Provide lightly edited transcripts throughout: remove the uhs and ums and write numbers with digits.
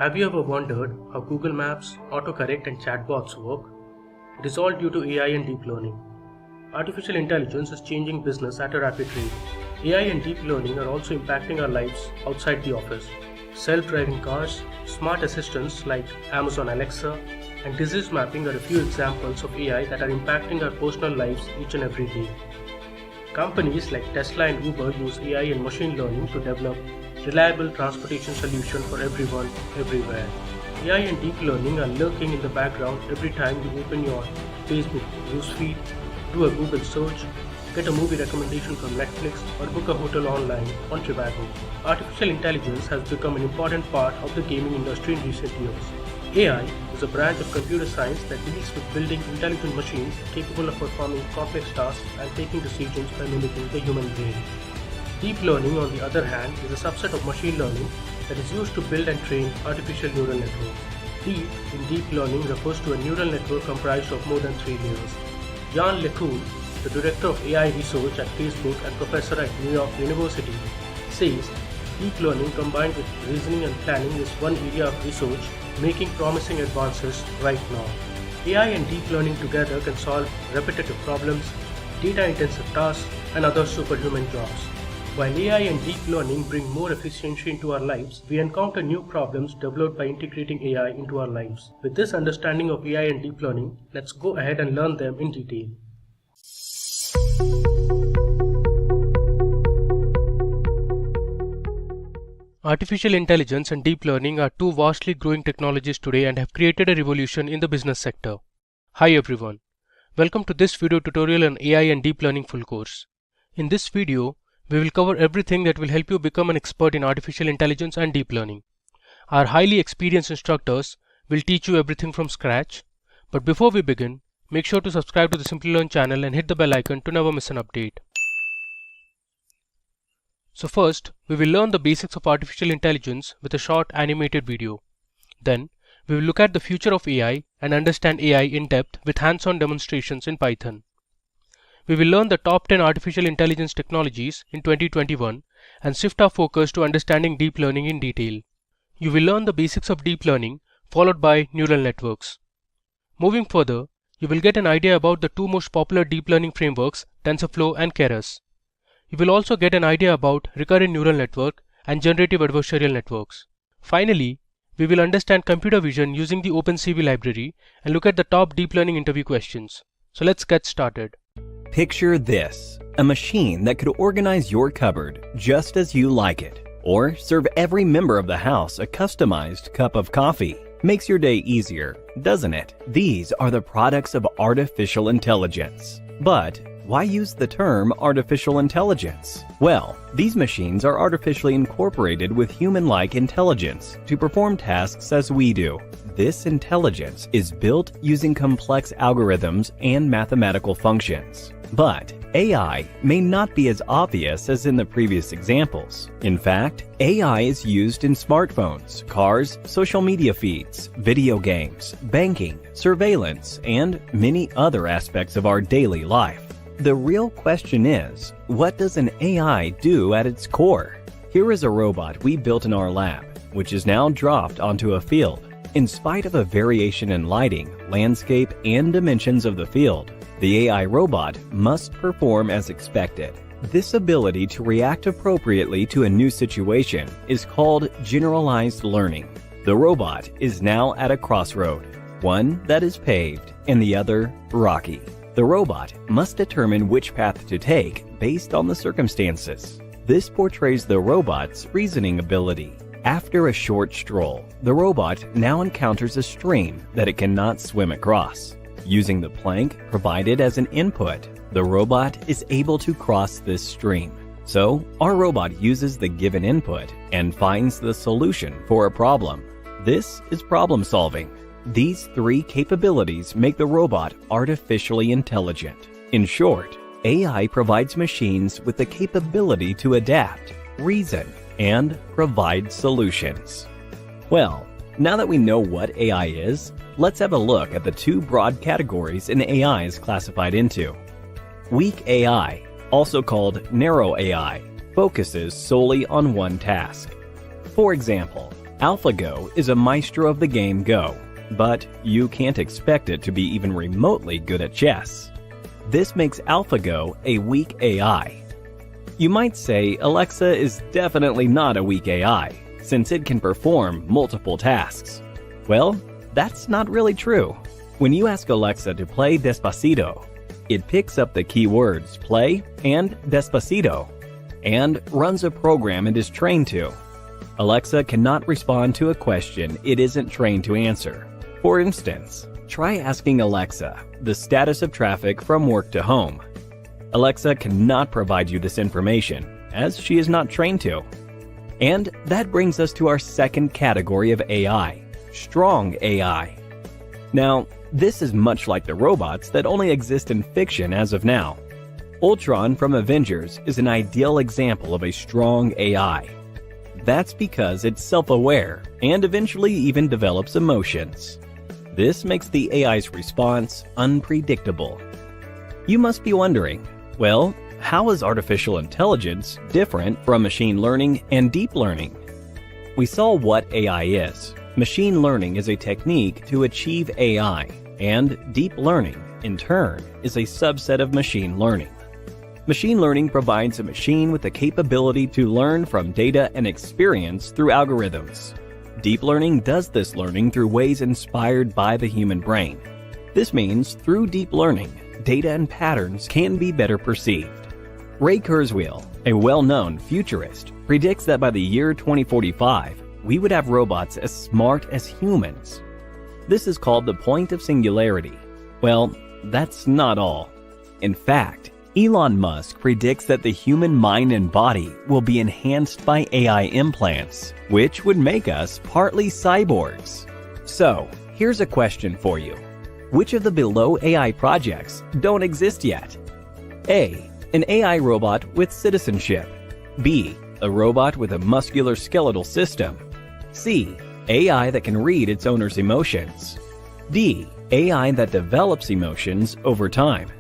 Have you ever wondered how Google Maps, autocorrect and chatbots work? It is all due to AI and deep learning. Artificial intelligence is changing business at a rapid rate. AI and deep learning are also impacting our lives outside the office. Self-driving cars, smart assistants like Amazon Alexa, and disease mapping are a few examples of AI that are impacting our personal lives each and every day. Companies like Tesla and Uber use AI and machine learning to develop reliable transportation solutions for everyone, everywhere. AI and deep learning are lurking in the background every time you open your Facebook newsfeed, do a Google search, get a movie recommendation from Netflix, or book a hotel online on Trivago. Artificial intelligence has become an important part of the gaming industry in recent years. AI is a branch of computer science that deals with building intelligent machines capable of performing complex tasks and taking decisions by mimicking the human brain. Deep learning, on the other hand, is a subset of machine learning that is used to build and train artificial neural networks. Deep in deep learning refers to a neural network comprised of more than 3 layers. Yann LeCun, the director of AI research at Facebook and professor at New York University, says deep learning combined with reasoning and planning is one area of research making promising advances right now. AI and deep learning together can solve repetitive problems, data-intensive tasks, and other superhuman jobs. While AI and deep learning bring more efficiency into our lives, we encounter new problems developed by integrating AI into our lives. With this understanding of AI and deep learning, let's go ahead and learn them in detail. Artificial intelligence and deep learning are two vastly growing technologies today and have created a revolution in the business sector. Hi everyone, welcome to this video tutorial on AI and deep learning full course. In this video, we will cover everything that will help you become an expert in artificial intelligence and deep learning. Our highly experienced instructors will teach you everything from scratch. But before we begin, make sure to subscribe to the Simplilearn channel and hit the bell icon to never miss an update. So first, we will learn the basics of artificial intelligence with a short animated video. Then, we will look at the future of AI and understand AI in depth with hands-on demonstrations in Python. We will learn the top 10 artificial intelligence technologies in 2021 and shift our focus to understanding deep learning in detail. You will learn the basics of deep learning followed by neural networks. Moving further, you will get an idea about the two most popular deep learning frameworks, Tensorflow and Keras. You will also get an idea about recurrent neural network and generative adversarial networks. Finally, we will understand computer vision using the OpenCV library and look at the top deep learning interview questions. So let's get started. Picture this, a machine that could organize your cupboard just as you like it, or serve every member of the house a customized cup of coffee. Makes your day easier, doesn't it? These are the products of artificial intelligence. But why use the term artificial intelligence? Well, these machines are artificially incorporated with human-like intelligence to perform tasks as we do. This intelligence is built using complex algorithms and mathematical functions. But AI may not be as obvious as in the previous examples. In fact, AI is used in smartphones, cars, social media feeds, video games, banking, surveillance, and many other aspects of our daily life. The real question is, what does an AI do at its core? Here is a robot we built in our lab, which is now dropped onto a field. In spite of a variation in lighting, landscape, and dimensions of the field, the AI robot must perform as expected. This ability to react appropriately to a new situation is called generalized learning. The robot is now at a crossroad, one that is paved and the other rocky. The robot must determine which path to take based on the circumstances. This portrays the robot's reasoning ability. After a short stroll, the robot now encounters a stream that it cannot swim across. Using the plank provided as an input, the robot is able to cross this stream. So, our robot uses the given input and finds the solution for a problem. This is problem solving. These three capabilities make the robot artificially intelligent. In short, AI provides machines with the capability to adapt, reason, and provide solutions. Well, now that we know what AI is, let's have a look at the two broad categories an AI is classified into. Weak AI, also called narrow AI, focuses solely on one task. For example, AlphaGo is a maestro of the game Go, but you can't expect it to be even remotely good at chess. This makes AlphaGo a weak AI. You might say Alexa is definitely not a weak AI, since it can perform multiple tasks. Well, that's not really true. When you ask Alexa to play Despacito, it picks up the keywords play and Despacito, and runs a program it is trained to. Alexa cannot respond to a question it isn't trained to answer. For instance, try asking Alexa the status of traffic from work to home. Alexa cannot provide you this information, as she is not trained to. And that brings us to our second category of AI, strong AI. Now, this is much like the robots that only exist in fiction as of now. Ultron from Avengers is an ideal example of a strong AI. That's because it's self-aware and eventually even develops emotions. This makes the AI's response unpredictable. You must be wondering, well, how is artificial intelligence different from machine learning and deep learning? We saw what AI is. Machine learning is a technique to achieve AI, and deep learning, in turn, is a subset of machine learning. Machine learning provides a machine with the capability to learn from data and experience through algorithms. Deep learning does this learning through ways inspired by the human brain. This means through deep learning, data and patterns can be better perceived. Ray Kurzweil, a well-known futurist, predicts that by the year 2045, we would have robots as smart as humans. This is called the point of singularity. Well, that's not all. In fact, Elon Musk predicts that the human mind and body will be enhanced by AI implants, which would make us partly cyborgs. So, here's a question for you. Which of the below AI projects don't exist yet? A. An AI robot with citizenship. B. A robot with a muscular skeletal system. C. AI that can read its owner's emotions. D. AI that develops emotions over time.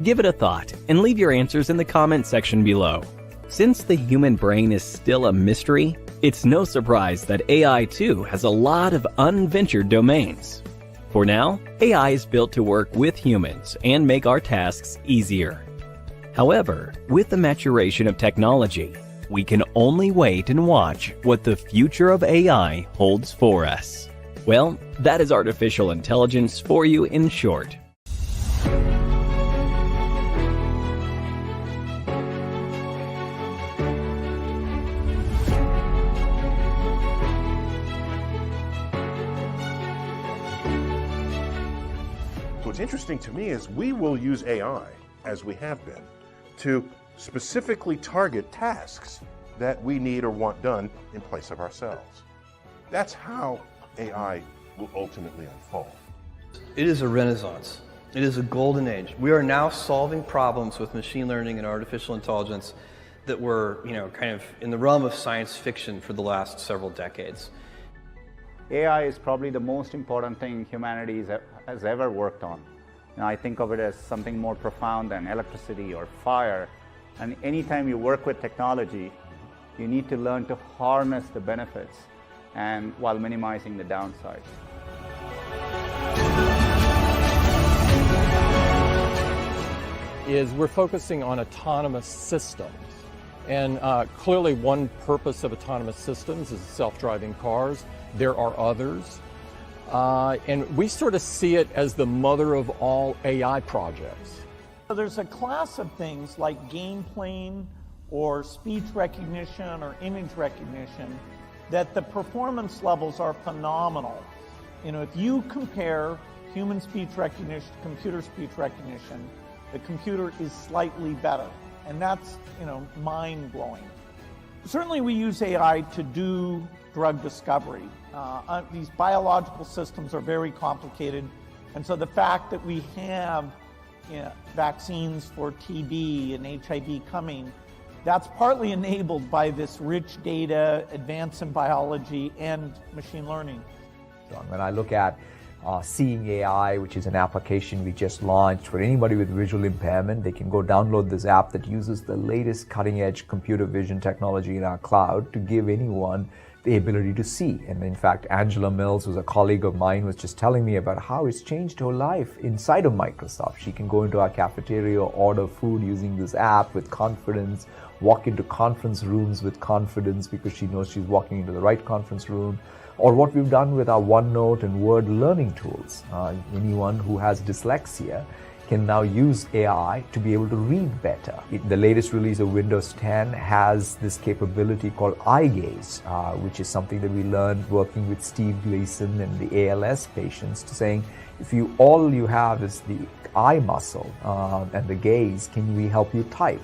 Give it a thought and leave your answers in the comment section below. Since the human brain is still a mystery, it's no surprise that AI too has a lot of unventured domains. For now, AI is built to work with humans and make our tasks easier. However, with the maturation of technology, we can only wait and watch what the future of AI holds for us. Well, that is artificial intelligence for you in short. What's interesting to me is we will use AI, as we have been, to specifically target tasks that we need or want done in place of ourselves. That's how AI will ultimately unfold. It is a renaissance. It is a golden age. We are now solving problems with machine learning and artificial intelligence that were, kind of in the realm of science fiction for the last several decades. AI is probably the most important thing humanity has ever worked on. I think of it as something more profound than electricity or fire. And anytime you work with technology, you need to learn to harness the benefits and while minimizing the downsides. We're focusing on autonomous systems. And clearly one purpose of autonomous systems is self-driving cars. There are others. And we sort of see it as the mother of all AI projects. So there's a class of things like game playing or speech recognition or image recognition that the performance levels are phenomenal. If you compare human speech recognition to computer speech recognition, the computer is slightly better. And that's, mind-blowing. Certainly we use AI to do drug discovery. These biological systems are very complicated. And so the fact that we have vaccines for TB and HIV coming, that's partly enabled by this rich data, advance in biology, and machine learning. When I look at Seeing AI, which is an application we just launched for anybody with visual impairment, they can go download this app that uses the latest cutting-edge computer vision technology in our cloud to give anyone the ability to see. And in fact, Angela Mills, who's a colleague of mine, was just telling me about how it's changed her life inside of Microsoft. She can go into our cafeteria, order food using this app with confidence, walk into conference rooms with confidence because she knows she's walking into the right conference room. Or what we've done with our OneNote and Word learning tools. Anyone who has dyslexia can now use AI to be able to read better. The latest release of Windows 10 has this capability called eye gaze, which is something that we learned working with Steve Gleason and the ALS patients, to saying, if all you have is the eye muscle and the gaze, can we help you type?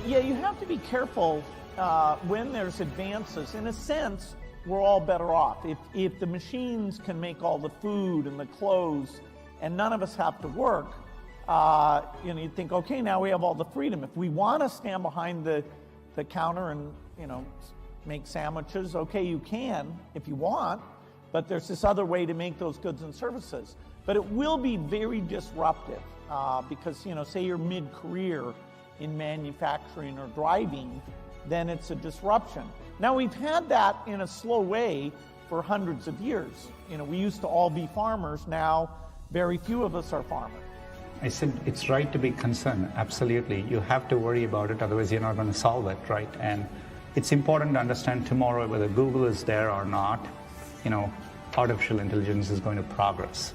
Yeah, you have to be careful when there's advances. In a sense, we're all better off. If the machines can make all the food and the clothes and none of us have to work, you think, okay, now we have all the freedom. If we want to stand behind the counter and, make sandwiches, okay, you can if you want, but there's this other way to make those goods and services. But it will be very disruptive because, say you're mid-career in manufacturing or driving, then it's a disruption. Now, we've had that in a slow way for hundreds of years. We used to all be farmers. Now, very few of us are farmers. I said it's right to be concerned. Absolutely. You have to worry about it, otherwise you're not going to solve it, right? And it's important to understand tomorrow whether Google is there or not. Artificial intelligence is going to progress.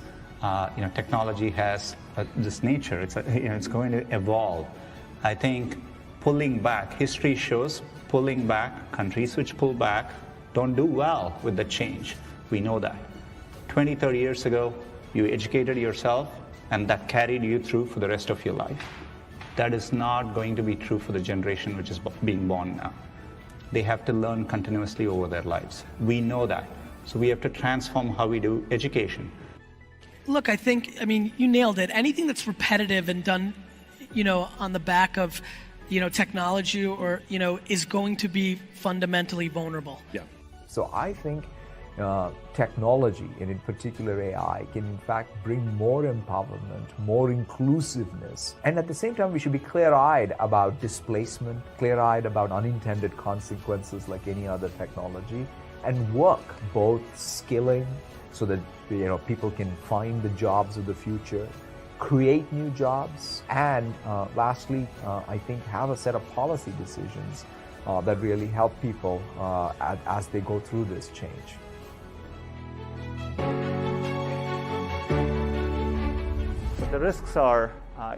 Technology has this nature. It's going to evolve. I think pulling back, history shows pulling back, countries which pull back don't do well with the change. We know that. 20, 30 years ago, you educated yourself and that carried you through for the rest of your life. That is not going to be true for the generation which is being born now. They have to learn continuously over their lives. We know that. So we have to transform how we do education. Look, you nailed it. Anything that's repetitive and done, on the back of technology or, is going to be fundamentally vulnerable. Yeah. So I think technology, and in particular AI, can in fact bring more empowerment, more inclusiveness. And at the same time, we should be clear-eyed about displacement, clear-eyed about unintended consequences like any other technology, and work both skilling so that people can find the jobs of the future, create new jobs, and lastly, I think have a set of policy decisions that really help people as they go through this change. The risks are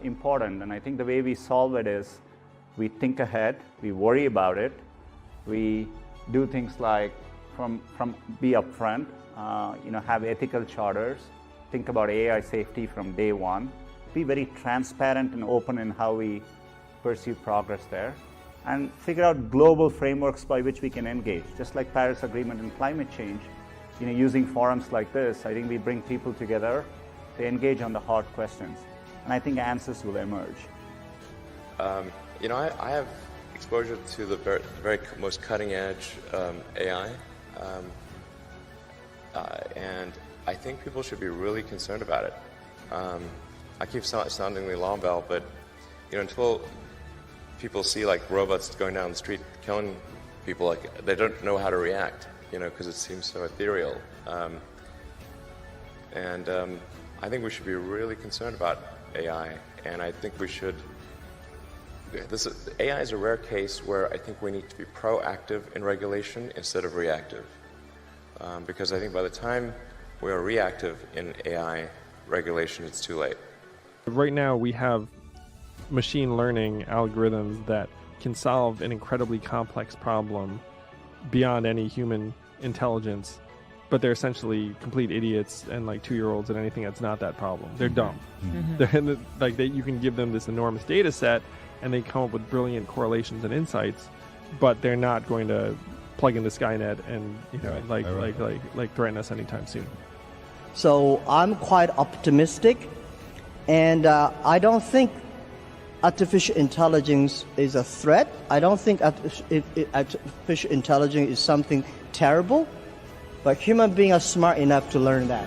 important, and I think the way we solve it is we think ahead, we worry about it, we do things like be upfront, have ethical charters, think about AI safety from day one, be very transparent and open in how we pursue progress there, and figure out global frameworks by which we can engage. Just like Paris Agreement and climate change, using forums like this, I think we bring people together to engage on the hard questions, and I think answers will emerge. I have exposure to the very most cutting edge AI, and I think people should be really concerned about it. I keep sounding the alarm bell, but until people see like robots going down the street killing people, they don't know how to react, because it seems so ethereal. I think we should be really concerned about AI, and I think we should. AI is a rare case where I think we need to be proactive in regulation instead of reactive, because I think by the time we are reactive in AI regulation, it's too late. Right now we have machine learning algorithms that can solve an incredibly complex problem beyond any human intelligence, but they're essentially complete idiots and like 2-year-olds at anything that's not that problem. They're dumb. Mm-hmm. You can give them this enormous data set and they come up with brilliant correlations and insights, but they're not going to plug into Skynet and threaten us anytime soon. So I'm quite optimistic, and I don't think artificial intelligence is a threat. I don't think artificial intelligence is something terrible, but human beings are smart enough to learn that.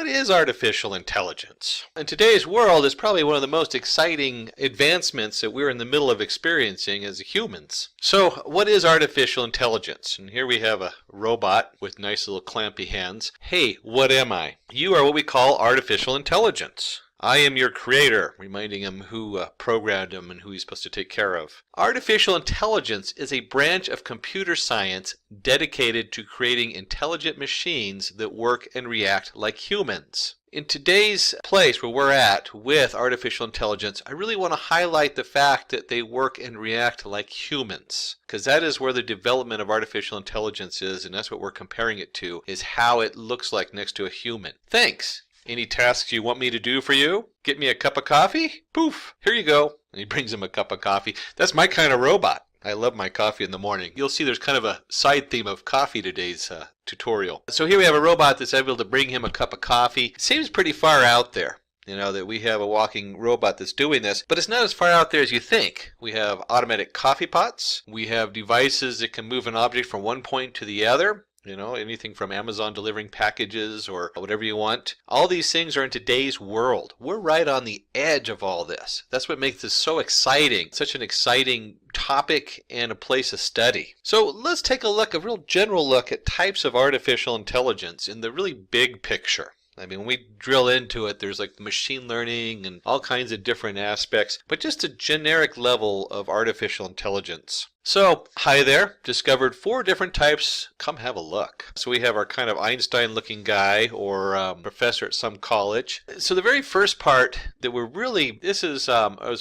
what is artificial intelligence? In today's world, it's probably one of the most exciting advancements that we're in the middle of experiencing as humans. So, what is artificial intelligence? And here we have a robot with nice little clampy hands. Hey, what am I? You are what we call artificial intelligence. I am your creator, reminding him who programmed him and who he's supposed to take care of. Artificial intelligence is a branch of computer science dedicated to creating intelligent machines that work and react like humans. In today's place where we're at with artificial intelligence, I really want to highlight the fact that they work and react like humans, because that is where the development of artificial intelligence is, and that's what we're comparing it to, is how it looks like next to a human. Thanks. Any tasks you want me to do for you? Get me a cup of coffee? Poof, here you go. And he brings him a cup of coffee. That's my kind of robot. I love my coffee in the morning. You'll see there's kind of a side theme of coffee today's tutorial. So here we have a robot that's able to bring him a cup of coffee. It seems pretty far out there, you know, that we have a walking robot that's doing this, but it's not as far out there as you think. We have automatic coffee pots. We have devices that can move an object from one point to the other. You know, anything from Amazon delivering packages or whatever you want. All these things are in today's world. We're right on the edge of all this. That's what makes this so exciting, such an exciting topic and a place of study. So let's take a look, a real general look at types of artificial intelligence in the really big picture. I mean, when we drill into it, there's like machine learning and all kinds of different aspects, but just a generic level of artificial intelligence. So, hi there, discovered 4 different types. Come have a look. So we have our kind of Einstein-looking guy or professor at some college. So the very first part that we're really, this is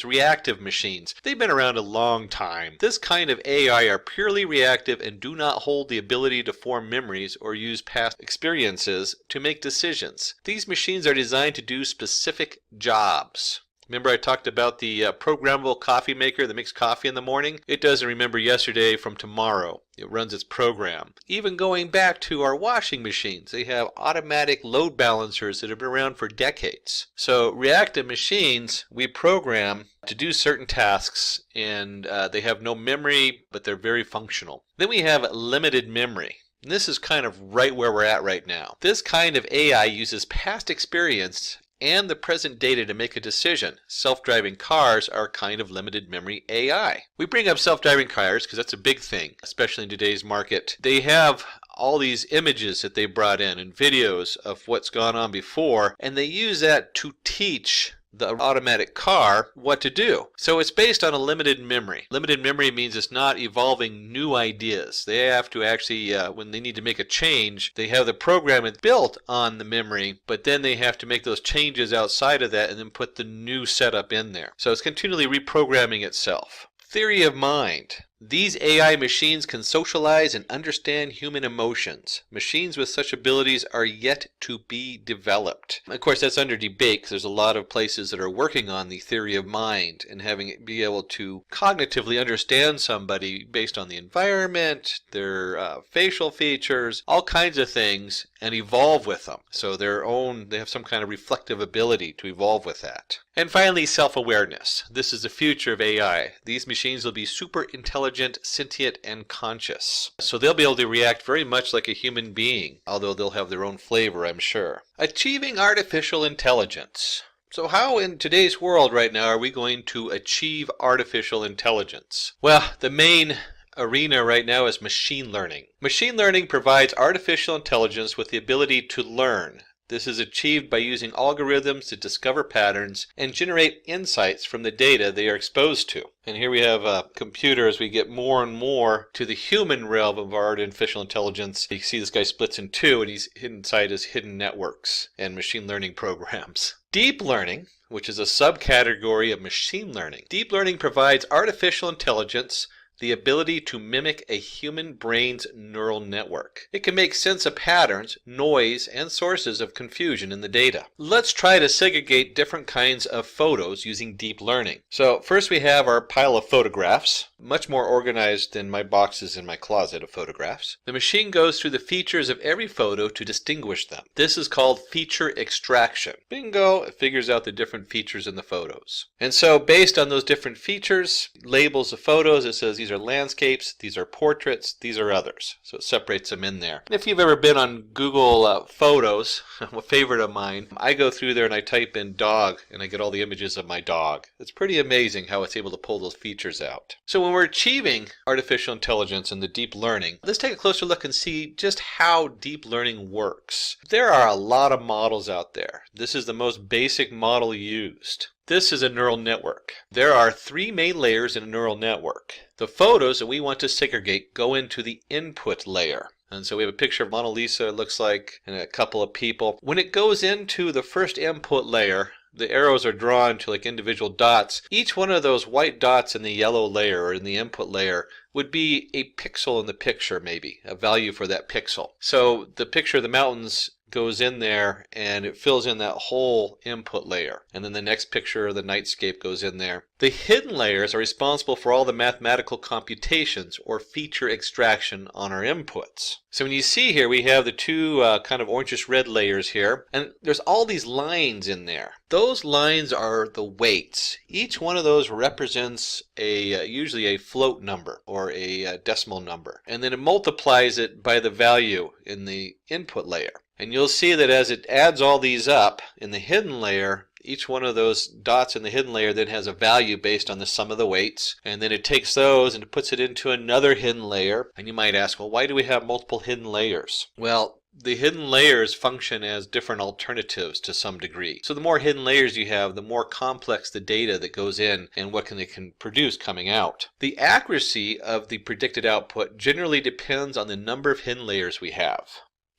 reactive machines. They've been around a long time. This kind of AI are purely reactive and do not hold the ability to form memories or use past experiences to make decisions. These machines are designed to do specific jobs. Remember I talked about the programmable coffee maker that makes coffee in the morning? It doesn't remember yesterday from tomorrow. It runs its program. Even going back to our washing machines, they have automatic load balancers that have been around for decades. So reactive machines, we program to do certain tasks, and they have no memory, but they're very functional. Then we have limited memory. And this is kind of right where we're at right now. This kind of AI uses past experience and the present data to make a decision. Self-driving cars are kind of limited memory AI. We bring up self-driving cars because that's a big thing, especially in today's market. They have all these images that they brought in and videos of what's gone on before, and they use that to teach the automatic car what to do. So it's based on a limited memory. Limited memory means it's not evolving new ideas. They have to actually, when they need to make a change, they have the program built on the memory, but then they have to make those changes outside of that and then put the new setup in there. So it's continually reprogramming itself. Theory of mind. These AI machines can socialize and understand human emotions. Machines with such abilities are yet to be developed. Of course, that's under debate because there's a lot of places that are working on the theory of mind and having it be able to cognitively understand somebody based on the environment, their facial features, all kinds of things, and evolve with them. So they have some kind of reflective ability to evolve with that. And finally, self-awareness. This is the future of AI. These machines will be super intelligent, sentient, and conscious. So they'll be able to react very much like a human being, although they'll have their own flavor, I'm sure. Achieving artificial intelligence. So how in today's world right now are we going to achieve artificial intelligence? Well, the main arena right now is machine learning. Machine learning provides artificial intelligence with the ability to learn. This is achieved by using algorithms to discover patterns and generate insights from the data they are exposed to. And here we have a computer as we get more and more to the human realm of artificial intelligence. You see this guy splits in 2 and he's inside his hidden networks and machine learning programs. Deep learning, which is a subcategory of machine learning. Deep learning provides artificial intelligence the ability to mimic a human brain's neural network. It can make sense of patterns, noise, and sources of confusion in the data. Let's try to segregate different kinds of photos using deep learning. So first we have our pile of photographs, much more organized than my boxes in my closet of photographs. The machine goes through the features of every photo to distinguish them. This is called feature extraction. Bingo, it figures out the different features in the photos. And so based on those different features, labels of photos, it says these these are landscapes, these are portraits, these are others. So it separates them in there. And if you've ever been on Google Photos, a favorite of mine, I go through there and I type in dog and I get all the images of my dog. It's pretty amazing how it's able to pull those features out. So when we're achieving artificial intelligence and the deep learning, let's take a closer look and see just how deep learning works. There are a lot of models out there. This is the most basic model used. This is a neural network. There are 3 main layers in a neural network. The photos that we want to segregate go into the input layer. And so we have a picture of Mona Lisa, it looks like, and a couple of people. When it goes into the first input layer, the arrows are drawn to like individual dots. Each one of those white dots in the yellow layer or in the input layer would be a pixel in the picture, maybe, a value for that pixel. So the picture of the mountains goes in there and it fills in that whole input layer. And then the next picture of the nightscape goes in there. The hidden layers are responsible for all the mathematical computations or feature extraction on our inputs. So when you see here, we have the 2 kind of orangish red layers here, and there's all these lines in there. Those lines are the weights. Each one of those represents usually a float number or a decimal number. And then it multiplies it by the value in the input layer. And you'll see that as it adds all these up in the hidden layer, each one of those dots in the hidden layer then has a value based on the sum of the weights. And then it takes those and it puts it into another hidden layer. And you might ask, well, why do we have multiple hidden layers? Well, the hidden layers function as different alternatives to some degree. So the more hidden layers you have, the more complex the data that goes in and what they can produce coming out. The accuracy of the predicted output generally depends on the number of hidden layers we have.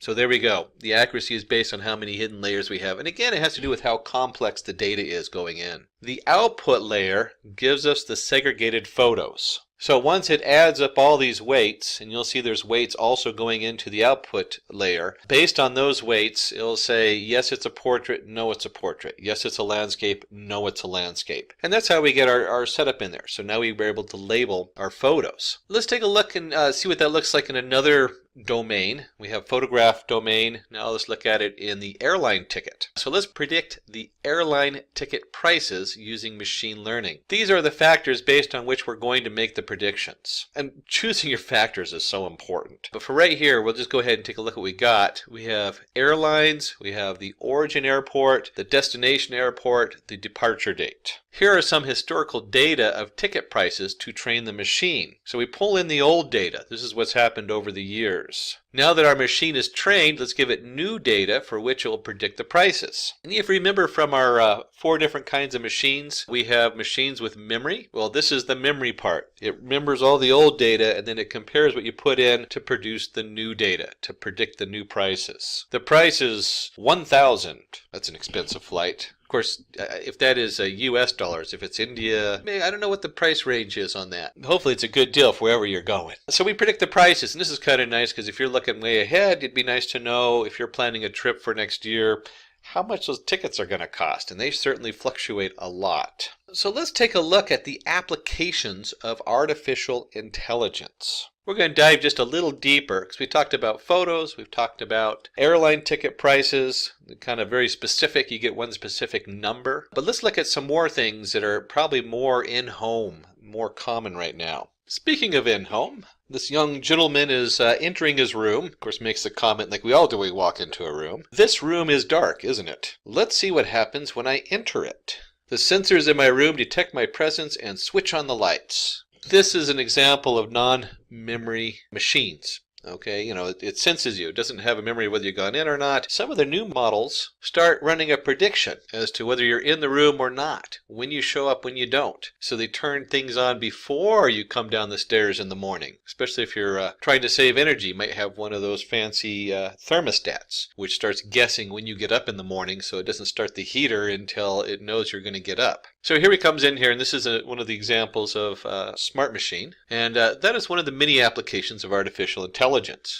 So there we go. The accuracy is based on how many hidden layers we have. And again, it has to do with how complex the data is going in. The output layer gives us the segregated photos. So once it adds up all these weights, and you'll see there's weights also going into the output layer, based on those weights, it'll say, yes, it's a portrait, no, it's a portrait. Yes, it's a landscape, no, it's a landscape. And that's how we get our setup in there. So now we were able to label our photos. Let's take a look and see what that looks like in another domain. We have photograph domain. Now let's look at it in the airline ticket. So let's predict the airline ticket prices using machine learning. These are the factors based on which we're going to make the predictions. And choosing your factors is so important. But for right here, we'll just go ahead and take a look at what we got. We have airlines, we have the origin airport, the destination airport, the departure date. Here are some historical data of ticket prices to train the machine. So we pull in the old data. This is what's happened over the years. Now that our machine is trained, let's give it new data for which it will predict the prices. And if you remember from our 4 different kinds of machines, we have machines with memory. Well, this is the memory part. It remembers all the old data and then it compares what you put in to produce the new data, to predict the new prices. The price is $1,000. That's an expensive flight. Of course, if that is US dollars, if it's India, I don't know what the price range is on that. Hopefully it's a good deal for wherever you're going. So we predict the prices, and this is kind of nice because if you're looking way ahead, it'd be nice to know if you're planning a trip for next year, how much those tickets are going to cost, and they certainly fluctuate a lot. So let's take a look at the applications of artificial intelligence. We're going to dive just a little deeper because we talked about photos, we've talked about airline ticket prices, kind of very specific, you get one specific number. But let's look at some more things that are probably more in-home, more common right now. Speaking of in-home, this young gentleman is entering his room. Of course, makes the comment like we all do when we walk into a room. This room is dark, isn't it? Let's see what happens when I enter it. The sensors in my room detect my presence and switch on the lights. This is an example of non-memory machines. Okay, it senses you. It doesn't have a memory whether you've gone in or not. Some of the new models start running a prediction as to whether you're in the room or not, when you show up, when you don't. So they turn things on before you come down the stairs in the morning, especially if you're trying to save energy. You might have one of those fancy thermostats, which starts guessing when you get up in the morning so it doesn't start the heater until it knows you're going to get up. So here he comes in here, and this is one of the examples of a smart machine. And that is one of the many applications of artificial intelligence,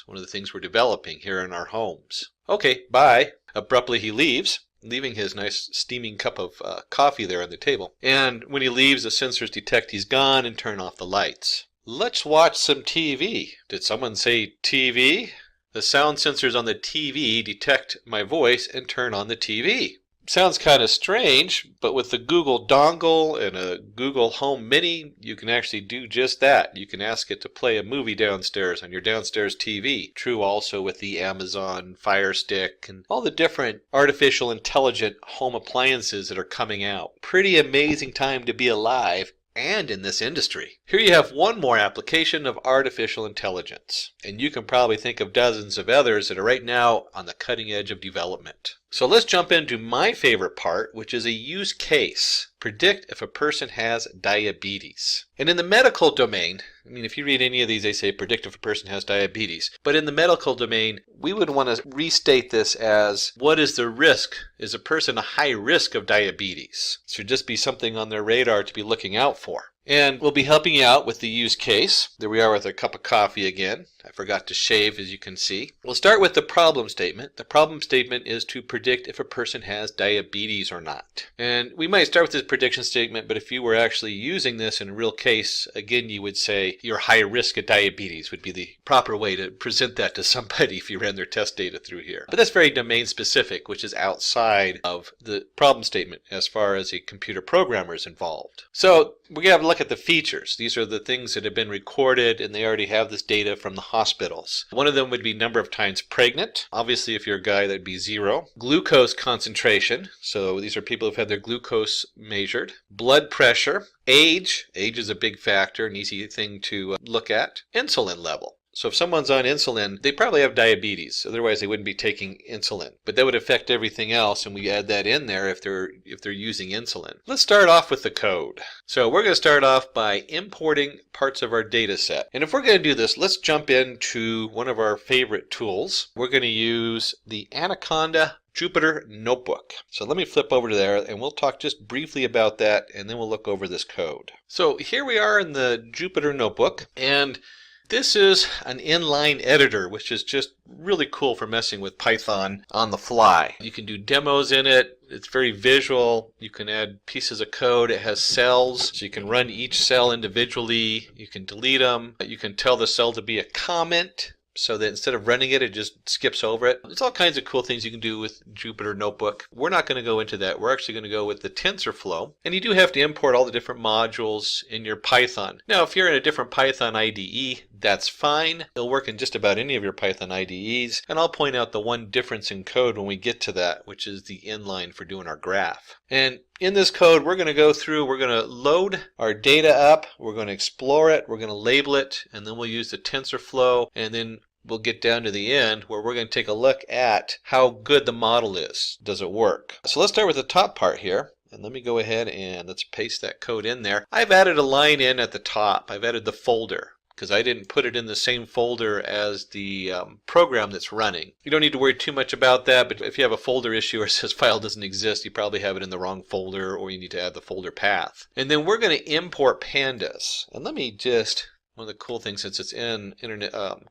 one of the things we're developing here in our homes. Okay, bye. Abruptly he leaves, leaving his nice steaming cup of coffee there on the table. And when he leaves, the sensors detect he's gone and turn off the lights. Let's watch some TV. Did someone say TV? The sound sensors on the TV detect my voice and turn on the TV. Sounds kind of strange, but with the Google dongle and a Google Home Mini, you can actually do just that. You can ask it to play a movie downstairs on your downstairs TV. True also with the Amazon Fire Stick and all the different artificial intelligent home appliances that are coming out. Pretty amazing time to be alive and in this industry. Here you have one more application of artificial intelligence, and you can probably think of dozens of others that are right now on the cutting edge of development. So let's jump into my favorite part, which is a use case. Predict if a person has diabetes. And in the medical domain, I mean, if you read any of these, they say predict if a person has diabetes. But in the medical domain, we would want to restate this as, what is the risk? Is a person a high risk of diabetes? It should just be something on their radar to be looking out for. And we'll be helping you out with the use case. There we are with a cup of coffee again. I forgot to shave, as you can see. We'll start with the problem statement. The problem statement is to predict if a person has diabetes or not. And we might start with this prediction statement, but if you were actually using this in a real case, again, you would say you're high risk of diabetes would be the proper way to present that to somebody if you ran their test data through here. But that's very domain specific, which is outside of the problem statement as far as a computer programmer is involved. So we're going to have a look at the features. These are the things that have been recorded, and they already have this data from the hospitals. One of them would be number of times pregnant. Obviously, if you're a guy, that'd be 0. Glucose concentration. So these are people who've had their glucose measured. Blood pressure. Age. Age is a big factor, an easy thing to look at. Insulin level. So if someone's on insulin, they probably have diabetes. Otherwise, they wouldn't be taking insulin. But that would affect everything else, and we add that in there if they're using insulin. Let's start off with the code. So we're going to start off by importing parts of our data set. And if we're going to do this, let's jump into one of our favorite tools. We're going to use the Anaconda Jupyter Notebook. So let me flip over to there, and we'll talk just briefly about that, and then we'll look over this code. So here we are in the Jupyter Notebook, and this is an inline editor, which is just really cool for messing with Python on the fly. You can do demos in it. It's very visual. You can add pieces of code. It has cells, so you can run each cell individually. You can delete them. You can tell the cell to be a comment, so that instead of running it, it just skips over it. There's all kinds of cool things you can do with Jupyter Notebook. We're not going to go into that. We're actually going to go with the Tensorflow. And you do have to import all the different modules in your Python. Now, if you're in a different Python IDE, that's fine. It'll work in just about any of your Python IDEs. And I'll point out the one difference in code when we get to that, which is the inline for doing our graph. And in this code, we're going to go through, we're going to load our data up, we're going to explore it, we're going to label it, and then we'll use the TensorFlow, and then we'll get down to the end where we're going to take a look at how good the model is. Does it work? So let's start with the top part here. And let me go ahead and let's paste that code in there. I've added a line in at the top. I've added the folder, because I didn't put it in the same folder as the program that's running. You don't need to worry too much about that, but if you have a folder issue or it says file doesn't exist, you probably have it in the wrong folder, or you need to add the folder path. And then we're going to import pandas. And let me just, one of the cool things, since it's in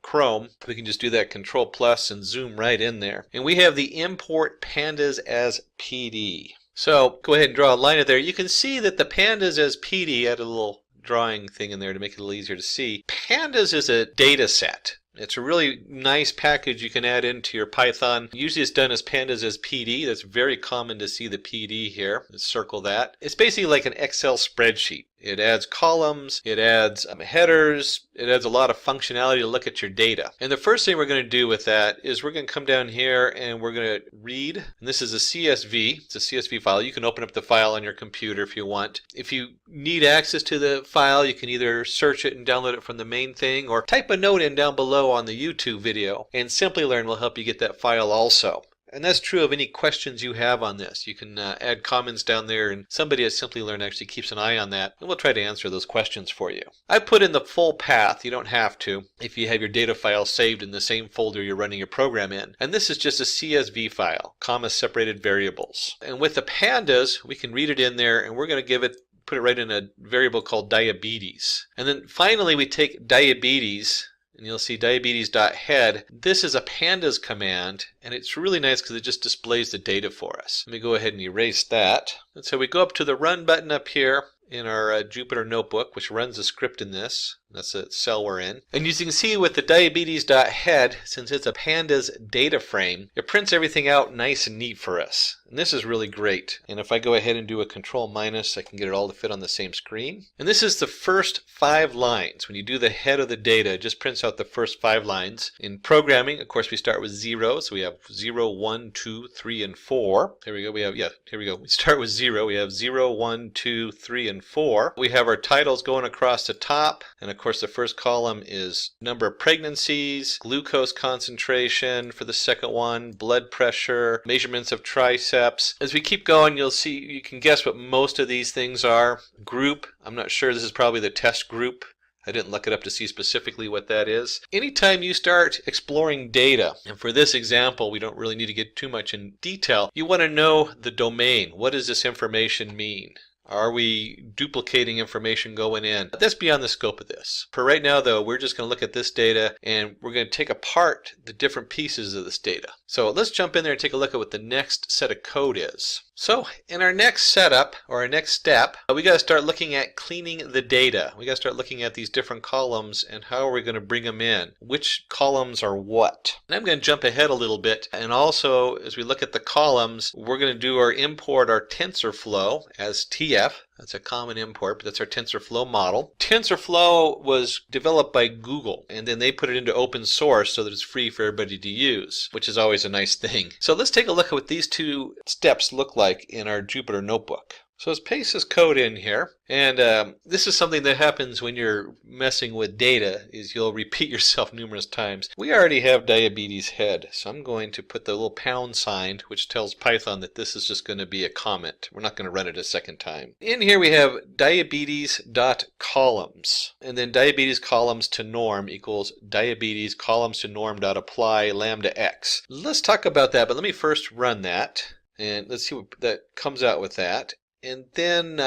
Chrome, we can just do that Control plus and zoom right in there. And we have the import pandas as PD. So go ahead and draw a line of there. You can see that the pandas as PD, add a little drawing thing in there to make it a little easier to see. Pandas is a data set. It's a really nice package you can add into your Python. Usually it's done as pandas as PD. That's very common to see the PD here. Let's circle that. It's basically like an Excel spreadsheet. It adds columns, it adds headers, it adds a lot of functionality to look at your data. And the first thing we're going to do with that is we're going to come down here and we're going to read. And this is a CSV. It's a CSV file. You can open up the file on your computer if you want. If you need access to the file, you can either search it and download it from the main thing, or type a note in down below on the YouTube video. And Simplilearn will help you get that file also. And that's true of any questions you have on this. You can add comments down there, and somebody at Simplilearn actually keeps an eye on that, and we'll try to answer those questions for you. I put in the full path. You don't have to if you have your data file saved in the same folder you're running your program in. And this is just a CSV file, comma-separated variables. And with the pandas, we can read it in there, and we're going to give it, put it right in a variable called diabetes. And then finally, we take diabetes, and you'll see diabetes.head. This is a pandas command, and it's really nice because it just displays the data for us. Let me go ahead and erase that. And so we go up to the run button up here in our Jupyter Notebook, which runs the script in this. That's the cell we're in. And as you can see with the diabetes.head, since it's a pandas data frame, it prints everything out nice and neat for us. And this is really great. And if I go ahead and do a control minus, I can get it all to fit on the same screen. And this is the first 5 lines. When you do the head of the data, it just prints out the first 5 lines. In programming, of course, we start with 0. So we have 0, 1, 2, 3, and 4. Here we go. Here we go. We start with 0. We have 0, 1, 2, 3, and 4. We have our titles going across the top. And of course, the first column is number of pregnancies, glucose concentration for the second one, blood pressure, measurements of triceps. As we keep going, you'll see, you can guess what most of these things are. Group, I'm not sure, this is probably the test group. I didn't look it up to see specifically what that is. Anytime you start exploring data, and for this example, we don't really need to get too much in detail, you want to know the domain. What does this information mean? Are we duplicating information going in? That's beyond the scope of this. For right now, though, we're just going to look at this data and we're going to take apart the different pieces of this data. So let's jump in there and take a look at what the next set of code is. So in our next setup, or our next step, we got to start looking at cleaning the data. We got to start looking at these different columns and how are we going to bring them in? Which columns are what? And I'm going to jump ahead a little bit, and also as we look at the columns, we're going to do our import our TensorFlow as TF. That's a common import, but that's our TensorFlow model. TensorFlow was developed by Google, and then they put it into open source so that it's free for everybody to use, which is always a nice thing. So let's take a look at what these 2 steps look like in our Jupyter notebook. So let's paste this code in here, and this is something that happens when you're messing with data, is you'll repeat yourself numerous times. We already have diabetes head, so I'm going to put the little pound sign, which tells Python that this is just going to be a comment. We're not going to run it a second time. In here we have diabetes.columns, and then diabetes columns to norm equals diabetes columns to norm dot apply lambda x. Let's talk about that, but let me first run that, and let's see what that comes out with that. And then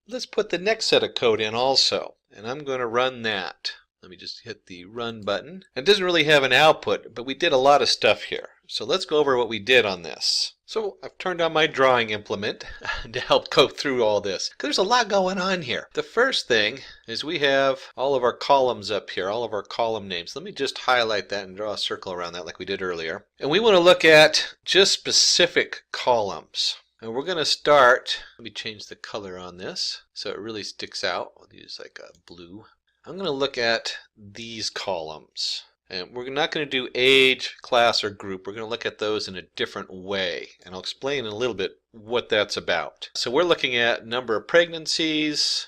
let's put the next set of code in also. And I'm going to run that. Let me just hit the run button. It doesn't really have an output, but we did a lot of stuff here. So let's go over what we did on this. So I've turned on my drawing implement to help go through all this, because there's a lot going on here. The first thing is we have all of our columns up here, all of our column names. Let me just highlight that and draw a circle around that like we did earlier. And we want to look at just specific columns. And we're going to start, let me change the color on this so it really sticks out. I'll use like a blue. I'm going to look at these columns. And we're not going to do age, class, or group. We're going to look at those in a different way. And I'll explain in a little bit what that's about. So we're looking at number of pregnancies,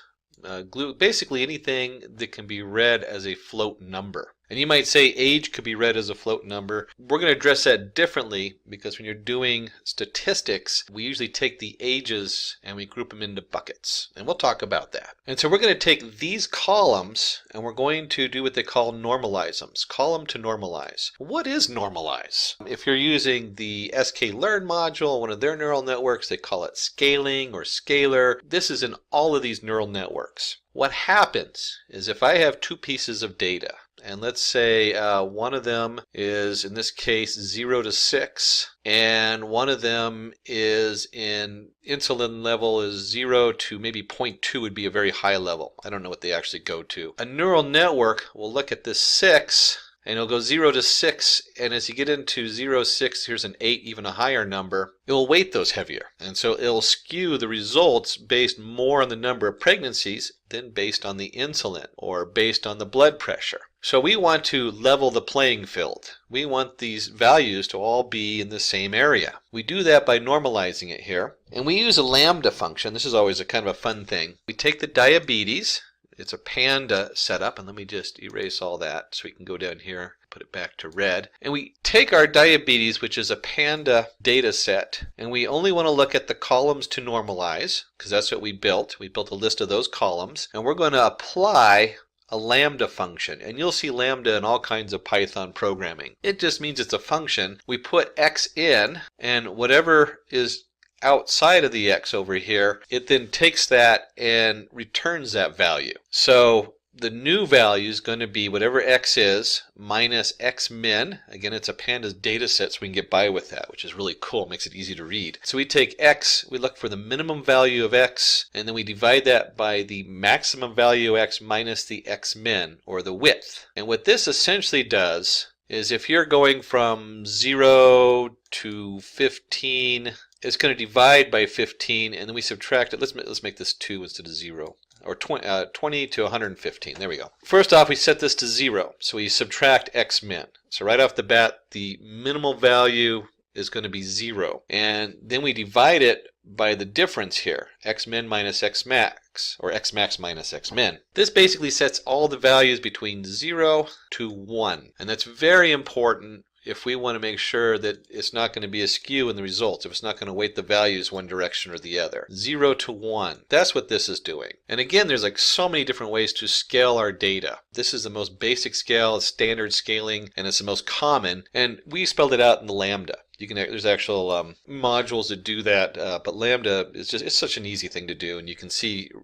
basically anything that can be read as a float number. And you might say age could be read as a float number. We're going to address that differently because when you're doing statistics, we usually take the ages and we group them into buckets. And we'll talk about that. And so we're going to take these columns and we're going to do what they call normalize them. Column to normalize. What is normalize? If you're using the sklearn module, one of their neural networks, they call it scaling or scalar. This is in all of these neural networks. What happens is if I have 2 pieces of data, and let's say one of them is, in this case, 0 to 6, and one of them is in insulin level is 0 to maybe 0.2 would be a very high level. I don't know what they actually go to. A neural network will look at this 6, and it'll go 0 to 6, and as you get into 0, 6, here's an 8, even a higher number, it'll weight those heavier. And so it'll skew the results based more on the number of pregnancies than based on the insulin or based on the blood pressure. So we want to level the playing field. We want these values to all be in the same area. We do that by normalizing it here. And we use a lambda function. This is always a kind of a fun thing. We take the diabetes. It's a panda setup, and let me just erase all that so we can go down here, put it back to red. And we take our diabetes, which is a panda data set, and we only want to look at the columns to normalize, because that's what we built. We built a list of those columns, and we're going to apply a lambda function. And you'll see lambda in all kinds of Python programming. It just means it's a function. We put x in, and whatever is outside of the x over here, it then takes that and returns that value. So the new value is going to be whatever x is minus x min. Again, it's a pandas data set, so we can get by with that, which is really cool. Makes it easy to read. So we take x, we look for the minimum value of x, and then we divide that by the maximum value x minus the x min, or the width. And what this essentially does is if you're going from 0 to 15, it's going to divide by 15, and then we subtract it. Let's make this 2 instead of 0. Or 20 to 115. There we go. First off, we set this to 0. So we subtract x min. So right off the bat, the minimal value is going to be 0. And then we divide it by the difference here, x min minus x max, or x max minus x min. This basically sets all the values between 0 to 1. And that's very important if we want to make sure that it's not going to be a skew in the results, if it's not going to weight the values one direction or the other. 0 to 1. That's what this is doing. And again, there's like so many different ways to scale our data. This is the most basic scale, it's standard scaling, and it's the most common. And we spelled it out in the Lambda. There's actual modules that do that, but Lambda is it's such an easy thing to do, and you can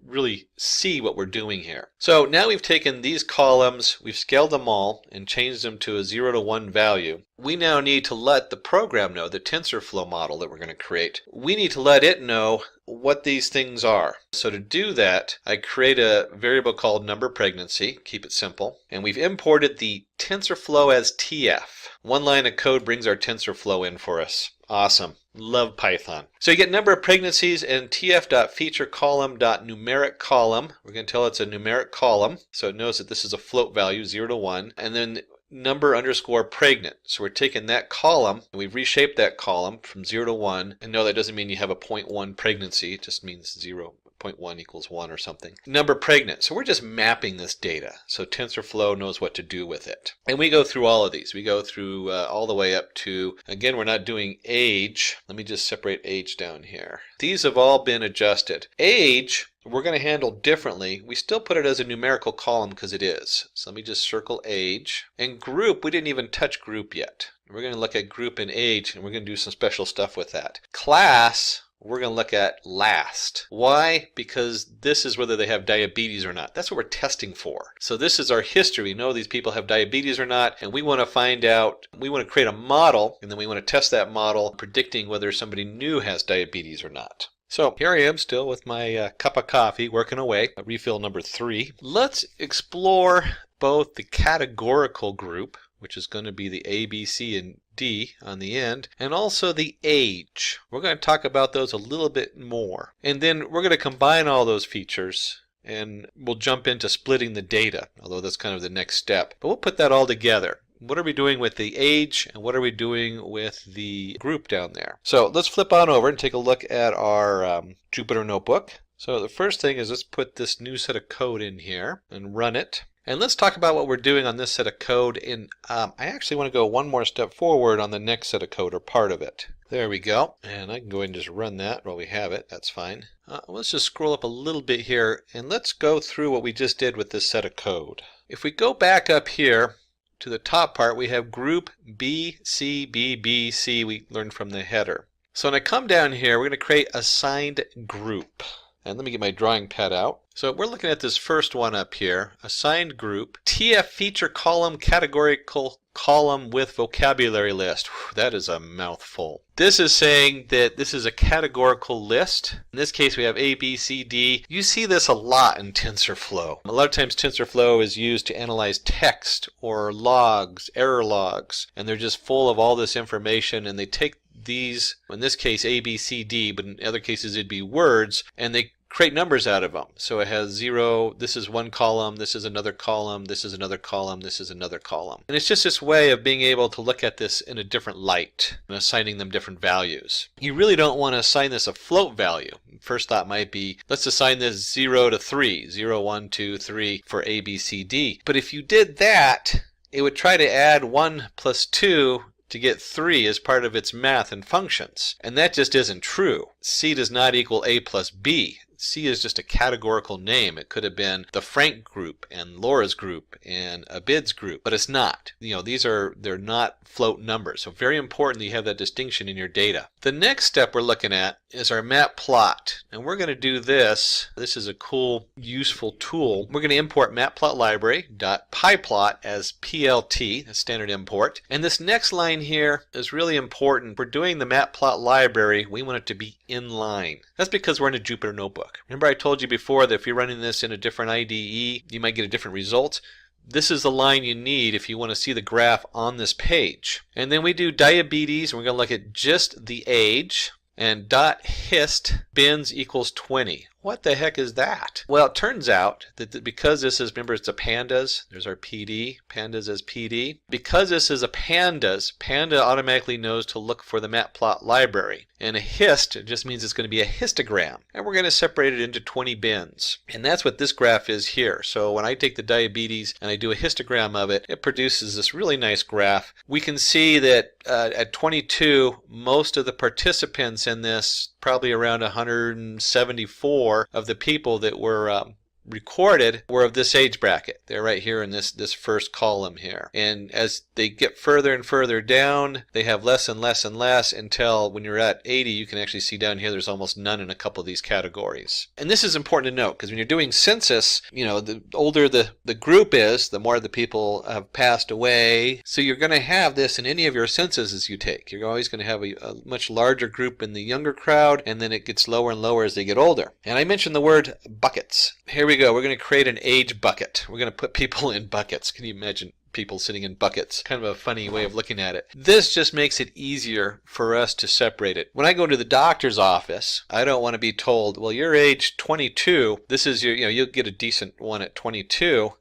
really see what we're doing here. So now we've taken these columns, we've scaled them all, and changed them to a 0 to 1 value. We now need to let the program know, the TensorFlow model that we're going to create, we need to let it know what these things are. So to do that, I create a variable called number pregnancy, keep it simple, and we've imported the TensorFlow as TF. One line of code brings our TensorFlow in for us. Awesome. Love Python. So you get number of pregnancies and tf.featureColumn.numeric column. We're going to tell it's a numeric column, so it knows that this is a float value, 0 to 1, and then number underscore pregnant. So we're taking that column and we've reshaped that column from 0 to 1. And no, that doesn't mean you have a 0.1 pregnancy. It just means 0.1 equals 1 or something. Number pregnant. So we're just mapping this data. So TensorFlow knows what to do with it. And we go through all of these. We go through all the way up to, again, we're not doing age. Let me just separate age down here. These have all been adjusted. Age, we're going to handle differently. We still put it as a numerical column because it is. So let me just circle age. And group, we didn't even touch group yet. We're going to look at group and age, and we're going to do some special stuff with that. Class, we're going to look at last. Why? Because this is whether they have diabetes or not. That's what we're testing for. So this is our history. We know these people have diabetes or not, and we want to find out, we want to create a model, and then we want to test that model predicting whether somebody new has diabetes or not. So here I am still with my cup of coffee working away, refill number 3. Let's explore both the categorical group, which is going to be the A, B, C, and D on the end, and also the age. We're going to talk about those a little bit more. And then we're going to combine all those features, and we'll jump into splitting the data, although that's kind of the next step. But we'll put that all together. What are we doing with the age, and what are we doing with the group down there? So let's flip on over and take a look at our Jupyter Notebook. So the first thing is let's put this new set of code in here and run it. And let's talk about what we're doing on this set of code. And I actually want to go one more step forward on the next set of code, or part of it. There we go. And I can go ahead and just run that while we have it. That's fine. Let's just scroll up a little bit here, and let's go through what we just did with this set of code. If we go back up here to the top part, we have group B, C, B, B, C, we learned from the header. So when I come down here, we're going to create assigned group. And let me get my drawing pad out. So we're looking at this first one up here, assigned group, TF feature column, categorical column with vocabulary list. Whew, that is a mouthful. This is saying that this is a categorical list. In this case, we have A, B, C, D. You see this a lot in TensorFlow. A lot of times TensorFlow is used to analyze text or logs, error logs, and they're just full of all this information, and they take these, in this case A, B, C, D, but in other cases it'd be words, and they create numbers out of them. So it has 0, this is one column, this is another column, this is another column, this is another column. And it's just this way of being able to look at this in a different light and assigning them different values. You really don't want to assign this a float value. First thought might be, let's assign this 0 to 3, 0, 1, 2, 3 for A, B, C, D. But if you did that, it would try to add 1 plus 2 to get 3 as part of its math and functions. And that just isn't true. C does not equal A plus B. C is just a categorical name. It could have been the Frank group and Laura's group and Abid's group, but it's not. They're not float numbers. So very important that you have that distinction in your data. The next step we're looking at is our map plot. And we're going to do this. This is a cool, useful tool. We're going to import matplotlibary.pyplot as PLT, a standard import. And this next line here is really important. We're doing the matplot library. We want it to be inline. That's because we're in a Jupyter notebook. Remember I told you before that if you're running this in a different IDE, you might get a different result. This is the line you need if you want to see the graph on this page. And then we do diabetes, and we're going to look at just the age, and .hist bins equals 20. What the heck is that? Well, it turns out that because this is, remember it's a pandas, there's our PD, pandas as PD. Because this is a pandas, panda automatically knows to look for the matplot library. And a hist just means it's going to be a histogram. And we're going to separate it into 20 bins. And that's what this graph is here. So when I take the diabetes and I do a histogram of it, it produces this really nice graph. We can see that at 22, most of the participants in this, probably around 174 of the people that were recorded were of this age bracket. They're right here in this first column here. And as they get further and further down, they have less and less and less until when you're at 80, you can actually see down here there's almost none in a couple of these categories. And this is important to note because when you're doing census, the older the group is, the more the people have passed away. So you're going to have this in any of your censuses you take. You're always going to have a much larger group in the younger crowd, and then it gets lower and lower as they get older. And I mentioned the word buckets. Here we go. We're going to create an age bucket. We're going to put people in buckets. Can you imagine people sitting in buckets? Kind of a funny way of looking at it. This just makes it easier for us to separate it. When I go to the doctor's office, I don't want to be told, well, you're age 22. This is your, you'll get a decent one at 22.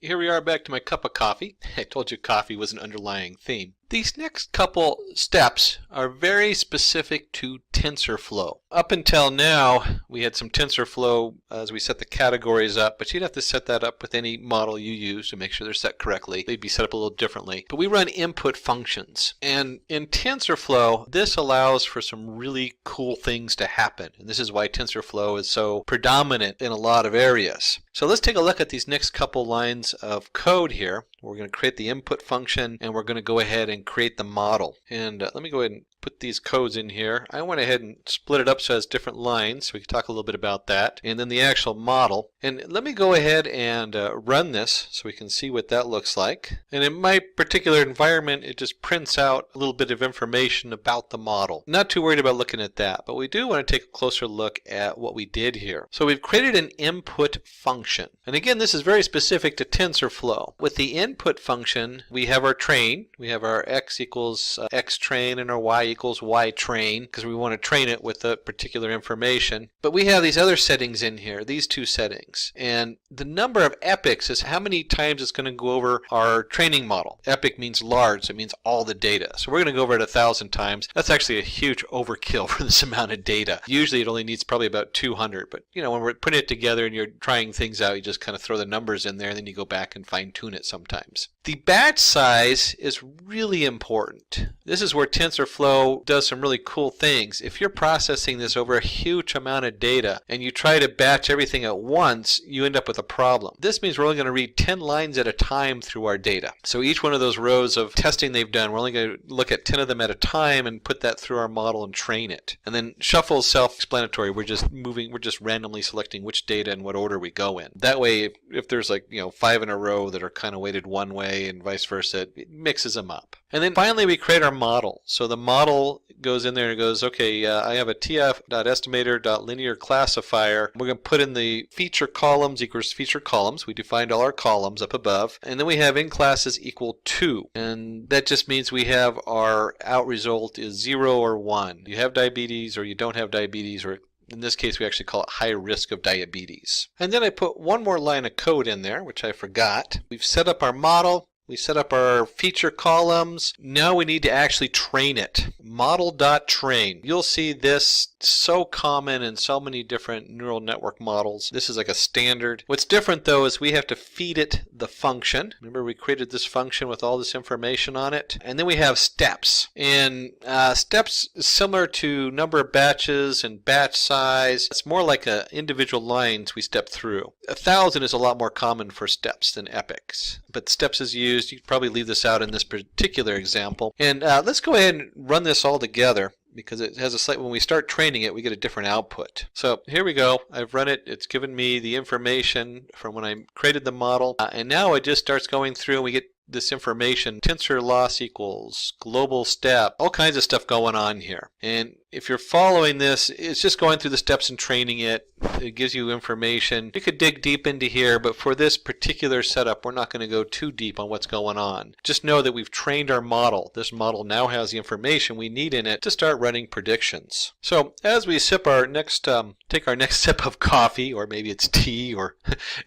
Here we are back to my cup of coffee. I told you coffee was an underlying theme. These next couple steps are very specific to TensorFlow. Up until now, we had some TensorFlow as we set the categories up, but you'd have to set that up with any model you use to make sure they're set correctly. They'd be set up a little differently. But we run input functions. And in TensorFlow, this allows for some really cool things to happen. And this is why TensorFlow is so predominant in a lot of areas. So let's take a look at these next couple lines of code here. We're going to create the input function, and we're going to go ahead and create the model. And let me go ahead and put these codes in here. I went ahead and split it up so it has different lines, so we can talk a little bit about that. And then the actual model. And let me go ahead and run this so we can see what that looks like. And in my particular environment, it just prints out a little bit of information about the model. Not too worried about looking at that, but we do want to take a closer look at what we did here. So we've created an input function. And again, this is very specific to TensorFlow. With the input function, we have our train. We have our x equals x train and our y equals y train because we want to train it with a particular information. But we have these other settings in here, these two settings. And the number of epochs is how many times it's going to go over our training model. Epoch means large, so it means all the data. So we're going to go over it 1,000 times. That's actually a huge overkill for this amount of data. Usually it only needs probably about 200. But when we're putting it together and you're trying things out, you just kind of throw the numbers in there and then you go back and fine tune it sometimes. The batch size is really important. This is where TensorFlow does some really cool things. If you're processing this over a huge amount of data and you try to batch everything at once, you end up with a problem. This means we're only going to read 10 lines at a time through our data. So each one of those rows of testing they've done, we're only going to look at 10 of them at a time and put that through our model and train it. And then shuffle is self-explanatory. We're just randomly selecting which data and what order we go in. That way, if there's 5 in a row that are kind of weighted one way and vice versa, it mixes them up. And then finally we create our model. So the model goes in there and goes, okay, I have a tf.estimator.linear classifier. We're going to put in the feature columns equals feature columns. We defined all our columns up above. And then we have in classes equal 2. And that just means we have our out result is 0 or 1. You have diabetes or you don't have diabetes, or in this case, we actually call it high risk of diabetes. And then I put one more line of code in there, which I forgot. We've set up our model. We set up our feature columns. Now we need to actually train it. Model.train. You'll see this so common in so many different neural network models. This is like a standard. What's different though is we have to feed it the function. Remember we created this function with all this information on it. And then we have steps. And steps similar to number of batches and batch size. It's more like individual lines we step through. 1,000 is a lot more common for steps than epochs. But steps is used. You could probably leave this out in this particular example. And let's go ahead and run this all together, because it has a slight, when we start training it, we get a different output. So here we go. I've run it. It's given me the information from when I created the model. And now it just starts going through and we get this information. Tensor loss equals global step. All kinds of stuff going on here. And if you're following this, it's just going through the steps and training it. It gives you information. You could dig deep into here, but for this particular setup, we're not going to go too deep on what's going on. Just know that we've trained our model. This model now has the information we need in it to start running predictions. So as we sip our next, take our next sip of coffee, or maybe it's tea, or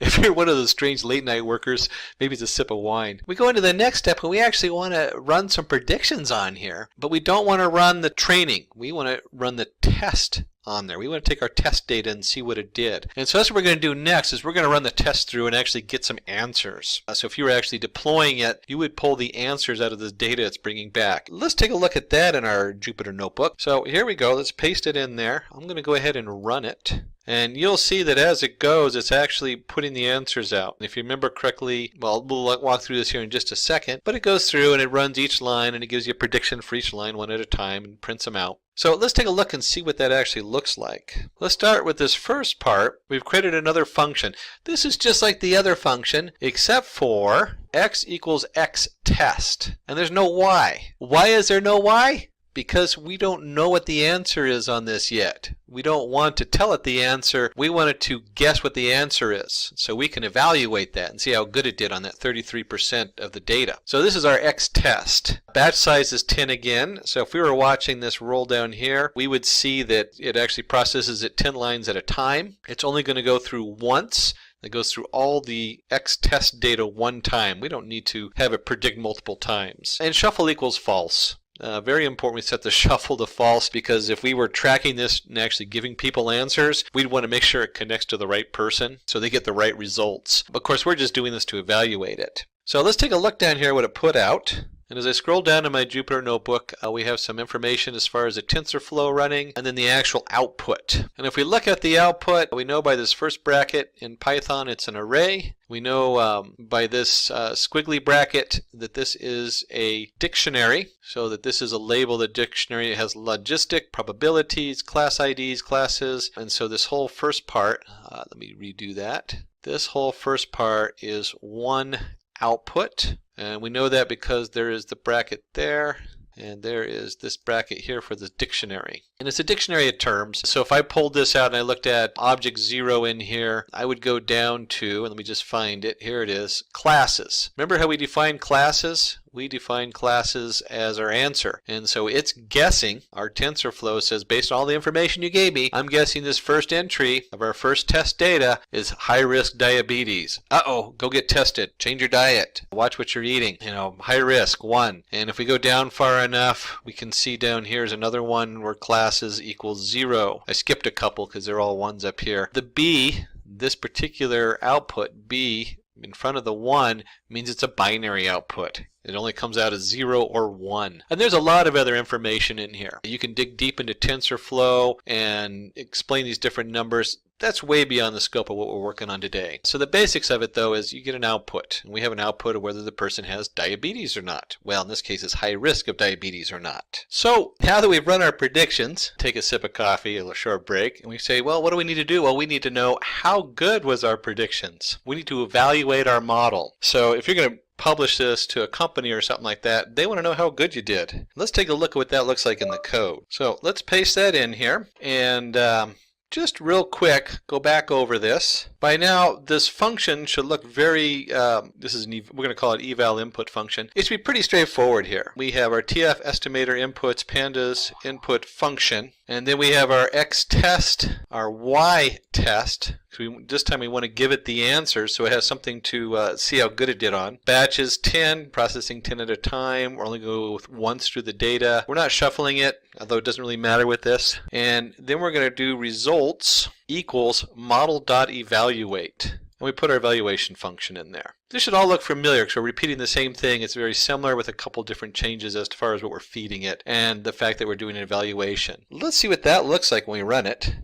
if you're one of those strange late night workers, maybe it's a sip of wine. We go into the next step and we actually want to run some predictions on here, but we don't want to run the training. We want to run the test on there. We want to take our test data and see what it did. And so that's what we're going to do next, is we're going to run the test through and actually get some answers. So if you were actually deploying it, you would pull the answers out of the data it's bringing back. Let's take a look at that in our Jupyter Notebook. So here we go. Let's paste it in there. I'm going to go ahead and run it. And you'll see that as it goes, it's actually putting the answers out. If you remember correctly, well, we'll walk through this here in just a second, but it goes through and it runs each line and it gives you a prediction for each line one at a time and prints them out. So let's take a look and see what that actually looks like. Let's start with this first part. We've created another function. This is just like the other function, except for x equals x test. And there's no y. Why is there no y? Because we don't know what the answer is on this yet. We don't want to tell it the answer. We want it to guess what the answer is. So we can evaluate that and see how good it did on that 33% of the data. So this is our X test. Batch size is 10 again. So if we were watching this roll down here, we would see that it actually processes it 10 lines at a time. It's only going to go through once. It goes through all the X test data one time. We don't need to have it predict multiple times. And shuffle equals false. Very important we set the shuffle to false, because if we were tracking this and actually giving people answers, we'd want to make sure it connects to the right person so they get the right results. Of course, we're just doing this to evaluate it. So let's take a look down here what it put out. And as I scroll down in my Jupyter Notebook, we have some information as far as the Tensorflow running and then the actual output. And if we look at the output, we know by this first bracket in Python it's an array. We know by this squiggly bracket that this is a dictionary, so that this is a label. The dictionary has logistic, probabilities, class IDs, classes, and so this whole first part, let me redo that. This whole first part is one output. And we know that because there is the bracket there, and there is this bracket here for the dictionary. And it's a dictionary of terms. So if I pulled this out and I looked at object 0 in here, I would go down to, and let me just find it, here it is, classes. Remember how we define classes? We define classes as our answer. And so it's guessing, our TensorFlow says, based on all the information you gave me, I'm guessing this first entry of our first test data is high-risk diabetes. Uh-oh, go get tested. Change your diet. Watch what you're eating. You know, high risk, 1. And if we go down far enough, we can see down here is another one where classes equals 0. I skipped a couple because they're all 1s up here. The B, this particular output, B, in front of the 1, means it's a binary output. It only comes out as 0 or 1. And there's a lot of other information in here. You can dig deep into TensorFlow and explain these different numbers. That's way beyond the scope of what we're working on today. So the basics of it, though, is you get an output. And we have an output of whether the person has diabetes or not. Well, in this case, it's high risk of diabetes or not. So now that we've run our predictions, take a sip of coffee, a short break, and we say, well, what do we need to do? Well, we need to know how good was our predictions. We need to evaluate our model. So if you're going to publish this to a company or something like that, they want to know how good you did. Let's take a look at what that looks like in the code. So let's paste that in here, and just real quick, go back over this. By now, this function should look very, we're going to call it eval input function. It should be pretty straightforward here. We have our TF estimator inputs, pandas input function, and then we have our X test, our Y test, This time we want to give it the answer so it has something to see how good it did on. Batches 10, processing 10 at a time. We're only going to go once through the data. We're not shuffling it, although it doesn't really matter with this. And then we're going to do results equals model.evaluate. And we put our evaluation function in there. This should all look familiar because we're repeating the same thing. It's very similar with a couple different changes as far as what we're feeding it and the fact that we're doing an evaluation. Let's see what that looks like when we run it.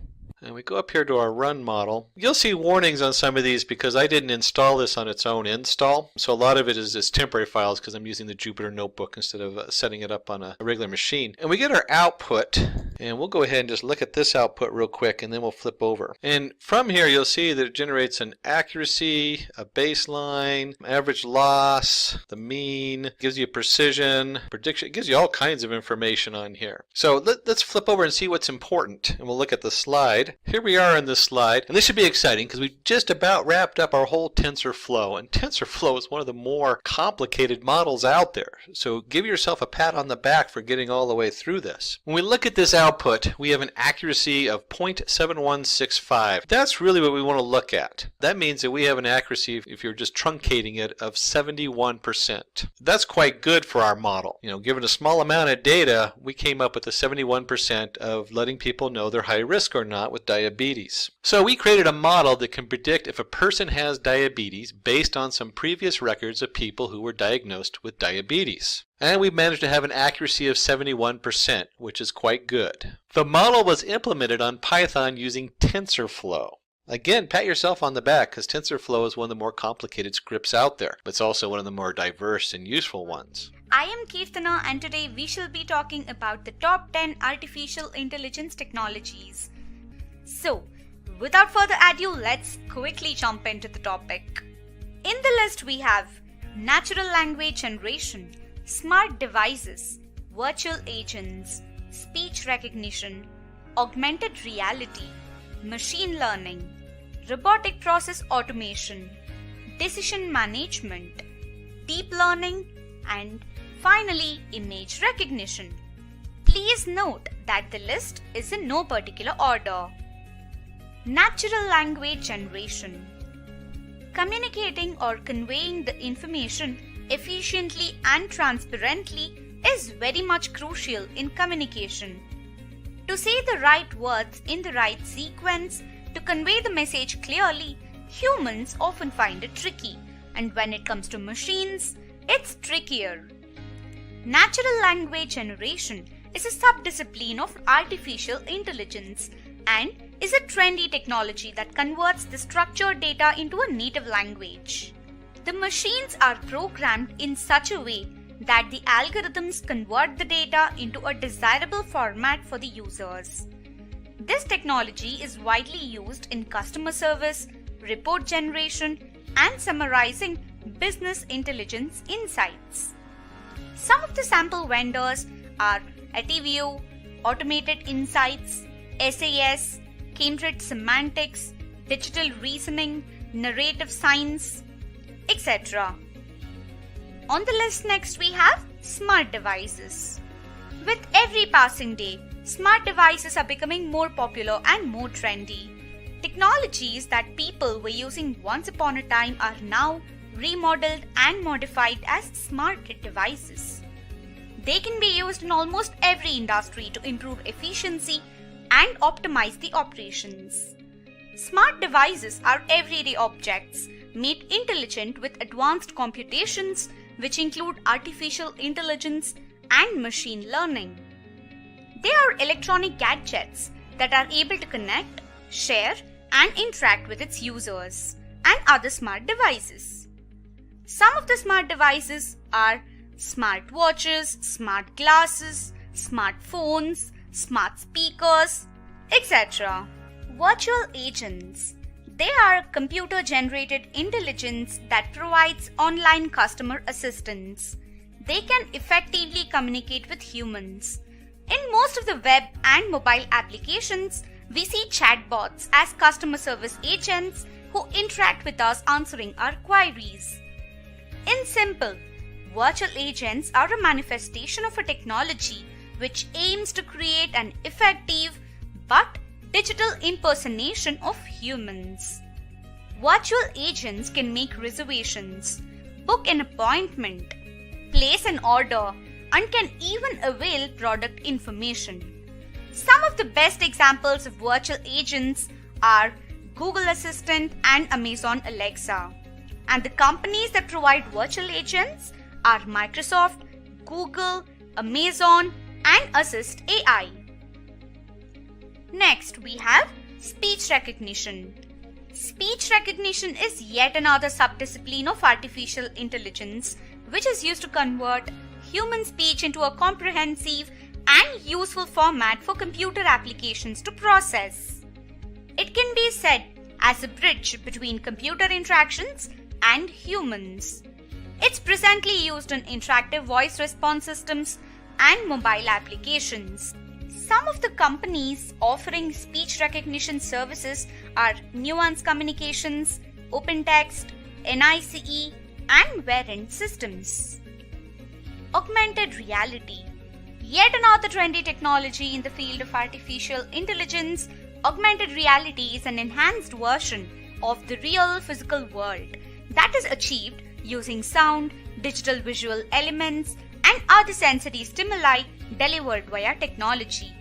And we go up here to our run model. You'll see warnings on some of these because I didn't install this on its own install. So a lot of it is just temporary files because I'm using the Jupyter Notebook instead of setting it up on a regular machine. And we get our output, and we'll go ahead and just look at this output real quick, and then we'll flip over. And from here you'll see that it generates an accuracy, a baseline, average loss, the mean, gives you precision, prediction. It gives you all kinds of information on here. So let's flip over and see what's important, and we'll look at the slide. Here we are in this slide, and this should be exciting because we've just about wrapped up our whole TensorFlow, and TensorFlow is one of the more complicated models out there. So give yourself a pat on the back for getting all the way through this. When we look at this output, we have an accuracy of 0.7165. That's really what we want to look at. That means that we have an accuracy, if you're just truncating it, of 71%. That's quite good for our model. Given a small amount of data, we came up with a 71% of letting people know they're high risk or not with diabetes. So we created a model that can predict if a person has diabetes based on some previous records of people who were diagnosed with diabetes. And we managed to have an accuracy of 71%, which is quite good. The model was implemented on Python using TensorFlow. Again, pat yourself on the back because TensorFlow is one of the more complicated scripts out there, but it's also one of the more diverse and useful ones. I am Kirtana, and today we shall be talking about the top 10 artificial intelligence technologies. So, without further ado, let's quickly jump into the topic. In the list we have natural language generation, smart devices, virtual agents, speech recognition, augmented reality, machine learning, robotic process automation, decision management, deep learning, and finally image recognition. Please note that the list is in no particular order. Natural language generation. Communicating or conveying the information efficiently and transparently is very much crucial in communication. To say the right words in the right sequence, to convey the message clearly, humans often find it tricky, and when it comes to machines, it's trickier. Natural language generation is a subdiscipline of artificial intelligence and is a trendy technology that converts the structured data into a native language. The machines are programmed in such a way that the algorithms convert the data into a desirable format for the users. This technology is widely used in customer service, report generation, and summarizing business intelligence insights. Some of the sample vendors are Ativio, Automated Insights, SAS, Cambridge Semantics, Digital Reasoning, Narrative Science, etc. On the list next we have smart devices. With every passing day, smart devices are becoming more popular and more trendy. Technologies that people were using once upon a time are now remodeled and modified as smart devices. They can be used in almost every industry to improve efficiency and optimize the operations. Smart devices are everyday objects made intelligent with advanced computations, which include artificial intelligence and machine learning. They are electronic gadgets that are able to connect, share, and interact with its users and other smart devices. Some of the smart devices are smart watches, smart glasses, smartphones, smart speakers, etc. Virtual agents. They are computer-generated intelligence that provides online customer assistance. They can effectively communicate with humans. In most of the web and mobile applications, we see chatbots as customer service agents who interact with us answering our queries. In simple, virtual agents are a manifestation of a technology which aims to create an effective but digital impersonation of humans. Virtual agents can make reservations, book an appointment, place an order, and can even avail product information. Some of the best examples of virtual agents are Google Assistant and Amazon Alexa. And the companies that provide virtual agents are Microsoft, Google, Amazon, and Assist AI. Next, we have speech recognition. Speech recognition is yet another subdiscipline of artificial intelligence, which is used to convert human speech into a comprehensive and useful format for computer applications to process. It can be said as a bridge between computer interactions and humans. It's presently used in interactive voice response systems and mobile applications. Some of the companies offering speech recognition services are Nuance Communications, OpenText, NICE, and Recurrent Systems. Augmented reality. Yet another trendy technology in the field of artificial intelligence, augmented reality is an enhanced version of the real physical world that is achieved using sound, digital visual elements, and other sensory stimuli delivered via technology.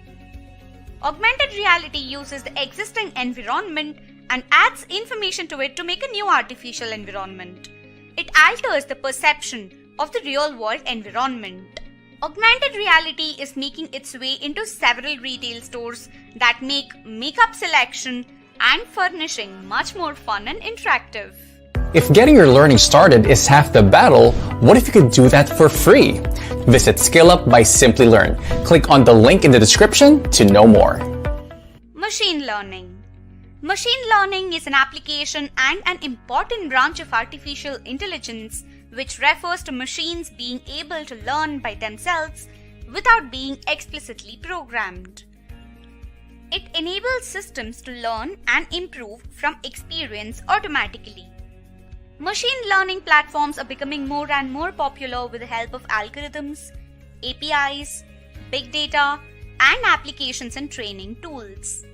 Augmented reality uses the existing environment and adds information to it to make a new artificial environment. It alters the perception of the real-world environment. Augmented reality is making its way into several retail stores that make makeup selection and furnishing much more fun and interactive. If getting your learning started is half the battle, what if you could do that for free? Visit SkillUp by Simplilearn. Click on the link in the description to know more. Machine learning. Machine learning is an application and an important branch of artificial intelligence which refers to machines being able to learn by themselves without being explicitly programmed. It enables systems to learn and improve from experience automatically. Machine learning platforms are becoming more and more popular with the help of algorithms, APIs, big data, and applications and training tools.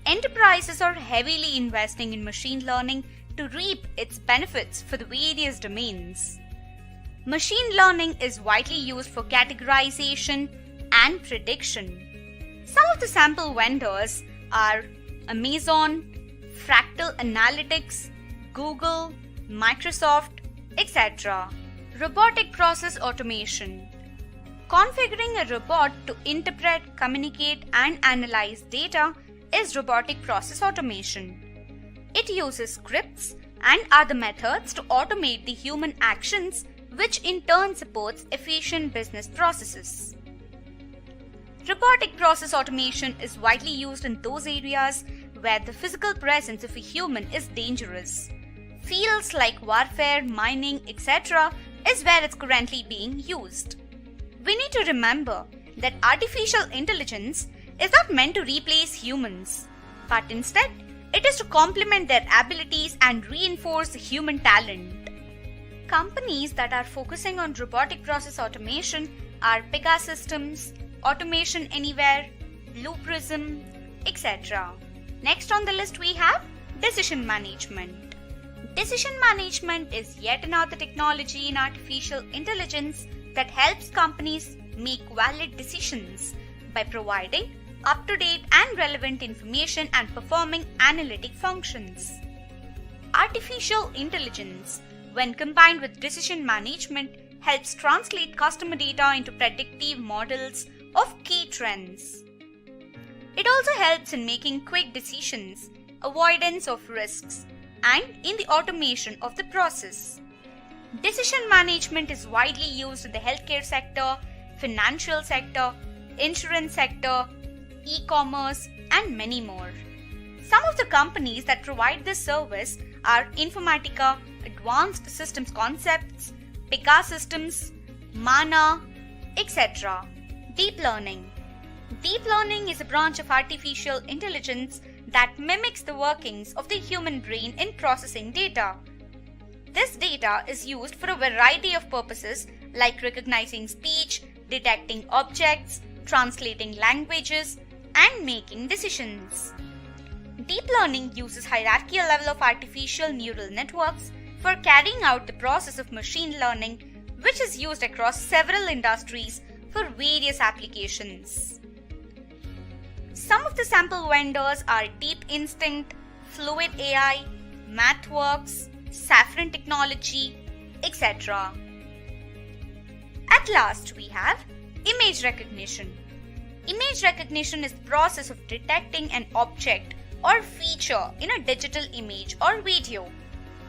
Enterprises are heavily investing in machine learning to reap its benefits for the various domains. Machine learning is widely used for categorization and prediction. Some of the sample vendors are Amazon, Fractal Analytics, Google, Microsoft, etc. Robotic process automation. Configuring a robot to interpret, communicate, and analyze data is robotic process automation. It uses scripts and other methods to automate the human actions, which in turn supports efficient business processes. Robotic process automation is widely used in those areas where the physical presence of a human is dangerous. Fields like warfare, mining, etc. is where it's currently being used. We need to remember that artificial intelligence is not meant to replace humans, but instead it is to complement their abilities and reinforce human talent. Companies that are focusing on robotic process automation are Keras Systems, Automation Anywhere, Blue Prism, etc. Next on the list we have decision management. Decision management is yet another technology in artificial intelligence that helps companies make valid decisions by providing up-to-date and relevant information and performing analytic functions. Artificial intelligence, when combined with decision management, helps translate customer data into predictive models of key trends. It also helps in making quick decisions, avoidance of risks, and in the automation of the process. Decision management is widely used in the healthcare sector, financial sector, insurance sector, e-commerce, and many more. Some of the companies that provide this service are Informatica, Advanced Systems Concepts, Keras Systems, Mana, etc. Deep learning. Deep learning is a branch of artificial intelligence that mimics the workings of the human brain in processing data. This data is used for a variety of purposes like recognizing speech, detecting objects, translating languages, and making decisions. Deep learning uses hierarchical level of artificial neural networks for carrying out the process of machine learning, which is used across several industries for various applications. Some of the sample vendors are Deep Instinct, Fluid AI, MathWorks, Saffron Technology, etc. At last, we have image recognition. Image recognition is the process of detecting an object or feature in a digital image or video.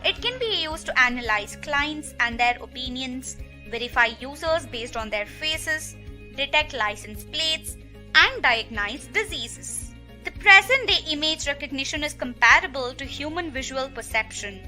It can be used to analyze clients and their opinions, verify users based on their faces, detect license plates, and diagnose diseases. The present-day image recognition is comparable to human visual perception.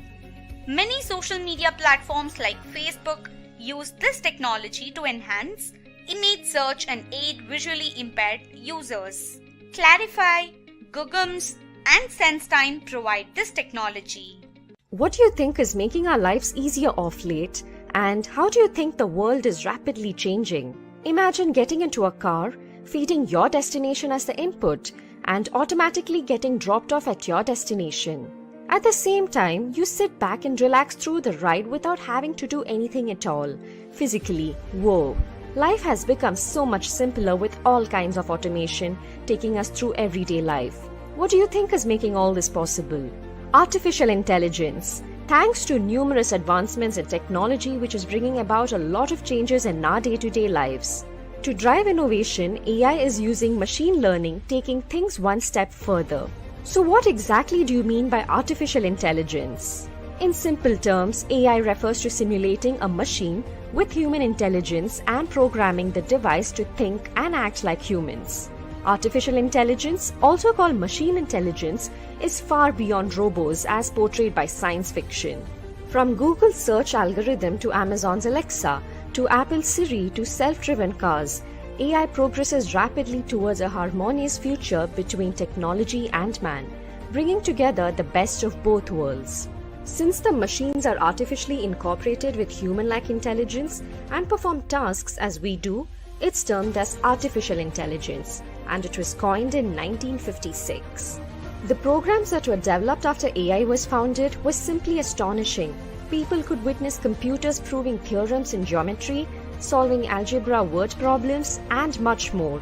Many social media platforms like Facebook use this technology to enhance image search and aid visually impaired users. Clarify, Googums, and SenseTime provide this technology. What do you think is making our lives easier of late? And how do you think the world is rapidly changing? Imagine getting into a car, feeding your destination as the input, and automatically getting dropped off at your destination. At the same time, you sit back and relax through the ride without having to do anything at all. Physically, whoa. Life has become so much simpler with all kinds of automation taking us through everyday life. What do you think is making all this possible? Artificial intelligence. Thanks to numerous advancements in technology which is bringing about a lot of changes in our day-to-day lives. To drive innovation, AI is using machine learning, taking things one step further. So what exactly do you mean by artificial intelligence? In simple terms, AI refers to simulating a machine with human intelligence and programming the device to think and act like humans. Artificial intelligence, also called machine intelligence, is far beyond robots as portrayed by science fiction. From Google's search algorithm to Amazon's Alexa, to Apple's Siri to self-driven cars, AI progresses rapidly towards a harmonious future between technology and man, bringing together the best of both worlds. Since the machines are artificially incorporated with human-like intelligence and perform tasks as we do, it's termed as artificial intelligence, and it was coined in 1956. The programs that were developed after AI was founded was simply astonishing. People could witness computers proving theorems in geometry, solving algebra word problems, and much more.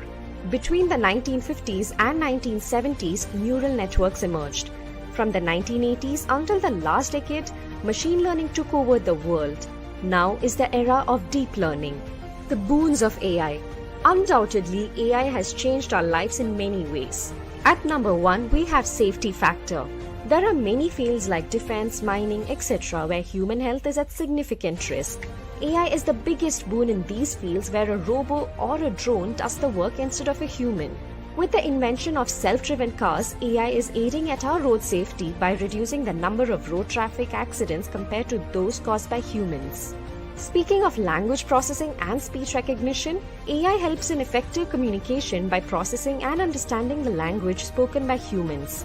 Between the 1950s and 1970s, neural networks emerged. From the 1980s until the last decade, machine learning took over the world. Now is the era of deep learning. The boons of AI. Undoubtedly, AI has changed our lives in many ways. At number 1, we have safety factor. There are many fields like defense, mining, etc. where human health is at significant risk. AI is the biggest boon in these fields where a robo or a drone does the work instead of a human. With the invention of self-driven cars, AI is aiding at our road safety by reducing the number of road traffic accidents compared to those caused by humans. Speaking of language processing and speech recognition, AI helps in effective communication by processing and understanding the language spoken by humans.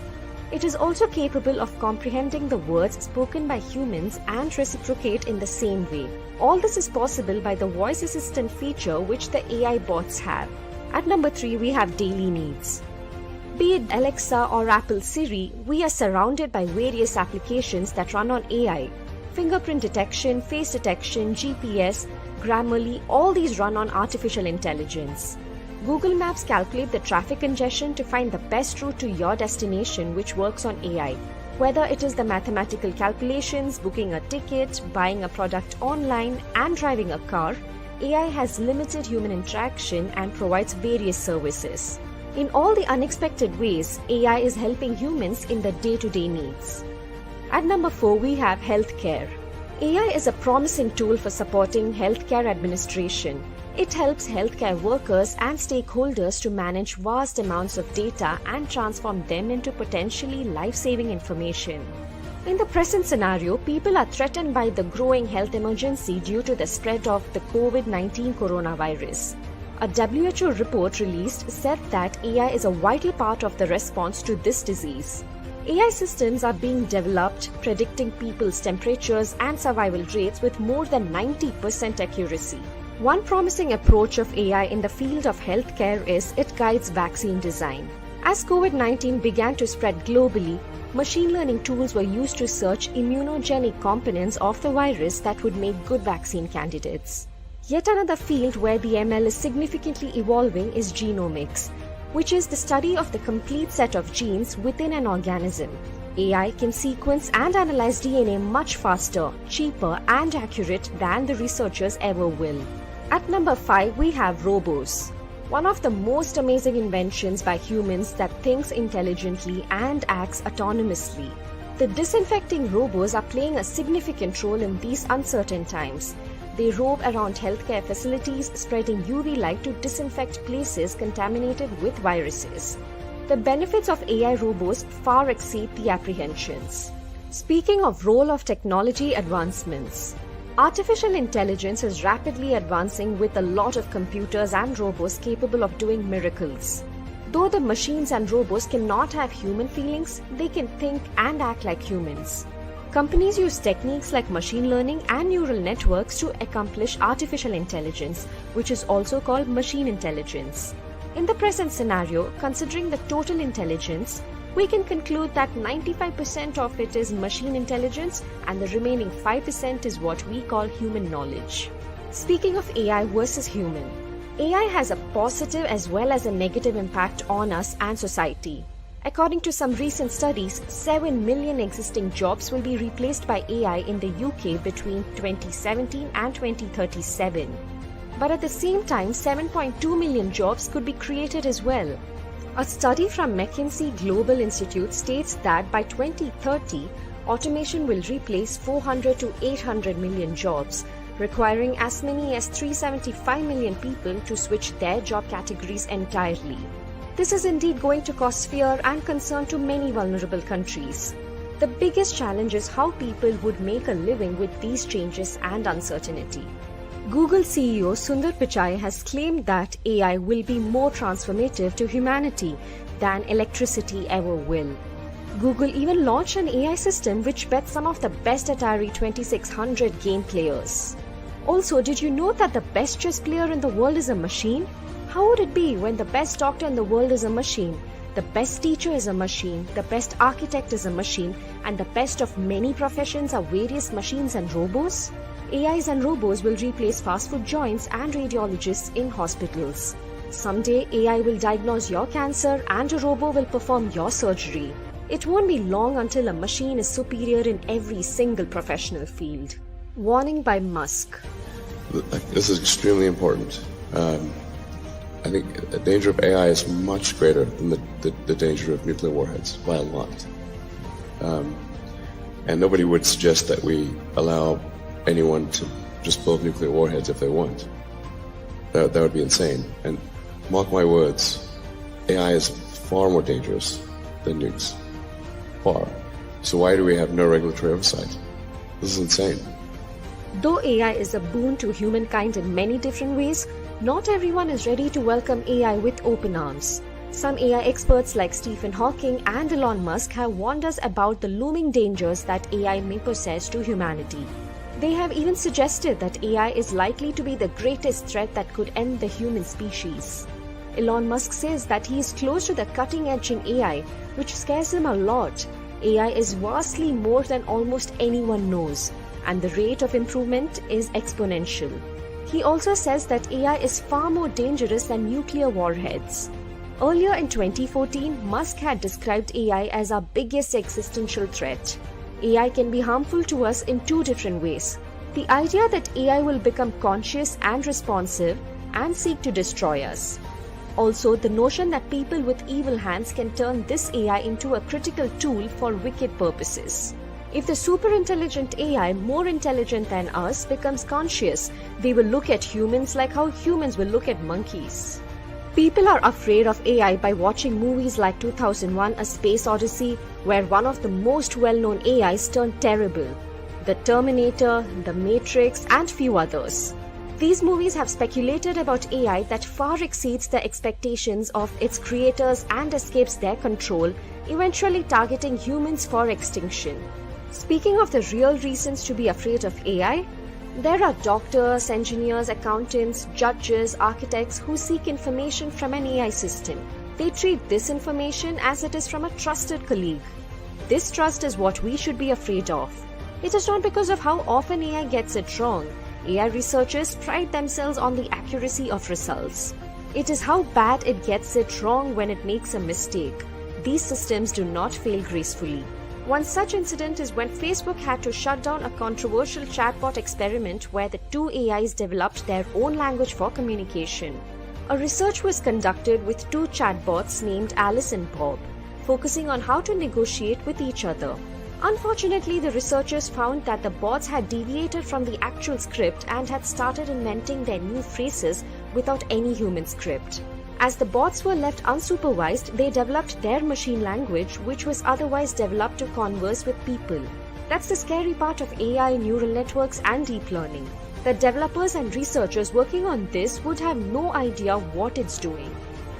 It is also capable of comprehending the words spoken by humans and reciprocate in the same way. All this is possible by the voice assistant feature which the AI bots have. At number 3, we have daily needs. Be it Alexa or Apple Siri, we are surrounded by various applications that run on AI. Fingerprint detection, face detection, GPS, Grammarly, all these run on artificial intelligence. Google Maps calculate the traffic congestion to find the best route to your destination, which works on AI. Whether it is the mathematical calculations, booking a ticket, buying a product online, and driving a car, AI has limited human interaction and provides various services. In all the unexpected ways, AI is helping humans in their day-to-day needs. At number 4, we have healthcare. AI is a promising tool for supporting healthcare administration. It helps healthcare workers and stakeholders to manage vast amounts of data and transform them into potentially life-saving information. In the present scenario, people are threatened by the growing health emergency due to the spread of the COVID-19 coronavirus. A WHO report released said that AI is a vital part of the response to this disease. AI systems are being developed, predicting people's temperatures and survival rates with more than 90% accuracy. One promising approach of AI in the field of healthcare is it guides vaccine design. As COVID-19 began to spread globally, machine learning tools were used to search immunogenic components of the virus that would make good vaccine candidates. Yet another field where the ML is significantly evolving is genomics, which is the study of the complete set of genes within an organism. AI can sequence and analyze DNA much faster, cheaper, and accurate than the researchers ever will. At number 5, we have robos. One of the most amazing inventions by humans that thinks intelligently and acts autonomously. The disinfecting robos are playing a significant role in these uncertain times. They rove around healthcare facilities, spreading UV light to disinfect places contaminated with viruses. The benefits of AI robos far exceed the apprehensions. Speaking of role of technology advancements, artificial intelligence is rapidly advancing with a lot of computers and robots capable of doing miracles. Though the machines and robots cannot have human feelings, they can think and act like humans. Companies use techniques like machine learning and neural networks to accomplish artificial intelligence, which is also called machine intelligence. In the present scenario, considering the total intelligence, we can conclude that 95% of it is machine intelligence and the remaining 5% is what we call human knowledge. Speaking of AI versus human, AI has a positive as well as a negative impact on us and society. According to some recent studies, 7 million existing jobs will be replaced by AI in the UK between 2017 and 2037. But at the same time, 7.2 million jobs could be created as well. A study from McKinsey Global Institute states that by 2030, automation will replace 400 to 800 million jobs, requiring as many as 375 million people to switch their job categories entirely. This is indeed going to cause fear and concern to many vulnerable countries. The biggest challenge is how people would make a living with these changes and uncertainty. Google CEO Sundar Pichai has claimed that AI will be more transformative to humanity than electricity ever will. Google even launched an AI system which bets some of the best Atari 2600 game players. Also, did you know that the best chess player in the world is a machine? How would it be when the best doctor in the world is a machine, the best teacher is a machine, the best architect is a machine, and the best of many professions are various machines and robots? AIs and robots will replace fast food joints and radiologists in hospitals. Someday, AI will diagnose your cancer and a robot will perform your surgery. It won't be long until a machine is superior in every single professional field. Warning by Musk. This is extremely important. I think the danger of AI is much greater than the danger of nuclear warheads by a lot. And nobody would suggest that we allow anyone to just build nuclear warheads if they want. That would be insane. And mark my words, AI is far more dangerous than nukes. Far. So why do we have no regulatory oversight? This is insane. Though AI is a boon to humankind in many different ways, not everyone is ready to welcome AI with open arms. Some AI experts like Stephen Hawking and Elon Musk have warned us about the looming dangers that AI may possess to humanity. They have even suggested that AI is likely to be the greatest threat that could end the human species. Elon Musk says that he is close to the cutting edge in AI, which scares him a lot. AI is vastly more than almost anyone knows, and the rate of improvement is exponential. He also says that AI is far more dangerous than nuclear warheads. Earlier in 2014, Musk had described AI as our biggest existential threat. AI can be harmful to us in two different ways. The idea that AI will become conscious and responsive and seek to destroy us. Also, the notion that people with evil hands can turn this AI into a critical tool for wicked purposes. If the super intelligent AI, more intelligent than us, becomes conscious, they will look at humans like how humans will look at monkeys. People are afraid of AI by watching movies like 2001: A Space Odyssey, where one of the most well-known AIs turned terrible. The Terminator, The Matrix, and few others. These movies have speculated about AI that far exceeds the expectations of its creators and escapes their control, eventually targeting humans for extinction. Speaking of the real reasons to be afraid of AI, There are doctors, engineers, accountants, judges, architects who seek information from an AI system. They treat this information as it is from a trusted colleague. This trust is what we should be afraid of. It is not because of how often AI gets it wrong. AI researchers pride themselves on the accuracy of results. It is how bad it gets it wrong when it makes a mistake. These systems do not fail gracefully. One such incident is when Facebook had to shut down a controversial chatbot experiment where the two AIs developed their own language for communication. A research was conducted with two chatbots named Alice and Bob, focusing on how to negotiate with each other. Unfortunately, the researchers found that the bots had deviated from the actual script and had started inventing their new phrases without any human script. As the bots were left unsupervised, they developed their machine language, which was otherwise developed to converse with people. That's the scary part of AI, neural networks, and deep learning. The developers and researchers working on this would have no idea what it's doing.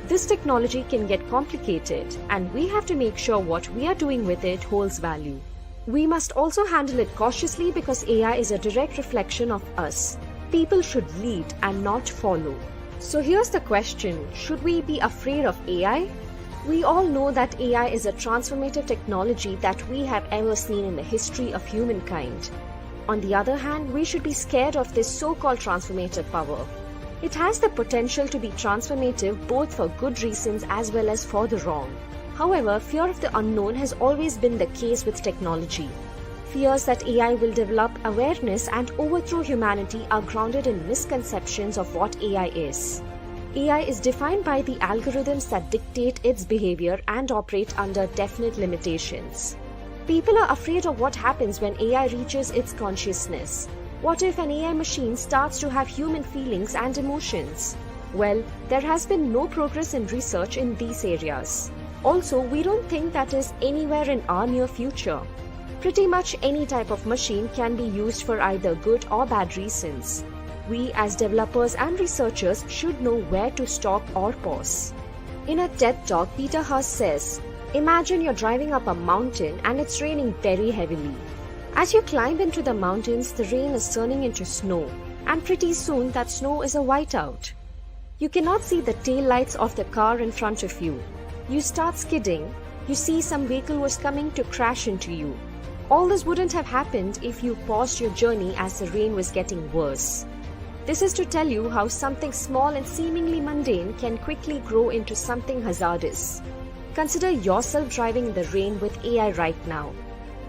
This technology can get complicated, and we have to make sure what we are doing with it holds value. We must also handle it cautiously because AI is a direct reflection of us. People should lead and not follow. So here's the question, should we be afraid of AI? We all know that AI is a transformative technology that we have ever seen in the history of humankind. On the other hand, we should be scared of this so-called transformative power. It has the potential to be transformative both for good reasons as well as for the wrong. However, fear of the unknown has always been the case with technology. Fears that AI will develop awareness and overthrow humanity are grounded in misconceptions of what AI is. AI is defined by the algorithms that dictate its behavior and operate under definite limitations. People are afraid of what happens when AI reaches its consciousness. What if an AI machine starts to have human feelings and emotions? Well, there has been no progress in research in these areas. Also, we don't think that is anywhere in our near future. Pretty much any type of machine can be used for either good or bad reasons. We as developers and researchers should know where to stop or pause. In a TED Talk, Peter Haas says, imagine you're driving up a mountain and it's raining very heavily. As you climb into the mountains, the rain is turning into snow, and pretty soon that snow is a whiteout. You cannot see the tail lights of the car in front of you. You start skidding. You see some vehicle was coming to crash into you. All this wouldn't have happened if you paused your journey as the rain was getting worse. This is to tell you how something small and seemingly mundane can quickly grow into something hazardous. Consider yourself driving in the rain with AI right now.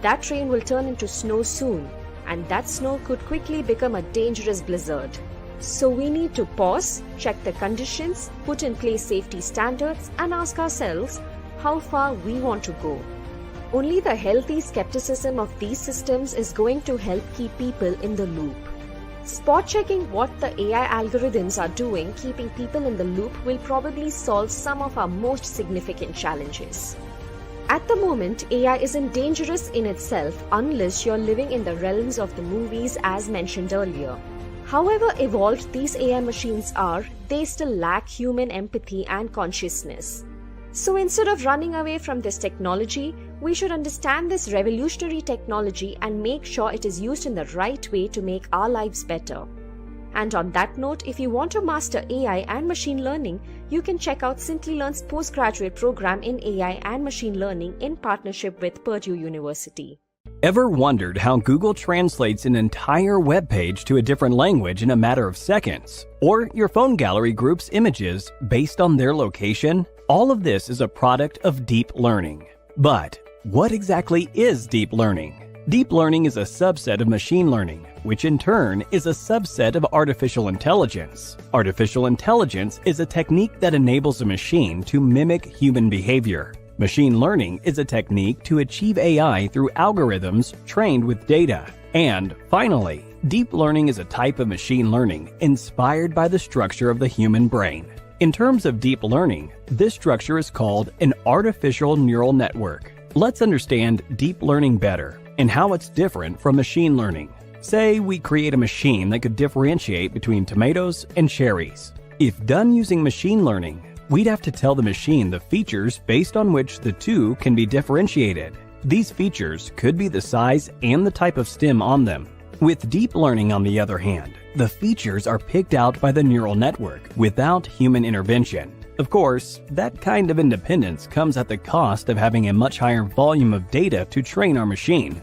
That rain will turn into snow soon, and that snow could quickly become a dangerous blizzard. So we need to pause, check the conditions, put in place safety standards, and ask ourselves how far we want to go. Only the healthy skepticism of these systems is going to help keep people in the loop. Spot checking what the AI algorithms are doing, keeping people in the loop, will probably solve some of our most significant challenges. At the moment, AI isn't dangerous in itself unless you're living in the realms of the movies as mentioned earlier. However evolved these AI machines are, they still lack human empathy and consciousness. So instead of running away from this technology, we should understand this revolutionary technology and make sure it is used in the right way to make our lives better. And on that note, if you want to master AI and machine learning, you can check out Simplilearn's postgraduate program in AI and machine learning in partnership with Purdue University. Ever wondered how Google translates an entire web page to a different language in a matter of seconds? Or your phone gallery groups images based on their location? All of this is a product of deep learning. But what exactly is deep learning? Deep learning is a subset of machine learning, which in turn is a subset of artificial intelligence. Artificial intelligence is a technique that enables a machine to mimic human behavior. Machine learning is a technique to achieve AI through algorithms trained with data. And finally, deep learning is a type of machine learning inspired by the structure of the human brain. In terms of deep learning, this structure is called an artificial neural network. Let's understand deep learning better and how it's different from machine learning. Say we create a machine that could differentiate between tomatoes and cherries. If done using machine learning, we'd have to tell the machine the features based on which the two can be differentiated. These features could be the size and the type of stem on them. With deep learning, on the other hand, the features are picked out by the neural network without human intervention. Of course, that kind of independence comes at the cost of having a much higher volume of data to train our machine.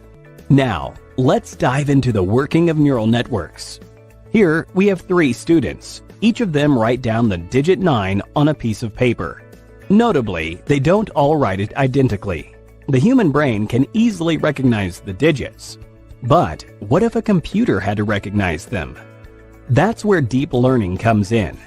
Now, let's dive into the working of neural networks. Here, we have 3 students. Each of them write down the digit 9 on a piece of paper. Notably, they don't all write it identically. The human brain can easily recognize the digits. But what if a computer had to recognize them? That's where deep learning comes in.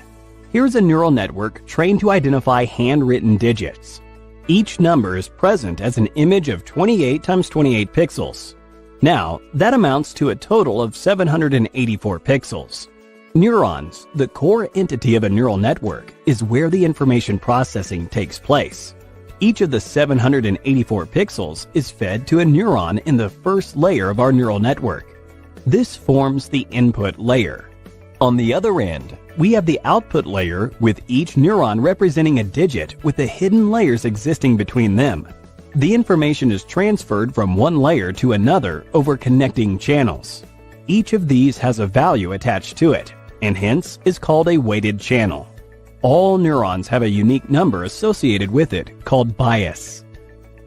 Here's a neural network trained to identify handwritten digits. Each number is present as an image of 28 times 28 pixels. Now, that amounts to a total of 784 pixels. Neurons, the core entity of a neural network, is where the information processing takes place. Each of the 784 pixels is fed to a neuron in the first layer of our neural network. This forms the input layer. On the other end, we have the output layer, with each neuron representing a digit with the hidden layers existing between them. The information is transferred from one layer to another over connecting channels. Each of these has a value attached to it, and hence is called a weighted channel. All neurons have a unique number associated with it called bias.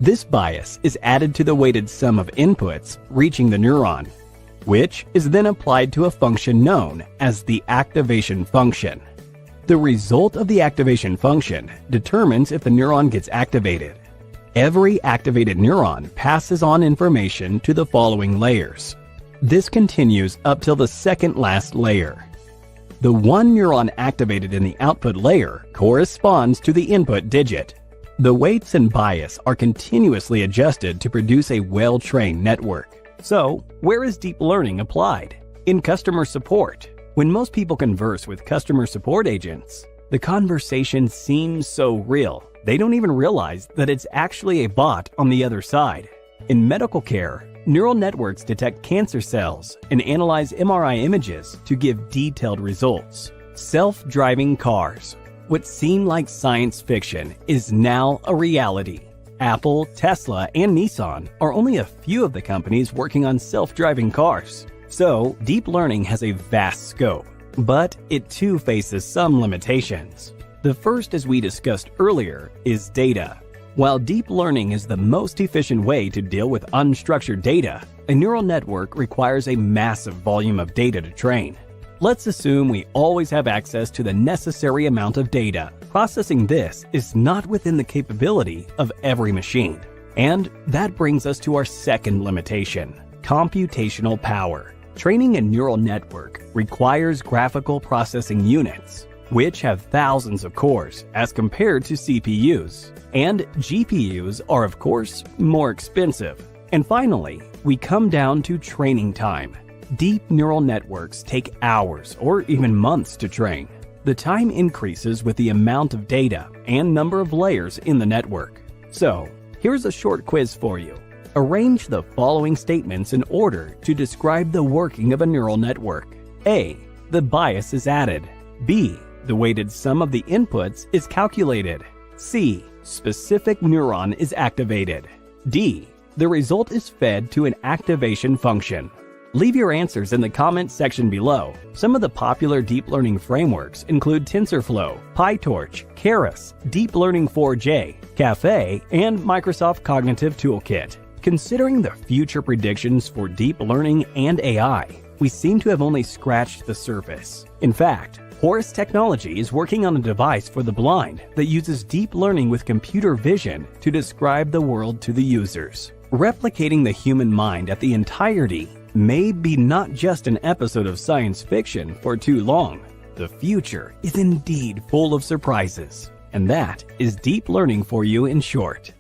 This bias is added to the weighted sum of inputs reaching the neuron, which is then applied to a function known as the activation function. The result of the activation function determines if the neuron gets activated. Every activated neuron passes on information to the following layers. This continues up till the second last layer. The one neuron activated in the output layer corresponds to the input digit. The weights and bias are continuously adjusted to produce a well-trained network. So, where is deep learning applied? In customer support. When most people converse with customer support agents, the conversation seems so real, they don't even realize that it's actually a bot on the other side. In medical care, neural networks detect cancer cells and analyze MRI images to give detailed results. Self-driving cars. What seemed like science fiction is now a reality. Apple, Tesla, and Nissan are only a few of the companies working on self-driving cars. So, deep learning has a vast scope, but it too faces some limitations. The first, as we discussed earlier, is data. While deep learning is the most efficient way to deal with unstructured data, a neural network requires a massive volume of data to train. Let's assume we always have access to the necessary amount of data. Processing this is not within the capability of every machine. And that brings us to our second limitation: computational power. Training a neural network requires graphical processing units, which have thousands of cores as compared to CPUs. And GPUs are, of course, more expensive. And finally, we come down to training time. Deep neural networks take hours or even months to train. The time increases with the amount of data and number of layers in the network. So, here's a short quiz for you. Arrange the following statements in order to describe the working of a neural network. A. The bias is added. B. The weighted sum of the inputs is calculated. C. Specific neuron is activated. D. The result is fed to an activation function. Leave your answers in the comments section below. Some of the popular deep learning frameworks include Tensorflow, PyTorch, Keras, Deep Learning 4J, Caffe, and Microsoft Cognitive Toolkit. Considering the future predictions for deep learning and AI, we seem to have only scratched the surface. In fact, Horus Technology is working on a device for the blind that uses deep learning with computer vision to describe the world to the users. Replicating the human mind at the entirety may be not just an episode of science fiction for too long. The future is indeed full of surprises, and that is deep learning for you in short.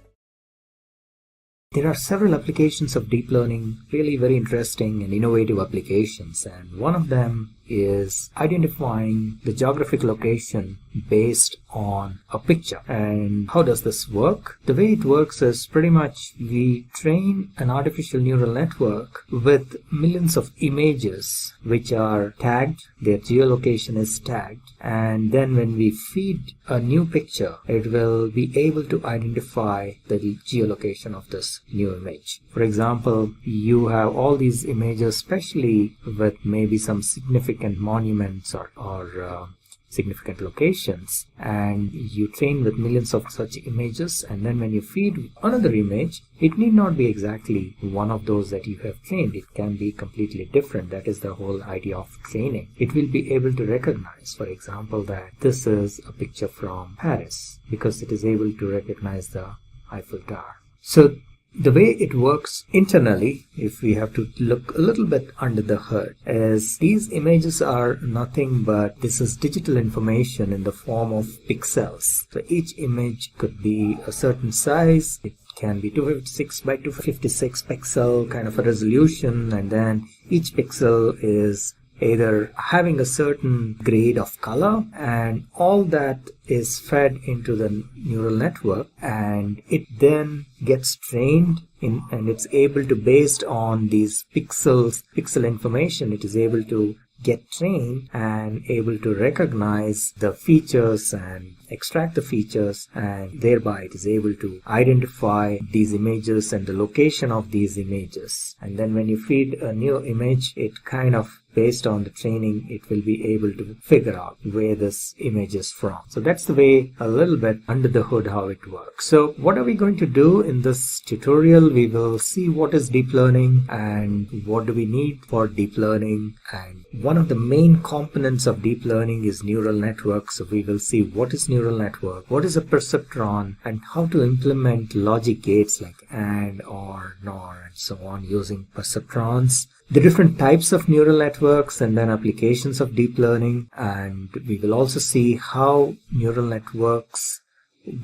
There are several applications of deep learning, really very interesting and innovative applications, and one of them is identifying the geographic location based on a picture. And how does this work? The way it works is pretty much we train an artificial neural network with millions of images which are tagged, their geolocation is tagged, and then when we feed a new picture, it will be able to identify the geolocation of this new image. For example, you have all these images, especially with maybe some significant monuments or significant locations, and you train with millions of such images, and then when you feed another image, it need not be exactly one of those that you have trained. It can be completely different. That is the whole idea of training. It will be able to recognize, for example, that this is a picture from Paris because it is able to recognize the Eiffel Tower. So the way it works internally, if we have to look a little bit under the hood, is these images are nothing but this is digital information in the form of pixels. So each image could be a certain size. It can be 256 by 256 pixel kind of a resolution, and then each pixel is either having a certain grade of color, and all that is fed into the neural network, and it then gets trained in, and it's able to, based on these pixel information, it is able to get trained and able to recognize the features and extract the features, and thereby it is able to identify these images and the location of these images. And then when you feed a new image, it kind of, based on the training, it will be able to figure out where this image is from. So that's the way, a little bit under the hood, how it works. So what are we going to do in this tutorial? We will see what is deep learning and what do we need for deep learning. And one of the main components of deep learning is neural networks. So we will see what is neural network, what is a perceptron, and how to implement logic gates like AND, OR, NOR, and so on using perceptrons. The different types of neural networks, and then applications of deep learning, and we will also see how neural networks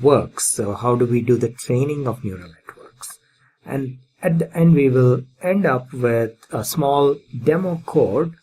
works. So how do we do the training of neural networks? And at the end we will end up with a small demo code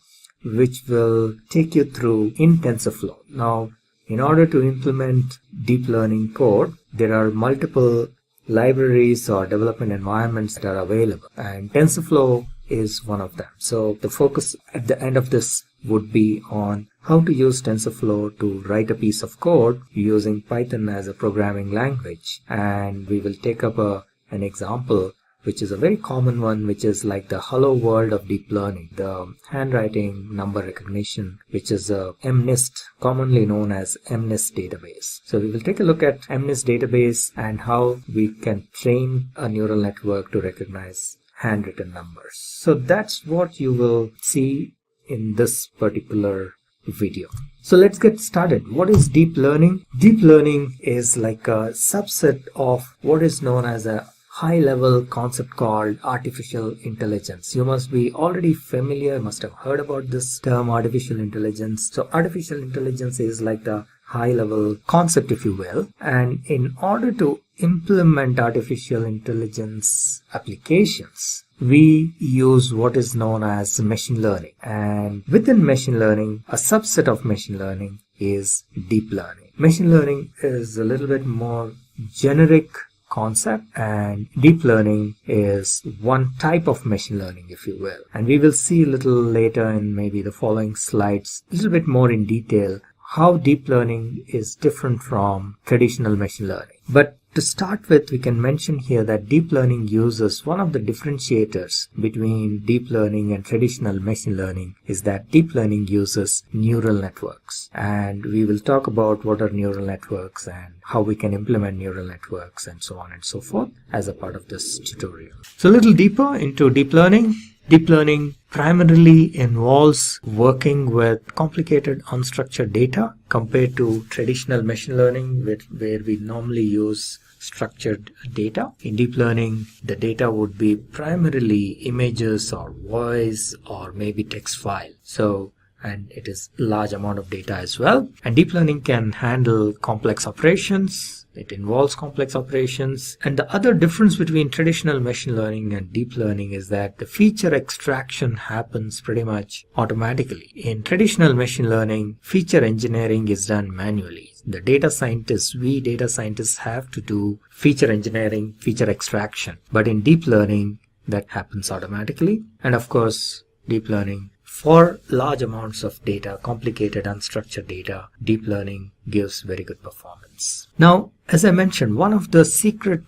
which will take you through in TensorFlow. Now, in order to implement deep learning code, there are multiple libraries or development environments that are available, and TensorFlow is one of them. So the focus at the end of this would be on how to use TensorFlow to write a piece of code using Python as a programming language. And we will take up an example which is a very common one, which is like the hello world of deep learning, the handwriting number recognition, which is a MNIST, commonly known as MNIST database. So we will take a look at MNIST database and how we can train a neural network to recognize handwritten numbers. So that's what you will see in this particular video. So let's get started. What is deep learning? Deep learning is like a subset of what is known as a high-level concept called artificial intelligence. You must be already familiar, must have heard about this term artificial intelligence. So artificial intelligence is like the high-level concept, if you will. And in order to implement artificial intelligence applications, we use what is known as machine learning. And within machine learning, a subset of machine learning is deep learning. Machine learning is a little bit more generic concept, and deep learning is one type of machine learning, if you will. And we will see a little later in maybe the following slides a little bit more in detail how deep learning is different from traditional machine learning. But to start with, we can mention here that deep learning uses one of the differentiators between deep learning and traditional machine learning is that deep learning uses neural networks. And we will talk about what are neural networks and how we can implement neural networks and so on and so forth as a part of this tutorial. So a little deeper into deep learning. Deep learning primarily involves working with complicated unstructured data compared to traditional machine learning where we normally use structured data. In deep learning, the data would be primarily images or voice or maybe text file. So and it is large amount of data as well. And deep learning can handle complex operations. It involves complex operations. And the other difference between traditional machine learning and deep learning is that the feature extraction happens pretty much automatically. In traditional machine learning, feature engineering is done manually. The data scientists have to do feature engineering, feature extraction. But in deep learning, that happens automatically. And of course, deep learning, for large amounts of data, complicated unstructured data, deep learning gives very good performance. Now, as I mentioned, one of the secret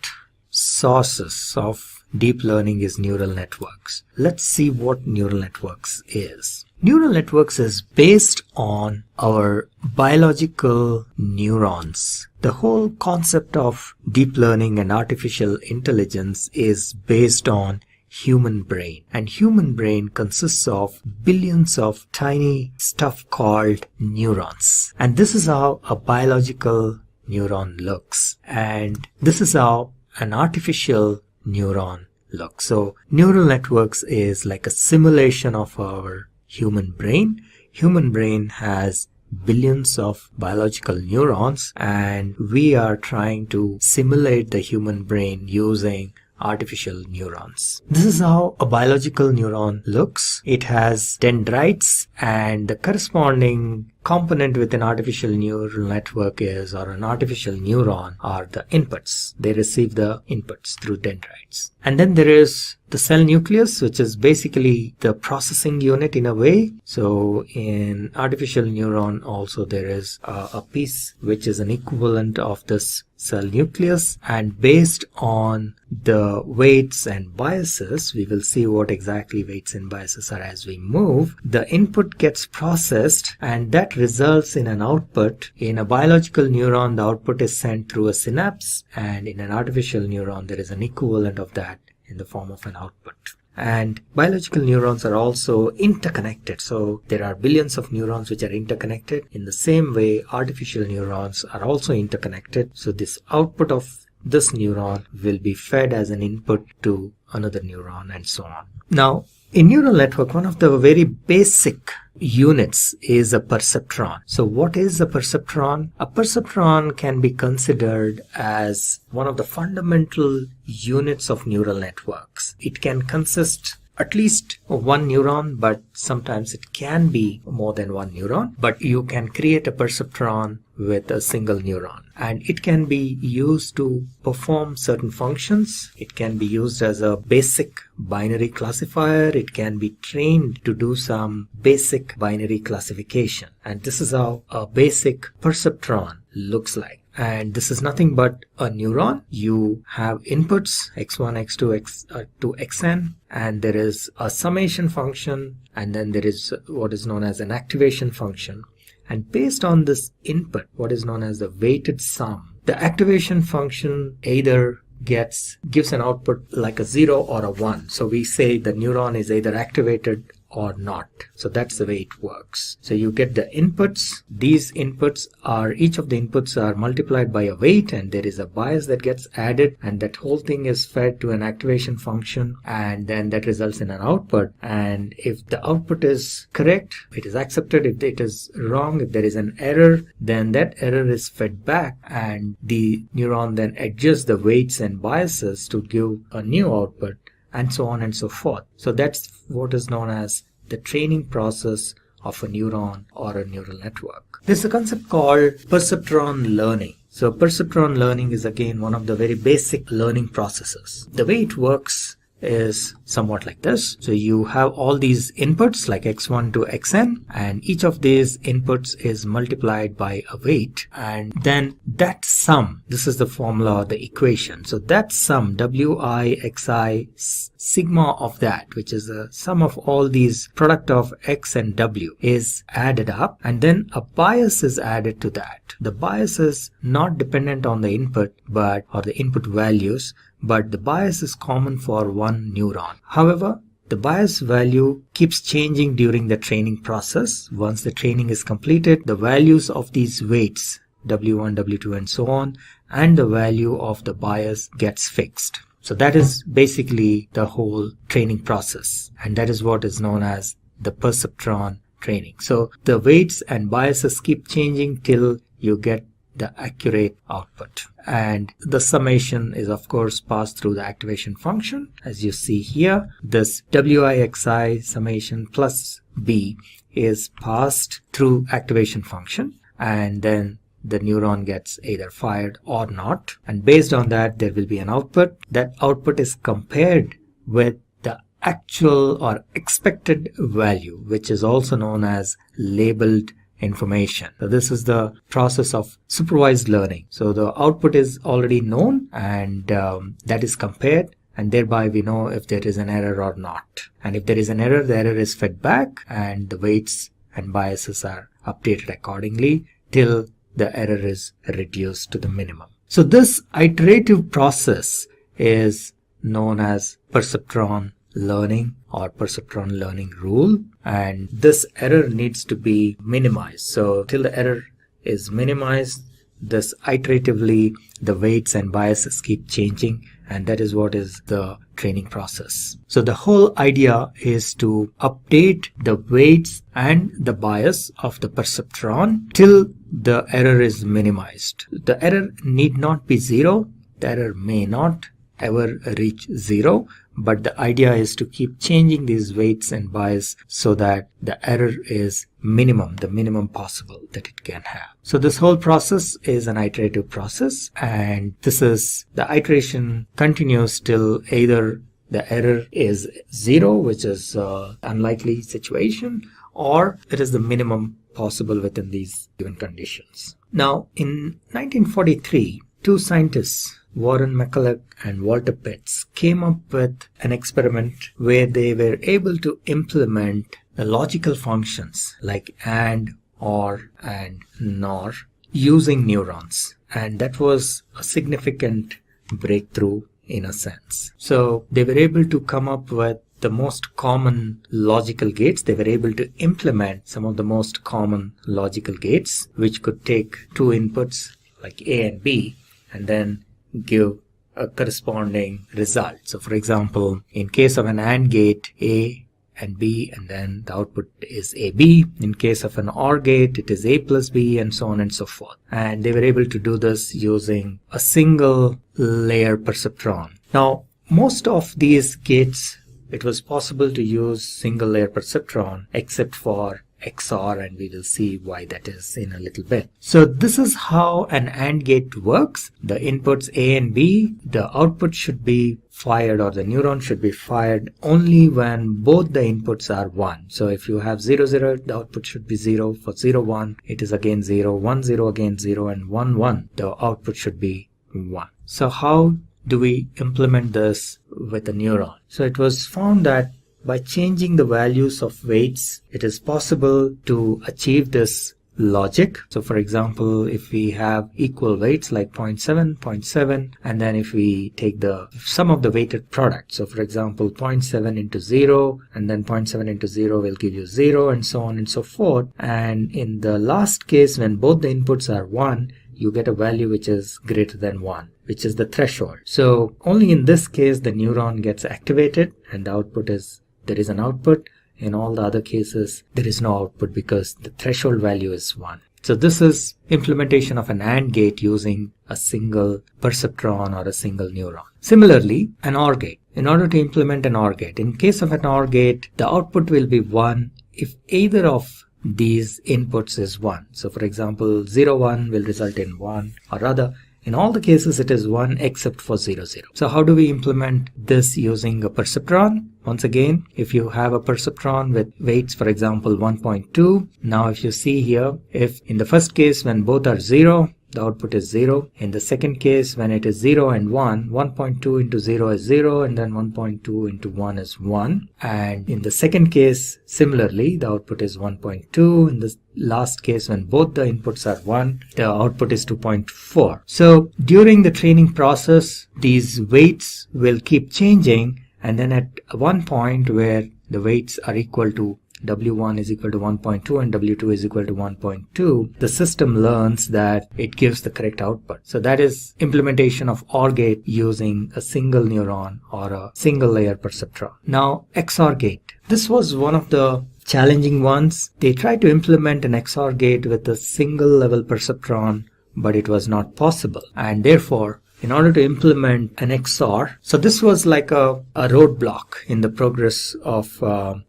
sources of deep learning is neural networks. Let's see what neural networks is. Neural networks is based on our biological neurons. The whole concept of deep learning and artificial intelligence is based on human brain, and human brain consists of billions of tiny stuff called neurons, and this is how a biological neuron looks, and this is how an artificial neuron looks. So neural networks is like a simulation of our human brain. Human brain has billions of biological neurons, and we are trying to simulate the human brain using artificial neurons. This is how a biological neuron looks. It has dendrites, and the corresponding component with an artificial neural network is, or an artificial neuron, are the inputs. They receive the inputs through dendrites. And then there is the cell nucleus, which is basically the processing unit in a way. So in artificial neuron also there is a piece which is an equivalent of this cell nucleus, and based on the weights and biases, we will see what exactly weights and biases are as we move. The input gets processed, and that results in an output. In a biological neuron, the output is sent through a synapse, and in an artificial neuron there is an equivalent of that in the form of an output. And biological neurons are also interconnected. So there are billions of neurons which are interconnected. In the same way, artificial neurons are also interconnected. So this output of this neuron will be fed as an input to another neuron, and so on. Now, in neural network, one of the very basic units is a perceptron. So what is a perceptron? A perceptron can be considered as one of the fundamental units of neural networks. It can consist at least of one neuron, but sometimes it can be more than one neuron. But you can create a perceptron with a single neuron, and it can be used to perform certain functions. It can be used as a basic binary classifier. It can be trained to do some basic binary classification, and this is how a basic perceptron looks like. And this is nothing but a neuron. You have inputs x1, x2, to xn, and there is a summation function, and then there is what is known as an activation function. And based on this input, what is known as the weighted sum, the activation function either gives an output like a 0 or a 1. So we say the neuron is either activated or not. So that's the way it works. So you get the inputs. These inputs are, each of the inputs are multiplied by a weight, and there is a bias that gets added, and that whole thing is fed to an activation function, and then that results in an output. And if the output is correct, it is accepted. If it is wrong, if there is an error, then that error is fed back, and the neuron then adjusts the weights and biases to give a new output, and so on and so forth. So that's what is known as the training process of a neuron or a neural network. There's a concept called perceptron learning. So perceptron learning is again one of the very basic learning processes. The way it works is somewhat like this. So you have all these inputs like x1 to xn, and each of these inputs is multiplied by a weight, and then that sum, this is the formula or the equation. So that sum, wi xi sigma of that, which is the sum of all these product of x and w, is added up, and then a bias is added to that. The bias is not dependent on the input or the input values, but the bias is common for one neuron. However, the bias value keeps changing during the training process. Once the training is completed, the values of these weights, W1, W2, and so on, and the value of the bias gets fixed. So that is basically the whole training process, and that is what is known as the perceptron training. So the weights and biases keep changing till you get the accurate output. And the summation is of course passed through the activation function. As you see here, this WIXI summation plus B is passed through activation function, and then the neuron gets either fired or not. And based on that, there will be an output. That output is compared with the actual or expected value, which is also known as labeled information. So this is the process of supervised learning. So the output is already known, and that is compared, and thereby we know if there is an error or not. And if there is an error, the error is fed back and the weights and biases are updated accordingly till the error is reduced to the minimum. So this iterative process is known as perceptron learning or perceptron learning rule, and this error needs to be minimized. So till the error is minimized, this iteratively the weights and biases keep changing, and that is what is the training process. So the whole idea is to update the weights and the bias of the perceptron till the error is minimized. The error need not be zero. The error may not ever reach zero, but the idea is to keep changing these weights and bias so that the error is minimum, the minimum possible that it can have. So this whole process is an iterative process, and this is the iteration continues till either the error is zero, which is unlikely situation, or it is the minimum possible within these given conditions. Now in 1943, two scientists, Warren McCulloch and Walter Pitts, came up with an experiment where they were able to implement the logical functions like AND, OR, and NOR using neurons. And that was a significant breakthrough in a sense. So they were able to come up with the most common logical gates. They were able to implement some of the most common logical gates, which could take two inputs like A and B and then give a corresponding result. So for example, in case of an AND gate, A and B, and then the output is AB. In case of an OR gate, it is A plus B, and so on and so forth. And they were able to do this using a single layer perceptron. Now, most of these gates, it was possible to use single layer perceptron except for XOR, and we will see why that is in a little bit. So this is how an AND gate works. The inputs A and B, the output should be fired, or the neuron should be fired only when both the inputs are 1. So if you have 0, 0, the output should be 0. For 0, 1, it is again 0, 1, 0, again 0, and 1, 1, the output should be 1. So how do we implement this with a neuron? So it was found that by changing the values of weights, it is possible to achieve this logic. So for example, if we have equal weights like 0.7, 0.7, and then if we take the sum of the weighted product, so for example 0.7 into 0, and then 0.7 into 0 will give you 0, and so on and so forth. And in the last case, when both the inputs are 1, you get a value which is greater than 1, which is the threshold. So only in this case the neuron gets activated and the output is, there is an output. In all the other cases, there is no output because the threshold value is 1. So this is implementation of an AND gate using a single perceptron or a single neuron. Similarly, an OR gate. In order to implement an OR gate, in case of an OR gate, the output will be 1 if either of these inputs is 1. So for example, 0, 1 will result in 1, or rather, in all the cases it is 1 except for 0, 0. So how do we implement this using a perceptron? Once again, if you have a perceptron with weights, for example 1.2, now if you see here, if in the first case when both are 0, the output is 0. In the second case, when it is 0 and 1, 1.2 into 0 is 0, and then 1.2 into 1 is 1. And in the second case, similarly, the output is 1.2. In the last case, when both the inputs are 1, the output is 2.4. So during the training process, these weights will keep changing, and then at one point where the weights are equal to W1 is equal to 1.2 and W2 is equal to 1.2, the system learns that it gives the correct output. So that is implementation of OR gate using a single neuron or a single layer perceptron. Now XOR gate. This was one of the challenging ones. They tried to implement an XOR gate with a single level perceptron, but it was not possible. And therefore, in order to implement an XOR, so this was like a roadblock in the progress of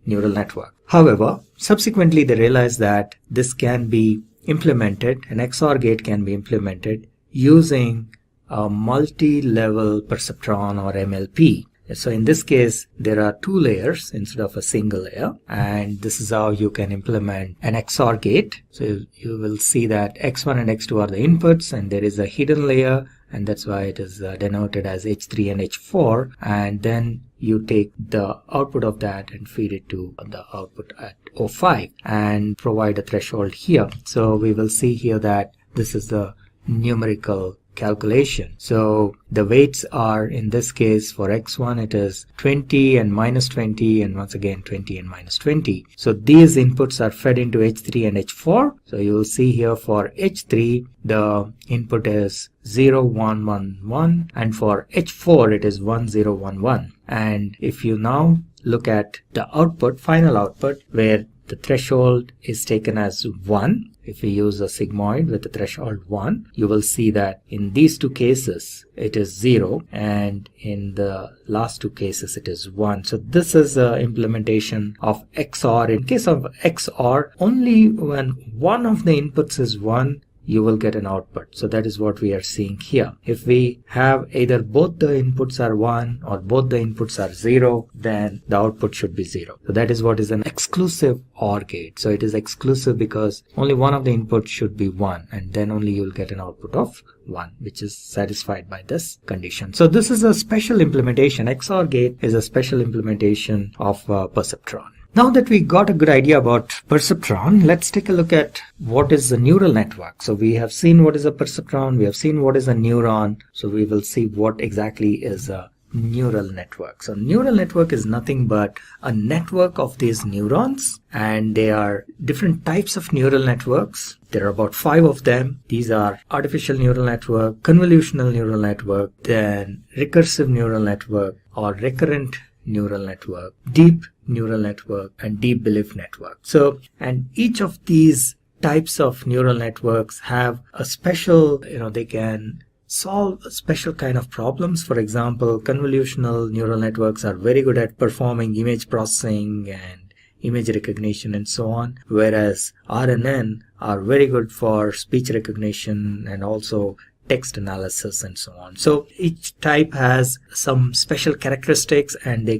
neural network. However, subsequently they realized that this can be implemented, an XOR gate can be implemented using a multi-level perceptron or MLP. So in this case, there are 2 layers instead of a single layer, and this is how you can implement an XOR gate. So you will see that X1 and X2 are the inputs, and there is a hidden layer, and that's why it is denoted as H3 and H4, and then you take the output of that and feed it to the output at O5 and provide a threshold here. So we will see here that this is the numerical calculation. So the weights are, in this case for X1 it is 20 and minus 20, and once again 20 and minus 20. So these inputs are fed into H3 and H4. So you will see here for H3 the input is 0, 1, 1, 1, and for H4 it is 1, 0, 1, 1. And if you now look at the output, final output, where the threshold is taken as 1, if we use a sigmoid with the threshold 1, you will see that in these 2 cases it is 0, and in the last 2 cases it is 1. So this is the implementation of XOR. In case of XOR, only when one of the inputs is 1, you will get an output. So that is what we are seeing here. If we have either both the inputs are 1 or both the inputs are 0, then the output should be 0. So that is what is an exclusive OR gate. So it is exclusive because only one of the inputs should be 1, and then only you will get an output of 1, which is satisfied by this condition. So this is a special implementation. XOR gate is a special implementation of perceptron. Now that we got a good idea about perceptron, let's take a look at what is a neural network. So we have seen what is a perceptron, we have seen what is a neuron, so we will see what exactly is a neural network. So neural network is nothing but a network of these neurons, and they are different types of neural networks. There are about 5 of them. These are artificial neural network, convolutional neural network, then recursive neural network or recurrent neural network, deep neural network, and deep belief network. So, and each of these types of neural networks have a special, they can solve a special kind of problems. For example, convolutional neural networks are very good at performing image processing and image recognition and so on, whereas RNN are very good for speech recognition and also text analysis and so on. So each type has some special characteristics, and they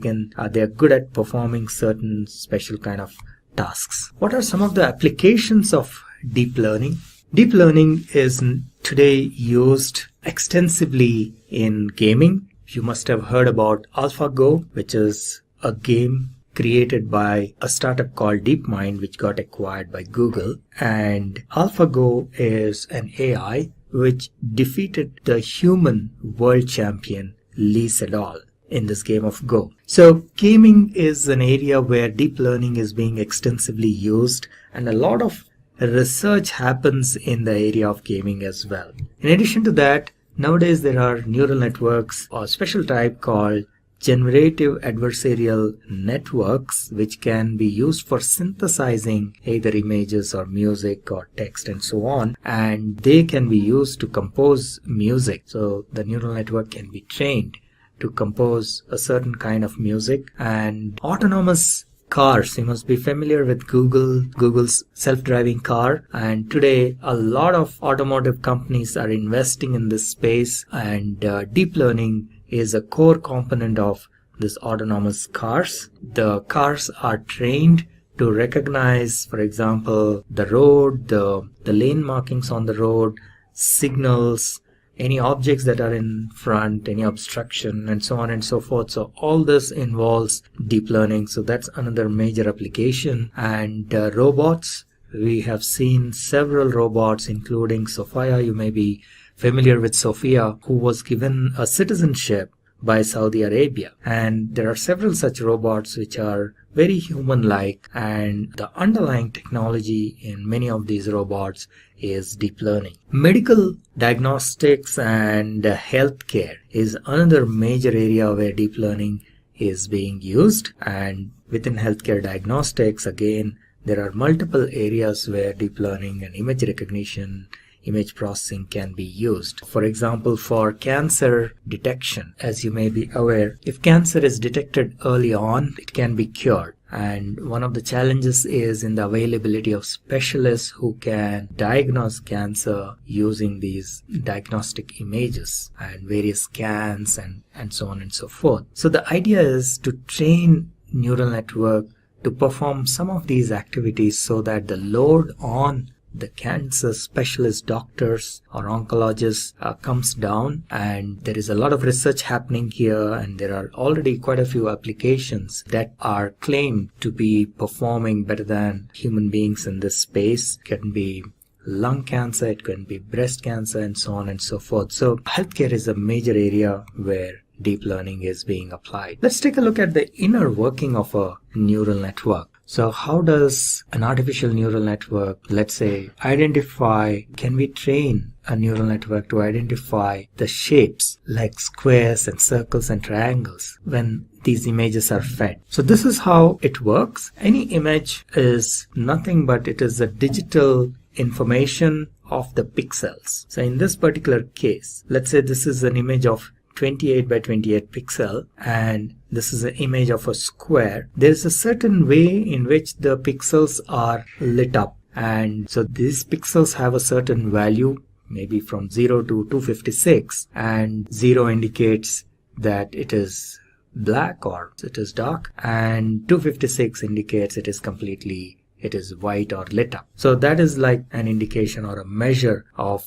are good at performing certain special kind of tasks. What are some of the applications of deep learning? Deep learning is today used extensively in gaming. You must have heard about AlphaGo, which is a game created by a startup called DeepMind, which got acquired by Google. And AlphaGo is an AI which defeated the human world champion Lee Sedol in this game of Go. So gaming is an area where deep learning is being extensively used, and a lot of research happens in the area of gaming as well. In addition to that, nowadays there are neural networks or special type called generative adversarial networks, which can be used for synthesizing either images or music or text and so on, and they can be used to compose music. So the neural network can be trained to compose a certain kind of music. And autonomous cars, you must be familiar with Google's self-driving car, and today a lot of automotive companies are investing in this space, and deep learning is a core component of this autonomous cars. The cars are trained to recognize, for example, the road, the lane markings on the road, signals, any objects that are in front, any obstruction, and so on and so forth. So all this involves deep learning. So that's another major application. And robots, we have seen several robots, including Sophia. You may be familiar with Sophia, who was given a citizenship by Saudi Arabia. And there are several such robots which are very human-like, and the underlying technology in many of these robots is deep learning. Medical diagnostics and healthcare is another major area where deep learning is being used. And within healthcare diagnostics, again, there are multiple areas where deep learning and image recognition, image processing can be used. For example, for cancer detection, as you may be aware, if cancer is detected early on, it can be cured. And one of the challenges is in the availability of specialists who can diagnose cancer using these diagnostic images and various scans and so on and so forth. So the idea is to train neural network to perform some of these activities so that the load on the cancer specialist doctors or oncologists comes down. And there is a lot of research happening here, and there are already quite a few applications that are claimed to be performing better than human beings in this space. It can be lung cancer, it can be breast cancer, and so on and so forth. So healthcare is a major area where deep learning is being applied. Let's take a look at the inner working of a neural network. So how does an artificial neural network, let's say, can we train a neural network to identify the shapes like squares and circles and triangles when these images are fed? So this is how it works. Any image is nothing but it is a digital information of the pixels. So in this particular case, let's say this is an image of 28 by 28 pixel and this is an image of a square. There's a certain way in which the pixels are lit up, and so these pixels have a certain value, maybe from 0 to 256, and 0 indicates that it is black or it is dark, and 256 indicates it is white or lit up. So that is like an indication or a measure of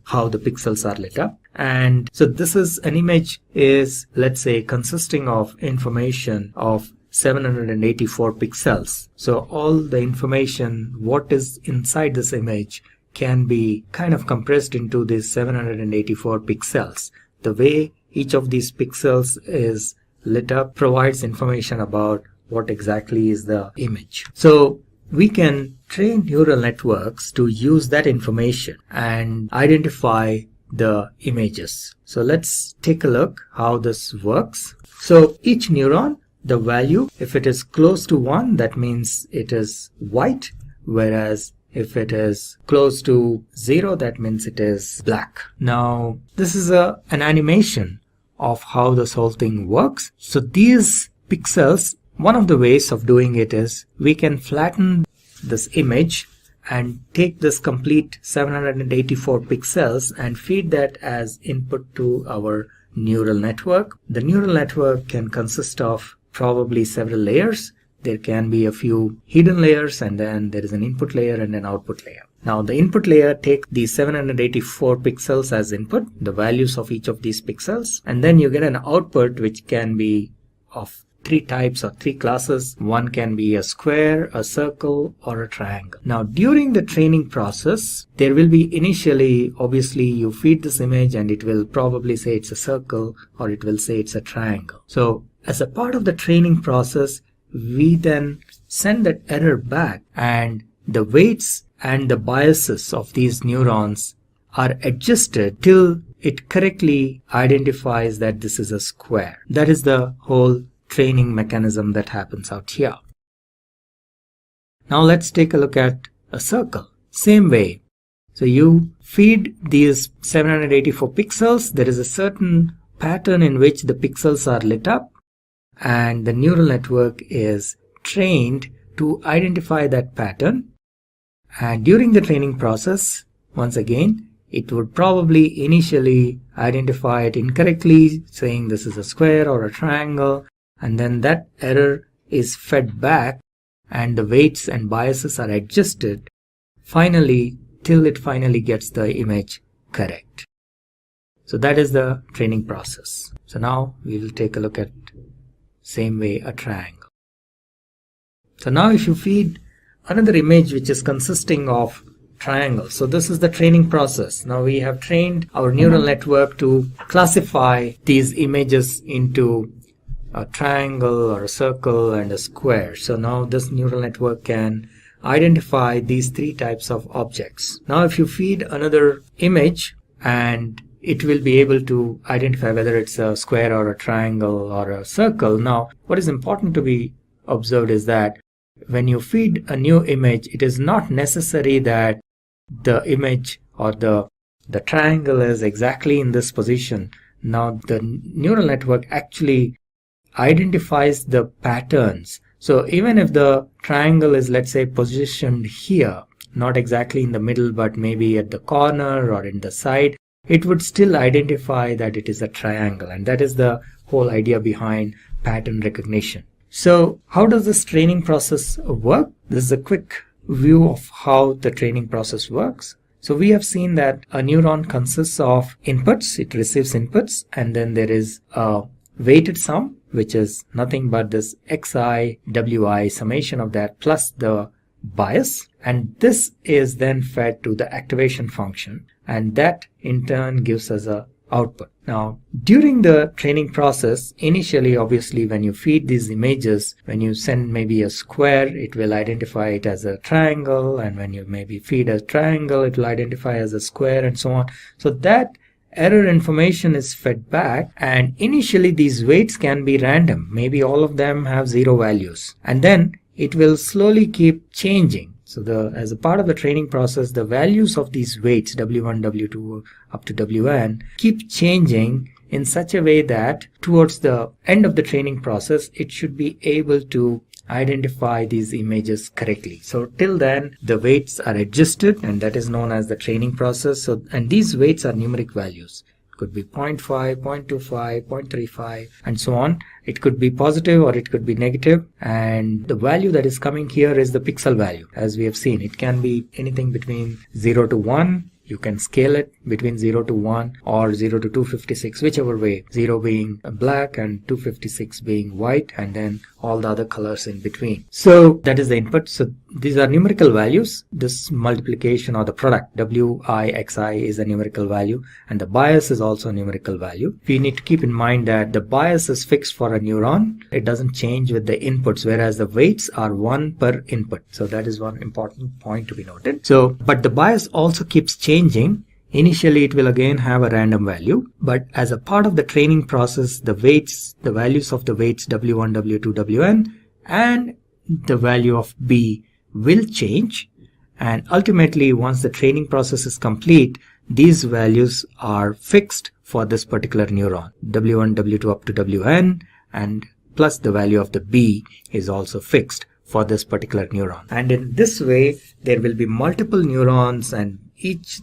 how the pixels are lit up. And so this is an image is, let's say, consisting of information of 784 pixels. So all the information, what is inside this image, can be kind of compressed into these 784 pixels. The way each of these pixels is lit up provides information about what exactly is the image. So we can train neural networks to use that information and identify the images. So let's take a look how this works. So each neuron, the value, if it is close to 1, that means it is white, whereas if it is close to 0, that means it is black. Now this is an animation of how this whole thing works. So these pixels, one of the ways of doing it is we can flatten this image and take this complete 784 pixels and feed that as input to our neural network. The neural network can consist of probably several layers. There can be a few hidden layers, and then there is an input layer and an output layer. Now the input layer takes the 784 pixels as input, the values of each of these pixels, and then you get an output which can be of 3 types or 3 classes. One can be a square, a circle, or a triangle. Now during the training process, there will be initially, obviously you feed this image and it will probably say it's a circle or it will say it's a triangle. So as a part of the training process, we then send that error back, and the weights and the biases of these neurons are adjusted till it correctly identifies that this is a square. That is the whole training mechanism that happens out here. Now let's take a look at a circle. Same way. So you feed these 784 pixels. There is a certain pattern in which the pixels are lit up, and the neural network is trained to identify that pattern. And during the training process, once again, it would probably initially identify it incorrectly, saying this is a square or a triangle, and then that error is fed back and the weights and biases are adjusted finally till it finally gets the image correct. So that is the training process. So now we will take a look at same way a triangle. So now if you feed another image which is consisting of triangles. So this is the training process. Now we have trained our neural network to classify these images into a triangle or a circle and a square. So now this neural network can identify these 3 types of objects. Now if you feed another image and it will be able to identify whether it's a square or a triangle or a circle. Now, what is important to be observed is that when you feed a new image, it is not necessary that the image or the triangle is exactly in this position. Now, the neural network actually identifies the patterns. So even if the triangle is, let's say, positioned here, not exactly in the middle, but maybe at the corner or in the side, it would still identify that it is a triangle. And that is the whole idea behind pattern recognition. So how does this training process work? This is a quick view of how the training process works. So we have seen that a neuron consists of inputs. It receives inputs, and then there is a weighted sum, which is nothing but this xi, wi, summation of that plus the bias. And this is then fed to the activation function, and that in turn gives us a output. Now, during the training process, initially, obviously, when you feed these images, when you send maybe a square, it will identify it as a triangle, and when you maybe feed a triangle, it will identify as a square, and so on. So that error information is fed back, and initially these weights can be random. Maybe all of them have 0 values, and then it will slowly keep changing. So as a part of the training process, the values of these weights, W1, W2, up to Wn, keep changing in such a way that towards the end of the training process, it should be able to identify these images correctly. So till then, the weights are adjusted, and that is known as the training process. And these weights are numeric values. It could be 0.5, 0.25, 0.35, and so on. It could be positive or it could be negative, and the value that is coming here is the pixel value. As we have seen, it can be anything between 0 to 1. You can scale it between 0 to 1 or 0 to 256, whichever way. 0 being black and 256 being white, and then all the other colors in between. So that is the input. So these are numerical values. This multiplication or the product, wi, xi, is a numerical value, and the bias is also a numerical value. We need to keep in mind that the bias is fixed for a neuron. It doesn't change with the inputs, whereas the weights are 1 per input. So that is one important point to be noted. So, but the bias also keeps changing. Initially, it will again have a random value, but as a part of the training process, the weights, the values of the weights W1, W2, Wn, and the value of B will change. And ultimately, once the training process is complete, these values are fixed for this particular neuron. W1, W2 up to Wn, and plus the value of the B is also fixed for this particular neuron. And in this way, there will be multiple neurons, and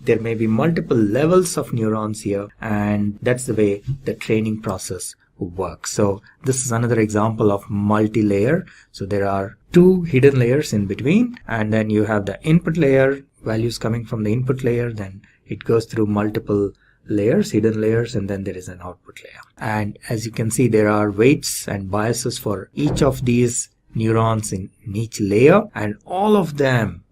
there may be multiple levels of neurons here, and that's the way the training process works. So this is another example of multi-layer. So there are 2 hidden layers in between, and then you have the input layer, values coming from the input layer, then it goes through multiple layers, hidden layers, and then there is an output layer. And as you can see, there are weights and biases for each of these neurons in each layer, and all of them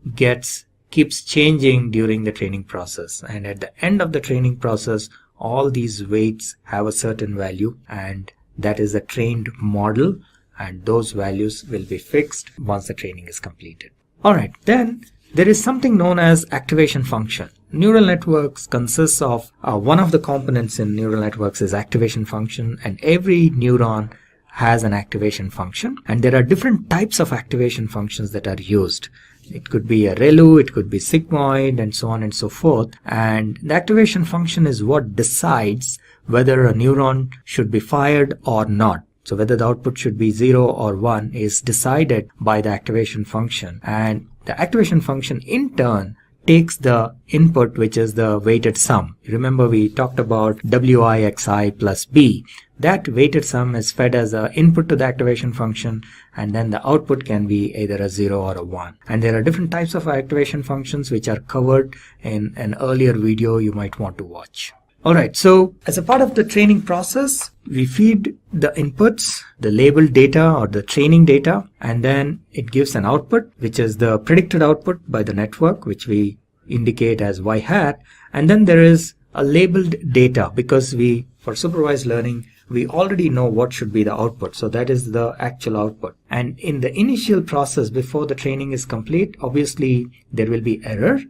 keeps changing during the training process. And at the end of the training process, all these weights have a certain value, and that is a trained model, and those values will be fixed once the training is completed. Alright, then there is something known as activation function. Neural networks consists of one of the components in neural networks is activation function, and every neuron has an activation function, and there are different types of activation functions that are used. It could be a ReLU, it could be sigmoid, and so on and so forth. And the activation function is what decides whether a neuron should be fired or not. So whether the output should be 0 or 1 is decided by the activation function. And the activation function in turn takes the input, which is the weighted sum. Remember, we talked about wi, xi plus b. That weighted sum is fed as an input to the activation function, and then the output can be either a 0 or a 1. And there are different types of activation functions which are covered in an earlier video you might want to watch. Alright, so as a part of the training process, we feed the inputs, the labeled data or the training data, and then it gives an output, which is the predicted output by the network, which we indicate as y hat. And then there is a labeled data, because for supervised learning, we already know what should be the output. So that is the actual output. And in the initial process, before the training is complete, obviously there will be error.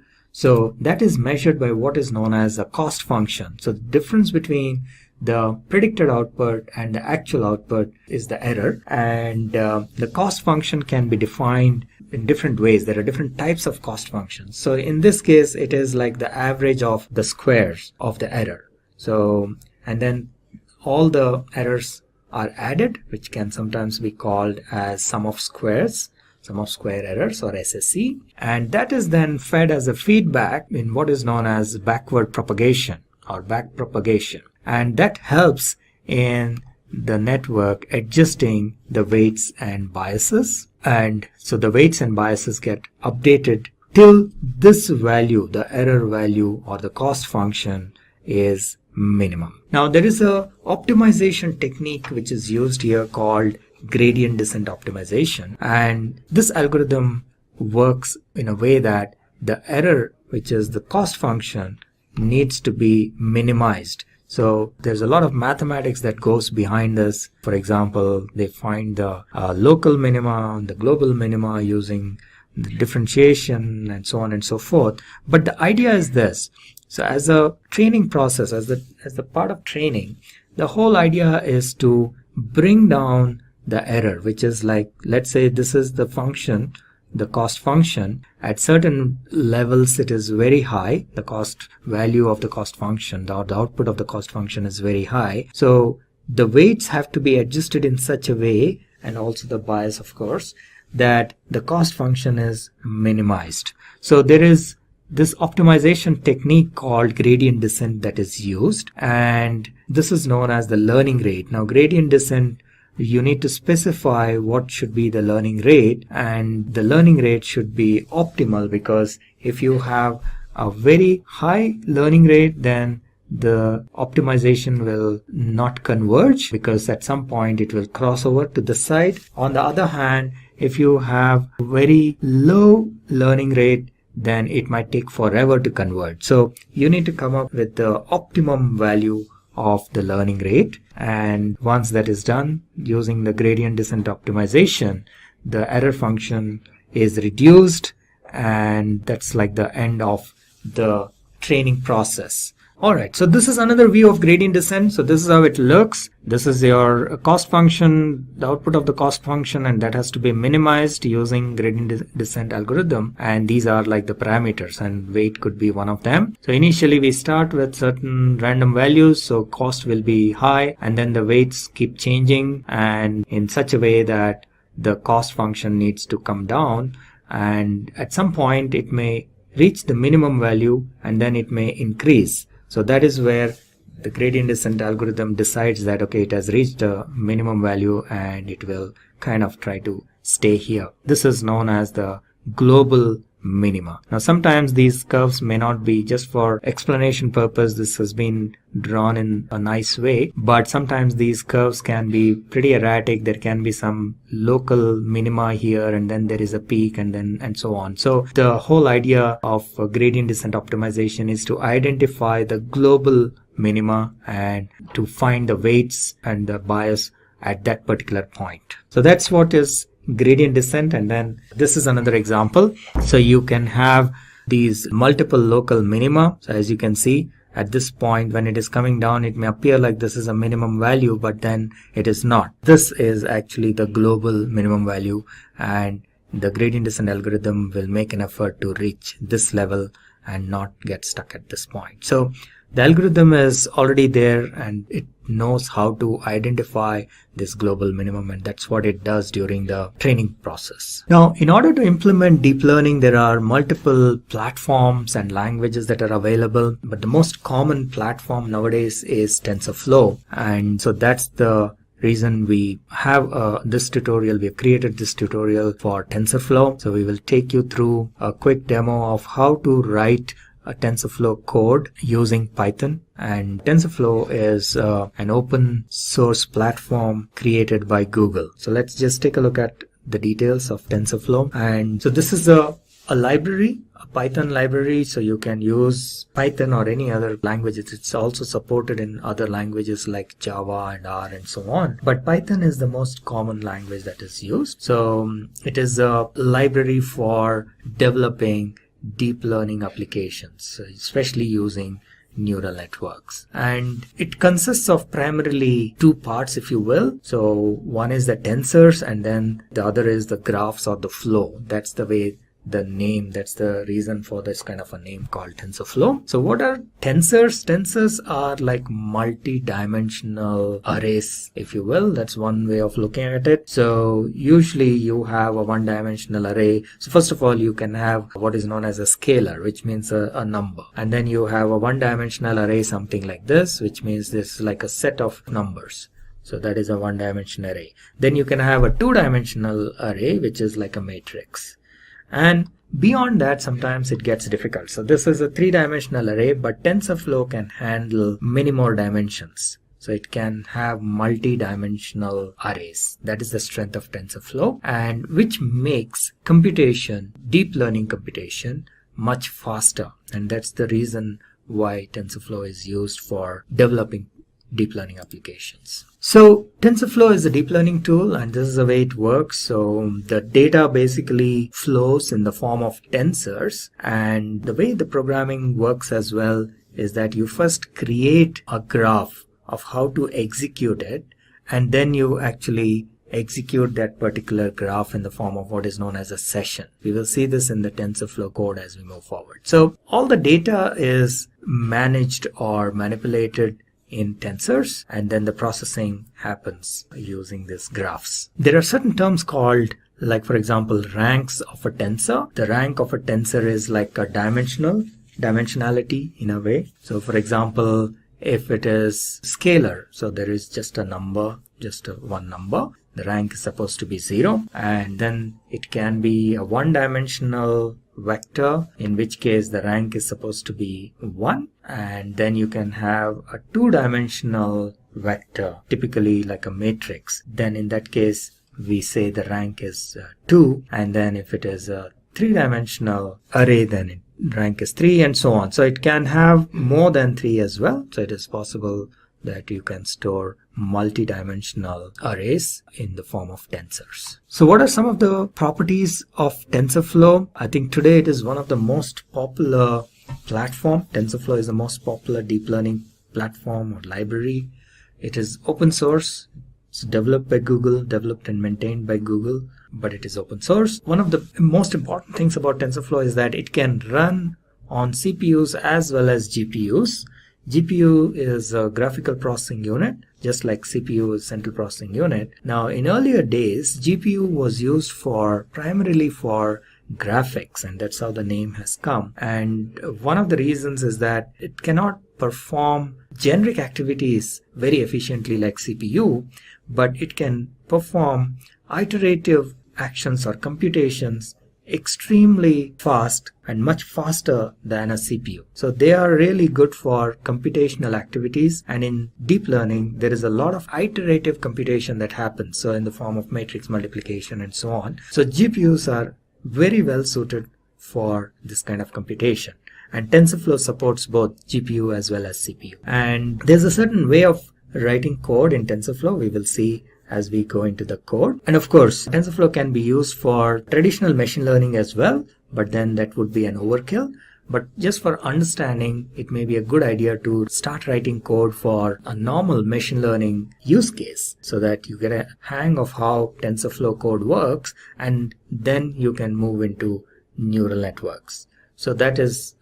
So that is measured by what is known as a cost function. So the difference between the predicted output and the actual output is the error, and the cost function can be defined in different ways. There are different types of cost functions. So in this case, it is like the average of the squares of the error. So, and then all the errors are added, which can sometimes be called as sum of squares, sum of square errors, or SSE, and that is then fed as a feedback in what is known as backward propagation or back propagation, and that helps in the network adjusting the weights and biases. And so the weights and biases get updated till this value, the error value or the cost function, is minimum. Now there is a optimization technique which is used here called gradient descent optimization, and this algorithm works in a way that the error, which is the cost function, needs to be minimized. So there's a lot of mathematics that goes behind this. For example, they find the local minima, the global minima using the differentiation and so on and so forth. But the idea is this. So as a training process, as the part of training, the whole idea is to bring down the error, which is like, let's say this is the function, the cost function. At certain levels it is very high, the cost value of the cost function, the output of the cost function is very high. So the weights have to be adjusted in such a way, and also the bias of course, that the cost function is minimized. So there is this optimization technique called gradient descent that is used, and this is known as the learning rate. Now gradient descent, you need to specify what should be the learning rate, and the learning rate should be optimal, because if you have a very high learning rate, then the optimization will not converge, because at some point it will cross over to the side. On the other hand, if you have very low learning rate, then it might take forever to convert. So you need to come up with the optimum value of the learning rate, and once that is done, using the gradient descent optimization, the error function is reduced, and that's like the end of the training process. Alright, so this is another view of gradient descent. So this is how it looks. This is your cost function, the output of the cost function, and that has to be minimized using gradient descent algorithm. And these are like the parameters, and weight could be one of them. So initially we start with certain random values, so cost will be high, and then the weights keep changing, and in such a way that the cost function needs to come down, and at some point it may reach the minimum value, and then it may increase. So that is where the gradient descent algorithm decides that, okay, it has reached a minimum value and it will kind of try to stay here. This is known as the global minima. Now sometimes these curves may not be, just for explanation purpose, this has been drawn in a nice way, but sometimes these curves can be pretty erratic. There can be some local minima here, and then there is a peak, and so on. So the whole idea of gradient descent optimization is to identify the global minima and to find the weights and the bias at that particular point. So that's what is gradient descent. And then this is another example. So you can have these multiple local minima. So as you can see, at this point when it is coming down, it may appear like this is a minimum value, but then it is not. This is actually the global minimum value, and the gradient descent algorithm will make an effort to reach this level and not get stuck at this point. So the algorithm is already there, and it knows how to identify this global minimum, and that's what it does during the training process. Now, in order to implement deep learning, there are multiple platforms and languages that are available, but the most common platform nowadays is TensorFlow, and so that's the reason we have this tutorial. We have created this tutorial for TensorFlow. So we will take you through a quick demo of how to write a TensorFlow code using Python. And TensorFlow is an open source platform created by Google. So let's just take a look at the details of TensorFlow. And so this is a library, a Python library, so you can use Python or any other languages. It's also supported in other languages like Java and R and so on. But Python is the most common language that is used. So it is a library for developing deep learning applications, especially using neural networks. And it consists of primarily two parts, if you will. So one is the tensors, and then the other is the graphs or the flow. That's the way the name, that's the reason for this kind of a name called TensorFlow. So what are tensors? Tensors are like multi-dimensional arrays, if you will. That's one way of looking at it. So usually you have a one-dimensional array. So first of all, you can have what is known as a scalar, which means a number. And then you have a one-dimensional array, something like this, which means this is like a set of numbers. So that is a one-dimensional array. Then you can have a two-dimensional array, which is like a matrix. And beyond that, sometimes it gets difficult. So this is a three-dimensional array, but TensorFlow can handle many more dimensions. So it can have multi-dimensional arrays. That is the strength of TensorFlow, and which makes computation, deep learning computation, much faster. And that's the reason why TensorFlow is used for developing deep learning applications. So TensorFlow is a deep learning tool, and this is the way it works. So the data basically flows in the form of tensors, and the way the programming works as well is that you first create a graph of how to execute it, and then you actually execute that particular graph in the form of what is known as a session. We will see this in the TensorFlow code as we move forward. So all the data is managed or manipulated in tensors, and then the processing happens using these graphs. There are certain terms called, like for example, ranks of a tensor. The rank of a tensor is like a dimensionality in a way. So for example, if it is scalar, so there is just a number, just one number, the rank is supposed to be 0, and then it can be a one-dimensional vector, in which case the rank is supposed to be 1, and then you can have a two-dimensional vector, typically like a matrix. Then in that case we say the rank is 2, and then if it is a three-dimensional array, then rank is 3, and so on. So it can have more than 3 as well. So it is possible that you can store multi-dimensional arrays in the form of tensors. So what are some of the properties of TensorFlow? I think today it is one of the most popular platform. TensorFlow is the most popular deep learning platform or library. It is open source. It's developed by Google, developed and maintained by Google, but it is open source. One of the most important things about TensorFlow is that it can run on CPUs as well as GPUs. GPU is a graphical processing unit, just like CPU is central processing unit. Now, in earlier days, GPU was used primarily for graphics, and that's how the name has come. And one of the reasons is that it cannot perform generic activities very efficiently like CPU, but it can perform iterative actions or computations extremely fast and much faster than a CPU. So they are really good for computational activities, and in deep learning there is a lot of iterative computation that happens, so in the form of matrix multiplication and so on. So GPUs are very well suited for this kind of computation, and TensorFlow supports both GPU as well as CPU. And there's a certain way of writing code in TensorFlow. We will see as we go into the code. And of course, TensorFlow can be used for traditional machine learning as well, but then that would be an overkill. But just for understanding, it may be a good idea to start writing code for a normal machine learning use case, so that you get a hang of how TensorFlow code works, and then you can move into neural networks. So that is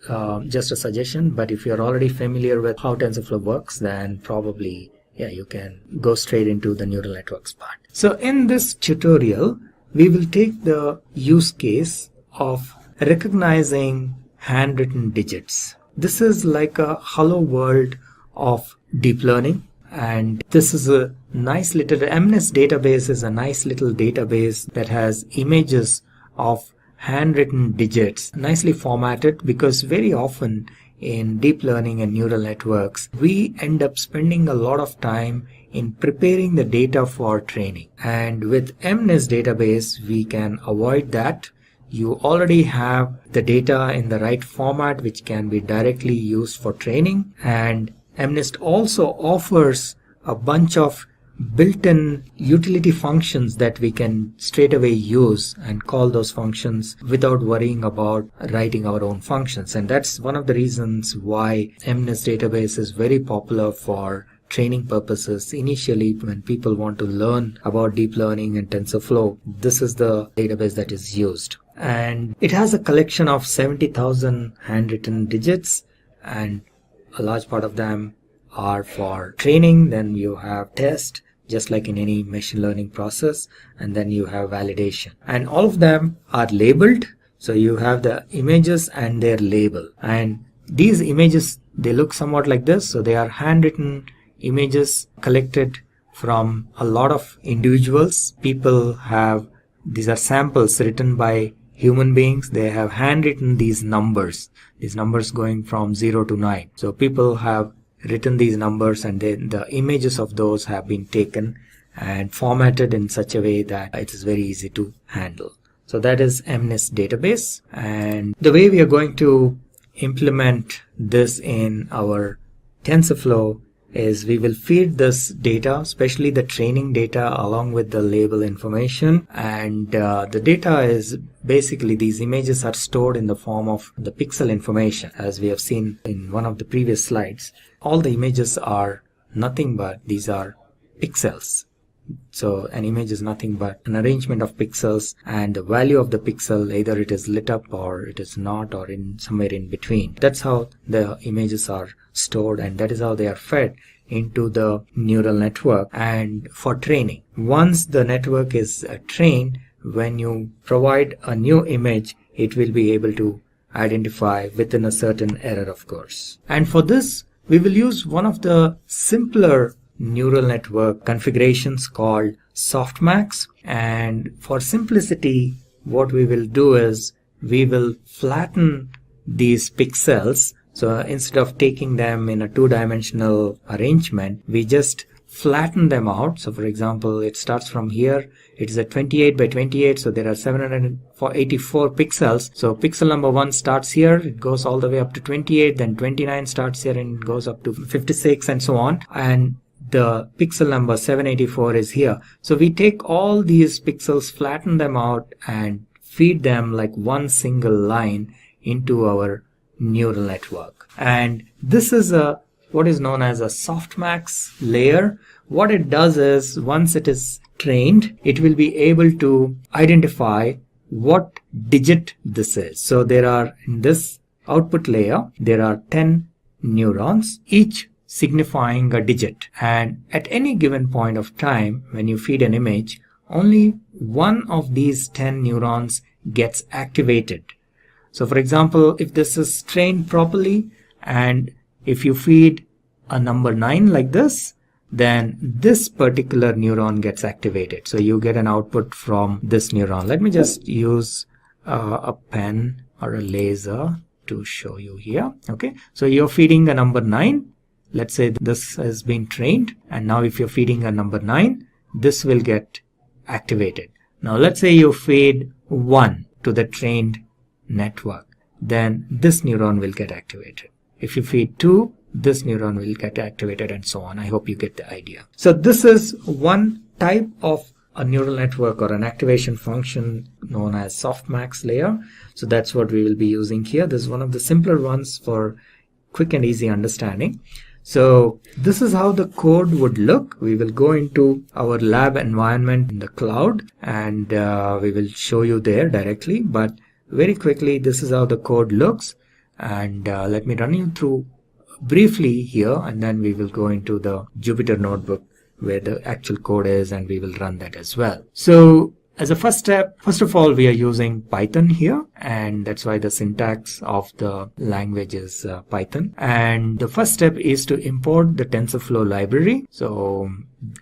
just a suggestion, but if you're already familiar with how TensorFlow works, then probably you can go straight into the neural networks part. So in this tutorial, we will take the use case of recognizing handwritten digits. This is like a hello world of deep learning, and this is a nice little MNIST database is a nice little database that has images of handwritten digits nicely formatted, because very often in deep learning and neural networks, we end up spending a lot of time in preparing the data for training. And with MNIST database, we can avoid that. You already have the data in the right format, which can be directly used for training. And MNIST also offers a bunch of built-in utility functions that we can straight away use and call those functions without worrying about writing our own functions. And that's one of the reasons why MNIST database is very popular for training purposes. Initially, when people want to learn about deep learning and TensorFlow, this is the database that is used. And it has a collection of 70,000 handwritten digits, and a large part of them are for training. Then you have test, just like in any machine learning process, and then you have validation. And all of them are labeled. So you have the images and their label. And these images, they look somewhat like this. So they are handwritten images collected from a lot of individuals. People have, these are samples written by human beings. They have handwritten these numbers going from 0 to 9. So people have written these numbers, and then the images of those have been taken and formatted in such a way that it is very easy to handle. So that is MNIST database. And the way we are going to implement this in our TensorFlow is we will feed this data, especially the training data, along with the label information. And the data is basically, these images are stored in the form of the pixel information, as we have seen in one of the previous slides. All the images are nothing but, these are pixels. So an image is nothing but an arrangement of pixels, and the value of the pixel, either it is lit up or it is not, or in somewhere in between. That's how the images are stored, and that is how they are fed into the neural network and for training. Once the network is trained, when you provide a new image, it will be able to identify within a certain error, of course. And for this, we will use one of the simpler neural network configurations called softmax. And for simplicity, what we will do is we will flatten these pixels. So instead of taking them in a two-dimensional arrangement, we just flatten them out. So for example, it starts from here. It is a 28 by 28, so there are 784 pixels. So pixel number 1 starts here, it goes all the way up to 28, then 29 starts here and goes up to 56 and so on. And the pixel number 784 is here. So we take all these pixels, flatten them out, and feed them like one single line into our neural network. And this is what is known as a softmax layer. What it does is, once it is trained, it will be able to identify what digit this is. So there are, in this output layer, there are 10 neurons, each signifying a digit. And at any given point of time, when you feed an image, only one of these 10 neurons gets activated. So for example, if this is trained properly, and if you feed a number 9 like this, then this particular neuron gets activated. So you get an output from this neuron. Let me just use a pen or a laser to show you here. Okay, so you're feeding a number 9. Let's say this has been trained, and now if you're feeding a number 9, this will get activated. Now let's say you feed 1 to the trained network, then this neuron will get activated. If you feed 2, this neuron will get activated, and so on. I hope you get the idea. So this is one type of a neural network or an activation function known as softmax layer. So that's what we will be using here. This is one of the simpler ones for quick and easy understanding. So this is how the code would look. We will go into our lab environment in the cloud, and we will show you there directly. But very quickly, this is how the code looks. And let me run you through briefly here, and then we will go into the Jupyter notebook where the actual code is, and we will run that as well. So as a first step, first of all, we are using Python here, and that's why the syntax of the language is Python. And the first step is to import the TensorFlow library. So,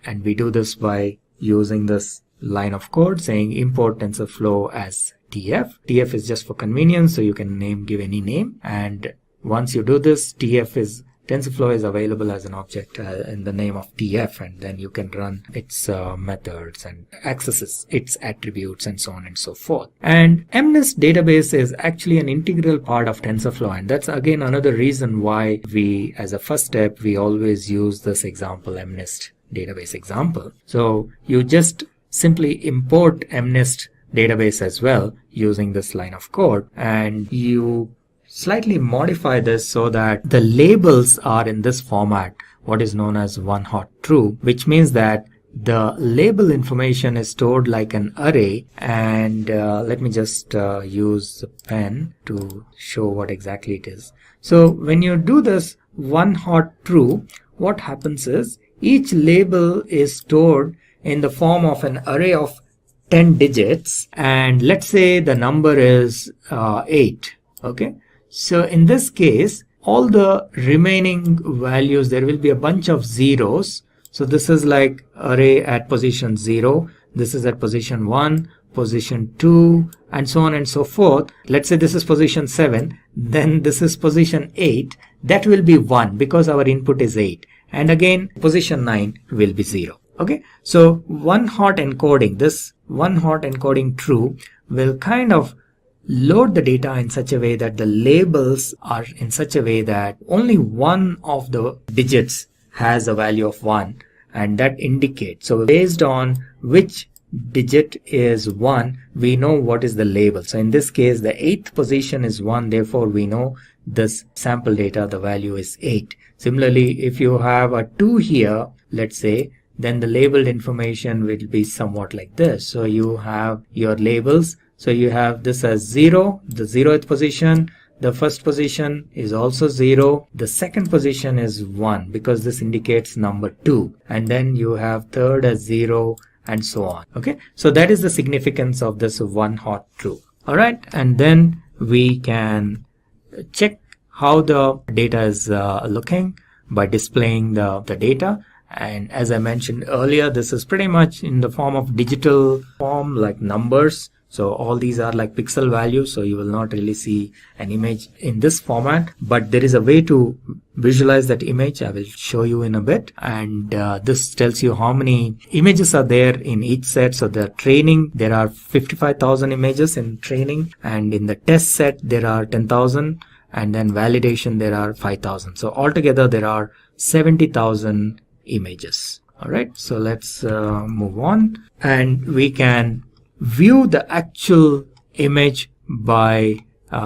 and we do this by using this line of code saying import TensorFlow as TF. TF is just for convenience, so you can give any name. And once you do this, TensorFlow is available as an object in the name of TF, and then you can run its methods and accesses its attributes and so on and so forth. And MNIST database is actually an integral part of TensorFlow, and that's again another reason why we, as a first step, we always use this example MNIST database example. So you just simply import MNIST database as well using this line of code, and you slightly modify this so that the labels are in this format, what is known as one hot true, which means that the label information is stored like an array. And let me just use the pen to show what exactly it is. So when you do this one hot true, what happens is each label is stored in the form of an array of 10 digits, and let's say the number is 8. Okay, so in this case all the remaining values, there will be a bunch of zeros. So this is like array at position 0, this is at position 1, position 2, and so on and so forth. Let's say this is position 7, then this is position 8. That will be 1 because our input is 8. And again, position 9 will be 0. Okay, so one hot encoding, this one hot encoding true will kind of load the data in such a way that the labels are in such a way that only one of the digits has a value of 1, and that indicates, so based on which digit is 1, we know what is the label. So in this case the 8th position is 1, therefore we know this sample data, the value is 8. Similarly, if you have a 2 here, let's say, then the labeled information will be somewhat like this. So you have your labels, so you have this as 0, the 0th position. The first position is also 0. The second position is 1 because this indicates number 2. And then you have third as 0 and so on. Okay, so that is the significance of this one hot true. Alright, and then we can check how the data is looking by displaying the data. And as I mentioned earlier, this is pretty much in the form of digital form like numbers. So all these are like pixel values, so you will not really see an image in this format, but there is a way to visualize that image. I will show you in a bit. And this tells you how many images are there in each set. So the training, there are 55,000 images in training, and in the test set there are 10,000, and then validation there are 5,000. So altogether there are 70,000 images. All right, so let's move on, and we can view the actual image by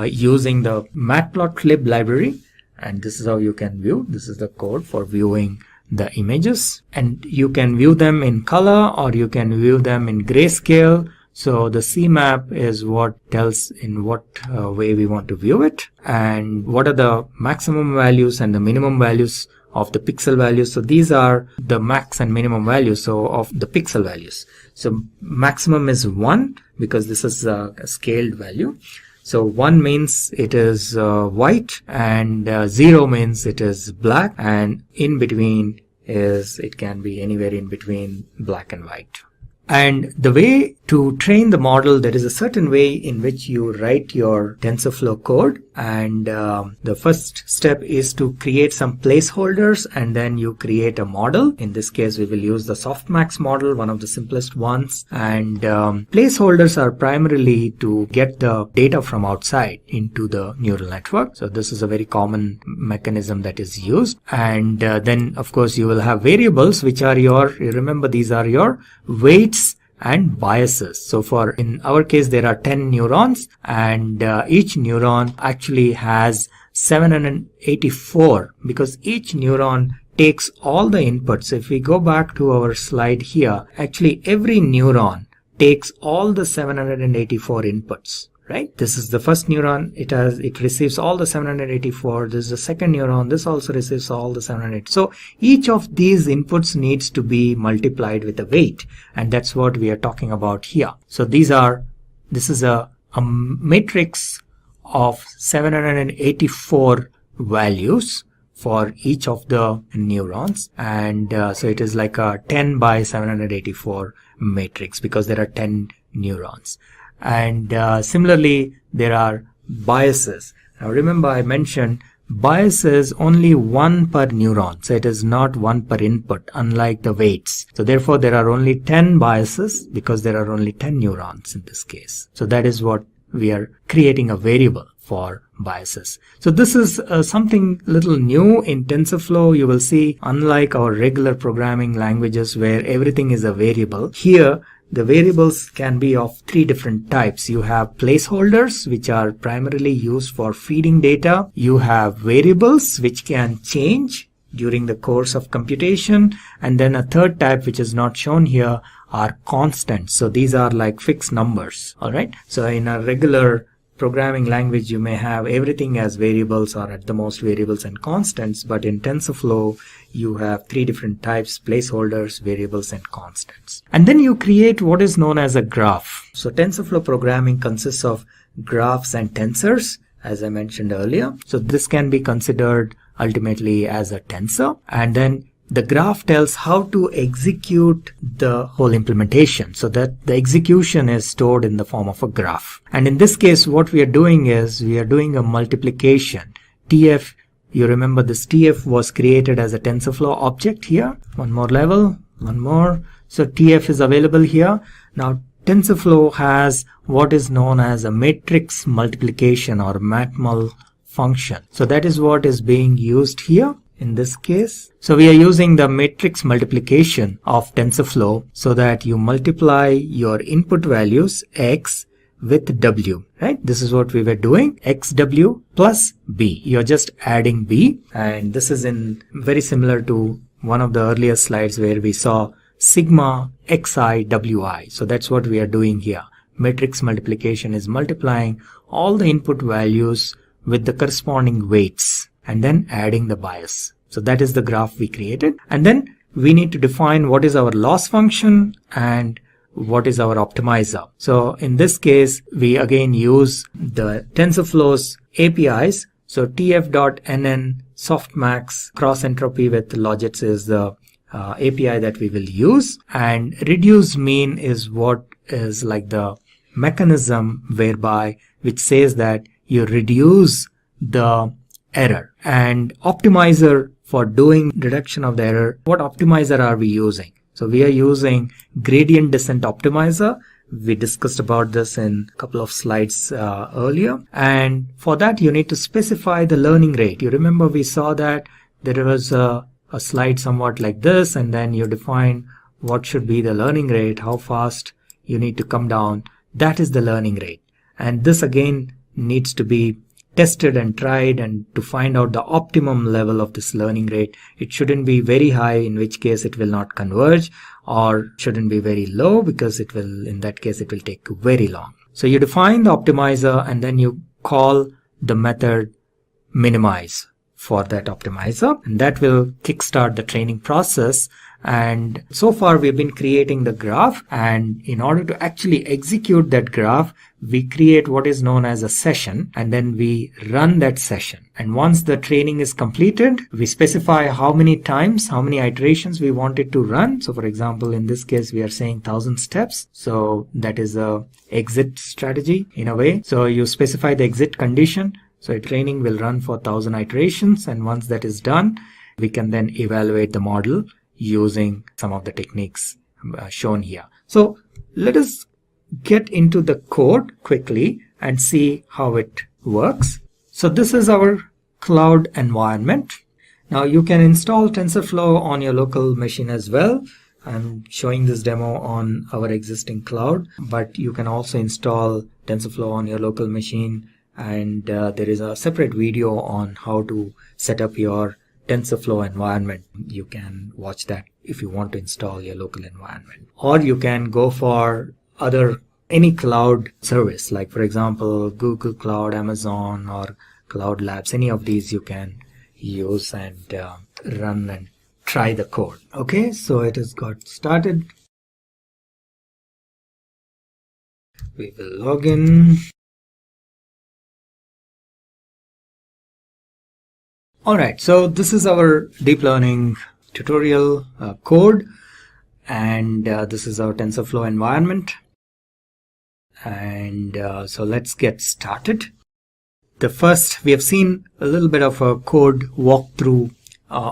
using the matplotlib library. And this is how you can view. This is the code for viewing the images, and you can view them in color or you can view them in grayscale. So the CMap is what tells in what way we want to view it, and what are the maximum values and the minimum values of the pixel values. So these are the max and minimum values, so of the pixel values. So maximum is 1 because this is a scaled value. So 1 means it is white, and 0 means it is black, and in between is, it can be anywhere in between black and white. And the way to train the model, there is a certain way in which you write your TensorFlow code. And the first step is to create some placeholders, and then you create a model. In this case, we will use the softmax model, one of the simplest ones. And placeholders are primarily to get the data from outside into the neural network. So this is a very common mechanism that is used. And then, of course, you will have variables, which are your, remember, these are your weights and biases. So for, in our case, there are 10 neurons, and each neuron actually has 784 because each neuron takes all the inputs. If we go back to our slide here, actually every neuron takes all the 784 inputs. Right? This is the first neuron. It receives all the 784. This is the second neuron. This also receives all the 708. So each of these inputs needs to be multiplied with a weight, and that's what we are talking about here. So this is a matrix of 784 values for each of the neurons, and so it is like a 10 by 784 matrix because there are 10 neurons. And similarly, there are biases. Now remember, I mentioned biases only 1 per neuron, so it is not 1 per input, unlike the weights. So therefore there are only 10 biases because there are only 10 neurons in this case. So that is what we are creating a variable. for biases. So this is something little new in TensorFlow. You will see, unlike our regular programming languages where everything is a variable, here the variables can be of three different types. You have placeholders, which are primarily used for feeding data. You have variables, which can change during the course of computation. And then a third type, which is not shown here, are constants. So these are like fixed numbers. All right. So in a regular programming language, you may have everything as variables or at the most variables and constants. But in TensorFlow, you have three different types: placeholders, variables, and constants. And then you create what is known as a graph. So TensorFlow programming consists of graphs and tensors, as I mentioned earlier. So this can be considered ultimately as a tensor. And then the graph tells how to execute the whole implementation, so that the execution is stored in the form of a graph. And in this case, what we are doing is we are doing a multiplication. TF, you remember this TF was created as a TensorFlow object here. One more level, one more. So TF is available here. Now TensorFlow has what is known as a matrix multiplication or matmul function. So that is what is being used here in this case. So we are using the matrix multiplication of TensorFlow so that you multiply your input values x with w, right? This is what we were doing, xw plus b. You're just adding b, and this is in very similar to one of the earlier slides where we saw sigma xi wi. So that's what we are doing here. Matrix multiplication is multiplying all the input values with the corresponding weights and then adding the bias. So that is the graph we created. And then we need to define what is our loss function and what is our optimizer. So in this case, we again use the TensorFlow's APIs. So tf.nn softmax cross entropy with logits is the API that we will use, and reduce mean is what is like the mechanism whereby which says that you reduce the error. And optimizer for doing reduction of the error, what optimizer are we using? So we are using gradient descent optimizer. We discussed about this in a couple of slides earlier. And for that, you need to specify the learning rate. You remember we saw that there was a slide somewhat like this, and then you define what should be the learning rate, how fast you need to come down. That is the learning rate. And this again needs to be tested and tried, and to find out the optimum level of this learning rate. It shouldn't be very high, in which case it will not converge, or shouldn't be very low, because it will, in that case, it will take very long. So you define the optimizer, and then you call the method minimize for that optimizer, and that will kickstart the training process. And so far we've been creating the graph, and in order to actually execute that graph, we create what is known as a session, and then we run that session. And once the training is completed, we specify how many times, how many iterations we want it to run. So for example, in this case, we are saying 1000 steps. So that is a exit strategy in a way. So you specify the exit condition. So a training will run for 1000 iterations. And once that is done, we can then evaluate the model using some of the techniques shown here. So let us get into the code quickly and see how it works. So this is our cloud environment. Now you can install TensorFlow on your local machine as well. I'm showing this demo on our existing cloud, but you can also install TensorFlow on your local machine, and there is a separate video on how to set up your TensorFlow environment. You can watch that if you want to install your local environment. Or you can go for any cloud service, like for example Google Cloud, Amazon, or Cloud Labs. Any of these you can use and run and try the code. Okay, so it has got started. We will log in. Alright, so this is our deep learning tutorial code, and this is our TensorFlow environment. And so let's get started. We have seen a little bit of a code walkthrough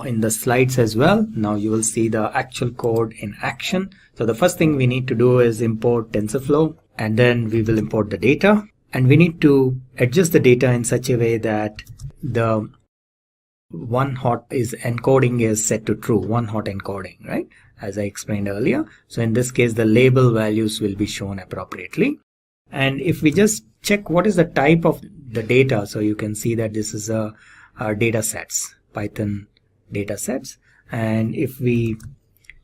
in the slides as well. Now you will see the actual code in action. So the first thing we need to do is import TensorFlow, and then we will import the data. And we need to adjust the data in such a way that the one hot is encoding is set to true, one hot encoding, right? As I explained earlier. So in this case, the label values will be shown appropriately. And if we just check what is the type of the data, so you can see that this is a data sets, Python data sets. And if we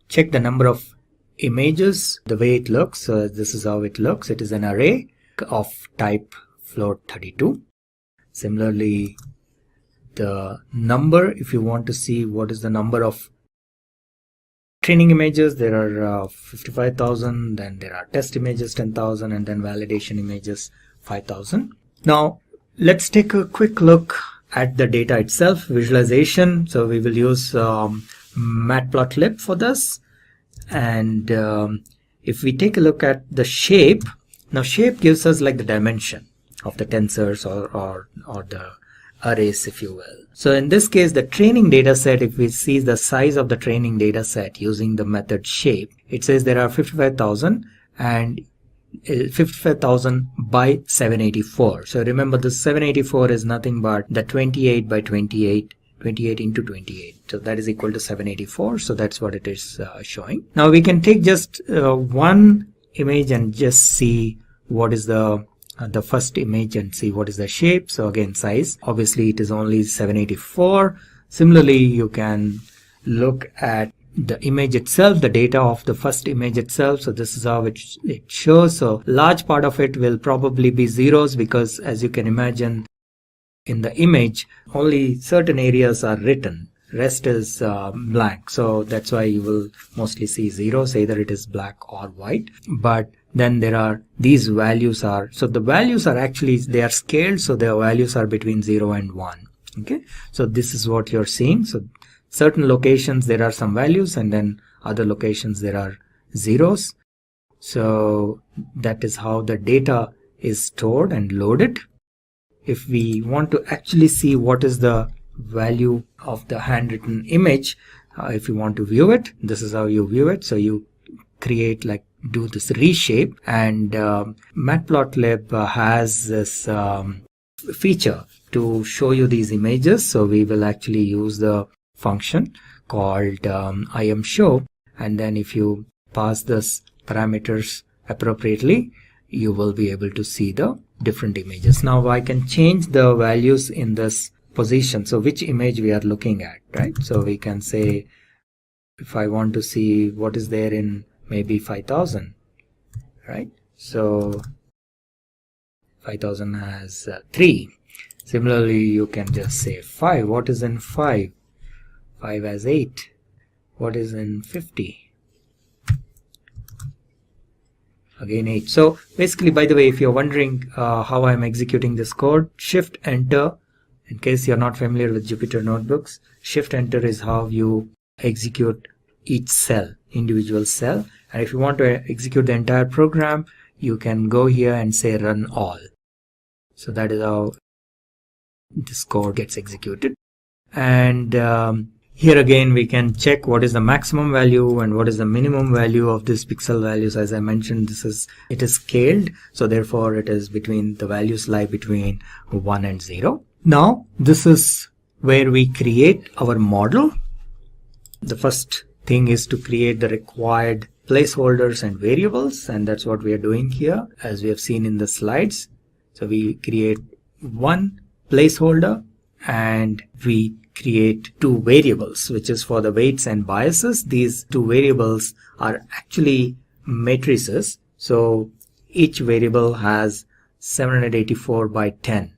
check the number of images, the way it looks, so this is how it looks. It is an array of type float 32. Similarly, the number, if you want to see what is the number of training images, there are 55,000, then there are test images 10,000, and then validation images 5,000. Now let's take a quick look at the data itself, visualization. So we will use matplotlib for this. And if we take a look at the shape, now shape gives us like the dimension of the tensors or the arrays, if you will. So in this case, the training data set, if we see the size of the training data set using the method shape, it says there are 55,000 and 55,000 by 784. So remember, the 784 is nothing but the 28 by 28, 28 into 28. So that is equal to 784. So that's what it is showing. Now we can take just one image and just see what is the first image and see what is the shape. So again, size, obviously it is only 784. Similarly, you can look at the image itself, the data of the first image itself. So this is how it shows. So large part of it will probably be zeros, because as you can imagine, in the image only certain areas are written, rest is blank. So that's why you will mostly see zeros, either it is black or white. But then there are these values are, so the values are actually, they are scaled, so their values are between 0 and 1. Okay, so this is what you're seeing. So certain locations there are some values, and then other locations there are zeros. So that is how the data is stored and loaded. If we want to actually see what is the value of the handwritten image, if you want to view it, this is how you view it. So you create, like, do this reshape, and matplotlib has this feature to show you these images. So we will actually use the function called imshow, and then if you pass this parameters appropriately, you will be able to see the different images. Now I can change the values in this position, so which image we are looking at, right? So we can say, if I want to see what is there in maybe 5,000, right? So 5,000 has 3. Similarly, you can just say 5. What is in 5? 5 has 8. What is in 50? Again 8. So basically, by the way, if you're wondering how I'm executing this code, Shift Enter, in case you're not familiar with Jupyter Notebooks, Shift Enter is how you execute each cell, individual cell. And if you want to execute the entire program, you can go here and say run all. So that is how this code gets executed. And here again, we can check what is the maximum value and what is the minimum value of this pixel values. As I mentioned, it is scaled, so therefore it is between, the values lie between 1 and 0. Now this is where we create our model. The first thing is to create the required placeholders and variables, and that's what we are doing here, as we have seen in the slides. So we create one placeholder and we create 2 variables, which is for the weights and biases. These 2 variables are actually matrices. So each variable has 784 by 10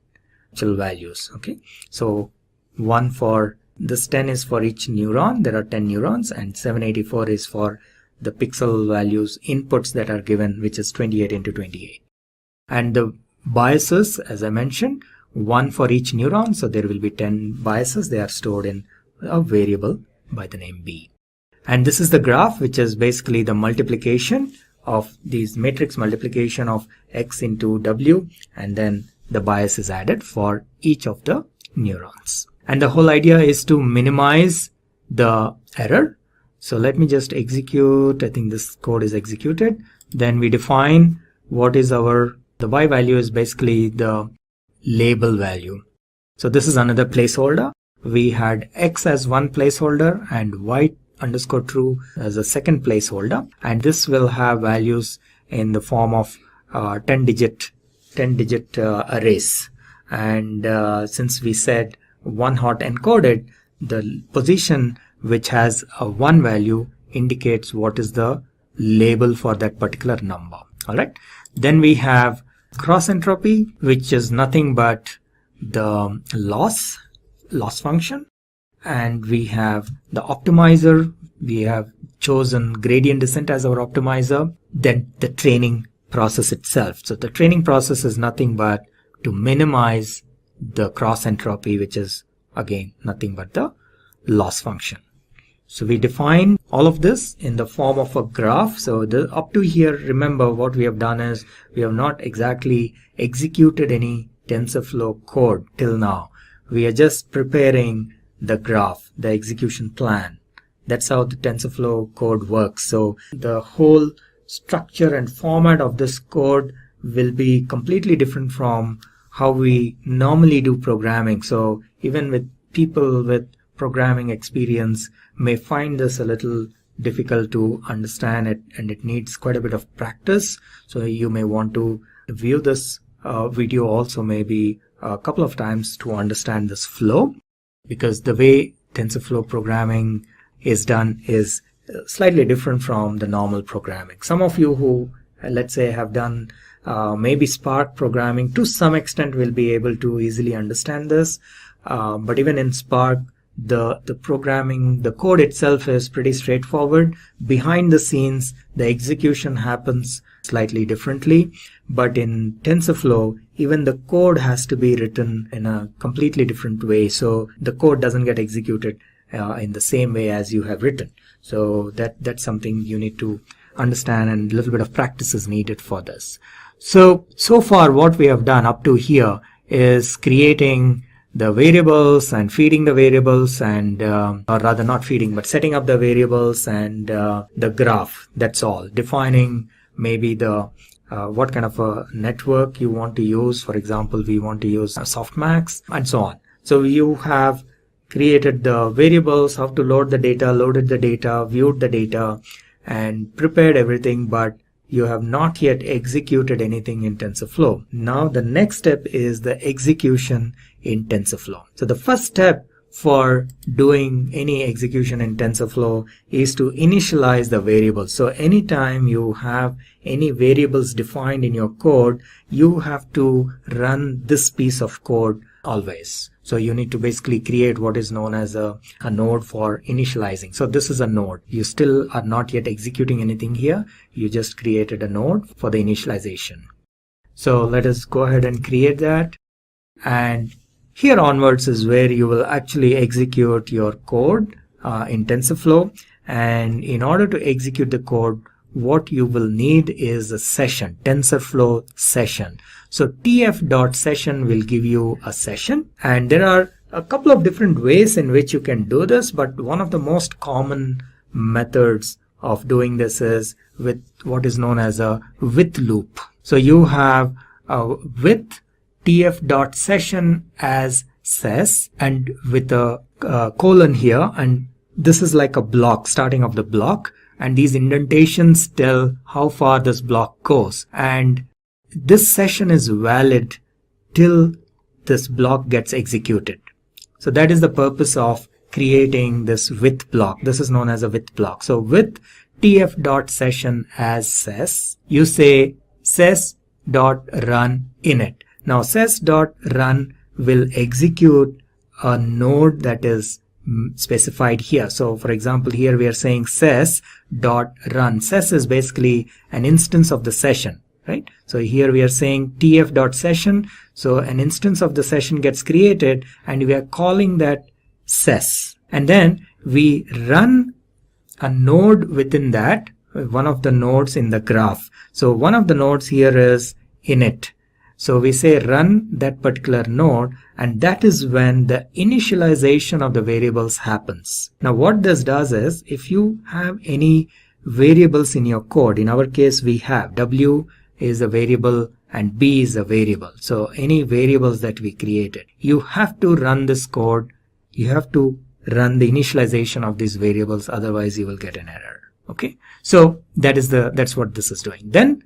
actual values. Okay, so one for this 10 is for each neuron. There are 10 neurons, and 784 is for the pixel values inputs that are given, which is 28 into 28. And the biases, as I mentioned, one for each neuron, so there will be 10 biases. They are stored in a variable by the name B. And this is the graph, which is basically the multiplication of these matrix multiplication of X into W, and then the bias is added for each of the neurons. And the whole idea is to minimize the error. So let me just execute. I think this code is executed. Then we define what is our The y value is basically the label value. So this is another placeholder. We had x as one placeholder and y underscore true as a second placeholder, and this will have values in the form of 10 digit arrays. And since we said one hot encoded, the position which has a 1 value indicates what is the label for that particular number. All right. Then we have cross entropy, which is nothing but the loss function. And we have the optimizer. We have chosen gradient descent as our optimizer. Then the training process itself. So the training process is nothing but to minimize the cross entropy, which is again nothing but the loss function. So we define all of this in the form of a graph. So up to here, remember what we have done is we have not exactly executed any TensorFlow code till now. We are just preparing the graph, the execution plan. That's how the TensorFlow code works. So the whole structure and format of this code will be completely different from how we normally do programming. So even with people with programming experience may find this a little difficult to understand it, and it needs quite a bit of practice. So you may want to view this video also maybe a couple of times to understand this flow, because the way TensorFlow programming is done is slightly different from the normal programming. Some of you who, let's say, have done maybe Spark programming to some extent will be able to easily understand this. But even in Spark, the programming, the code itself is pretty straightforward. Behind the scenes, the execution happens slightly differently. But in TensorFlow, even the code has to be written in a completely different way. So the code doesn't get executed in the same way as you have written. So that's something you need to understand, and a little bit of practice is needed for this. So far what we have done up to here is creating the variables and feeding the variables, and or rather not feeding but setting up the variables and the graph. That's all. Defining maybe the what kind of a network you want to use. For example, we want to use softmax and so on. So you have created the variables, how to load the data, loaded the data, viewed the data, and prepared everything, but you have not yet executed anything in TensorFlow. Now the next step is the execution in TensorFlow. So the first step for doing any execution in TensorFlow is to initialize the variables. So anytime you have any variables defined in your code, you have to run this piece of code always. So you need to basically create what is known as a node for initializing. So this is a node. You still are not yet executing anything here. You just created a node for the initialization. So let us go ahead and create that. And here onwards is where you will actually execute your code in TensorFlow. And in order to execute the code, what you will need is a session, TensorFlow session. So tf.session will give you a session, and there are a couple of different ways in which you can do this, but one of the most common methods of doing this is with what is known as a with loop. So you have a with tf.session as ses and with a colon here, and this is like a block, starting of the block, and these indentations tell how far this block goes, and this session is valid till this block gets executed. So that is the purpose of creating this with block. This is known as a with block. So with tf.session as ses, you say ses.run init. Now ses.run will execute a node that is specified here. So for example, here we are saying ses.run. Ses is basically an instance of the session, right? So here we are saying tf.session. So an instance of the session gets created and we are calling that ses. And then we run a node within that, one of the nodes in the graph. So one of the nodes here is init. So we say run that particular node, and that is when the initialization of the variables happens. Now what this does is, if you have any variables in your code, in our case we have w is a variable and B is a variable. So any variables that we created, you have to run this code. You have to run the initialization of these variables, otherwise you will get an error. Okay, so that's what this is doing. Then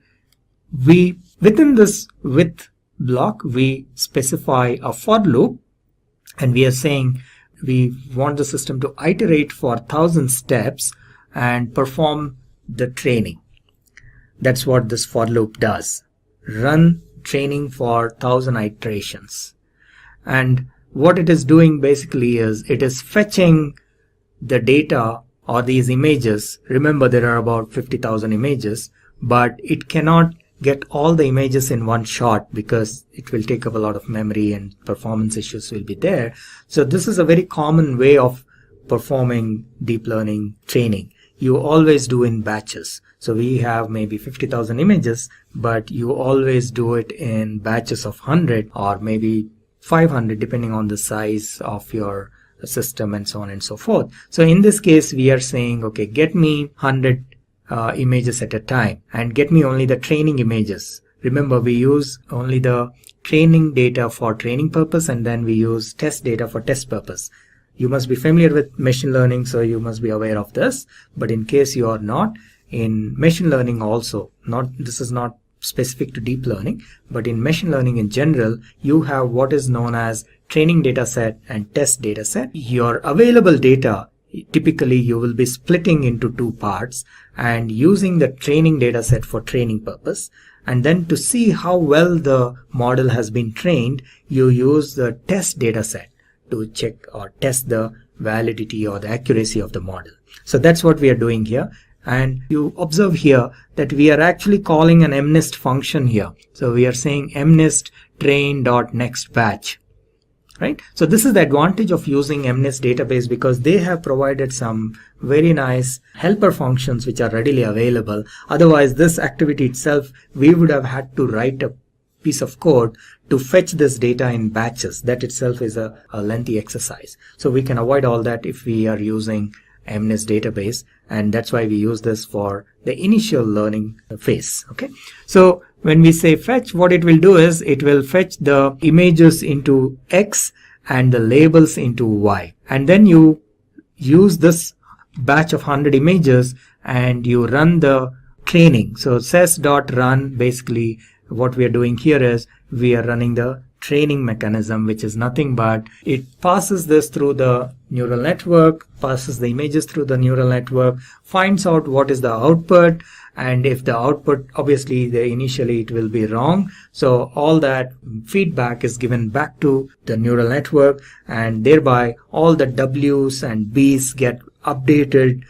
within this with block, we specify a for loop, and we are saying we want the system to iterate for 1000 steps and perform the training. That's what this for loop does. Run training for 1000 iterations. And what it is doing basically is it is fetching the data or these images. Remember, there are about 50,000 images, but it cannot get all the images in one shot because it will take up a lot of memory and performance issues will be there. So this is a very common way of performing deep learning training. You always do in batches. So we have maybe 50,000 images, but you always do it in batches of 100 or maybe 500 depending on the size of your system and so on and so forth. So in this case, we are saying, okay, get me 100 images at a time and get me only the training images. Remember, we use only the training data for training purpose, and then we use test data for test purpose. You must be familiar with machine learning, so you must be aware of this. But in case you are not, in machine learning also, this is not specific to deep learning, but in machine learning in general, you have what is known as training data set and test data set. Your available data, typically you will be splitting into two parts and using the training data set for training purpose. And then to see how well the model has been trained, you use the test data set to check or test the validity or the accuracy of the model. So that's what we are doing here. And you observe here that we are actually calling an mnest function here. So we are saying mnest train.next batch. Right? So this is the advantage of using MNIST database, because they have provided some very nice helper functions which are readily available. Otherwise, this activity itself, we would have had to write a piece of code to fetch this data in batches. That itself is a lengthy exercise. So we can avoid all that if we are using MNIST database, and that's why we use this for the initial learning phase. Okay. So when we say fetch, what it will do is it will fetch the images into X and the labels into Y. And then you use this batch of 100 images and you run the training. So ses.run, basically what we are doing here is we are running the training mechanism, which is nothing but it passes this through the neural network, passes the images through the neural network, finds out what is the output, and if the output, obviously initially it will be wrong, so all that feedback is given back to the neural network, and thereby all the W's and B's get updated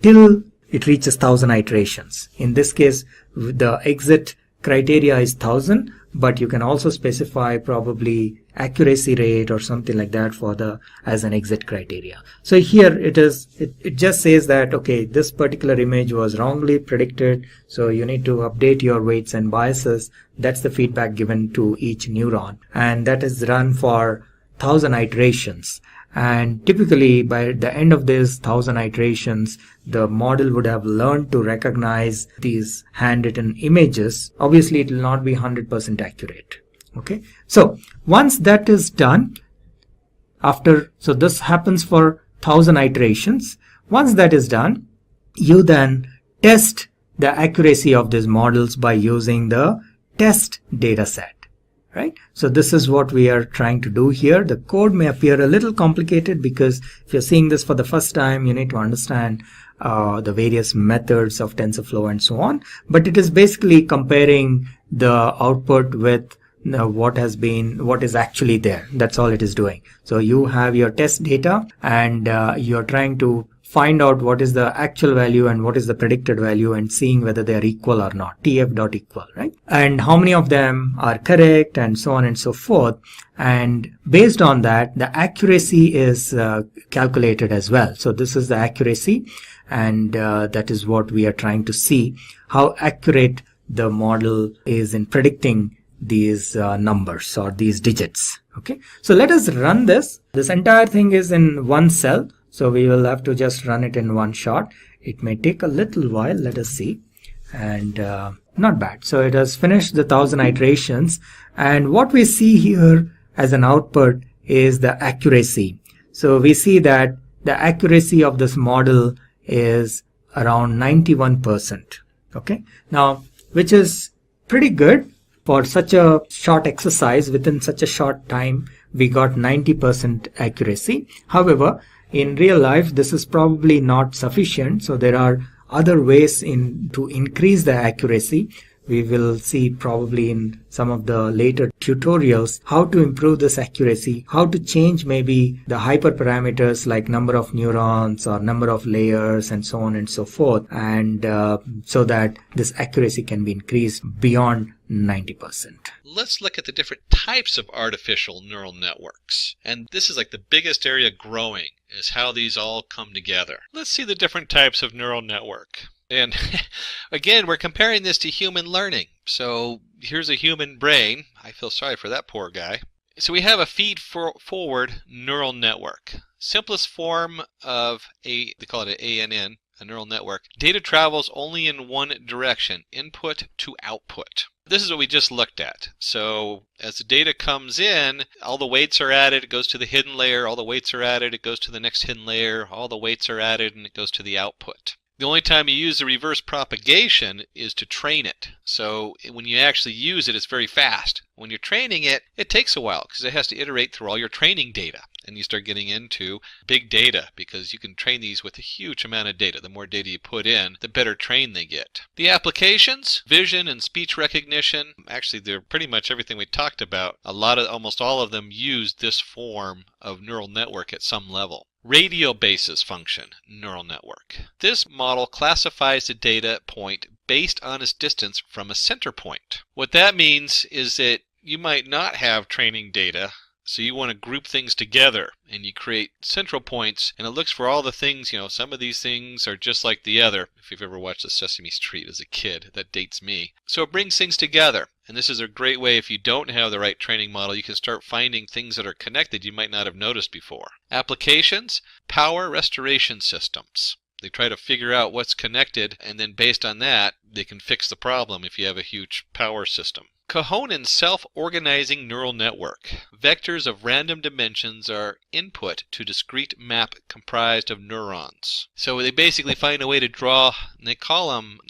till it reaches 1000 iterations. In this case, the exit criteria is 1000, but you can also specify probably accuracy rate or something like that for as an exit criteria. So here it just says that, okay, this particular image was wrongly predicted, so you need to update your weights and biases. That's the feedback given to each neuron, and that is run for 1000 iterations. And typically by the end of these 1000 iterations, the model would have learned to recognize these handwritten images. Obviously it will not be 100% accurate. Okay, so once that is done, so this happens for 1000 iterations. Once that is done, you then test the accuracy of these models by using the test data set. Right? So this is what we are trying to do here. The code may appear a little complicated because if you're seeing this for the first time, you need to understand the various methods of TensorFlow and so on. But it is basically comparing the output with what is actually there. That's all it is doing. So you have your test data and you're trying to find out what is the actual value and what is the predicted value and seeing whether they are equal or not, tf.equal, right? And how many of them are correct and so on and so forth. And based on that, the accuracy is calculated as well. So this is the accuracy, and that is what we are trying to see, how accurate the model is in predicting these numbers or these digits. Okay, so let us run this. This entire thing is in one cell. So we will have to just run it in one shot. It may take a little while. Let us see. And Not bad. So it has finished the 1000 iterations. And what we see here as an output is the accuracy. So we see that the accuracy of this model is around 91%. Okay. Now, which is pretty good for such a short exercise. Within such a short time, we got 90% accuracy. However, in real life, this is probably not sufficient. So there are other ways to increase the accuracy. We will see probably in some of the later tutorials how to improve this accuracy, how to change maybe the hyperparameters like number of neurons or number of layers and so on and so forth, and so that this accuracy can be increased beyond 90%. Let's look at the different types of artificial neural networks. And this is like the biggest area growing, is how these all come together. Let's see the different types of neural network. And again, we're comparing this to human learning. So here's a human brain. I feel sorry for that poor guy. So we have a feed-forward neural network. Simplest form of they call it an ANN, a neural network. Data travels only in one direction, input to output. This is what we just looked at. So as the data comes in, all the weights are added, it goes to the hidden layer, all the weights are added, it goes to the next hidden layer, all the weights are added, and it goes to the output. The only time you use the reverse propagation is to train it. So when you actually use it, it's very fast. When you're training it, it takes a while because it has to iterate through all your training data. And you start getting into big data because you can train these with a huge amount of data. The more data you put in, the better trained they get. The applications, vision and speech recognition, actually they're pretty much everything we talked about. Almost all of them use this form of neural network at some level. Radio basis function neural network. This model classifies the data point based on its distance from a center point. What that means is that you might not have training data, so you want to group things together and you create central points, and it looks for all the things, some of these things are just like the other. If you've ever watched the Sesame Street as a kid, that dates me. So it brings things together. And this is a great way, if you don't have the right training model, you can start finding things that are connected you might not have noticed before. Applications, power restoration systems. They try to figure out what's connected, and then based on that, they can fix the problem if you have a huge power system. Cohonen self-organizing neural network. Vectors of random dimensions are input to discrete map comprised of neurons. So they basically find a way to draw, and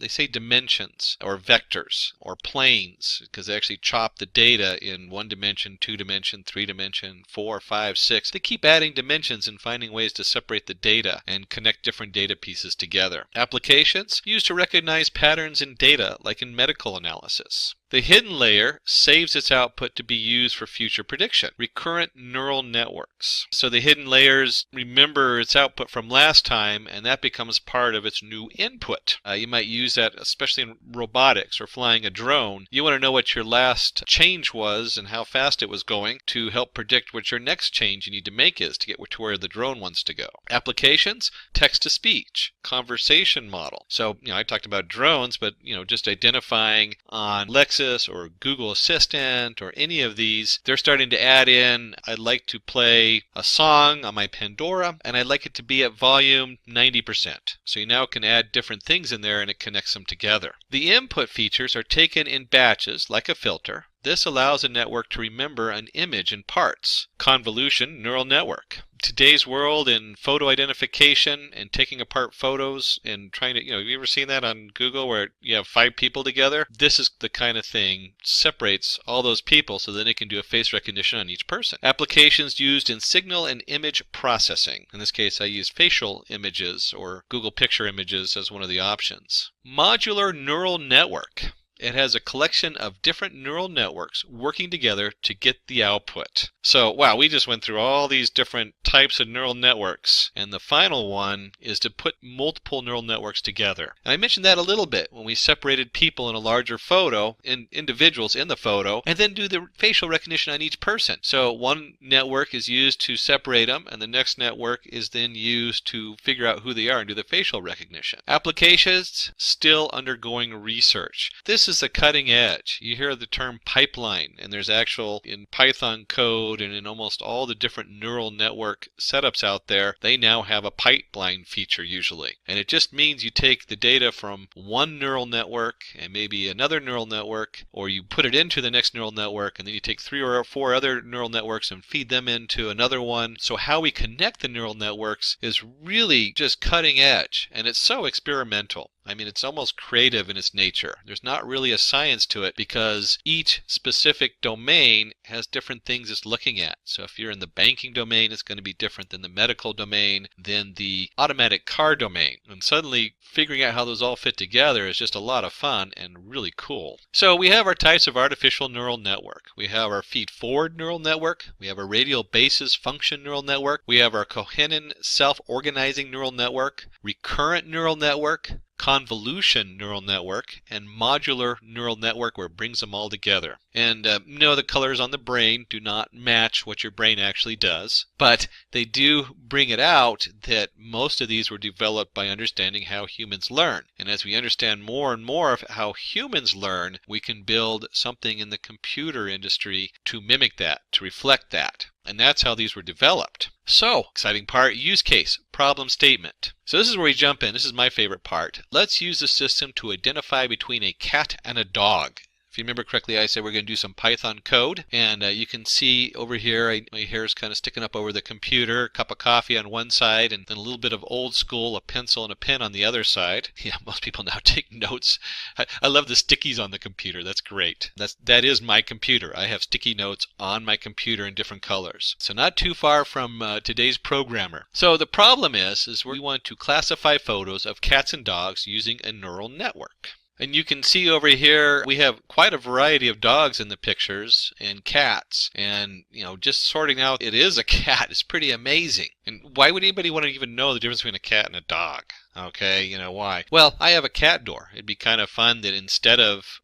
they say dimensions, or vectors, or planes, because they actually chop the data in 1 dimension, 2 dimension, 3 dimension, 4, 5, 6. They keep adding dimensions and finding ways to separate the data and connect different data pieces together. Applications used to recognize patterns in data, like in medical analysis. The hidden layer saves its output to be used for future prediction. Recurrent neural networks. So the hidden layers remember its output from last time, and that becomes part of its new input. You might use that especially in robotics or flying a drone. You want to know what your last change was and how fast it was going to help predict what your next change you need to make is to get to where the drone wants to go. Applications, text-to-speech, conversation model. So, I talked about drones, but, just identifying on Lex or Google Assistant or any of these, they're starting to add in, I'd like to play a song on my Pandora and I'd like it to be at volume 90%. So you now can add different things in there and it connects them together. The input features are taken in batches like a filter. This allows a network to remember an image in parts. Convolution neural network. Today's world in photo identification and taking apart photos and trying to, have you ever seen that on Google where you have 5 people together? This is the kind of thing separates all those people so then it can do a face recognition on each person. Applications used in signal and image processing. In this case, I use facial images or Google picture images as one of the options. Modular neural network. It has a collection of different neural networks working together to get the output. So, wow, we just went through all these different types of neural networks, and the final one is to put multiple neural networks together. And I mentioned that a little bit when we separated people in a larger photo, individuals in the photo, and then do the facial recognition on each person. So one network is used to separate them, and the next network is then used to figure out who they are and do the facial recognition. Applications still undergoing research. This This is the cutting edge. You hear the term pipeline, and there's actual in Python code and in almost all the different neural network setups out there, they now have a pipeline feature usually. And it just means you take the data from one neural network and maybe another neural network, or you put it into the next neural network, and then you take 3 or 4 other neural networks and feed them into another one. So how we connect the neural networks is really just cutting edge, and it's so experimental. I mean, it's almost creative in its nature. There's not really a science to it because each specific domain has different things it's looking at. So if you're in the banking domain, it's going to be different than the medical domain, than the automatic car domain. And suddenly figuring out how those all fit together is just a lot of fun and really cool. So we have our types of artificial neural network. We have our feed-forward neural network. We have our radial basis function neural network. We have our Cohennon self-organizing neural network, recurrent neural network, convolution neural network, and modular neural network, where it brings them all together. And the colors on the brain do not match what your brain actually does, but they do bring it out that most of these were developed by understanding how humans learn. And as we understand more and more of how humans learn, we can build something in the computer industry to mimic that, to reflect that. And that's how these were developed. So, exciting part, use case, problem statement. So this is where we jump in. This is my favorite part. Let's use the system to identify between a cat and a dog. If you remember correctly, I said we're going to do some Python code, and you can see over here my hair is kind of sticking up over the computer, a cup of coffee on one side, and then a little bit of old school, a pencil and a pen on the other side. Yeah, most people now take notes. I love the stickies on the computer. That's great. That is my computer. I have sticky notes on my computer in different colors. So not too far from today's programmer. So the problem is we want to classify photos of cats and dogs using a neural network. And you can see over here we have quite a variety of dogs in the pictures and cats, and just sorting out it is a cat is pretty amazing. And why would anybody want to even know the difference between a cat and a dog? Okay, why? Well, I have a cat door. It'd be kind of fun that instead of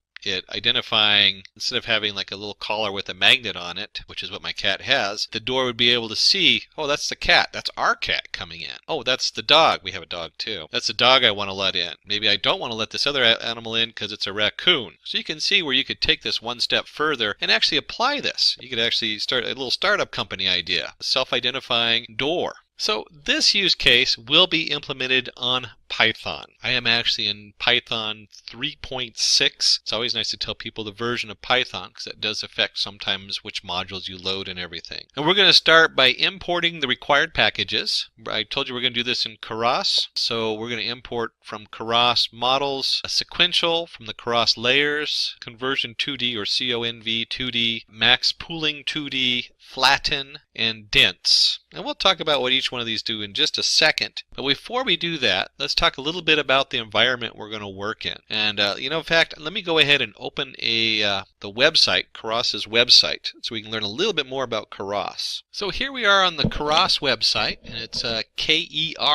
having like a little collar with a magnet on it, which is what my cat has, the door would be able to see, oh, that's the cat. That's our cat coming in. Oh, that's the dog. We have a dog too. That's the dog I want to let in. Maybe I don't want to let this other animal in because it's a raccoon. So you can see where you could take this one step further and actually apply this. You could actually start a little startup company idea, a self-identifying door. So this use case will be implemented on Python. I am actually in Python 3.6. It's always nice to tell people the version of Python because that does affect sometimes which modules you load and everything. And we're going to start by importing the required packages. I told you we're going to do this in Keras. So we're going to import from Keras models, a sequential from the Keras layers, conversion 2D or CONV 2D, max pooling 2D, flatten, and dense. And we'll talk about what each one of these do in just a second. But before we do that, let's talk a little bit about the environment we're going to work in. And in fact, let me go ahead and open the website, Keras's website, so we can learn a little bit more about Keras. So here we are on the Keras website, and it's keras.io.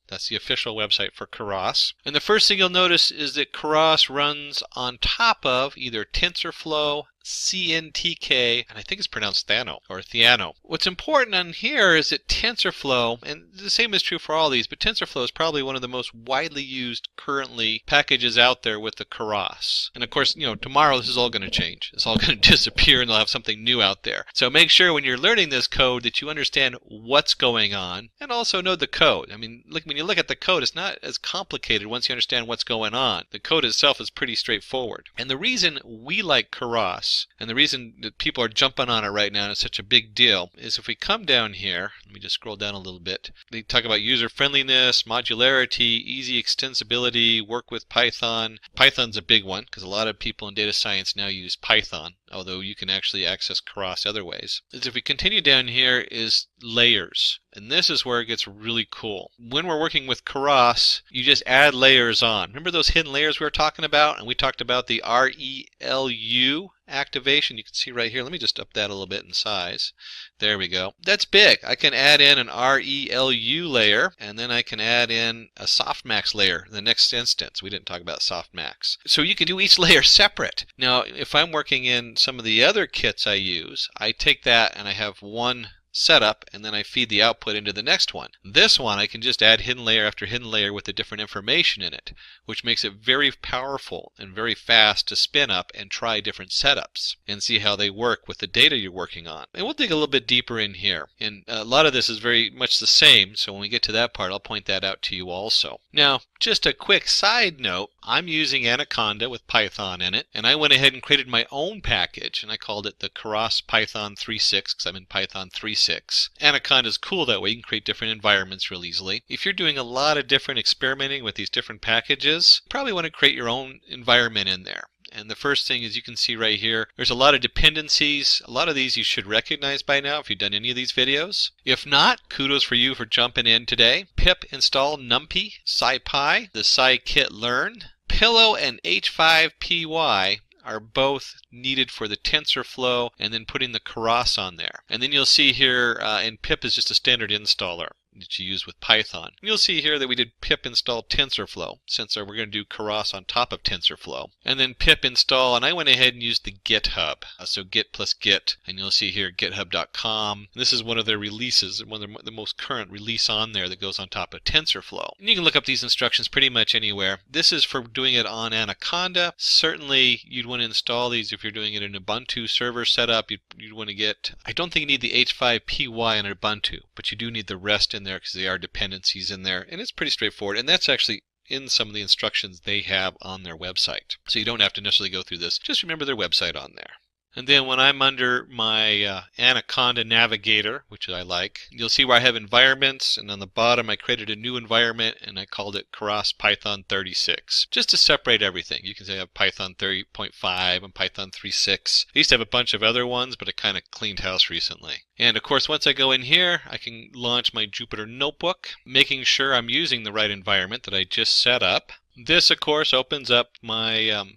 That's the official website for Keras. And the first thing you'll notice is that Keras runs on top of either Tensorflow, CNTK, and I think it's pronounced Thano or Theano. What's important on here is that Tensorflow, and the same is true for all these, but Tensorflow is probably one of the most widely used currently packages out there with the Keras. And of course, tomorrow this is all going to change. It's all going to disappear and they'll have something new out there. So make sure when you're learning this code that you understand what's going on and also know the code. I mean, when you look at the code, it's not as complicated once you understand what's going on. The code itself is pretty straightforward. And the reason we like Keras, and the reason that people are jumping on it right now and it's such a big deal is if we come down here, let me just scroll down a little bit, they talk about user friendliness, modularity, easy extensibility, work with Python. Python's a big one because a lot of people in data science now use Python, although you can actually access Keras other ways. If we continue down here is layers. And this is where it gets really cool. When we're working with Keras, you just add layers on. Remember those hidden layers we were talking about? And we talked about the ReLU activation. You can see right here. Let me just up that a little bit in size. There we go. That's big. I can add in an ReLU layer, and then I can add in a softmax layer in the next instance. We didn't talk about softmax. So you can do each layer separate. Now, if I'm working in some of the other kits I use, I take that and I have one setup, and then I feed the output into the next one. This one, I can just add hidden layer after hidden layer with the different information in it, which makes it very powerful and very fast to spin up and try different setups and see how they work with the data you're working on. And we'll dig a little bit deeper in here. And a lot of this is very much the same, so when we get to that part, I'll point that out to you also. Now, just a quick side note, I'm using Anaconda with Python in it, and I went ahead and created my own package, and I called it the Keras Python 3.6 because I'm in Python 3.6. Anaconda is cool that way. You can create different environments real easily. If you're doing a lot of different experimenting with these different packages, you probably want to create your own environment in there. And the first thing is you can see right here, there's a lot of dependencies. A lot of these you should recognize by now if you've done any of these videos. If not, kudos for you for jumping in today. Pip install numpy, scipy, the scikit-learn, pillow, and h5py are both needed for the TensorFlow, and then putting the Keras on there. And then you'll see here, and pip is just a standard installer that you use with Python. And you'll see here that we did pip install TensorFlow, since we're going to do Keras on top of TensorFlow. And then pip install, and I went ahead and used the GitHub. So git plus git, and you'll see here github.com. This is one of their releases, one of the most current release on there that goes on top of TensorFlow. And you can look up these instructions pretty much anywhere. This is for doing it on Anaconda. Certainly you'd want to install these if you're doing it in Ubuntu server setup. You'd want to get, I don't think you need the h5py in Ubuntu, but you do need the rest in there because they are dependencies in there, and it's pretty straightforward. And that's actually in some of the instructions they have on their website. So you don't have to necessarily go through this. Just remember their website on there. And then when I'm under my Anaconda Navigator, which I like, you'll see where I have environments, and on the bottom I created a new environment and I called it Keras Python 36, just to separate everything. You can say I have Python 30.5 and Python 3.6. I used to have a bunch of other ones, but I kind of cleaned house recently. And of course, once I go in here, I can launch my Jupyter Notebook, making sure I'm using the right environment that I just set up. This, of course, opens up my,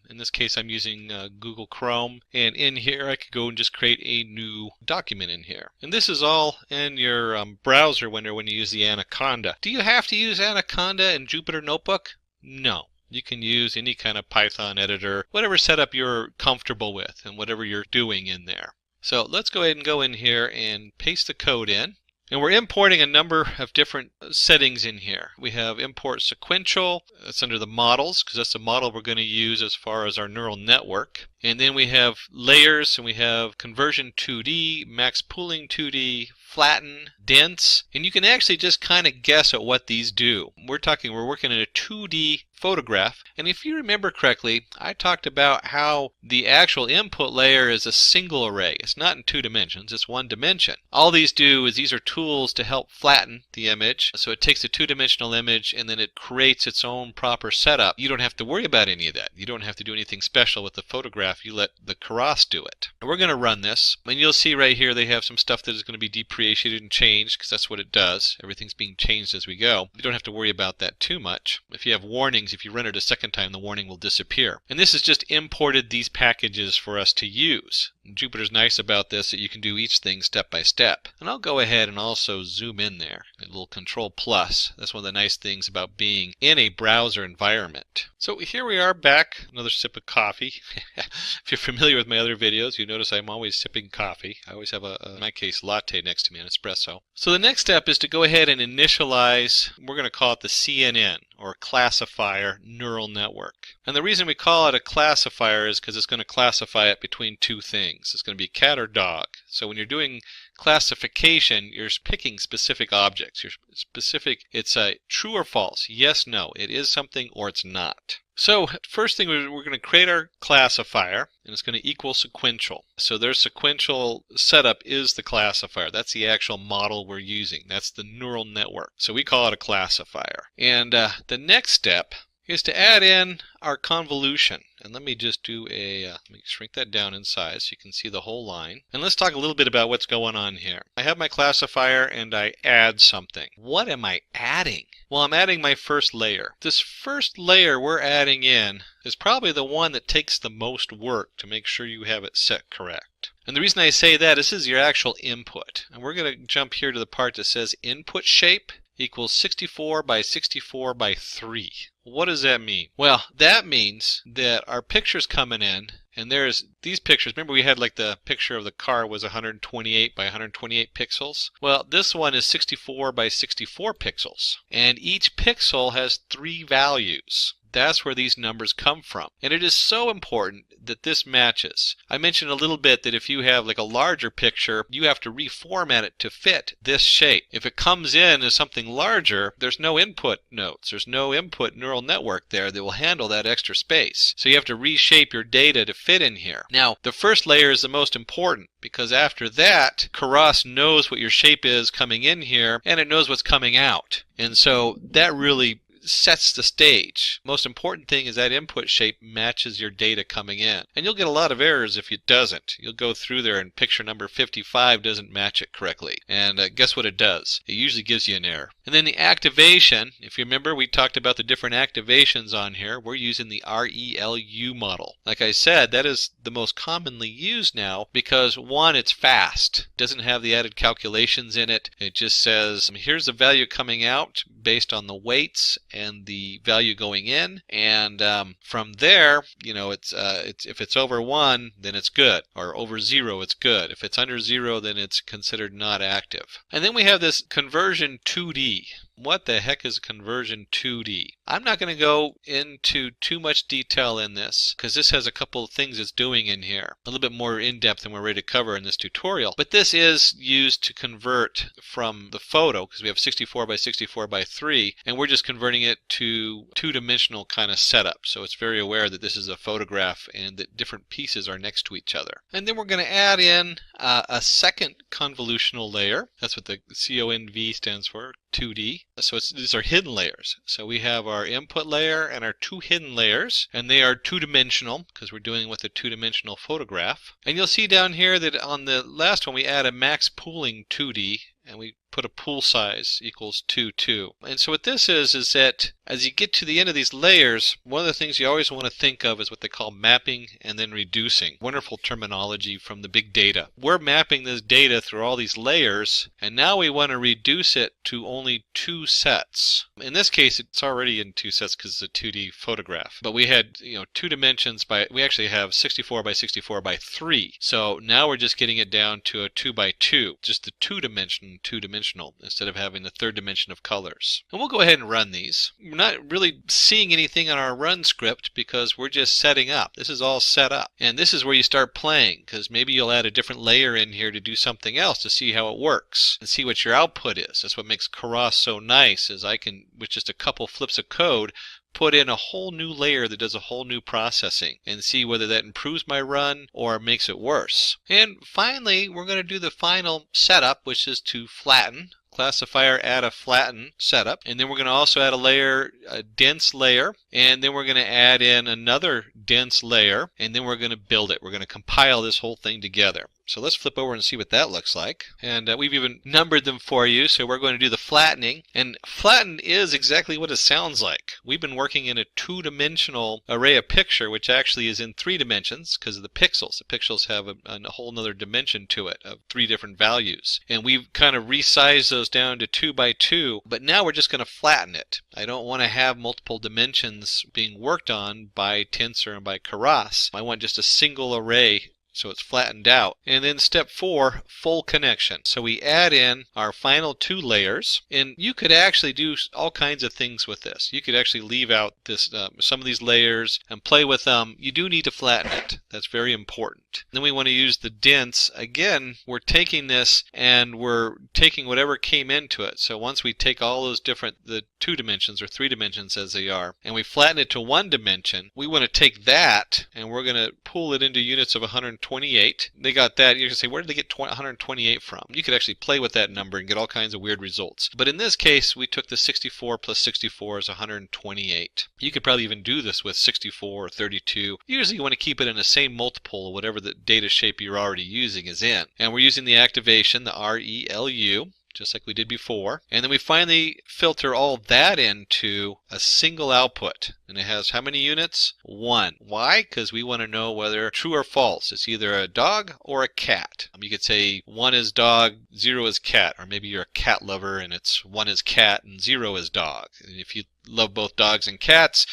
in this case I'm using Google Chrome, and in here I could go and just create a new document in here. And this is all in your browser when you use the Anaconda. Do you have to use Anaconda in Jupyter Notebook? No. You can use any kind of Python editor, whatever setup you're comfortable with and whatever you're doing in there. So let's go ahead and go in here and paste the code in. And we're importing a number of different settings in here. We have import sequential. That's under the models, because that's the model we're going to use as far as our neural network. And then we have layers, and we have conversion 2D, max pooling 2D, flatten, dense. And you can actually just kind of guess at what these do. We're working in a 2D photograph. And if you remember correctly, I talked about how the actual input layer is a single array. It's not in 2 dimensions, it's 1 dimension. All these do is these are tools to help flatten the image. So it takes a 2-dimensional image and then it creates its own proper setup. You don't have to worry about any of that. You don't have to do anything special with the photograph. You let the Keras do it. And we're going to run this, and you'll see right here they have some stuff that is going to be depreciated and changed, because that's what it does. Everything's being changed as we go. You don't have to worry about that too much. If you have warnings, if you run it a second time, the warning will disappear. And this is just imported these packages for us to use. And Jupyter's nice about this, that you can do each thing step by step. And I'll go ahead and also zoom in there. A little Control plus. That's one of the nice things about being in a browser environment. So here we are back. Another sip of coffee. If you're familiar with my other videos, you notice I'm always sipping coffee. I always have in my case, latte next to me, an espresso. So the next step is to go ahead and initialize, we're going to call it the CNN, or classifier neural network. And the reason we call it a classifier is because it's going to classify it between 2 things. It's going to be cat or dog. So when you're doing classification, you're picking specific objects. You're specific, it's a true or false, yes, no, it is something or it's not. So first thing, we're going to create our classifier, and it's going to equal sequential. So their sequential setup is the classifier. That's the actual model we're using. That's the neural network. So we call it a classifier. And the next step is to add in our convolution. And let me just do let me shrink that down in size so you can see the whole line. And let's talk a little bit about what's going on here. I have my classifier and I add something. What am I adding? Well, I'm adding my first layer. This first layer we're adding in is probably the one that takes the most work to make sure you have it set correct. And the reason I say that, this is your actual input. And we're going to jump here to the part that says input shape equals 64 by 64 by 3. What does that mean? Well, that means that our picture's coming in, and there's these pictures, remember we had like the picture of the car was 128 by 128 pixels? Well, this one is 64 by 64 pixels. And each pixel has 3 values. That's where these numbers come from. And it is so important that this matches. I mentioned a little bit that if you have like a larger picture, you have to reformat it to fit this shape. If it comes in as something larger, there's no input nodes. There's no input neural network there that will handle that extra space. So you have to reshape your data to fit in here. Now, the first layer is the most important, because after that, Keras knows what your shape is coming in here, and it knows what's coming out. And so that really sets the stage. Most important thing is that input shape matches your data coming in. And you'll get a lot of errors if it doesn't. You'll go through there and picture number 55 doesn't match it correctly. And guess what it does? It usually gives you an error. And then the activation, if you remember, we talked about the different activations on here. We're using the RELU model. Like I said, that is the most commonly used now because, one, it's fast. It doesn't have the added calculations in it. It just says, here's the value coming out based on the weights and the value going in, and from there, you know, it's if it's over 1, then it's good, or over 0, it's good. If it's under 0, then it's considered not active. And then we have this conversion 2D. What the heck is conversion 2D? I'm not going to go into too much detail in this because this has a couple of things it's doing in here. A little bit more in-depth than we're ready to cover in this tutorial. But this is used to convert from the photo, because we have 64 by 64 by 3, and we're just converting it to two-dimensional kind of setup. So it's very aware that this is a photograph and that different pieces are next to each other. And then we're going to add in a second convolutional layer. That's what the CONV stands for, 2D. So these are hidden layers. So we have our input layer and our 2 hidden layers, and they are two-dimensional because we're doing with a two-dimensional photograph. And you'll see down here that on the last one we add a max pooling 2D, and we put a pool size equals 2, 2. And so what this is that as you get to the end of these layers, one of the things you always want to think of is what they call mapping and then reducing. Wonderful terminology from the big data. We're mapping this data through all these layers, and now we want to reduce it to only 2 sets. In this case, it's already in 2 sets because it's a 2D photograph. But we had, 2 dimensions we actually have 64 by 64 by 3. So now we're just getting it down to a 2 by 2, just the two-dimensional instead of having the third dimension of colors. And we'll go ahead and run these. We're not really seeing anything on our run script because we're just setting up. This is all set up. And this is where you start playing, because maybe you'll add a different layer in here to do something else to see how it works and see what your output is. That's what makes Keras so nice, is I can, with just a couple flips of code, put in a whole new layer that does a whole new processing and see whether that improves my run or makes it worse. And finally, we're going to do the final setup, which is to flatten. Classifier add a flatten setup, and then we're going to also add a dense layer, and then we're going to add in another dense layer, and then we're going to build it. We're going to compile this whole thing together. So let's flip over and see what that looks like. And we've even numbered them for you, so we're going to do the flattening. And flatten is exactly what it sounds like. We've been working in a two-dimensional array of picture, which actually is in 3 dimensions because of the pixels. The pixels have a whole other dimension to it of 3 different values. And we've kind of resized those down to 2 by 2, but now we're just going to flatten it. I don't want to have multiple dimensions being worked on by Tensor and by Keras. I want just a single array, so it's flattened out. And then step 4, full connection. So we add in our final 2 layers, and you could actually do all kinds of things with this. You could actually leave out this some of these layers and play with them. You do need to flatten it. That's very important. Then we want to use the dense. Again, we're taking this and we're taking whatever came into it. So once we take all those the 2 dimensions or 3 dimensions as they are, and we flatten it to 1 dimension, we want to take that and we're going to pull it into units of 128. They got that. You can say, where did they get 128 from? You could actually play with that number and get all kinds of weird results. But in this case, we took the 64 plus 64 is 128. You could probably even do this with 64 or 32. Usually you want to keep it in the same multiple of whatever the data shape you're already using is in. And we're using the activation, the RELU, just like we did before. And then we finally filter all that into a single output. And it has how many units? 1. Why? Because we want to know whether true or false. It's either a dog or a cat. You could say 1 is dog, 0 is cat. Or maybe you're a cat lover and it's 1 is cat and 0 is dog. And if you love both dogs and cats,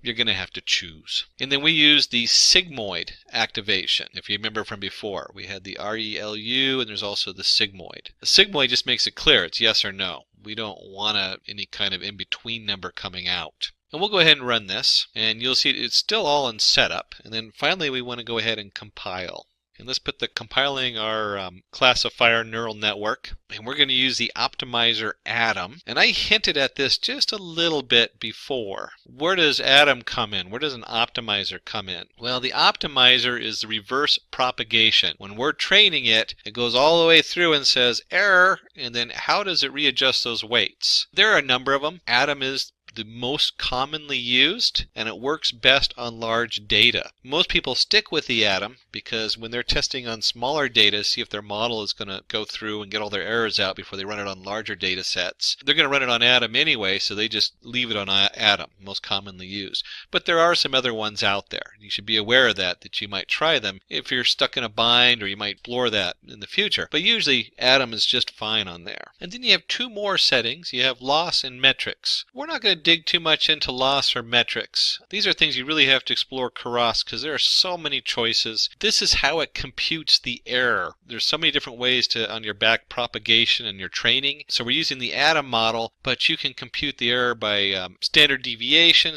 you're going to have to choose. And then we use the sigmoid activation. If you remember from before, we had the RELU and there's also the sigmoid. The sigmoid just makes it clear it's yes or no. We don't want any kind of in-between number coming out. And we'll go ahead and run this, and you'll see it's still all in setup. And then finally we want to go ahead and compile. And let's put the compiling our classifier neural network, and we're going to use the optimizer Atom. And I hinted at this just a little bit before. Where does Atom come in? Where does an optimizer come in? Well, the optimizer is the reverse propagation. When we're training it, it goes all the way through and says error, and then how does it readjust those weights? There are a number of them. Atom is the most commonly used, and it works best on large data. Most people stick with the Atom because when they're testing on smaller data, see if their model is going to go through and get all their errors out before they run it on larger data sets. They're going to run it on Atom anyway, so they just leave it on Atom, most commonly used. But there are some other ones out there. You should be aware of that you might try them if you're stuck in a bind, or you might explore that in the future. But usually Atom is just fine on there. And then you have two more settings. You have loss and metrics. We're not going to dig too much into loss or metrics. These are things you really have to explore Keras because there are so many choices. This is how it computes the error. There's so many different ways on your back propagation and your training. So we're using the Atom model, but you can compute the error by standard deviation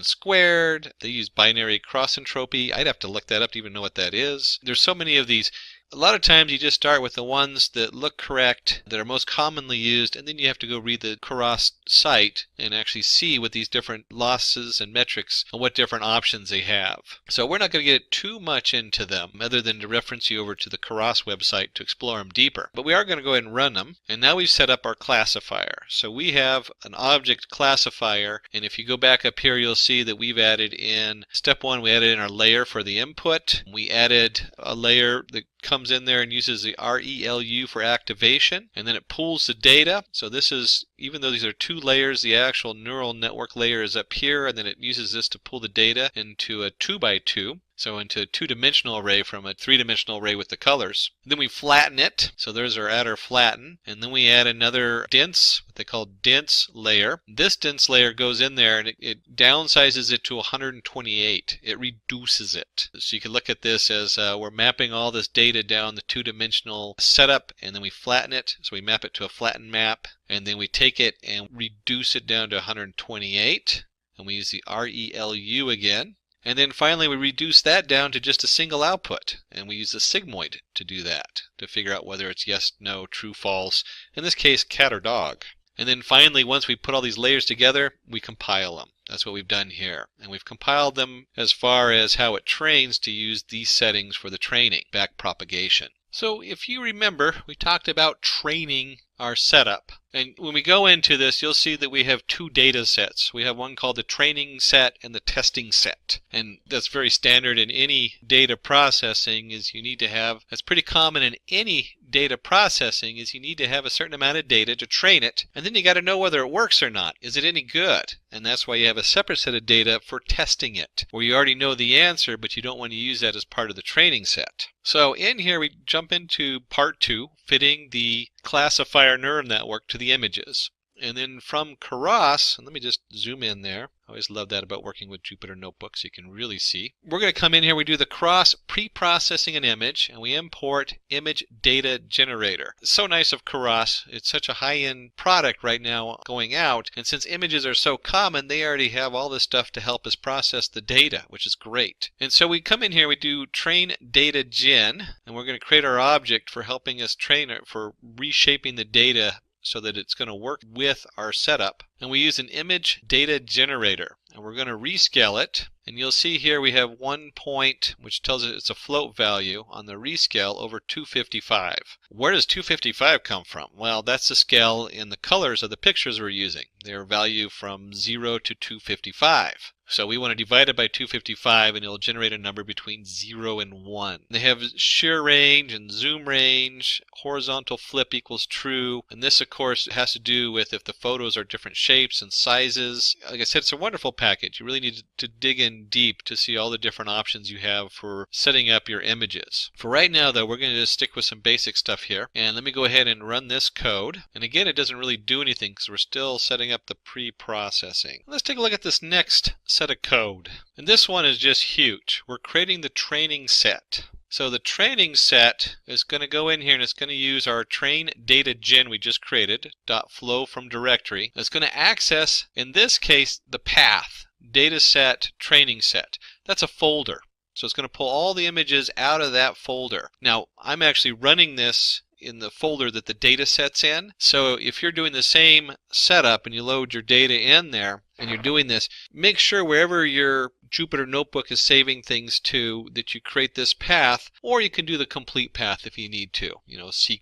squared. They use binary cross entropy. I'd have to look that up to even know what that is. There's so many of these. A lot of times you just start with the ones that look correct, that are most commonly used, and then you have to go read the Keras site and actually see what these different losses and metrics and what different options they have. So we're not going to get too much into them other than to reference you over to the Keras website to explore them deeper. But we are going to go ahead and run them, and now we've set up our classifier. So we have an object classifier, and if you go back up here you'll see that we've added in step 1, we added in our layer for the input. We added a layer that comes in there and uses the RELU for activation, and then it pulls the data. So this is, even though these are two layers, the actual neural network layer is up here, and then it uses this to pull the data into a 2x2. So into a two-dimensional array from a three-dimensional array with the colors. Then we flatten it. So there's our add or flatten. And then we add another dense, what they call dense layer. This dense layer goes in there and it downsizes it to 128. It reduces it. So you can look at this as we're mapping all this data down the two-dimensional setup, and then we flatten it. So we map it to a flattened map, and then we take it and reduce it down to 128. And we use the RELU again. And then finally we reduce that down to just a single output, and we use the sigmoid to do that, to figure out whether it's yes, no, true, false, in this case cat or dog. And then finally, once we put all these layers together, we compile them. That's what we've done here. And we've compiled them as far as how it trains to use these settings for the training, back propagation. So if you remember, we talked about training our setup. And when we go into this, you'll see that we have two data sets. We have one called the training set and the testing set. And that's very standard in any data processing, is you need to have, that's pretty common in any data processing, is you need to have a certain amount of data to train it, and then you got to know whether it works or not. Is it any good? And that's why you have a separate set of data for testing it, where you already know the answer, but you don't want to use that as part of the training set. So in here we jump into part 2, fitting the classifier neural network to the images. And then from Keras, and let me just zoom in there. I always love that about working with Jupyter Notebooks. You can really see. We're going to come in here. We do the Keras pre-processing an image, and we import image data generator. It's so nice of Keras. It's such a high-end product right now going out. And since images are so common, they already have all this stuff to help us process the data, which is great. And so we come in here. We do train data gen, and we're going to create our object for helping us train it, for reshaping the data so that it's going to work with our setup. And we use an image data generator, and we're going to rescale it. And you'll see here we have 1 point, which tells us it's a float value on the rescale over 255. Where does 255 come from? Well, that's the scale in the colors of the pictures we're using. Their value from 0 to 255. So we want to divide it by 255, and it'll generate a number between 0 and 1. They have shear range and zoom range. Horizontal flip equals true. And this, of course, has to do with if the photos are different shapes and sizes. Like I said, it's a wonderful package. You really need to dig in deep to see all the different options you have for setting up your images. For right now, though, we're going to just stick with some basic stuff here. And let me go ahead and run this code. And again, it doesn't really do anything because we're still setting up the pre-processing. Let's take a look at this next set of code. And this one is just huge. We're creating the training set. So the training set is going to go in here and it's going to use our train data gen we just created, .flow from directory. It's going to access, in this case, the path, data set, training set. That's a folder. So it's going to pull all the images out of that folder. Now, I'm actually running this in the folder that the data set's in. So if you're doing the same setup and you load your data in there and you're doing this, make sure wherever your Jupyter Notebook is saving things to that you create this path, or you can do the complete path if you need to, C:/,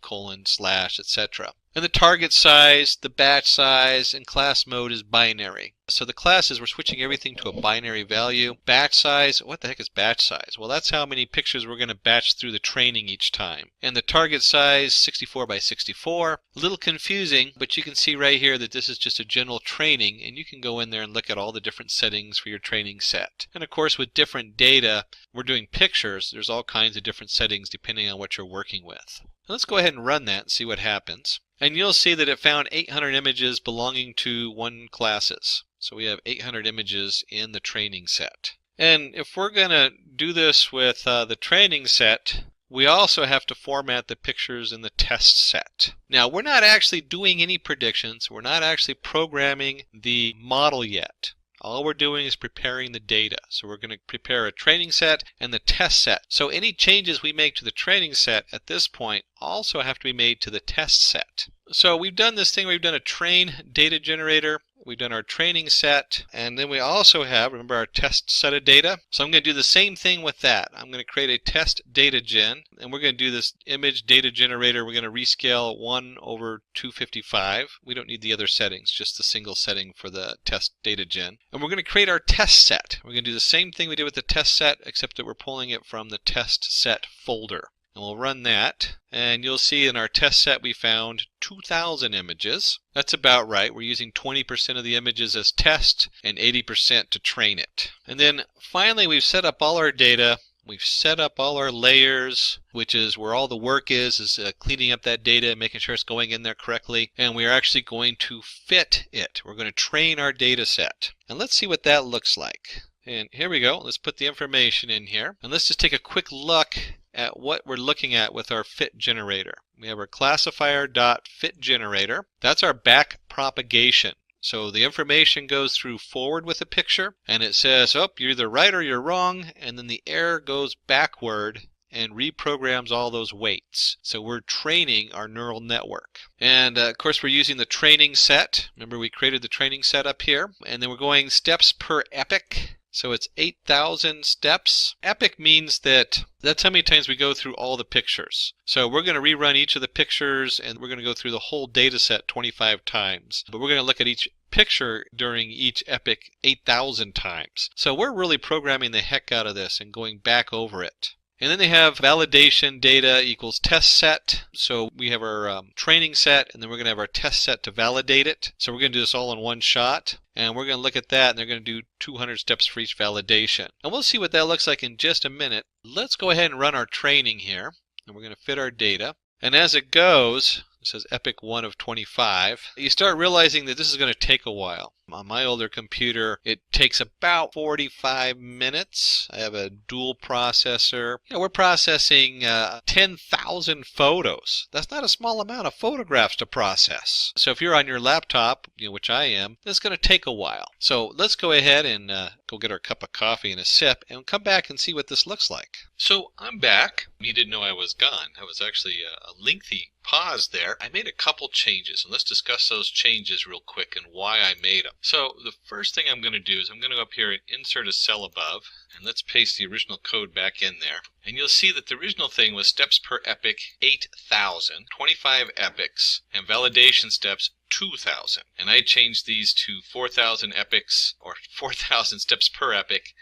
etc. And the target size, the batch size, and class mode is binary. So the classes, we're switching everything to a binary value. Batch size, what the heck is batch size? Well, that's how many pictures we're going to batch through the training each time. And the target size, 64 by 64. A little confusing, but you can see right here that this is just a general training, and you can go in there and look at all the different settings for your training set. And of course, with different data, we're doing pictures. There's all kinds of different settings depending on what you're working with. Let's go ahead and run that and see what happens. And you'll see that it found 800 images belonging to one classes. So we have 800 images in the training set. And if we're going to do this with the training set, we also have to format the pictures in the test set. Now, we're not actually doing any predictions. We're not actually programming the model yet. All we're doing is preparing the data. So we're going to prepare a training set and the test set. So any changes we make to the training set at this point also have to be made to the test set. So we've done this thing, we've done a train data generator, we've done our training set, and then we also have, remember, our test set of data. So I'm going to do the same thing with that. I'm going to create a test data gen, and we're going to do this image data generator. We're going to rescale 1/255. We don't need the other settings, just the single setting for the test data gen. And we're going to create our test set. We're going to do the same thing we did with the test set, except that we're pulling it from the test set folder. And we'll run that, and you'll see in our test set we found 2,000 images. That's about right. We're using 20% of the images as test and 80% to train it. And then finally we've set up all our data. We've set up all our layers, which is where all the work is cleaning up that data, making sure it's going in there correctly. And we are actually going to fit it. We're going to train our data set. And let's see what that looks like. And here we go. Let's put the information in here. And let's just take a quick look at what we're looking at with our fit generator. We have our classifier.fit generator. That's our back propagation. So the information goes through forward with a picture, and it says, oh, you're either right or you're wrong, and then the error goes backward and reprograms all those weights. So we're training our neural network. And of course we're using the training set. Remember, we created the training set up here, and then we're going steps per epoch. So it's 8,000 steps. Epoch means that's how many times we go through all the pictures. So we're going to rerun each of the pictures, and we're going to go through the whole data set 25 times. But we're going to look at each picture during each epoch 8,000 times. So we're really programming the heck out of this and going back over it. And then they have validation data equals test set. So we have our training set, and then we're going to have our test set to validate it. So we're going to do this all in one shot. And we're going to look at that, and they're going to do 200 steps for each validation. And we'll see what that looks like in just a minute. Let's go ahead and run our training here. And we're going to fit our data. And as it goes, it says epoch 1 of 25. You start realizing that this is going to take a while. On my older computer, it takes about 45 minutes. I have a dual processor. We're processing 10,000 photos. That's not a small amount of photographs to process. So if you're on your laptop, which I am, it's going to take a while. So let's go ahead and go get our cup of coffee and a sip and come back and see what this looks like. So I'm back. You didn't know I was gone. That was actually a lengthy pause there. I made a couple changes, and let's discuss those changes real quick and why I made them. So the first thing I'm going to do is I'm going to go up here and insert a cell above, and let's paste the original code back in there. And you'll see that the original thing was steps per epoch 8,000, 25 epochs, and validation steps 2,000. And I changed these to 4,000 epochs, or 4,000 steps per epoch,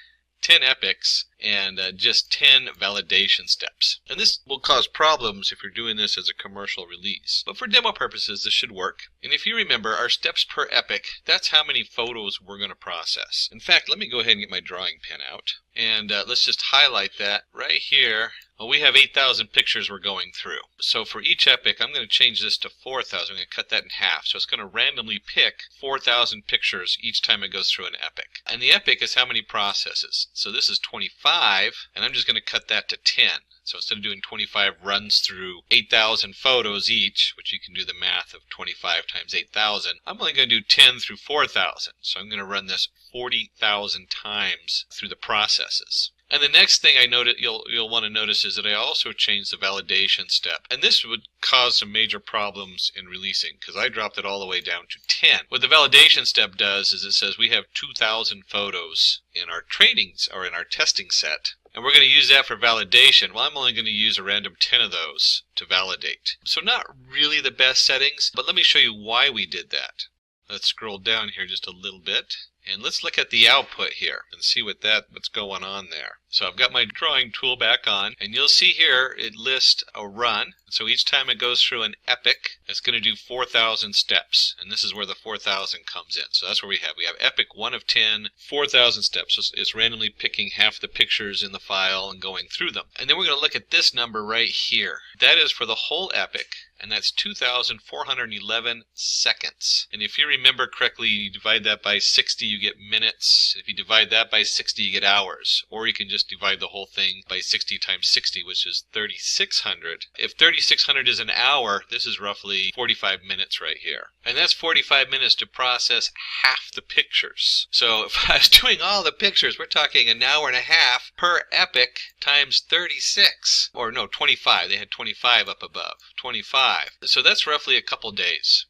10 epochs, and just 10 validation steps. And this will cause problems if you're doing this as a commercial release. But for demo purposes, this should work. And if you remember, our steps per epoch, that's how many photos we're going to process. In fact, let me go ahead and get my drawing pen out. And let's just highlight that right here. Well, we have 8,000 pictures we're going through. So for each epoch, I'm going to change this to 4,000. I'm going to cut that in half. So it's going to randomly pick 4,000 pictures each time it goes through an epoch. And the epoch is how many processes. So this is 25, and I'm just going to cut that to 10. So instead of doing 25 runs through 8,000 photos each, which you can do the math of 25 times 8,000, I'm only going to do 10 through 4,000. So I'm going to run this 40,000 times through the processes. And the next thing I noted you'll want to notice is that I also changed the validation step. And this would cause some major problems in releasing because I dropped it all the way down to 10. What the validation step does is it says we have 2,000 photos in our trainings or in our testing set. And we're going to use that for validation. Well, I'm only going to use a random 10 of those to validate. So not really the best settings, but let me show you why we did that. Let's scroll down here just a little bit. And let's look at the output here and see what's going on there. So I've got my drawing tool back on, and you'll see here it lists a run. So each time it goes through an epoch, it's going to do 4,000 steps. And this is where the 4,000 comes in. So that's where we have epoch 1 of 10, 4,000 steps. So it's randomly picking half the pictures in the file and going through them. And then we're going to look at this number right here. That is for the whole epoch. And that's 2,411 seconds. And if you remember correctly, you divide that by 60, you get minutes. If you divide that by 60, you get hours. Or you can just divide the whole thing by 60 times 60, which is 3,600. If 3,600 is an hour, this is roughly 45 minutes right here. And that's 45 minutes to process half the pictures. So if I was doing all the pictures, we're talking an hour and a half per epoch times 36. Or no, 25. They had 25 up above. 25. So that's roughly a couple days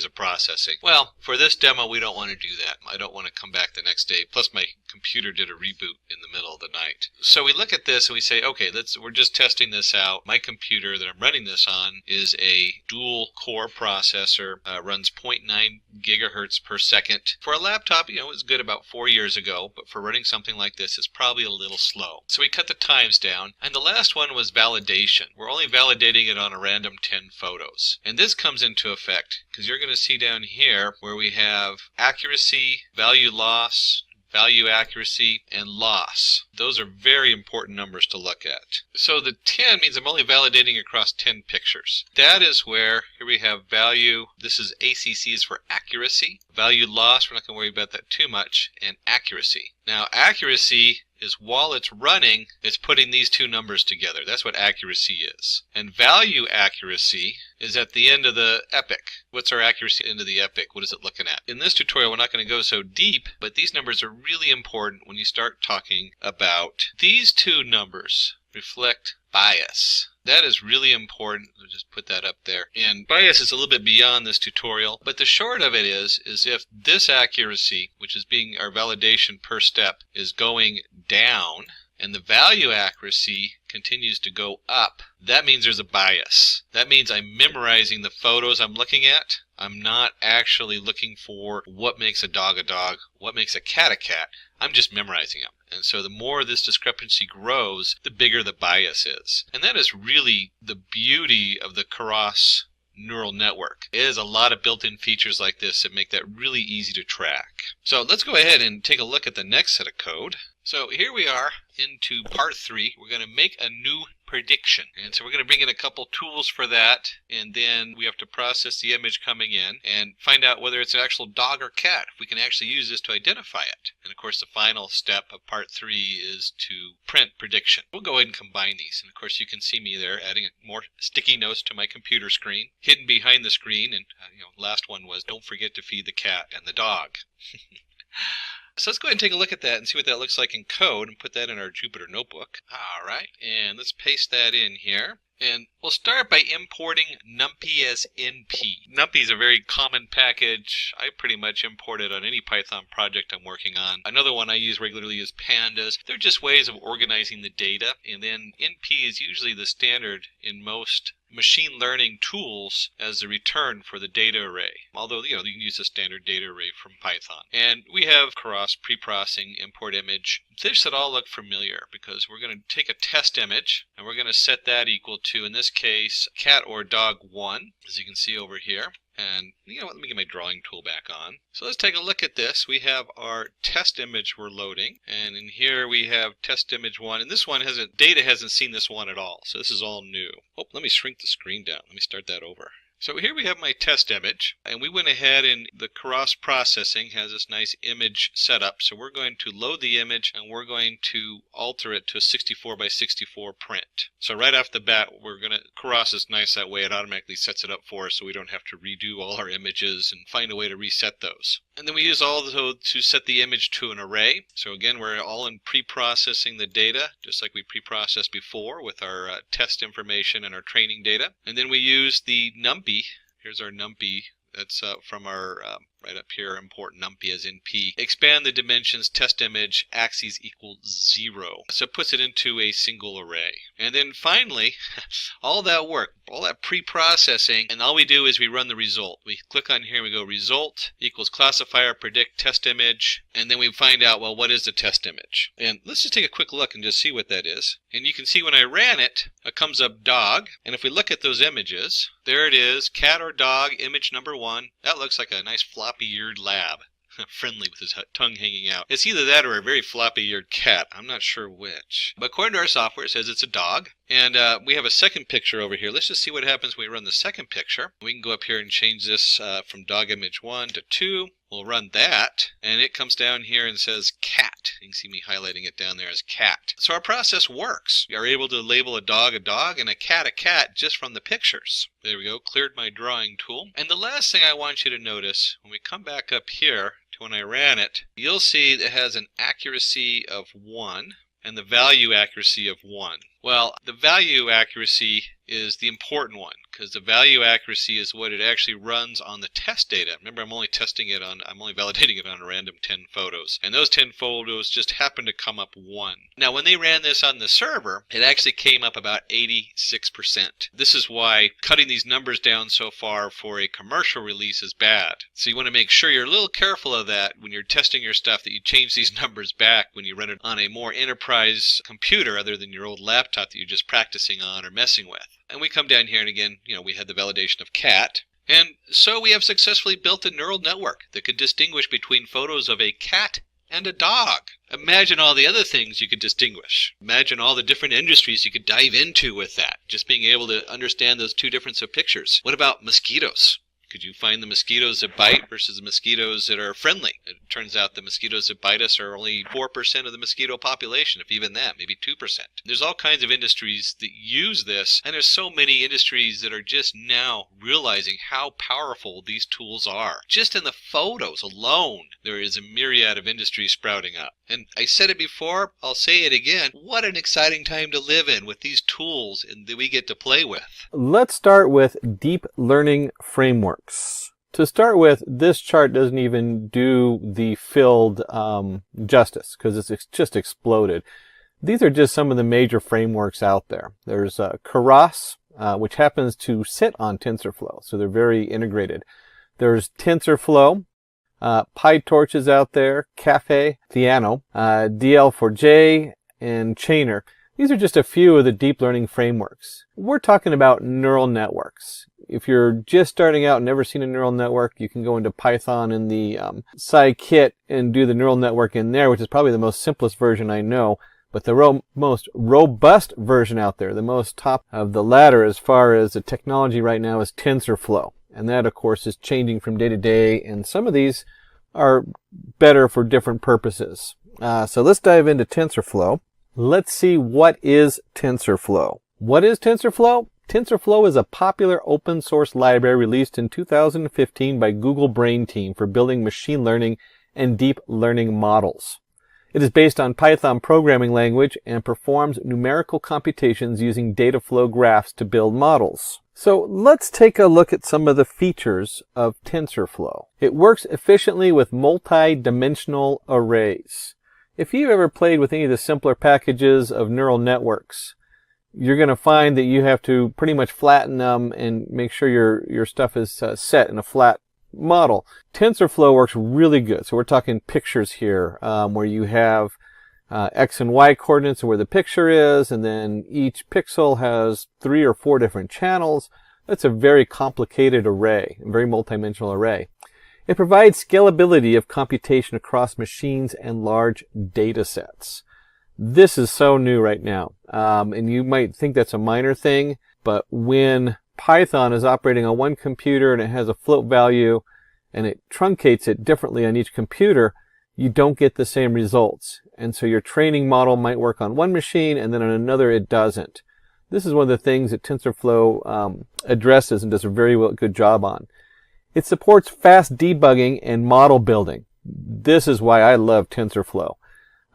of processing. Well, for this demo, we don't want to do that. I don't want to come back the next day. Plus, my computer did a reboot in the middle of the night. So we look at this and we say, okay, we're just testing this out. My computer that I'm running this on is a dual core processor, runs 0.9 gigahertz per second. For a laptop, it was good about 4 years ago, but for running something like this, it's probably a little slow. So we cut the times down, and the last one was validation. We're only validating it on a random 10 photos. And this comes into effect because you're going to see down here where we have accuracy, value loss, value accuracy, and loss. Those are very important numbers to look at. So the 10 means I'm only validating across 10 pictures. That is where, here we have value, this is ACC is for accuracy. Value loss, we're not going to worry about that too much, and accuracy. Now accuracy is while it's running, it's putting these two numbers together. That's what accuracy is. And value accuracy is at the end of the epoch. What's our accuracy at the end of the epoch? What is it looking at? In this tutorial, we're not going to go so deep, but these numbers are really important when you start talking about these two numbers reflect bias. That is really important. I'll just put that up there. And bias is a little bit beyond this tutorial, but the short of it is if this accuracy, which is being our validation per step, is going down, and the value accuracy continues to go up, that means there's a bias. That means I'm memorizing the photos I'm looking at. I'm not actually looking for what makes a dog, what makes a cat. I'm just memorizing them. And so the more this discrepancy grows, the bigger the bias is. And that is really the beauty of the Keras neural network. It has a lot of built-in features like this that make that really easy to track. So let's go ahead and take a look at the next set of code. So here we are into part 3. We're going to make a new prediction. And so we're going to bring in a couple tools for that, and then we have to process the image coming in and find out whether it's an actual dog or cat, if we can actually use this to identify it. And of course the final step of part 3 is to print prediction. We'll go ahead and combine these, and of course you can see me there adding more sticky notes to my computer screen, hidden behind the screen, and last one was don't forget to feed the cat and the dog. So let's go ahead and take a look at that and see what that looks like in code and put that in our Jupyter notebook. All right, and let's paste that in here. And we'll start by importing NumPy as NP. NumPy is a very common package. I pretty much import it on any Python project I'm working on. Another one I use regularly is pandas. They're just ways of organizing the data. And then NP is usually the standard in most machine learning tools as the return for the data array. Although, you can use a standard data array from Python. And we have Keras pre-processing, import image. This should all look familiar because we're going to take a test image and we're going to set that equal to, in this case, cat or dog 1, as you can see over here. And you know what, let me get my drawing tool back on. So let's take a look at this. We have our test image we're loading, and in here we have test image 1, and this one data hasn't seen this one at all, so this is all new. Oh, let me shrink the screen down. Let me start that over. So here we have my test image, and we went ahead and the Keras processing has this nice image setup. So we're going to load the image and we're going to alter it to a 64 by 64 print. So right off the bat, Keras is nice that way. It automatically sets it up for us so we don't have to redo all our images and find a way to reset those. And then we use all those to set the image to an array. So again, we're all in pre-processing the data, just like we pre-processed before with our test information and our training data. And then we use the NumPy. Here's our NumPy. That's from our, right up here, import NumPy as NP. Expand the dimensions test image axes equals 0. So it puts it into a single array. And then finally, all that work, all that pre-processing, and all we do is we run the result. We click on here and we go result equals classifier predict test image, and then we find out, well, what is the test image? And let's just take a quick look and just see what that is. And you can see when I ran it, it comes up dog, and if we look at those images, there it is, cat or dog, image number 1. That looks like a nice floppy-eared lab. Friendly with his tongue hanging out. It's either that or a very floppy-eared cat. I'm not sure which. But according to our software, it says it's a dog. And we have a second picture over here. Let's just see what happens when we run the second picture. We can go up here and change this from dog image 1 to 2. We'll run that, and it comes down here and says cat. You can see me highlighting it down there as cat. So our process works. We are able to label a dog and a cat just from the pictures. There we go, cleared my drawing tool. And the last thing I want you to notice, when we come back up here to when I ran it, you'll see it has an accuracy of 1 and the value accuracy of 1. Well, the value accuracy is the important one, because the value accuracy is what it actually runs on the test data. Remember, I'm only validating it on a random 10 photos. And those 10 photos just happen to come up 1. Now, when they ran this on the server, it actually came up about 86%. This is why cutting these numbers down so far for a commercial release is bad. So you want to make sure you're a little careful of that when you're testing your stuff, that you change these numbers back when you run it on a more enterprise computer other than your old laptop that you're just practicing on or messing with. And we come down here and again, we had the validation of cat. And so we have successfully built a neural network that could distinguish between photos of a cat and a dog. Imagine all the other things you could distinguish. Imagine all the different industries you could dive into with that, just being able to understand those two different pictures. What about mosquitoes? Could you find the mosquitoes that bite versus the mosquitoes that are friendly? It turns out the mosquitoes that bite us are only 4% of the mosquito population, if even that, maybe 2%. There's all kinds of industries that use this, and there's so many industries that are just now realizing how powerful these tools are. Just in the photos alone, there is a myriad of industries sprouting up. And I said it before, I'll say it again, what an exciting time to live in with these tools that we get to play with. Let's start with deep learning frameworks. To start with, this chart doesn't even do the filled justice because it's just exploded. These are just some of the major frameworks out there. There's Keras, which happens to sit on TensorFlow, so they're very integrated. There's Tensorflow. PyTorch is out there, Caffe, Theano, DL4J, and Chainer. These are just a few of the deep learning frameworks. We're talking about neural networks. If you're just starting out and never seen a neural network, you can go into Python in the scikit and do the neural network in there, which is probably the most simplest version I know. But the most robust version out there, the most top of the ladder as far as the technology right now, is TensorFlow. And that, of course, is changing from day to day, and some of these are better for different purposes. So let's dive into TensorFlow. Let's see, what is TensorFlow? What is TensorFlow? TensorFlow is a popular open source library released in 2015 by Google Brain Team for building machine learning and deep learning models. It is based on Python programming language and performs numerical computations using data flow graphs to build models. So let's take a look at some of the features of TensorFlow. It works efficiently with multi-dimensional arrays. If you've ever played with any of the simpler packages of neural networks, you're going to find that you have to pretty much flatten them and make sure your stuff is set in a flat model. TensorFlow works really good. So we're talking pictures here, where you have X and Y coordinates and where the picture is, and then each pixel has 3 or 4 different channels. That's a very complicated array, a very multidimensional array. It provides scalability of computation across machines and large data sets. This is so new right now, and you might think that's a minor thing, but when Python is operating on one computer and it has a float value and it truncates it differently on each computer, you don't get the same results. And so your training model might work on one machine and then on another it doesn't. This is one of the things that TensorFlow addresses and does a very good job on. It supports fast debugging and model building. This is why I love TensorFlow.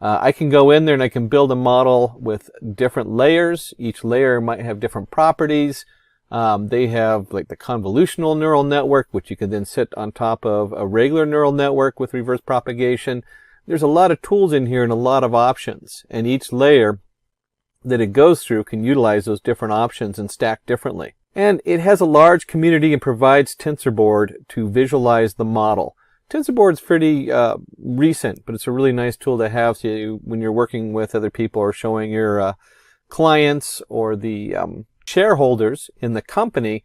I can go in there and I can build a model with different layers. Each layer might have different properties. They have like the convolutional neural network, which you can then sit on top of a regular neural network with reverse propagation. There's a lot of tools in here and a lot of options. And each layer that it goes through can utilize those different options and stack differently. And it has a large community and provides TensorBoard to visualize the model. TensorBoard's pretty recent, but it's a really nice tool to have so when you're working with other people or showing your clients or the shareholders in the company,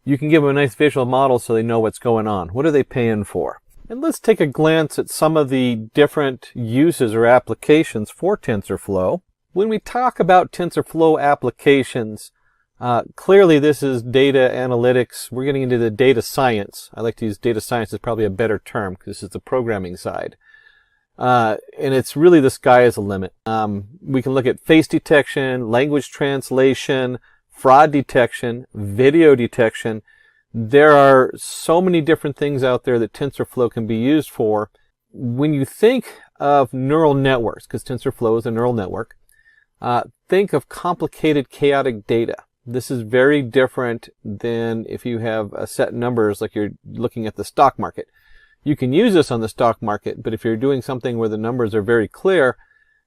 you can give them a nice visual model so they know what's going on. What are they paying for? And let's take a glance at some of the different uses or applications for TensorFlow. When we talk about TensorFlow applications, clearly this is data analytics. We're getting into the data science. I like to use data science as probably a better term because this is the programming side. And it's really the sky is the limit. We can look at face detection, language translation, fraud detection, video detection. There are so many different things out there that TensorFlow can be used for. When you think of neural networks, because TensorFlow is a neural network, think of complicated chaotic data. This is very different than if you have a set numbers like you're looking at the stock market. You can use this on the stock market, but if you're doing something where the numbers are very clear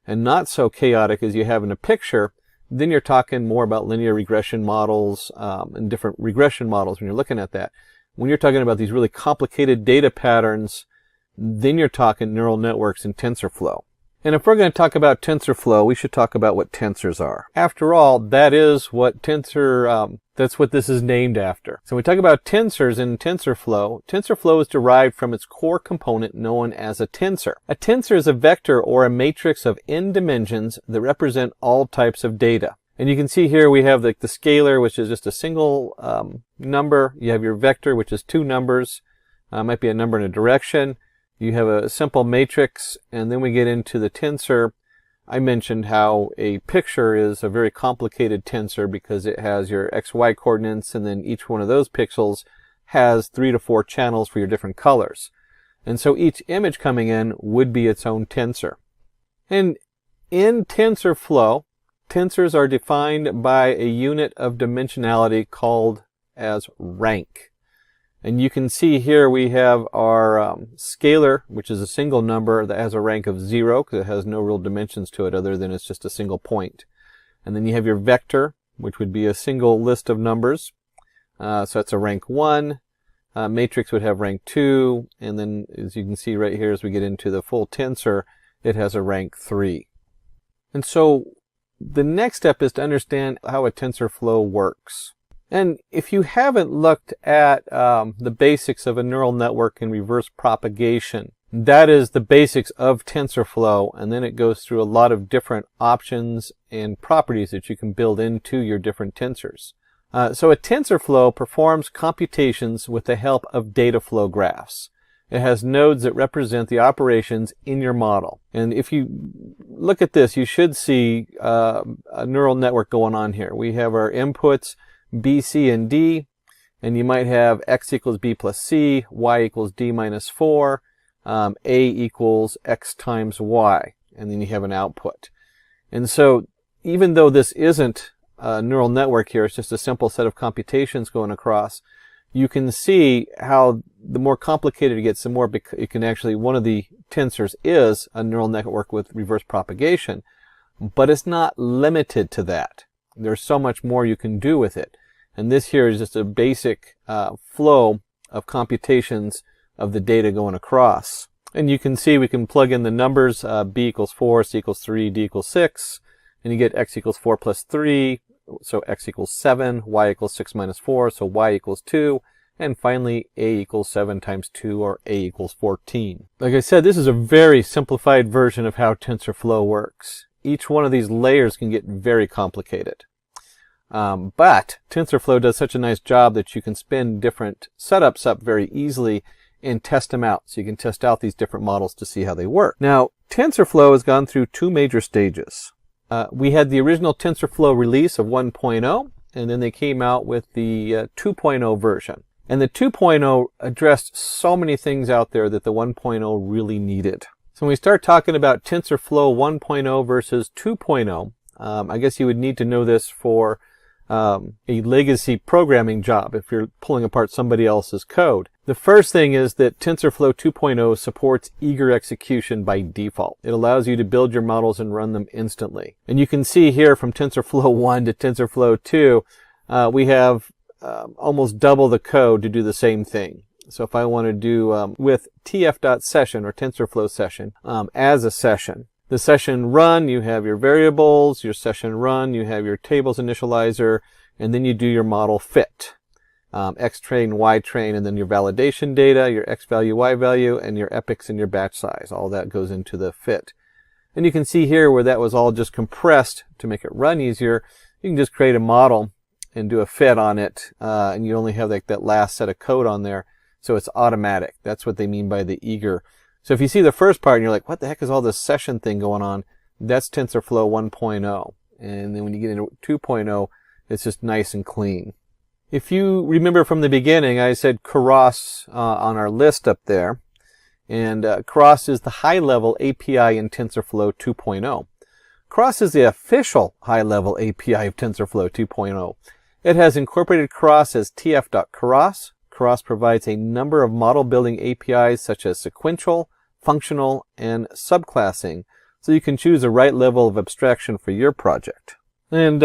and not so chaotic as you have in a picture, then you're talking more about linear regression models and different regression models when you're looking at that. When you're talking about these really complicated data patterns, then you're talking neural networks in TensorFlow. And if we're going to talk about TensorFlow, we should talk about what tensors are. After all, that is what that's what this is named after. So when we talk about tensors in TensorFlow, TensorFlow is derived from its core component known as a tensor. A tensor is a vector or a matrix of n dimensions that represent all types of data. And you can see here we have the scalar, which is just a single number. You have your vector, which is two numbers. Might be a number in a direction. You have a simple matrix, and then we get into the tensor. I mentioned how a picture is a very complicated tensor because it has your XY coordinates, and then each one of those pixels has 3 to 4 channels for your different colors. And so each image coming in would be its own tensor. And in TensorFlow, tensors are defined by a unit of dimensionality called as rank. And you can see here we have our scalar, which is a single number that has a rank of 0 because it has no real dimensions to it other than it's just a single point. And then you have your vector, which would be a single list of numbers. So that's a rank 1. Matrix would have rank 2. And then as you can see right here as we get into the full tensor, it has a rank 3. And so the next step is to understand how a TensorFlow works. And if you haven't looked at the basics of a neural network in reverse propagation, that is the basics of TensorFlow, and then it goes through a lot of different options and properties that you can build into your different tensors. So a TensorFlow performs computations with the help of data flow graphs. It has nodes that represent the operations in your model. And if you look at this, you should see a neural network going on here. We have our inputs B, C, and D, and you might have x equals b plus c, y equals d minus 4, a equals x times y, and then you have an output. And so even though this isn't a neural network here, it's just a simple set of computations going across, you can see how the more complicated it gets, the more it can actually, one of the tensors is a neural network with reverse propagation, but it's not limited to that. There's so much more you can do with it. And this here is just a basic flow of computations of the data going across. And you can see we can plug in the numbers, b equals 4, c equals 3, d equals 6, and you get x equals 4 plus 3, so x equals 7, y equals 6 minus 4, so y equals 2, and finally a equals 7 times 2, or a equals 14. Like I said, this is a very simplified version of how TensorFlow works. Each one of these layers can get very complicated. But TensorFlow does such a nice job that you can spin different setups up very easily and test them out. So you can test out these different models to see how they work. Now, TensorFlow has gone through 2 major stages. We had the original TensorFlow release of 1.0, and then they came out with the 2.0 version. And the 2.0 addressed so many things out there that the 1.0 really needed. So when we start talking about TensorFlow 1.0 versus 2.0, I guess you would need to know this for a legacy programming job if you're pulling apart somebody else's code. The first thing is that TensorFlow 2.0 supports eager execution by default. It allows you to build your models and run them instantly. And you can see here from TensorFlow 1 to TensorFlow 2, we have almost double the code to do the same thing. So if I want to do with tf.session or TensorFlow session as a session, the session run, you have your variables, your session run, you have your tables initializer, and then you do your model fit. X train, Y train, and then your validation data, your X value, Y value, and your epochs and your batch size. All that goes into the fit. And you can see here where that was all just compressed to make it run easier. You can just create a model and do a fit on it, and you only have like that last set of code on there, so it's automatic. That's what they mean by the eager. So if you see the first part and you're like, what the heck is all this session thing going on? That's TensorFlow 1.0. And then when you get into 2.0, it's just nice and clean. If you remember from the beginning, I said Keras on our list up there. And Keras is the high-level API in TensorFlow 2.0. Keras is the official high-level API of TensorFlow 2.0. It has incorporated Keras as tf.keras. Keras provides a number of model building APIs such as sequential, functional, and subclassing, so you can choose the right level of abstraction for your project. And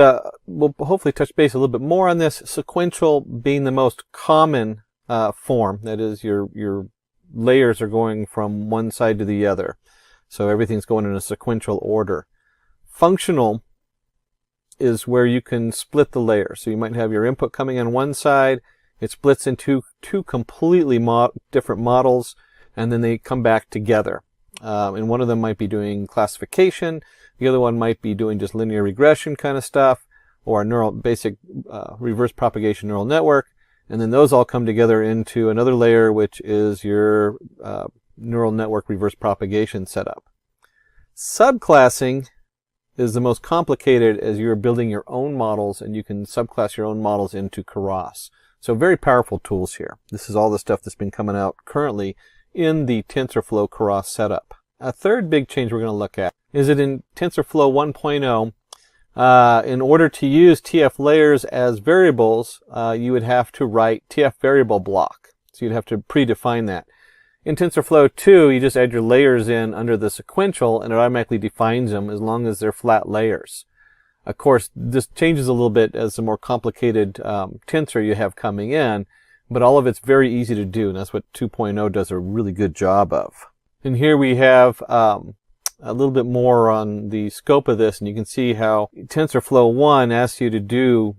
we'll hopefully touch base a little bit more on this, sequential being the most common form. That is, your layers are going from one side to the other. So everything's going in a sequential order. Functional is where you can split the layers. So you might have your input coming on one side, it splits into two completely different models, and then they come back together. And one of them might be doing classification, the other one might be doing just linear regression kind of stuff, or a basic reverse propagation neural network, and then those all come together into another layer, which is your neural network reverse propagation setup. Subclassing is the most complicated, as you're building your own models, and you can subclass your own models into Keras. So very powerful tools here. This is all the stuff that's been coming out currently in the TensorFlow Keras setup. A third big change we're going to look at is that in TensorFlow 1.0, in order to use TF layers as variables, you would have to write TF variable block. So you'd have to predefine that. In TensorFlow 2, you just add your layers in under the sequential, and it automatically defines them as long as they're flat layers. Of course, this changes a little bit as the more complicated tensor you have coming in, but all of it's very easy to do, and that's what 2.0 does a really good job of. And here we have a little bit more on the scope of this, and you can see how TensorFlow 1 asks you to do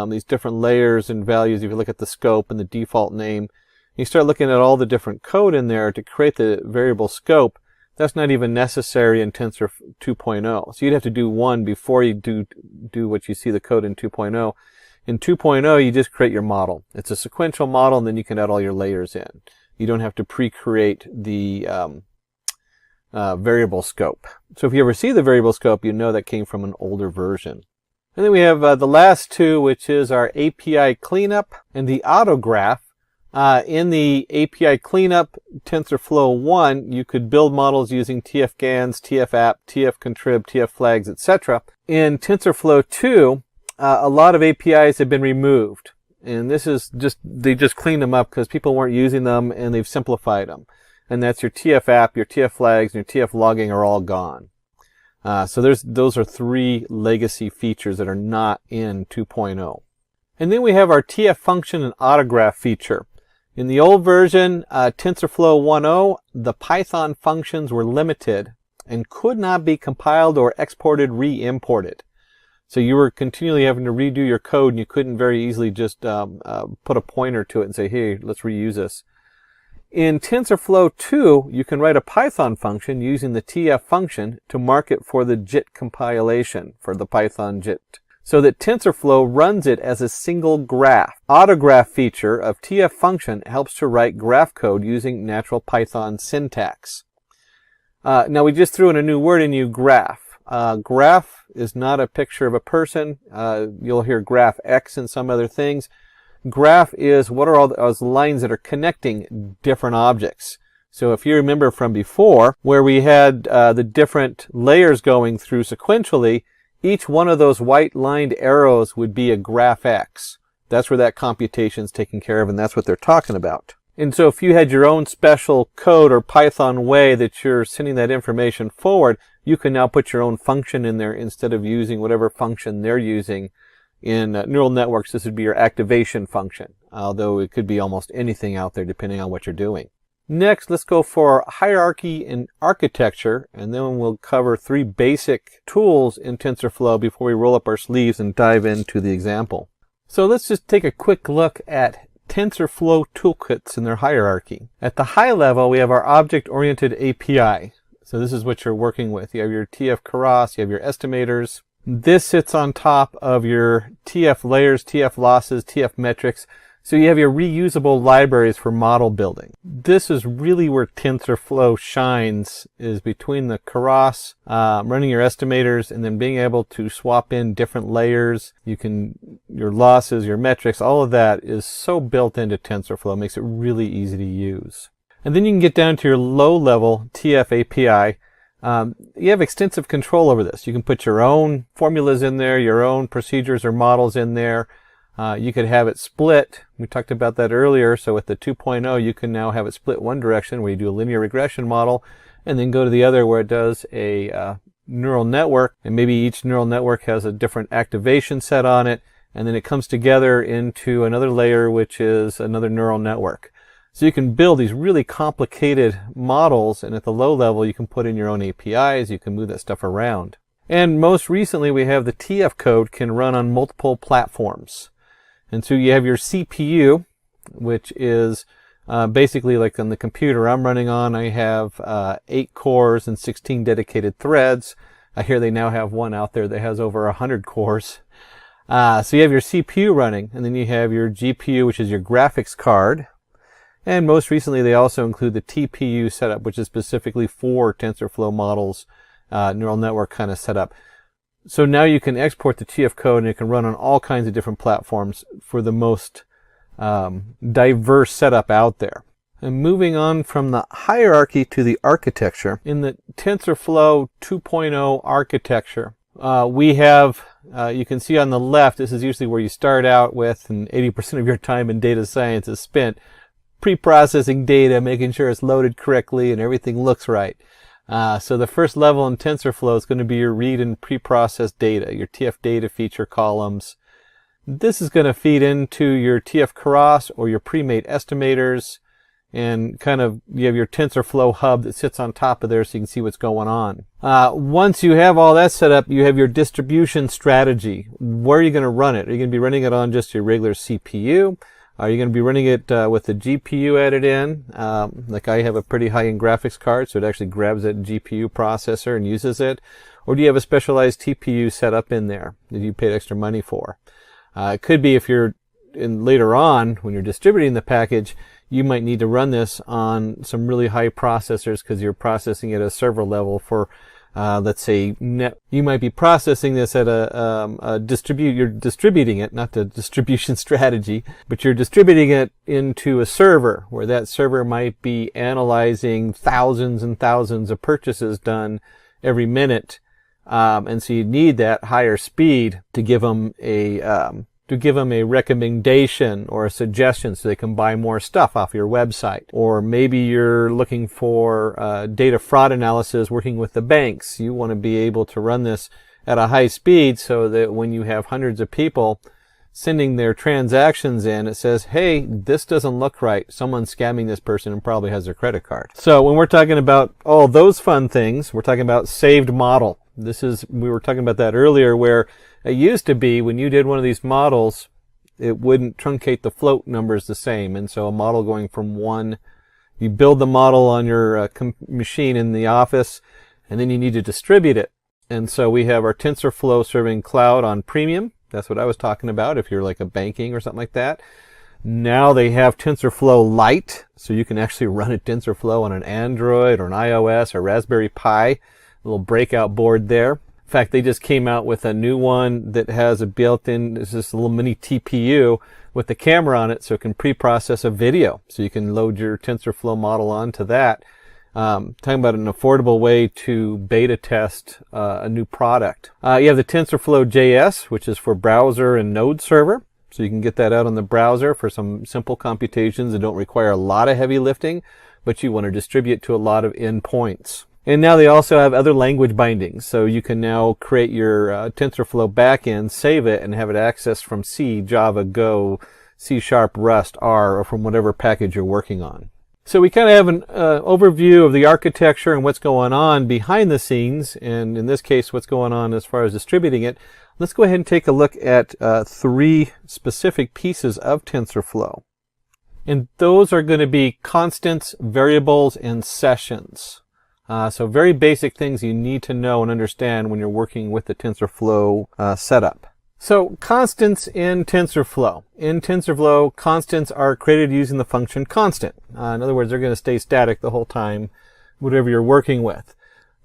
these different layers and values. If you look at the scope and the default name, you start looking at all the different code in there to create the variable scope. That's not even necessary in Tensor 2.0. So you'd have to do one before you do what you see the code in 2.0. In 2.0, you just create your model. It's a sequential model, and then you can add all your layers in. You don't have to pre-create the variable scope. So if you ever see the variable scope, you know that came from an older version. And then we have the last two, which is our API cleanup and the autograph. In the API cleanup, TensorFlow 1, you could build models using TF GANs, TF app, TF contrib, TF flags, etc. In TensorFlow 2, a lot of APIs have been removed. And this is they just cleaned them up because people weren't using them, and they've simplified them. And that's your TF app, your TF flags, and your TF logging are all gone. So those are 3 legacy features that are not in 2.0. And then we have our TF function and autograph feature. In the old version, TensorFlow 1.0, the Python functions were limited and could not be compiled or exported re-imported. So you were continually having to redo your code, and you couldn't very easily just put a pointer to it and say, hey, let's reuse this. In TensorFlow 2, you can write a Python function using the TF function to mark it for the JIT compilation, for the Python JIT, so that TensorFlow runs it as a single graph. Autograph feature of TF function helps to write graph code using natural Python syntax. Now we just threw in a new word in you, graph. Graph is not a picture of a person. You'll hear graph X and some other things. Graph is what are all those lines that are connecting different objects. So if you remember from before, where we had the different layers going through sequentially, each one of those white lined arrows would be a graph X. That's where that computation is taken care of, and that's what they're talking about. And so if you had your own special code or Python way that you're sending that information forward, you can now put your own function in there instead of using whatever function they're using. In neural networks, this would be your activation function, although it could be almost anything out there depending on what you're doing. Next, let's go for hierarchy and architecture, and then we'll cover 3 basic tools in TensorFlow before we roll up our sleeves and dive into the example. So let's just take a quick look at TensorFlow toolkits and their hierarchy. At the high level, we have our object-oriented API. So this is what you're working with. You have your TF Keras, you have your estimators. This sits on top of your TF layers, TF losses, TF metrics. So you have your reusable libraries for model building. This is really where TensorFlow shines, is between the Keras, running your estimators, and then being able to swap in different layers. Your losses, your metrics, all of that is so built into TensorFlow. It makes it really easy to use. And then you can get down to your low-level TF API. You have extensive control over this. You can put your own formulas in there, your own procedures or models in there. You could have it split. We talked about that earlier. So with the 2.0, you can now have it split one direction where you do a linear regression model and then go to the other where it does a neural network. And maybe each neural network has a different activation set on it. And then it comes together into another layer, which is another neural network. So you can build these really complicated models, and at the low level you can put in your own APIs, you can move that stuff around. And most recently we have the TF code can run on multiple platforms. And so you have your CPU, which is basically like on the computer I'm running on, I have 8 cores and 16 dedicated threads. I hear they now have one out there that has over 100 cores. So you have your CPU running, and then you have your GPU, which is your graphics card. And most recently, they also include the TPU setup, which is specifically for TensorFlow models, neural network kind of setup. So now you can export the TF code, and it can run on all kinds of different platforms for the most diverse setup out there. And moving on from the hierarchy to the architecture, in the TensorFlow 2.0 architecture, we have, you can see on the left, this is usually where you start out with, and 80% of your time in data science is spent pre-processing data, making sure it's loaded correctly and everything looks right. So the first level in TensorFlow is going to be your read and pre-processed data, your TF data feature columns. This is going to feed into your TF Keras or your pre-made estimators, and kind of you have your TensorFlow hub that sits on top of there so you can see what's going on. Once you have all that set up, you have your distribution strategy. Where are you going to run it? Are you going to be running it on just your regular CPU? Are you going to be running it with the GPU added in? Like I have a pretty high-end graphics card, so it actually grabs that GPU processor and uses it. Or do you have a specialized TPU set up in there that you paid extra money for? It could be if you're later on, when you're distributing the package, you might need to run this on some really high processors because you're processing it at a server level for let's say you might be processing this at you're distributing it, not the distribution strategy, but you're distributing it into a server where that server might be analyzing thousands and thousands of purchases done every minute. And so you need that higher speed to give them a recommendation or a suggestion so they can buy more stuff off your website. Or maybe you're looking for data fraud analysis working with the banks. You want to be able to run this at a high speed so that when you have hundreds of people sending their transactions in, it says, hey, this doesn't look right. Someone's scamming this person and probably has their credit card. So when we're talking about all those fun things, we're talking about saved model. We were talking about that earlier, where It used to be when you did one of these models, it wouldn't truncate the float numbers the same. And so a model going from 1, you build the model on your machine in the office, and then you need to distribute it. And so we have our TensorFlow serving cloud on premium. That's what I was talking about if you're like a banking or something like that. Now they have TensorFlow Lite, so you can actually run a TensorFlow on an Android or an iOS or Raspberry Pi, a little breakout board there. In fact, they just came out with a new one that has a built-in, it's just a little mini TPU with the camera on it so it can pre-process a video. So you can load your TensorFlow model onto that. Talking about an affordable way to beta test a new product. You have the TensorFlow JS, which is for browser and node server. So you can get that out on the browser for some simple computations that don't require a lot of heavy lifting, but you want to distribute to a lot of endpoints. And now they also have other language bindings. So you can now create your TensorFlow backend, save it, and have it accessed from C, Java, Go, C#, Rust, R, or from whatever package you're working on. So we kind of have an overview of the architecture and what's going on behind the scenes, and in this case, what's going on as far as distributing it. Let's go ahead and take a look at 3 specific pieces of TensorFlow. And those are going to be constants, variables, and sessions. So very basic things you need to know and understand when you're working with the TensorFlow setup. So constants in TensorFlow. In TensorFlow, constants are created using the function constant. In other words, they're going to stay static the whole time, whatever you're working with.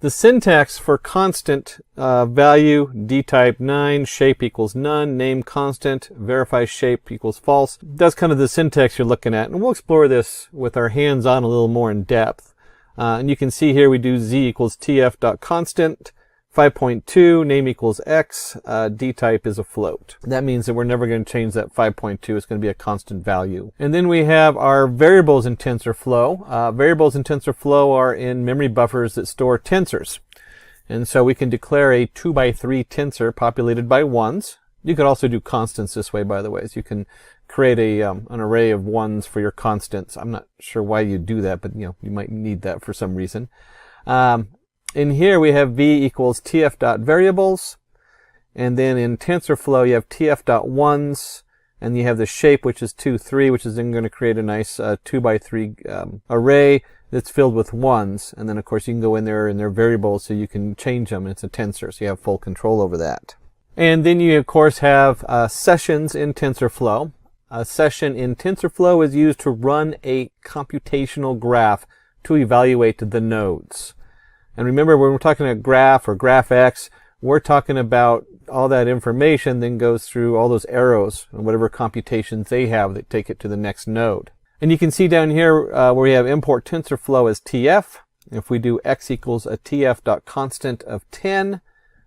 The syntax for constant value, dtype 9, shape equals none, name constant, verify shape equals false. That's kind of the syntax you're looking at. And we'll explore this with our hands on a little more in depth. And you can see here we do z equals tf.constant, 5.2, name equals x, dtype is a float. That means that we're never going to change that 5.2. It's going to be a constant value. And then we have our variables in TensorFlow. Variables in TensorFlow are in memory buffers that store tensors. And so we can declare a 2x3 tensor populated by ones. You could also do constants this way, by the way. So you can create an array of ones for your constants. I'm not sure why you do that, but you might need that for some reason. In here we have v equals tf.variables, and then in TensorFlow you have tf.ones, and you have the shape, which is 2, 3, which is then going to create a nice 2x3 array that's filled with ones. And then of course you can go in there and they're variables, so you can change them. It's a tensor, so you have full control over that. And then you of course have sessions in TensorFlow. A session in TensorFlow is used to run a computational graph to evaluate the nodes. And remember, when we're talking about graph or GraphX, we're talking about all that information then goes through all those arrows and whatever computations they have that take it to the next node. And you can see down here where we have import TensorFlow as TF. If we do x equals a TF.constant of 10,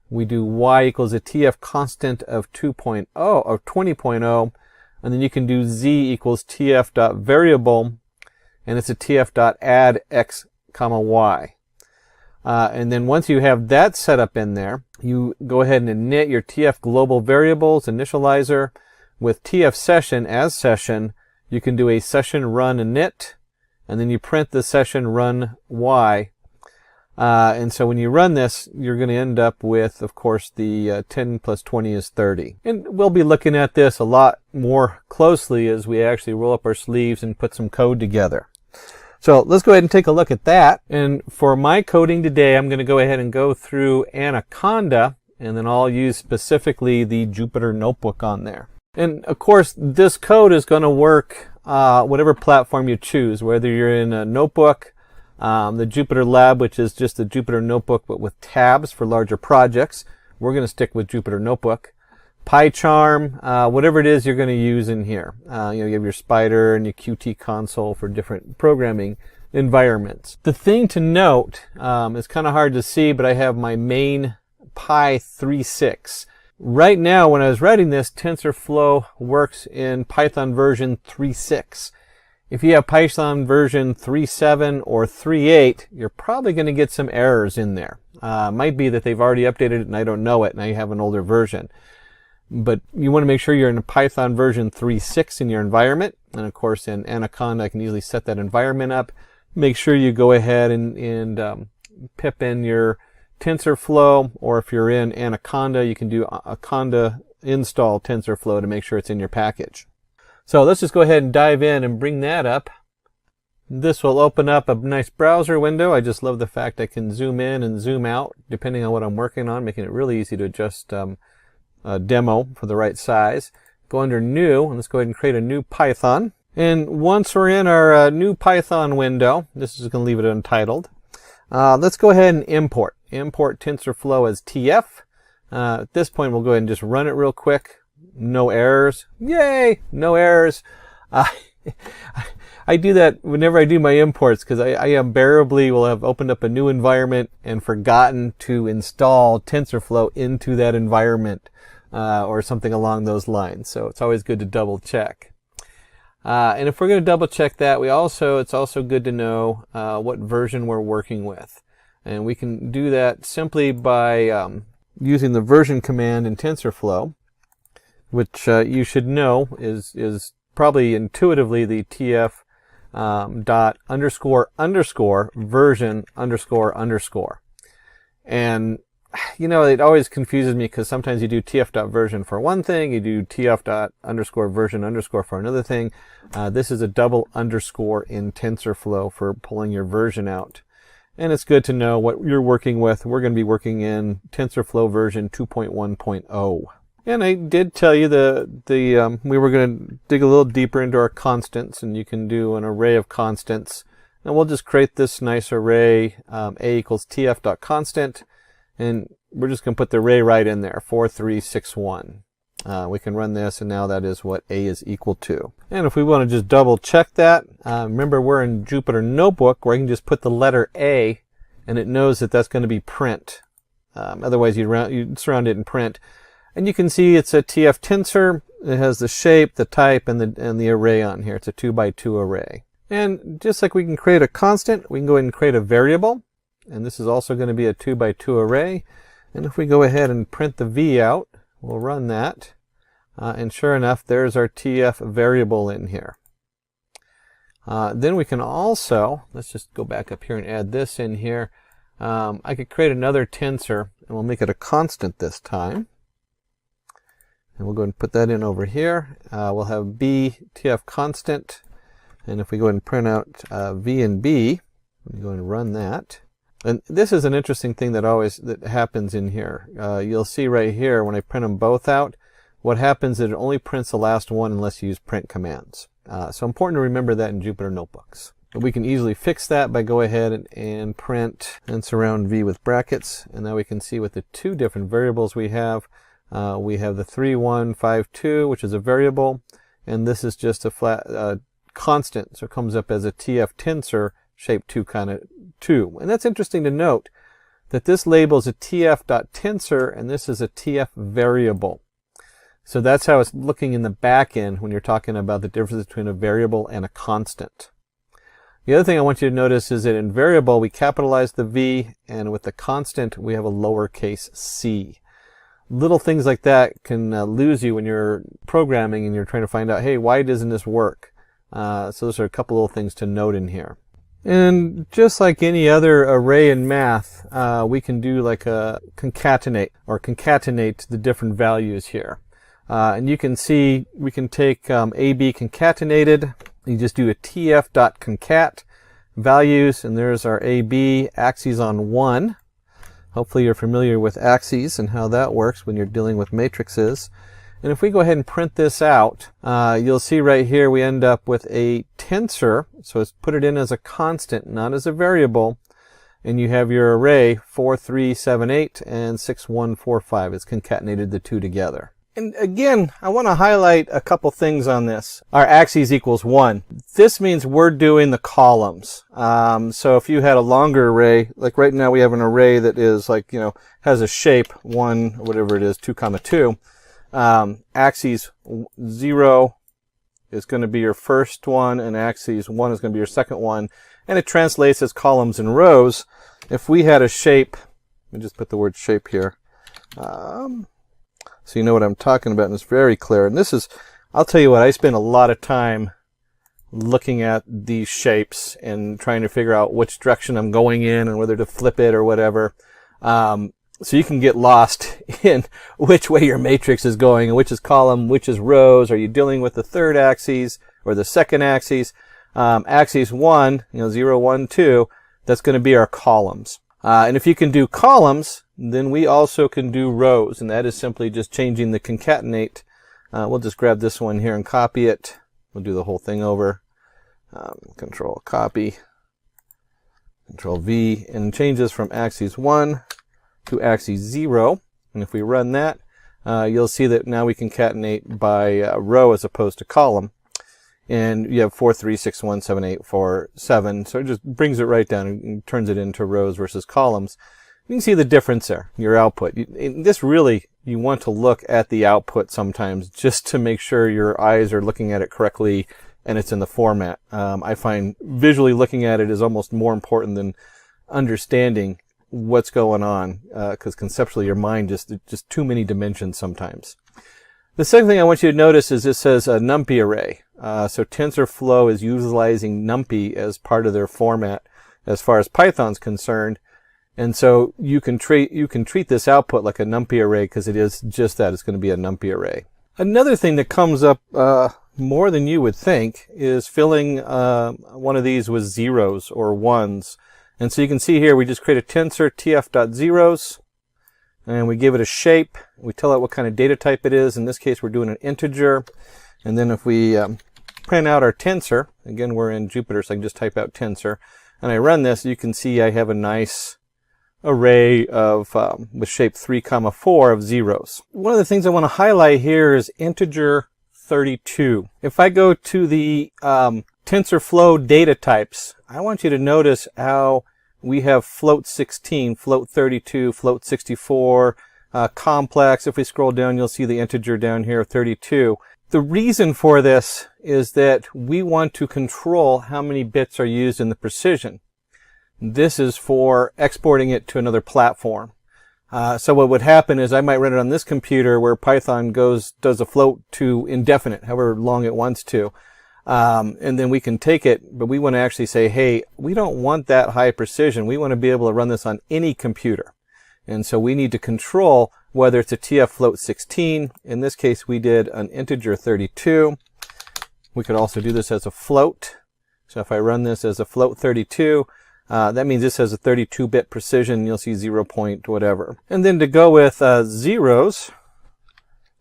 we do y equals a TF constant of 2.0 or 20.0, and then you can do z equals TF.variable, and it's a TF.add x comma y. And then once you have that set up in there, you go ahead and init your TF global variables initializer with TF session as session. You can do a session run init, and then you print the session run y. And so when you run this, you're going to end up with, of course, the 10 plus 20 is 30. And we'll be looking at this a lot more closely as we actually roll up our sleeves and put some code together. So let's go ahead and take a look at that. And for my coding today, I'm going to go ahead and go through Anaconda, and then I'll use specifically the Jupyter Notebook on there. And of course, this code is going to work whatever platform you choose, whether you're in a notebook, the Jupyter Lab, which is just the Jupyter Notebook but with tabs for larger projects. We're going to stick with Jupyter Notebook. PyCharm, whatever it is you're going to use in here. You have your Spider and your Qt console for different programming environments. The thing to note, it's kind of hard to see, but I have my main Pi 3.6. Right now, when I was writing this, TensorFlow works in Python version 3.6. If you have Python version 3.7 or 3.8, you're probably going to get some errors in there. Might be that they've already updated it and I don't know it, and I have an older version. But you want to make sure you're in Python version 3.6 in your environment. And of course, in Anaconda, I can easily set that environment up. Make sure you go ahead and pip in your TensorFlow, or if you're in Anaconda, you can do Anaconda install TensorFlow to make sure it's in your package. So let's just go ahead and dive in and bring that up. This will open up a nice browser window. I just love the fact I can zoom in and zoom out depending on what I'm working on, making it really easy to adjust a demo for the right size. Go under New, and let's go ahead and create a new Python. And once we're in our new Python window, this is going to leave it untitled. Let's go ahead and import. Import TensorFlow as TF. At this point, we'll go ahead and just run it real quick. No errors. Yay! No errors. I do that whenever I do my imports because I invariably will have opened up a new environment and forgotten to install TensorFlow into that environment or something along those lines. So it's always good to double check. And if we're going to double check that, it's also good to know what version we're working with. And we can do that simply by using the version command in TensorFlow, which you should know is probably intuitively the TF dot underscore underscore version underscore underscore. And you know, it always confuses me because sometimes you do TF dot version for one thing, you do TF dot underscore version underscore for another thing. This is a double underscore in TensorFlow for pulling your version out. And it's good to know what you're working with. We're going to be working in TensorFlow version 2.1.0. And I did tell you we were going to dig a little deeper into our constants, and you can do an array of constants. And we'll just create this nice array, a equals tf dot constant, and we're just going to put the array right in there, 4361. We can run this, and now that is what a is equal to. And if we want to just double check that, remember we're in Jupyter Notebook, where I can just put the letter A, and it knows that that's going to be print. Otherwise, you'd surround it in print. And you can see it's a TF tensor. It has the shape, the type, and the array on here. It's a 2x2 array. And just like we can create a constant, we can go ahead and create a variable. And this is also going to be a 2x2 array. And if we go ahead and print the V out, we'll run that. And sure enough, there's our TF variable in here. Then we can also, let's just go back up here and add this in here. I could create another tensor, and we'll make it a constant this time. And we'll go ahead and put that in over here. We'll have B TF constant. And if we go ahead and print out V and B, we go ahead and run that. And this is an interesting thing that happens in here. You'll see right here when I print them both out, what happens is it only prints the last one unless you use print commands. So important to remember that in Jupyter Notebooks. But we can easily fix that by go ahead and print and surround V with brackets. And now we can see with the two different variables we have the 3152, which is a variable, and this is just a flat constant, so it comes up as a TF tensor shape 2 kind of 2. And that's interesting to note that this label is a TF.tensor and this is a TF variable. So that's how it's looking in the back end when you're talking about the difference between a variable and a constant. The other thing I want you to notice is that in variable we capitalize the V, and with the constant we have a lowercase c. Little things like that can lose you when you're programming and you're trying to find out, hey, why doesn't this work? So those are a couple little things to note in here. And just like any other array in math, we can do like a concatenate the different values here. And you can see we can take AB concatenated. You just do a tf.concat values, and there's our AB axes on 1. Hopefully you're familiar with axes and how that works when you're dealing with matrices. And if we go ahead and print this out, you'll see right here we end up with a tensor. So let's put it in as a constant, not as a variable. And you have your array 4378 and 6145. It's concatenated the two together. And again, I want to highlight a couple things on this. Our axes equals 1. This means we're doing the columns. So if you had a longer array, like right now we have an array that is like, has a shape 1, whatever it is, 2, 2. Axes 0 is going to be your first one, and axes 1 is going to be your second one. And it translates as columns and rows. If we had a shape, let me just put the word shape here. So you know what I'm talking about, and it's very clear. And this is, I'll tell you what, I spend a lot of time looking at these shapes and trying to figure out which direction I'm going in and whether to flip it or whatever. So you can get lost in which way your matrix is going, and which is column, which is rows. Are you dealing with the third axis or the second axis? Axis 1, 0, 1, 2, that's going to be our columns. And if you can do columns, then we also can do rows, and that is simply just changing the concatenate. We'll just grab this one here and copy it. We'll do the whole thing over. Control copy, Control V, and change this from axis 1 to axis 0. And if we run that, you'll see that now we concatenate by row as opposed to column. And you have 4, 3, 6, 1, 7, 8, 4, 7. So it just brings it right down and turns it into rows versus columns. You can see the difference there, your output. This really, you want to look at the output sometimes just to make sure your eyes are looking at it correctly and it's in the format. I find visually looking at it is almost more important than understanding what's going on, because conceptually your mind just too many dimensions sometimes. The second thing I want you to notice is this says a NumPy array. So TensorFlow is utilizing NumPy as part of their format as far as Python's concerned. And so you can treat this output like a NumPy array because it is just that. It's going to be a NumPy array. Another thing that comes up more than you would think is filling one of these with zeros or ones. And so you can see here we just create a tensor tf.zeros, and we give it a shape. We tell it what kind of data type it is. In this case we're doing an integer. And then if we print out our tensor, again we're in Jupyter, so I can just type out tensor, and I run this, you can see I have a nice array of with shape 3, 4 of zeros. One of the things I want to highlight here is integer 32. If I go to the TensorFlow data types, I want you to notice how we have float 16, float 32, float 64, complex. If we scroll down, you'll see the integer down here, 32. The reason for this is that we want to control how many bits are used in the precision. This is for exporting it to another platform. So what would happen is I might run it on this computer where Python does a float to indefinite, however long it wants to. And then we can take it, but we want to actually say, hey, we don't want that high precision. We want to be able to run this on any computer. And so we need to control whether it's a TF float 16. In this case, we did an integer 32. We could also do this as a float. So if I run this as a float 32, that means this has a 32-bit precision. You'll see 0 point whatever. And then to go with zeros,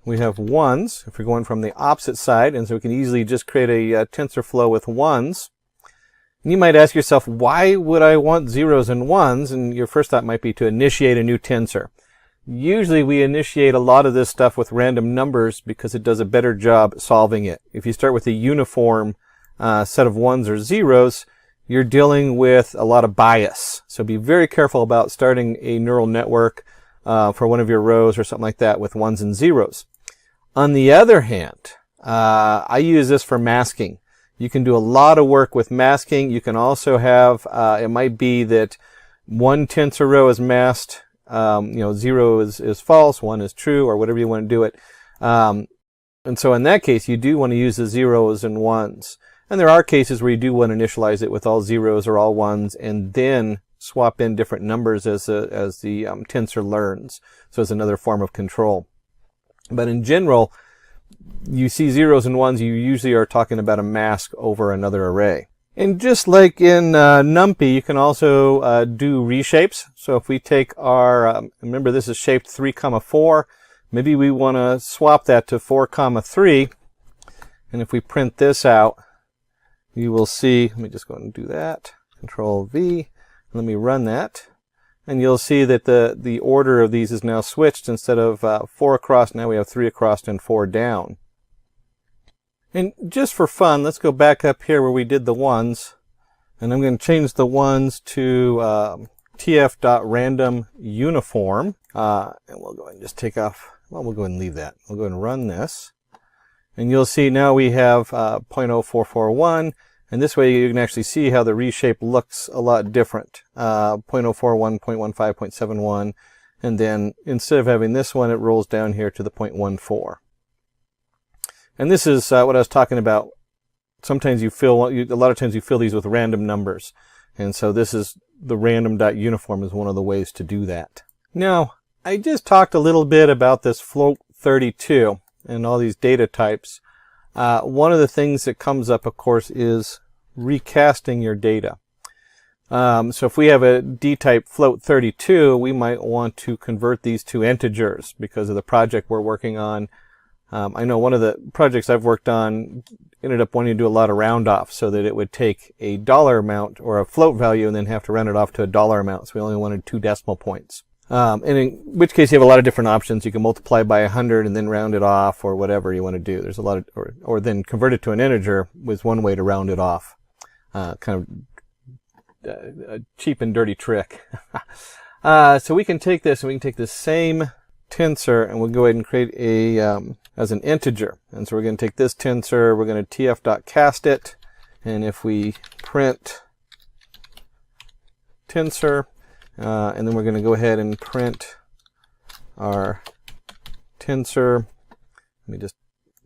we have ones. If we're going from the opposite side, and so we can easily just create a TensorFlow with ones. And you might ask yourself, why would I want zeros and ones? And your first thought might be to initiate a new tensor. Usually we initiate a lot of this stuff with random numbers because it does a better job solving it. If you start with a uniform set of ones or zeros, you're dealing with a lot of bias. So be very careful about starting a neural network for one of your rows or something like that with ones and zeros. On the other hand, I use this for masking. You can do a lot of work with masking. You can also have, it might be that one tensor row is masked, 0 is false, 1 is true, or whatever you want to do it. And so in that case, you do want to use the zeros and ones. And there are cases where you do want to initialize it with all zeros or all ones, and then swap in different numbers as the tensor learns. So it's another form of control. But in general, you see zeros and ones, you usually are talking about a mask over another array. And just like in NumPy, you can also do reshapes. So if we take our, remember this is shaped 3, 4, maybe we want to swap that to 4, 3. And if we print this out, you will see, let me just go ahead and do that, Control V, let me run that, and you'll see that the order of these is now switched. Instead of 4 across, now we have 3 across and 4 down. And just for fun, let's go back up here where we did the ones, and I'm going to change the ones to tf.randomUniform, and we'll go ahead and just take off, well, we'll go ahead and leave that. We'll go ahead and run this, and you'll see now we have 0.0441, and this way you can actually see how the reshape looks a lot different. 0.041, 0.15, 0.71, and then instead of having this one, it rolls down here to the 0.14. And this is what I was talking about. Sometimes a lot of times you fill these with random numbers. And so this is the random.uniform is one of the ways to do that. Now, I just talked a little bit about this float 32 and all these data types. One of the things that comes up, of course, is recasting your data. So if we have a D-type float 32, we might want to convert these to integers because of the project we're working on. I know one of the projects I've worked on ended up wanting to do a lot of round off so that it would take a dollar amount or a float value and then have to round it off to a dollar amount. So we only wanted 2 decimal points. And in which case you have a lot of different options. You can multiply by 100 and then round it off or whatever you want to do. There's a lot of, or then convert it to an integer was one way to round it off. Kind of a cheap and dirty trick. So we can take this and we can take the same tensor and we'll go ahead and create a as an integer. And so we're going to take this tensor, we're going to tf.cast it, and if we print tensor, and then we're going to go ahead and print our tensor. Let me just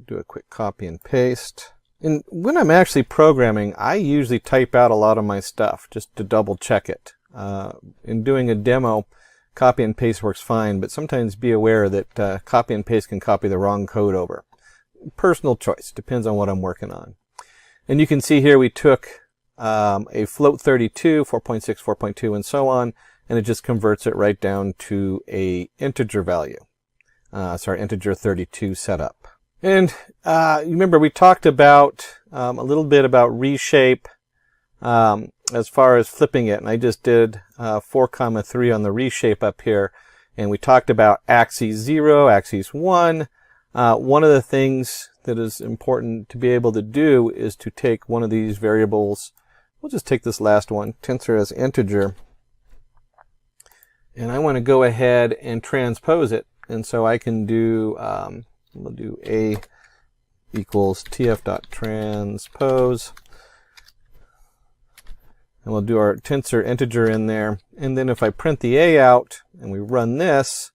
do a quick copy and paste. And when I'm actually programming, I usually type out a lot of my stuff just to double check it. In doing a demo, copy and paste works fine, but sometimes be aware that copy and paste can copy the wrong code over. Personal choice, depends on what I'm working on. And you can see here we took a float 32, 4.6, 4.2, and so on, and it just converts it right down to a integer value. So our integer 32 setup. And you remember we talked about a little bit about reshape as far as flipping it, and I just did 4, 3 on the reshape up here, and we talked about axis 0, axis 1. One of the things that is important to be able to do is to take one of these variables. We'll just take this last one, tensor as integer, and I want to go ahead and transpose it, and so I can do we'll do a equals tf.transpose, and we'll do our tensor integer in there, and then if I print the a out and we run this,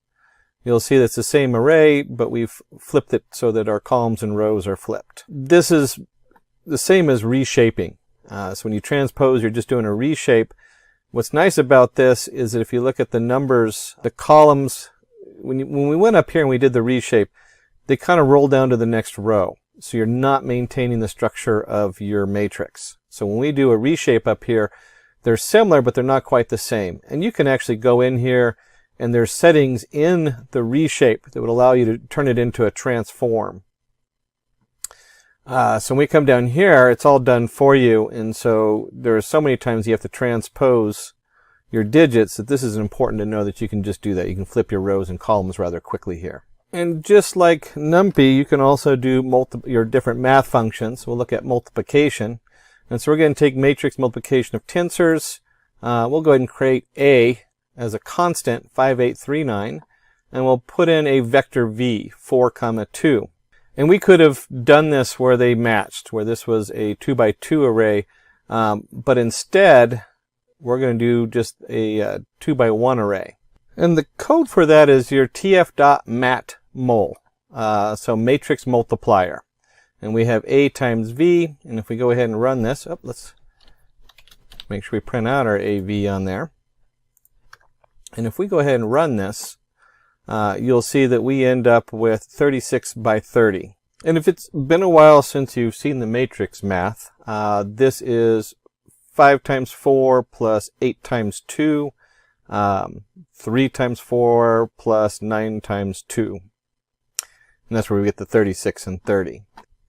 you'll see that's the same array, but we've flipped it so that our columns and rows are flipped. This is the same as reshaping. So when you transpose, you're just doing a reshape. What's nice about this is that if you look at the numbers, the columns, when we went up here and we did the reshape, they kind of roll down to the next row. So you're not maintaining the structure of your matrix. So when we do a reshape up here, they're similar, but they're not quite the same. And you can actually go in here and there's settings in the reshape that would allow you to turn it into a transform. So when we come down here, it's all done for you. And so there are so many times you have to transpose your digits that this is important to know that you can just do that. You can flip your rows and columns rather quickly here. And just like NumPy, you can also do your different math functions. We'll look at multiplication. And so we're going to take matrix multiplication of tensors. We'll go ahead and create A as a constant, 5839. And we'll put in a vector V, 4, 2. And we could have done this where they matched, where this was a 2 by 2 array. But instead, we're going to do just a 2 by 1 array. And the code for that is your tf.matmul, so matrix multiplier. And we have A times V, and if we go ahead and run this, let's make sure we print out our AV on there. And if we go ahead and run this, you'll see that we end up with 36 by 30. And if it's been a while since you've seen the matrix math, this is 5 times 4 plus 8 times 2. 3 times 4 plus 9 times 2. And that's where we get the 36 and 30.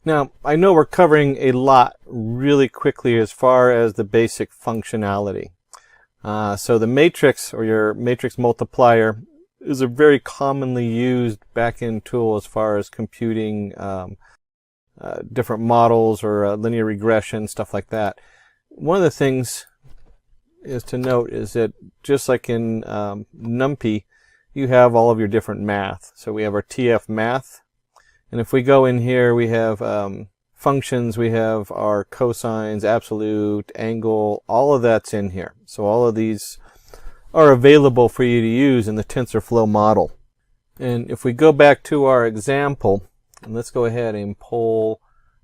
Now, I know we're covering a lot really quickly as far as the basic functionality. So the matrix, or your matrix multiplier, is a very commonly used back-end tool as far as computing different models or linear regression, stuff like that. One of the things is to note is that just like in NumPy, you have all of your different math. So we have our TF math, and if we go in here, we have functions, we have our cosines, absolute, angle, all of that's in here. So all of these are available for you to use in the TensorFlow model. And if we go back to our example, and let's go ahead and pull,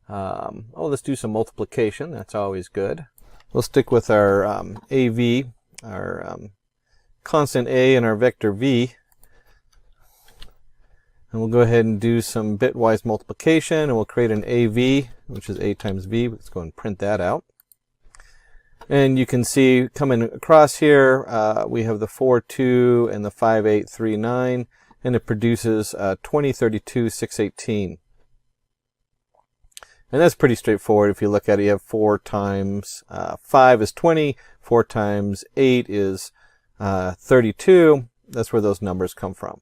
let's do some multiplication. That's always good. We'll stick with our AV, our constant a in our vector v. And we'll go ahead and do some bitwise multiplication, and we'll create an AV, which is a times v. Let's go and print that out. And you can see coming across here, we have the 4, 2 and the 5, 8, 3, 9, and it produces 20, 32, 618. And that's pretty straightforward. If you look at it, you have 4 times 5 is 20, 4 times 8 is 32. That's where those numbers come from.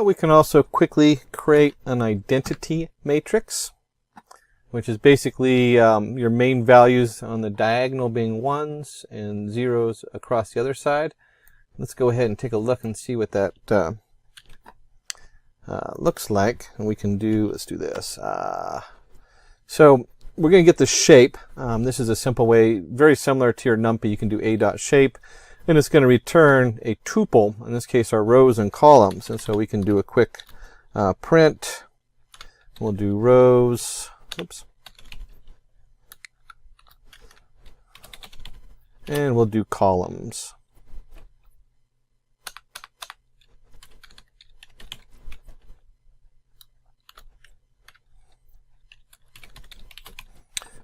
We can also quickly create an identity matrix, which is basically your main values on the diagonal being 1s and 0s across the other side. Let's go ahead and take a look and see what that looks like. And we can do, let's do this. So we're going to get the shape. This is a simple way, very similar to your NumPy. You can do a.shape. And it's going to return a tuple, in this case our rows and columns. And so we can do a quick print. We'll do rows, oops, and we'll do columns.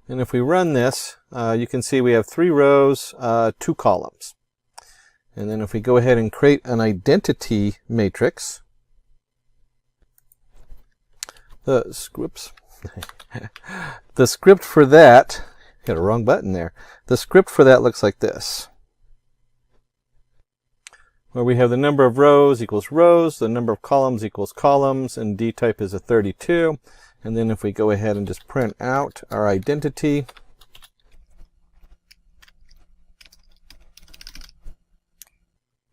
And if we run this, you can see we have 3 rows, 2 columns. And then if we go ahead and create an identity matrix, the script for that, got a wrong button there. The script for that looks like this, where we have the number of rows equals rows, the number of columns equals columns, and D type is a 32. And then if we go ahead and just print out our identity,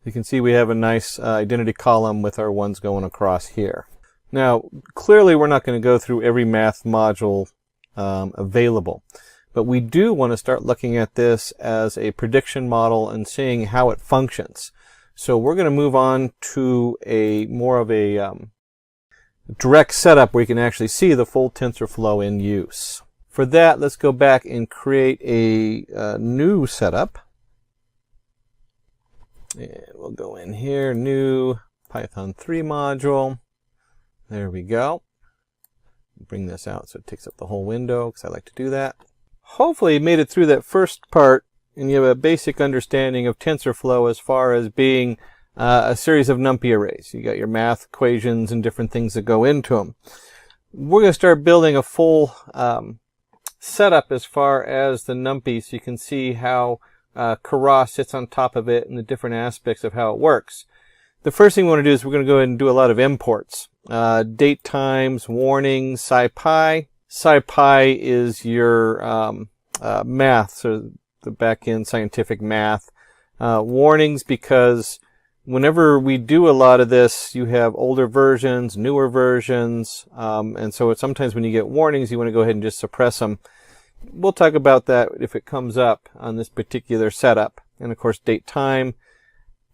you can see we have a nice identity column with our ones going across here. Now, clearly we're not going to go through every math module available, but we do want to start looking at this as a prediction model and seeing how it functions. So we're going to move on to a more of a direct setup where you can actually see the full TensorFlow in use. For that, let's go back and create a new setup. And we'll go in here, new Python 3 module. There we go. Bring this out so it takes up the whole window, because I like to do that. Hopefully you made it through that first part and you have a basic understanding of TensorFlow as far as being a series of NumPy arrays. You got your math equations and different things that go into them. We're going to start building a full setup as far as the NumPy, so you can see how Keras sits on top of it and the different aspects of how it works. The first thing we want to do is we're going to go ahead and do a lot of imports. Date times, warnings, SciPy. SciPy is your math, so the back-end scientific math. Warnings, because whenever we do a lot of this, you have older versions, newer versions, and so sometimes when you get warnings, you want to go ahead and just suppress them. We'll talk about that if it comes up on this particular setup. And of course, date time.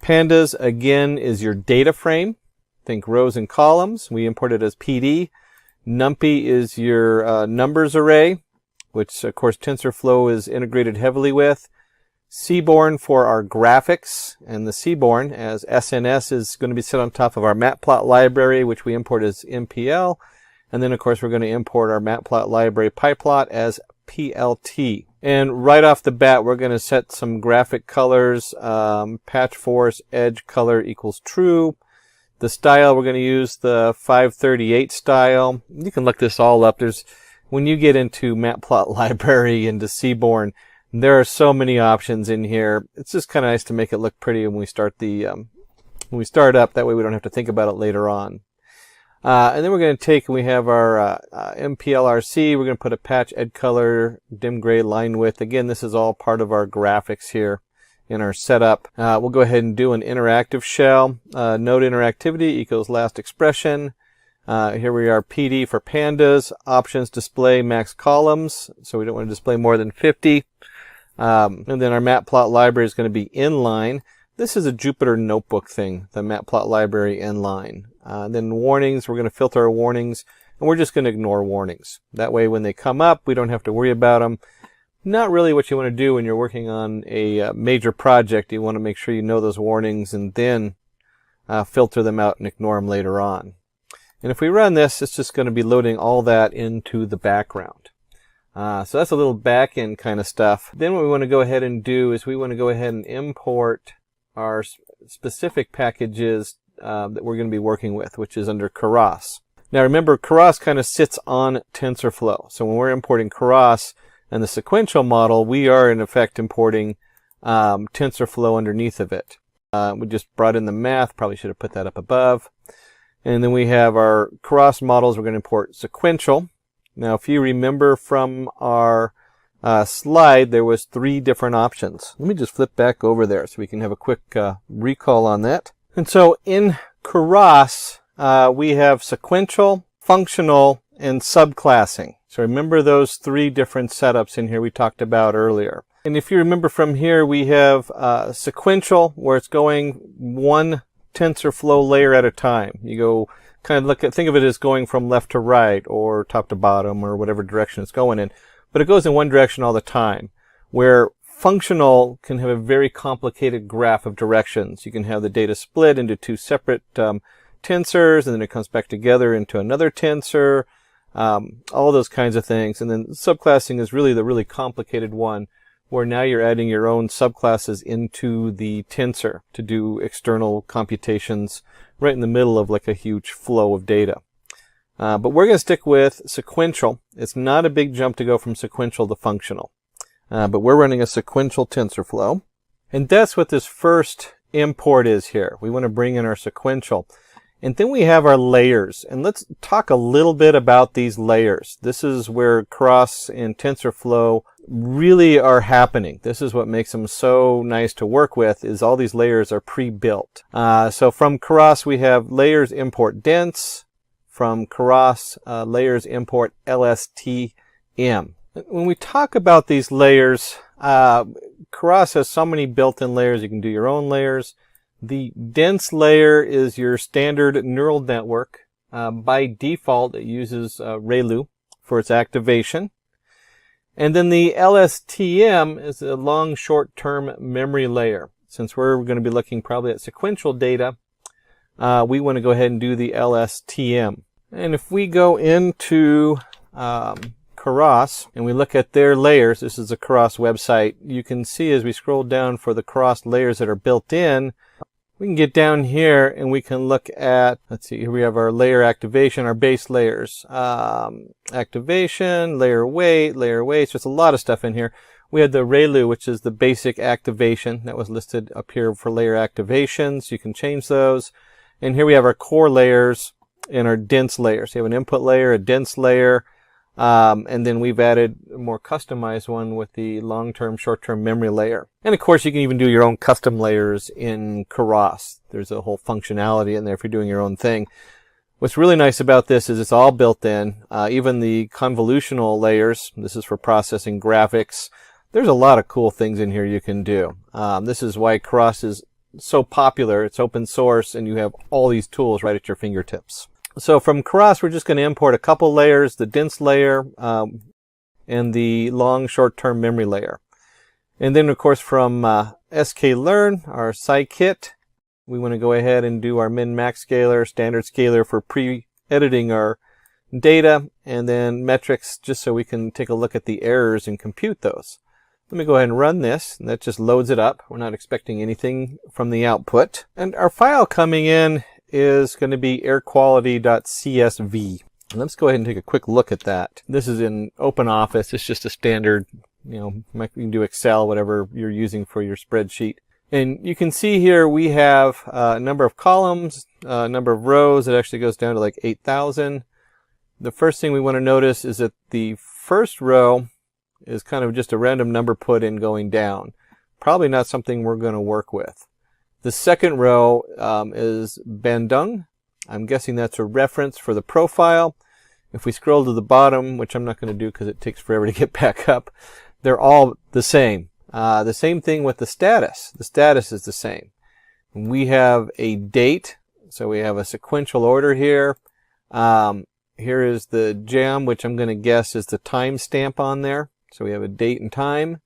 Pandas, again, is your data frame. Think rows and columns. We import it as PD. NumPy is your numbers array, which of course TensorFlow is integrated heavily with. Seaborn for our graphics, and the Seaborn as SNS is going to be set on top of our matplot library, which we import as MPL. And then of course we're going to import our matplot library pyplot as PLT. And right off the bat, we're going to set some graphic colors. Patch force edge color equals true. The style, we're going to use the 538 style. You can look this all up. When you get into matplot library into Seaborn, there are so many options in here. It's just kind of nice to make it look pretty when we start up. That way we don't have to think about it later on. And then we're going to take, we have our MPLRC, we're going to put a patch edge color, dim gray line width. Again, this is all part of our graphics here in our setup. We'll go ahead and do an interactive shell. Node interactivity equals last expression. Here we are, PD for pandas, options display max columns, so we don't want to display more than 50. And then our matplot library is going to be inline. This is a Jupyter notebook thing, the matplot library inline. Then warnings, we're going to filter our warnings, and we're just going to ignore warnings. That way when they come up, we don't have to worry about them. not really what you want to do when you're working on a major project. You want to make sure you know those warnings and then filter them out and ignore them later on. And if we run this, it's just going to be loading all that into the background. So that's a little back-end kind of stuff. Then what we want to go ahead and do is we want to go ahead and import our specific packages that we're going to be working with, which is under Keras. Now remember, Keras kind of sits on TensorFlow. So when we're importing Keras and the sequential model, we are in effect importing TensorFlow underneath of it. We just brought in the math, probably should have put that up above. And then we have our Keras models. We're going to import sequential. Now if you remember from our slide, there was 3 different options. Let me just flip back over there so we can have a quick recall on that. And so in Keras, we have sequential, functional, and subclassing. So remember those 3 different setups in here we talked about earlier. And if you remember from here, we have sequential, where it's going one TensorFlow layer at a time. You go kind of think of it as going from left to right or top to bottom or whatever direction it's going in. But it goes in one direction all the time. Where functional can have a very complicated graph of directions. You can have the data split into 2 separate tensors, and then it comes back together into another tensor, all those kinds of things. And then subclassing is really the really complicated one, where now you're adding your own subclasses into the tensor to do external computations right in the middle of like a huge flow of data. But we're going to stick with sequential. It's not a big jump to go from sequential to functional. But we're running a sequential TensorFlow. And that's what this first import is here. We want to bring in our sequential. And then we have our layers. And let's talk a little bit about these layers. This is where Keras and TensorFlow really are happening. This is what makes them so nice to work with, is all these layers are pre-built. So from Keras, we have layers import dense. From Keras, layers import LSTM. When we talk about these layers, Keras has so many built-in layers. You can do your own layers. The dense layer is your standard neural network. By default, it uses ReLU for its activation. And then the LSTM is a long short-term memory layer. Since we're going to be looking probably at sequential data, we want to go ahead and do the LSTM. And if we go into Keras and we look at their layers, this is the Keras website, you can see as we scroll down for the Keras layers that are built in, we can get down here and we can look at, let's see, here we have our layer activation, our base layers. Activation, layer weight, so it's a lot of stuff in here. We had the ReLU, which is the basic activation that was listed up here for layer activations. You can change those. And here we have our core layers and our dense layers. So you have an input layer, a dense layer, and then we've added a more customized one with the long-term, short-term memory layer. And of course, you can even do your own custom layers in Keras. There's a whole functionality in there if you're doing your own thing. What's really nice about this is it's all built in. Even the convolutional layers, this is for processing graphics. There's a lot of cool things in here you can do. This is why Keras is so popular. It's open source, and you have all these tools right at your fingertips. So from Keras, we're just going to import a couple layers, the dense layer and the long short-term memory layer. And then, of course, from sklearn, our scikit, we want to go ahead and do our min-max scaler, standard scaler for pre-editing our data, and then metrics just so we can take a look at the errors and compute those. Let me go ahead and run this, and that just loads it up. We're not expecting anything from the output. And our file coming in is going to be airquality.csv. Let's go ahead and take a quick look at that. This is in OpenOffice. It's just a standard, you can do Excel, whatever you're using for your spreadsheet. And you can see here we have a number of columns, a number of rows. It actually goes down to like 8,000. The first thing we want to notice is that the first row is kind of just a random number put in going down. Probably not something we're going to work with. The second row is Bandung. I'm guessing that's a reference for the profile. If we scroll to the bottom, which I'm not going to do because it takes forever to get back up, they're all the same. The same thing with the status. The status is the same. We have a date, so we have a sequential order here. Here is the jam, which I'm going to guess is the timestamp on there. So we have a date and time.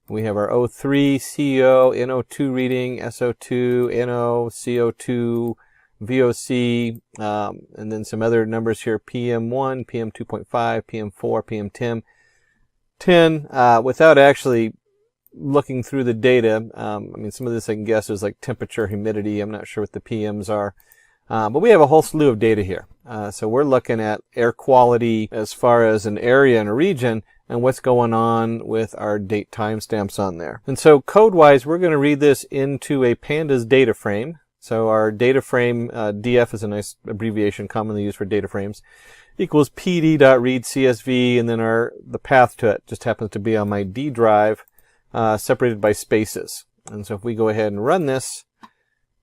We have our O3, CO, NO2 reading, SO2, NO, CO2, VOC, and then some other numbers here, PM1, PM2.5, PM4, PM10, without actually looking through the data. I mean, some of this I can guess is like temperature, humidity. I'm not sure what the PMs are. But we have a whole slew of data here. So we're looking at air quality as far as an area and a region, and what's going on with our date timestamps on there. And so code-wise, we're going to read this into a pandas data frame. So our data frame, DF is a nice abbreviation commonly used for data frames, equals pd.read_csv, and then the path to it just happens to be on my D drive, separated by spaces. And so if we go ahead and run this,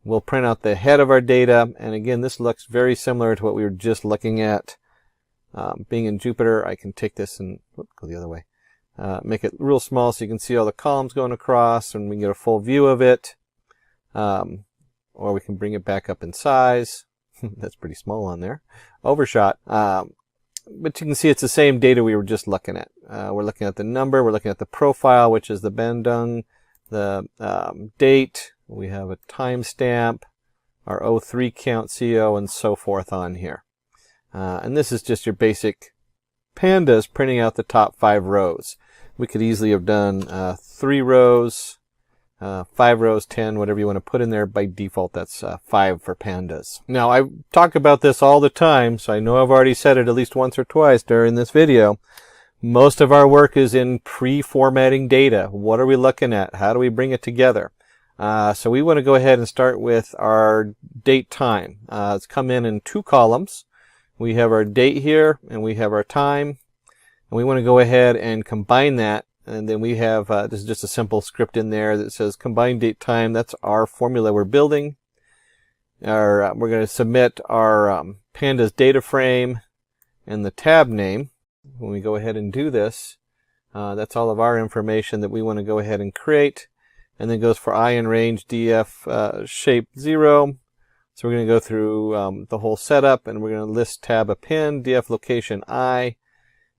we'll print out the head of our data. And again, this looks very similar to what we were just looking at. Being in Jupyter, I can take this and go the other way. Make it real small so you can see all the columns going across, and we can get a full view of it. Or we can bring it back up in size. That's pretty small on there. Overshot. But you can see it's the same data we were just looking at. We're looking at the number, we're looking at the profile, which is the Bandung, the date, we have a timestamp, our O3 count, CO, and so forth on here. And this is just your basic pandas printing out the top 5 rows. We could easily have done 3 rows, 5 rows, 10, whatever you want to put in there. By default, that's 5 for pandas. Now, I talk about this all the time, so I know I've already said it at least once or twice during this video. Most of our work is in pre-formatting data. What are we looking at? How do we bring it together? So we want to go ahead and start with our date time. It's come in 2 columns. We have our date here, and we have our time. And we want to go ahead and combine that. And then we have, this is just a simple script in there that says combine date time. That's our formula we're building. We're going to submit our pandas data frame and the tab name. When we go ahead and do this, that's all of our information that we want to go ahead and create. And then goes for I in range DF shape 0. So we're going to go through the whole setup, and we're going to list tab append DF location I.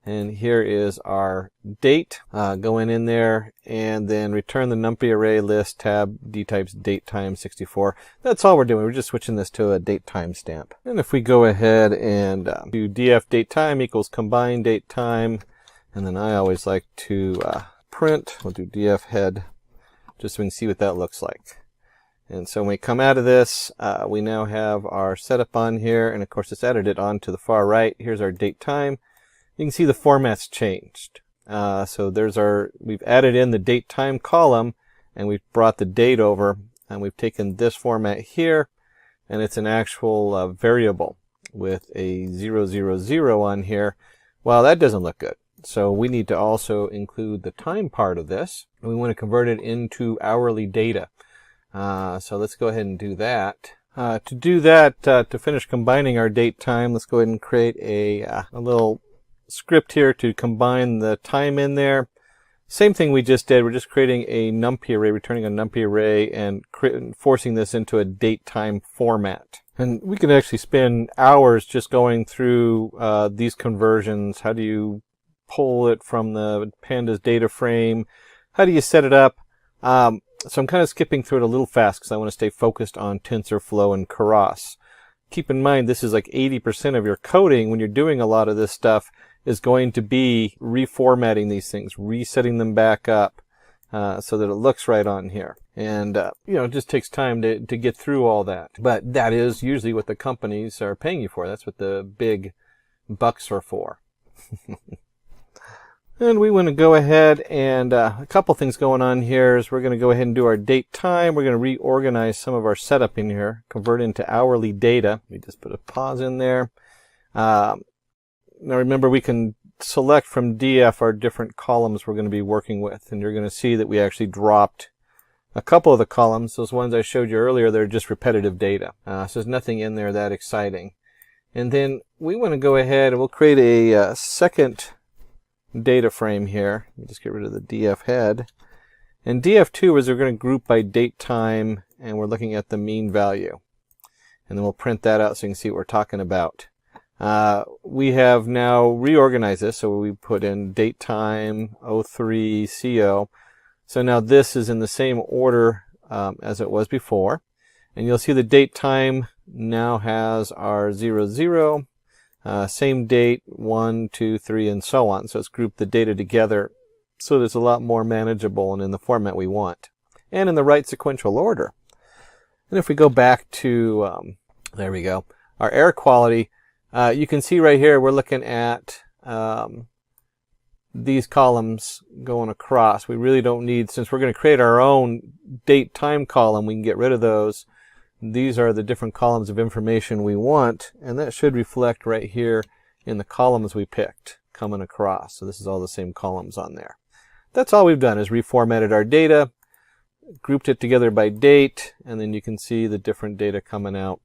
And here is our date going in there, and then return the numpy array list tab d types date time 64. That's all we're doing. We're just switching this to a date timestamp. And if we go ahead and do df date time equals combine date time, and then I always like to print. We'll do df head just so we can see what that looks like. And so when we come out of this, we now have our setup on here, and of course it's edited on to the far right. Here's our date time. You can see the format's changed. So we've added in the date time column, and we've brought the date over, and we've taken this format here, and it's an actual variable with a 000 on here. Well, that doesn't look good. So we need to also include the time part of this, and we want to convert it into hourly data. So let's go ahead and do that. To do that, to finish combining our date time, let's go ahead and create a little script here to combine the time in there. Same thing we just did. We're just creating a numpy array, returning a numpy array, and forcing this into a date time format. And we can actually spend hours just going through these conversions. How do you pull it from the pandas data frame? How do you set it up? So I'm kind of skipping through it a little fast because I want to stay focused on TensorFlow and Keras. Keep in mind, this is like 80% of your coding when you're doing a lot of this stuff is going to be reformatting these things, resetting them back up so that it looks right on here. And, it just takes time to get through all that. But that is usually what the companies are paying you for. That's what the big bucks are for. And we want to go ahead and a couple things going on here is we're going to go ahead and do our date time. We're going to reorganize some of our setup in here, convert it into hourly data. We just put a pause in there. Now remember, we can select from DF our different columns we're going to be working with, and you're going to see that we actually dropped a couple of the columns. Those ones I showed you earlier, they're just repetitive data. So there's nothing in there that exciting. And then we want to go ahead and we'll create a second data frame here. Let me just get rid of the DF head. And DF2 is we're going to group by date time, and we're looking at the mean value. And then we'll print that out so you can see what we're talking about. We have now reorganized this, so we put in date time 03 CO. So now this is in the same order as it was before. And you'll see the date time now has our 00, same date, 1, 2, 3, and so on. So it's grouped the data together so that it's a lot more manageable and in the format we want. And in the right sequential order. And if we go back to, there we go, our air quality, you can see right here we're looking at these columns going across. We really don't need, since we're going to create our own date time column, we can get rid of those. These are the different columns of information we want, and that should reflect right here in the columns we picked coming across. So this is all the same columns on there. That's all we've done is reformatted our data, grouped it together by date, and then you can see the different data coming out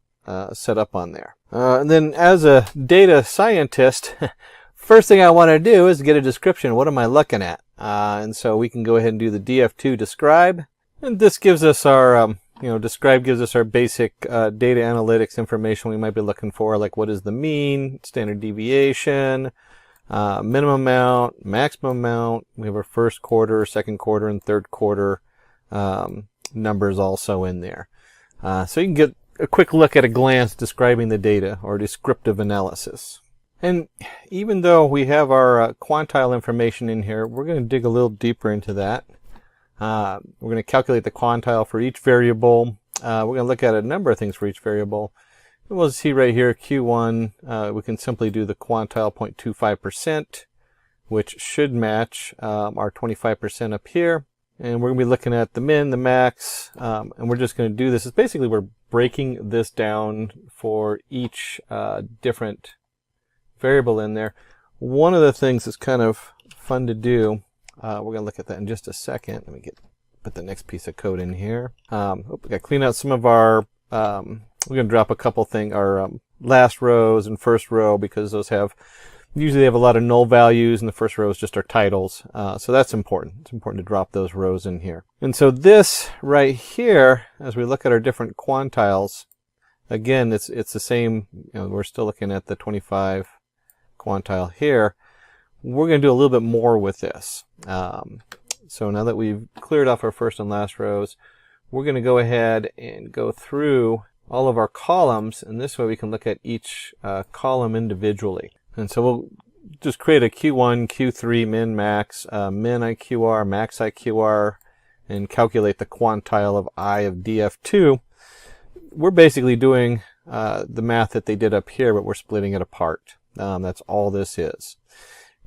set up on there. And then as a data scientist, first thing I want to do is get a description. What am I looking at? And so we can go ahead and do the df2 describe. And this gives us our, describe gives us our basic data analytics information we might be looking for, like what is the mean, standard deviation, minimum amount, maximum amount. We have our first quarter, second quarter, and third quarter numbers also in there. So you can get a quick look at a glance describing the data or descriptive analysis. And even though we have our quantile information in here, we're going to dig a little deeper into that. We're going to calculate the quantile for each variable. We're going to look at a number of things for each variable. And we'll see right here, Q1, we can simply do the quantile 0.25%, which should match our 25% up here. And we're going to be looking at the min, the max, and we're just going to do this. It's basically we're breaking this down for each different variable in there. One of the things that's kind of fun to do, we're going to look at that in just a second. Let me put the next piece of code in here. We got to clean out some of our, we're going to drop a couple things, our last rows and first row, because those usually they have a lot of null values, and the first row is just our titles. So that's important. It's important to drop those rows in here. And so this right here, as we look at our different quantiles, again, it's the same, we're still looking at the 25 quantile here. We're going to do a little bit more with this. So now that we've cleared off our first and last rows, we're going to go ahead and go through all of our columns, and this way we can look at each column individually. And so we'll just create a Q1, Q3, min, max, min IQR, max IQR, and calculate the quantile of I of DF2. We're basically doing the math that they did up here, but we're splitting it apart. That's all this is.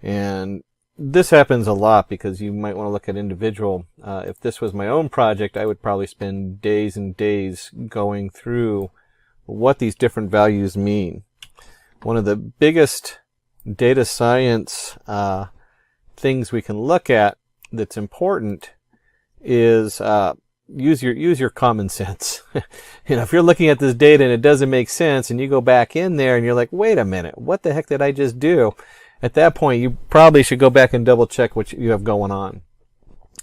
And this happens a lot because you might want to look at individual. If this was my own project, I would probably spend days and days going through what these different values mean. One of the biggest data science things we can look at that's important is use your common sense. If you're looking at this data and it doesn't make sense, and you go back in there and you're like, wait a minute, what the heck did I just do? At that point, you probably should go back and double check what you have going on.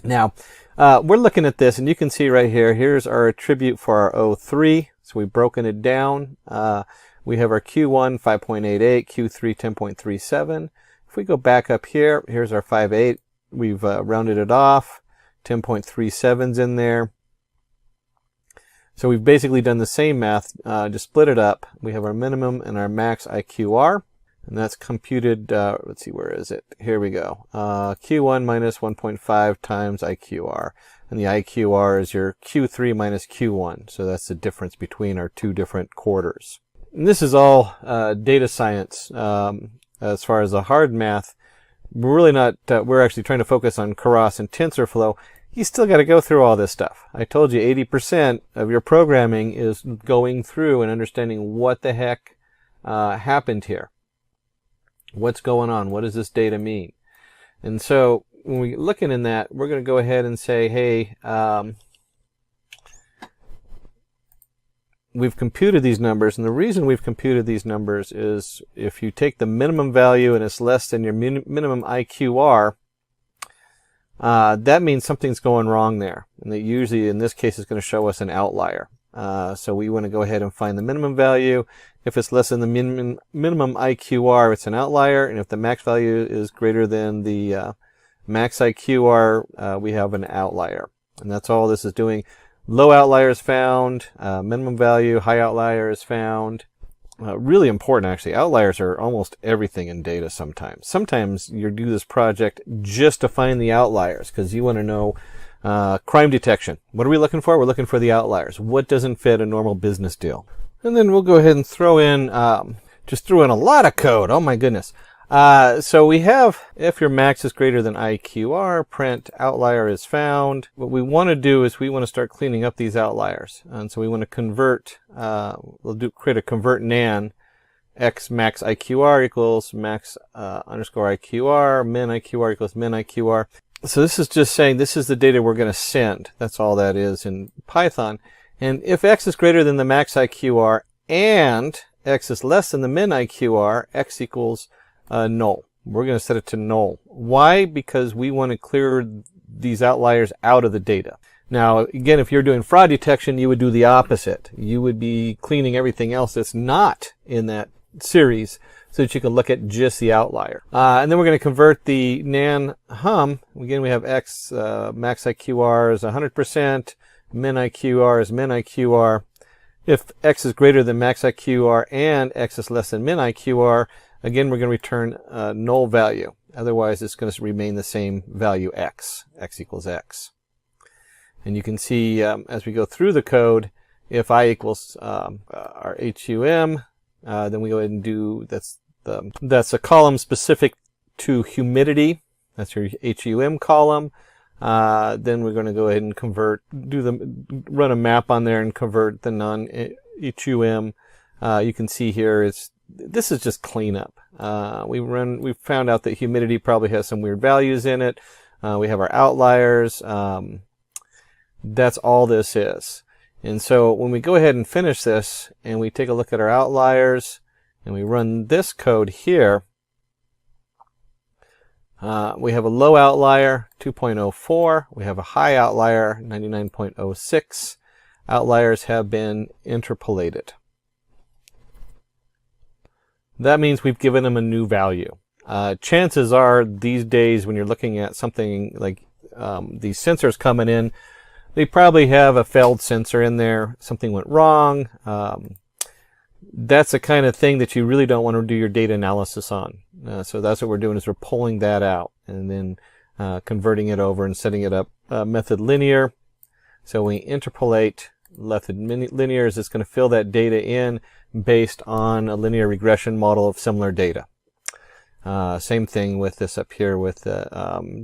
Now, we're looking at this, and you can see right here, here's our attribute for our 03. So we've broken it down. We have our Q1 5.88, Q3 10.37. If we go back up here, here's our 5.8. We've rounded it off. 10.37's in there. So we've basically done the same math, just split it up. We have our minimum and our max IQR, and that's computed, let's see, where is it? Here we go. Q1 minus 1.5 times IQR. And the IQR is your Q3 minus Q1. So that's the difference between our two different quarters. And this is all data science. As far as the hard math, we're really not, we're actually trying to focus on Keras and Tensorflow. You still got to go through all this stuff. I told you 80% of your programming is going through and understanding what the heck happened here. What's going on? What does this data mean? And so when we're looking in that, we're going to go ahead and say, hey, we've computed these numbers, and the reason we've computed these numbers is if you take the minimum value and it's less than your minimum IQR, that means something's going wrong there. And that usually, in this case, is going to show us an outlier. So we want to go ahead and find the minimum value, If it's less than the minimum IQR, it's an outlier. And if the max value is greater than the max IQR, we have an outlier. And that's all this is doing. Low outlier is found, minimum value, high outlier is found. Really important, actually. Outliers are almost everything in data sometimes. Sometimes you do this project just to find the outliers because you want to know crime detection. What are we looking for? We're looking for the outliers. What doesn't fit a normal business deal? And then we'll go ahead and throw in, just threw in a lot of code. Oh my goodness. So we have, if your max is greater than IQR, print outlier is found. What we want to do is we want to start cleaning up these outliers. And so we want to convert, create a convert nan, x max IQR equals max underscore IQR, min IQR equals min IQR. So this is just saying this is the data we're going to send. That's all that is in Python. And if x is greater than the max IQR and x is less than the min IQR, x equals null. We're going to set it to null. Why? Because we want to clear these outliers out of the data. Now, again, if you're doing fraud detection, you would do the opposite. You would be cleaning everything else that's not in that series so that you can look at just the outlier. And then we're going to convert the nan hum. Again, we have x max IQR is 100%, min IQR is min IQR. If x is greater than max IQR and x is less than min IQR, again, we're going to return a null value. Otherwise, it's going to remain the same value x equals x. And you can see as we go through the code, if I equals our HUM, then we go ahead and do, that's a column specific to humidity. That's your HUM column. Then we're going to go ahead and run a map on there and convert the non-HUM. You can see here this is just cleanup. We found out that humidity probably has some weird values in it. We have our outliers. That's all this is. And so when we go ahead and finish this and we take a look at our outliers and we run this code here, we have a low outlier, 2.04. We have a high outlier, 99.06. Outliers have been interpolated. That means we've given them a new value. Chances are these days when you're looking at something like these sensors coming in, they probably have a failed sensor in there. Something went wrong. That's the kind of thing that you really don't want to do your data analysis on. So that's what we're doing is we're pulling that out and then converting it over and setting it up method linear. So we interpolate method linear is it's going to fill that data in based on a linear regression model of similar data. Same thing with this up here with the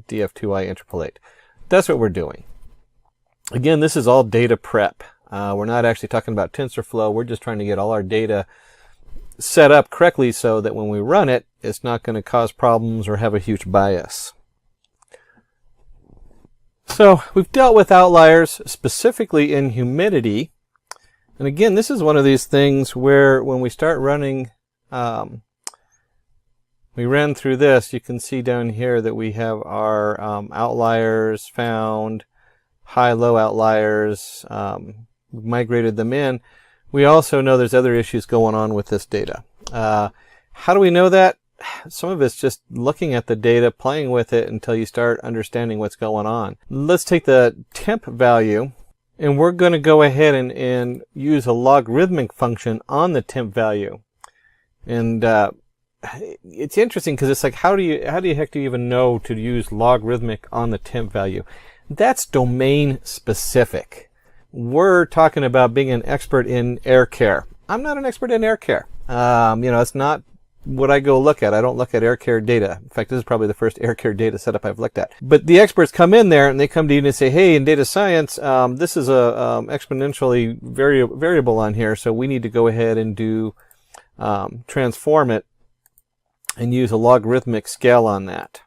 df2i interpolate. That's what we're doing. Again, this is all data prep. We're not actually talking about TensorFlow. We're just trying to get all our data set up correctly so that when we run it, it's not going to cause problems or have a huge bias. So we've dealt with outliers specifically in humidity. And again, this is one of these things where when we start running, we ran through this, you can see down here that we have our outliers found, high-low outliers, we migrated them in. We also know there's other issues going on with this data. How do we know that? Some of it's just looking at the data, playing with it until you start understanding what's going on. Let's take the temp value, and we're going to go ahead and use a logarithmic function on the temp value. And it's interesting because it's like, how the heck do you even know to use logarithmic on the temp value? That's domain specific. We're talking about being an expert in air care. I'm not an expert in air care. It's not what I go look at. I don't look at air care data. In fact, this is probably the first air care data setup I've looked at. But the experts come in there and they come to you and say, hey, in data science, this is a exponentially variable on here, so we need to go ahead and do transform it and use a logarithmic scale on that.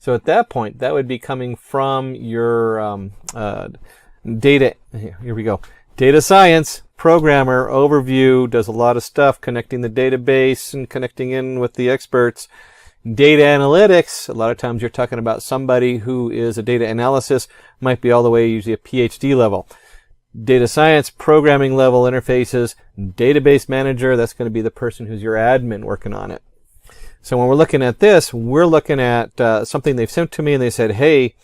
So at that point, that would be coming from your data. Here we go. Data science programmer overview, does a lot of stuff connecting the database and connecting in with the experts. Data analytics, a lot of times you're talking about somebody who is a data analysis, might be all the way usually a PhD level. Data science, programming level interfaces, database manager, that's going to be the person who's your admin working on it. So when we're looking at this, we're looking at something they've sent to me and they said, hey,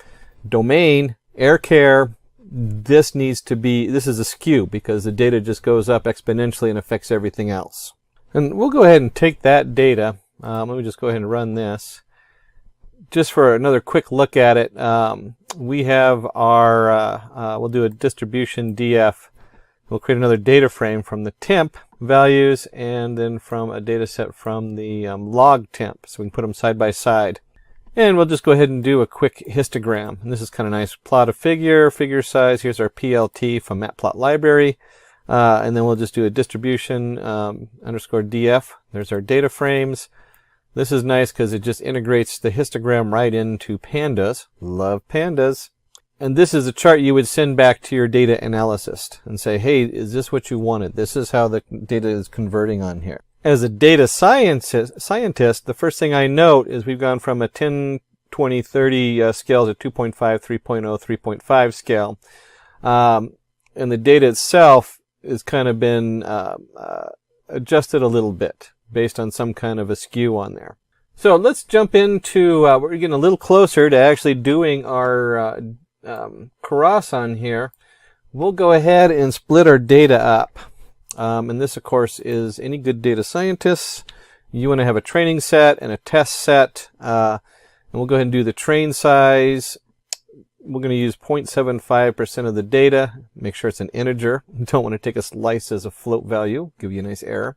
domain, air care, this is a skew because the data just goes up exponentially and affects everything else. And we'll go ahead and take that data. Let me just go ahead and run this. Just for another quick look at it, we have our, we'll do a distribution DF. We'll create another data frame from the temp values and then from a data set from the log temp. So we can put them side by side. And we'll just go ahead and do a quick histogram. And this is kind of nice. Plot a figure size. Here's our PLT from Matplot library. And then we'll just do a distribution underscore DF. There's our data frames. This is nice because it just integrates the histogram right into pandas. Love pandas. And this is a chart you would send back to your data analyst and say, hey, is this what you wanted? This is how the data is converting on here. As a data scientist, the first thing I note is we've gone from a 10, 20, 30 scale to 2.5, 3.0, 3.5 scale. And the data itself has kind of been adjusted a little bit based on some kind of a skew on there. So let's jump into, we're getting a little closer to actually doing our Keras on here. We'll go ahead and split our data up. And this, of course, is any good data scientists. You want to have a training set and a test set. And we'll go ahead and do the train size. We're going to use 0.75% of the data. Make sure it's an integer. You don't want to take a slice as a float value. Give you a nice error.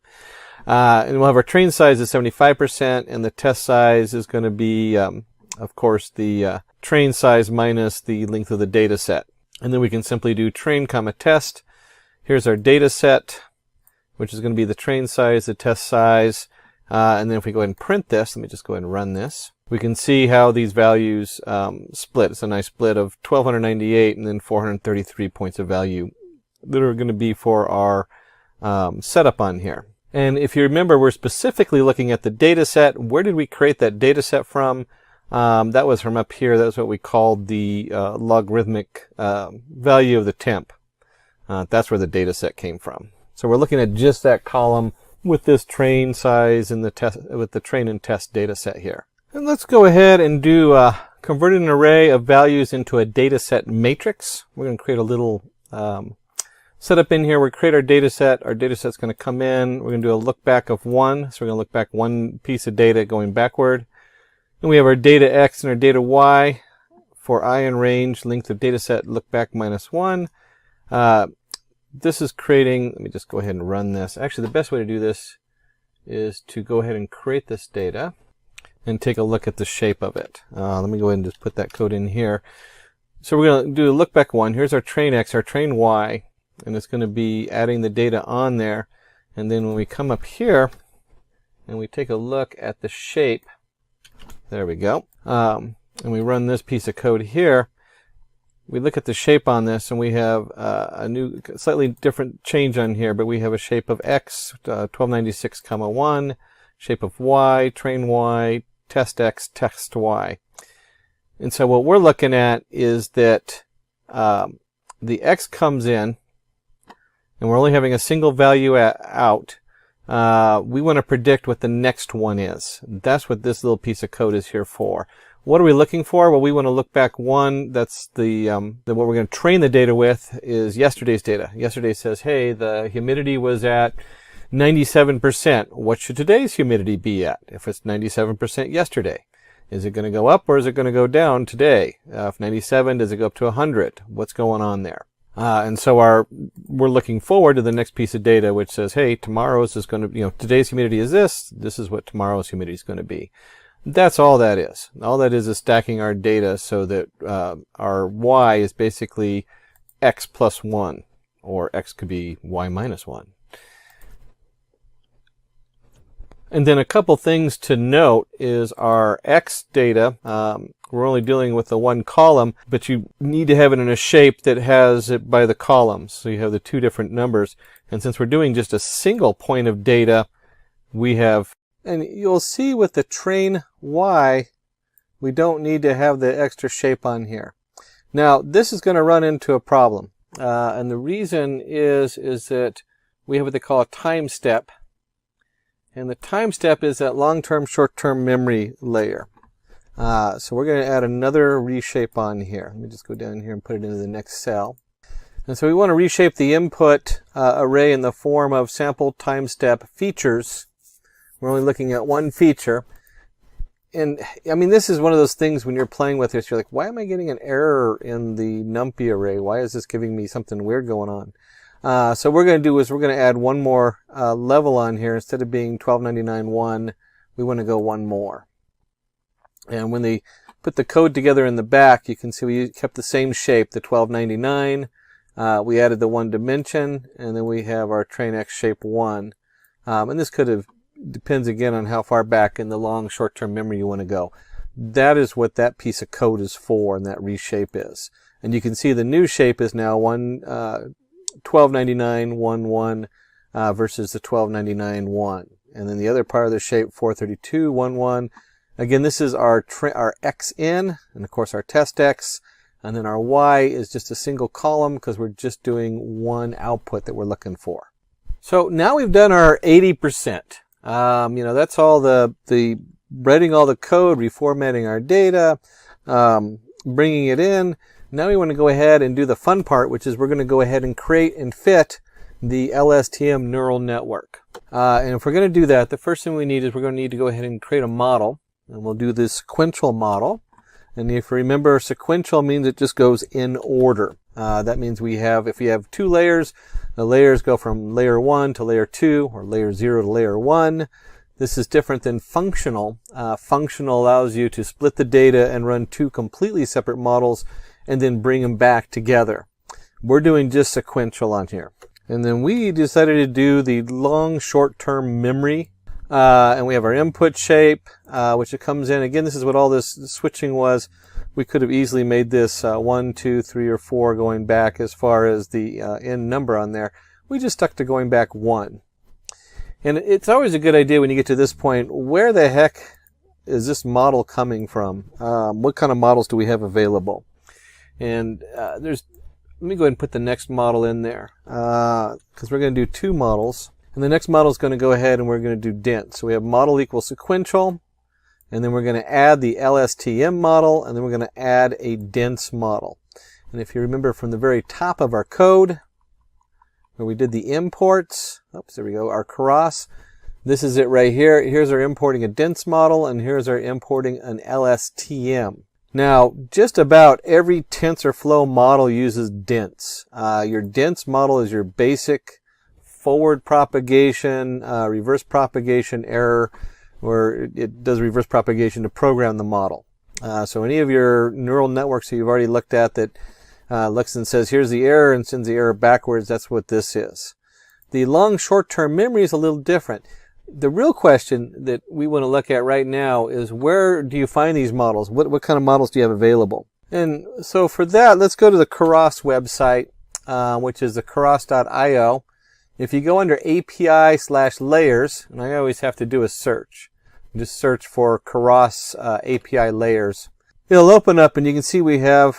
And we'll have our train size at 75%, and the test size is going to be, of course, the train size minus the length of the data set. And then we can simply do train comma test. Here's our data set, which is going to be the train size, the test size. And then if we go ahead and print this, let me just go ahead and run this. We can see how these values split. It's a nice split of 1298 and then 433 points of value that are going to be for our setup on here. And if you remember, we're specifically looking at the data set. Where did we create that data set from? That was from up here. That was what we called the logarithmic value of the temp. That's where the data set came from. So we're looking at just that column with this train size and the test, with the train and test data set here. And let's go ahead and do convert an array of values into a data set matrix. We're going to create a little setup in here. We create our data set. Our data set's going to come in. We're going to do a look back of 1. So we're going to look back one piece of data going backward. And we have our data X and our data Y for I in range, length of data set, look back minus 1. This is creating, let me just go ahead and run this. Actually, the best way to do this is to go ahead and create this data and take a look at the shape of it. Let me go ahead and just put that code in here. So we're going to do a look back 1. Here's our train X, our train Y. And it's going to be adding the data on there. And then when we come up here and we take a look at the shape, there we go. And we run this piece of code here. We look at the shape on this and we have a new, slightly different change on here, but we have a shape of X, 1296, 1, shape of Y, train Y, test X, test Y. And so what we're looking at is that the X comes in, and we're only having a single value out. We want to predict what the next one is. That's what this little piece of code is here for. What are we looking for? Well, we want to look back 1. That's the what we're going to train the data with is yesterday's data. Yesterday says, hey, the humidity was at 97%. What should today's humidity be at? If it's 97% yesterday, is it going to go up or is it going to go down today? If 97, does it go up to 100? What's going on there? And so we're looking forward to the next piece of data, which says, hey, tomorrow's is going to, today's humidity is this. This is what tomorrow's humidity is going to be. That's all that is. All that is stacking our data so that our Y is basically X plus 1, or X could be Y minus 1. And then a couple things to note is our X data. We're only dealing with the one column, but you need to have it in a shape that has it by the columns. So you have the two different numbers. And since we're doing just a single point of data, we have, and you'll see with the train Y, we don't need to have the extra shape on here. Now, this is going to run into a problem. And the reason is that we have what they call a time step. And the time step is that long-term, short-term memory layer. So we're going to add another reshape on here. Let me just go down here and put it into the next cell. And so we want to reshape the input array in the form of sample time step features. We're only looking at one feature. And I mean, this is one of those things when you're playing with this, you're like, why am I getting an error in the numpy array? Why is this giving me something weird going on? So what we're going to do is we're going to add one more level on here. Instead of being 1299.1, we want to go one more. And when they put the code together in the back, you can see we kept the same shape, the 1299. We added the one dimension, and then we have our train X shape 1. And this could have, depends again on how far back in the long short-term memory you want to go. That is what that piece of code is for, and that reshape is. And you can see the new shape is now 1299.11 versus the 1299.1. And then the other part of the shape, 432.11. Again, this is our X in, and of course our test X. And then our Y is just a single column because we're just doing one output that we're looking for. So now we've done our 80%. That's all the writing all the code, reformatting our data, bringing it in. Now we want to go ahead and do the fun part, which is we're going to go ahead and create and fit the LSTM neural network. And if we're going to do that, the first thing we need is we're going to need to go ahead and create a model. And we'll do this sequential model. And if you remember, sequential means it just goes in order. That means if you have 2 layers, the layers go from layer 1 to layer 2, or layer 0 to layer 1. This is different than functional. Functional allows you to split the data and run 2 completely separate models and then bring them back together. We're doing just sequential on here. And then we decided to do the long short-term memory. And we have our input shape, which it comes in. Again, this is what all this switching was. We could have easily made this 1, 2, 3, or 4 going back as far as the end number on there. We just stuck to going back 1. And it's always a good idea when you get to this point, where the heck is this model coming from? What kind of models do we have available? And let me go ahead and put the next model in there, because we're going to do 2 models. And the next model is going to go ahead and we're going to do dense. So we have model equals sequential, and then we're going to add the LSTM model, and then we're going to add a dense model. And if you remember from the very top of our code, where we did the imports, oops, there we go, our Keras, this is it right here. Here's our importing a dense model, and here's our importing an LSTM. Now, just about every TensorFlow model uses dense. Your dense model is your basic forward propagation, reverse propagation error, where it does reverse propagation to program the model. So any of your neural networks that you've already looked at that looks and says, here's the error, and sends the error backwards, that's what this is. The long short-term memory is a little different. The real question that we want to look at right now is, where do you find these models? What kind of models do you have available? And so for that, let's go to the Keras website, which is the keras.io. If you go under API/layers, and I always have to do a search, just search for Keras API layers. It'll open up, and you can see we have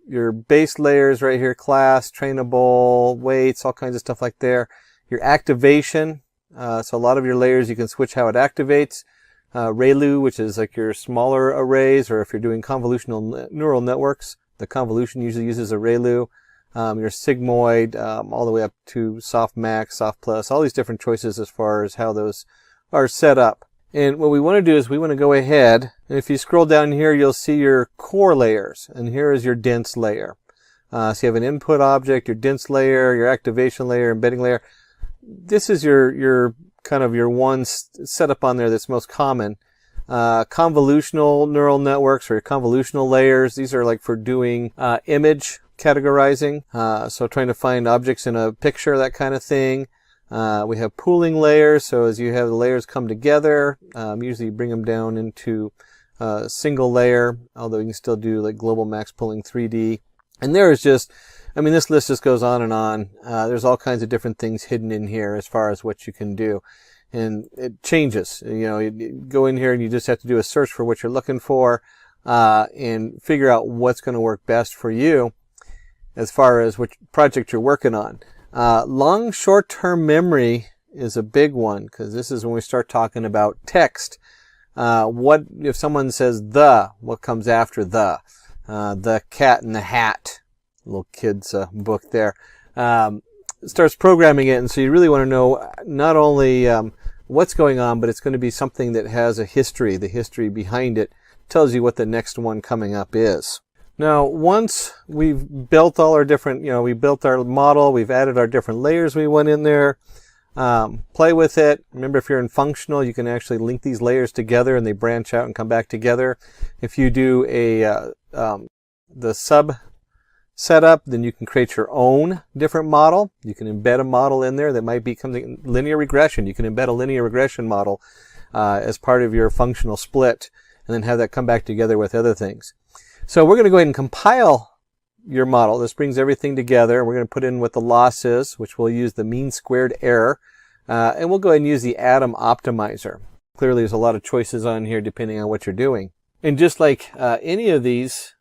your base layers right here, class, trainable, weights, all kinds of stuff like there. Your activation, so a lot of your layers you can switch how it activates. ReLU, which is like your smaller arrays, or if you're doing convolutional neural networks, the convolution usually uses a ReLU. Your sigmoid, all the way up to softmax, softplus, all these different choices as far as how those are set up. And what we want to do is we want to go ahead, and if you scroll down here, you'll see your core layers, and here is your dense layer. So you have an input object, your dense layer, your activation layer, embedding layer. This is your kind of your one setup on there that's most common. Convolutional neural networks, or your convolutional layers, these are like for doing image categorizing, so trying to find objects in a picture, that kind of thing. We have pooling layers, so as you have the layers come together, usually you bring them down into a single layer, although you can still do like global max pooling 3D. And there is just, I mean, this list just goes on and on. There's all kinds of different things hidden in here as far as what you can do. And it changes. You go in here and you just have to do a search for what you're looking for, and figure out what's going to work best for you. as far as which project you're working on. Long short-term memory is a big one, because this is when we start talking about text. What if someone says the, what comes after the? The cat in the hat, little kid's book there. Starts programming it, and so you really want to know not only what's going on, but it's going to be something that has a history. The history behind it tells you what the next one coming up is. Now, once we've built all our different, we built our model, we've added our different layers we went in there, play with it. Remember, if you're in functional, you can actually link these layers together and they branch out and come back together. If you do the sub setup, then you can create your own different model. You can embed a model in there that might be something linear regression. You can embed a linear regression model as part of your functional split, and then have that come back together with other things. So we're going to go ahead and compile your model. This brings everything together. We're going to put in what the loss is, which we'll use the mean squared error, and we'll go ahead and use the atom optimizer. Clearly there's a lot of choices on here depending on what you're doing. And just like any of these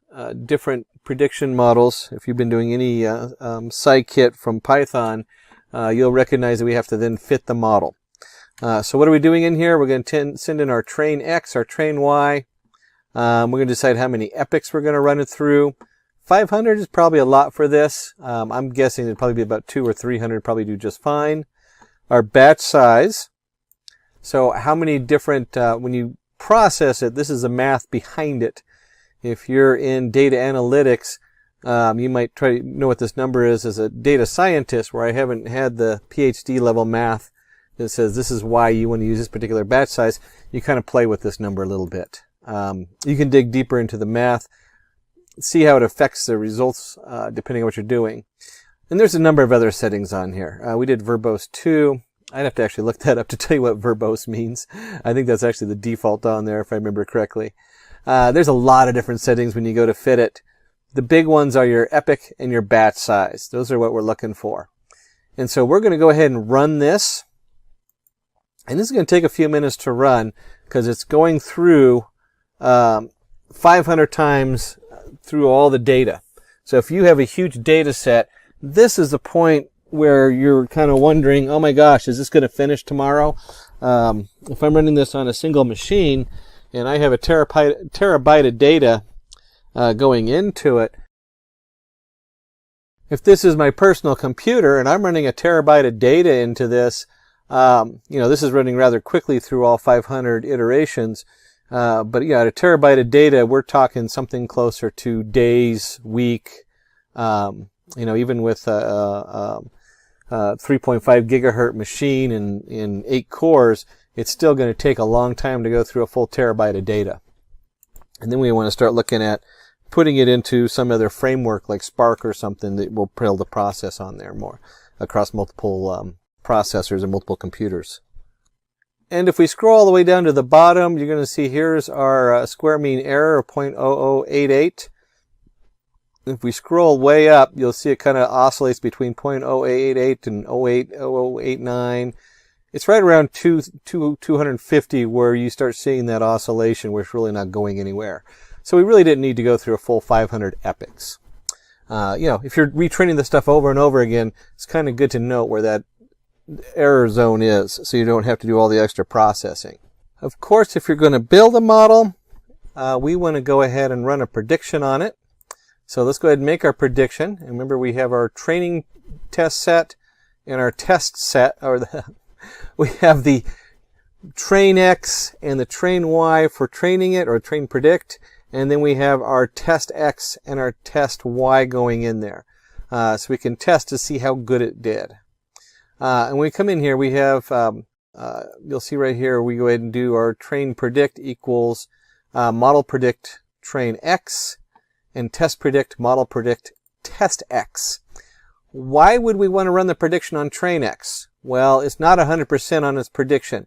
different prediction models, if you've been doing any scikit from Python, you'll recognize that we have to then fit the model. So what are we doing in here? We're going to send in our train X, our train Y. We're going to decide how many epochs we're going to run it through. 500 is probably a lot for this. I'm guessing it'd probably be about 200 or 300, probably do just fine. Our batch size. So how many different, when you process it, this is the math behind it. If you're in data analytics, you might try to know what this number is as a data scientist, where I haven't had the PhD level math that says this is why you want to use this particular batch size. You kind of play with this number a little bit. You can dig deeper into the math, see how it affects the results depending on what you're doing. And there's a number of other settings on here. We did verbose 2. I'd have to actually look that up to tell you what verbose means. I think that's actually the default on there if I remember correctly. There's a lot of different settings when you go to fit it. The big ones are your epoch and your batch size. Those are what we're looking for. And so we're going to go ahead and run this. And this is going to take a few minutes to run because it's going through 500 times through all the data. So if you have a huge data set, this is the point where you're kind of wondering, oh my gosh, is this going to finish tomorrow? If I'm running this on a single machine and I have a terabyte of data going into it, if this is my personal computer and I'm running a terabyte of data into this, this is running rather quickly through all 500 iterations. But yeah, a terabyte of data, we're talking something closer to days, week, even with a 3.5 gigahertz machine in 8 cores, it's still going to take a long time to go through a full terabyte of data. And then we want to start looking at putting it into some other framework like Spark or something that will be able to process on there more across multiple processors and multiple computers. And if we scroll all the way down to the bottom, you're going to see here's our square mean error of 0.0088. If we scroll way up, you'll see it kind of oscillates between 0.0888 and 0.0089. It's right around 250 where you start seeing that oscillation where it's really not going anywhere. So we really didn't need to go through a full 500 epochs. If you're retraining the stuff over and over again, it's kind of good to know where that error zone is so you don't have to do all the extra processing. Of course, if you're going to build a model, we want to go ahead and run a prediction on it. So let's go ahead and make our prediction. And remember, we have our training test set and our test set, we have the train X and the train Y for training it, or train predict, and then we have our test X and our test Y going in there. So we can test to see how good it did. And when we come in here, we have, you'll see right here, we go ahead and do our train predict equals model predict train X and test predict model predict test X. Why would we want to run the prediction on train X? Well, it's not 100% on its prediction.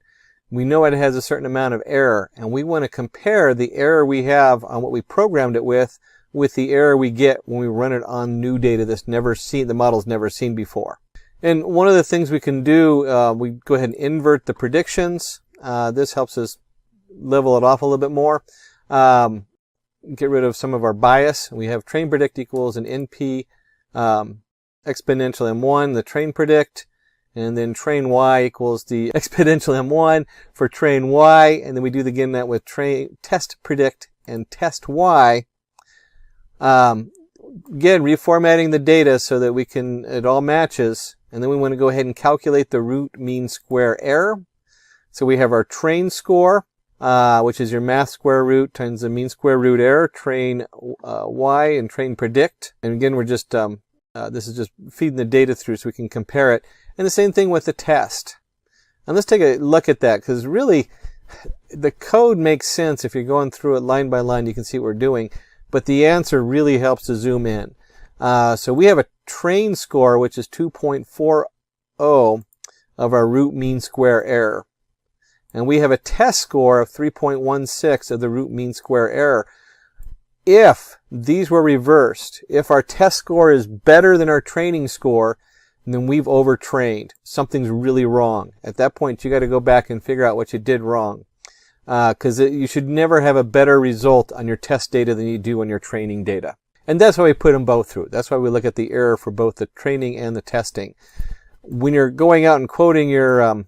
We know it has a certain amount of error, and we want to compare the error we have on what we programmed it with the error we get when we run it on new data that's never seen, the model's never seen before. And one of the things we can do, we go ahead and invert the predictions. This helps us level it off a little bit more. Get rid of some of our bias. We have train predict equals an NP exponential m1, the train predict, and then train y equals the exponential m1 for train y, and then we do again that with train test predict and test y. Again, reformatting the data so that it all matches, and then we want to go ahead and calculate the root mean square error. So we have our train score, which is your math square root times the mean square root error, train y and train predict. And again, we're just this is just feeding the data through so we can compare it. And the same thing with the test. And let's take a look at that, because really the code makes sense. If you're going through it line by line, you can see what we're doing. But the answer really helps to zoom in. So we have a train score, which is 2.40 of our root mean square error. And we have a test score of 3.16 of the root mean square error. If these were reversed, if our test score is better than our training score, then we've overtrained. Something's really wrong. At that point, you got to go back and figure out what you did wrong. Because you should never have a better result on your test data than you do on your training data. And that's why we put them both through. That's why we look at the error for both the training and the testing. When you're going out and quoting your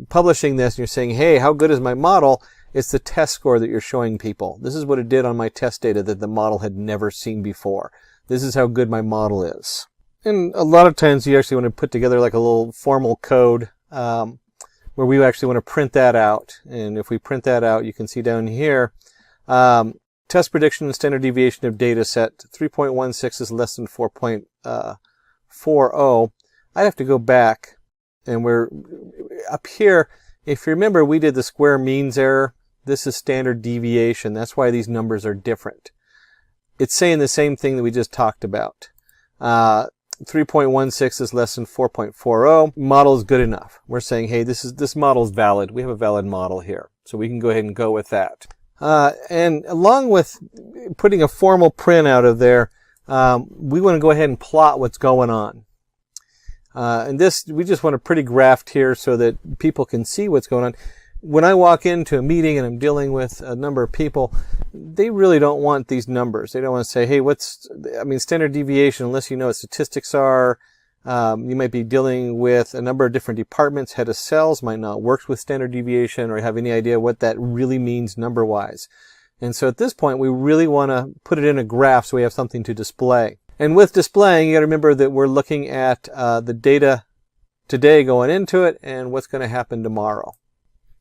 publishing this and you're saying, hey, how good is my model? It's the test score that you're showing people. This is what it did on my test data that the model had never seen before. This is how good my model is. And a lot of times you actually want to put together like a little formal code where we actually want to print that out. And if we print that out, you can see down here, test prediction and standard deviation of data set, 3.16 is less than 4.40. I'd have to go back, and we're up here. If you remember, we did the square means error. This is standard deviation. That's why these numbers are different. It's saying the same thing that we just talked about. 3.16 is less than 4.40. Model is good enough. We're saying, hey, this model is valid. We have a valid model here. So we can go ahead and go with that. And along with putting a formal print out of there, we want to go ahead and plot what's going on. And this, we just want a pretty graph here so that people can see what's going on. When I walk into a meeting and I'm dealing with a number of people, they really don't want these numbers. They don't want to say, hey, standard deviation, unless you know what statistics are. You might be dealing with a number of different departments. Head of sales might not work with standard deviation or have any idea what that really means number-wise. And so at this point, we really want to put it in a graph so we have something to display. And with displaying, you got to remember that we're looking at the data today going into it and what's going to happen tomorrow.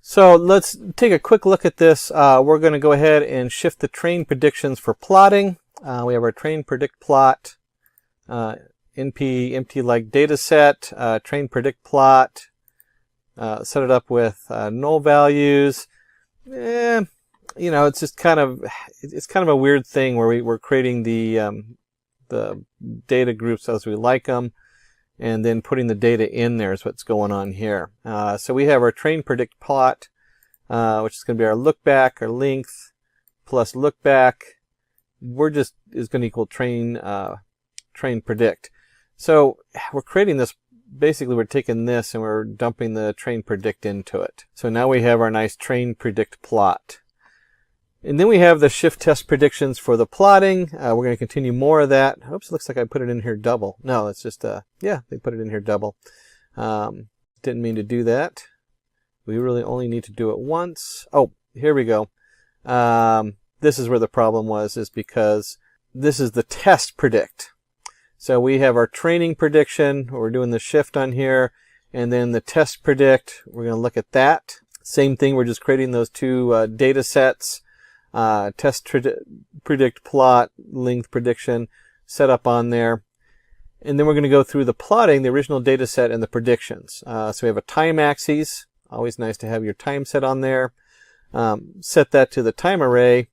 So let's take a quick look at this. We're going to go ahead and shift the train predictions for plotting. We have our train predict plot, NP empty like data set, train predict plot, set it up with null values. You know, it's just kind of a weird thing where we're creating the data groups as we like them, and then putting the data in there is what's going on here. So we have our train predict plot, which is going to be our look back, our length, plus look back. Is going to equal train predict. So we're creating this, basically we're taking this and we're dumping the train predict into it. So now we have our nice train predict plot. And then we have the shift test predictions for the plotting. We're going to continue more of that. Oops, looks like I put it in here double. No, it's just, yeah, they put it in here double. Didn't mean to do that. We really only need to do it once. Oh, here we go. This is where the problem is because this is the test predict. So we have our training prediction. We're doing the shift on here. And then the test predict, we're going to look at that. Same thing, we're just creating those two data sets. Test predict plot, length prediction, set up on there. And then we're going to go through the plotting, the original data set, and the predictions. So we have a time axis. Always nice to have your time set on there. Set that to the time array,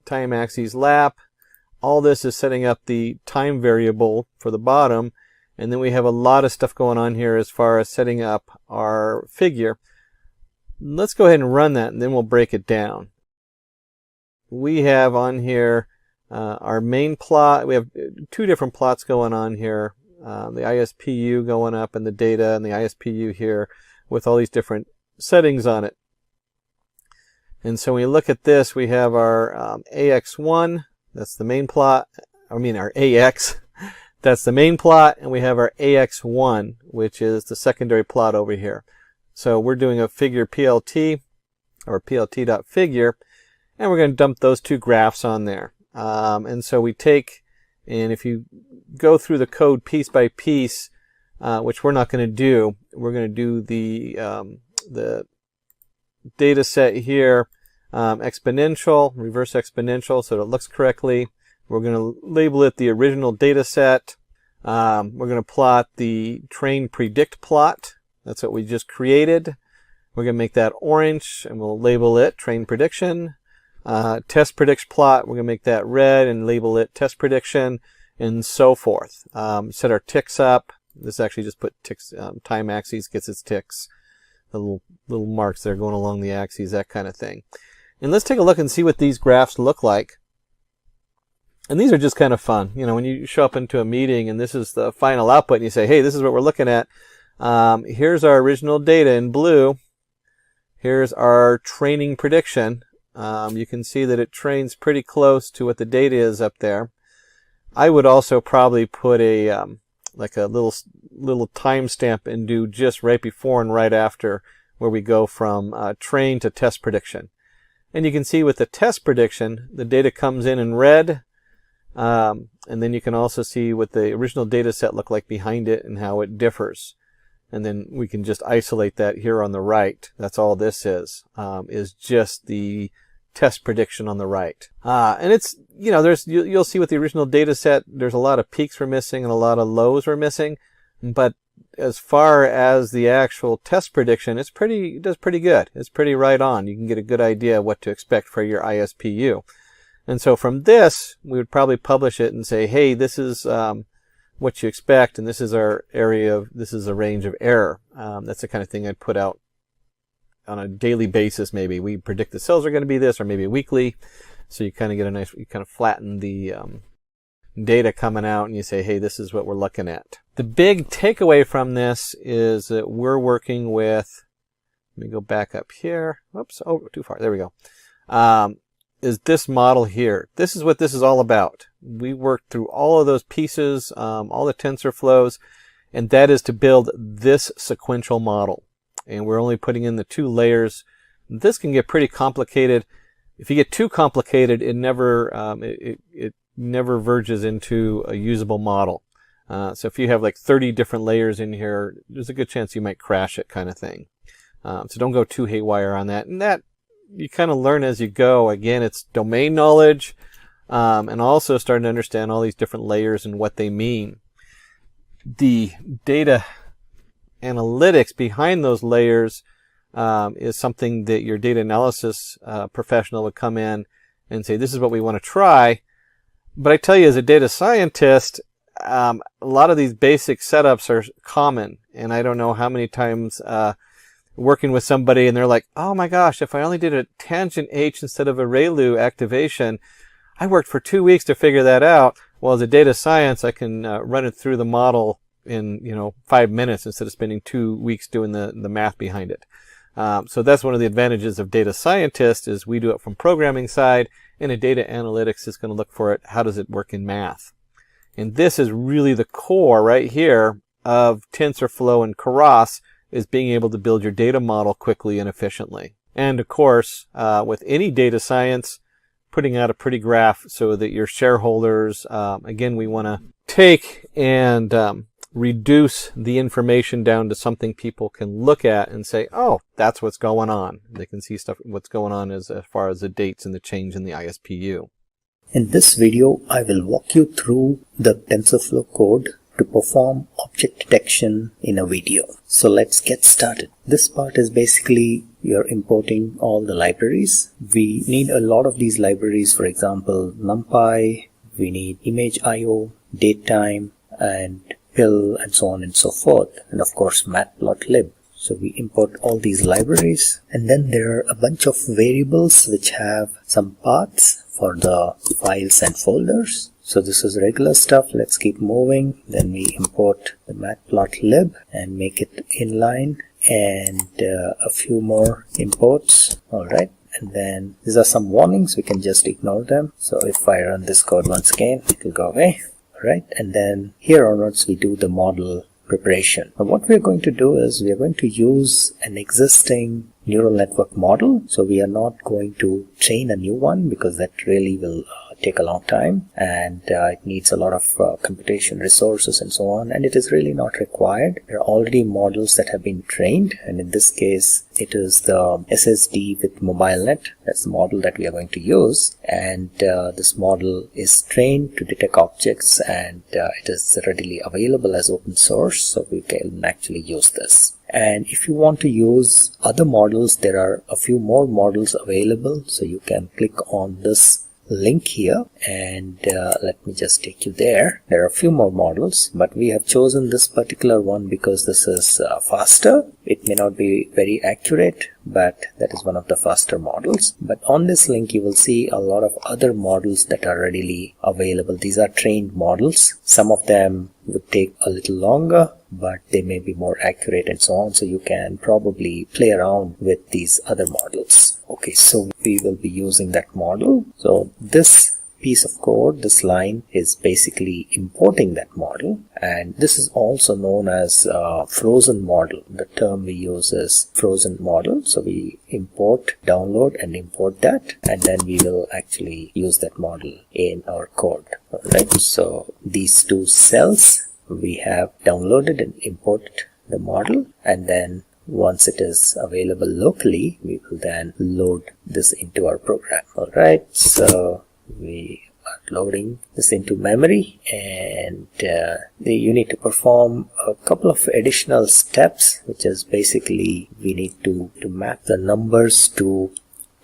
time axis lap. All this is setting up the time variable for the bottom. And then we have a lot of stuff going on here as far as setting up our figure. Let's go ahead and run that, and then we'll break it down. We have on here our main plot. We have two different plots going on here. The ISPU going up and the data, and the ISPU here with all these different settings on it. And so when we look at this, we have our AX1. That's the main plot. I mean our AX. That's the main plot, and we have our AX1, which is the secondary plot over here. So we're doing a figure PLT, or plt.figure, and we're going to dump those two graphs on there. And so we take, and if you go through the code piece by piece, which we're not going to do, we're going to do the data set here, exponential, reverse exponential, so that it looks correctly. We're going to label it the original data set. We're going to plot the train predict plot. That's what we just created. We're going to make that orange, and we'll label it train prediction. Test predict plot, we're going to make that red and label it test prediction, and so forth. Set our ticks up. This actually just put ticks, time axes gets its ticks. The little marks there going along the axes, that kind of thing. And let's take a look and see what these graphs look like. And these are just kind of fun. You know, when you show up into a meeting and this is the final output and you say, hey, this is what we're looking at. Here's our original data in blue. Here's our training prediction. You can see that it trains pretty close to what the data is up there. I would also probably put a like a little timestamp and do just right before and right after, where we go from train to test prediction. And you can see with the test prediction, the data comes in red. And then you can also see what the original data set looked like behind it and how it differs. And then we can just isolate that here on the right. That's all this is just the test prediction on the right. And it's, you know, you'll see with the original data set, there's a lot of peaks we're missing and a lot of lows we're missing. But as far as the actual test prediction, it does pretty good. It's pretty right on. You can get a good idea of what to expect for your ISPU. And so from this, we would probably publish it and say, hey, this is what you expect, and this is our this is a range of error. That's the kind of thing I'd put out on a daily basis. Maybe we predict the cells are going to be this, or maybe weekly. So you kind of get you kind of flatten the data coming out, and you say, hey, this is what we're looking at. The big takeaway from this is that we're working with, let me go back up here. Whoops, oh, too far. There we go. Is this model here. This is what this is all about. We worked through all of those pieces, all the TensorFlows, and that is to build this sequential model. And we're only putting in the 2 layers. This can get pretty complicated. If you get too complicated, it never verges into a usable model. So if you have like 30 different layers in here, there's a good chance you might crash it, kind of thing. So don't go too haywire on that. And that you kind of learn as you go. Again, it's domain knowledge, and also starting to understand all these different layers and what they mean. The data analytics behind those layers is something that your data analysis professional would come in and say, this is what we want to try. But I tell you, as a data scientist, a lot of these basic setups are common, and I don't know how many times working with somebody and they're like, oh my gosh, if I only did a tangent H instead of a ReLU activation, I worked for 2 weeks to figure that out. Well, as a data science, I can run it through the model in 5 minutes instead of spending 2 weeks doing the math behind it. So that's one of the advantages of data scientists, is we do it from programming side, and a data analytics is going to look for it. How does it work in math? And this is really the core right here of TensorFlow and Keras, is being able to build your data model quickly and efficiently. And of course, with any data science, putting out a pretty graph so that your shareholders, again, we want to take and reduce the information down to something people can look at and say, oh, that's what's going on. They can see what's going on as far as the dates and the change in the ISPU. In this video, I will walk you through the TensorFlow code to perform object detection in a video. So let's get started. This part is basically you're importing all the libraries. We need a lot of these libraries. For example, NumPy, we need image.io, datetime, and pill, and so on and so forth. And of course, matplotlib. So we import all these libraries, and then there are a bunch of variables which have some paths for the files and folders. So this is regular stuff. Let's keep moving. Then we import the matplotlib and make it inline, and a few more imports. All right. And then these are some warnings. We can just ignore them. So if I run this code once again, it will go away. right? And then here onwards we do the model preparation. Now what we're going to do is we are going to use an existing neural network model. So we are not going to train a new one because that really will take a long time, and it needs a lot of computation resources and so on, and it is really not required. There are already models that have been trained, and in this case it is the SSD with MobileNet. That's the model that we are going to use, and this model is trained to detect objects, and it is readily available as open source, so we can actually use this. And if you want to use other models, there are a few more models available, so you can click on this link here, and let me just take you there. There are a few more models, but we have chosen this particular one because this is faster. It may not be very accurate, but that is one of the faster models. But on this link you will see a lot of other models that are readily available. These are trained models. Some of them would take a little longer, but they may be more accurate and so on, so you can probably play around with these other models. Okay, so we will be using that model. So this piece of code, this line, is basically importing that model, and this is also known as frozen model. The term we use is frozen model. So we import, download and import that, and then we will actually use that model in our code. Alright, so these two cells, we have downloaded and imported the model, and then once it is available locally, we will then load this into our program. Alright, so we are loading this into memory, and you need to perform a couple of additional steps, which is basically we need to map the numbers to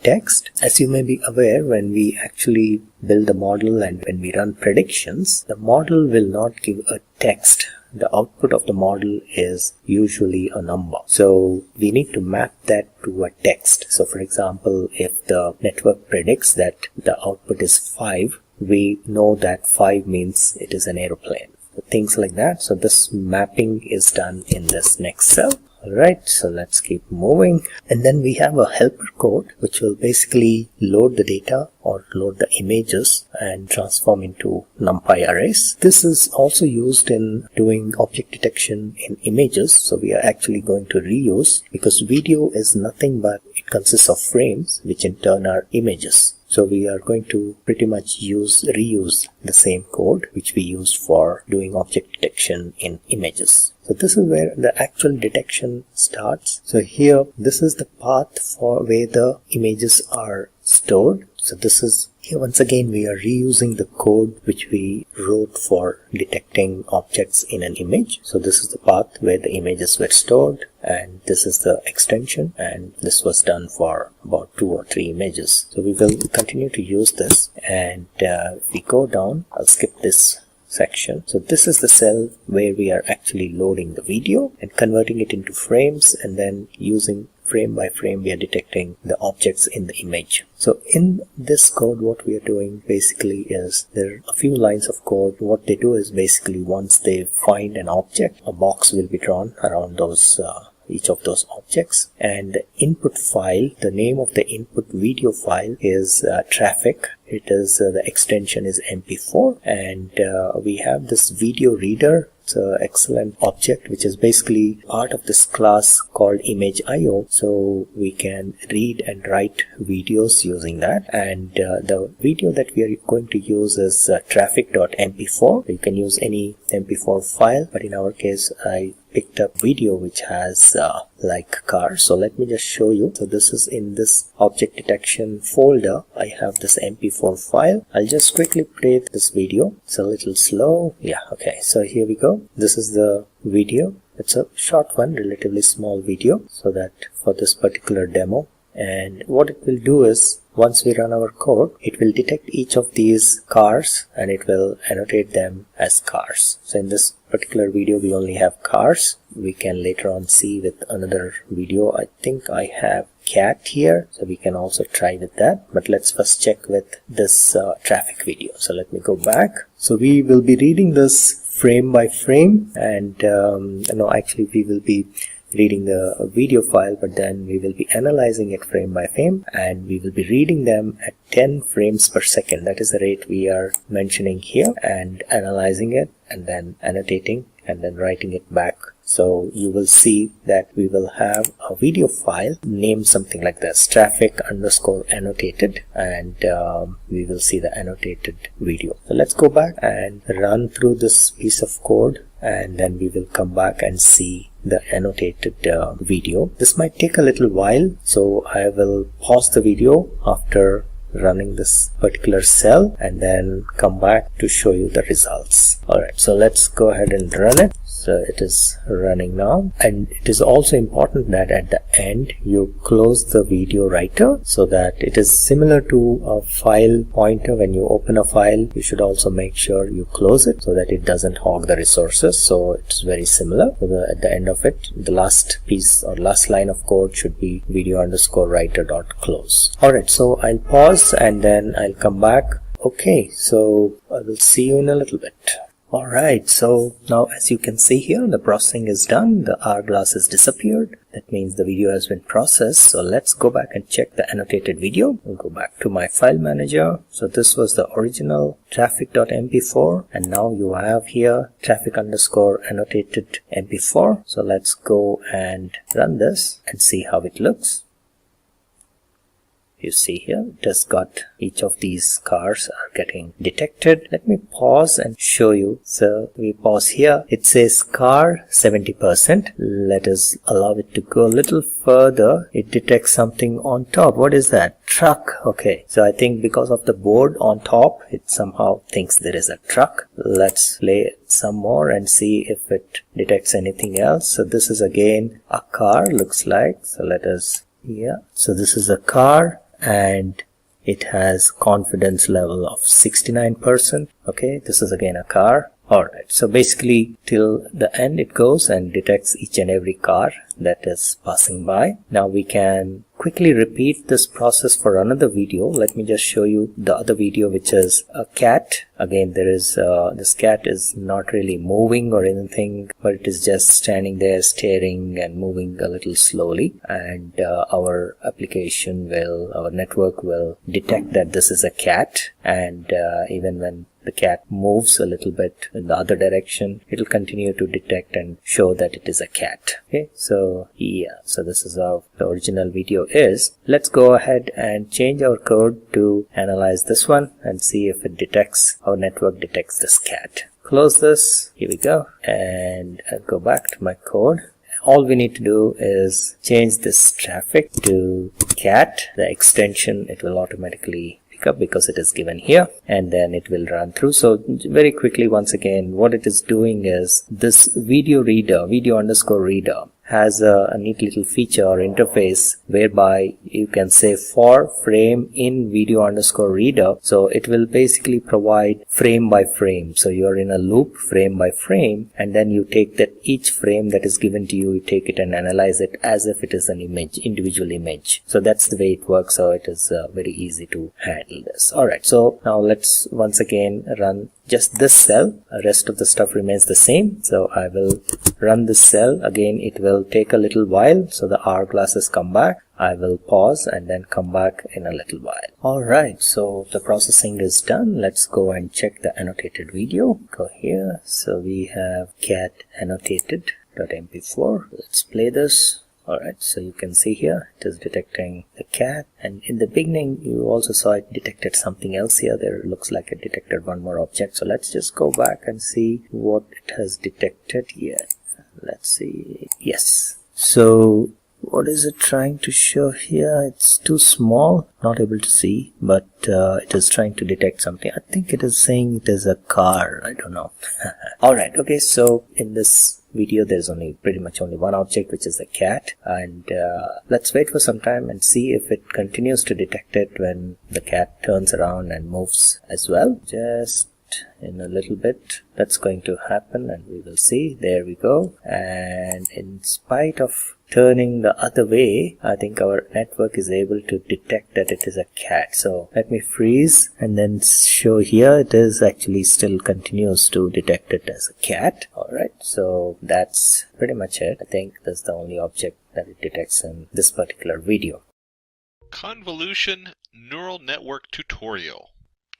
text. As you may be aware, when we actually build the model and when we run predictions, the model will not give a text. The output of the model is usually a number. So we need to map that to a text. So for example, if the network predicts that the output is 5, we know that 5 means it is an aeroplane. Things like that. So this mapping is done in this next cell. Alright, so let's keep moving, and then we have a helper code which will basically load the data or load the images and transform into NumPy arrays. This is also used in doing object detection in images, so we are actually going to reuse, because video is nothing but it consists of frames which in turn are images. So we are going to pretty much reuse the same code which we used for doing object detection in images. So this is where the actual detection starts. So here, this is the path for where the images are stored. So this is, here once again we are reusing the code which we wrote for detecting objects in an image. So this is the path where the images were stored, and this is the extension, and this was done for about 2 or 3 images. So we will continue to use this, and if we go down, I'll skip this section. So this is the cell where we are actually loading the video and converting it into frames, and then using frame by frame we are detecting the objects in the image. So in this code what we are doing basically is, there are a few lines of code. What they do is basically once they find an object, a box will be drawn around those each of those objects, and the input file, the name of the input video file is traffic. It is the extension is MP4, and we have this video reader. It's an excellent object which is basically part of this class called image.io, so we can read and write videos using that. And the video that we are going to use is traffic.mp4. You can use any MP4 file, but in our case I picked up video which has like cars. So let me just show you. So this is in this object detection folder. I have this MP4 file. I'll just quickly play this video. It's a little slow. Yeah, okay. So here we go. This is the video. It's a short one, relatively small video, so that for this particular demo. And what it will do is, once we run our code, it will detect each of these cars and it will annotate them as cars. So in this particular video we only have cars. We can later on see with another video. I think I have cat here, so we can also try with that, but let's first check with this traffic video. So let me go back. So we will be reading this frame by frame, and no, actually we will be reading the video file, but then we will be analyzing it frame by frame, and we will be reading them at 10 frames per second. That is the rate we are mentioning here, and analyzing it and then annotating and then writing it back. So you will see that we will have a video file named something like this, traffic_annotated, and we will see the annotated video. So let's go back and run through this piece of code, and then we will come back and see the annotated video. This might take a little while, so I will pause the video after running this particular cell and then come back to show you the results. Alright, so let's go ahead and run it. So it is running now, and it is also important that at the end you close the video writer, so that it is similar to a file pointer. When you open a file, you should also make sure you close it so that it doesn't hog the resources. So it's very similar. So at the end of it, the last piece or last line of code should be video_writer.close. Alright, so I'll pause and then I'll come back. Okay, so I will see you in a little bit. Alright, so now as you can see here, the processing is done. The hourglass has disappeared. That means the video has been processed. So let's go back and check the annotated video. I'll go back to my file manager. So this was the original traffic.mp4, and now you have here traffic_annotated mp4. So let's go and run this and see how it looks. You see here, it has got each of these cars are getting detected. Let me pause and show you. So we pause here. It says car 70%. Let us allow it to go a little further. It detects something on top. What is that? Truck. Okay. So I think because of the board on top, it somehow thinks there is a truck. Let's play it some more and see if it detects anything else. So this is again a car, looks like. So let us, yeah. So this is a car, and it has confidence level of 69%. Okay, this is again a car. Alright, so basically till the end it goes and detects each and every car that is passing by. Now we can quickly repeat this process for another video. Let me just show you the other video, which is a cat. Again, there is this cat is not really moving or anything, but it is just standing there staring and moving a little slowly, and our application will, our network will detect that this is a cat, and even when the cat moves a little bit in the other direction, it will continue to detect and show that it is a cat. Okay, so yeah, so this is how the original video is. Let's go ahead and change our code to analyze this one and see if it detects, our network detects this cat. Close this, here we go, and I'll go back to my code. All we need to do is change this traffic to cat. The extension, it will automatically up because it is given here, and then it will run through. So very quickly, once again, what it is doing is this video reader, video_reader, has a neat little feature or interface whereby you can say for frame in video_reader. So it will basically provide frame by frame. So you are in a loop frame by frame, and then you take that each frame that is given to you, you take it and analyze it as if it is an image, individual image. So that's the way it works. So it is very easy to handle this. Alright, so now let's once again run just this cell. The rest of the stuff remains the same. So I will run this cell. Again, it will take a little while, so the hourglasses come back. I will pause and then come back in a little while. Alright, so the processing is done. Let's go and check the annotated video. Go here. So we have cat annotated.mp4. Let's play this. Alright, so you can see here it is detecting the cat, and in the beginning you also saw it detected something else here. There looks like it detected one more object. So let's just go back and see what it has detected here. Let's see. Yes. So what is it trying to show here? It's too small, not able to see, but it is trying to detect something. I think it is saying it is a car. I don't know. Alright, okay, so in this video there's pretty much only one object, which is the cat, and let's wait for some time and see if it continues to detect it when the cat turns around and moves as well. Just in a little bit that's going to happen, and we will see. There we go. And in spite of turning the other way, I think our network is able to detect that it is a cat. So let me freeze and then show here it is actually still continues to detect it as a cat. Alright, so that's pretty much it. I think that's the only object that it detects in this particular video. Convolution neural network tutorial.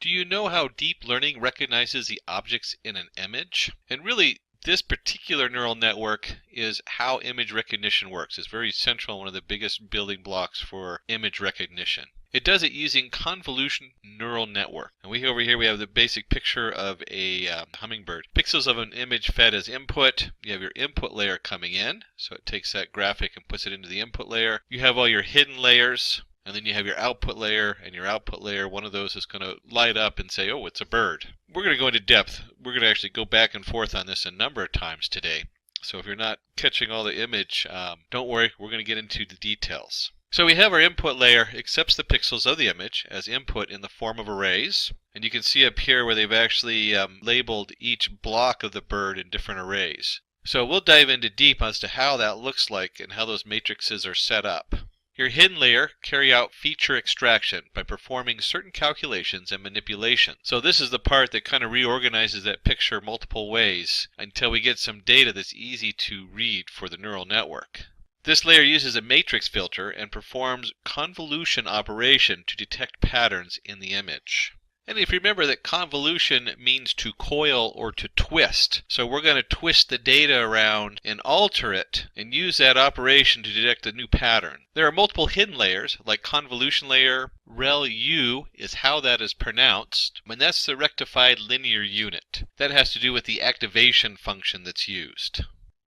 Do you know how deep learning recognizes the objects in an image? And really, this particular neural network is how image recognition works. It's very central, one of the biggest building blocks for image recognition. It does it using convolution neural network. And over here we have the basic picture of a hummingbird. Pixels of an image fed as input. You have your input layer coming in. So it takes that graphic and puts it into the input layer. You have all your hidden layers. And then you have your output layer, and your output layer, one of those is going to light up and say, oh, it's a bird. We're going to go into depth. We're going to actually go back and forth on this a number of times today. So if you're not catching all the image, don't worry, we're going to get into the details. So we have our input layer accepts the pixels of the image as input in the form of arrays. And you can see up here where they've actually labeled each block of the bird in different arrays. So we'll dive into deep as to how that looks like and how those matrices are set up. Your hidden layer carry out feature extraction by performing certain calculations and manipulations. So this is the part that kind of reorganizes that picture multiple ways until we get some data that's easy to read for the neural network. This layer uses a matrix filter and performs convolution operation to detect patterns in the image. And if you remember that convolution means to coil or to twist. So we're going to twist the data around and alter it and use that operation to detect a new pattern. There are multiple hidden layers like convolution layer. ReLU is how that is pronounced. And that's the rectified linear unit. That has to do with the activation function that's used.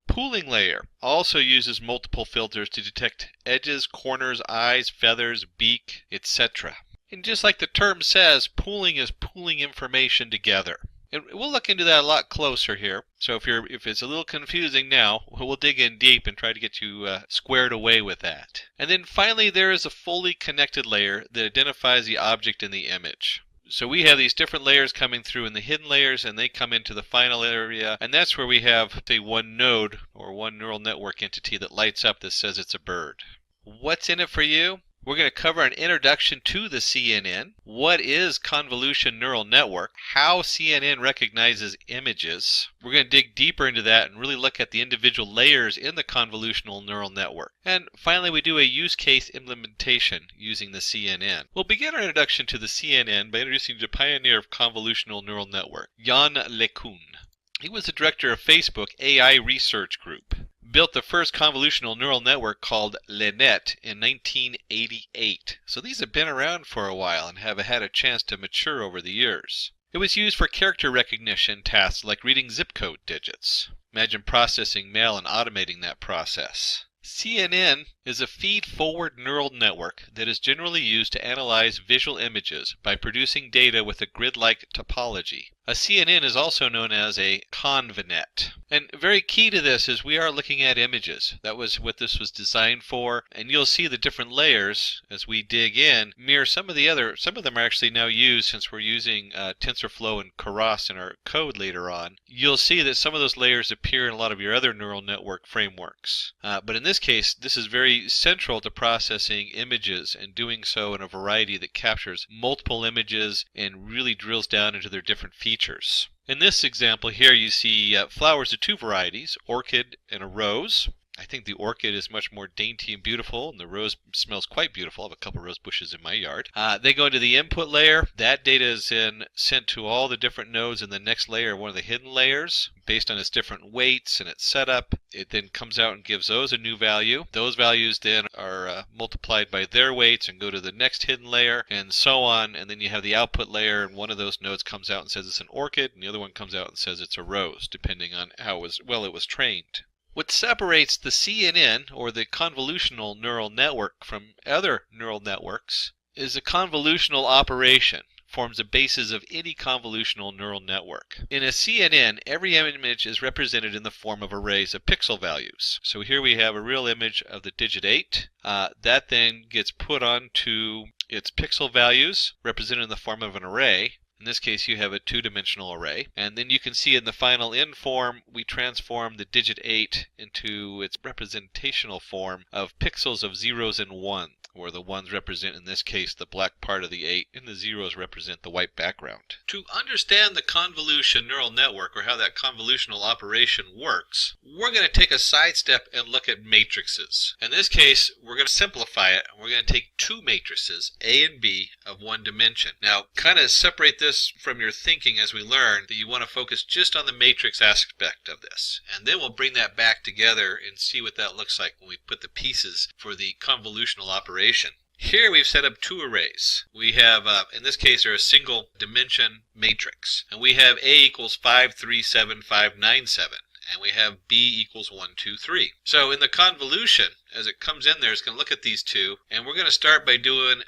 Pooling layer also uses multiple filters to detect edges, corners, eyes, feathers, beak, etc. And just like the term says, pooling is pooling information together. And we'll look into that a lot closer here. So if it's a little confusing now, we'll dig in deep and try to get you squared away with that. And then finally, there is a fully connected layer that identifies the object in the image. So we have these different layers coming through in the hidden layers, and they come into the final area, and that's where we have, say, one node or one neural network entity that lights up that says it's a bird. What's in it for you? We're going to cover an introduction to the CNN. What is convolution neural network? How CNN recognizes images. We're going to dig deeper into that and really look at the individual layers in the convolutional neural network. And finally, we do a use case implementation using the CNN. We'll begin our introduction to the CNN by introducing the pioneer of convolutional neural network, Yann LeCun. He was the director of Facebook AI Research Group. Built the first convolutional neural network called LeNet in 1988. So these have been around for a while and have had a chance to mature over the years. It was used for character recognition tasks like reading zip code digits. Imagine processing mail and automating that process. CNN is a feed-forward neural network that is generally used to analyze visual images by producing data with a grid-like topology. A CNN is also known as a convnet. And very key to this is we are looking at images. That was what this was designed for. And you'll see the different layers as we dig in mirror some of them are actually now used since we're using Tensorflow and Keras in our code later on. You'll see that some of those layers appear in a lot of your other neural network frameworks. But in this case, this is very central to processing images and doing so in a variety that captures multiple images and really drills down into their different features. In this example here you see flowers of two varieties, orchid and a rose. I think the orchid is much more dainty and beautiful, and the rose smells quite beautiful. I have a couple rose bushes in my yard. They go into the input layer. That data is then sent to all the different nodes in the next layer, one of the hidden layers, based on its different weights and its setup. It then comes out and gives those a new value. Those values then are multiplied by their weights and go to the next hidden layer, and so on. And then you have the output layer, and one of those nodes comes out and says it's an orchid, and the other one comes out and says it's a rose, depending on how well it was trained. What separates the CNN, or the convolutional neural network, from other neural networks is a convolutional operation. Forms the basis of any convolutional neural network. In a CNN, every image is represented in the form of arrays of pixel values. So here we have a real image of the digit 8. That then gets put onto its pixel values, represented in the form of an array. In this case, you have a two-dimensional array. And then you can see in the final end form, we transform the digit 8 into its representational form of pixels of zeros and ones, where the ones represent, in this case, the black part of the 8, and the zeros represent the white background. To understand the convolution neural network, or how that convolutional operation works, we're going to take a sidestep and look at matrices. In this case, we're going to simplify it, and we're going to take two matrices, A and B, of one dimension. Now, kind of separate this from your thinking as we learn that you want to focus just on the matrix aspect of this. And then we'll bring that back together and see what that looks like when we put the pieces for the convolutional operation. Here we've set up two arrays. We have, in this case, they're a single dimension matrix. And we have A equals 5, 3, 7, 5, 9, 7. And we have B equals 1, 2, 3. So in the convolution, as it comes in there, it's going to look at these two, and we're going to start by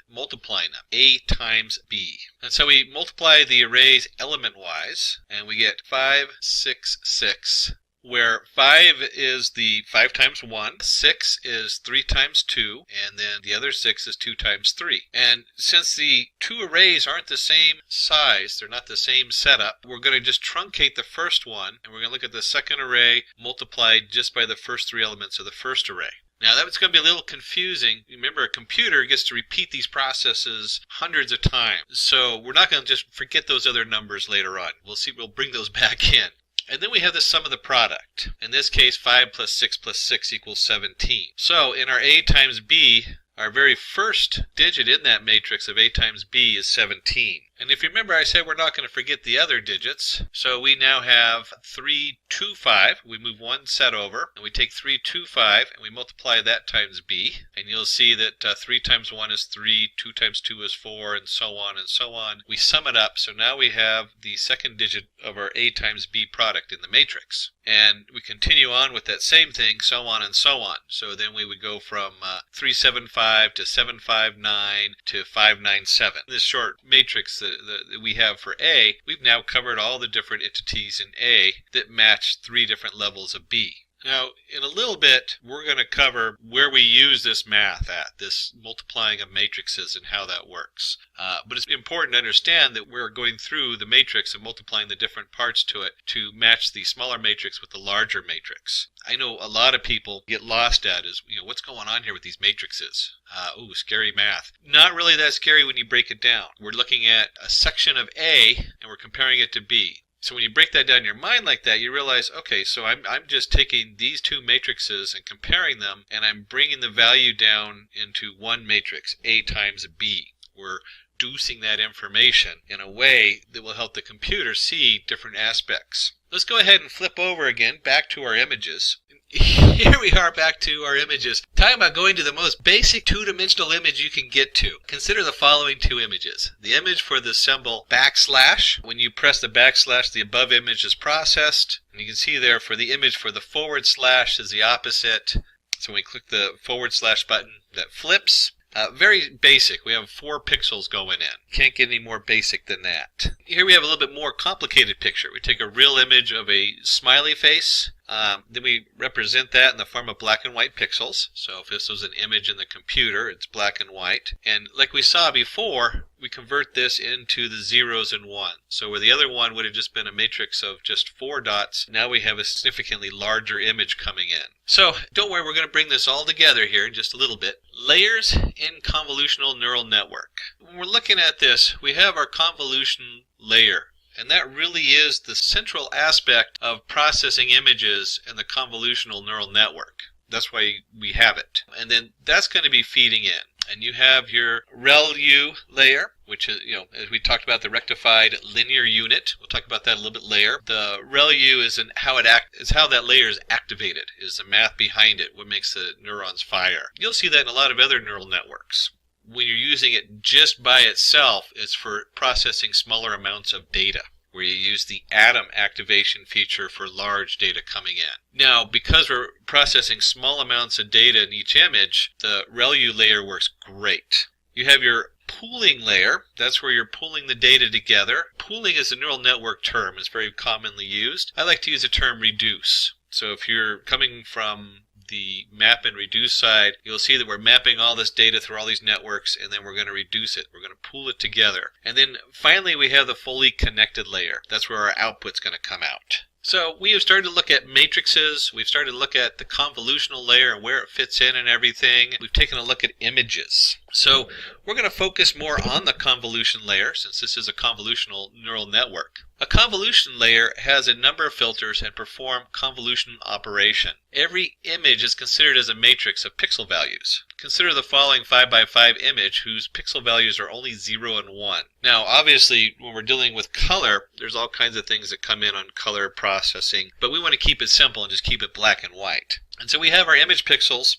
multiplying them, A times B. And so we multiply the arrays element-wise, and we get 5, 6, 6, where 5 is the 5 times 1, 6 is 3 times 2, and then the other 6 is 2 times 3. And since the two arrays aren't the same size, they're not the same setup, we're going to just truncate the first one, and we're going to look at the second array multiplied just by the first three elements of the first array. Now that's going to be a little confusing. Remember, a computer gets to repeat these processes hundreds of times, so we're not going to just forget those other numbers later on. We'll bring those back in. And then we have the sum of the product. In this case, 5 plus 6 equals 17. So in our A times B, our very first digit in that matrix of A times B is 17. And if you remember, I said we're not going to forget the other digits. So we now have 3, 2, 5. We move one set over, and we take 3, 2, 5, and we multiply that times B. And you'll see that 3 times 1 is 3, 2 times 2 is 4, and so on and so on. We sum it up, so now we have the second digit of our A times B product in the matrix. And we continue on with that same thing, so on and so on. So then we would go from 375 to 759 to 597. This short matrix that we have for A, we've now covered all the different entities in A that match three different levels of B. Now, in a little bit, we're going to cover where we use this math at, this multiplying of matrices and how that works. But it's important to understand that we're going through the matrix and multiplying the different parts to it to match the smaller matrix with the larger matrix. I know a lot of people get lost at is, what's going on here with these matrices? Ooh, scary math. Not really that scary when you break it down. We're looking at a section of A and we're comparing it to B. So when you break that down in your mind like that, you realize, okay, so I'm just taking these two matrices and comparing them, and I'm bringing the value down into one matrix, A times B. We're reducing that information in a way that will help the computer see different aspects. Let's go ahead and flip over again back to our images. Here we are back to our images. Talking about going to the most basic two-dimensional image you can get to. Consider the following two images. The image for the symbol backslash. When you press the backslash, the above image is processed. And you can see there for the image for the forward slash is the opposite. So when we click the forward slash button, that flips. Very basic. We have 4 pixels going in. Can't get any more basic than that. Here we have a little bit more complicated picture. We take a real image of a smiley face. Then we represent that in the form of black and white pixels. So if this was an image in the computer, it's black and white. And like we saw before, we convert this into the zeros and ones. So where the other one would have just been a matrix of just 4 dots, now we have a significantly larger image coming in. So don't worry, we're going to bring this all together here in just a little bit. Layers in convolutional neural network. When we're looking at this, we have our convolution layer. And that really is the central aspect of processing images in the convolutional neural network. That's why we have it. And then that's going to be feeding in. And you have your ReLU layer, which is, as we talked about, the rectified linear unit. We'll talk about that a little bit later. The ReLU is how that layer is activated, is the math behind it, what makes the neurons fire. You'll see that in a lot of other neural networks. When you're using it just by itself, it's for processing smaller amounts of data, where you use the atom activation feature for large data coming in. Now, because we're processing small amounts of data in each image, the ReLU layer works great. You have your pooling layer. That's where you're pooling the data together. Pooling is a neural network term. It's very commonly used. I like to use the term reduce. So if you're coming from the map and reduce side, you'll see that we're mapping all this data through all these networks, and then we're going to reduce it. We're going to pool it together. And then finally we have the fully connected layer. That's where our output's going to come out. So we have started to look at matrices. We've started to look at the convolutional layer and where it fits in and everything. We've taken a look at images. So we're going to focus more on the convolution layer, since this is a convolutional neural network. A convolution layer has a number of filters and perform convolution operation. Every image is considered as a matrix of pixel values. Consider the following 5x5 image whose pixel values are only 0 and 1. Now obviously when we're dealing with color, there's all kinds of things that come in on color processing, but we want to keep it simple and just keep it black and white. And so we have our image pixels,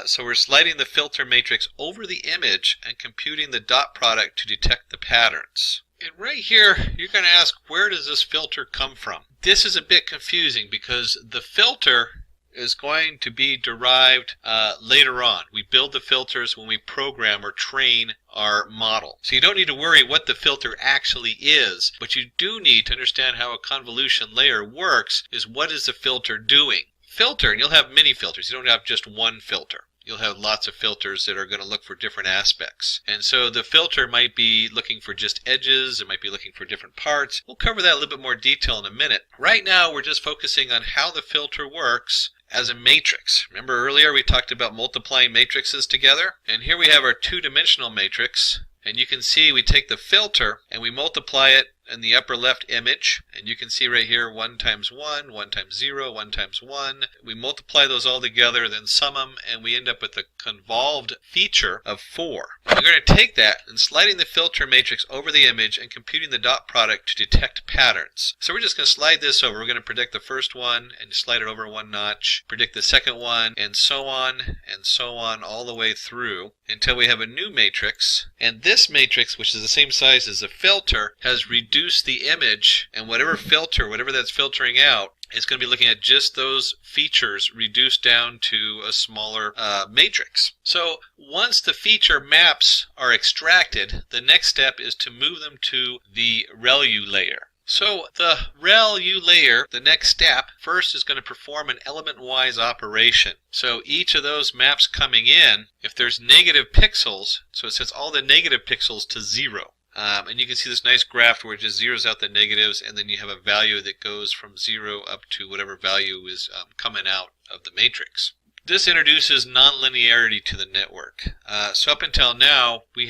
so we're sliding the filter matrix over the image and computing the dot product to detect the patterns. And right here, you're going to ask, where does this filter come from? This is a bit confusing because the filter is going to be derived later on. We build the filters when we program or train our model. So you don't need to worry what the filter actually is. What you do need to understand how a convolution layer works is what is the filter doing. Filter, and you'll have many filters. You don't have just one filter. You'll have lots of filters that are going to look for different aspects. And so the filter might be looking for just edges, it might be looking for different parts. We'll cover that in a little bit more detail in a minute. Right now we're just focusing on how the filter works as a matrix. Remember earlier we talked about multiplying matrices together? And here we have our two-dimensional matrix. And you can see we take the filter and we multiply it in the upper left image, and you can see right here 1 times 1, 1 times 0, 1 times 1. We multiply those all together, then sum them, and we end up with a convolved feature of 4. We're going to take that and sliding the filter matrix over the image and computing the dot product to detect patterns. So we're just going to slide this over. We're going to predict the first one and slide it over 1 notch, predict the second one, and so on all the way through until we have a new matrix. And this matrix, which is the same size as the filter, has reduced the image, and whatever filter, whatever that's filtering out, it's going to be looking at just those features reduced down to a smaller matrix. So once the feature maps are extracted, the next step is to move them to the ReLU layer. So the ReLU layer, the next step, first is going to perform an element-wise operation. So each of those maps coming in, if there's negative pixels, so it sets all the negative pixels to 0. And you can see this nice graph where it just zeroes out the negatives, and then you have a value that goes from 0 up to whatever value is coming out of the matrix. This introduces nonlinearity to the network. So up until now, we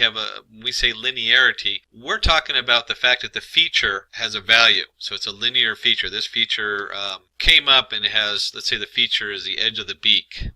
say linearity, we're talking about the fact that the feature has a value. So it's a linear feature. This feature came up and it has, let's say the feature is the edge of the beak.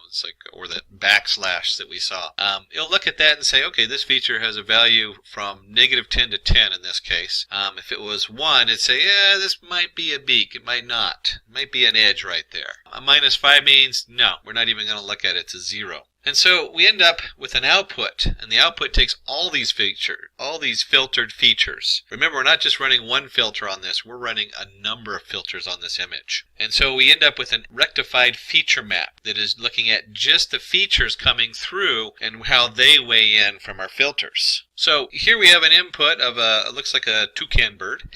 It's like, or that backslash that we saw. It'll look at that and say, okay, this feature has a value from -10 to 10 in this case. If it was 1, it'd say, yeah, this might be a beak. It might not. It might be an edge right there. A -5 means, no, we're not even going to look at it. It's a 0. And so we end up with an output, and the output takes all these filtered features. Remember, we're not just running one filter on this, we're running a number of filters on this image. And so we end up with a rectified feature map that is looking at just the features coming through and how they weigh in from our filters. So here we have an input of it looks like a toucan bird.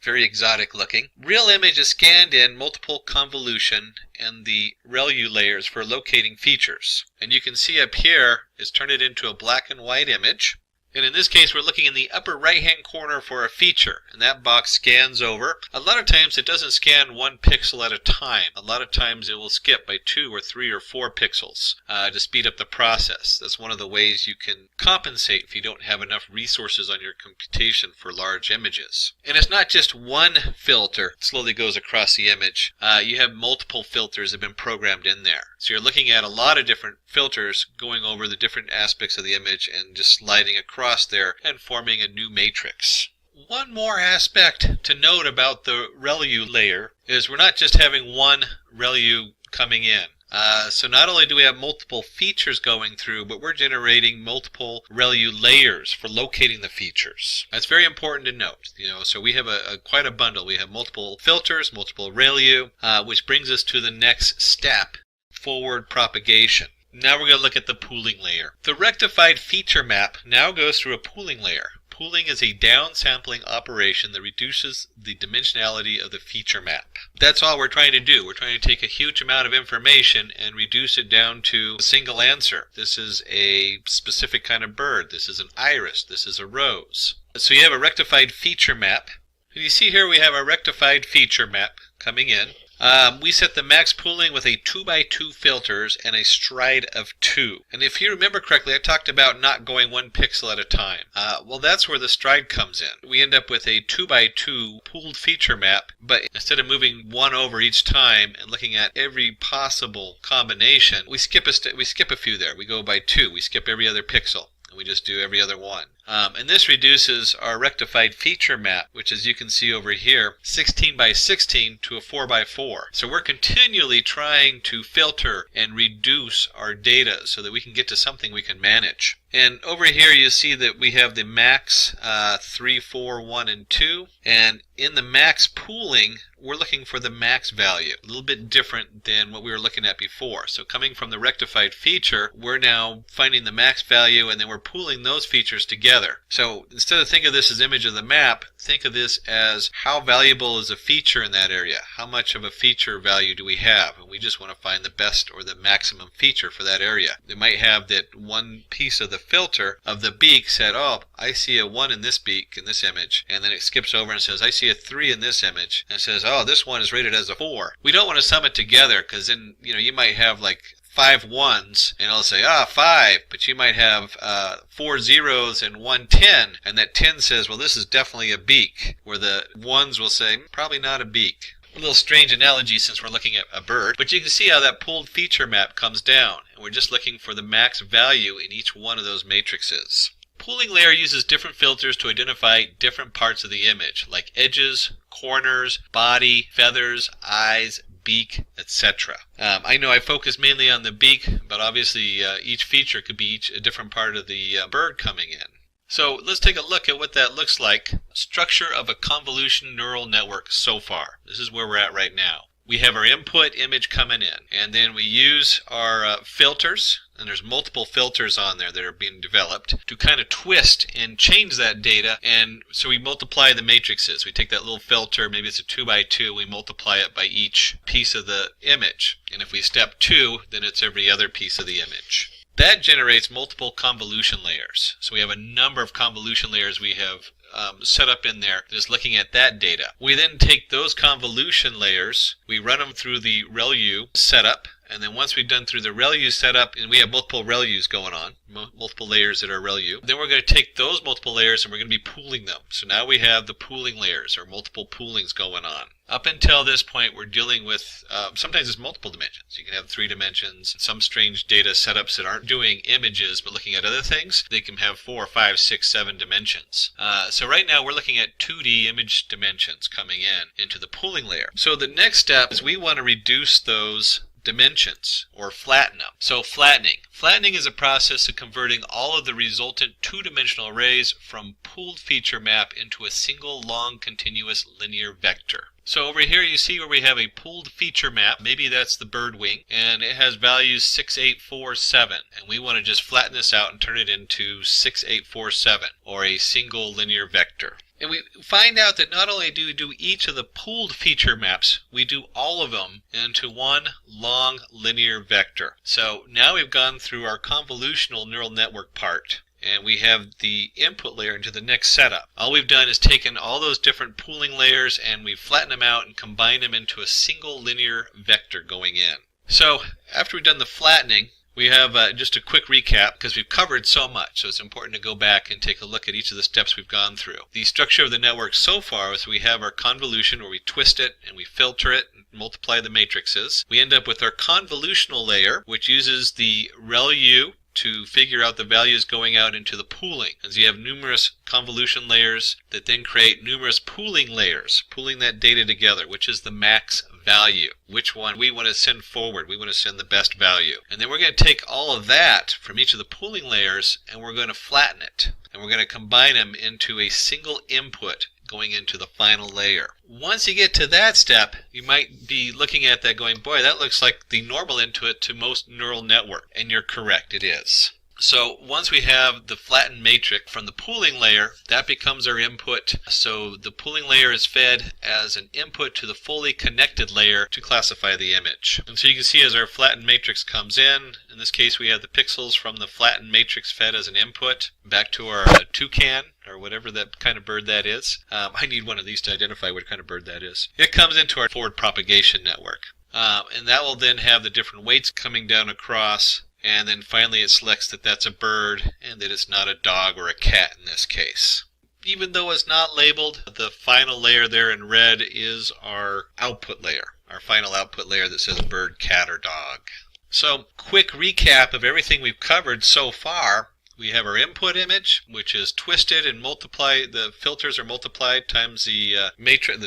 Very exotic looking. Real image is scanned in multiple convolution and the ReLU layers for locating features. And you can see up here is turn it into a black and white image. And in this case, we're looking in the upper right-hand corner for a feature, and that box scans over. A lot of times it doesn't scan 1 pixel at a time. A lot of times it will skip by 2 or 3 or 4 pixels to speed up the process. That's one of the ways you can compensate if you don't have enough resources on your computation for large images. And it's not just one filter that slowly goes across the image. You have multiple filters that have been programmed in there. So you're looking at a lot of different filters going over the different aspects of the image and just sliding across there and forming a new matrix. One more aspect to note about the ReLU layer is we're not just having one ReLU coming in. So not only do we have multiple features going through, but we're generating multiple ReLU layers for locating the features. That's very important to note. So we have quite a bundle. We have multiple filters, multiple ReLU, which brings us to the next step, forward propagation. Now we're going to look at the pooling layer. The rectified feature map now goes through a pooling layer. Pooling is a downsampling operation that reduces the dimensionality of the feature map. That's all we're trying to do. We're trying to take a huge amount of information and reduce it down to a single answer. This is a specific kind of bird. This is an iris. This is a rose. So you have a rectified feature map. And you see here we have our rectified feature map coming in. We set the max pooling with a 2x2 filters and a stride of 2. And if you remember correctly, I talked about not going 1 pixel at a time. Well, that's where the stride comes in. We end up with a 2x2 pooled feature map, but instead of moving 1 over each time and looking at every possible combination, we skip a few there. We go by 2. We skip every other pixel. We just do every other one. And this reduces our rectified feature map, which as you can see over here, 16 by 16 to a 4 by 4. So we're continually trying to filter and reduce our data so that we can get to something we can manage. And over here you see that we have the max 3, 4, 1, and 2. And in the max pooling, we're looking for the max value. A little bit different than what we were looking at before. So coming from the rectified feature, we're now finding the max value and then we're pooling those features together. So instead of thinking of this as image of the map, think of this as how valuable is a feature in that area? How much of a feature value do we have? And we just want to find the best or the maximum feature for that area. They might have that one piece of the filter of the beak said, oh, I see a 1 in this beak in this image, and then it skips over and says, I see a 3 in this image, and it says, oh, this one is rated as a 4. We don't want to sum it together because then you might have like 5 ones and it'll say 5, but you might have 4 zeros and 1 10, and that 10 says, well, this is definitely a beak, where the ones will say probably not a beak. A little strange analogy since we're looking at a bird, but you can see how that pooled feature map comes down, and we're just looking for the max value in each one of those matrices. Pooling layer uses different filters to identify different parts of the image, like edges, corners, body, feathers, eyes, beak, etc. I know I focus mainly on the beak, but obviously each feature could be a different part of the bird coming in. So let's take a look at what that looks like. Structure of a convolution neural network so far. This is where we're at right now. We have our input image coming in, and then we use our filters, and there's multiple filters on there that are being developed to kind of twist and change that data, and so we multiply the matrices. We take that little filter, maybe it's a 2 by 2, we multiply it by each piece of the image, and if we step 2, then it's every other piece of the image. That generates multiple convolution layers. So we have a number of convolution layers we have set up in there that is looking at that data. We then take those convolution layers, we run them through the ReLU setup, and then once we've done through the ReLU setup, and we have multiple ReLUs going on, multiple layers that are ReLU, then we're going to take those multiple layers and we're going to be pooling them. So now we have the pooling layers, or multiple poolings going on. Up until this point, we're dealing with, sometimes it's multiple dimensions. You can have 3 dimensions. Some strange data setups that aren't doing images but looking at other things, they can have 4, 5, 6, 7 dimensions. So right now we're looking at 2D image dimensions coming into the pooling layer. So the next step is we want to reduce those dimensions, or flatten them. So flattening. Flattening is a process of converting all of the resultant 2-dimensional arrays from pooled feature map into a single long continuous linear vector. So over here you see where we have a pooled feature map. Maybe that's the bird wing, and it has values 6, 8, 4, 7. And we want to just flatten this out and turn it into 6, 8, 4, 7, or a single linear vector. And we find out that not only do we do each of the pooled feature maps, we do all of them into one long linear vector. So now we've gone through our convolutional neural network part, and we have the input layer into the next setup. All we've done is taken all those different pooling layers and we've flattened them out and combined them into a single linear vector going in. So after we've done the flattening, we have just a quick recap because we've covered so much, so it's important to go back and take a look at each of the steps we've gone through. The structure of the network so far is we have our convolution where we twist it and we filter it and multiply the matrices. We end up with our convolutional layer, which uses the ReLU to figure out the values going out into the pooling. As you have numerous convolution layers that then create numerous pooling layers, pooling that data together, which is the max value. Which one we want to send forward. We want to send the best value. And then we're going to take all of that from each of the pooling layers and we're going to flatten it. And we're going to combine them into a single input going into the final layer. Once you get to that step, you might be looking at that going, boy, that looks like the normal input to most neural network. And you're correct, it is. So once we have the flattened matrix from the pooling layer, that becomes our input. So the pooling layer is fed as an input to the fully connected layer to classify the image. And so you can see as our flattened matrix comes in this case we have the pixels from the flattened matrix fed as an input back to our toucan, or whatever that kind of bird that is. I need one of these to identify what kind of bird that is. It comes into our forward propagation network. And that will then have the different weights coming down across. And then finally it selects that that's a bird and that it's not a dog or a cat in this case. Even though it's not labeled, the final layer there in red is our output layer, our final output layer that says bird, cat, or dog. So, quick recap of everything we've covered so far. We have our input image, which is twisted and multiplied. The filters are multiplied times the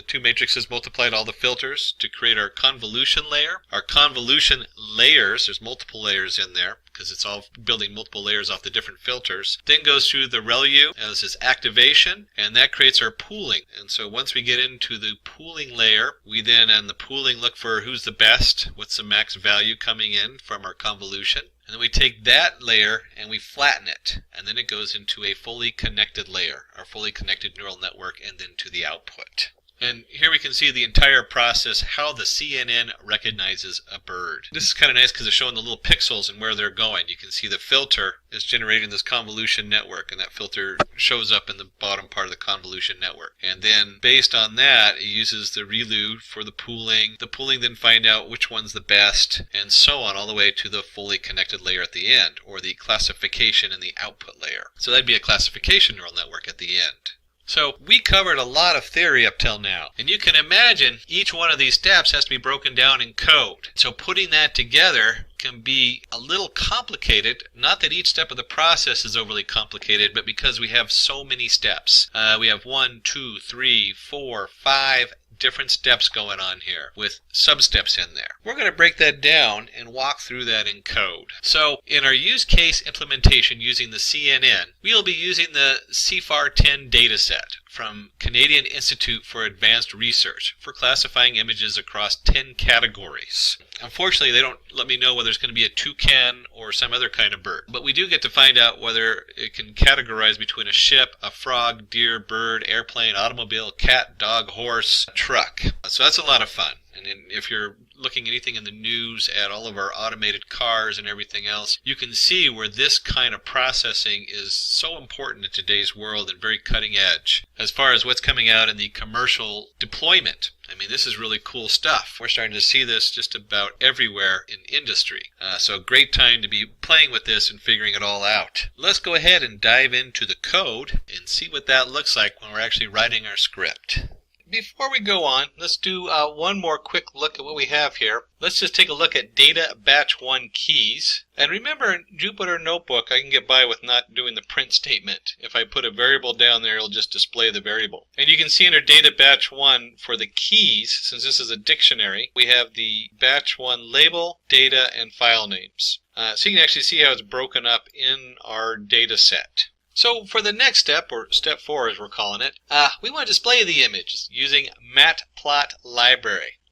two matrices multiplied all the filters to create our convolution layer. Our convolution layers, there's multiple layers in there because it's all building multiple layers off the different filters. Then goes through the ReLU as its activation, and that creates our pooling. And so once we get into the pooling layer, we then on the pooling look for who's the best, what's the max value coming in from our convolution. And then we take that layer and we flatten it, and then it goes into a fully connected layer, our fully connected neural network, and then to the output. And here we can see the entire process, how the CNN recognizes a bird. This is kind of nice because it's showing the little pixels and where they're going. You can see the filter is generating this convolution network, and that filter shows up in the bottom part of the convolution network. And then based on that, it uses the ReLU for the pooling. The pooling then find out which one's the best, and so on, all the way to the fully connected layer at the end, or the classification in the output layer. So that'd be a classification neural network at the end. So we covered a lot of theory up till now, and you can imagine each one of these steps has to be broken down in code. So putting that together can be a little complicated. Not that each step of the process is overly complicated, but because we have so many steps. We have 1, 2, 3, 4, 5 different steps going on here with sub-steps in there. We're going to break that down and walk through that in code. So in our use case implementation using the CNN, we'll be using the CFAR10 dataset from Canadian Institute for Advanced Research for classifying images across 10 categories. Unfortunately, they don't let me know whether it's going to be a toucan or some other kind of bird, but we do get to find out whether it can categorize between a ship, a frog, deer, bird, airplane, automobile, cat, dog, horse, truck. So that's a lot of fun. And if you're looking anything in the news at all of our automated cars and everything else, you can see where this kind of processing is so important in today's world and very cutting edge as far as what's coming out in the commercial deployment. I mean, this is really cool stuff. We're starting to see this just about everywhere in industry. So a great time to be playing with this and figuring it all out. Let's go ahead and dive into the code and see what that looks like when we're actually writing our script. Before we go on, let's do one more quick look at what we have here. Let's just take a look at data batch 1 keys. And remember, in Jupyter Notebook, I can get by with not doing the print statement. If I put a variable down there, it'll just display the variable. And you can see under data batch 1 for the keys, since this is a dictionary, we have the batch 1 label, data, and file names. So you can actually see how it's broken up in our data set. So for the next step, or step 4 as we're calling it, we want to display the image using matplotlib.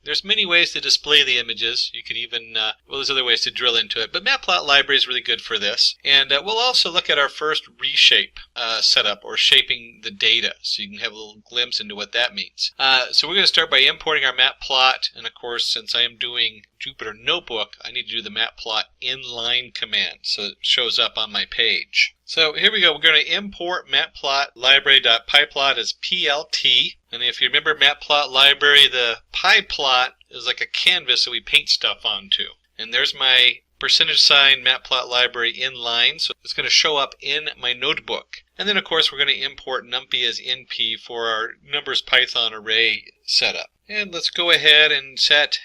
There's many ways to display the images. You could even, well, there's other ways to drill into it, but matplotlib is really good for this. And we'll also look at our first reshape setup, or shaping the data, so you can have a little glimpse into what that means. So we're going to start by importing our matplot, and of course, since I am doing Jupyter Notebook, I need to do the matplot inline command, so it shows up on my page. So here we go. We're going to import matplotlib.pyplot as PLT. And if you remember matplotlib, the pyplot is like a canvas that we paint stuff onto. And there's my %sign matplotlib inline, so it's going to show up in my notebook. And then of course we're going to import numpy as np for our numbers Python array setup. And let's go ahead and set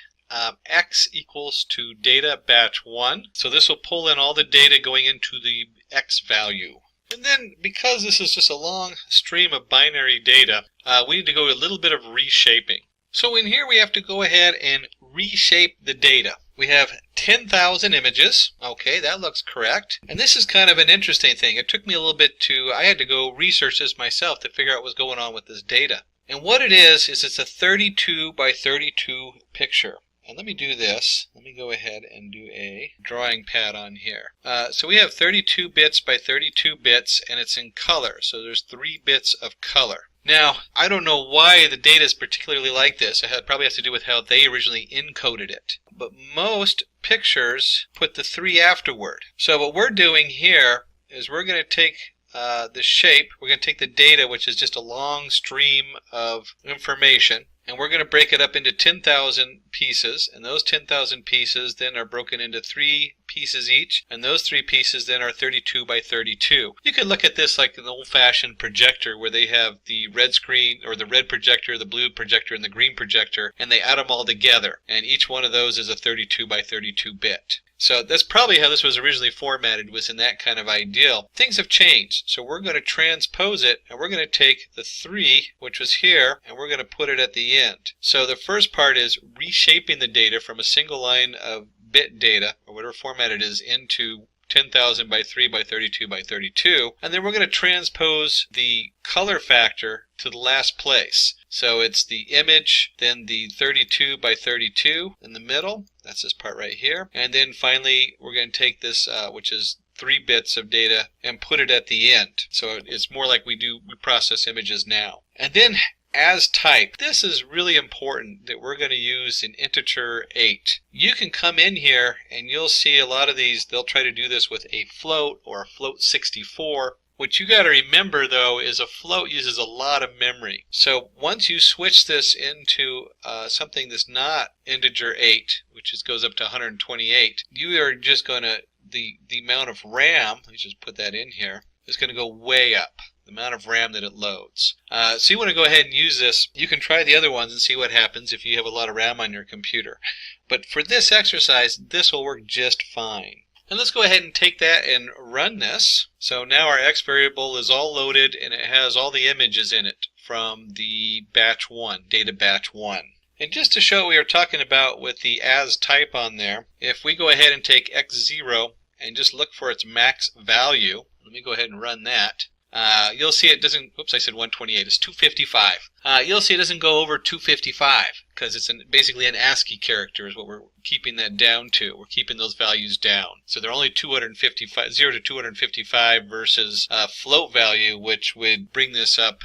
x equals to data batch 1. So this will pull in all the data going into the x value. And then, because this is just a long stream of binary data, we need to go a little bit of reshaping. So in here we have to go ahead and reshape the data. We have 10,000 images. Okay, that looks correct. And this is kind of an interesting thing. It took me a little bit I had to go research this myself to figure out what's going on with this data. And what it is it's a 32 by 32 picture. And let me do this. let me go ahead and do a drawing pad on here. So we have 32 bits by 32 bits, and it's in color. So there's 3 bits of color. Now, I don't know why the data is particularly like this. It probably has to do with how they originally encoded it. But most pictures put the 3 afterward. So what we're doing here is we're going to take the shape, we're going to take the data, which is just a long stream of information, and we're going to break it up into 10,000 pieces, and those 10,000 pieces then are broken into 3 pieces each, and those 3 pieces then are 32 by 32. You could look at this like an old-fashioned projector where they have the red screen, or the red projector, the blue projector, and the green projector, and they add them all together, and each one of those is a 32 by 32 bit. So that's probably how this was originally formatted, was in that kind of ideal. Things have changed, so we're going to transpose it, and we're going to take the 3, which was here, and we're going to put it at the end. So the first part is reshaping the data from a single line of bit data, or whatever format it is, into 10,000 by 3 by 32 by 32, and then we're going to transpose the color factor to the last place. So it's the image, then the 32 by 32 in the middle, that's this part right here, and then finally we're going to take this, which is 3 bits of data, and put it at the end. So it's more like we process images now. And then as type, this is really important that we're going to use an integer 8. You can come in here and you'll see a lot of these, they'll try to do this with a float or a float 64. What you got to remember though is a float uses a lot of memory. So once you switch this into something that's not integer 8, which goes up to 128, you are just going to, the amount of RAM, let me just put that in here, is going to go way up. The amount of RAM that it loads. So you want to go ahead and use this. You can try the other ones and see what happens if you have a lot of RAM on your computer. But for this exercise, this will work just fine. And let's go ahead and take that and run this. So now our X variable is all loaded and it has all the images in it from the batch 1, data batch 1. And just to show what we were talking about with the as type on there, if we go ahead and take X0 and just look for its max value, let me go ahead and run that. You'll see it doesn't, oops, I said 128, it's 255. You'll see it doesn't go over 255 because it's basically an ASCII character is what we're keeping that down to. We're keeping those values down. So they're only 255, 0 to 255 versus a float value, which would bring this up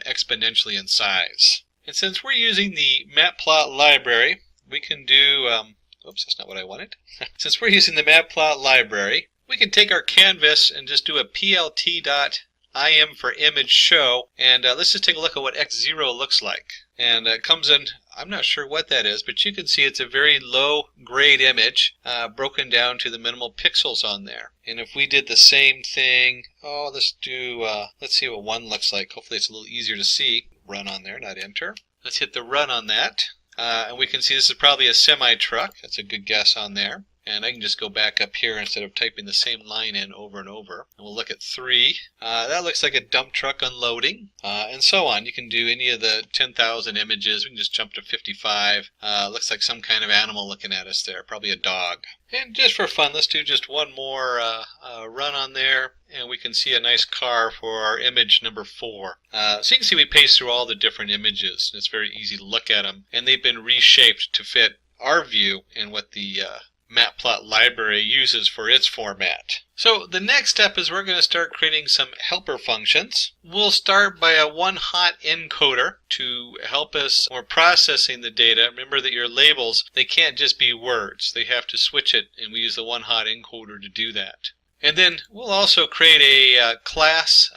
exponentially in size. And since we're using the matplot library, we can do, oops, that's not what I wanted. Since we're using the matplot library, we can take our canvas and just do a plt.im for image show, and let's just take a look at what X0 looks like. And it comes in, I'm not sure what that is, but you can see it's a very low grade image broken down to the minimal pixels on there. And if we did the same thing, let's see what 1 looks like. Hopefully it's a little easier to see. Run on there, not enter. Let's hit the run on that. And we can see this is probably a semi-truck. That's a good guess on there. And I can just go back up here instead of typing the same line in over and over. And we'll look at 3. That looks like a dump truck unloading, and so on. You can do any of the 10,000 images. We can just jump to 55. Looks like some kind of animal looking at us there, probably a dog. And just for fun, let's do just one more run on there, and we can see a nice car for our image number 4. So you can see we paste through all the different images, and it's very easy to look at them. And they've been reshaped to fit our view and what the matplot library uses for its format. So the next step is we're going to start creating some helper functions. We'll start by a one-hot encoder to help us when we're processing the data. Remember that your labels, they can't just be words. They have to switch it, and we use the one-hot encoder to do that. And then we'll also create a class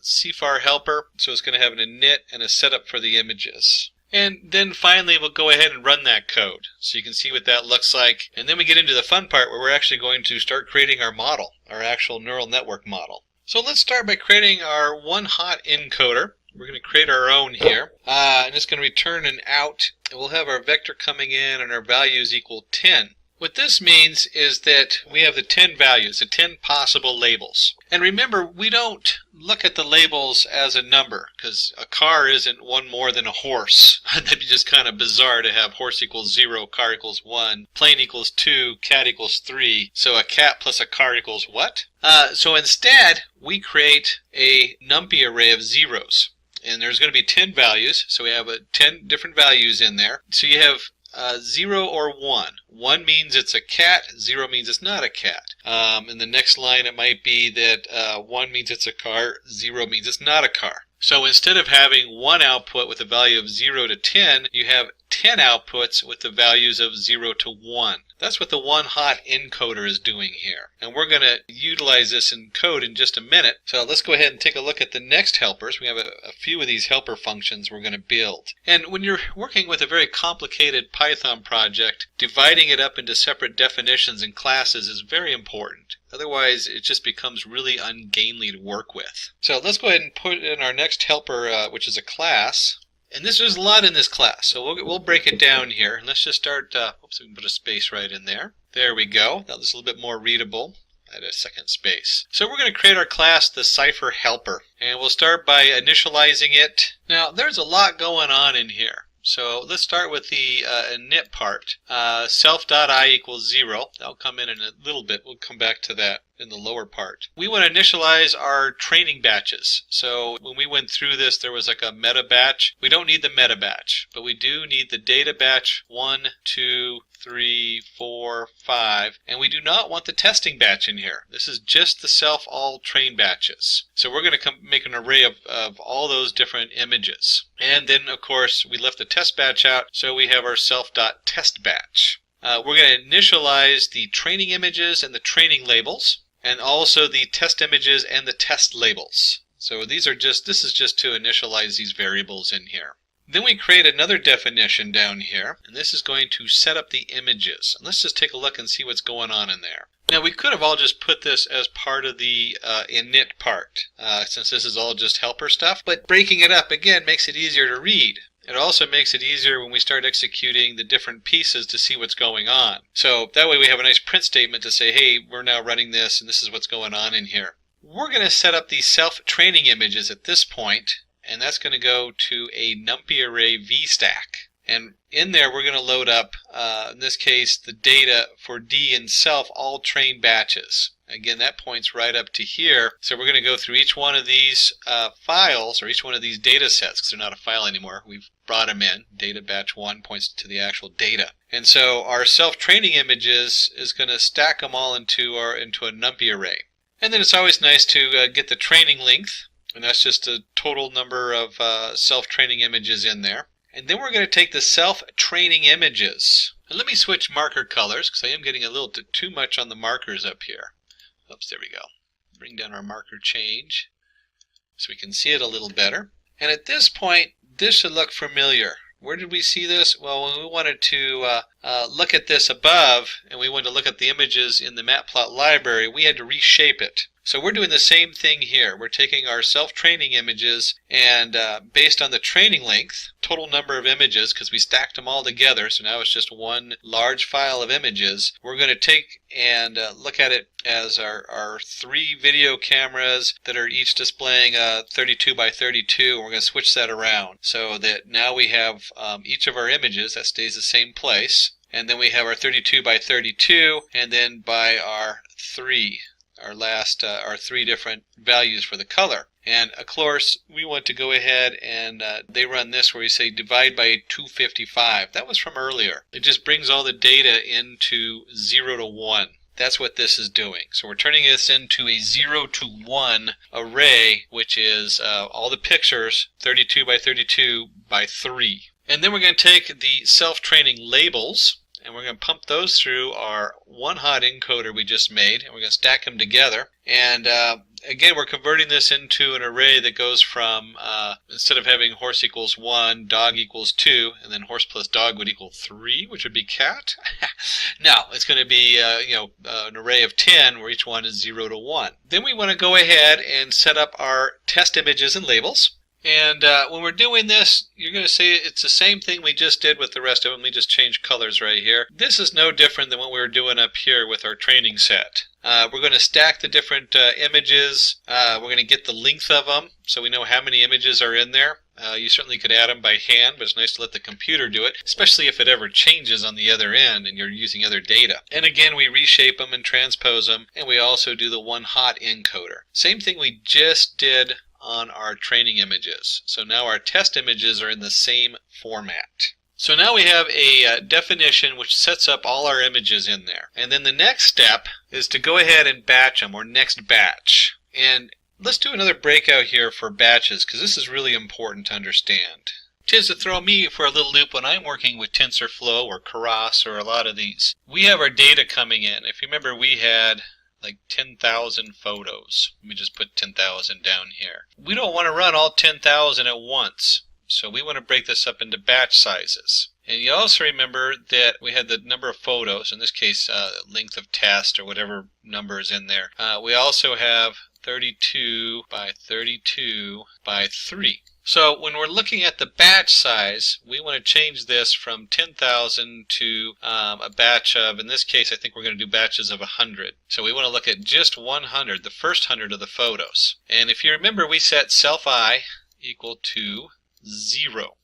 CFAR helper, so it's going to have an init and a setup for the images. And then finally we'll go ahead and run that code so you can see what that looks like. And then we get into the fun part where we're actually going to start creating our model, our actual neural network model. So let's start by creating our one-hot encoder. We're going to create our own here, and it's going to return an out. And we'll have our vector coming in and our values equal 10. What this means is that we have the 10 values, the 10 possible labels. And remember, we don't look at the labels as a number, because a car isn't one more than a horse. That'd be just kind of bizarre to have horse equals 0, car equals 1, plane equals 2, cat equals 3. So a cat plus a car equals what? So instead, we create a numpy array of zeros. And there's going to be 10 values, so we have 10 different values in there. So you have 0 or 1. 1 means it's a cat, 0 means it's not a cat. In the next line it might be that 1 means it's a car, 0 means it's not a car. So instead of having one output with a value of 0 to 10, you have 10 outputs with the values of 0 to 1. That's what the one-hot encoder is doing here. And we're going to utilize this in code in just a minute. So let's go ahead and take a look at the next helpers. We have a few of these helper functions we're going to build. And when you're working with a very complicated Python project, dividing it up into separate definitions and classes is very important. Otherwise, it just becomes really ungainly to work with. So let's go ahead and put in our next helper, which is a class. And there's a lot in this class, so we'll break it down here. And let's just start, oops, we can put a space right in there. There we go. Now this is a little bit more readable. Add a second space. So we're going to create our class, the Cipher Helper. And we'll start by initializing it. Now, there's a lot going on in here. So let's start with the init part. Self.I equals 0. That'll come in a little bit. We'll come back to that in the lower part. We want to initialize our training batches. So when we went through this, there was like a meta batch. We don't need the meta batch, but we do need the data batch 1, 2, 3, 4, 5, and we do not want the testing batch in here. This is just the self-all train batches. So we're going to make an array of all those different images. And then, of course, we left the test batch out, so we have our self.test batch. We're going to initialize the training images and the training labels, and also the test images and the test labels. So this is just to initialize these variables in here. Then we create another definition down here, and this is going to set up the images. And let's just take a look and see what's going on in there. Now we could have all just put this as part of the init part, since this is all just helper stuff, but breaking it up again makes it easier to read. It also makes it easier when we start executing the different pieces to see what's going on. So that way we have a nice print statement to say, hey, we're now running this and this is what's going on in here. We're going to set up the self-training images at this point, and that's going to go to a numpy array vstack. And in there we're going to load up, in this case, the data for D and self all train batches. Again, that points right up to here. So we're going to go through each one of these files, or each one of these data sets, because they're not a file anymore. We've brought them in. Data batch 1 points to the actual data. And so our self-training images is going to stack them all into a numpy array. And then it's always nice to get the training length, and that's just a total number of self-training images in there. And then we're going to take the self-training images. And let me switch marker colors, because I am getting a little too much on the markers up here. Oops, there we go. Bring down our marker change so we can see it a little better. And at this point, this should look familiar. Where did we see this? Well, when we wanted to look at this above, and we wanted to look at the images in the Matplot library, we had to reshape it. So we're doing the same thing here. We're taking our self-training images, and based on the training length, total number of images, because we stacked them all together, so now it's just one large file of images, we're going to take and look at it as our 3 video cameras that are each displaying 32 by 32, and we're going to switch that around so that now we have each of our images that stays the same place, and then we have our 32 by 32, and then by our 3. Our 3 different values for the color. And of course we want to go ahead and they run this where you say divide by 255. That was from earlier. It just brings all the data into 0 to 1. That's what this is doing. So we're turning this into a 0 to 1 array, which is all the pictures 32 by 32 by 3. And then we're going to take the self-training labels, and we're going to pump those through our one-hot encoder we just made, and we're going to stack them together. And again, we're converting this into an array that goes from, instead of having horse equals 1, dog equals 2, and then horse plus dog would equal 3, which would be cat. No, it's going to be an array of 10 where each one is 0 to 1. Then we want to go ahead and set up our test images and labels. And when we're doing this, you're going to see it's the same thing we just did with the rest of them. We just changed colors right here. This is no different than what we were doing up here with our training set. We're going to stack the different images. We're going to get the length of them so we know how many images are in there. You certainly could add them by hand, but it's nice to let the computer do it, especially if it ever changes on the other end and you're using other data. And again, we reshape them and transpose them, and we also do the one-hot encoder. Same thing we just did on our training images. So now our test images are in the same format. So now we have a definition which sets up all our images in there. And then the next step is to go ahead and batch them, or next batch. And let's do another breakout here for batches, because this is really important to understand. It tends to throw me for a little loop when I'm working with TensorFlow or Keras or a lot of these. We have our data coming in. If you remember, we had like 10,000 photos. Let me just put 10,000 down here. We don't want to run all 10,000 at once. So we want to break this up into batch sizes. And you also remember that we had the number of photos, in this case length of test or whatever number is in there. We also have 32 by 32 by 3. So when we're looking at the batch size, we want to change this from 10,000 to a batch of, in this case I think we're going to do batches of 100. So we want to look at just 100, the first 100 of the photos. And if you remember, we set self I equal to 0.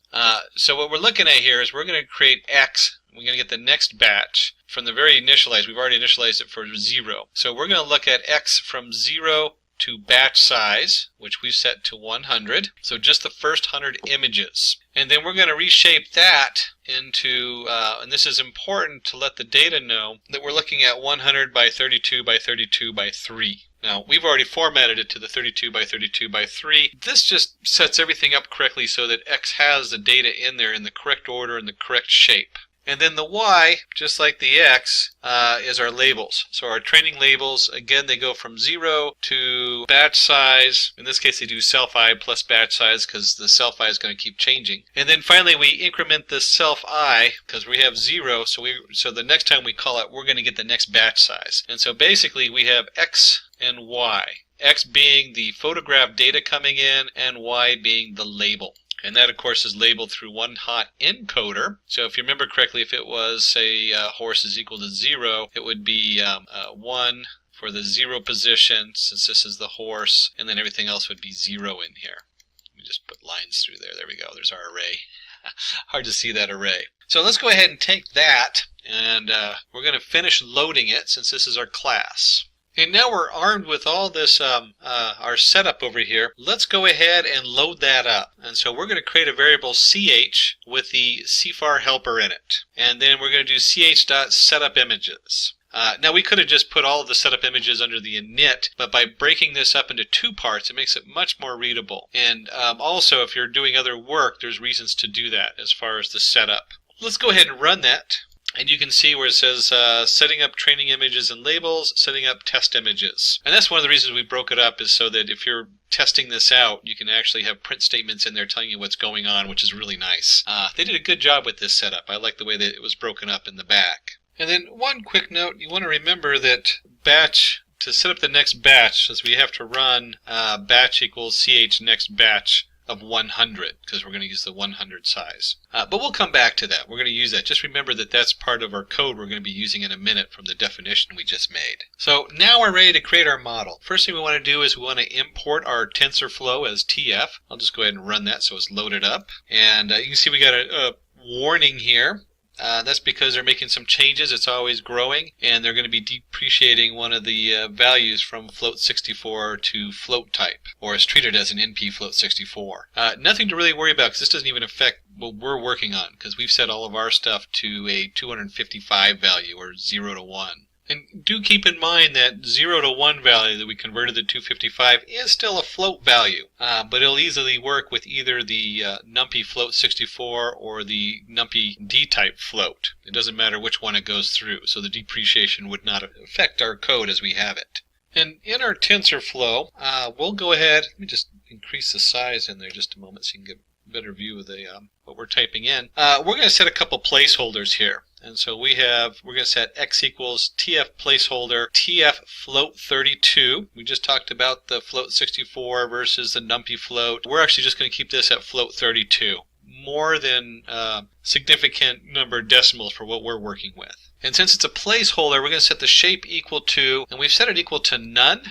So what we're looking at here is we're going to create X. We're going to get the next batch from the very initialized. We've already initialized it for 0. So we're going to look at X from 0 to batch size, which we've set to 100. So just the first 100 images. And then we're going to reshape that into, and this is important to let the data know, that we're looking at 100 by 32 by 32 by 3. Now, we've already formatted it to the 32 by 32 by 3. This just sets everything up correctly so that X has the data in there in the correct order and the correct shape. And then the Y, just like the X, is our labels. So our training labels, again, they go from 0 to batch size. In this case, they do self-I plus batch size because the self-I is going to keep changing. And then finally, we increment the self-I because we have 0. So the next time we call it, we're going to get the next batch size. And so basically, we have X and Y. X being the photograph data coming in, and Y being the label. And that, of course, is labeled through one hot encoder. So if you remember correctly, if it was, say, horse is equal to 0, it would be 1 for the 0 position, since this is the horse, and then everything else would be 0 in here. Let me just put lines through there. There we go. There's our array. Hard to see that array. So let's go ahead and take that, and we're going to finish loading it, since this is our class. And now we're armed with all this, our setup over here. Let's go ahead and load that up. And so we're going to create a variable ch with the cfar helper in it. And then we're going to do ch.setupImages. Now we could have just put all of the setup images under the init, but by breaking this up into 2 parts, it makes it much more readable. And also, if you're doing other work, there's reasons to do that as far as the setup. Let's go ahead and run that. And you can see where it says setting up training images and labels, setting up test images. And that's one of the reasons we broke it up, is so that if you're testing this out, you can actually have print statements in there telling you what's going on, which is really nice. They did a good job with this setup. I like the way that it was broken up in the back. And then one quick note, you want to remember that batch, to set up the next batch, since we have to run batch equals ch next batch of 100, because we're going to use the 100 size. But we'll come back to that. We're going to use that. Just remember that that's part of our code we're going to be using in a minute from the definition we just made. So now we're ready to create our model. First thing we want to do is we want to import our TensorFlow as TF. I'll just go ahead and run that so it's loaded up. And you can see we got a warning here. That's because they're making some changes. It's always growing, and they're going to be depreciating one of the values from float64 to float type, or is treated as an NP float64. Nothing to really worry about, because this doesn't even affect what we're working on, because we've set all of our stuff to a 255 value, or 0 to 1. And do keep in mind that 0 to 1 value that we converted to 255 is still a float value, but it'll easily work with either the NumPy float64 or the NumPy D-type float. It doesn't matter which one it goes through, so the depreciation would not affect our code as we have it. And in our TensorFlow, we'll go ahead, let me just increase the size in there just a moment so you can get a better view of the what we're typing in. We're going to set a couple placeholders here. And so we're going to set x equals tf placeholder tf float32. We just talked about the float64 versus the NumPy float. We're actually just going to keep this at float32. More than significant number of decimals for what we're working with. And since it's a placeholder, we're going to set the shape equal to, and we've set it equal to none,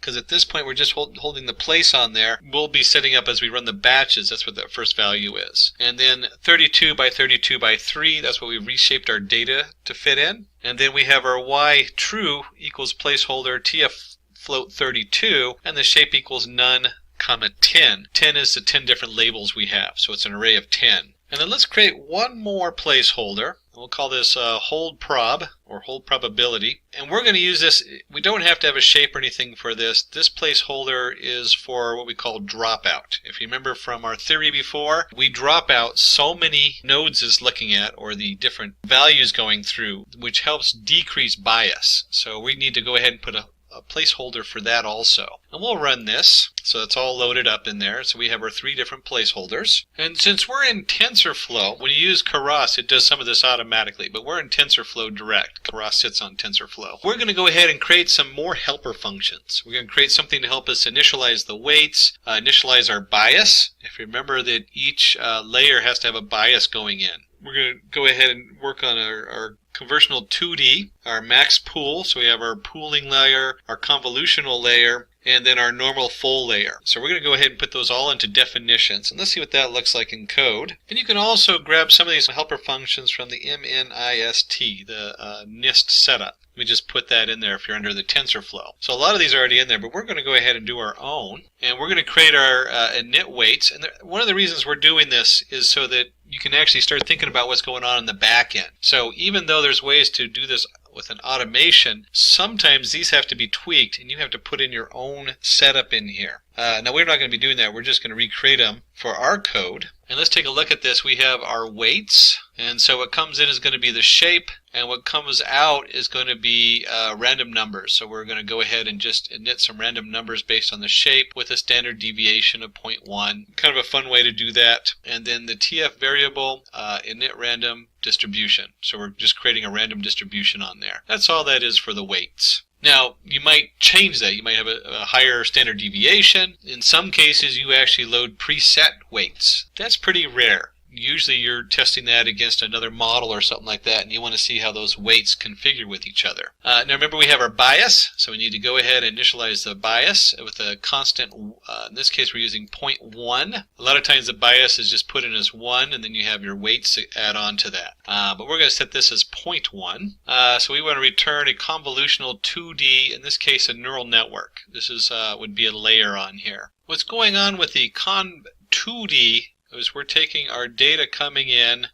because at this point we're just holding the place on there. We'll be setting up as we run the batches. That's what that first value is. And then 32 by 32 by 3, that's what we reshaped our data to fit in. And then we have our y true equals placeholder tf float 32, and the shape equals none, comma 10. 10 is the 10 different labels we have, so it's an array of 10. And then let's create one more placeholder. We'll call this hold prob, or hold probability. And we're going to use this. We don't have to have a shape or anything for this. This placeholder is for what we call dropout. If you remember from our theory before, we drop out so many nodes is looking at, or the different values going through, which helps decrease bias. So we need to go ahead and put a placeholder for that also. And we'll run this. So it's all loaded up in there. So we have our 3 different placeholders. And since we're in TensorFlow, when you use Keras, it does some of this automatically, but we're in TensorFlow direct. Keras sits on TensorFlow. We're going to go ahead and create some more helper functions. We're going to create something to help us initialize the weights, initialize our bias. If you remember that each layer has to have a bias going in. We're going to go ahead and work on our convolutional 2D, our max pool, so we have our pooling layer, our convolutional layer, and then our normal full layer. So we're going to go ahead and put those all into definitions, and let's see what that looks like in code. And you can also grab some of these helper functions from the MNIST, the NIST setup. Let me just put that in there if you're under the TensorFlow. So a lot of these are already in there, but we're going to go ahead and do our own. And we're going to create our init weights. And one of the reasons we're doing this is so that you can actually start thinking about what's going on in the back end. So even though there's ways to do this with an automation, sometimes these have to be tweaked and you have to put in your own setup in here. Now we're not going to be doing that. We're just going to recreate them for our code. And let's take a look at this. We have our weights, and so what comes in is going to be the shape, and what comes out is going to be random numbers. So we're going to go ahead and just init some random numbers based on the shape with a standard deviation of 0.1. Kind of a fun way to do that. And then the TF variable, init random distribution. So we're just creating a random distribution on there. That's all that is for the weights. Now, you might change that. You might have a higher standard deviation. In some cases, you actually load preset weights. That's pretty rare. Usually you're testing that against another model or something like that, and you want to see how those weights configure with each other. Now remember, we have our bias, so we need to go ahead and initialize the bias with a constant. In this case, we're using 0.1. A lot of times the bias is just put in as 1, and then you have your weights to add on to that. But we're going to set this as 0.1. So we want to return a convolutional 2D, in this case a neural network. This is would be a layer on here. What's going on with the conv2D is we're taking our data coming in,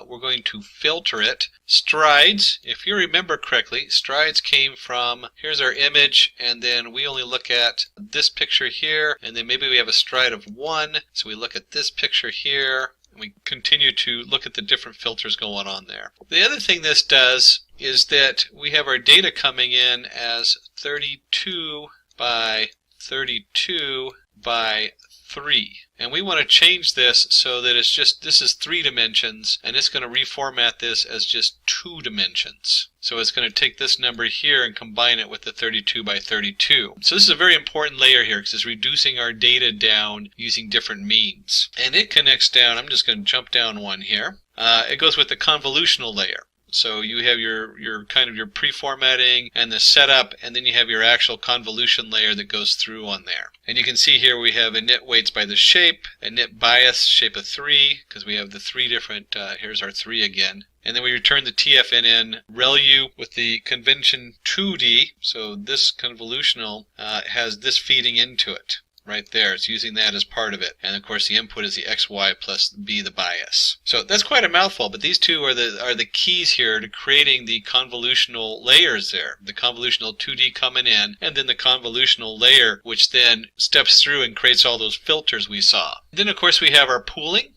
we're going to filter it. Strides, if you remember correctly, strides came from, here's our image, and then we only look at this picture here, and then maybe we have a stride of 1, so we look at this picture here, and we continue to look at the different filters going on there. The other thing this does is that we have our data coming in as 32 by 32 by 3. And we want to change this so that it's just, this is 3 dimensions, and it's going to reformat this as just 2 dimensions. So it's going to take this number here and combine it with the 32 by 32. So this is a very important layer here because it's reducing our data down using different means. And it connects down, I'm just going to jump down one here. It goes with the convolutional layer. So you have your kind of your pre-formatting and the setup, and then you have your actual convolution layer that goes through on there. And you can see here we have init weights by the shape, init bias, shape of 3, because we have the 3 different, here's our 3 again. And then we return the TFNN ReLU with the convention 2D, so this convolutional has this feeding into it. Right there, it's using that as part of it. And of course the input is the XY plus B, the bias. So that's quite a mouthful, but these two are the keys here to creating the convolutional layers there. The convolutional 2D coming in, and then the convolutional layer, which then steps through and creates all those filters we saw. Then of course we have our pooling.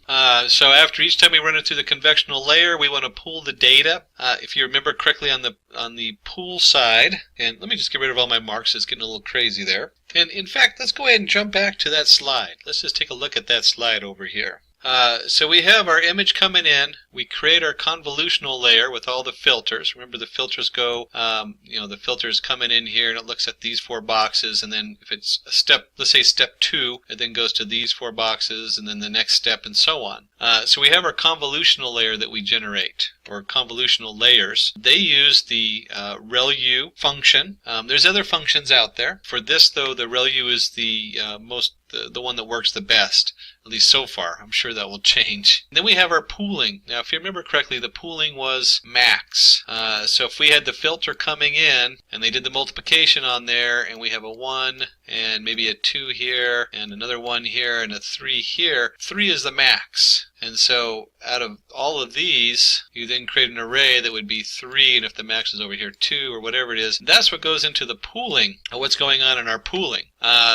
So after each time we run it through the convectional layer, we want to pool the data. If you remember correctly on the pool side, and let me just get rid of all my marks, it's getting a little crazy there. And in fact, let's go ahead and jump back to that slide. Let's just take a look at that slide over here. So we have our image coming in. We create our convolutional layer with all the filters. Remember, the filters go, the filters coming in here, and it looks at these 4 boxes. And then if it's a step, let's say step 2, it then goes to these 4 boxes, and then the next step, and so on. So we have our convolutional layer that we generate, or convolutional layers. They use the ReLU function. There's other functions out there. For this, though, the ReLU is the the one that works the best, at least so far. I'm sure that will change. And then we have our pooling. Now, if you remember correctly, the pooling was max. So if we had the filter coming in, and they did the multiplication on there, and we have a 1, and maybe a 2 here, and another 1 here, and a 3 here, 3 is the max. And so out of all of these, you then create an array that would be 3, and if the max is over here 2 or whatever it is, that's what goes into the pooling of what's going on in our pooling.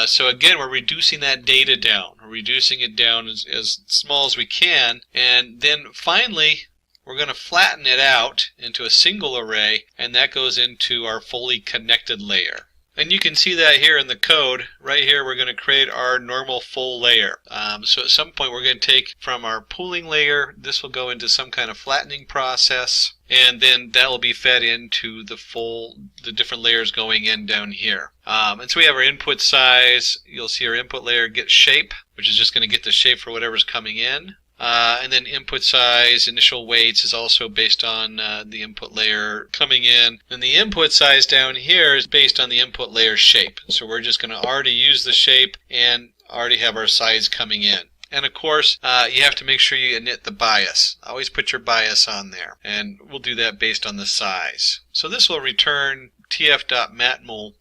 So again, we're reducing that data down. We're reducing it down as small as we can, and then finally we're going to flatten it out into a single array, and that goes into our fully connected layer. And you can see that here in the code. Right here we're going to create our normal full layer. So at some point we're going to take from our pooling layer, this will go into some kind of flattening process, and then that will be fed into the different layers going in down here. And so we have our input size. You'll see our input layer get shape, which is just going to get the shape for whatever's coming in. And then input size, initial weights is also based on the input layer coming in. And the input size down here is based on the input layer shape. So we're just going to already use the shape and already have our size coming in. And of course, you have to make sure you init the bias. Always put your bias on there. And we'll do that based on the size. So this will return tf.matmul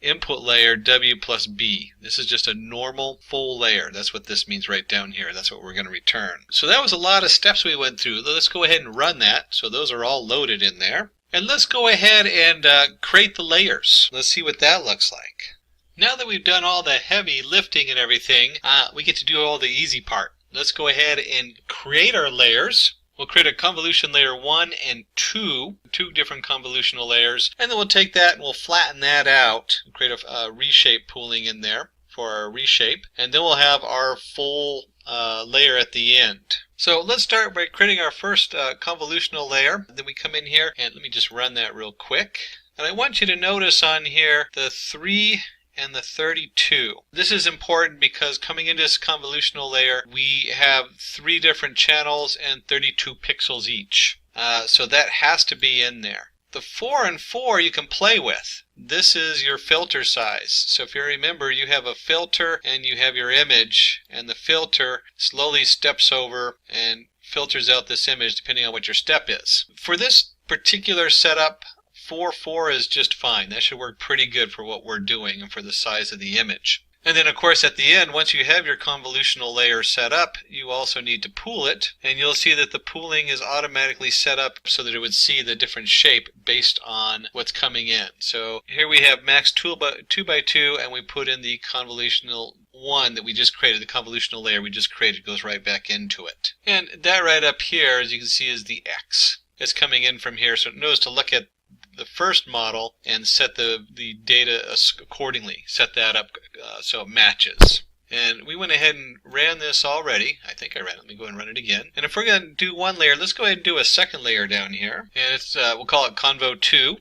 input layer W plus B. This is just a normal full layer. That's what this means right down here. That's what we're going to return. So that was a lot of steps we went through. Let's go ahead and run that. So those are all loaded in there. And let's go ahead and create the layers. Let's see what that looks like. Now that we've done all the heavy lifting and everything, we get to do all the easy part. Let's go ahead and create our layers. We'll create a convolution layer 1 and 2 different convolutional layers, and then we'll take that and we'll flatten that out, create a reshape pooling in there for our reshape, and then we'll have our full layer at the end. So let's start by creating our first convolutional layer. Then we come in here, and let me just run that real quick. And I want you to notice on here the 3 and the 32. This is important because coming into this convolutional layer, we have 3 different channels and 32 pixels each. So that has to be in there. The 4 and 4 you can play with. This is your filter size. So if you remember, you have a filter and you have your image, and the filter slowly steps over and filters out this image depending on what your step is. For this particular setup, 4 is just fine. That should work pretty good for what we're doing and for the size of the image. And then of course at the end, once you have your convolutional layer set up, you also need to pool it, and you'll see that the pooling is automatically set up so that it would see the different shape based on what's coming in. So here we have max 2x2, and we put in the convolutional 1 that we just created, the convolutional layer we just created goes right back into it. And that right up here, as you can see, is the X. It's coming in from here, so notice to look at the first model and set the data accordingly. Set that up so it matches. And we went ahead and ran this already. I think I ran it. Let me go and run it again. And if we're going to do one layer, let's go ahead and do a second layer down here. And it's we'll call it Convo 2.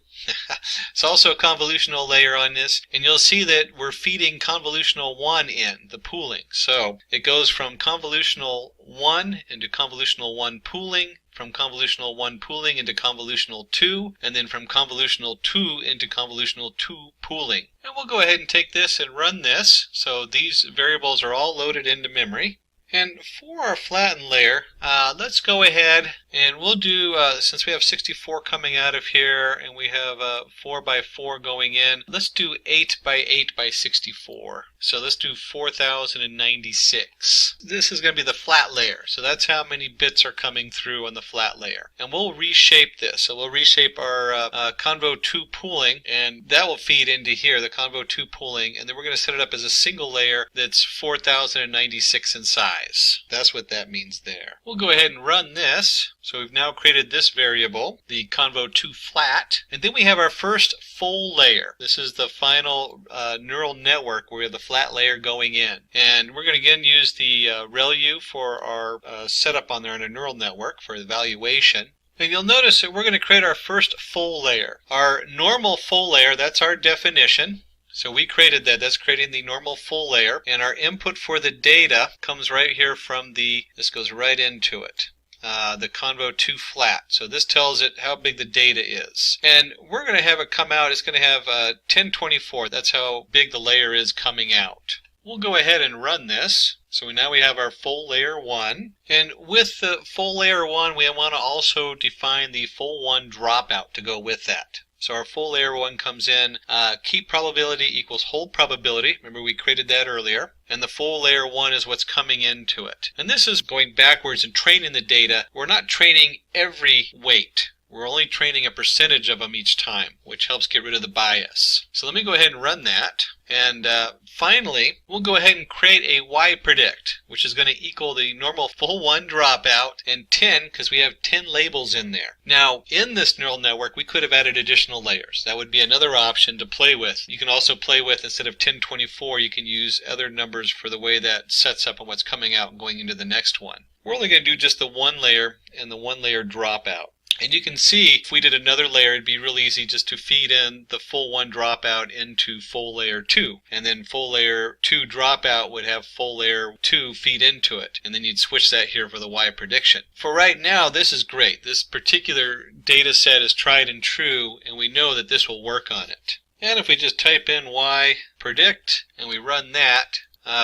It's also a convolutional layer on this. And you'll see that we're feeding convolutional 1 in, the pooling. So it goes from convolutional 1 into convolutional 1 pooling, from convolutional 1 pooling into convolutional 2, and then from convolutional 2 into convolutional 2 pooling. And we'll go ahead and take this and run this. So these variables are all loaded into memory. And for our flattened layer, let's go ahead and we'll do, since we have 64 coming out of here and we have 4x4 going in, let's do 8x8x64. So let's do 4096. This is going to be the flat layer. So that's how many bits are coming through on the flat layer. And we'll reshape this. So we'll reshape our Convo 2 pooling, and that will feed into here, the Convo 2 pooling, and then we're going to set it up as a single layer that's 4096 in size. That's what that means there. We'll go ahead and run this. So we've now created this variable, the Convo 2 flat, and then we have our first full layer. This is the final neural network where we have the flat layer going in. And we're going to again use the ReLU for our setup on there in a neural network for evaluation. And you'll notice that we're going to create our first full layer. Our normal full layer, that's our definition. So we created that. That's creating the normal full layer. And our input for the data comes right here from this goes right into it. The Convo 2 flat. So this tells it how big the data is. And we're going to have it come out. It's going to have 1024. That's how big the layer is coming out. We'll go ahead and run this. So now we have our full layer 1. And with the full layer 1, we want to also define the full 1 dropout to go with that. So our full layer 1 comes in, keep probability equals hold probability. Remember we created that earlier. And the full layer 1 is what's coming into it. And this is going backwards and training the data. We're not training every weight. We're only training a percentage of them each time, which helps get rid of the bias. So let me go ahead and run that. And finally, we'll go ahead and create a Y-predict, which is going to equal the normal full 1 dropout and 10, because we have 10 labels in there. Now, in this neural network, we could have added additional layers. That would be another option to play with. You can also play with, instead of 1024, you can use other numbers for the way that sets up and what's coming out and going into the next one. We're only going to do just the 1 layer and the 1 layer dropout. And you can see if we did another layer, it'd be real easy just to feed in the full 1 dropout into full layer 2. And then full layer 2 dropout would have full layer 2 feed into it. And then you'd switch that here for the Y prediction. For right now, this is great. This particular data set is tried and true, and we know that this will work on it. And if we just type in Y predict and we run that,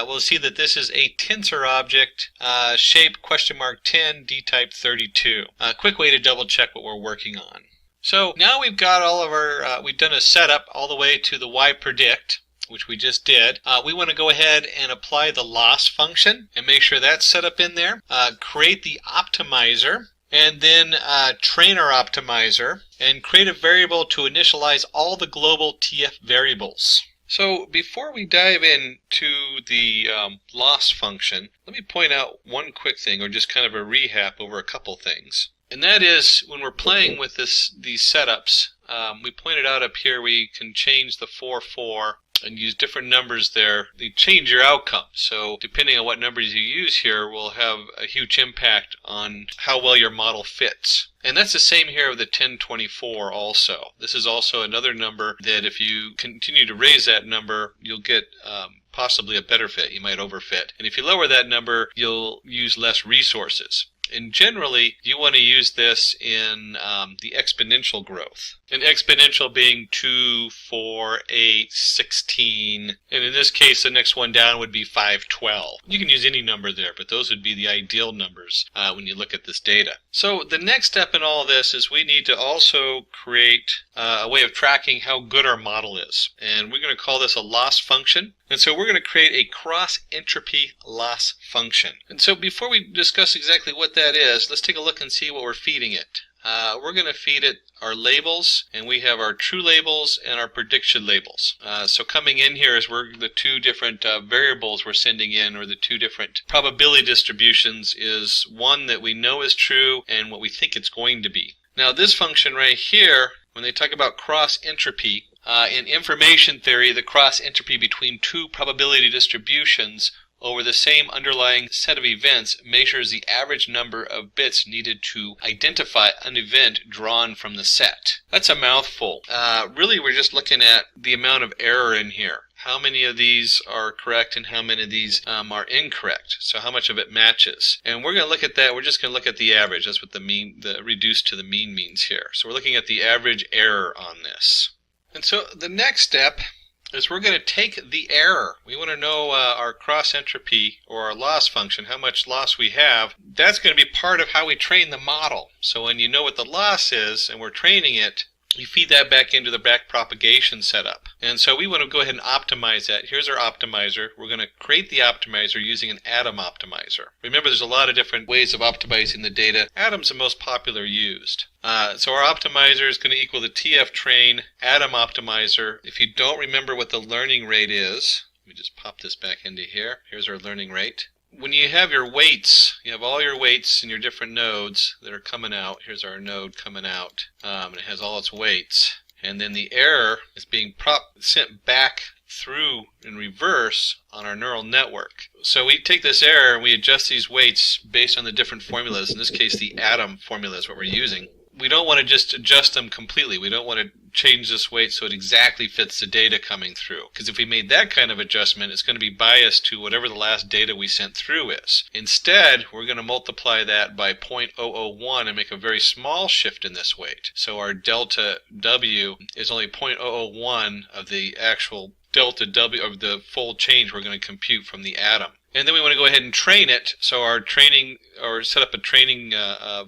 we'll see that this is a tensor object, shape $10, D-type 32. A quick way to double check what we're working on. So now we've got all of our, we've done a setup all the way to the Y predict, which we just did. We want to go ahead and apply the loss function and make sure that's set up in there. Create the optimizer. And then train our optimizer and create a variable to initialize all the global TF variables. So before we dive into the loss function, let me point out one quick thing, or just kind of a rehab over a couple things. And that is, when we're playing with these setups, we pointed out up here we can change the 4-4 and use different numbers there. They change your outcome. So depending on what numbers you use here will have a huge impact on how well your model fits. And that's the same here with the 1024 also. This is also another number that if you continue to raise that number, you'll get possibly a better fit. You might overfit. And if you lower that number, you'll use less resources. And generally, you want to use this in the exponential growth. An exponential being 2, 4, 8, 16. And in this case, the next one down would be 5, 12. You can use any number there, but those would be the ideal numbers when you look at this data. So the next step in all this is we need to also create a way of tracking how good our model is. And we're going to call this a loss function. And so we're going to create a cross-entropy loss function. And so before we discuss exactly what that is, let's take a look and see what we're feeding it. We're going to feed it our labels, and we have our true labels and our prediction labels. So coming in here is where the two different variables we're sending in, or the two different probability distributions, is one that we know is true and what we think it's going to be. Now this function right here, when they talk about cross-entropy, in information theory, the cross-entropy between two probability distributions over the same underlying set of events measures the average number of bits needed to identify an event drawn from the set. That's a mouthful. Really, we're just looking at the amount of error in here. How many of these are correct and how many of these are incorrect? So how much of it matches? And we're going to look at that. We're just going to look at the average. That's what the mean, the reduced to the mean means here. So we're looking at the average error on this. And so the next step is we're going to take the error. We want to know our cross entropy, or our loss function, how much loss we have. That's going to be part of how we train the model. So when you know what the loss is and we're training it, you feed that back into the back propagation setup. And so we want to go ahead and optimize that. Here's our optimizer. We're going to create the optimizer using an atom optimizer. Remember, there's a lot of different ways of optimizing the data. Atom's the most popular used. So our optimizer is going to equal the TF train atom optimizer. If you don't remember what the learning rate is, let me just pop this back into here. Here's our learning rate. When you have your weights, you have all your weights in your different nodes that are coming out. Here's our node coming out, and it has all its weights. And then the error is being sent back through in reverse on our neural network. So we take this error and we adjust these weights based on the different formulas. In this case, the atom formula is what we're using. We don't want to just adjust them completely. We don't want to change this weight so it exactly fits the data coming through. Because if we made that kind of adjustment, it's going to be biased to whatever the last data we sent through is. Instead, we're going to multiply that by 0.001 and make a very small shift in this weight. So our delta W is only 0.001 of the actual delta W of the full change we're going to compute from the atom. And then we want to go ahead and train it. So our training, or set up a training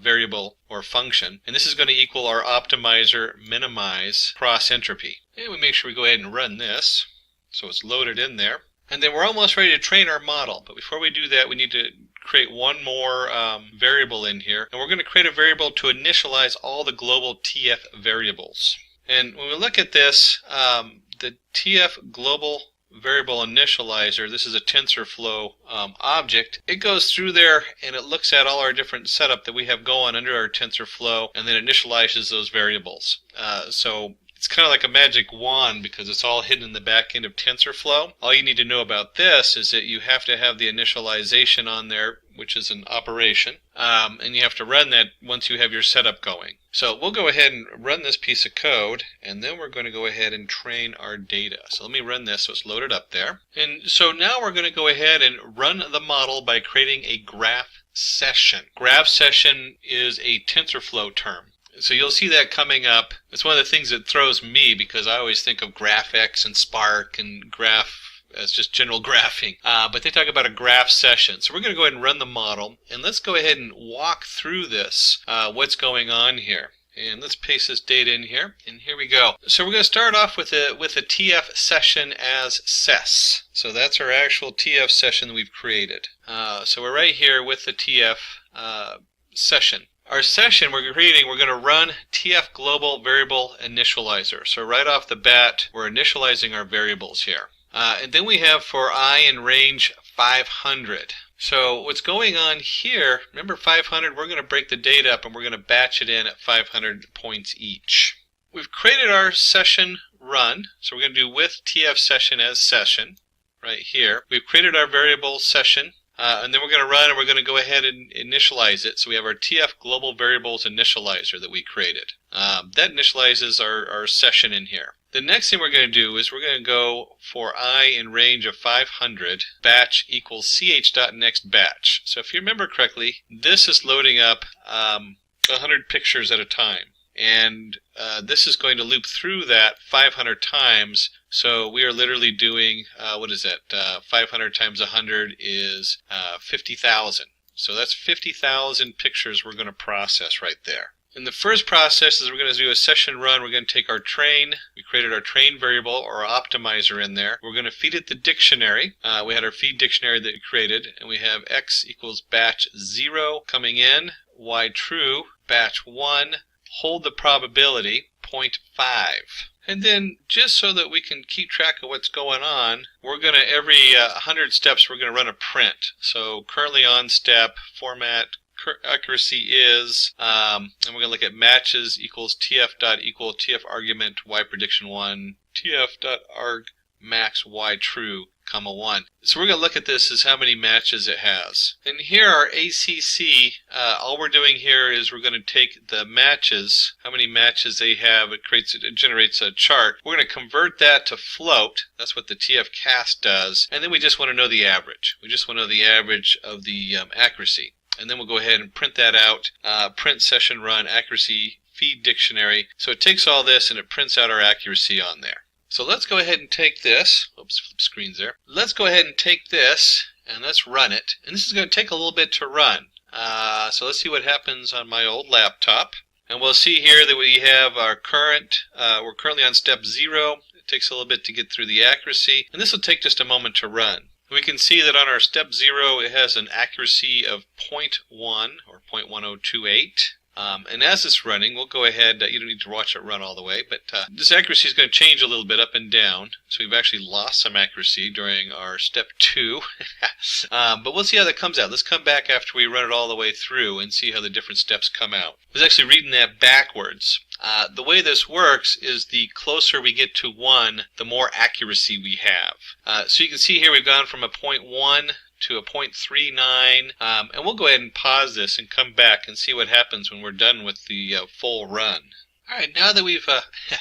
variable or function. And this is going to equal our optimizer minimize cross entropy. And we make sure we go ahead and run this. So it's loaded in there. And then we're almost ready to train our model. But before we do that, we need to create one more variable in here. And we're going to create a variable to initialize all the global TF variables. And when we look at this, the TF global variable initializer, this is a TensorFlow object. It goes through there and it looks at all our different setup that we have going under our TensorFlow and then initializes those variables. So it's kind of like a magic wand because it's all hidden in the back end of TensorFlow. All you need to know about this is that you have to have the initialization on there, which is an operation, and you have to run that once you have your setup going. So we'll go ahead and run this piece of code, and then we're going to go ahead and train our data. So let me run this so it's loaded up there. And so now we're going to go ahead and run the model by creating a graph session. Graph session is a TensorFlow term. So you'll see that coming up. It's one of the things that throws me because I always think of GraphX and Spark and graph as just general graphing. But they talk about a graph session. So we're going to go ahead and run the model. And let's go ahead and walk through this, what's going on here. And let's paste this data in here. And here we go. So we're going to start off with a TF session as ses. So that's our actual TF session that we've created. So we're right here with the TF session. Our session we're creating, we're going to run TF global variable initializer. So right off the bat, we're initializing our variables here. And then we have for I in range 500. So what's going on here, remember 500, we're going to break the data up and we're going to batch it in at 500 points each. We've created our session run. So we're going to do with TF session as session right here. We've created our variable session. And then we're going to run and we're going to go ahead and initialize it. So we have our TF global variables initializer that we created. That initializes our session in here. The next thing we're going to do is we're going to go for I in range of 500, batch equals ch.next batch. So if you remember correctly, this is loading up 100 pictures at a time. And this is going to loop through that 500 times. So we are literally doing, 500 times 100 is 50,000. So that's 50,000 pictures we're going to process right there. And the first process is we're going to do a session run. We're going to take our train. We created our train variable or optimizer in there. We're going to feed it the dictionary. We had our feed dictionary that we created. And we have x equals batch 0 coming in, y true, batch 1, hold the probability, 0.5. And then just so that we can keep track of what's going on, we're going to, every 100 steps, we're going to run a print. So currently on step, format, accuracy is, and we're going to look at matches equals tf argument y prediction 1, tf.arg max y true, comma 1. So we're going to look at this as how many matches it has. And here our ACC, all we're doing here is we're going to take the matches, how many matches they have, it generates a chart. We're going to convert that to float. That's what the TF cast does. And then we just want to know the average. We just want to know the average of the accuracy. And then we'll go ahead and print that out, print session run accuracy feed dictionary. So it takes all this and it prints out our accuracy on there. So let's go ahead and take this. Oops, flip screens there. Let's go ahead and take this and let's run it. And this is going to take a little bit to run. So let's see what happens on my old laptop. And we'll see here that we have our current, we're currently on step 0. It takes a little bit to get through the accuracy. And this will take just a moment to run. We can see that on our step 0, it has an accuracy of 0.1 or 0.1028. And as it's running, we'll go ahead, you don't need to watch it run all the way, but this accuracy is going to change a little bit up and down. So we've actually lost some accuracy during our step 2. But we'll see how that comes out. Let's come back after we run it all the way through and see how the different steps come out. I was actually reading that backwards. The way this works is the closer we get to 1, the more accuracy we have. So you can see here we've gone from a 0.1 to a 0.39, and we'll go ahead and pause this and come back and see what happens when we're done with the full run. Alright, now that we've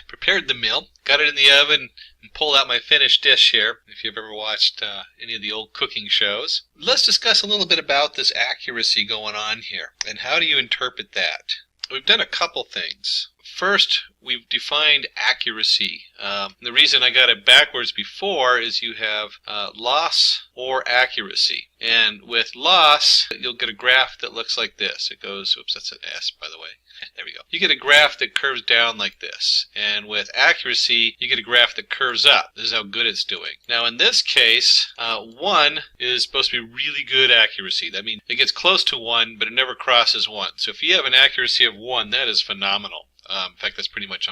prepared the meal, got it in the oven, and pulled out my finished dish here, if you've ever watched any of the old cooking shows, let's discuss a little bit about this accuracy going on here, and how do you interpret that? We've done a couple things. first, we've defined accuracy. The reason I got it backwards before is you have loss or accuracy. And with loss, you'll get a graph that looks like this. It goes, oops, that's an S, by the way. There we go. You get a graph that curves down like this. And with accuracy, you get a graph that curves up. This is how good it's doing. Now, in this case, 1 is supposed to be really good accuracy. That means it gets close to 1, but it never crosses 1. So if you have an accuracy of 1, that is phenomenal. In fact, that's pretty much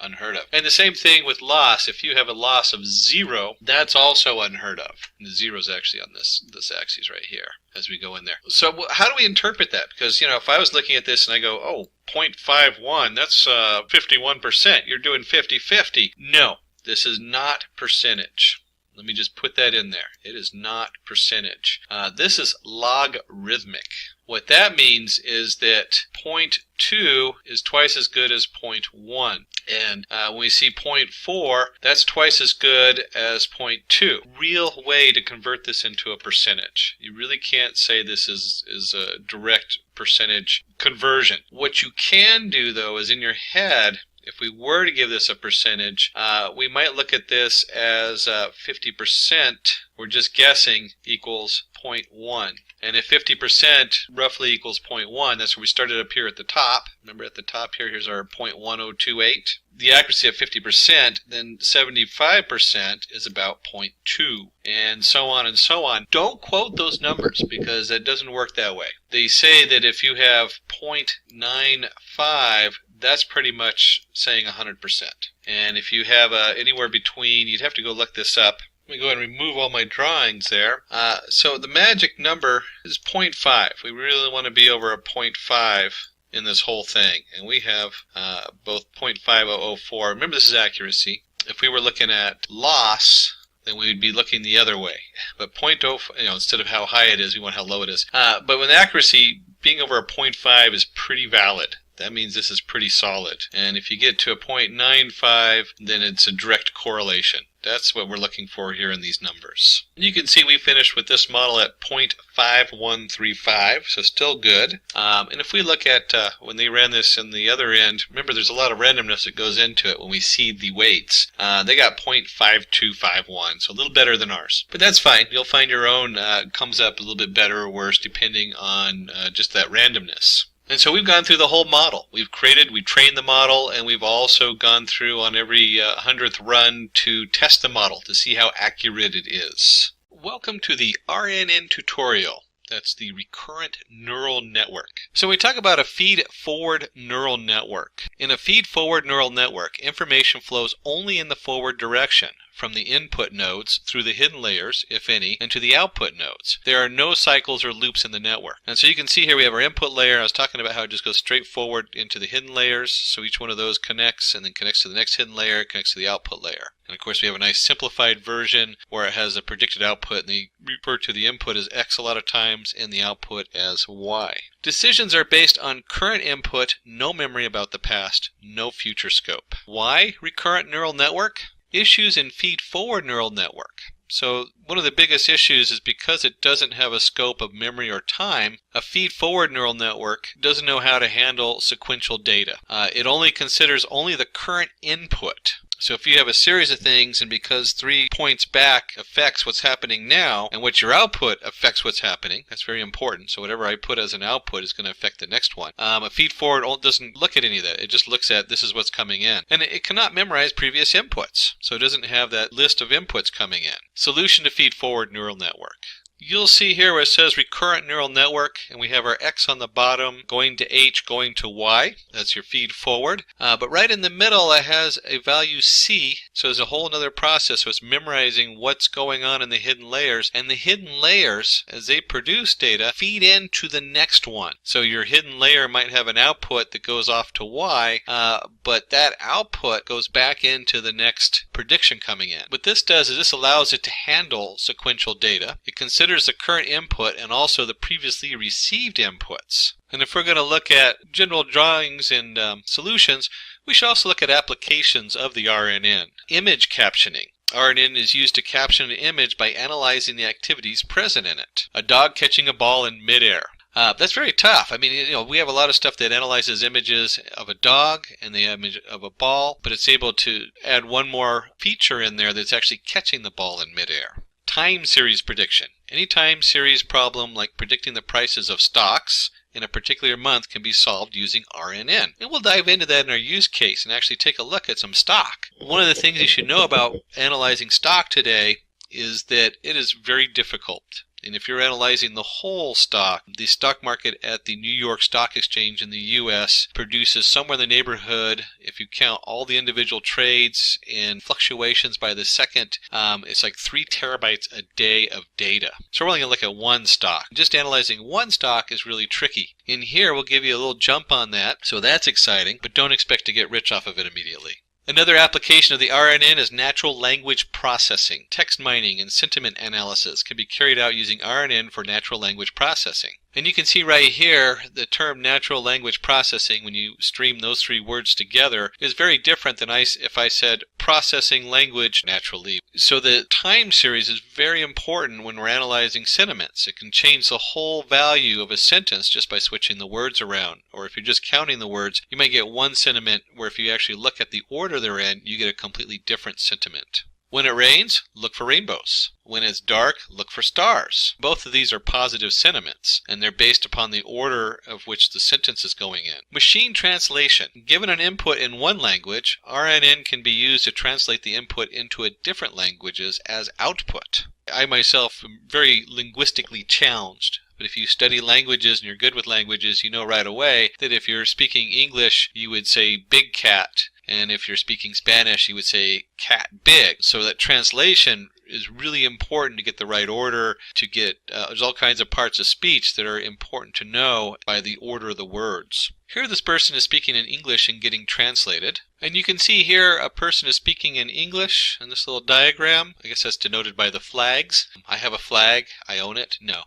unheard of. And the same thing with loss. If you have a loss of 0, that's also unheard of. And the 0 is actually on this axis right here as we go in there. So how do we interpret that? Because, if I was looking at this and I go, oh, 0.51, that's 51%. You're doing 50-50. No, this is not percentage. Let me just put that in there. It is not percentage. This is logarithmic. What that means is that 0.2 is twice as good as 0.1. And when we see 0.4, that's twice as good as 0.2. Real way to convert this into a percentage. You really can't say this is a direct percentage conversion. What you can do, though, is in your head, if we were to give this a percentage, we might look at this as 50%, we're just guessing, equals 0.1. And if 50% roughly equals 0.1, that's where we started up here at the top. Remember at the top here, here's our 0.1028. The accuracy of 50%, then 75% is about 0.2, and so on and so on. Don't quote those numbers because that doesn't work that way. They say that if you have 0.95, that's pretty much saying 100%. And if you have anywhere between, you'd have to go look this up. Let me go ahead and remove all my drawings there. So the magic number is 0.5. We really want to be over a 0.5 in this whole thing. And we have both 0.5004. Remember, this is accuracy. If we were looking at loss, then we would be looking the other way. But 0.0, instead of how high it is, we want how low it is. But with accuracy, being over a 0.5 is pretty valid. That means this is pretty solid. And if you get to a 0.95, then it's a direct correlation. That's what we're looking for here in these numbers. You can see we finished with this model at 0.5135, so still good. And if we look at when they ran this in the other end, remember there's a lot of randomness that goes into it when we seed the weights. They got 0.5251, so a little better than ours. But that's fine. You'll find your own comes up a little bit better or worse depending on just that randomness. And so we've gone through the whole model. We trained the model, and we've also gone through on every 100th run to test the model to see how accurate it is. Welcome to the RNN tutorial. That's the recurrent neural network. So we talk about a feed-forward neural network. In a feed-forward neural network, information flows only in the forward direction, from the input nodes through the hidden layers, if any, and to the output nodes. There are no cycles or loops in the network. And so you can see here we have our input layer. I was talking about how it just goes straight forward into the hidden layers. So each one of those connects and then connects to the next hidden layer, connects to the output layer. And of course we have a nice simplified version where it has a predicted output, and they refer to the input as X a lot of times and the output as Y. Decisions are based on current input, no memory about the past, no future scope. Why recurrent neural network? Issues in feed-forward neural network. So one of the biggest issues is because it doesn't have a scope of memory or time, a feed-forward neural network doesn't know how to handle sequential data. It only considers only the current input. So if you have a series of things, and because 3 points back affects what's happening now, and what your output affects what's happening, that's very important. So whatever I put as an output is going to affect the next one. A feed-forward doesn't look at any of that. It just looks at this is what's coming in. And it cannot memorize previous inputs. So it doesn't have that list of inputs coming in. Solution to feed-forward neural network. You'll see here where it says recurrent neural network, and we have our X on the bottom going to H, going to Y. That's your feed forward. But right in the middle it has a value C, so there's a whole other process. So it's memorizing what's going on in the hidden layers, and the hidden layers, as they produce data, feed into the next one. So your hidden layer might have an output that goes off to Y, but that output goes back into the next prediction coming in. What this does is this allows it to handle sequential data. It considers the current input and also the previously received inputs. And if we're going to look at general drawings and solutions, we should also look at applications of the RNN. Image captioning. RNN is used to caption an image by analyzing the activities present in it. A dog catching a ball in midair. That's very tough. I mean, we have a lot of stuff that analyzes images of a dog and the image of a ball, but it's able to add one more feature in there that's actually catching the ball in midair. Time series prediction. Any time series problem like predicting the prices of stocks in a particular month can be solved using RNN. And we'll dive into that in our use case and actually take a look at some stock. One of the things you should know about analyzing stock today is that it is very difficult. And if you're analyzing the whole stock, the stock market at the New York Stock Exchange in the U.S. produces somewhere in the neighborhood, if you count all the individual trades and fluctuations by the second, it's like 3 terabytes a day of data. So we're only going to look at one stock. Just analyzing one stock is really tricky. In here, we'll give you a little jump on that, so that's exciting, but don't expect to get rich off of it immediately. Another application of the RNN is natural language processing. Text mining and sentiment analysis can be carried out using RNN for natural language processing. And you can see right here the term natural language processing, when you stream those 3 words together, is very different than if I said processing language naturally. So the time series is very important when we're analyzing sentiments. It can change the whole value of a sentence just by switching the words around. Or if you're just counting the words, you might get one sentiment where if you actually look at the order they're in, you get a completely different sentiment. When it rains, look for rainbows. When it's dark, look for stars. Both of these are positive sentiments, and they're based upon the order of which the sentence is going in. Machine translation. Given an input in one language, RNN can be used to translate the input into a different languages as output. I myself am very linguistically challenged. But if you study languages and you're good with languages, you know right away that if you're speaking English, you would say big cat. And if you're speaking Spanish, you would say cat big. So that translation is really important to get the right order, to get, there's all kinds of parts of speech that are important to know by the order of the words. Here this person is speaking in English and getting translated. And you can see here a person is speaking in English in this little diagram. I guess that's denoted by the flags. I have a flag. I own it. No.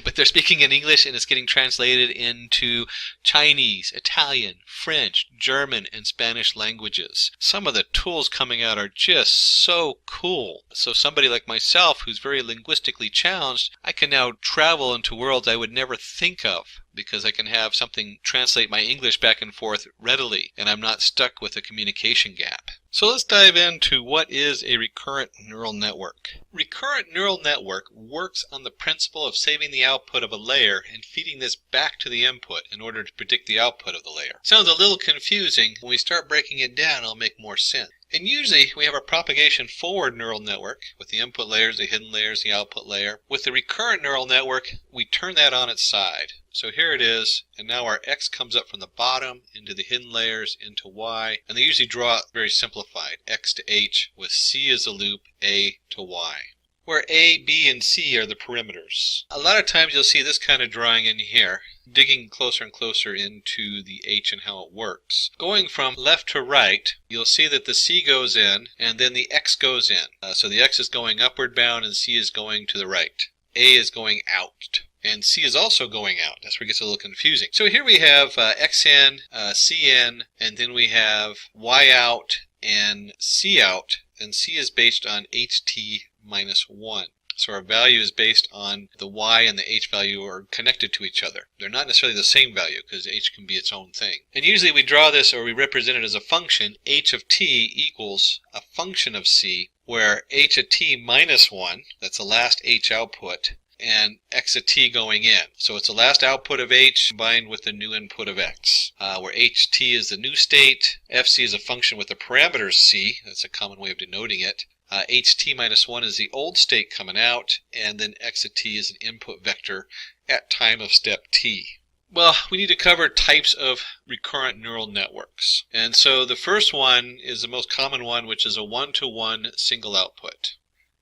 But they're speaking in English and it's getting translated into Chinese, Italian, French, German, and Spanish languages. Some of the tools coming out are just so cool. So somebody like myself who's very linguistically challenged, I can now travel into worlds I would never think of, because I can have something translate my English back and forth readily, and I'm not stuck with a communication gap. So let's dive into what is a recurrent neural network. Recurrent neural network works on the principle of saving the output of a layer and feeding this back to the input in order to predict the output of the layer. Sounds a little confusing. When we start breaking it down, it'll make more sense. And usually we have a propagation forward neural network with the input layers, the hidden layers, the output layer. With the recurrent neural network, we turn that on its side. So here it is, and now our X comes up from the bottom into the hidden layers into Y, and they usually draw it very simplified, X to H, with C as a loop, A to Y, where A, B, and C are the perimeters. A lot of times you'll see this kind of drawing in here, digging closer and closer into the H and how it works. Going from left to right, you'll see that the C goes in, and then the X goes in. So the X is going upward bound, and C is going to the right. A is going out. And C is also going out. That's where it gets a little confusing. So here we have X in, C in, and then we have Y out and C out. And C is based on HT minus 1. So our value is based on the Y and the H value are connected to each other. They're not necessarily the same value because H can be its own thing. And usually we draw this, or we represent it as a function. H of T equals a function of C, where H of T minus 1, that's the last H output, and X of T going in. So it's the last output of H combined with the new input of X, where HT is the new state, FC is a function with the parameters C, that's a common way of denoting it, HT minus 1 is the old state coming out, and then X of T is an input vector at time of step T. Well, we need to cover types of recurrent neural networks. And so the first one is the most common one, which is a one-to-one single output.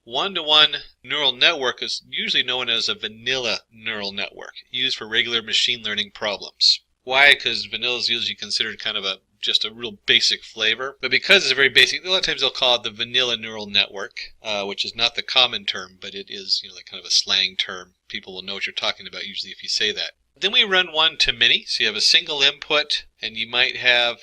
One-to-one neural network is usually known as a vanilla neural network, used for regular machine learning problems. Why? Because vanilla is usually considered kind of just a real basic flavor. But because it's very basic, a lot of times they'll call it the vanilla neural network, which is not the common term, but it is like kind of a slang term. People will know what you're talking about usually if you say that. Then we run one to many, so you have a single input, and you might have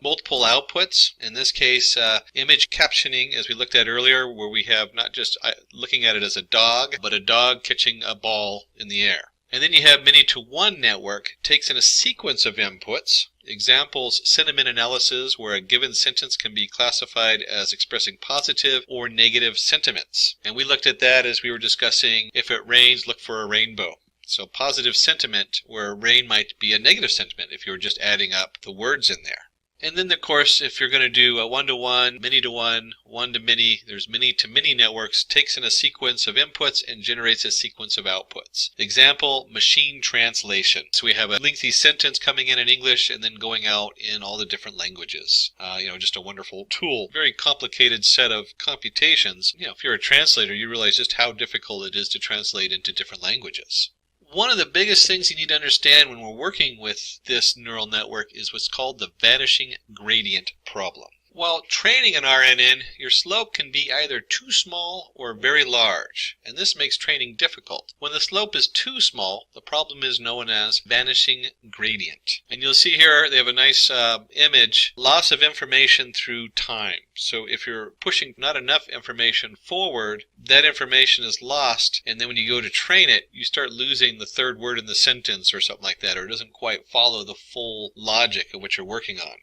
multiple outputs. In this case, image captioning, as we looked at earlier, where we have not just looking at it as a dog, but a dog catching a ball in the air. And then you have many-to-one network, takes in a sequence of inputs. Examples, sentiment analysis, where a given sentence can be classified as expressing positive or negative sentiments. And we looked at that as we were discussing if it rains, look for a rainbow. So positive sentiment, where rain might be a negative sentiment if you were just adding up the words in there. And then, of course, if you're going to do a one-to-one, many-to-one, one-to-many, there's many-to-many networks, takes in a sequence of inputs and generates a sequence of outputs. Example, machine translation. So we have a lengthy sentence coming in English and then going out in all the different languages. Just a wonderful tool. Very complicated set of computations. If you're a translator, you realize just how difficult it is to translate into different languages. One of the biggest things you need to understand when we're working with this neural network is what's called the vanishing gradient problem. While training an RNN, your slope can be either too small or very large, and this makes training difficult. When the slope is too small, the problem is known as vanishing gradient. And you'll see here they have a nice image, loss of information through time. So if you're pushing not enough information forward, that information is lost, and then when you go to train it, you start losing the third word in the sentence or something like that, or it doesn't quite follow the full logic of what you're working on.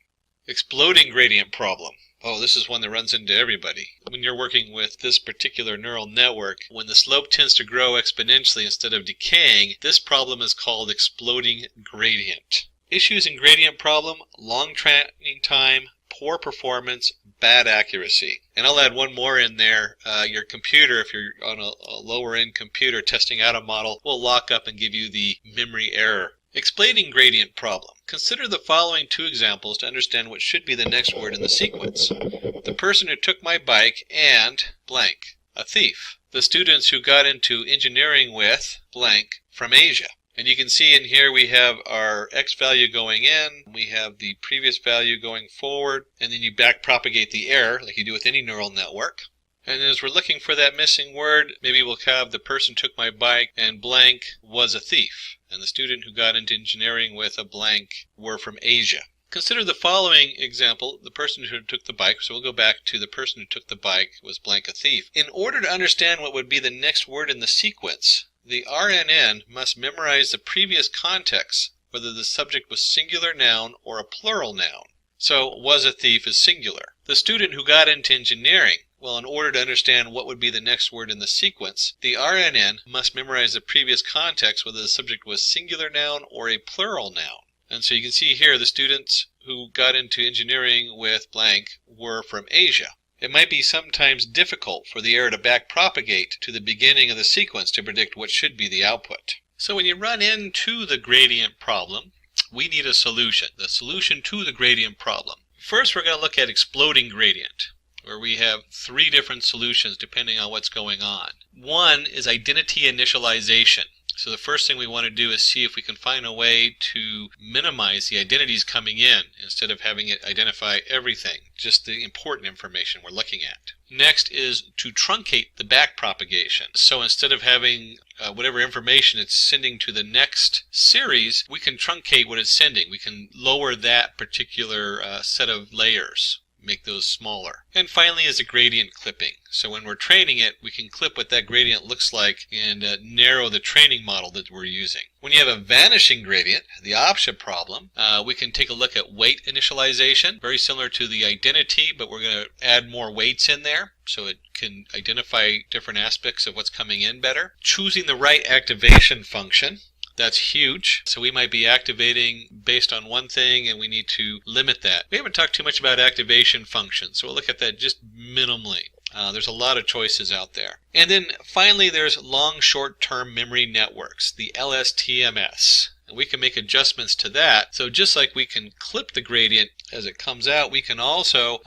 Exploding gradient problem. Oh, this is one that runs into everybody. When you're working with this particular neural network, when the slope tends to grow exponentially instead of decaying, this problem is called exploding gradient. Issues in gradient problem: long training time, poor performance, bad accuracy. And I'll add one more in there. Your computer, if you're on a lower end computer testing out a model, will lock up and give you the memory error. Explaining gradient problem. Consider the following two examples to understand what should be the next word in the sequence. The person who took my bike and blank, a thief. The students who got into engineering with blank from Asia. And you can see in here we have our x value going in, we have the previous value going forward, and then you back propagate the error like you do with any neural network. And as we're looking for that missing word, maybe we'll have the person took my bike and blank was a thief. And the student who got into engineering with a blank were from Asia. Consider the following example, the person who took the bike. So we'll go back to the person who took the bike was blank a thief. In order to understand what would be the next word in the sequence, the RNN must memorize the previous context, whether the subject was singular noun or a plural noun. So was a thief is singular. The student who got into engineering, well, in order to understand what would be the next word in the sequence, the RNN must memorize the previous context, whether the subject was singular noun or a plural noun. And so you can see here the students who got into engineering with blank were from Asia. It might be sometimes difficult for the error to back propagate to the beginning of the sequence to predict what should be the output. So when you run into the gradient problem, we need a solution, the solution to the gradient problem. First, we're going to look at exploding gradient, where we have three different solutions depending on what's going on. One is identity initialization. So the first thing we want to do is see if we can find a way to minimize the identities coming in instead of having it identify everything, just the important information we're looking at. Next is to truncate the back propagation. So instead of having whatever information it's sending to the next series, we can truncate what it's sending. We can lower that particular set of layers, make those smaller. And finally is a gradient clipping. So when we're training it, we can clip what that gradient looks like and narrow the training model that we're using. When you have a vanishing gradient, the option problem, we can take a look at weight initialization, very similar to the identity, but we're going to add more weights in there so it can identify different aspects of what's coming in better. Choosing the right activation function. That's huge. So we might be activating based on one thing and we need to limit that. We haven't talked too much about activation functions, so we'll look at that just minimally. There's a lot of choices out there. And then finally there's long short-term memory networks, the LSTMS. And we can make adjustments to that. So just like we can clip the gradient as it comes out, we can also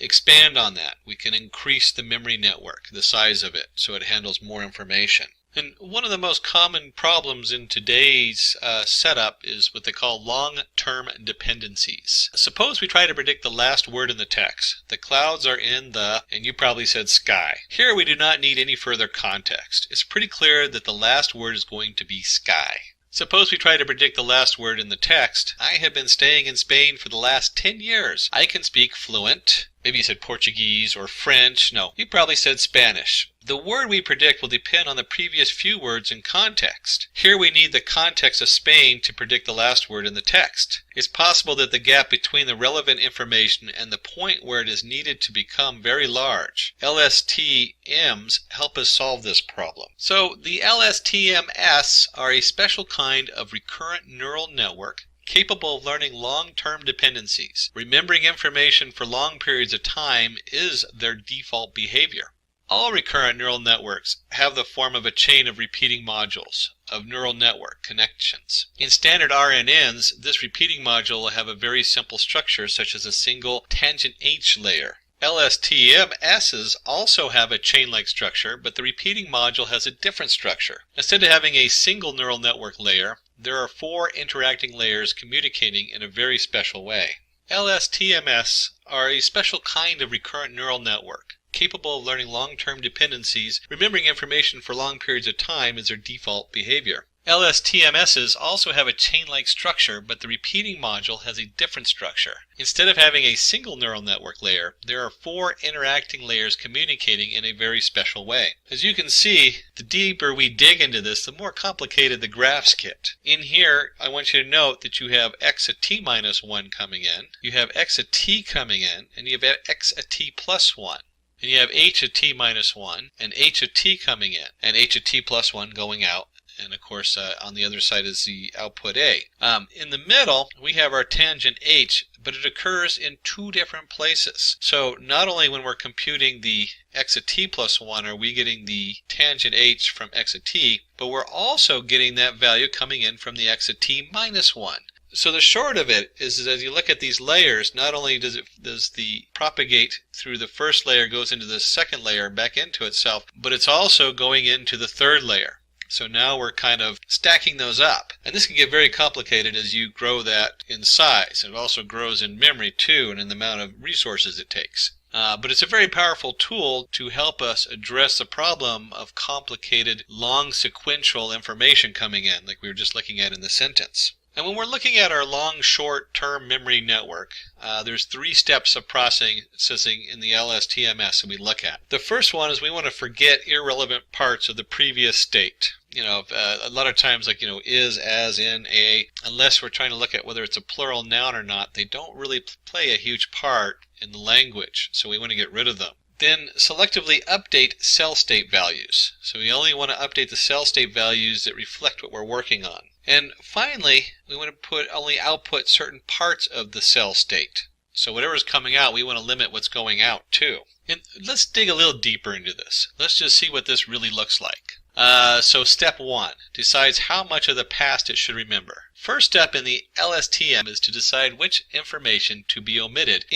expand on that. We can increase the memory network, the size of it, so it handles more information. And one of the most common problems in today's setup is what they call long-term dependencies. Suppose we try to predict the last word in the text. The clouds are in the, and you probably said sky. Here we do not need any further context. It's pretty clear that the last word is going to be sky. Suppose we try to predict the last word in the text. I have been staying in Spain for the last 10 years. I can speak fluent Maybe you said Portuguese or French. No, you probably said Spanish. The word we predict will depend on the previous few words in context. Here we need the context of Spain to predict the last word in the text. It's possible that the gap between the relevant information and the point where it is needed to become very large. LSTMs help us solve this problem. So the LSTMs are a special kind of recurrent neural network capable of learning long-term dependencies. Remembering information for long periods of time is their default behavior. All recurrent neural networks have the form of a chain of repeating modules of neural network connections. In standard RNNs, this repeating module will have a very simple structure such as a single tangent H layer. LSTMSs also have a chain-like structure, but the repeating module has a different structure. Instead of having a single neural network layer, there are 4 interacting layers communicating in a very special way. LSTMS are a special kind of recurrent neural network, capable of learning long-term dependencies. Remembering information for long periods of time is their default behavior. LSTMSs also have a chain-like structure, but the repeating module has a different structure. Instead of having a single neural network layer, there are 4 interacting layers communicating in a very special way. As you can see, the deeper we dig into this, the more complicated the graphs get. In here, I want you to note that you have x at t minus 1 coming in, you have x at t coming in, and you have x at t plus 1. And you have h at t minus 1, and h at t coming in, and h at t plus 1 going out. And of course, on the other side is the output A. In the middle, we have our tangent H, but it occurs in 2 different places. So not only when we're computing the x at t plus 1 are we getting the tangent H from x at t, but we're also getting that value coming in from the x at t minus 1. So the short of it is that as you look at these layers, not only does the propagate through the first layer, goes into the second layer, back into itself, but it's also going into the third layer. So now we're kind of stacking those up. And this can get very complicated as you grow that in size. It also grows in memory too, and in the amount of resources it takes. But it's a very powerful tool to help us address the problem of complicated, long sequential information coming in, like we were just looking at in the sentence. And when we're looking at our long, short-term memory network, there's 3 steps of processing in the LSTMS that we look at. The first one is we want to forget irrelevant parts of the previous state. A lot of times, like, is, as, in, a, unless we're trying to look at whether it's a plural noun or not, they don't really play a huge part in the language, so we want to get rid of them. Then selectively update cell state values. So we only want to update the cell state values that reflect what we're working on. And finally, we want to only output certain parts of the cell state. So whatever's coming out, we want to limit what's going out too. And let's dig a little deeper into this. Let's just see what this really looks like. So step 1 decides how much of the past it should remember. First step in the LSTM is to decide which information to be omitted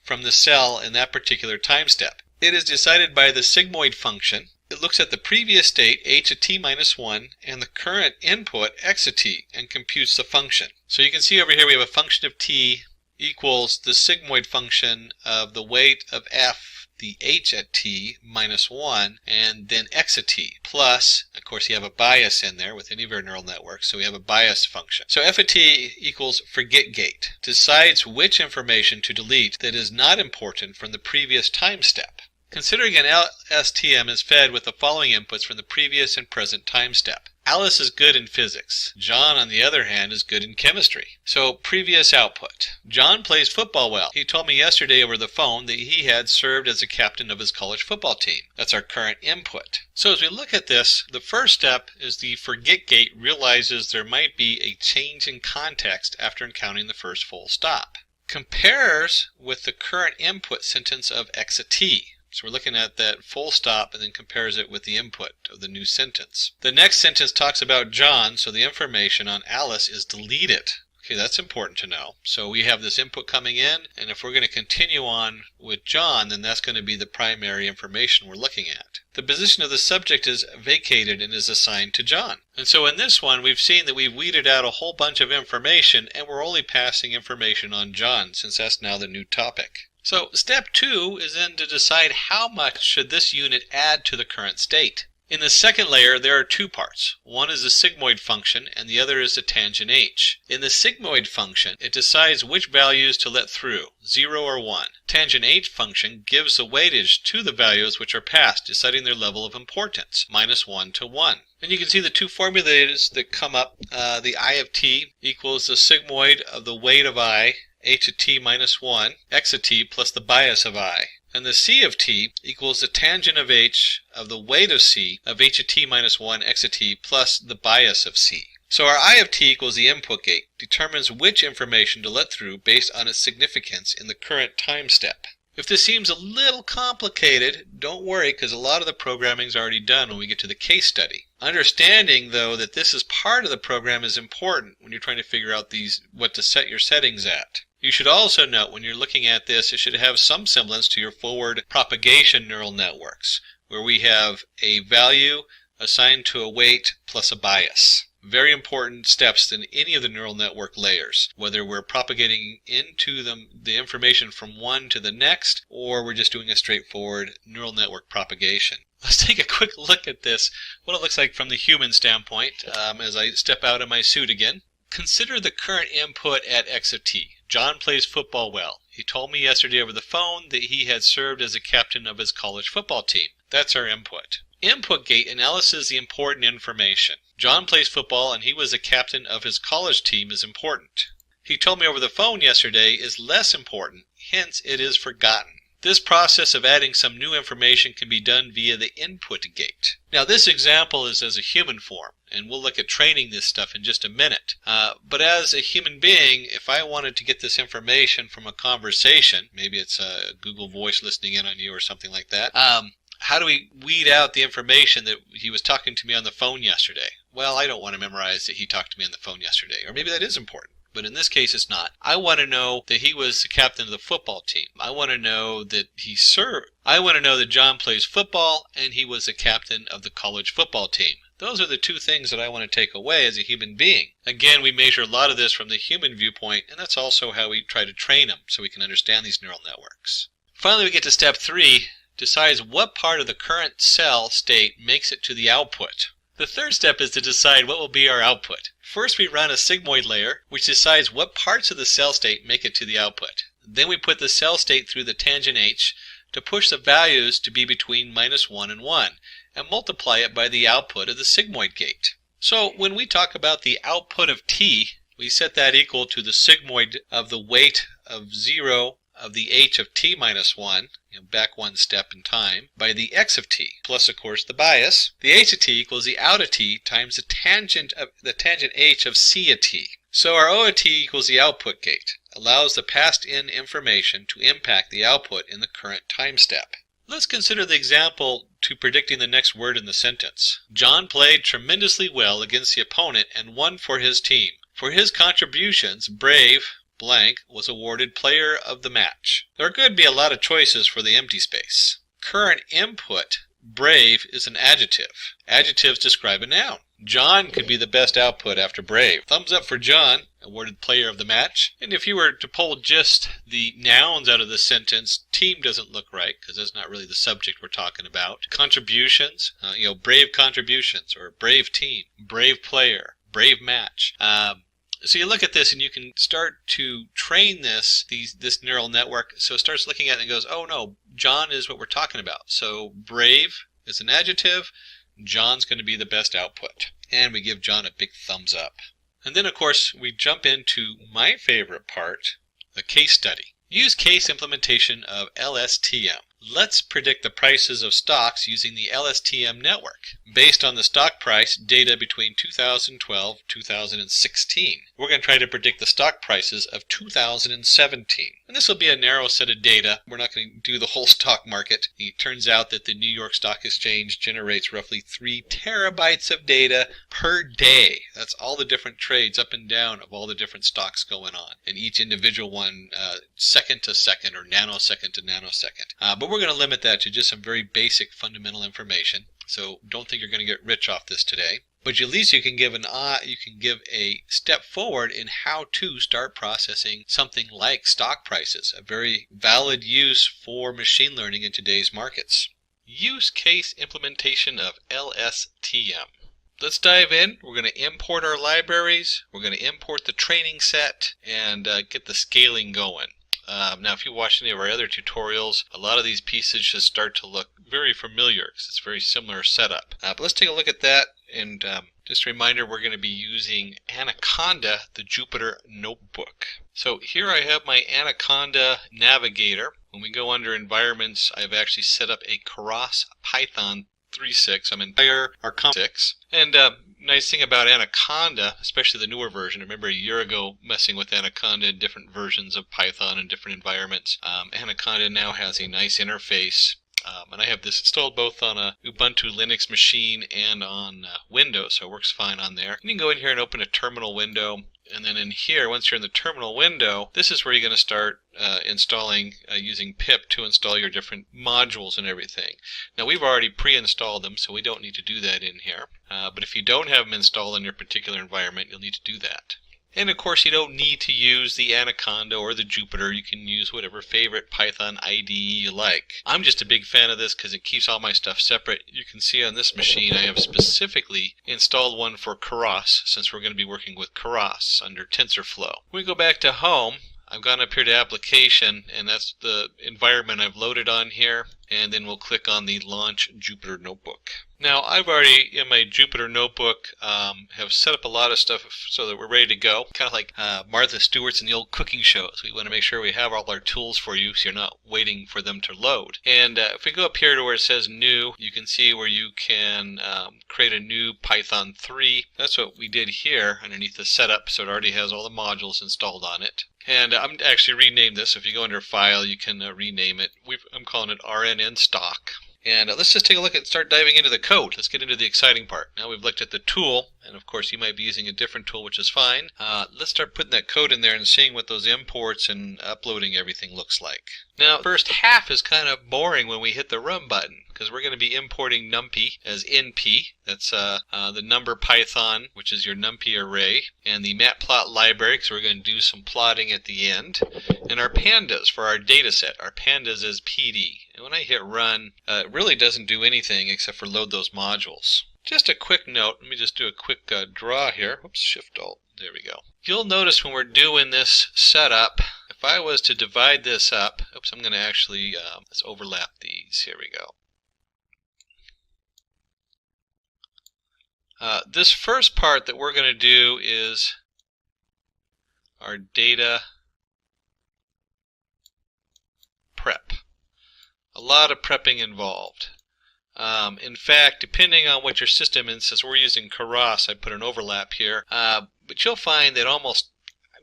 from the cell in that particular time step. It is decided by the sigmoid function. It looks at the previous state, h at t minus 1, and the current input, x at t, and computes the function. So you can see over here we have a function of t equals the sigmoid function of the weight of f, the h at t minus 1, and then x at t, plus, of course you have a bias in there with any of our neural networks, so we have a bias function. So f at t equals forget gate, decides which information to delete that is not important from the previous time step. Considering an LSTM is fed with the following inputs from the previous and present time step. Alice is good in physics. John, on the other hand, is good in chemistry. So, previous output. John plays football well. He told me yesterday over the phone that he had served as a captain of his college football team. That's our current input. So as we look at this, the first step is the forget gate realizes there might be a change in context after encountering the first full stop. Compares with the current input sentence of x at t. So we're looking at that full stop and then compares it with the input of the new sentence. The next sentence talks about John, so the information on Alice is deleted. Okay, that's important to know. So we have this input coming in, and if we're going to continue on with John, then that's going to be the primary information we're looking at. The position of the subject is vacated and is assigned to John. And so in this one, we've seen that we've weeded out a whole bunch of information, and we're only passing information on John, since that's now the new topic. So step 2 is then to decide how much should this unit add to the current state. In the second layer, there are two parts. One is the sigmoid function, and the other is the tangent h. In the sigmoid function, it decides which values to let through, 0 or 1. Tangent h function gives the weightage to the values which are passed, deciding their level of importance, -1 to 1. And you can see the two formulas that come up. The I of t equals the sigmoid of the weight of I, h of t minus 1, x of t plus the bias of I. And the c of t equals the tangent of h of the weight of c of h of t minus 1 x of t plus the bias of c. So our I of t equals the input gate, determines which information to let through based on its significance in the current time step. If this seems a little complicated, don't worry, because a lot of the programming is already done when we get to the case study. Understanding, though, that this is part of the program is important when you're trying to figure out what to set your settings at. You should also note when you're looking at this, it should have some semblance to your forward propagation neural networks, where we have a value assigned to a weight plus a bias. Very important steps in any of the neural network layers, whether we're propagating into the information from one to the next, or we're just doing a straightforward neural network propagation. Let's take a quick look at this, what it looks like from the human standpoint, as I step out of my suit again. Consider the current input at x of t. John plays football well. He told me yesterday over the phone that he had served as a captain of his college football team. That's our input. Input gate analyzes the important information. John plays football and he was a captain of his college team is important. He told me over the phone yesterday is less important, hence it is forgotten. This process of adding some new information can be done via the input gate. Now this example is as a human form, and we'll look at training this stuff in just a minute. But as a human being, if I wanted to get this information from a conversation, maybe it's a Google Voice listening in on you or something like that, how do we weed out the information that he was talking to me on the phone yesterday? Well, I don't want to memorize that he talked to me on the phone yesterday, or maybe that is important. But in this case, it's not. I want to know that he was the captain of the football team. I want to know that he served. I want to know that John plays football and he was the captain of the college football team. Those are the two things that I want to take away as a human being. Again, we measure a lot of this from the human viewpoint, and that's also how we try to train them so we can understand these neural networks. Finally, we get to step 3, decides what part of the current cell state makes it to the output. The third step is to decide what will be our output. First, we run a sigmoid layer, which decides what parts of the cell state make it to the output. Then we put the cell state through the tangent h to push the values to be between -1 and 1, and multiply it by the output of the sigmoid gate. So when we talk about the output of t, we set that equal to the sigmoid of the weight of 0 of the h of t minus 1, back one step in time, by the x of t, plus of course the bias. The h of t equals the out of t times the tangent h of c of t. So our O of t equals the output gate, allows the passed in information to impact the output in the current time step. Let's consider the example to predicting the next word in the sentence. John played tremendously well against the opponent and won for his team. For his contributions, Brave blank was awarded player of the match. There are going to be a lot of choices for the empty space. Current input, Brave, is an adjective. Adjectives describe a noun. John could be the best output after Brave. Thumbs up for John, awarded player of the match. And if you were to pull just the nouns out of the sentence, team doesn't look right because that's not really the subject we're talking about. Contributions, brave contributions, or brave team, brave player, brave match. So you look at this and you can start to train this neural network. So it starts looking at it and goes, oh no, John is what we're talking about. So brave is an adjective. John's going to be the best output. And we give John a big thumbs up. And then of course we jump into my favorite part, the case study. Use case implementation of LSTM. Let's predict the prices of stocks using the LSTM network based on the stock price data between 2012 and 2016. We're going to try to predict the stock prices of 2017. And this will be a narrow set of data. We're not going to do the whole stock market. It turns out that the New York Stock Exchange generates roughly 3 terabytes of data per day. That's all the different trades up and down of all the different stocks going on. And each individual one second to second or nanosecond to nanosecond. But we're going to limit that to just some very basic fundamental information. So don't think you're going to get rich off this today. But at least you can give a step forward in how to start processing something like stock prices, a very valid use for machine learning in today's markets. use case implementation of LSTM. Let's dive in. We're going to import our libraries, we're going to import the training set, and get the scaling going. Now, if you watch any of our other tutorials, a lot of these pieces just start to look very familiar because it's a very similar setup. But let's take a look at that, and just a reminder, we're going to be using Anaconda, the Jupyter Notebook. So here I have my Anaconda navigator. When we go under environments, I've actually set up a Keras Python 3.6. I'm in Archon 6. And nice thing about Anaconda, especially the newer version, I remember a year ago messing with Anaconda in different versions of Python in different environments. Anaconda now has a nice interface. And I have this installed both on a Ubuntu Linux machine and on Windows, so it works fine on there. You can go in here and open a terminal window, and then in here, once you're in the terminal window, this is where you're going to start installing using pip to install your different modules and everything. Now, we've already pre-installed them, so we don't need to do that in here. But if you don't have them installed in your particular environment, you'll need to do that. And of course, you don't need to use the Anaconda or the Jupyter. You can use whatever favorite Python IDE you like. I'm just a big fan of this because it keeps all my stuff separate. You can see on this machine I have specifically installed one for Keras, since we're going to be working with Keras under Tensorflow. When we go back to home, I've gone up here to application, and that's the environment I've loaded on here, and then we'll click on the Launch Jupyter Notebook. Now, I've already, in my Jupyter Notebook, have set up a lot of stuff so that we're ready to go. Kind of like Martha Stewart's in the old cooking shows. We want to make sure we have all our tools for you so you're not waiting for them to load. And if we go up here to where it says New, you can see where you can create a new Python 3. That's what we did here underneath the setup, so it already has all the modules installed on it. And I'm actually renamed this. If you go under File, you can rename it. I'm calling it RNN Stock. And let's just take a look and start diving into the code. Let's get into the exciting part. Now we've looked at the tool, and of course you might be using a different tool, which is fine. Let's start putting that code in there and seeing what those imports and uploading everything looks like. Now, the first half is kind of boring when we hit the Run button, because we're going to be importing NumPy as NP. That's the number Python, which is your NumPy array, and the matplot library, because we're going to do some plotting at the end, and our pandas for our data set. Our pandas as PD. And when I hit Run, it really doesn't do anything except for load those modules. Just a quick note, let me just do a quick draw here. Oops, Shift-Alt, there we go. You'll notice when we're doing this setup, if I was to divide this up, oops, I'm going to actually, let's overlap these, here we go. This first part that we're going to do is our data prep. A lot of prepping involved. In fact, depending on what your system is, since we're using Keras, I put an overlap here, but you'll find that almost,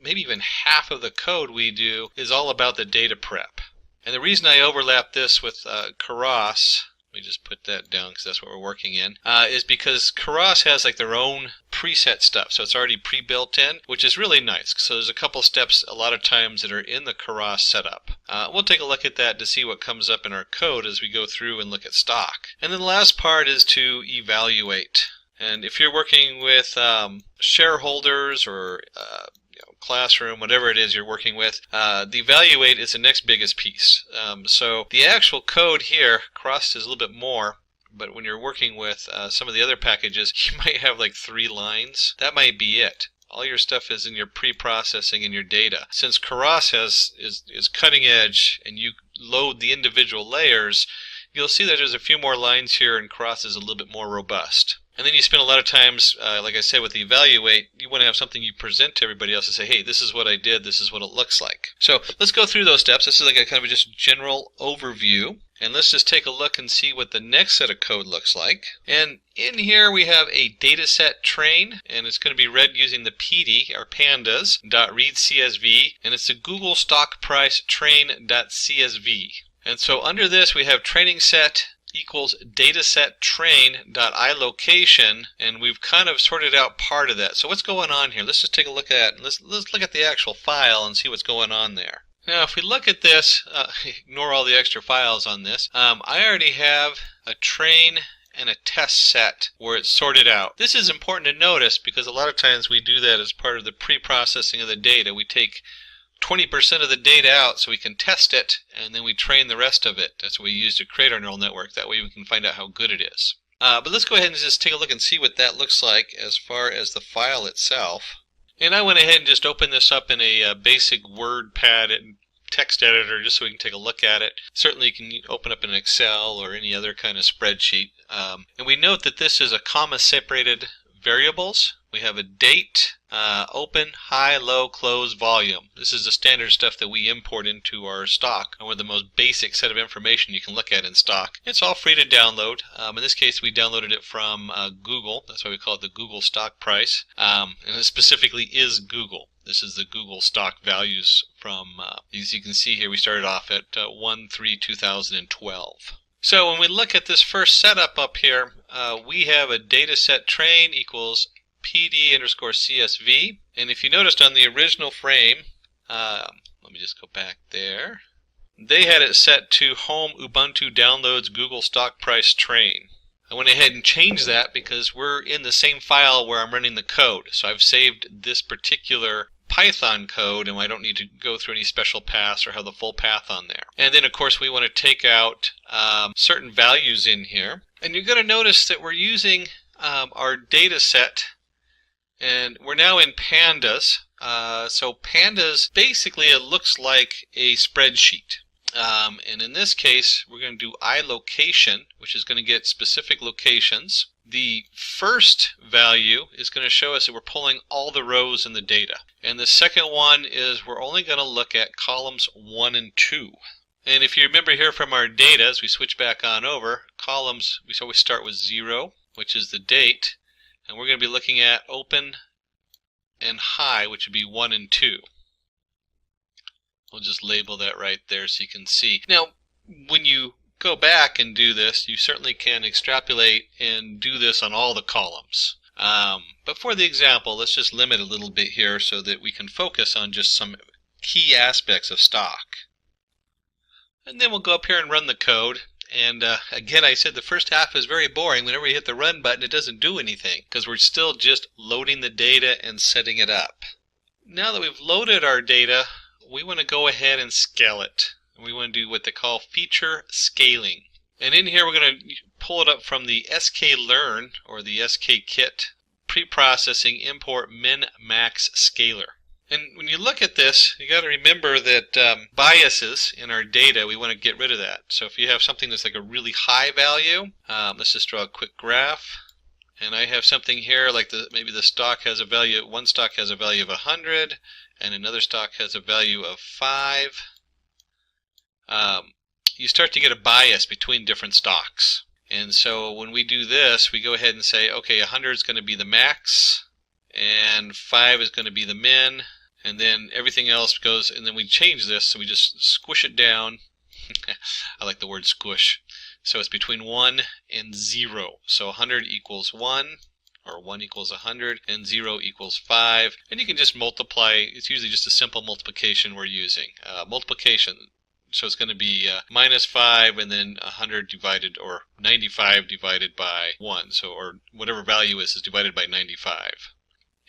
maybe even half of the code we do is all about the data prep. And the reason I overlap this with Keras, let me just put that down because that's what we're working in, is because Keras has like their own preset stuff, so it's already pre-built in, which is really nice. So there's a couple steps a lot of times that are in the Keras setup. We'll take a look at that to see what comes up in our code as we go through and look at stock. And then the last part is to evaluate. And if you're working with shareholders or classroom, whatever it is you're working with, the evaluate is the next biggest piece. So the actual code here, Keras is a little bit more, but when you're working with some of the other packages, you might have like 3 lines. That might be it. All your stuff is in your pre-processing and your data. Since Keras is cutting edge and you load the individual layers, you'll see that there's a few more lines here and Keras is a little bit more robust. And then you spend a lot of times, like I said, with the evaluate, you want to have something you present to everybody else and say, hey, this is what I did, this is what it looks like. So let's go through those steps. This is like a kind of just general overview. And let's just take a look and see what the next set of code looks like. And in here we have a dataset train, and it's going to be read using the PD, or pandas, .read_CSV, and it's the Google stock price train.csv. And so under this we have training set equals dataset train.ilocation, and we've kind of sorted out part of that. So what's going on here? Let's just take a look at it. Let's look at the actual file and see what's going on there. Now, if we look at this, ignore all the extra files on this. I already have a train and a test set where it's sorted out. This is important to notice because a lot of times we do that as part of the pre-processing of the data. We take 20% of the data out so we can test it, and then we train the rest of it. That's what we use to create our neural network. That way we can find out how good it is. But let's go ahead and just take a look and see what that looks like as far as the file itself. And I went ahead and just opened this up in a basic WordPad and text editor just so we can take a look at it. Certainly you can open up in Excel or any other kind of spreadsheet. And we note that this is a comma-separated variables. We have a date, open, high, low, close, volume. This is the standard stuff that we import into our stock, or the most basic set of information you can look at in stock. It's all free to download. In this case, we downloaded it from Google. That's why we call it the Google stock price. And it specifically is Google. This is the Google stock values from, as you can see here, we started off at 1/3/2012. So when we look at this first setup up here, we have a data set train equals PD_CSV. And if you noticed on the original frame, let me just go back there, they had it set to home Ubuntu downloads Google stock price train. I went ahead and changed that because we're in the same file where I'm running the code. So I've saved this particular Python code, and I don't need to go through any special paths or have the full path on there. And then of course we want to take out certain values in here. And you're going to notice that we're using our data set, and we're now in pandas. So pandas, basically it looks like a spreadsheet. And in this case, we're going to do iLocation, which is going to get specific locations. The first value is going to show us that we're pulling all the rows in the data. And the second one is we're only going to look at columns 1 and 2. And if you remember here from our data, as we switch back on over, columns, we always start with 0, which is the date. And we're going to be looking at open and high, which would be 1 and 2. We'll just label that right there so you can see. Now, when you go back and do this, you certainly can extrapolate and do this on all the columns. But for the example, let's just limit a little bit here so that we can focus on just some key aspects of stock. And then we'll go up here and run the code. And again, I said the first half is very boring. Whenever you hit the run button, it doesn't do anything because we're still just loading the data and setting it up. Now that we've loaded our data, we want to go ahead and scale it. We want to do what they call feature scaling. And in here, we're going to pull it up from the sklearn or the skKit preprocessing import min-max scaler. And when you look at this, you got to remember that biases in our data, we want to get rid of that. So if you have something that's like a really high value, let's just draw a quick graph. And I have something here like maybe the stock has a value, one stock has a value of 100, and another stock has a value of 5. You start to get a bias between different stocks. And so when we do this, we go ahead and say, okay, 100 is going to be the max, and 5 is going to be the min, and then everything else goes, and then we change this, so we just squish it down. I like the word squish. So it's between 1 and 0. So 100 equals 1, or 1 equals 100, and 0 equals 5. And you can just multiply. It's usually just a simple multiplication we're using. Multiplication. So it's going to be minus 5 and then 100 divided, or 95 divided by 1. So, or whatever value is divided by 95.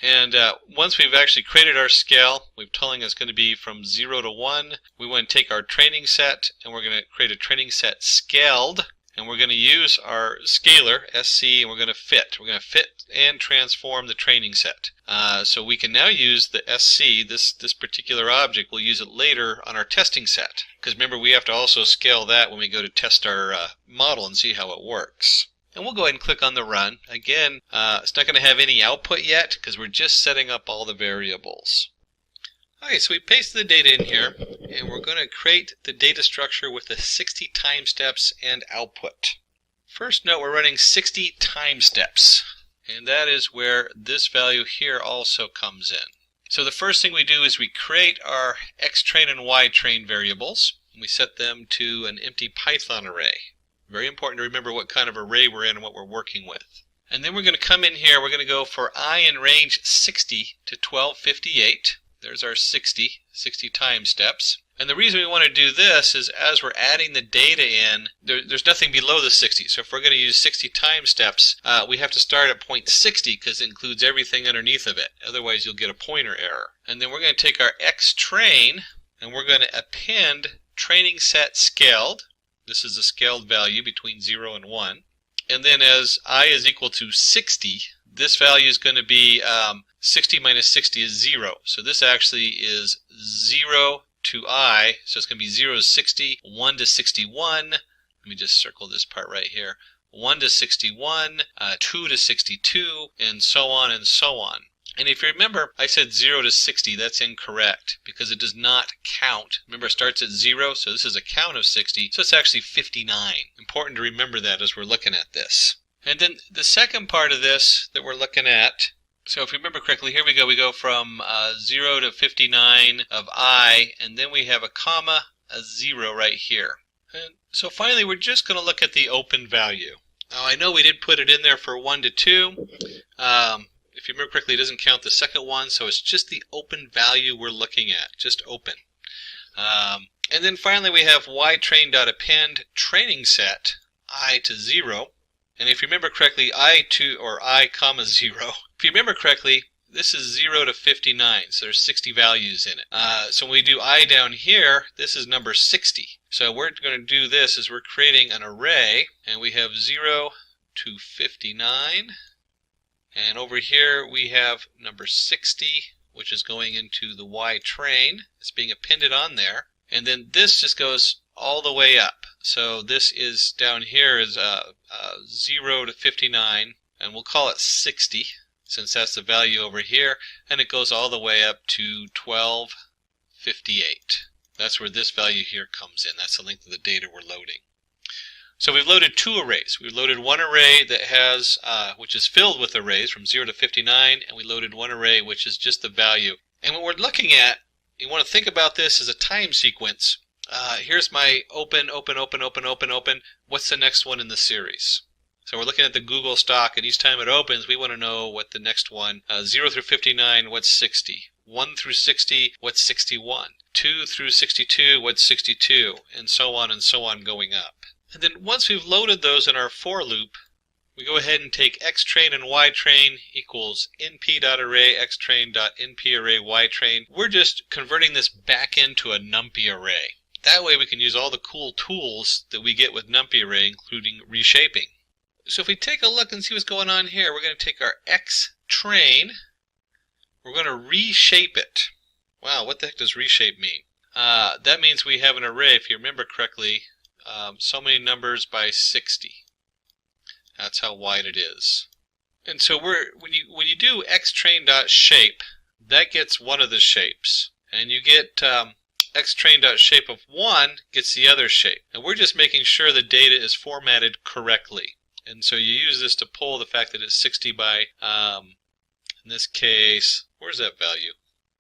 And once we've actually created our scale, we've telling us going to be from 0 to 1. We want to take our training set and we're going to create a training set scaled. And we're going to use our scaler, SC, and we're going to fit. We're going to fit and transform the training set. So we can now use the SC, this particular object, we'll use it later on our testing set. Because remember, we have to also scale that when we go to test our model and see how it works. And we'll go ahead and click on the run. Again, it's not going to have any output yet because we're just setting up all the variables. Okay, so we paste the data in here, and we're going to create the data structure with the 60 time steps and output. First note, we're running 60 time steps, and that is where this value here also comes in. So the first thing we do is we create our xtrain and ytrain variables, and we set them to an empty Python array. Very important to remember what kind of array we're in and what we're working with. And then we're going to come in here, we're going to go for I in range 60 to 1258. There's our 60 time steps. And the reason we want to do this is as we're adding the data in, there's nothing below the 60. So if we're going to use 60 time steps, we have to start at point 60 because it includes everything underneath of it. Otherwise, you'll get a pointer error. And then we're going to take our xtrain and we're going to append training set scaled. This is a scaled value between 0 and 1. And then as I is equal to 60, this value is going to be 60 minus 60 is 0. So this actually is 0 to I, so it's going to be 0 to 60, 1 to 61, let me just circle this part right here, 1 to 61, 2 to 62, and so on and so on. And if you remember, I said 0 to 60, that's incorrect, because it does not count. Remember, it starts at 0, so this is a count of 60, so it's actually 59. Important to remember that as we're looking at this. And then the second part of this that we're looking at, so if you remember correctly, here we go from 0 to 59 of I, and then we have a comma, a 0 right here. And so finally, we're just going to look at the open value. Now, I know we did put it in there for 1 to 2. If you remember correctly, it doesn't count the second one, so it's just the open value we're looking at, just open. And then finally, we have ytrain.append training set, I to 0. And if you remember correctly, I comma 0. If you remember correctly, this is 0 to 59, so there's 60 values in it. So when we do I down here, this is number 60. So we're going to do this is we're creating an array, and we have 0 to 59. And over here we have number 60, which is going into the Y train. It's being appended on there. And then this just goes all the way up. So this is down here is 0 to 59, and we'll call it 60, since that's the value over here, and it goes all the way up to 1258. That's where this value here comes in. That's the length of the data we're loading. So we've loaded two arrays. We've loaded one array that has, which is filled with arrays from 0 to 59, and we loaded one array which is just the value. And what we're looking at, you want to think about this as a time sequence. Here's my open. What's the next one in the series? So we're looking at the Google stock, and each time it opens, we want to know what the next one, 0 through 59, what's 60? 1 through 60, what's 61? 2 through 62, what's 62? And so on going up. And then once we've loaded those in our for loop, we go ahead and take xtrain and ytrain equals np.array xtrain.nparray ytrain. We're just converting this back into a numpy array. That way we can use all the cool tools that we get with numpy array, including reshaping. So if we take a look and see what's going on here, we're going to take our xtrain, we're going to reshape it. Wow, what the heck does reshape mean? That means we have an array, if you remember correctly, so many numbers by 60. That's how wide it is. And so when you do xtrain.shape, that gets one of the shapes. And you get xtrain.shape of 1 gets the other shape. And we're just making sure the data is formatted correctly. And so you use this to pull the fact that it's 60 by, in this case, where's that value?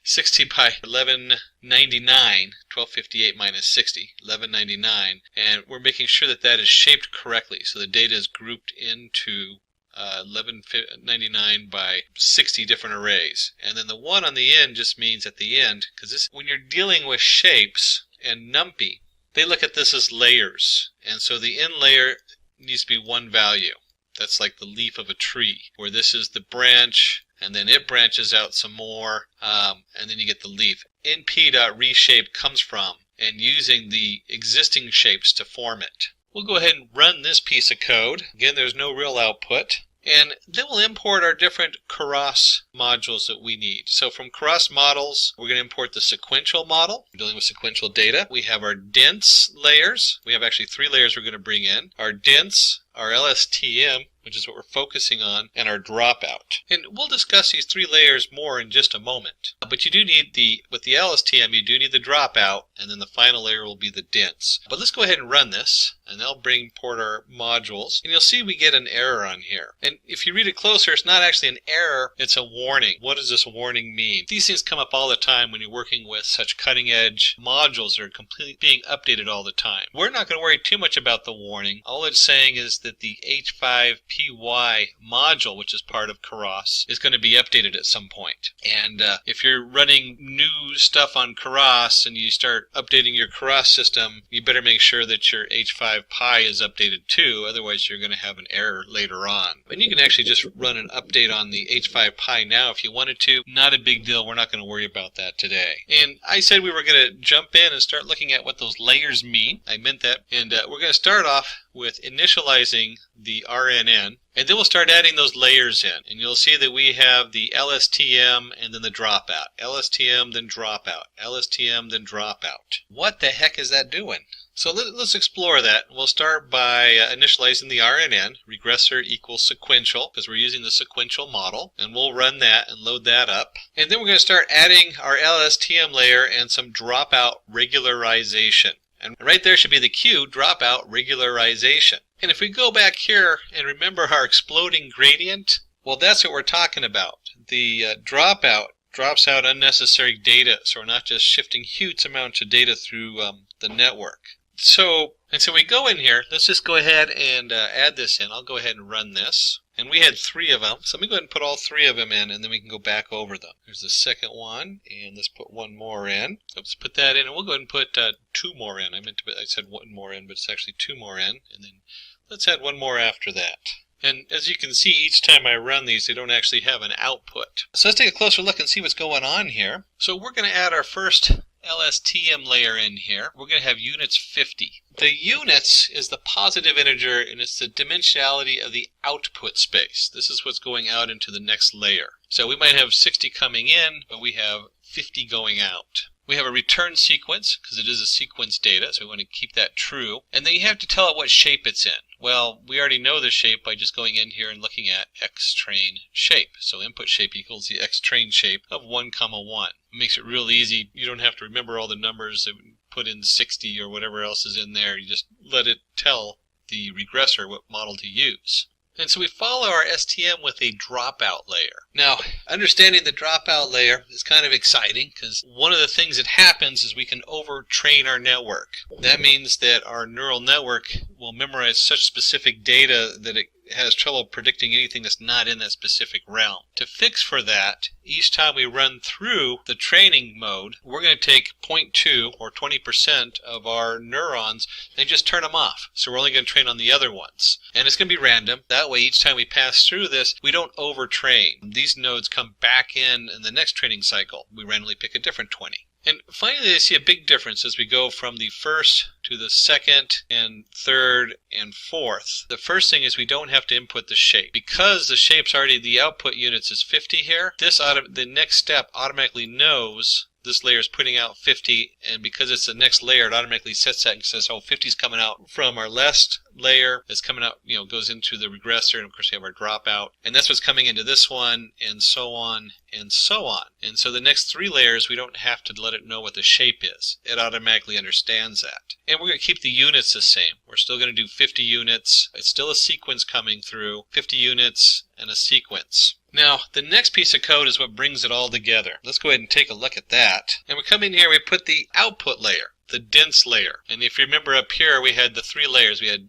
60 by 1199, 1258 minus 60, 1199, and we're making sure that that is shaped correctly, so the data is grouped into 1199 by 60 different arrays. And then the 1 on the end just means at the end, because when you're dealing with shapes and NumPy, they look at this as layers, and so the end layer needs to be one value. That's like the leaf of a tree, where this is the branch, and then it branches out some more, and then you get the leaf. np.reshape comes from, and using the existing shapes to form it. We'll go ahead and run this piece of code. Again, there's no real output. And then we'll import our different Keras modules that we need. So from Keras models, we're going to import the sequential model. We're dealing with sequential data. We have our dense layers. We have actually 3 layers we're going to bring in. Our dense, our LSTM, which is what we're focusing on, and our dropout. And we'll discuss these 3 layers more in just a moment. But you do need with the LSTM, you do need the dropout, and then the final layer will be the dense. But let's go ahead and run this, and that'll import our modules. And you'll see we get an error on here. And if you read it closer, it's not actually an error, it's a warning. What does this warning mean? These things come up all the time when you're working with such cutting-edge modules that are completely being updated all the time. We're not going to worry too much about the warning. All it's saying is that the H5P PY module, which is part of Keras, is going to be updated at some point. And if you're running new stuff on Keras and you start updating your Keras system, you better make sure that your H5Pi is updated too, otherwise you're going to have an error later on. And you can actually just run an update on the H5Pi now if you wanted to. Not a big deal. We're not going to worry about that today. And I said we were going to jump in and start looking at what those layers mean. I meant that. And we're going to start off with initializing the RNN, and then we'll start adding those layers in. And you'll see that we have the LSTM and then the dropout. LSTM, then dropout. LSTM, then dropout. What the heck is that doing? So let's explore that. We'll start by initializing the RNN, regressor equals sequential, because we're using the sequential model, and we'll run that and load that up. And then we're going to start adding our LSTM layer and some dropout regularization. And right there should be the Q, dropout regularization. And if we go back here and remember our exploding gradient, well, that's what we're talking about. The dropout drops out unnecessary data, so we're not just shifting huge amounts of data through the network. So we go in here. Let's just go ahead and add this in. I'll go ahead and run this. And we had 3 of them. So let me go ahead and put all 3 of them in, and then we can go back over them. Here's the second one, and let's put 1 more in. So let's put that in, and we'll go ahead and put 2 more in. I said 1 more in, but it's actually 2 more in. And then let's add 1 more after that. And as you can see, each time I run these, they don't actually have an output. So let's take a closer look and see what's going on here. So we're going to add our first LSTM layer in here. We're going to have units 50. The units is the positive integer, and it's the dimensionality of the output space. This is what's going out into the next layer. So we might have 60 coming in, but we have 50 going out. We have a return sequence, because it is a sequence data, so we want to keep that true. And then you have to tell it what shape it's in. Well, we already know the shape by just going in here and looking at xtrain shape. So input shape equals the xtrain shape of 1, 1. It makes it real easy. You don't have to remember all the numbers that put in 60 or whatever else is in there. You just let it tell the regressor what model to use. And so we follow our STM with a dropout layer. Now, understanding the dropout layer is kind of exciting because one of the things that happens is we can overtrain our network. That means that our neural network will memorize such specific data that it has trouble predicting anything that's not in that specific realm. To fix for that, each time we run through the training mode, we're going to take 0.2 or 20% of our neurons and just turn them off. So we're only going to train on the other ones. And it's going to be random. That way, each time we pass through this, we don't overtrain. These nodes come back in the next training cycle. We randomly pick a different 20. And finally, I see a big difference as we go from the first to the second and third and fourth. The first thing is we don't have to input the shape. Because the shape's already, the output units is 50 here, the next step automatically knows this layer is putting out 50, and because it's the next layer, it automatically sets that and says, oh, 50 is coming out from our last layer. It's coming out, goes into the regressor, and of course we have our dropout. And that's what's coming into this one, and so on, and so on. And so the next 3 layers, we don't have to let it know what the shape is. It automatically understands that. And we're going to keep the units the same. We're still going to do 50 units. It's still a sequence coming through, 50 units and a sequence. Now, the next piece of code is what brings it all together. Let's go ahead and take a look at that. And we come in here, we put the output layer, the dense layer. And if you remember up here, we had the 3 layers. We had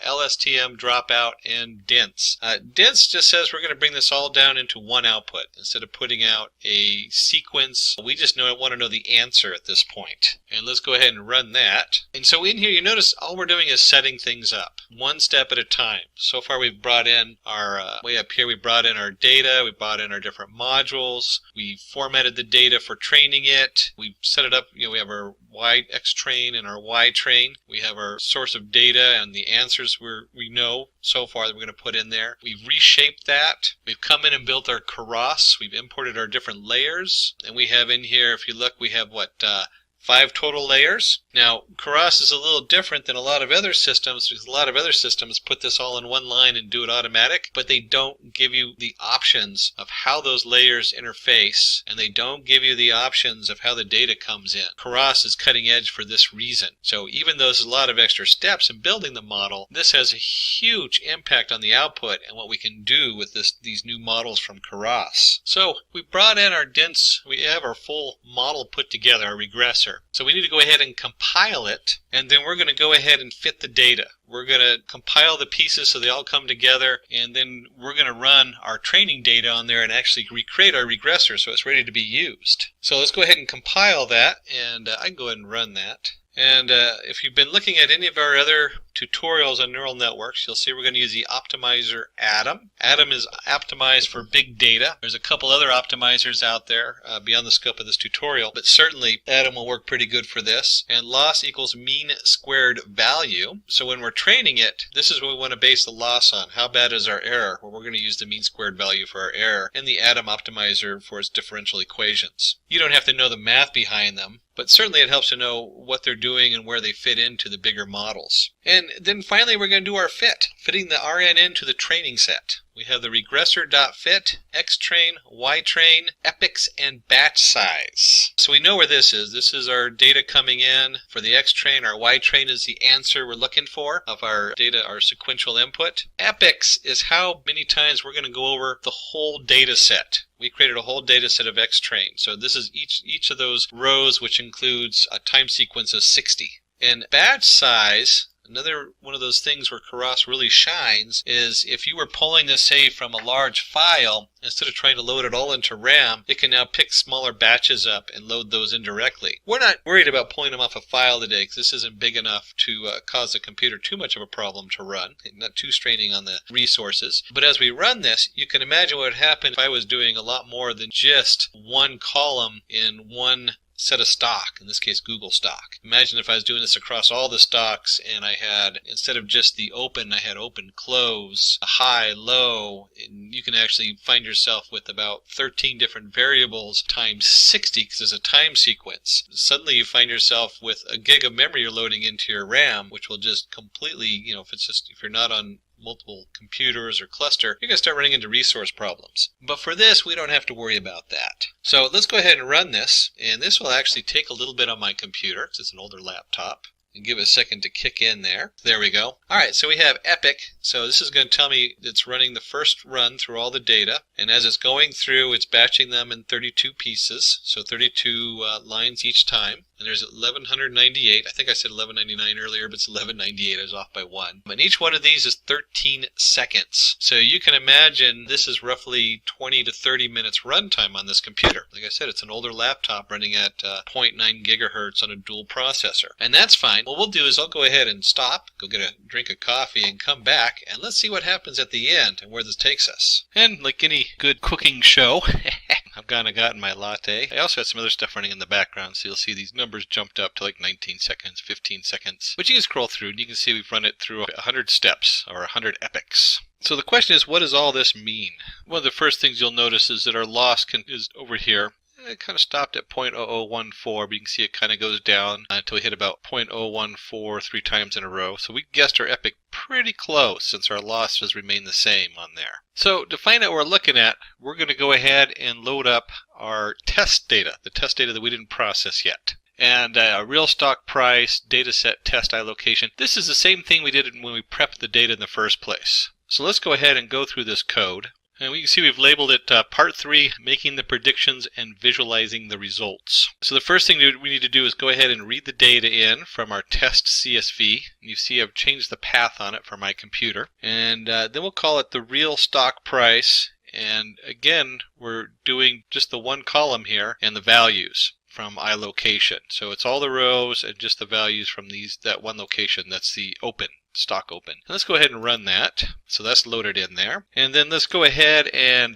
LSTM, dropout, and dense. Dense just says we're going to bring this all down into one output. Instead of putting out a sequence, we just want to know the answer at this point. And let's go ahead and run that. And so in here, you notice all we're doing is setting things up, one step at a time. So far, we've brought in our, way up here, we brought in our data, we brought in our different modules, we formatted the data for training it, we set it up, we have our X train and our Y train. We have our source of data and the answers we know so far that we're going to put in there. We've reshaped that. We've come in and built our Keras. We've imported our different layers. And we have in here, if you look, we have 5 total layers. Now, Keras is a little different than a lot of other systems because a lot of other systems put this all in one line and do it automatic, but they don't give you the options of how those layers interface, and they don't give you the options of how the data comes in. Keras is cutting edge for this reason. So even though there's a lot of extra steps in building the model, this has a huge impact on the output and what we can do with these new models from Keras. So we brought in our dense, we have our full model put together, our regressor. So we need to go ahead and compile compile it, and then we're going to go ahead and fit the data. We're going to compile the pieces so they all come together, and then we're going to run our training data on there and actually recreate our regressor so it's ready to be used. So let's go ahead and compile that, and I can go ahead and run that. And if you've been looking at any of our other tutorials on neural networks, you'll see we're going to use the optimizer Atom. Atom is optimized for big data. There's a couple other optimizers out there beyond the scope of this tutorial, but certainly Atom will work pretty good for this. And loss equals mean squared value. So when we're training it, this is what we want to base the loss on. How bad is our error? Well, we're going to use the mean squared value for our error and the Atom optimizer for its differential equations. You don't have to know the math behind them, but certainly it helps to know what they're doing and where they fit into the bigger models. And then finally we're going to do our fit, fitting the RN into the training set. We have the regressor.fit, xtrain, ytrain, epochs, and batch size. So we know where this is. This is our data coming in. For the xtrain, our ytrain is the answer we're looking for of our data, our sequential input. Epochs is how many times we're going to go over the whole data set. We created a whole data set of xtrain. So this is each of those rows, which includes a time sequence of 60. And batch size, another one of those things where Keras really shines, is if you were pulling this, say, from a large file, instead of trying to load it all into RAM, it can now pick smaller batches up and load those indirectly. We're not worried about pulling them off a file today because this isn't big enough to cause the computer too much of a problem to run, not too straining on the resources. But as we run this, you can imagine what would happen if I was doing a lot more than just one column in one set of stock, in this case Google stock. Imagine if I was doing this across all the stocks and I had, instead of just the open, I had open, close, high, low, and you can actually find yourself with about 13 different variables times 60 because it's a time sequence. Suddenly you find yourself with a gig of memory you're loading into your RAM, which will just completely, if you're not on multiple computers or cluster, you're going to start running into resource problems. But for this, we don't have to worry about that. So let's go ahead and run this, and this will actually take a little bit on my computer because it's an older laptop. And give it a second to kick in there. There we go. Alright, so we have epoch. So this is going to tell me it's running the first run through all the data. And as it's going through, it's batching them in 32 pieces. So 32 lines each time. And there's 1198. I think I said 1199 earlier, but it's 1198. I was off by 1. And each one of these is 13 seconds. So you can imagine this is roughly 20 to 30 minutes runtime on this computer. Like I said, it's an older laptop running at 0.9 gigahertz on a dual processor. And that's fine. What we'll do is I'll go ahead and stop, go get a drink of coffee, and come back, and let's see what happens at the end and where this takes us. And like any good cooking show, I've gotten my latte. I also had some other stuff running in the background, so you'll see these numbers jumped up to like 19 seconds, 15 seconds. But you can scroll through, and you can see we've run it through 100 steps, or 100 epochs. So the question is, what does all this mean? One of the first things you'll notice is that our loss is over here. It kind of stopped at 0.0014, but you can see it kind of goes down until we hit about 0.014 3 times in a row. So we guessed our epoch pretty close since our loss has remained the same on there. So to find out what we're looking at, we're going to go ahead and load up our test data, the test data that we didn't process yet. And real stock price, dataset test allocation. This is the same thing we did when we prepped the data in the first place. So let's go ahead and go through this code. And we can see we've labeled it Part 3, Making the Predictions and Visualizing the Results. So the first thing we need to do is go ahead and read the data in from our test CSV. And you see I've changed the path on it for my computer. And then we'll call it the real stock price. And again, we're doing just the one column here and the values from iLocation. So it's all the rows and just the values from that one location. That's the open. Stock open. Let's go ahead and run that. So that's loaded in there. And then let's go ahead and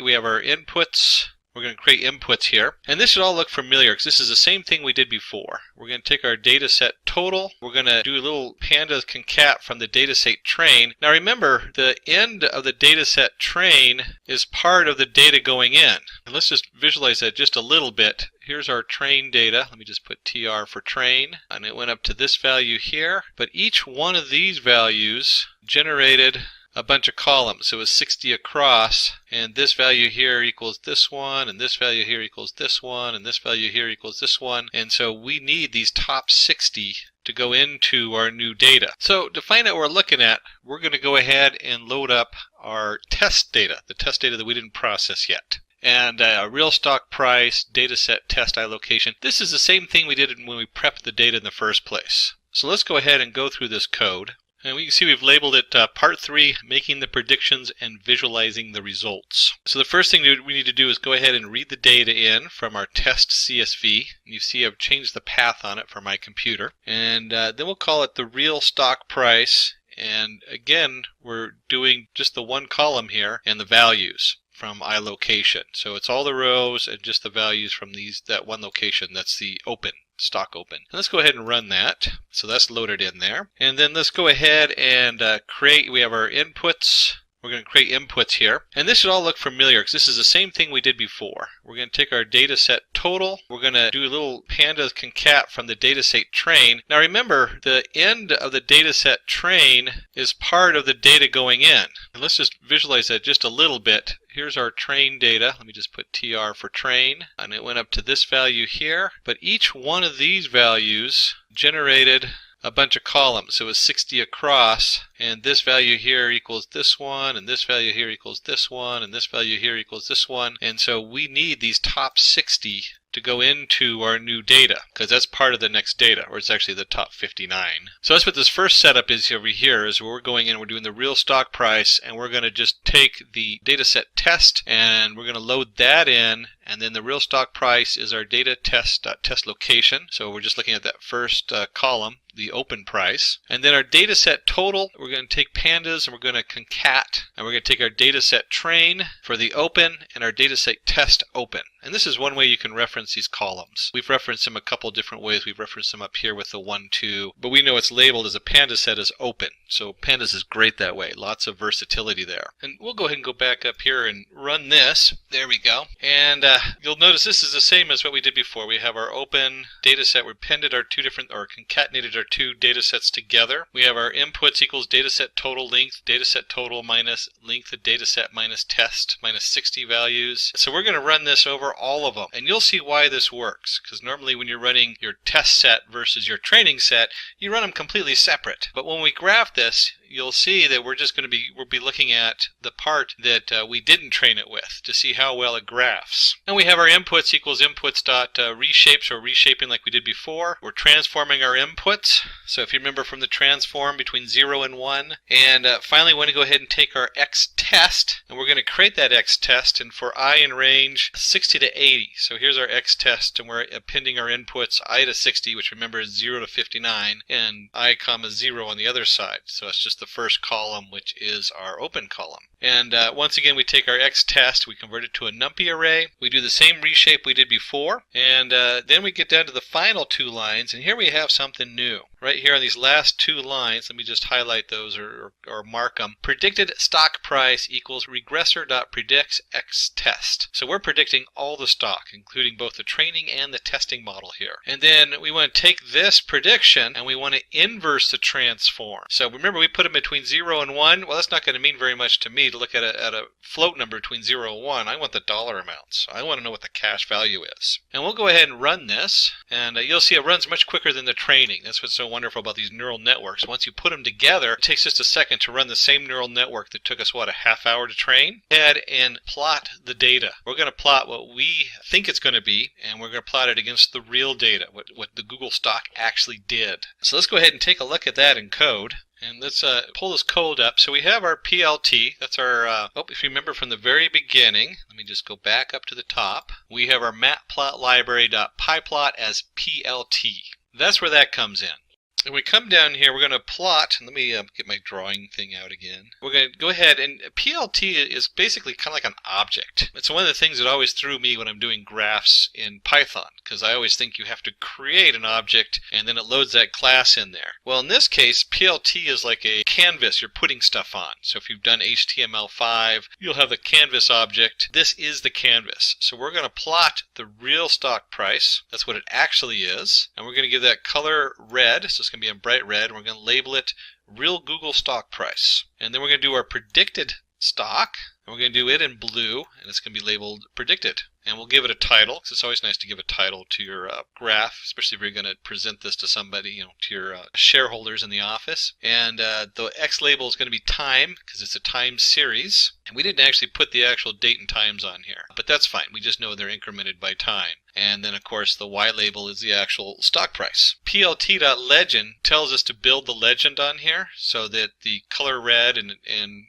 we have our inputs. We're going to create inputs here. And this should all look familiar because this is the same thing we did before. We're going to take our dataset total. We're going to do a little pandas concat from the dataset train. Now remember, the end of the dataset train is part of the data going in. And let's just visualize that just a little bit. Here's our train data. Let me just put TR for train. And it went up to this value here. But each one of these values generated a bunch of columns. So it was 60 across, and this value here equals this one, and this value here equals this one, and this value here equals this one. And so we need these top 60 to go into our new data. So to find out what we're looking at, we're going to go ahead and load up our test data, the test data that we didn't process yet. and real stock price, data set test allocation. This is the same thing we did when we prepped the data in the first place. So let's go ahead and go through this code. And we can see we've labeled it Part 3, Making the Predictions and Visualizing the Results. So the first thing we need to do is go ahead and read the data in from our test CSV. You see I've changed the path on it for my computer. And then we'll call it the real stock price. And again, we're doing just the one column here and the values from iLocation. So it's all the rows and just the values from that one location. That's the open. Stock open. And let's go ahead and run that. So that's loaded in there. And then let's go ahead and we have our inputs. We're going to create inputs here. And this should all look familiar because this is the same thing we did before. We're going to take our data set total. We're going to do a little pandas concat from the data set train. Now remember, the end of the data set train is part of the data going in. And let's just visualize that just a little bit. Here's our train data. Let me just put TR for train. And it went up to this value here. But each one of these values generated a bunch of columns. So it was 60 across, and this value here equals this one, and this value here equals this one, and this value here equals this one. And so we need these top 60 to go into our new data, because that's part of the next data, or it's actually the top 59. So that's what this first setup is over here, is where we're going in, we're doing the real stock price, and we're going to just take the data set test, and we're going to load that in, and then the real stock price is our data test location. So we're just looking at that first column, the open price. And then our data set total, we're going to take pandas and we're going to concat, and we're going to take our data set train for the open and our data set test open. And this is one way you can reference these columns. We've referenced them a couple different ways. We've referenced them up here with the 1, 2, but we know it's labeled as a panda set as open. So pandas is great that way. Lots of versatility there. And we'll go ahead and go back up here and run this. There we go. And you'll notice this is the same as what we did before. We have our open data set. We appended our concatenated our two data sets together. We have our inputs equals data set total length, data set total minus length of data set minus test minus 60 values. So we're going to run this over all of them. And you'll see why this works. Because normally when you're running your test set versus your training set, you run them completely separate. But when we graph this, you'll see that we'll be looking at the part that we didn't train it with to see how well it graphs. And we have our inputs equals inputs dot reshapes, or reshaping like we did before. We're transforming our inputs. So if you remember from the transform between 0 and 1. And finally, we want to go ahead and take our X test, and we're going to create that X test, and for I in range 60 to 80. So here's our X test, and we're appending our inputs I to 60, which remember is 0 to 59, and I comma 0 on the other side. So it's just the first column, which is our open column. And once again, we take our X test, we convert it to a NumPy array. We do the same reshape we did before, and then we get down to the final two lines, and here we have something new. Right here on these last two lines, let me just highlight those or mark them. Predicted stock price equals regressor.predicts X test. So we're predicting all the stock, including both the training and the testing model here. And then we want to take this prediction and we want to inverse the transform. So remember, we put them between 0 and 1. Well, that's not going to mean very much to me to look at a float number between 0 and 1. I want the dollar amounts. I want to know what the cash value is. And we'll go ahead and run this, and you'll see it runs much quicker than the training. That's what's so wonderful about these neural networks. Once you put them together, it takes just a second to run the same neural network that took us, what, a half hour to train? Head and plot the data. We're going to plot what we think it's going to be, and we're going to plot it against the real data, what the Google stock actually did. So let's go ahead and take a look at that in code. And let's pull this code up. So we have our PLT. That's our, if you remember from the very beginning, let me just go back up to the top. We have our matplotlibary.pyplot as PLT. That's where that comes in. And we come down here, we're going to plot, and let me get my drawing thing out again. We're going to go ahead, and PLT is basically kind of like an object. It's one of the things that always threw me when I'm doing graphs in Python, because I always think you have to create an object, and then it loads that class in there. Well, in this case, PLT is like a canvas you're putting stuff on. So if you've done HTML5, you'll have the canvas object. This is the canvas. So we're going to plot the real stock price. That's what it actually is. And we're going to give that color red. So it's going to be in bright red, and we're going to label it real Google stock price. And then we're going to do our predicted stock, And we're going to do it in blue, and it's going to be labeled predicted. And we'll give it a title, because it's always nice to give a title to your graph, especially if you're going to present this to somebody, to your shareholders in the office. And the X label is going to be time, because it's a time series. And we didn't actually put the actual date and times on here, but that's fine. We just know they're incremented by time. And then, of course, the Y label is the actual stock price. PLT.legend tells us to build the legend on here so that the color red and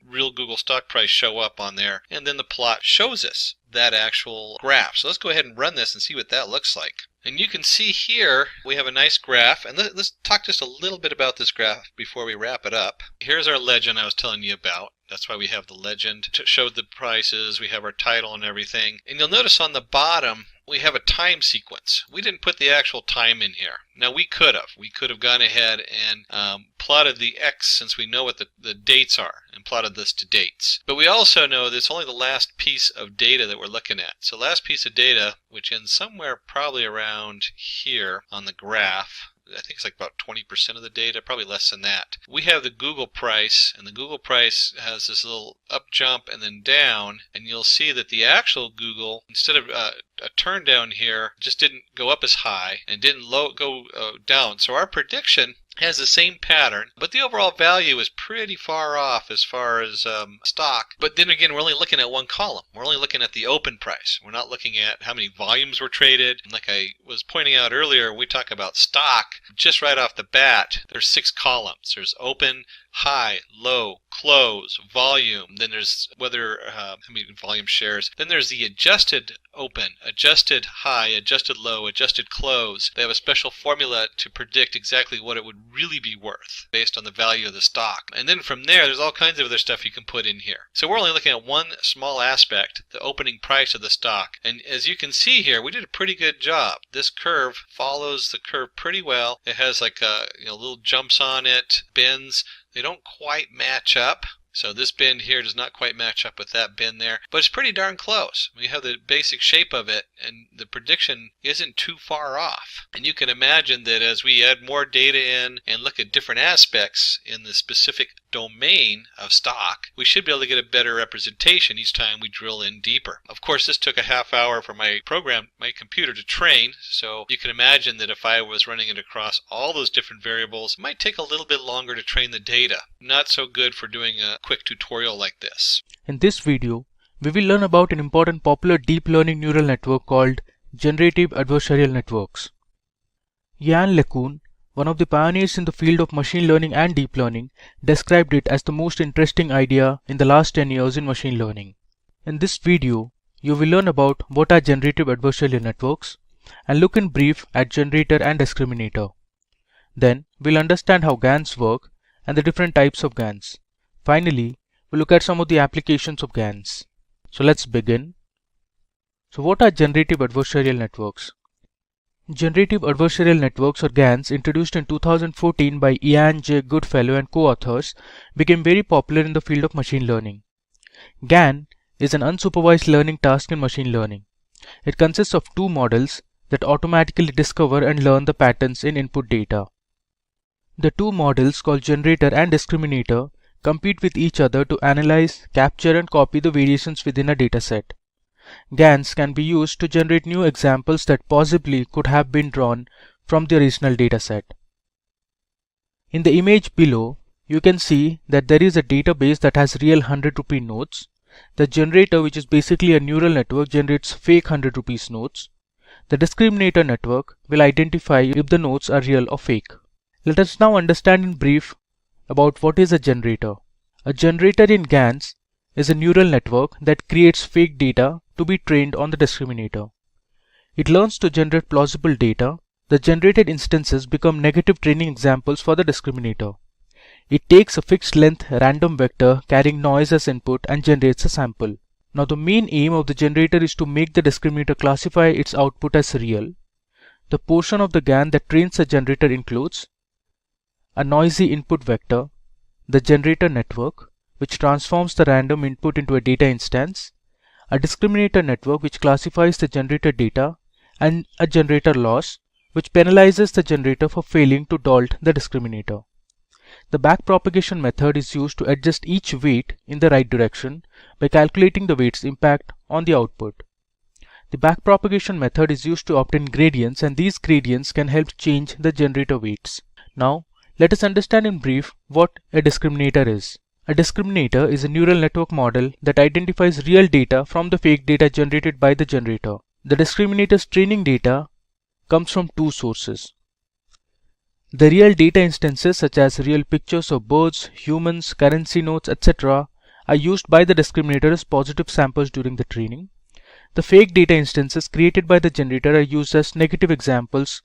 real Google stock price show up on there. And then the plot shows us that actual graph. So let's go ahead and run this and see what that looks like. And you can see here we have a nice graph, and let's talk just a little bit about this graph before we wrap it up. Here's our legend I was telling you about. That's why we have the legend to show the prices. We have our title and everything. And you'll notice on the bottom we have a time sequence. We didn't put the actual time in here. Now we could have. We could have gone ahead and plotted the X, since we know what the dates are, and plotted this to dates. But we also know that it's only the last piece of data that we're looking at. So last piece of data, which ends somewhere probably around here on the graph, I think it's like about 20% of the data, probably less than that. We have the Google price, and the Google price has this little up jump and then down, and you'll see that the actual Google, instead of a turn down here, just didn't go up as high and didn't go down. So our prediction has the same pattern, but the overall value is pretty far off as far as stock. But then again, we're only looking at one column. We're only looking at the open price. We're not looking at how many volumes were traded. And like I was pointing out earlier, when we talk about stock, just right off the bat, there's 6 columns. There's open, high, low, close, volume. Then there's whether how many volume shares. Then there's the adjusted open, adjusted high, adjusted low, adjusted close. They have a special formula to predict exactly what it would really be worth based on the value of the stock. And then from there, there's all kinds of other stuff you can put in here. So we're only looking at one small aspect, the opening price of the stock. And as you can see here, we did a pretty good job. This curve follows the curve pretty well. It has like little jumps on it, bends. They don't quite match up. So this bend here does not quite match up with that bend there, but it's pretty darn close. We have the basic shape of it, and the prediction isn't too far off. And you can imagine that as we add more data in and look at different aspects in the specific domain of stock, we should be able to get a better representation each time we drill in deeper. Of course, this took a half hour for my computer to train, so you can imagine that if I was running it across all those different variables, it might take a little bit longer to train the data. Not so good for doing a quick tutorial like this. In this video, we will learn about an important popular deep learning neural network called generative adversarial networks. Yann LeCun, one of the pioneers in the field of machine learning and deep learning, described it as the most interesting idea in the last 10 years in machine learning. In this video, you will learn about what are generative adversarial networks and look in brief at generator and discriminator. Then, we'll understand how GANs work and the different types of GANs. Finally, we'll look at some of the applications of GANs. So let's begin. So what are generative adversarial networks? Generative adversarial networks, or GANs, introduced in 2014 by Ian J. Goodfellow and co-authors, became very popular in the field of machine learning. GAN is an unsupervised learning task in machine learning. It consists of 2 models that automatically discover and learn the patterns in input data. The 2 models, called generator and discriminator, compete with each other to analyze, capture and copy the variations within a dataset. GANs can be used to generate new examples that possibly could have been drawn from the original dataset. In the image below, you can see that there is a database that has real 100 rupee notes. The generator, which is basically a neural network, generates fake 100 rupees notes. The discriminator network will identify if the notes are real or fake. Let us now understand in brief about what is a generator. A generator in GANs is a neural network that creates fake data to be trained on the discriminator. It learns to generate plausible data. The generated instances become negative training examples for the discriminator. It takes a fixed length random vector carrying noise as input and generates a sample. Now the main aim of the generator is to make the discriminator classify its output as real. The portion of the GAN that trains the generator includes a noisy input vector, the generator network, which transforms the random input into a data instance, a discriminator network which classifies the generated data, and a generator loss, which penalizes the generator for failing to halt the discriminator. The backpropagation method is used to adjust each weight in the right direction by calculating the weight's impact on the output. The backpropagation method is used to obtain gradients, and these gradients can help change the generator weights. Now, let us understand in brief what a discriminator is. A discriminator is a neural network model that identifies real data from the fake data generated by the generator. The discriminator's training data comes from two sources. The real data instances such as real pictures of birds, humans, currency notes, etc. are used by the discriminator as positive samples during the training. The fake data instances created by the generator are used as negative examples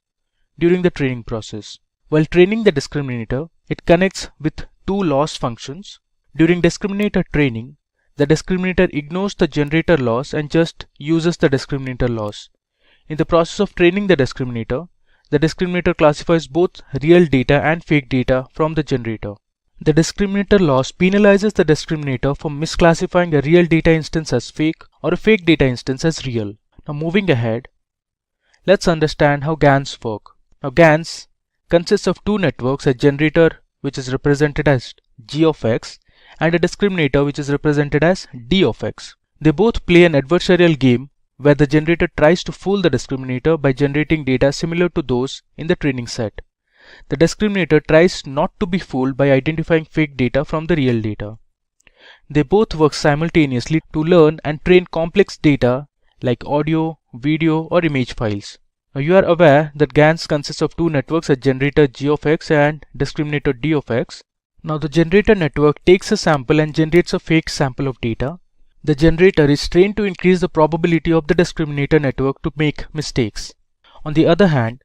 during the training process. While training the discriminator, it connects with two loss functions. During discriminator training, the discriminator ignores the generator loss and just uses the discriminator loss. In the process of training the discriminator classifies both real data and fake data from the generator. The discriminator loss penalizes the discriminator for misclassifying a real data instance as fake or a fake data instance as real. Now moving ahead, let's understand how GANs work. Now GANs consists of two networks, a generator which is represented as G of X and a discriminator which is represented as D of X. They both play an adversarial game where the generator tries to fool the discriminator by generating data similar to those in the training set. The discriminator tries not to be fooled by identifying fake data from the real data. They both work simultaneously to learn and train complex data like audio, video or image files. Now you are aware that GANs consists of two networks, a generator G of X and discriminator D of X. Now the generator network takes a sample and generates a fake sample of data. The generator is trained to increase the probability of the discriminator network to make mistakes. On the other hand,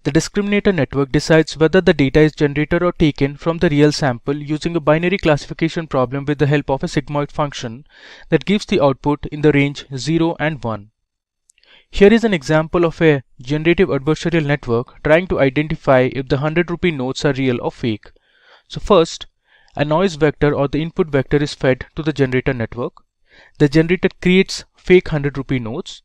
the discriminator network decides whether the data is generated or taken from the real sample using a binary classification problem with the help of a sigmoid function that gives the output in the range 0 and 1. Here is an example of a generative adversarial network trying to identify if the 100 rupee notes are real or fake. So first, a noise vector or the input vector is fed to the generator network. The generator creates fake 100 rupee notes.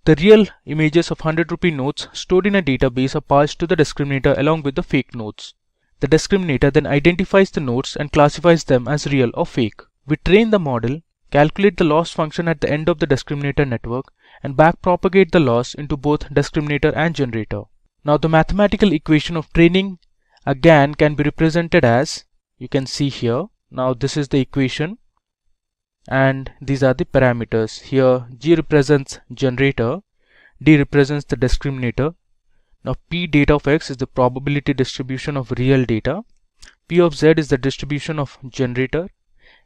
The real images of 100 rupee notes stored in a database are passed to the discriminator along with the fake notes. The discriminator then identifies the notes and classifies them as real or fake. We train the model, calculate the loss function at the end of the discriminator network, and backpropagate the loss into both discriminator and generator. Now the mathematical equation of training a GAN can be represented as, you can see here. Now this is the equation and these are the parameters. Here G represents generator, D represents the discriminator. Now P data of X is the probability distribution of real data, P of Z is the distribution of generator,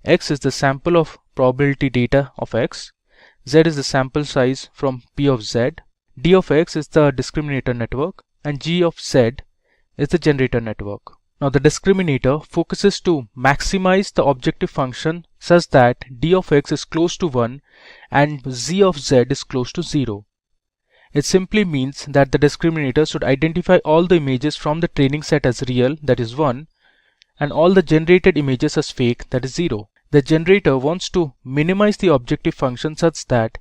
X is the sample of probability data of X, Z is the sample size from P of Z, D of X is the discriminator network, and G of Z is the generator network. Now the discriminator focuses to maximize the objective function such that D of X is close to 1 and Z of Z is close to 0. It simply means that the discriminator should identify all the images from the training set as real, that is 1, and all the generated images as fake, that is 0. The generator wants to minimize the objective function such that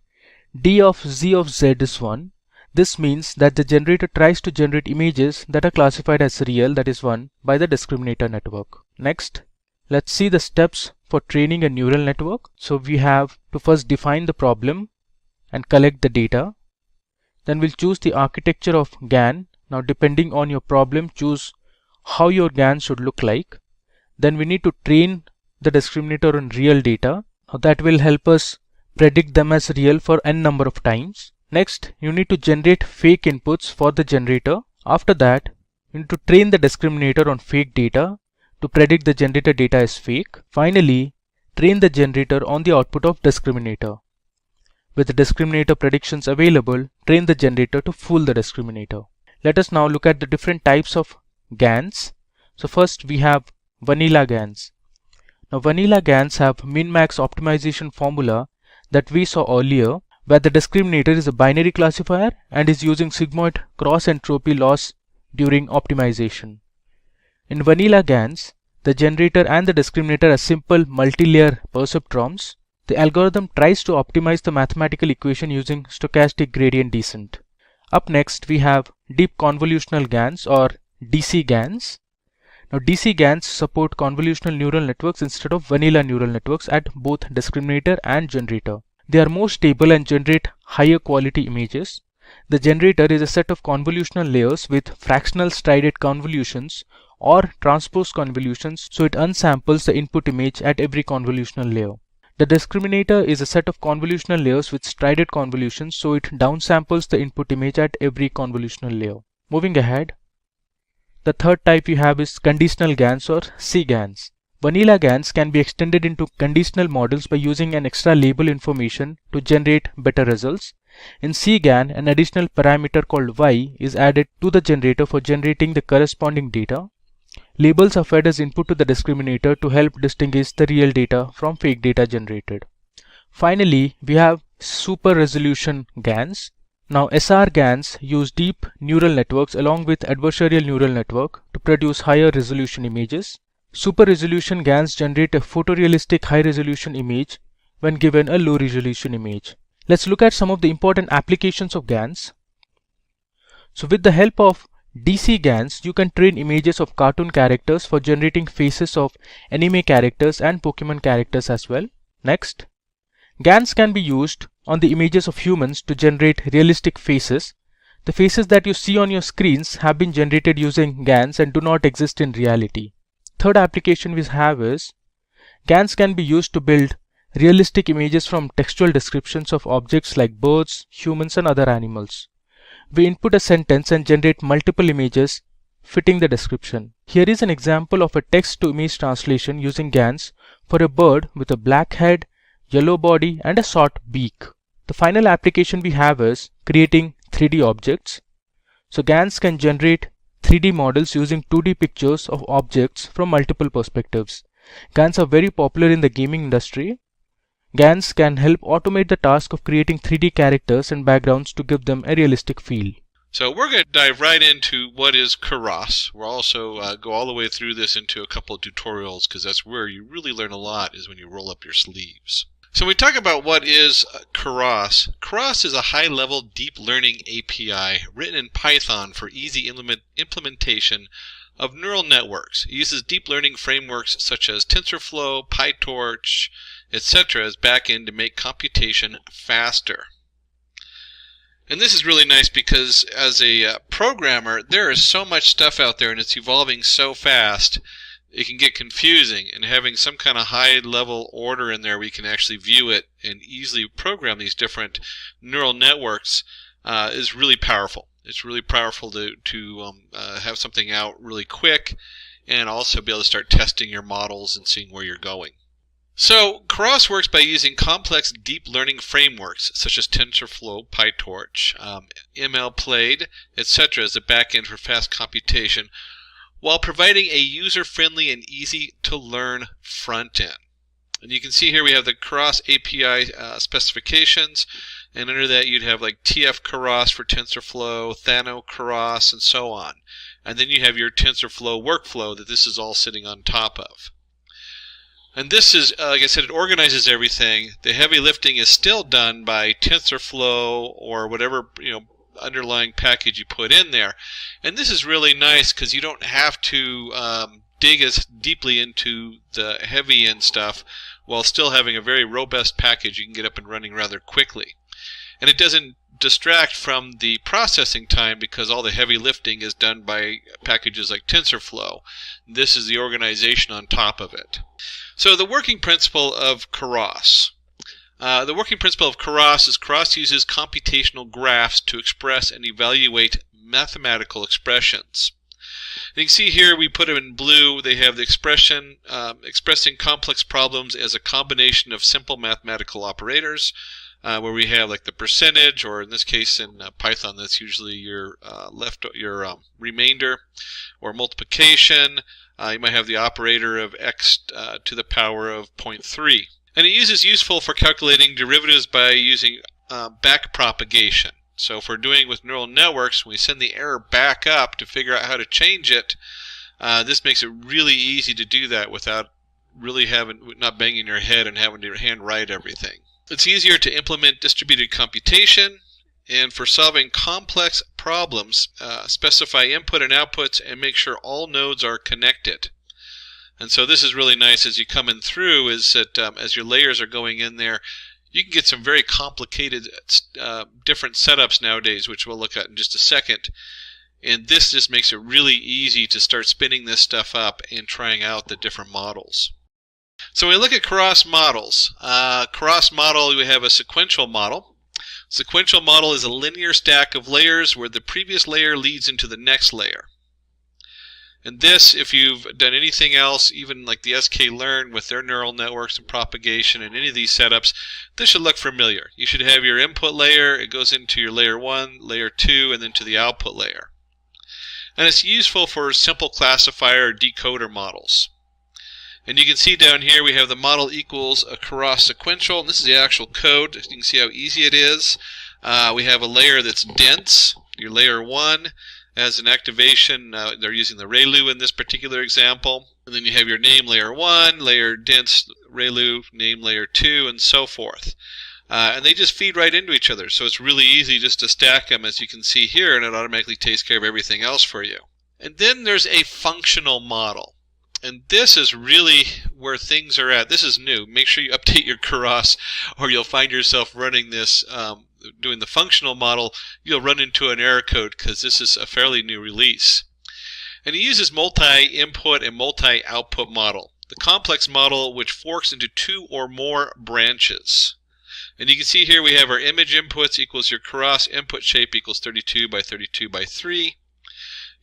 D of Z of Z is 1. This means that the generator tries to generate images that are classified as real, that is 1, by the discriminator network. Next, let's see the steps for training a neural network. So we have to first define the problem and collect the data. Then we'll choose the architecture of GAN. Now depending on your problem, choose how your GAN should look like. Then we need to train the discriminator on real data. Now that will help us predict them as real for n number of times. Next, you need to generate fake inputs for the generator. After that, you need to train the discriminator on fake data to predict the generator data as fake. Finally, train the generator on the output of discriminator. With the discriminator predictions available, train the generator to fool the discriminator. Let us now look at the different types of GANs. So first we have vanilla GANs. Now vanilla GANs have min-max optimization formula that we saw earlier, where the discriminator is a binary classifier and is using sigmoid cross entropy loss during optimization. In vanilla GANs, the generator and the discriminator are simple multi-layer perceptrons. The algorithm tries to optimize the mathematical equation using stochastic gradient descent. Up next we have deep convolutional GANs or DC GANs. Now DC GANs support convolutional neural networks instead of vanilla neural networks at both discriminator and generator. They are more stable and generate higher quality images. The generator is a set of convolutional layers with fractional strided convolutions or transpose convolutions, so it unsamples the input image at every convolutional layer. The discriminator is a set of convolutional layers with strided convolutions, so it downsamples the input image at every convolutional layer. Moving ahead, the third type we have is conditional GANs or CGANs. Vanilla GANs can be extended into conditional models by using an extra label information to generate better results. In CGAN, an additional parameter called Y is added to the generator for generating the corresponding data. Labels are fed as input to the discriminator to help distinguish the real data from fake data generated. Finally, we have super resolution GANs. Now SR GANs use deep neural networks along with adversarial neural network to produce higher resolution images. Super resolution GANs generate a photorealistic high resolution image when given a low resolution image. Let's look at some of the important applications of GANs. So with the help of DC GANs, you can train images of cartoon characters for generating faces of anime characters and Pokemon characters as well. Next, GANs can be used on the images of humans to generate realistic faces. The faces that you see on your screens have been generated using GANs and do not exist in reality. Third application we have is GANs can be used to build realistic images from textual descriptions of objects like birds, humans, and other animals. We input a sentence and generate multiple images fitting the description. Here is an example of a text-to-image translation using GANs for a bird with a black head, yellow body, and a short beak. The final application we have is creating 3D objects. So GANs can generate 3D models using 2D pictures of objects from multiple perspectives. GANs are very popular in the gaming industry. GANs can help automate the task of creating 3D characters and backgrounds to give them a realistic feel. So we're going to dive right into what is Keras. We'll also go all the way through this into a couple of tutorials, because that's where you really learn a lot, is when you roll up your sleeves. So when we talk about what is Keras, Keras is a high-level deep learning API written in Python for easy implementation of neural networks. It uses deep learning frameworks such as Tensorflow, PyTorch, etc. as backend to make computation faster. And this is really nice because as a programmer, there is so much stuff out there and it's evolving so fast, it can get confusing. And having some kind of high-level order in there where you can actually view it and easily program these different neural networks is really powerful. It's really powerful to have something out really quick and also be able to start testing your models and seeing where you're going. So Keras works by using complex deep learning frameworks such as TensorFlow, PyTorch, MLPlaid, etc. as a backend for fast computation, while providing a user-friendly and easy-to-learn front-end. And you can see here we have the Keras API specifications, and under that you'd have like TF Keras for TensorFlow, Thano Keras, and so on. And then you have your TensorFlow workflow that this is all sitting on top of. And this is, like I said, it organizes everything. The heavy lifting is still done by TensorFlow or whatever underlying package you put in there. And this is really nice because you don't have to dig as deeply into the heavy end stuff while still having a very robust package you can get up and running rather quickly. And it doesn't distract from the processing time because all the heavy lifting is done by packages like TensorFlow. This is the organization on top of it. So the working principle of Keras. The working principle of Keras is Keras uses computational graphs to express and evaluate mathematical expressions. And you can see here we put them in blue. They have the expression expressing complex problems as a combination of simple mathematical operators, where we have like the percentage, or in this case in Python that's usually your remainder, or multiplication. You might have the operator of x to the power of 0.3. And it uses useful for calculating derivatives by using backpropagation. So if we're doing with neural networks, when we send the error back up to figure out how to change it, this makes it really easy to do that without really not banging your head and having to handwrite everything. It's easier to implement distributed computation, and for solving complex problems, specify input and outputs, and make sure all nodes are connected. And so this is really nice as you come in through, is that as your layers are going in there, you can get some very complicated different setups nowadays, which we'll look at in just a second. And this just makes it really easy to start spinning this stuff up and trying out the different models. So when we look at Keras models, Keras model, we have a sequential model. Sequential model is a linear stack of layers where the previous layer leads into the next layer. And this, if you've done anything else, even like the sklearn with their neural networks and propagation and any of these setups, this should look familiar. You should have your input layer, it goes into your layer 1, layer 2, and then to the output layer. And it's useful for simple classifier or decoder models. And you can see down here we have the model equals a Keras sequential. And this is the actual code. You can see how easy it is. We have a layer that's dense, your layer 1. As an activation, they're using the ReLU in this particular example. And then you have your name layer 1, layer dense ReLU, name layer 2, and so forth. And they just feed right into each other. So it's really easy just to stack them, as you can see here, and it automatically takes care of everything else for you. And then there's a functional model. And this is really where things are at. This is new. Make sure you update your Keras, or you'll find yourself running this, doing the functional model. You'll run into an error code because this is a fairly new release. And it uses multi-input and multi-output model. The complex model, which forks into 2 or more branches. And you can see here we have our image inputs equals your Keras input shape equals 32 by 32 by 3.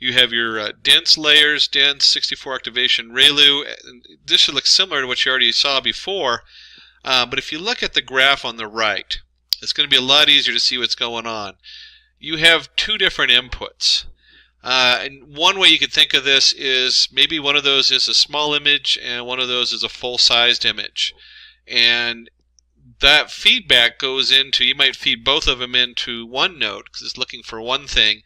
You have your dense layers, dense 64 activation ReLU. This should look similar to what you already saw before, but if you look at the graph on the right, it's going to be a lot easier to see what's going on. You have 2 different inputs. And one way you could think of this is maybe one of those is a small image and one of those is a full-sized image. And that feedback goes into, you might feed both of them into one node because it's looking for one thing,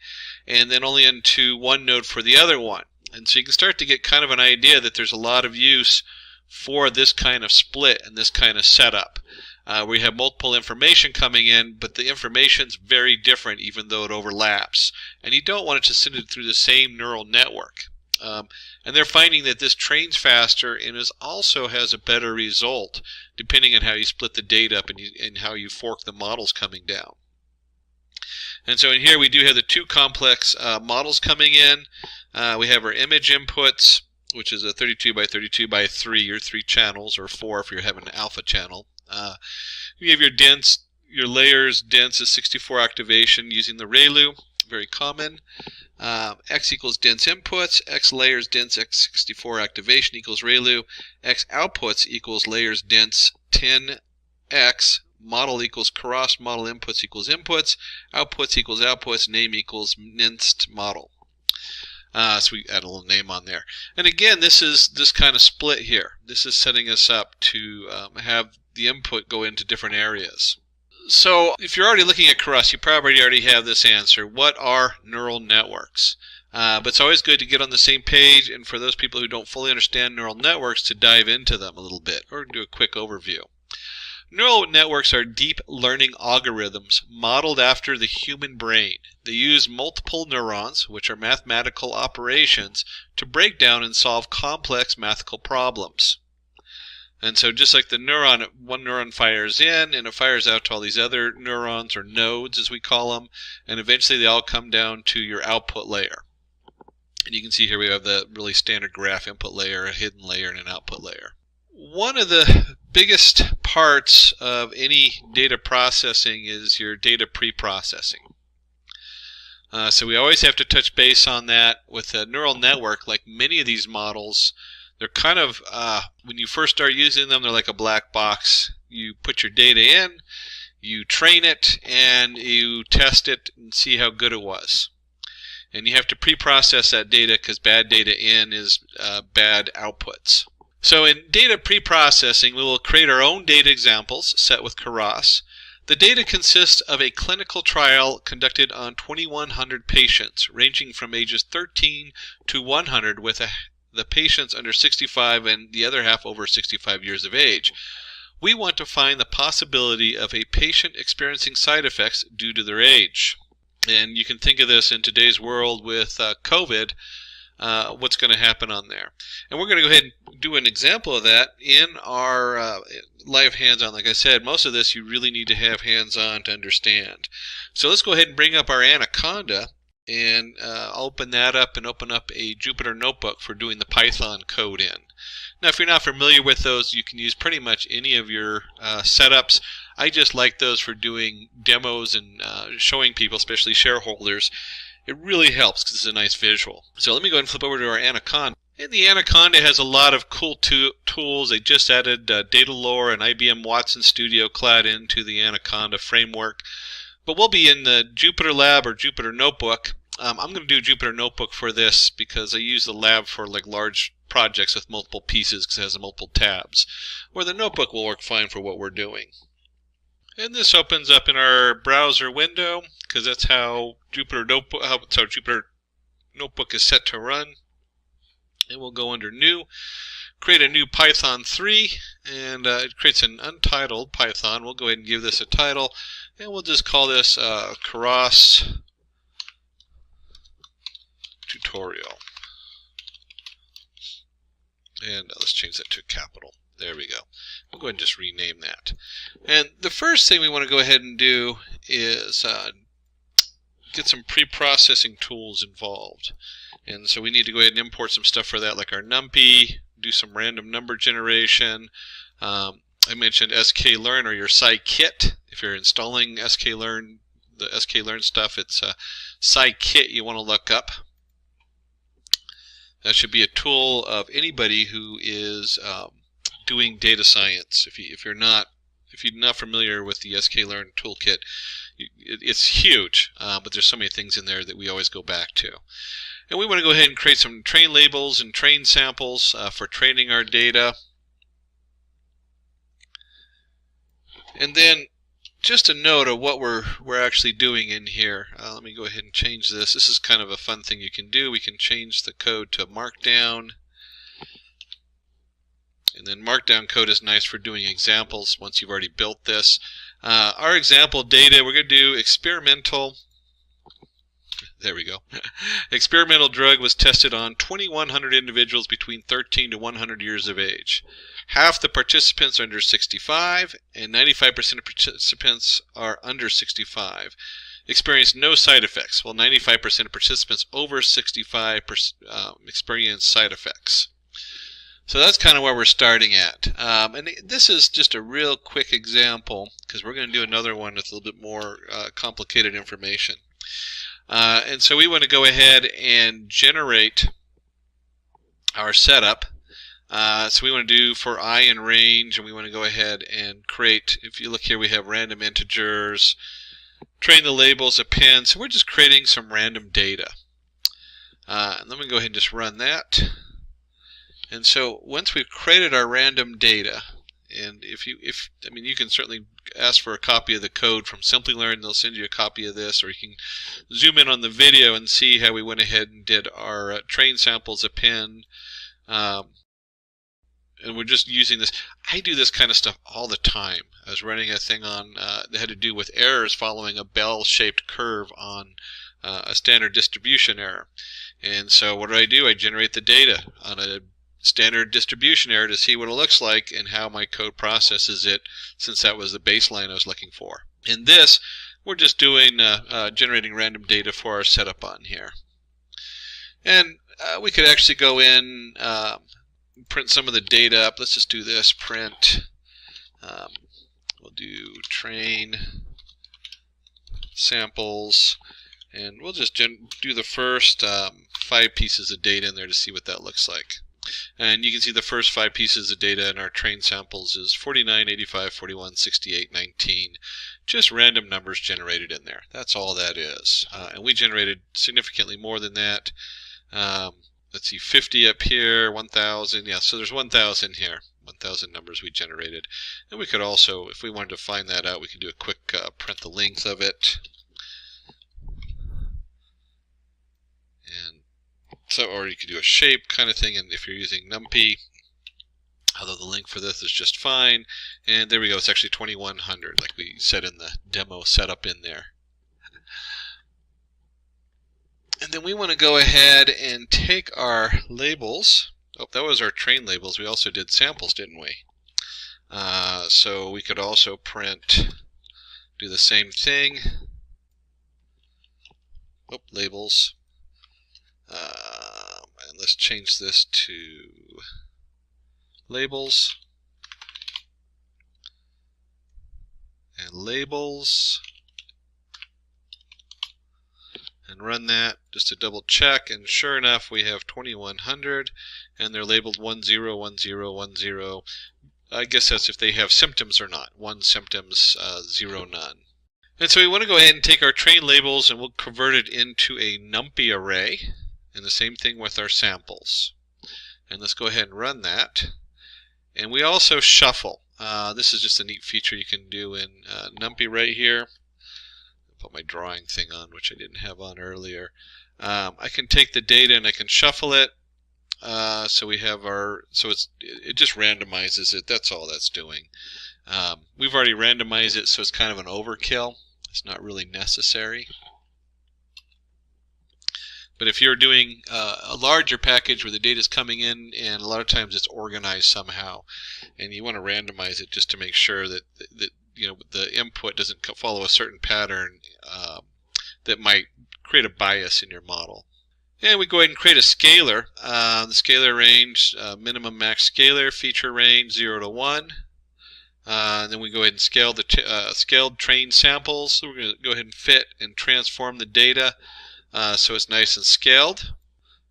and then only into one node for the other one. And so you can start to get kind of an idea that there's a lot of use for this kind of split and this kind of setup. We have multiple information coming in, but the information's very different even though it overlaps. And you don't want it to send it through the same neural network. And they're finding that this trains faster and also has a better result depending on how you split the data up and how you fork the models coming down. And so in here we do have the 2 complex models coming in. We have our image inputs, which is a 32 by 32 by 3, or 3 channels, or 4 if you're having an alpha channel. You have your dense, your layers, dense is 64 activation using the ReLU, very common. X equals dense inputs, X layers dense X64 activation equals ReLU, X outputs equals layers dense 10X, model equals Keras, model inputs equals inputs, outputs equals outputs, name equals minced model. So we add a little name on there. And again, this is this kind of split here. This is setting us up to have the input go into different areas. So if you're already looking at Keras, you probably already have this answer. What are neural networks? But it's always good to get on the same page, and for those people who don't fully understand neural networks, to dive into them a little bit or do a quick overview. Neural networks are deep learning algorithms modeled after the human brain. They use multiple neurons, which are mathematical operations, to break down and solve complex mathematical problems. And so just like the neuron, one neuron fires in and it fires out to all these other neurons, or nodes as we call them, and eventually they all come down to your output layer. And you can see here we have the really standard graph: input layer, a hidden layer, and an output layer. One of the biggest parts of any data processing is your data pre-processing. So we always have to touch base on that. With a neural network, like many of these models, they're kind of, when you first start using them, they're like a black box. You put your data in, you train it, and you test it and see how good it was. And you have to pre-process that data because bad data in is bad outputs. So in data pre-processing, we will create our own data examples set with Keras. The data consists of a clinical trial conducted on 2,100 patients, ranging from ages 13 to 100, with the patients under 65 and the other half over 65 years of age. We want to find the possibility of a patient experiencing side effects due to their age. And you can think of this in today's world with COVID, what's going to happen on there. And we're going to go ahead and do an example of that in our live hands-on. Like I said, most of this you really need to have hands-on to understand. So let's go ahead and bring up our Anaconda and open that up and open up a Jupyter Notebook for doing the Python code in. Now, if you're not familiar with those, you can use pretty much any of your setups. I just like those for doing demos and showing people, especially shareholders. It really helps because it's a nice visual. So let me go ahead and flip over to our Anaconda. And the Anaconda has a lot of cool tools. They just added Data Lore and IBM Watson Studio Cloud into the Anaconda framework. But we'll be in the Jupyter Lab or Jupyter Notebook. I'm going to do Jupyter Notebook for this because I use the lab for like large projects with multiple pieces because it has multiple tabs. Where the Notebook will work fine for what we're doing. And this opens up in our browser window because that's how Jupyter Notebook is set to run. And we'll go under New, create a new Python 3, and it creates an untitled Python. We'll go ahead and give this a title, and we'll just call this Keras tutorial. And let's change that to capital. There we go. We'll go ahead and just rename that. And the first thing we want to go ahead and do is get some pre-processing tools involved. And so we need to go ahead and import some stuff for that, like our NumPy, do some random number generation. I mentioned sklearn or your scikit. If you're installing sklearn, the sklearn stuff, it's scikit you want to look up. That should be a tool of anybody who is doing data science. If you're not familiar with the sklearn toolkit, it's huge, but there's so many things in there that we always go back to. And we want to go ahead and create some train labels and train samples for training our data. And then just a note of what we're actually doing in here. Let me go ahead and change this. This is kind of a fun thing you can do. We can change the code to Markdown. And then Markdown code is nice for doing examples once you've already built this. Our example data, we're going to do experimental. There we go. Experimental drug was tested on 2,100 individuals between 13 to 100 years of age. Half the participants are under 65, and 95% of participants are under 65. Experienced no side effects, while 95% of participants over 65 experienced side effects. So that's kind of where we're starting at. And this is just a real quick example, because we're going to do another one with a little bit more complicated information. And so we want to go ahead and generate our setup. So we want to do for I and range, and we want to go ahead and create, if you look here, we have random integers, train the labels, append. So we're just creating some random data. And then we go ahead and just run that. And so once we've created our random data, and I mean, you can certainly ask for a copy of the code from Simplilearn. They'll send you a copy of this, or you can zoom in on the video and see how we went ahead and did our train samples append. And we're just using this. I do this kind of stuff all the time. I was running a thing on that had to do with errors following a bell-shaped curve on a standard distribution error. And so what do? I generate the data on a standard distribution error to see what it looks like and how my code processes it, since that was the baseline I was looking for. In this, we're just doing generating random data for our setup on here. And we could actually go in, print some of the data up. Let's just do this, print. We'll do train samples, and we'll just do the first 5 pieces of data in there to see what that looks like. And you can see the first 5 pieces of data in our train samples is 49, 85, 41, 68, 19. Just random numbers generated in there. That's all that is. And we generated significantly more than that. Let's see, 50 up here, 1,000. Yeah, so there's 1,000 here. 1,000 numbers we generated. And we could also, if we wanted to find that out, we could do a quick print the length of it. And so, or you could do a shape kind of thing, and if you're using NumPy, although the link for this is just fine. And there we go, it's actually 2,100, like we said in the demo setup in there. then we want to go ahead and take our labels. Oh, that was our train labels. We also did samples, didn't we? So we could also do the same thing. Oh, labels. And let's change this to labels. And labels. And run that just to double check, and sure enough we have 2100 and they're labeled 10, 10, 10. I guess that's if they have symptoms or not. 1 symptoms, 0 none. And so we want to go ahead and take our train labels and we'll convert it into a NumPy array, and the same thing with our samples. And let's go ahead and run that. And we also shuffle. This is just a neat feature you can do in NumPy right here. Put my drawing thing on, which I didn't have on earlier. I can take the data and I can shuffle it. So we have it just randomizes it. That's all that's doing. We've already randomized it, so it's kind of an overkill. It's not really necessary. But if you're doing a larger package where the data is coming in, and a lot of times it's organized somehow, and you want to randomize it just to make sure that the input doesn't follow a certain pattern that might create a bias in your model. And we go ahead and create a scalar. The scalar range, minimum max scalar, feature range 0 to 1. Then we go ahead and scale the scaled trained samples. So we're going to go ahead and fit and transform the data so it's nice and scaled.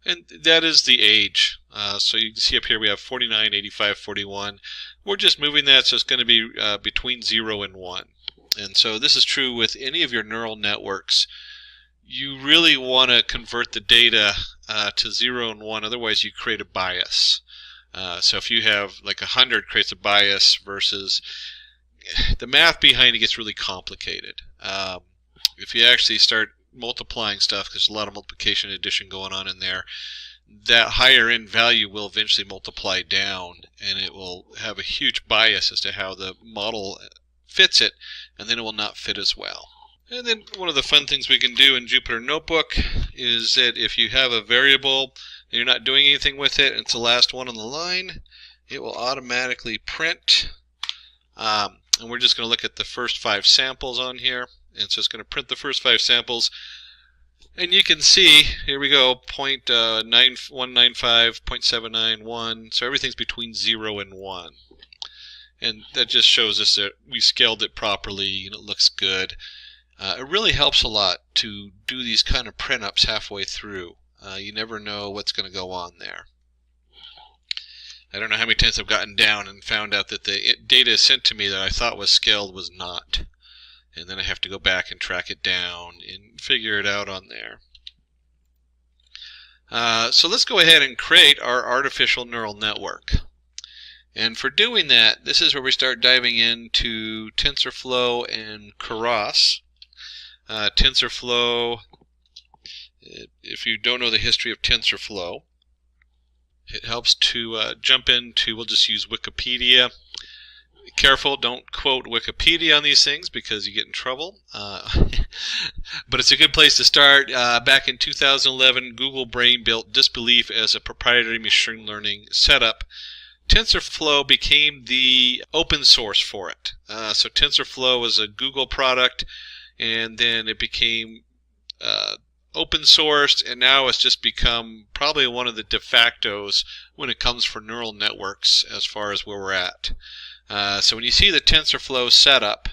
And that is the age. So you can see up here we have 49, 85, 41. We're just moving that so it's going to be between 0 and 1. And so this is true with any of your neural networks. You really want to convert the data to 0 and 1, otherwise you create a bias. So if you have like 100 creates a bias versus the math behind it gets really complicated. If you actually start multiplying stuff, because there's a lot of multiplication and addition going on in there, that higher end value will eventually multiply down, and it will have a huge bias as to how the model fits it, and then it will not fit as well. And then one of the fun things we can do in Jupyter Notebook is that if you have a variable and you're not doing anything with it, and it's the last one on the line, it will automatically print. And we're just going to look at the first 5 samples on here. And so it's going to print the first 5 samples. And you can see, here we go, 0.9195, 0.791. So everything's between 0 and 1. And that just shows us that we scaled it properly and it looks good. It really helps a lot to do these kind of print-ups halfway through. You never know what's going to go on there. I don't know how many times I've gotten down and found out that the data sent to me that I thought was scaled was not. And then I have to go back and track it down and figure it out on there. So let's go ahead and create our artificial neural network. And for doing that, this is where we start diving into TensorFlow and Keras. TensorFlow, if you don't know the history of TensorFlow, it helps to jump into, we'll just use Wikipedia. Be careful, don't quote Wikipedia on these things because you get in trouble. But it's a good place to start. Back in 2011, Google Brain built Disbelief as a proprietary machine learning setup. TensorFlow became the open source for it. So TensorFlow was a Google product, and then it became open sourced, and now it's just become probably one of the de factos when it comes for neural networks as far as where we're at. So when you see the TensorFlow setup,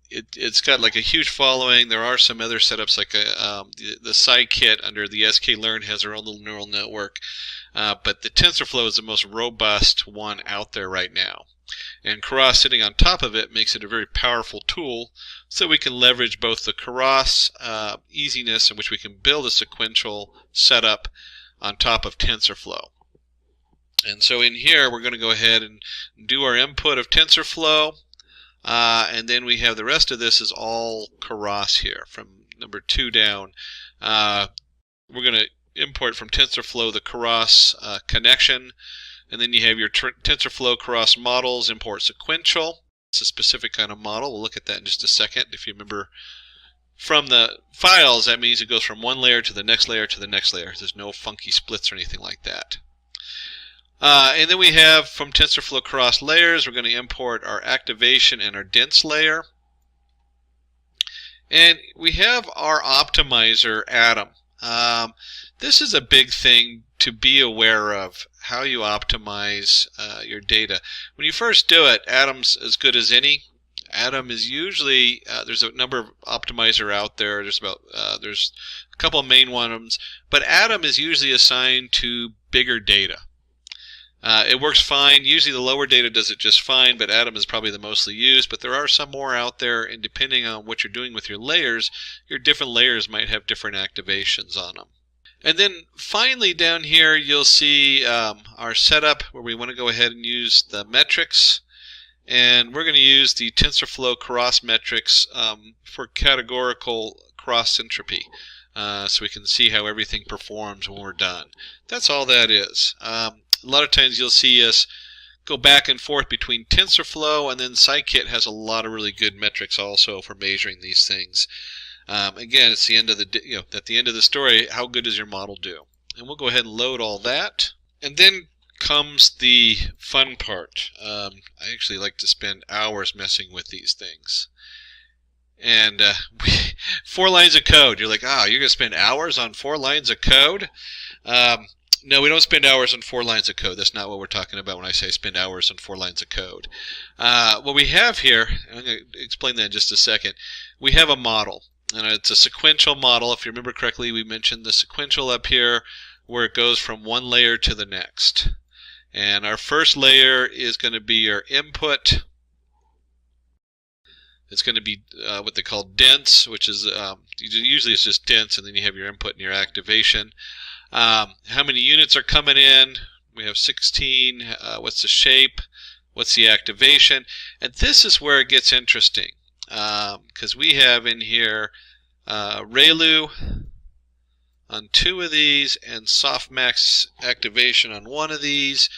it's got like a huge following. There are some other setups like the Scikit under the sklearn has their own little neural network. But the TensorFlow is the most robust one out there right now. And Keras sitting on top of it makes it a very powerful tool, so we can leverage both the Keras easiness in which we can build a sequential setup on top of TensorFlow. And so in here we're going to go ahead and do our input of TensorFlow, and then we have the rest of this is all Keras here from number 2 down. We're going to import from TensorFlow the Keras connection, and then you have your TensorFlow Keras models, import sequential. It's a specific kind of model. We'll look at that in just a second. If you remember from the files, that means it goes from one layer to the next layer to the next layer. There's no funky splits or anything like that. And then we have from TensorFlow cross layers, we're going to import our activation and our dense layer. And we have our optimizer Atom. This is a big thing to be aware of, how you optimize your data. When you first do it, Atom's as good as any. Atom is usually, there's a number of optimizer out there. There's a couple of main ones, but Atom is usually assigned to bigger data. It works fine. Usually the lower data does it just fine, but Atom is probably the mostly used. But there are some more out there, and depending on what you're doing with your layers, your different layers might have different activations on them. And then finally down here you'll see our setup where we want to go ahead and use the metrics. And we're going to use the TensorFlow cross metrics for categorical cross entropy. So we can see how everything performs when we're done. That's all that is. A lot of times you'll see us go back and forth between TensorFlow, and then Scikit has a lot of really good metrics also for measuring these things. Again, it's the end of the at the end of the story. How good does your model do? And we'll go ahead and load all that, and then comes the fun part. I actually like to spend hours messing with these things. And 4 lines of code. You're like, you're going to spend hours on 4 lines of code? No, we don't spend hours on 4 lines of code. That's not what we're talking about when I say spend hours on 4 lines of code. What we have here, and I'm going to explain that in just a second, we have a model. And it's a sequential model. If you remember correctly, we mentioned the sequential up here where it goes from one layer to the next. And our first layer is going to be your input. It's going to be what they call dense, which is usually it's just dense, and then you have your input and your activation. How many units are coming in? We have 16. What's the shape? What's the activation? And this is where it gets interesting, because we have in here ReLU on 2 of these and softmax activation on 1 of these.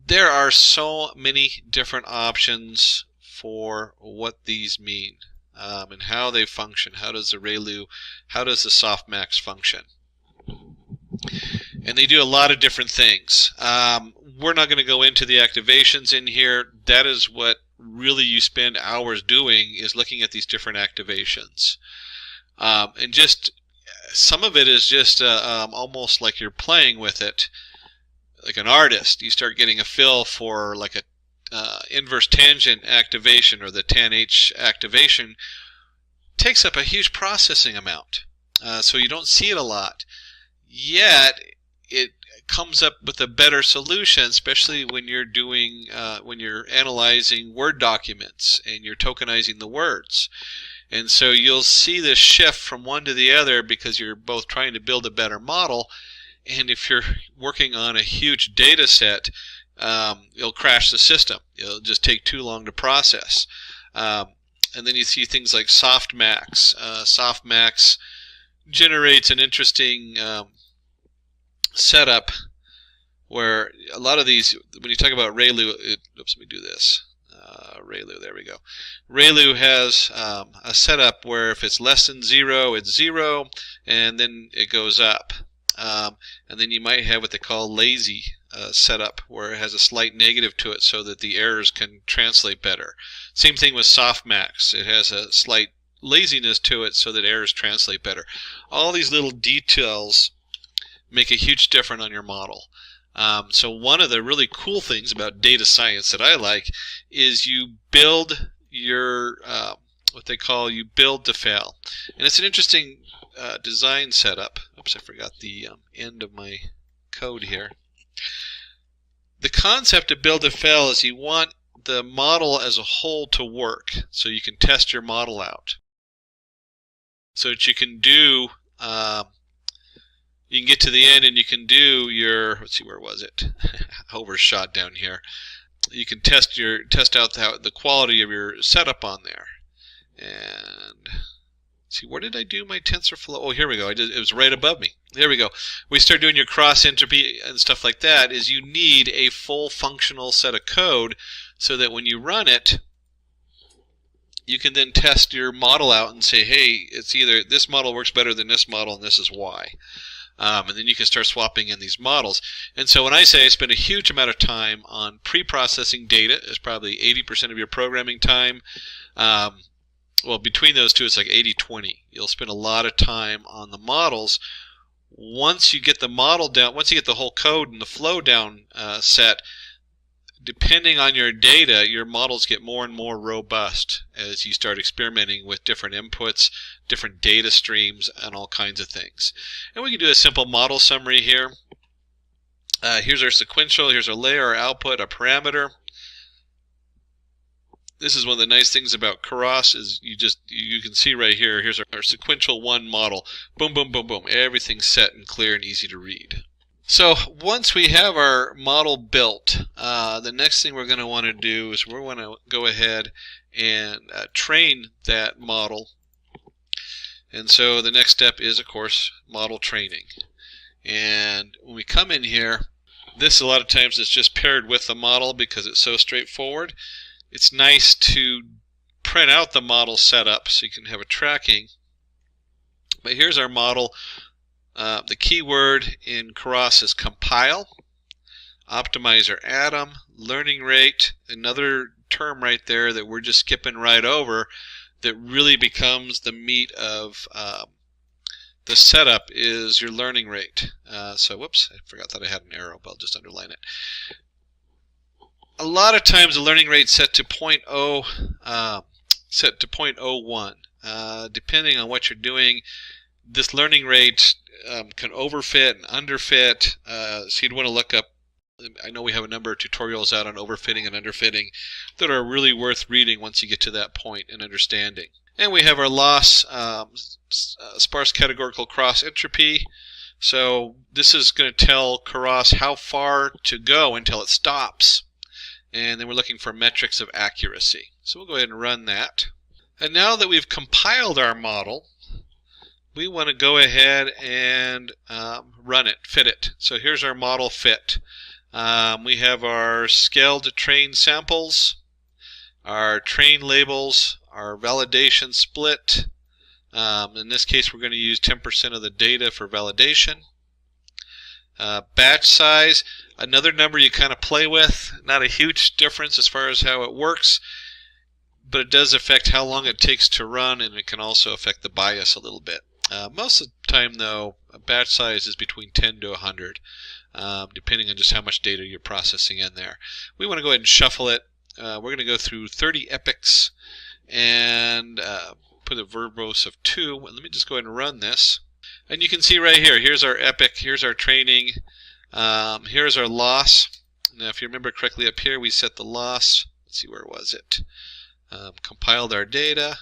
There are so many different options for what these mean and how they function. How does the ReLU, how does the softmax function? And they do a lot of different things. We're not going to go into the activations in here. That is what really you spend hours doing, is looking at these different activations. And just some of it is just almost like you're playing with it. Like an artist, you start getting a feel for like a inverse tangent activation, or the tan-H activation. Takes up a huge processing amount. So you don't see it a lot. Yet it comes up with a better solution, especially when you're doing when you're analyzing Word documents and you're tokenizing the words. And so you'll see this shift from one to the other because you're both trying to build a better model. And if you're working on a huge data set, it'll crash the system. It'll just take too long to process. And then you see things like softmax. Softmax generates an interesting setup where a lot of these, when you talk about ReLU, oops, let me do this. ReLU, there we go. ReLU has a setup where if it's less than 0, it's 0, and then it goes up. And then you might have what they call lazy setup, where it has a slight negative to it so that the errors can translate better. Same thing with softmax. It has a slight laziness to it so that errors translate better. All these little details make a huge difference on your model. So one of the really cool things about data science that I like is you build your what they call you build to fail. And it's an interesting design setup. Oops, I forgot the end of my code here. The concept of build to fail is you want the model as a whole to work, so you can test your model out. So that you can do, you can get to the end and you can do your, let's see, where was it? Overshot down here. You can test out the quality of your setup on there. And see, where did I do my TensorFlow? Oh, here we go. It was right above me. There we go. We start doing your cross entropy and stuff like that. Is you need a full functional set of code so that when you run it, you can then test your model out and say, hey, it's either this model works better than this model and this is why. And then you can start swapping in these models. And so when I say I spend a huge amount of time on pre-processing data, it's probably 80% of your programming time. Well, between those two, it's like 80-20. You'll spend a lot of time on the models. Once you get the model down, once you get the whole code and the flow down set, depending on your data, your models get more and more robust as you start experimenting with different inputs, different data streams, and all kinds of things. And we can do a simple model summary here. Here's our sequential, here's our layer, our output, our parameter. This is one of the nice things about Keras is you can see right here, here's our sequential 1 model. Boom, boom, boom, boom. Everything's set and clear and easy to read. So once we have our model built, the next thing we're going to want to do is we're going to go ahead and train that model. And so the next step is, of course, model training. And when we come in here, this a lot of times is just paired with the model because it's so straightforward. It's nice to print out the model setup so you can have a tracking. But here's our model. The keyword in Keras is compile, optimizer atom, learning rate, another term right there that we're just skipping right over that really becomes the meat of the setup is your learning rate. So whoops, I forgot that I had an arrow, but I'll just underline it. A lot of times the learning rate set to 0.01. Depending on what you're doing, this learning rate can overfit and underfit, so you'd want to look up. I know we have a number of tutorials out on overfitting and underfitting that are really worth reading once you get to that point and understanding. And we have our loss, sparse categorical cross entropy. So this is going to tell Keras how far to go until it stops. And then we're looking for metrics of accuracy. So we'll go ahead and run that. And now that we've compiled our model, we want to go ahead and run it, fit it. So here's our model fit. We have our scaled train samples, our train labels, our validation split. In this case, we're going to use 10% of the data for validation. Batch size, another number you kind of play with. Not a huge difference as far as how it works, but it does affect how long it takes to run, and it can also affect the bias a little bit. Most of the time, though, a batch size is between 10 to 100, depending on just how much data you're processing in there. We want to go ahead and shuffle it. We're going to go through 30 epochs and put a verbose of 2. Let me just go ahead and run this. And you can see right here, here's our epoch, here's our training, here's our loss. Now, if you remember correctly up here, we set the loss. Let's see, where was it? Compiled our data.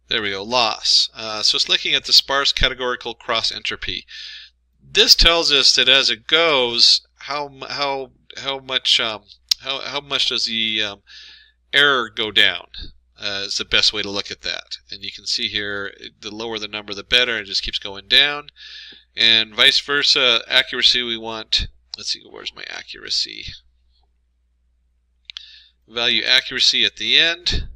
There we go, loss. So it's looking at the sparse categorical cross entropy. This tells us that as it goes, how much does the error go down? Is the best way to look at that. And you can see here, the lower the number, the better. It just keeps going down. And vice versa, accuracy we want. Let's see, where's my accuracy? Value accuracy at the end.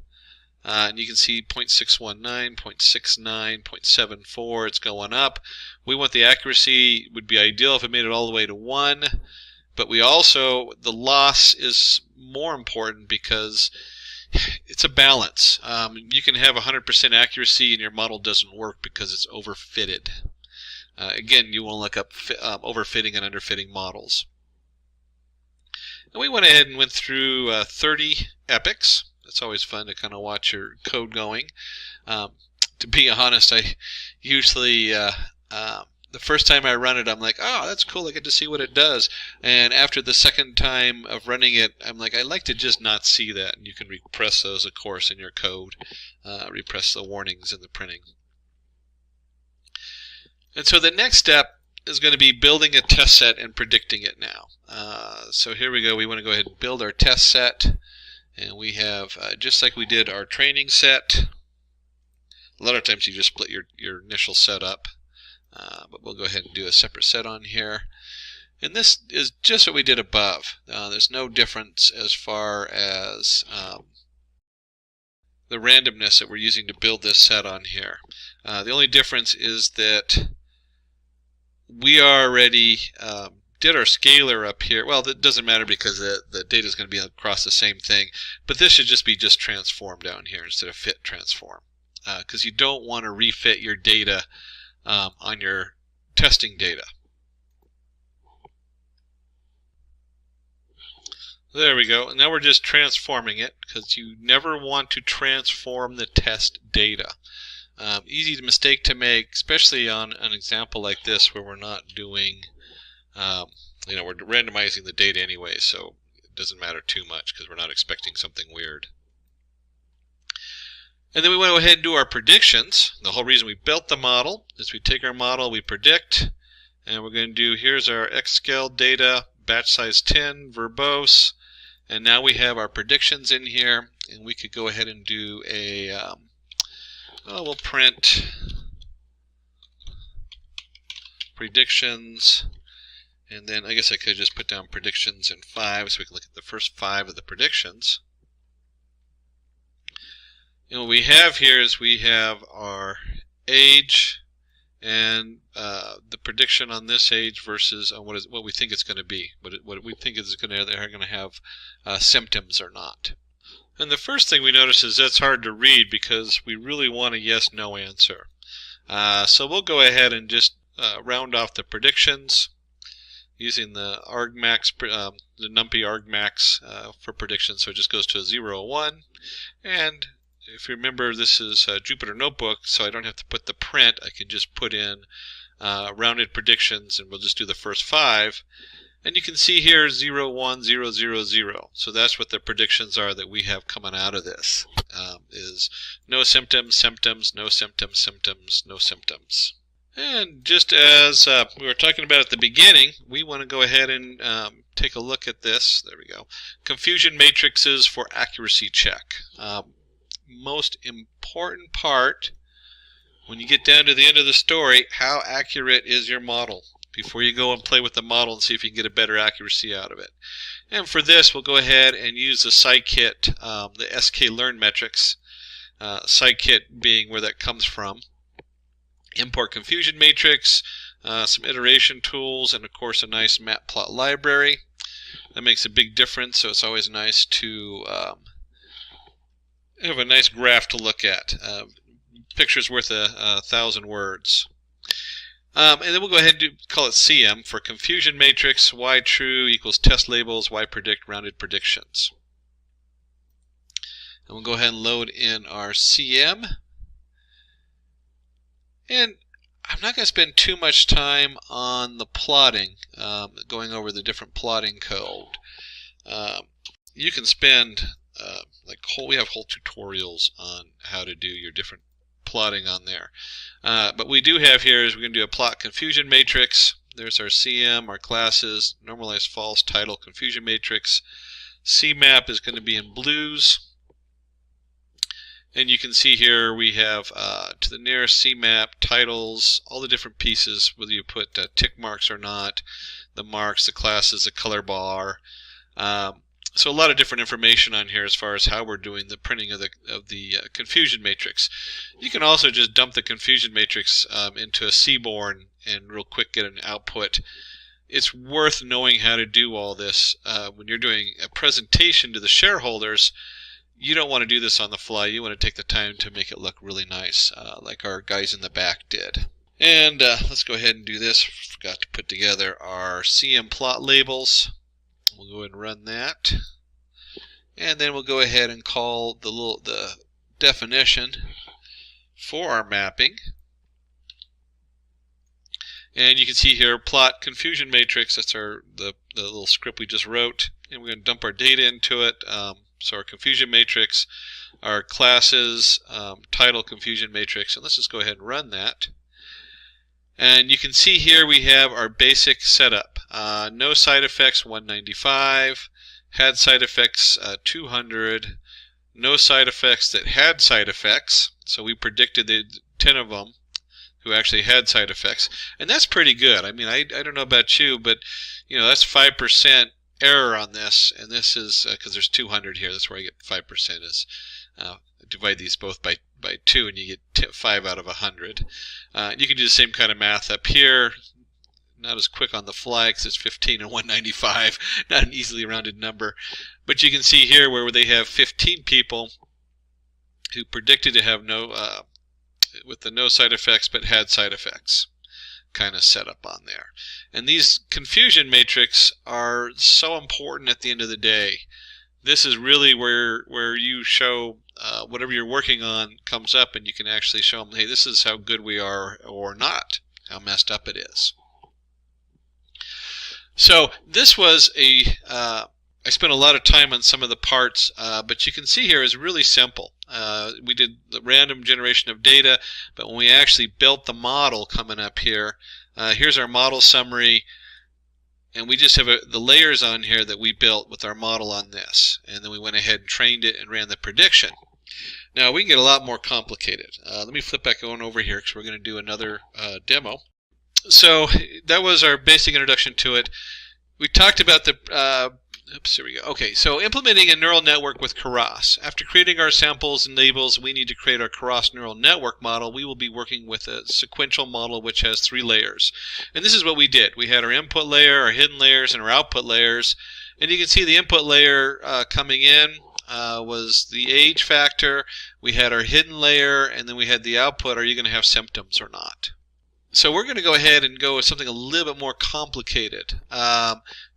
And you can see 0.619, 0.69, 0.74, it's going up. We want the accuracy, would be ideal if it made it all the way to 1. But we also, the loss is more important because it's a balance. You can have 100% accuracy and your model doesn't work because it's overfitted. Again, you want to look up overfitting and underfitting models. And we went ahead and went through 30 epochs. It's always fun to kind of watch your code going. To be honest, I usually, the first time I run it, I'm like, oh, that's cool, I get to see what it does. And after the second time of running it, I'm like, I like to just not see that. And you can repress those, of course, in your code. Repress the warnings in the printing. And so the next step is going to be building a test set and predicting it now. So here we go. We want to go ahead and build our test set. And we have, just like we did our training set, a lot of times you just split your initial set up. But we'll go ahead and do a separate set on here. And this is just what we did above. There's no difference as far as the randomness that we're using to build this set on here. The only difference is that we already did our scalar up here. Well, that doesn't matter because the data is going to be across the same thing, but this should just be transform down here instead of fit transform, because you don't want to refit your data on your testing data. There we go. And now we're just transforming it, because you never want to transform the test data. Easy mistake to make, especially on an example like this where we're not doing, we're randomizing the data anyway, so it doesn't matter too much because we're not expecting something weird. And then we want to go ahead and do our predictions. The whole reason we built the model is we take our model, we predict, and we're going to do, here's our X-scale data, batch size 10, verbose, and now we have our predictions in here, and we could go ahead and do a, we'll print predictions, and then I guess I could just put down predictions in 5 so we can look at the first 5 of the predictions. And what we have here is we have our age and the prediction on this age versus what we think it's going to be, what we think is going to, they're going to have symptoms or not. And the first thing we notice is that's hard to read because we really want a yes/no answer. So we'll go ahead and just round off the predictions using the argmax, the NumPy argmax for predictions. So it just goes to a 0, 1, and if you remember, this is a Jupyter Notebook, so I don't have to put the print. I can just put in rounded predictions, and we'll just do the first 5. And you can see here 0, 1, 0, 0, 0. So that's what the predictions are that we have coming out of this. Is no symptoms, symptoms, no symptoms, symptoms, no symptoms. And just as we were talking about at the beginning, we want to go ahead and take a look at this. There we go. Confusion matrices for accuracy check. Most important part when you get down to the end of the story, how accurate is your model before you go and play with the model and see if you can get a better accuracy out of it. And for this, we'll go ahead and use the scikit, the sklearn metrics, scikit being where that comes from. Import confusion matrix, some iteration tools, and of course a nice matplot library. That makes a big difference, so it's always nice to have a nice graph to look at. Picture's worth 1,000 words. And then we'll go ahead and call it CM for confusion matrix, y true equals test labels, y predict rounded predictions. And we'll go ahead and load in our CM. And I'm not going to spend too much time on the plotting, going over the different plotting code. You can spend we have whole tutorials on how to do your different plotting on there. But we do have here is we're going to do a plot confusion matrix. There's our CM, our classes, normalized false, title, confusion matrix. CMAP is going to be in blues. And you can see here we have to the nearest CMAP, titles, all the different pieces, whether you put tick marks or not, the marks, the classes, the color bar. So a lot of different information on here as far as how we're doing the printing of the confusion matrix. You can also just dump the confusion matrix into a Seaborn and real quick get an output. It's worth knowing how to do all this when you're doing a presentation to the shareholders. You don't want to do this on the fly. You want to take the time to make it look really nice, like our guys in the back did. And let's go ahead and do this. Forgot to put together our CM plot labels. We'll go ahead and run that. And then we'll go ahead and call the definition for our mapping. And you can see here plot confusion matrix. That's the little script we just wrote. And we're going to dump our data into it. So our confusion matrix, our classes, title confusion matrix. And let's just go ahead and run that. And you can see here we have our basic setup. No side effects 195, had side effects 200, no side effects that had side effects. So we predicted the 10 of them who actually had side effects. And that's pretty good. I mean, I don't know about you, but you know, that's 5% error on this. And this is because there's 200 here. That's where I get 5% is. divide these both by 2 and you get 5 out of 100. You can do the same kind of math up here. Not as quick on the fly because it's 15 and 195, not an easily rounded number. But you can see here where they have 15 people who predicted to have with the no side effects but had side effects kind of set up on there. And these confusion matrix are so important at the end of the day. This is really where you show whatever you're working on comes up, and you can actually show them, hey, this is how good we are or not, how messed up it is. So this was I spent a lot of time on some of the parts, but you can see here is really simple. We did the random generation of data, but when we actually built the model coming up here, here's our model summary, and we just have the layers on here that we built with our model on this, and then we went ahead and trained it and ran the prediction. Now we can get a lot more complicated. Let me flip back on over here because we're going to do another demo. So that was our basic introduction to it. We talked about the oops, here we go. Okay, so implementing a neural network with Keras. After creating our samples and labels, we need to create our Keras neural network model. We will be working with a sequential model which has 3 layers. And this is what we did. We had our input layer, our hidden layers, and our output layers. And you can see the input layer coming in was the age factor. We had our hidden layer, and then we had the output. Are you going to have symptoms or not? So we're going to go ahead and go with something a little bit more complicated.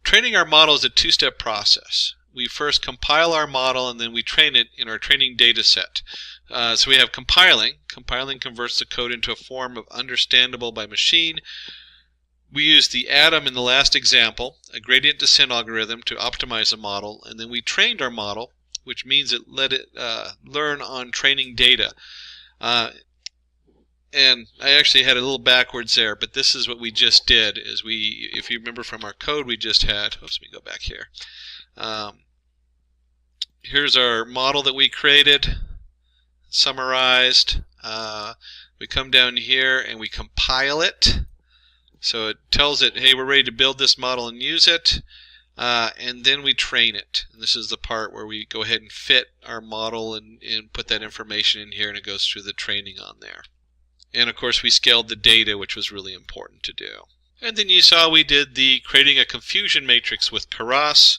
Training our model is a 2-step process. We first compile our model, and then we train it in our training data set. So we have compiling. Compiling converts the code into a form of understandable by machine. We use the atom in the last example, a gradient descent algorithm, to optimize the model, and then we trained our model, which means it let it learn on training data. And I actually had it a little backwards there, but this is what we just did. Is if you remember from our code we just had, oops, let me go back here. Here's our model that we created, summarized. We come down here and we compile it. So it tells it, hey, we're ready to build this model and use it. And then we train it. And this is the part where we go ahead and fit our model and put that information in here, and it goes through the training on there. And of course we scaled the data, which was really important to do. And then you saw we did the creating a confusion matrix with Keras.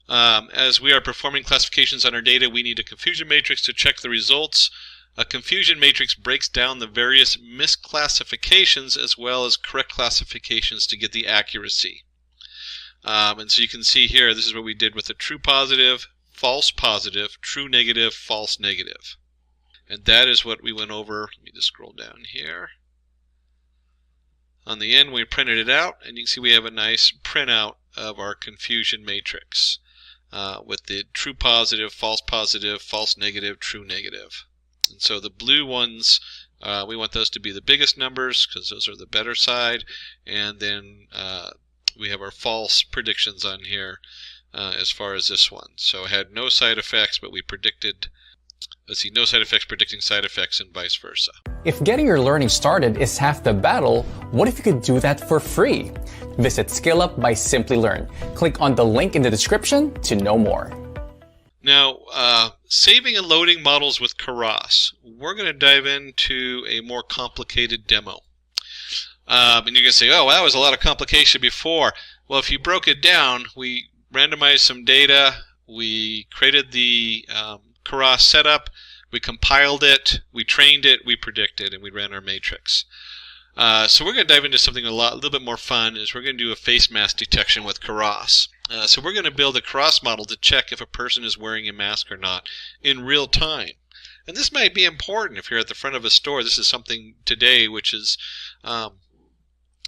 As we are performing classifications on our data, we need a confusion matrix to check the results. A confusion matrix breaks down the various misclassifications as well as correct classifications to get the accuracy. And so you can see here, this is what we did with a true positive, true negative, false negative. And that is what we went over. Let me just scroll down here. On the end, we printed it out, and you can see we have a nice printout of our confusion matrix with the true positive, false negative, true negative. And so the blue ones, we want those to be the biggest numbers because those are the better side. And then we have our false predictions on here as far as this one. So it had no side effects, but we predicted, let's see, no side effects predicting side effects and vice versa. If getting your learning started is half the battle, what if you could do that for free? Visit SkillUp by Simplilearn. Click on the link in the description to know more. Now, saving and loading models with Keras. We're going to dive into a more complicated demo. And you're going to say, oh, well, that was a lot of complication before. Well, if you broke it down, we randomized some data, we created the Keras setup, we compiled it, we trained it, we predicted, and we ran our matrix. So we're going to dive into something a little bit more fun. Is we're going to do a face mask detection with Keras. So we're going to build a Keras model to check if a person is wearing a mask or not in real time. And this might be important if you're at the front of a store. This is something today which is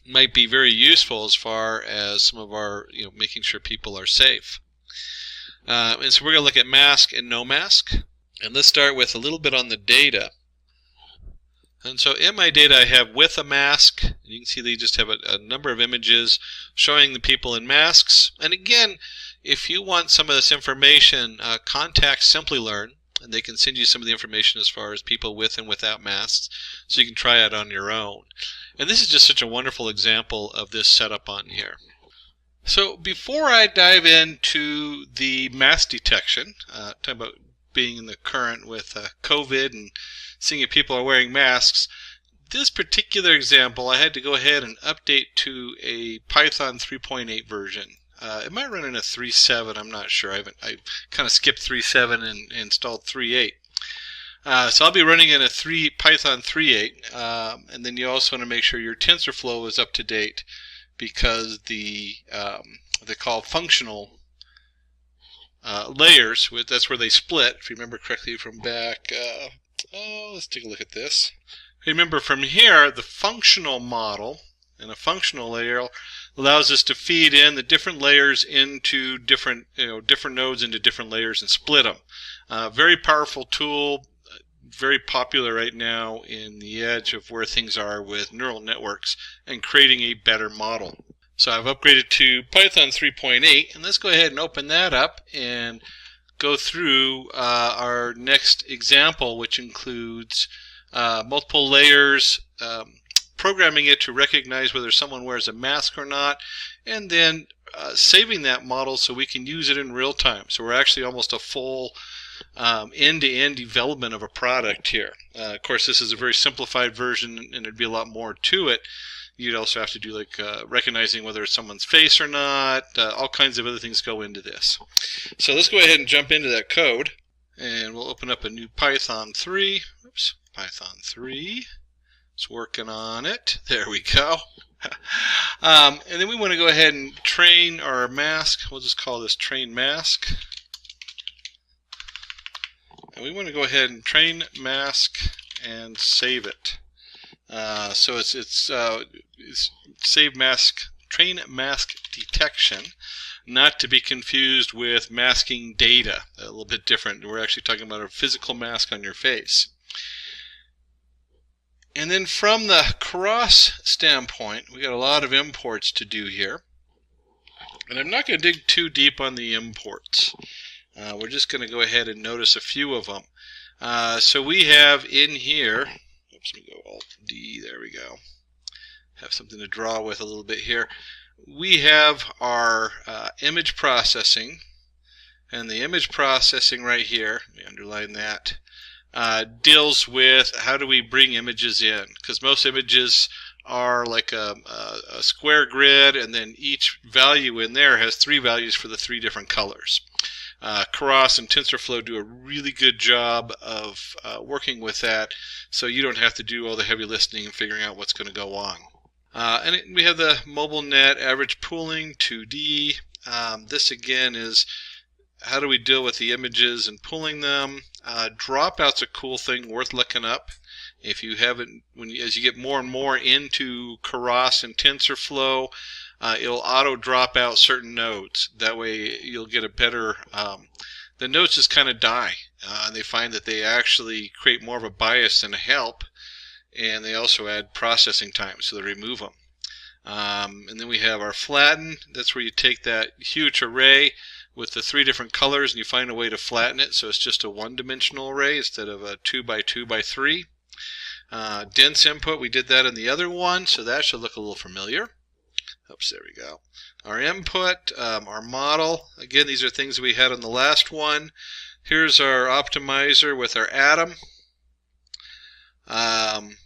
might be very useful as far as some of our, making sure people are safe. And so we're going to look at mask and no mask. And let's start with a little bit on the data. And so in my data I have with a mask. You can see they just have a number of images showing the people in masks. And again, if you want some of this information, contact Simplilearn, and they can send you some of the information as far as people with and without masks, so you can try it on your own. And this is just such a wonderful example of this setup on here. So before I dive into the mask detection, talking about being in the current with COVID and seeing if people are wearing masks. This particular example, I had to go ahead and update to a Python 3.8 version. It might run in a 3.7, I'm not sure. I kind of skipped 3.7 and installed 3.8. So I'll be running in a Python 3.8, and then you also want to make sure your TensorFlow is up to date, because they call functional layers. That's where they split. If you remember correctly from back, let's take a look at this. Remember from here, the functional model and a functional layer allows us to feed in the different layers into different nodes into different layers and split them. Very powerful tool, very popular right now in the edge of where things are with neural networks and creating a better model. So I've upgraded to Python 3.8, and let's go ahead and open that up and go through our next example, which includes multiple layers, programming it to recognize whether someone wears a mask or not, and then saving that model so we can use it in real time. So we're actually almost a full end-to-end development of a product here. Of course, this is a very simplified version, and there'd be a lot more to it. You'd also have to do like recognizing whether it's someone's face or not. All kinds of other things go into this. So let's go ahead and jump into that code, and we'll open up a new Python 3. Oops. Python 3. It's working on it. There we go. And then we want to go ahead and train our mask. We'll just call this train mask. And we want to go ahead and train mask and save it. So it's save mask, train mask detection, not to be confused with masking data. A little bit different. We're actually talking about a physical mask on your face. And then from the Keras standpoint, we got a lot of imports to do here. And I'm not going to dig too deep on the imports. We're just going to go ahead and notice a few of them. So we have in here, oops, let me go Alt-D, there we go. Have something to draw with a little bit here. We have our image processing, and the image processing right here, let me underline that, deals with how do we bring images in, because most images are like a square grid, and then each value in there has 3 values for the 3 different colors. Keras and TensorFlow do a really good job of working with that, so you don't have to do all the heavy listening and figuring out what's going to go on. We have the mobile net average pooling 2D. This again is how do we deal with the images and pooling them. Dropout's a cool thing worth looking up. If you haven't, as you get more and more into Keras and TensorFlow, it'll auto drop out certain nodes. That way you'll get a better, the nodes just kind of die. And they find that they actually create more of a bias than a help, and they also add processing time, so they remove them. And then we have our flatten. That's where you take that huge array with the 3 different colors and you find a way to flatten it so it's just a one-dimensional array instead of a 2 by 2 by 3. Dense input, we did that in the other one, so that should look a little familiar. Oops, there we go. Our input, our model, again, these are things we had on the last one. Here's our optimizer with our atom.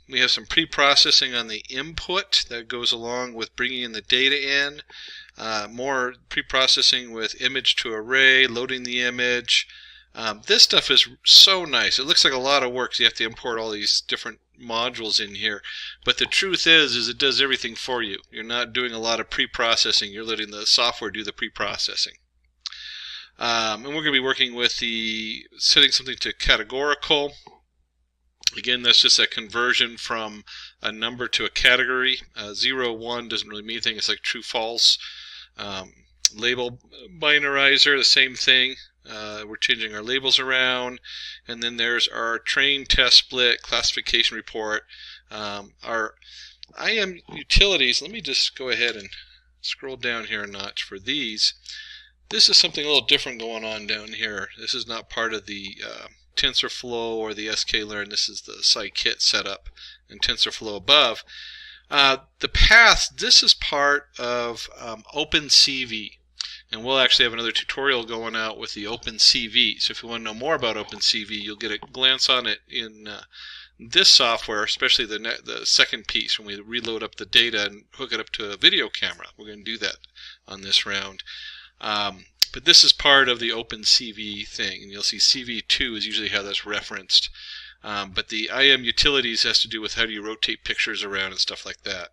We have some pre-processing on the input that goes along with bringing in the data in. More pre-processing with image to array, loading the image. This stuff is so nice. It looks like a lot of work. So you have to import all these different modules in here. But the truth is it does everything for you. You're not doing a lot of pre-processing. You're letting the software do the pre-processing. And we're going to be working with setting something to categorical. Again, that's just a conversion from a number to a category. 0, 1 doesn't really mean anything. It's like true, false. Label binarizer, the same thing. We're changing our labels around. And then there's our train test split classification report. Our IM utilities, let me just go ahead and scroll down here a notch for these. This is something a little different going on down here. This is not part of the TensorFlow or the sklearn. This is the scikit setup in TensorFlow above. The path, this is part of OpenCV. And we'll actually have another tutorial going out with the OpenCV. So if you want to know more about OpenCV, you'll get a glance on it in this software, especially the second piece when we reload up the data and hook it up to a video camera. We're going to do that on this round. But this is part of the OpenCV thing, and you'll see CV2 is usually how that's referenced. But the IM utilities has to do with how do you rotate pictures around and stuff like that,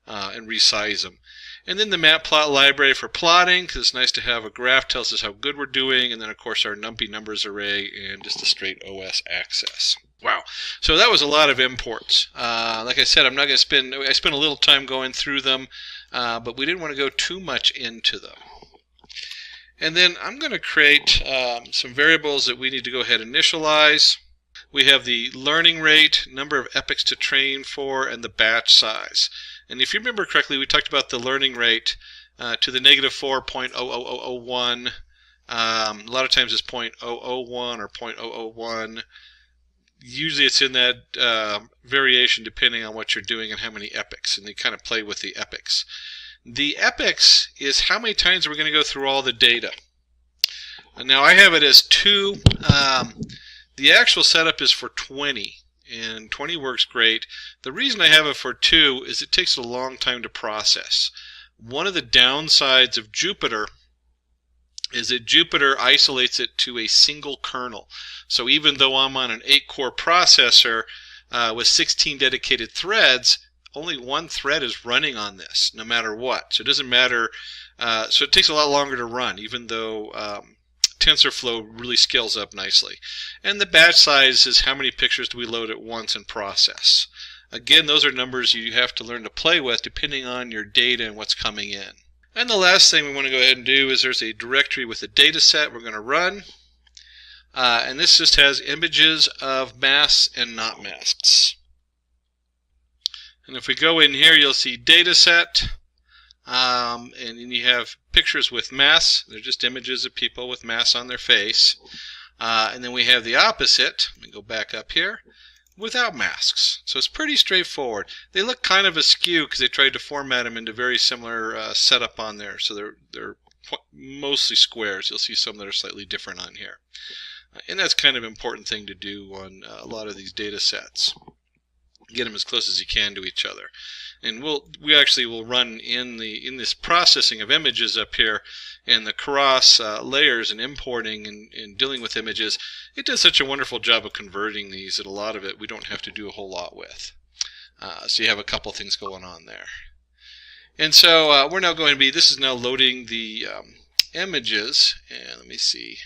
and resize them. And then the matplot library for plotting, because it's nice to have a graph, tells us how good we're doing, and then of course our numpy numbers array and just a straight OS access. Wow, so that was a lot of imports. Like I said, I'm not going to I spent a little time going through them, but we didn't want to go too much into them. And then I'm going to create some variables that we need to go ahead and initialize. We have the learning rate, number of epochs to train for, and the batch size. And if you remember correctly, we talked about the learning rate to the -4.00001. A lot of times it's 0.001 or 0.001. Usually it's in that variation depending on what you're doing and how many epochs, and they kind of play with the epochs. The epochs is how many times we're going to go through all the data. And now I have it as 2. The actual setup is for 20, and 20 works great. The reason I have it for 2 is it takes a long time to process. One of the downsides of Jupyter is that Jupyter isolates it to a single kernel. So even though I'm on an 8-core processor with 16 dedicated threads, only one thread is running on this, no matter what. So it doesn't matter. So it takes a lot longer to run, even though TensorFlow really scales up nicely. And the batch size is how many pictures do we load at once and process. Again, those are numbers you have to learn to play with depending on your data and what's coming in. And the last thing we want to go ahead and do is there's a directory with a data set we're going to run. And this just has images of masks and not masks. And if we go in here, you'll see data set. And then you have pictures with masks. They're just images of people with masks on their face. And then we have the opposite. Let me go back up here. Without masks. So it's pretty straightforward. They look kind of askew because they tried to format them into very similar setup on there. So they're mostly squares. You'll see some that are slightly different on here. And that's kind of an important thing to do on a lot of these data sets. Get them as close as you can to each other. And we actually will run in this processing of images up here, and the Keras layers and importing and dealing with images. It does such a wonderful job of converting these that a lot of it we don't have to do a whole lot with. So you have a couple things going on there. And so we're now going to be, this is now loading the images, and let me see.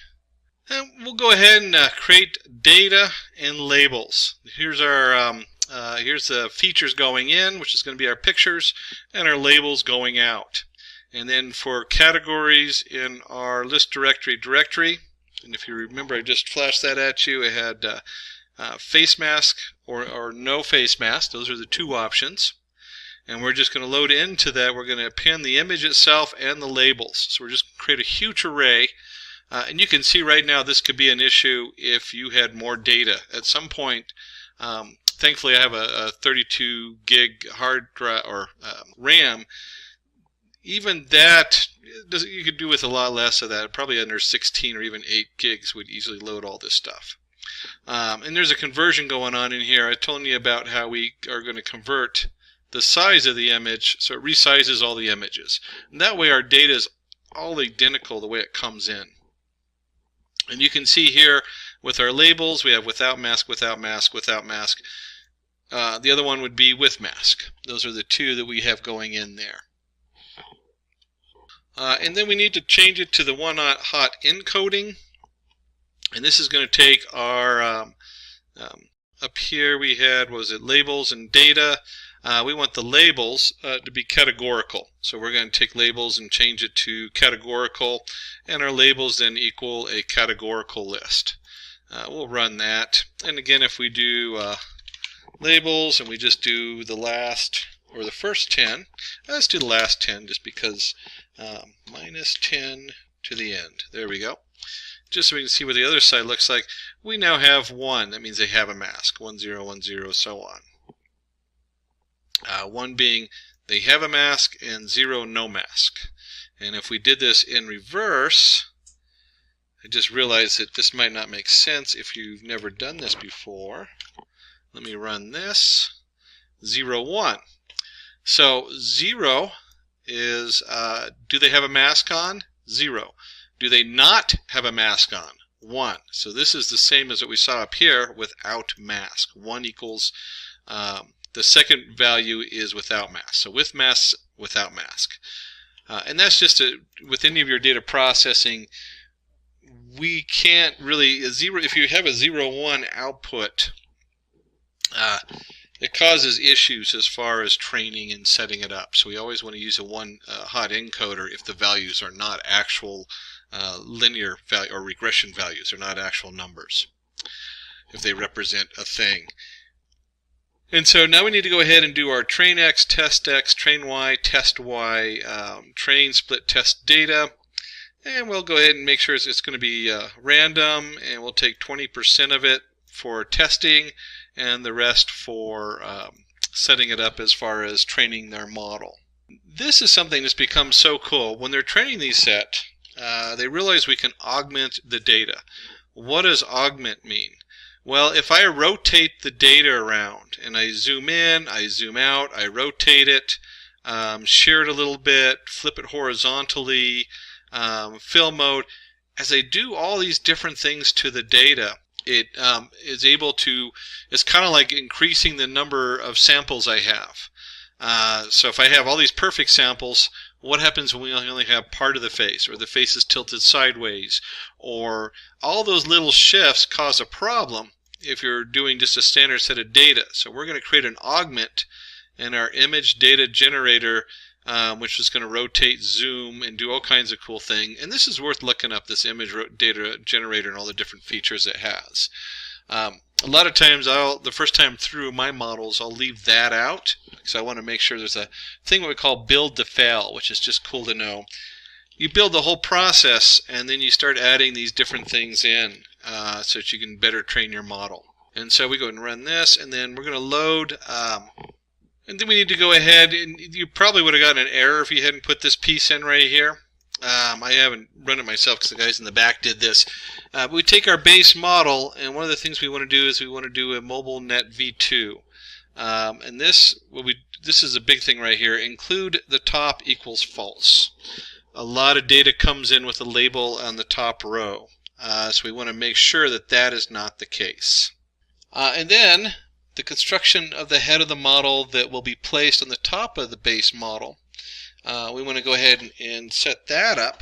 And we'll go ahead and create data and labels. Here's our here's the features going in, which is going to be our pictures, and our labels going out. And then for categories in our list directory, and if you remember I just flashed that at you, it had face mask or no face mask. Those are the two options. And we're just going to load into that. We're going to append the image itself and the labels. So we're just going to create a huge array. And you can see right now this could be an issue if you had more data. At some point, thankfully I have a 32 gig hard drive or RAM. Even that, you could do with a lot less of that. Probably under 16 or even 8 gigs would easily load all this stuff. And there's a conversion going on in here. I told you about how we are going to convert the size of the image so it resizes all the images. And that way our data is all identical the way it comes in. And you can see here with our labels, we have without mask, without mask, without mask. The other one would be with mask. Those are the two that we have going in there. And then we need to change it to the one-hot encoding. And this is going to take our, up here we had, what was it, labels and data. We want the labels to be categorical. So we're going to take labels and change it to categorical, and our labels then equal a categorical list. We'll run that. And again, if we do labels and we just do the last or the first 10, let's do the last 10 just because minus 10 to the end. There we go. Just so we can see what the other side looks like. We now have 1. That means they have a mask. 1, 0, 1, 0, so on. 1 being they have a mask, and 0 no mask. And if we did this in reverse, I just realized that this might not make sense if you've never done this before. Let me run this. 0, 1. So 0 is, do they have a mask on? 0. Do they not have a mask on? 1. So this is the same as what we saw up here without mask. 1 equals, the second value is without mask. So with mask, without mask. And that's just with any of your data processing, we can't really, if you have a 0, 1 output, it causes issues as far as training and setting it up. So we always want to use a hot encoder if the values are not actual linear value or regression values, are not actual numbers, if they represent a thing. And so now we need to go ahead and do our train X, test X, train Y, test Y, train, split, test data. And we'll go ahead and make sure it's going to be random, and we'll take 20% of it for testing and the rest for setting it up as far as training their model. This is something that's become so cool. When they're training these sets, they realize we can augment the data. What does augment mean? Well, if I rotate the data around and I zoom in, I zoom out, I rotate it, share it a little bit, flip it horizontally, fill mode, as I do all these different things to the data, it is able to, it's kind of like increasing the number of samples I have. So if I have all these perfect samples, what happens when we only have part of the face, or the face is tilted sideways, or all those little shifts cause a problem if you're doing just a standard set of data. So we're going to create an augment in our image data generator, which is going to rotate, zoom, and do all kinds of cool things. And this is worth looking up, this image data generator and all the different features it has. A lot of times, the first time through my models, I'll leave that out because I want to make sure there's a thing what we call build to fail, which is just cool to know. You build the whole process, and then you start adding these different things in so that you can better train your model. And so we go and run this, and then we're going to load. And then we need to go ahead, and you probably would have gotten an error if you hadn't put this piece in right here. I haven't run it myself because the guys in the back did this. But we take our base model, and one of the things we want to do is we want to do a mobile net v2. And this is a big thing right here. Include the top equals false. A lot of data comes in with a label on the top row. So we want to make sure that that is not the case. And then the construction of the head of the model that will be placed on the top of the base model. We want to go ahead and set that up.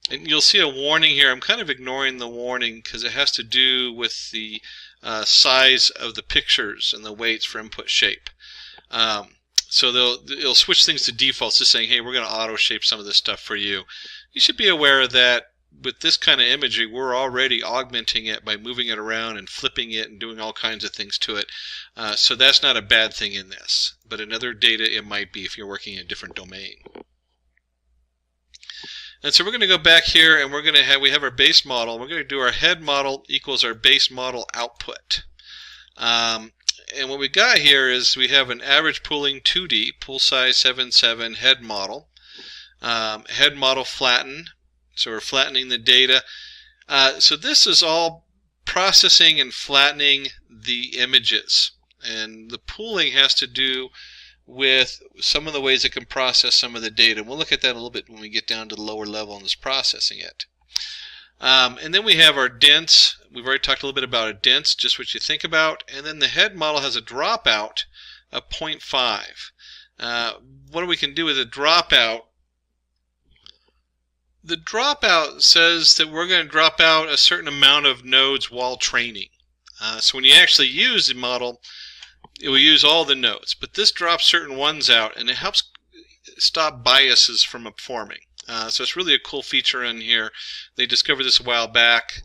And you'll see a warning here. I'm kind of ignoring the warning because it has to do with the size of the pictures and the weights for input shape. So it'll switch things to defaults, just saying, hey, we're going to auto shape some of this stuff for you. You should be aware that with this kind of imagery, we're already augmenting it by moving it around and flipping it and doing all kinds of things to it. So that's not a bad thing in this. But in other data, it might be if you're working in a different domain. And so we're going to go back here, and we're going to we have our base model. We're going to do our head model equals our base model output. And what we got here is we have an average pooling 2D, pool size 7.7 head model. Head model flatten. So we're flattening the data. So this is all processing and flattening the images. And the pooling has to do with some of the ways it can process some of the data. We'll look at that a little bit when we get down to the lower level and is processing it. And then we have our dents. We've already talked a little bit about a dents, just what you think about. And then the head model has a dropout of 0.5. What we can do with a dropout, the dropout says that we're going to drop out a certain amount of nodes while training. So when you actually use the model, it will use all the nodes. But this drops certain ones out, and it helps stop biases from forming. So it's really a cool feature in here. They discovered this a while back.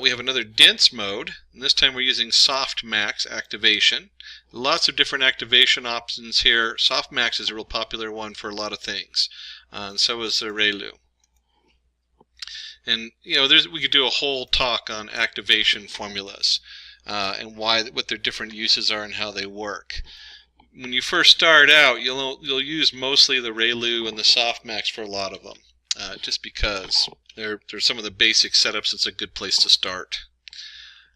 We have another dense mode, and this time we're using softmax activation. Lots of different activation options here. Softmax is a real popular one for a lot of things. And so is the ReLU. And you know, we could do a whole talk on activation formulas and what their different uses are and how they work. when you first start out, you'll use mostly the ReLU and the softmax for a lot of them, just because they're some of the basic setups. It's a good place to start.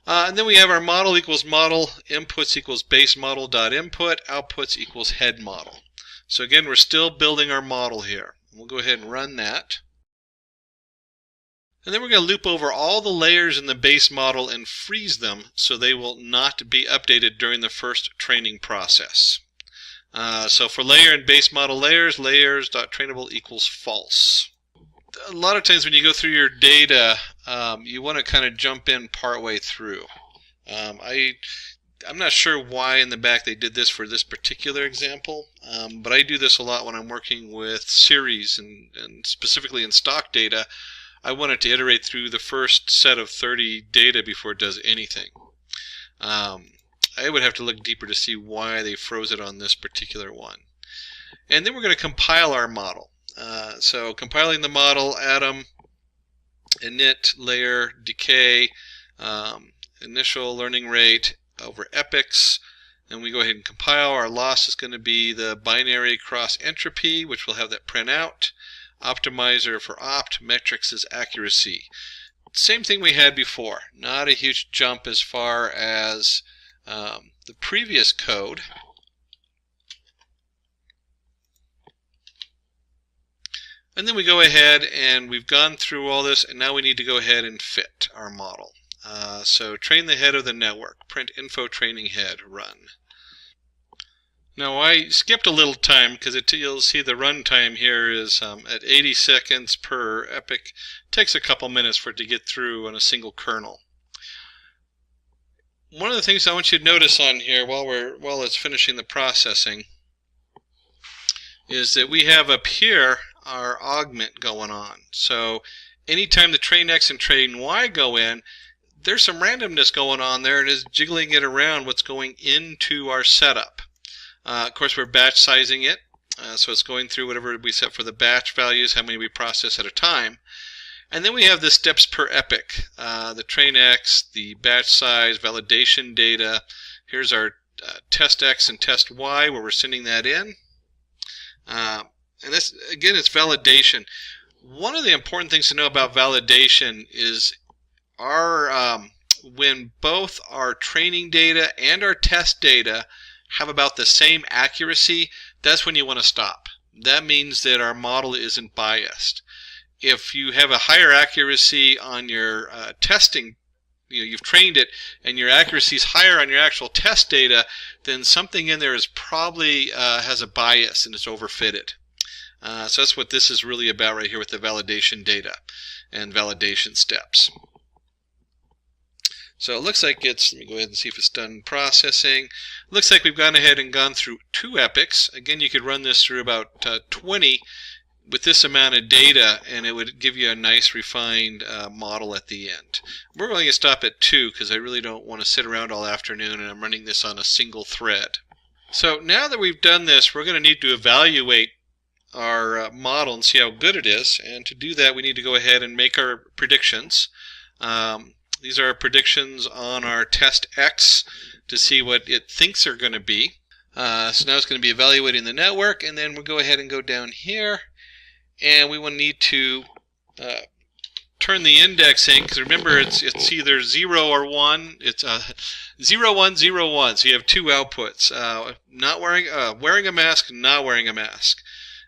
And then we have our model equals model, inputs equals base model dot input, outputs equals head model. So again, we're still building our model here. We'll go ahead and run that. And then we're going to loop over all the layers in the base model and freeze them so they will not be updated during the first training process. So for layer and base model layers, layers.trainable equals false. A lot of times when you go through your data, you want to kind of jump in partway through. I'm not sure why in the back they did this for this particular example, but I do this a lot when I'm working with series and specifically in stock data. I want it to iterate through the first set of 30 data before it does anything. I would have to look deeper to see why they froze it on this particular one. And then we're going to compile our model. So compiling the model, atom, init, layer, decay, initial learning rate over epochs, and we go ahead and compile. Our loss is going to be the binary cross entropy, which will have that print out. Optimizer for opt, metrics is accuracy. Same thing we had before, not a huge jump as far as the previous code. And then we go ahead and we've gone through all this, and now we need to go ahead and fit our model. So train the head of the network, print info training head, run. Now I skipped a little time because you'll see the runtime here is at 80 seconds per epoch. It takes a couple minutes for it to get through on a single kernel. One of the things I want you to notice on here while it's finishing the processing is that we have up here our augment going on. So anytime the train X and train Y go in, there's some randomness going on there and is jiggling it around what's going into our setup. Of course, we're batch sizing it, so it's going through whatever we set for the batch values, how many we process at a time. And then we have the steps per epoch, the train X, the batch size, validation data. Here's our test X and test Y where we're sending that in. And this, again, it's validation. One of the important things to know about validation is when both our training data and our test data have about the same accuracy, that's when you want to stop. That means that our model isn't biased. If you have a higher accuracy on your testing, you've trained it, and your accuracy is higher on your actual test data, then something in there is probably has a bias and it's overfitted. So that's what this is really about right here with the validation data and validation steps. So it looks like let me go ahead and see if it's done processing. It looks like we've gone ahead and gone through 2 epochs. Again, you could run this through about 20 with this amount of data, and it would give you a nice refined model at the end. We're going to stop at 2 because I really don't want to sit around all afternoon, and I'm running this on a single thread. So now that we've done this, we're going to need to evaluate our model and see how good it is. And to do that, we need to go ahead and make our predictions. These are our predictions on our test X to see what it thinks are going to be. So now it's going to be evaluating the network, and then we'll go ahead and go down here, and we will need to turn the indexing, because remember it's either 0 or 1. It's 0, 1, 0, 1. So you have 2 outputs: not wearing a mask, not wearing a mask.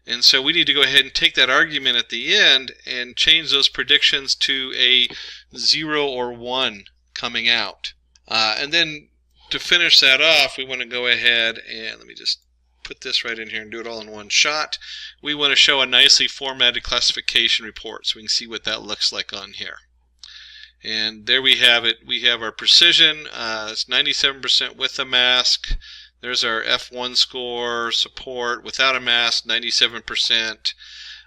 And so we need to go ahead and take that argument at the end and change those predictions to a 0 or 1 coming out. And then to finish that off, we want to go ahead and let me just put this right in here and do it all in one shot. We want to show a nicely formatted classification report so we can see what that looks like on here. And there we have it. We have our precision. It's 97% with a mask. There's our F1 score, support without a mask, 97%.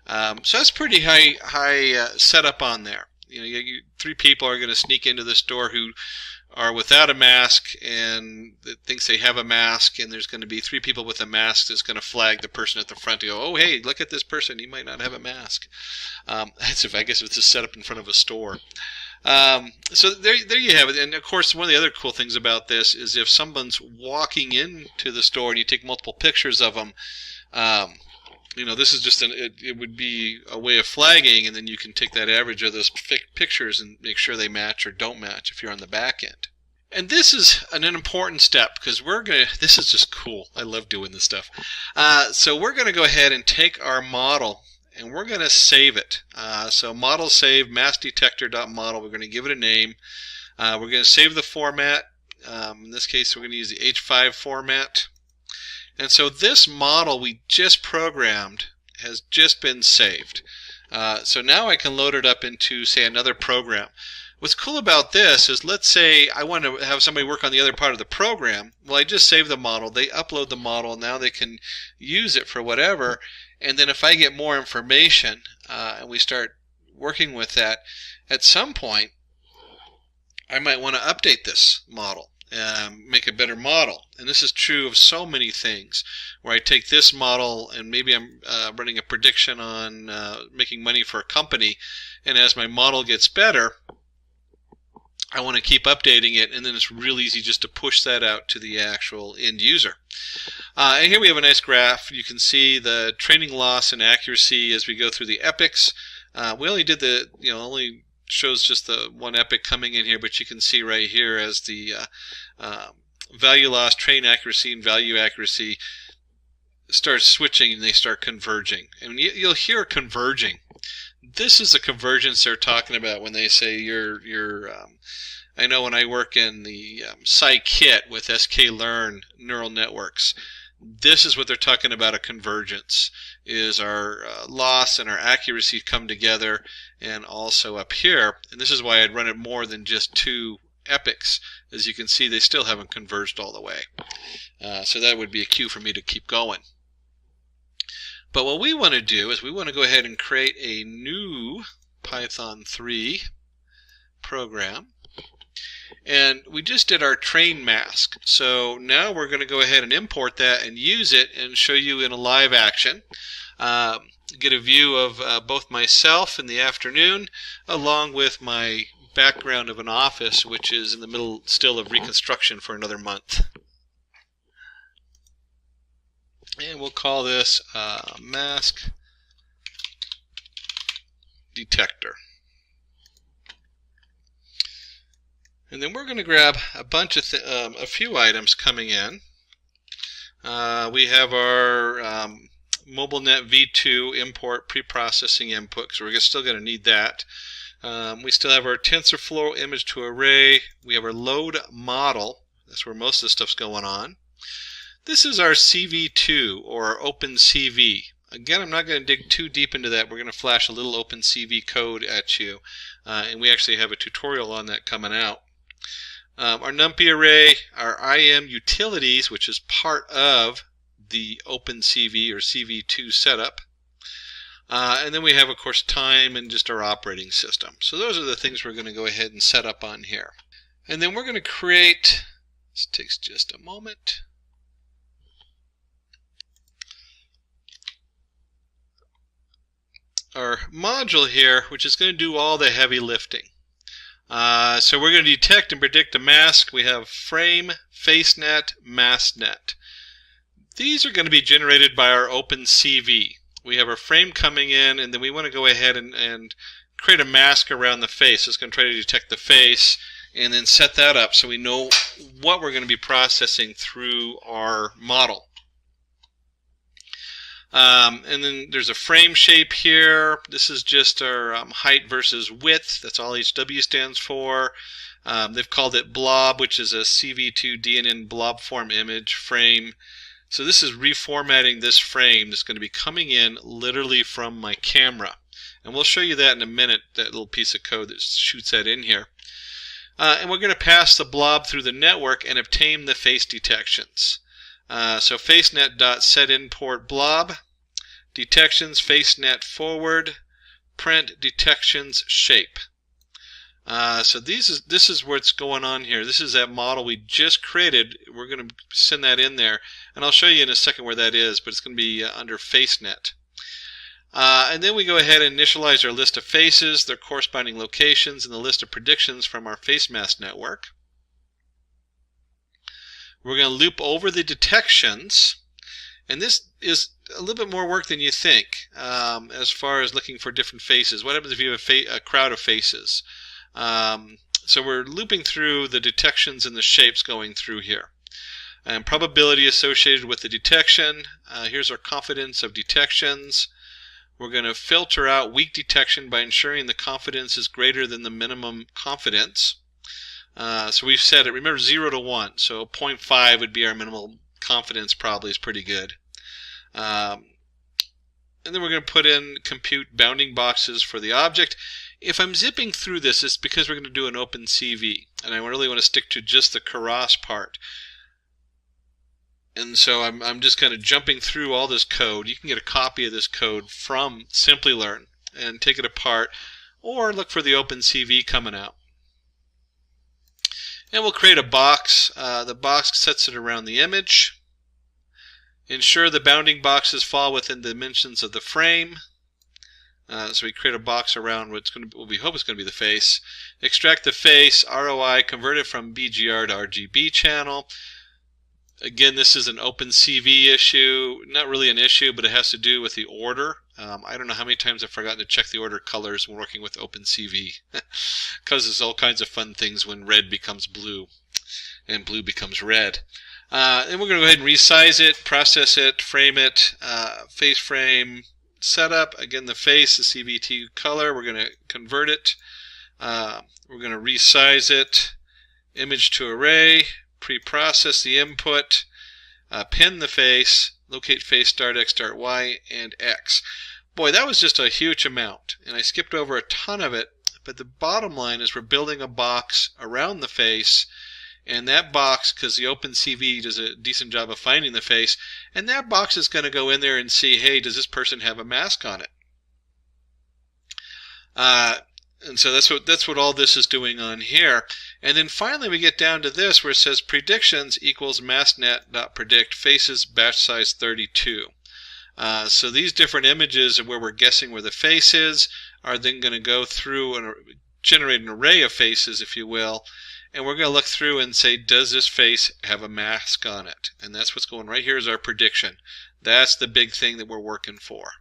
So that's pretty high setup on there. 3 people are going to sneak into this door who are without a mask and thinks they have a mask, and there's going to be 3 people with a mask that's going to flag the person at the front to go, oh hey, look at this person, he might not have a mask. That's I guess if it's a setup in front of a store. So there you have it. And of course, one of the other cool things about this is if someone's walking into the store and you take multiple pictures of them, you know, this is just it would be a way of flagging, and then you can take that average of those pictures and make sure they match or don't match if you're on the back end. And this is an important step because this is just cool. I love doing this stuff. So we're going to go ahead and take our model and we're going to save it. So model save massDetector.model. We're going to give it a name. We're going to save the format. In this case, we're going to use the H5 format. And so this model we just programmed has just been saved. So now I can load it up into, say, another program. What's cool about this is, let's say I want to have somebody work on the other part of the program. Well, I just saved the model. They upload the model. Now they can use it for whatever. And then if I get more information and we start working with that, at some point I might want to update this model. Make a better model. And this is true of so many things, where I take this model and maybe I'm running a prediction on making money for a company, and as my model gets better, I want to keep updating it, and then it's real easy just to push that out to the actual end user. And here we have a nice graph. You can see the training loss and accuracy as we go through the epochs. We only did the, only shows just the one epoch coming in here, but you can see right here as the value loss, train accuracy, and value accuracy start switching and they start converging. And you'll hear converging. This is the convergence they're talking about when they say I know when I work in the scikit with sklearn neural networks, this is what they're talking about, a convergence, is our loss and our accuracy come together, and also up here, and this is why I'd run it more than just 2 epochs. As you can see, they still haven't converged all the way. So that would be a cue for me to keep going. But what we want to do is we want to go ahead and create a new Python 3 program. And we just did our train mask. So now we're going to go ahead and import that and use it and show you in a live action. Get a view of both myself in the afternoon along with my background of an office, which is in the middle still of reconstruction for another month. And we'll call this mask detector. And then we're going to grab a bunch of a few items coming in. We have our MobileNet v2 import preprocessing input, because we're still going to need that. We still have our TensorFlow image to array. We have our load model. That's where most of the stuff's going on. This is our CV2 or OpenCV. Again, I'm not going to dig too deep into that. We're going to flash a little OpenCV code at you, and we actually have a tutorial on that coming out. Our NumPy array, our IM utilities, which is part of the OpenCV or CV2 setup. And then we have, of course, time and just our operating system. So those are the things we're going to go ahead and set up on here. And then we're going to create, this takes just a moment, our module here, which is going to do all the heavy lifting. So we're going to detect and predict a mask. We have frame, FaceNet, MaskNet. These are going to be generated by our OpenCV. We have our frame coming in, and then we want to go ahead and create a mask around the face. It's going to try to detect the face and then set that up so we know what we're going to be processing through our model. And then there's a frame shape here. This is just our height versus width. That's all HW stands for. They've called it blob, which is a CV2 DNN blob form image frame. So this is reformatting this frame that's going to be coming in literally from my camera. And we'll show you that in a minute, that little piece of code that shoots that in here. And we're going to pass the blob through the network and obtain the face detections. So FaceNet.setImport blob, detections FaceNet forward, print detections shape. So this is what's going on here. This is that model we just created. We're going to send that in there, and I'll show you in a second where that is, but it's going to be under FaceNet. And then we go ahead and initialize our list of faces, their corresponding locations, and the list of predictions from our face mask network. We're going to loop over the detections, and this is a little bit more work than you think as far as looking for different faces. What happens if you have a crowd of faces? So we're looping through the detections and the shapes going through here. And probability associated with the detection. Here's our confidence of detections. We're going to filter out weak detection by ensuring the confidence is greater than the minimum confidence. So we've set it, remember, 0 to 1. So 0.5 would be our minimal confidence, probably is pretty good. And then we're going to put in compute bounding boxes for the object. If I'm zipping through this, it's because we're going to do an OpenCV, and I really want to stick to just the Keras part. And so I'm just kind of jumping through all this code. You can get a copy of this code from Simplilearn and take it apart, or look for the OpenCV coming out. And we'll create a box. The box sets it around the image. Ensure the bounding boxes fall within the dimensions of the frame. So we create a box around what we hope is going to be the face. Extract the face, ROI, convert it from BGR to RGB channel. Again, this is an OpenCV issue. Not really an issue, but it has to do with the order. I don't know how many times I've forgotten to check the order colors when working with OpenCV. Causes all kinds of fun things when red becomes blue and blue becomes red. And we're going to go ahead and resize it, process it, frame it, face frame setup. Again, the face, the CVT color, we're going to convert it. We're going to resize it, image to array, pre-process the input, pin the face, locate face, start X, start Y, and X. Boy, that was just a huge amount, and I skipped over a ton of it, but the bottom line is we're building a box around the face, and that box, because the OpenCV does a decent job of finding the face, and that box is going to go in there and see, hey, does this person have a mask on it? And so that's what all this is doing on here. And then finally we get down to this where it says predictions equals masknet.predict faces batch size 32. So these different images where we're guessing where the face is are then going to go through and generate an array of faces, if you will. And we're going to look through and say, does this face have a mask on it? And that's what's going right here is our prediction. That's the big thing that we're working for.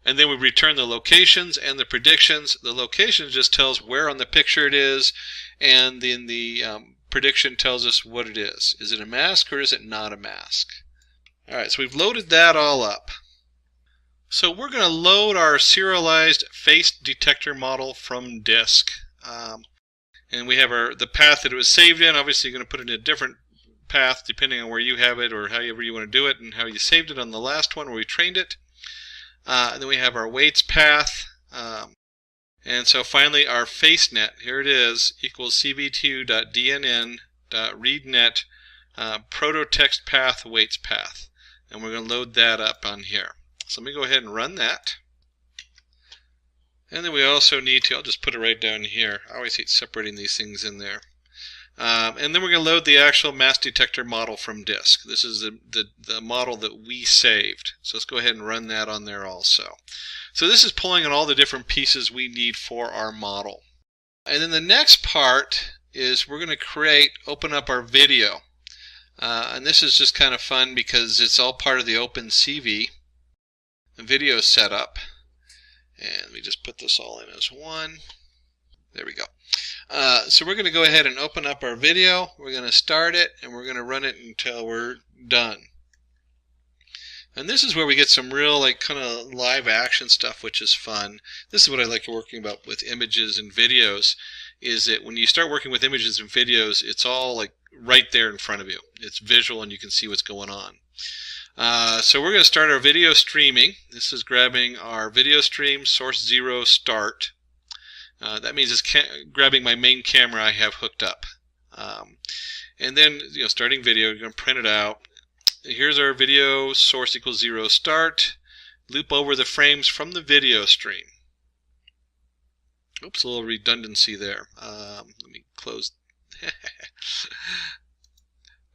And then we return the locations and the predictions. The location just tells where on the picture it is, and then the prediction tells us what it is. Is it a mask or is it not a mask? Alright, so we've loaded that all up. So we're going to load our serialized face detector model from disk. And we have the path that it was saved in. Obviously you're going to put it in a different path depending on where you have it or however you want to do it and how you saved it on the last one where we trained it. And then we have our weights path. And so finally our facenet, here it is, equals cv2.dnn.readnet prototext path weights path. And we're going to load that up on here. So let me go ahead and run that. And then we also need to, I'll just put it right down here. I always hate separating these things in there. And then we're going to load the actual mask detector model from disk. This is the model that we saved. So let's go ahead and run that on there also. So this is pulling in all the different pieces we need for our model. And then the next part is we're going to open up our video. And this is just kind of fun because it's all part of the OpenCV video setup. And let me just put this all in as one. There we go. So we're going to go ahead and open up our video. We're going to start it and we're going to run it until we're done. And this is where we get some real kind of live action stuff, which is fun. This is what I like working about with images and videos, is that when you start working with images and videos, it's all right there in front of you. It's visual and you can see what's going on. So we're going to start our video streaming. This is grabbing our video stream source 0 start. That means it's grabbing my main camera I have hooked up. And then, starting video, you're going to print it out. Here's our video source equals 0 start. Loop over the frames from the video stream. Oops, a little redundancy there. Let me close.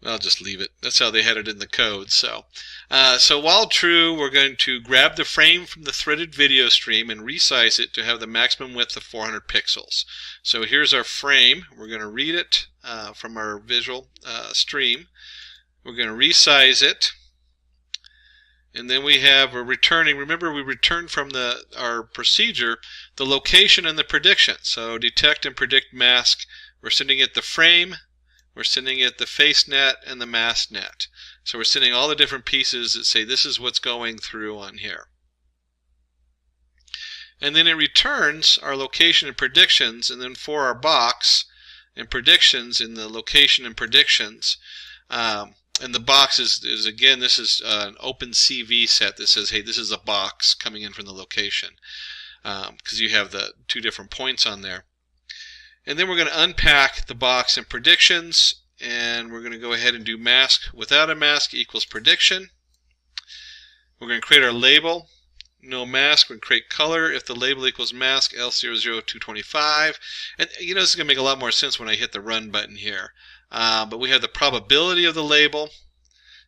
I'll just leave it. That's how they had it in the code. So while true, we're going to grab the frame from the threaded video stream and resize it to have the maximum width of 400 pixels. So here's our frame. We're going to read it from our visual stream. We're going to resize it. And then we're returning. Remember, we returned from our procedure the location and the prediction. So detect and predict mask. We're sending it the frame. We're sending it the face net and the mask net. So we're sending all the different pieces that say this is what's going through on here. And then it returns our location and predictions, and then for our box and predictions in the location and predictions. And the box is again, this is an OpenCV set that says, hey, this is a box coming in from the location, because you have the 2 different points on there. And then we're going to unpack the box and predictions, and we're going to go ahead and do mask without a mask equals prediction. We're going to create our label, no mask. We're going to create color if the label equals mask, L00225. And you know, this is going to make a lot more sense when I hit the run button here. But we have the probability of the label.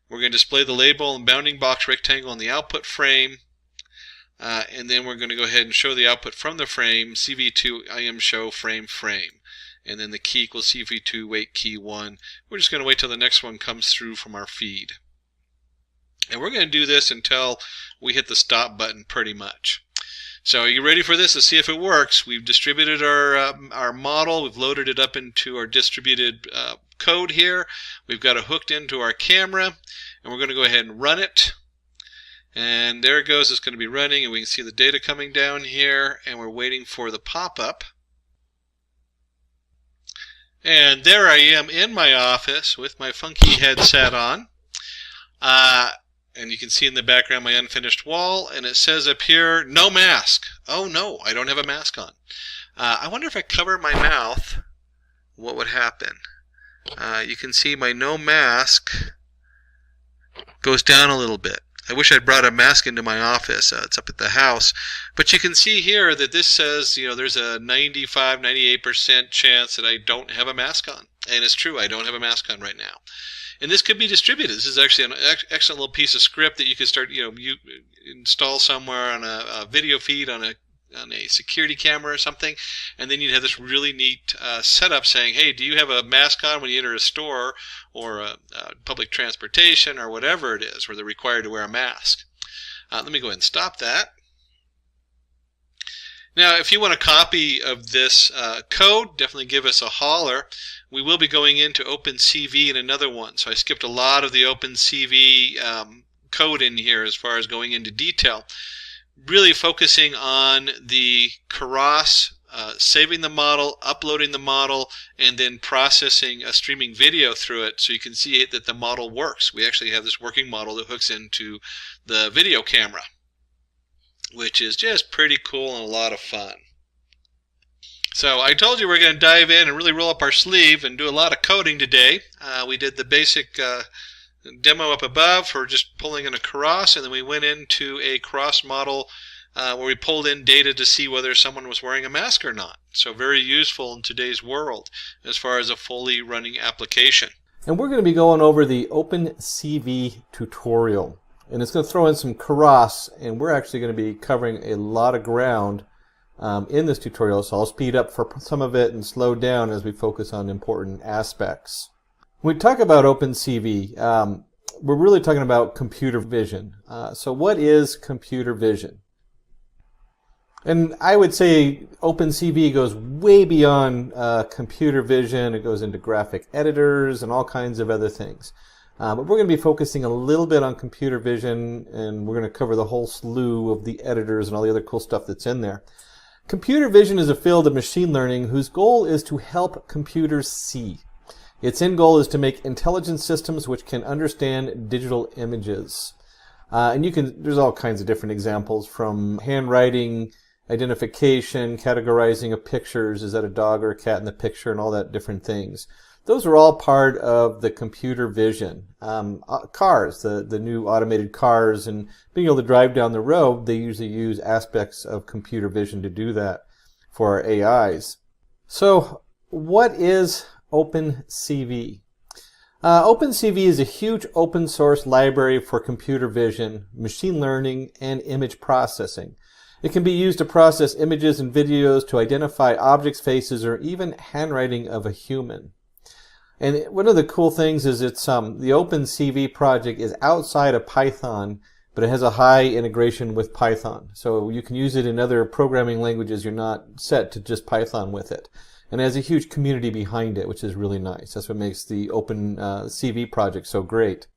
We're going to display the label and bounding box rectangle on the output frame. And then we're going to go ahead and show the output from the frame, CV2 IM show frame. And then the key equals CV2 wait key 1. We're just going to wait till the next one comes through from our feed. And we're going to do this until we hit the stop button pretty much. So are you ready for this? Let's see if it works. We've distributed our model. We've loaded it up into our distributed code here. We've got it hooked into our camera. And we're going to go ahead and run it. And there it goes. It's going to be running, and we can see the data coming down here, and we're waiting for the pop-up. And there I am in my office with my funky headset on. And you can see in the background my unfinished wall, and it says up here, no mask. Oh no, I don't have a mask on. I wonder if I cover my mouth, what would happen? You can see my no mask goes down a little bit. I wish I'd brought a mask into my office. It's up at the house. But you can see here that this says, you know, there's a 95, 98% chance that I don't have a mask on. And it's true, I don't have a mask on right now. And this could be distributed. This is actually an excellent little piece of script that you can start, you install somewhere on a video feed on a security camera or something, and then you'd have this really neat setup saying, hey, do you have a mask on when you enter a store or public transportation or whatever it is where they're required to wear a mask. Let me go ahead and stop that. Now, if you want a copy of this code, definitely give us a holler. We will be going into OpenCV in another one, so I skipped a lot of the OpenCV code in here as far as going into detail. Really focusing on the Keras, saving the model, uploading the model, and then processing a streaming video through it so you can see that the model works. We actually have this working model that hooks into the video camera, which is just pretty cool and a lot of fun. So I told you we're going to dive in and really roll up our sleeve and do a lot of coding today. We did the basic demo up above for just pulling in a Keras, and then we went into a Keras model where we pulled in data to see whether someone was wearing a mask or not. So very useful in today's world as far as a fully running application. And we're going to be going over the OpenCV tutorial. And it's going to throw in some Keras, and we're actually going to be covering a lot of ground in this tutorial. So I'll speed up for some of it and slow down as we focus on important aspects. When we talk about OpenCV, we're really talking about computer vision. So what is computer vision? And I would say OpenCV goes way beyond computer vision. It goes into graphic editors and all kinds of other things. But we're going to be focusing a little bit on computer vision, and we're going to cover the whole slew of the editors and all the other cool stuff that's in there. Computer vision is a field of machine learning whose goal is to help computers see. Its end goal is to make intelligent systems which can understand digital images. And there's all kinds of different examples, from handwriting, identification, categorizing of pictures, is that a dog or a cat in the picture, and all that different things. Those are all part of the computer vision. Cars, the new automated cars, and being able to drive down the road, they usually use aspects of computer vision to do that for our AIs. So what is OpenCV? OpenCV is a huge open source library for computer vision, machine learning, and image processing. It can be used to process images and videos, to identify objects' faces, or even handwriting of a human. And one of the cool things is the OpenCV project is outside of Python, but it has a high integration with Python. So you can use it in other programming languages. You're not set to just Python with it. And it has a huge community behind it, which is really nice. That's what makes the OpenCV project so great.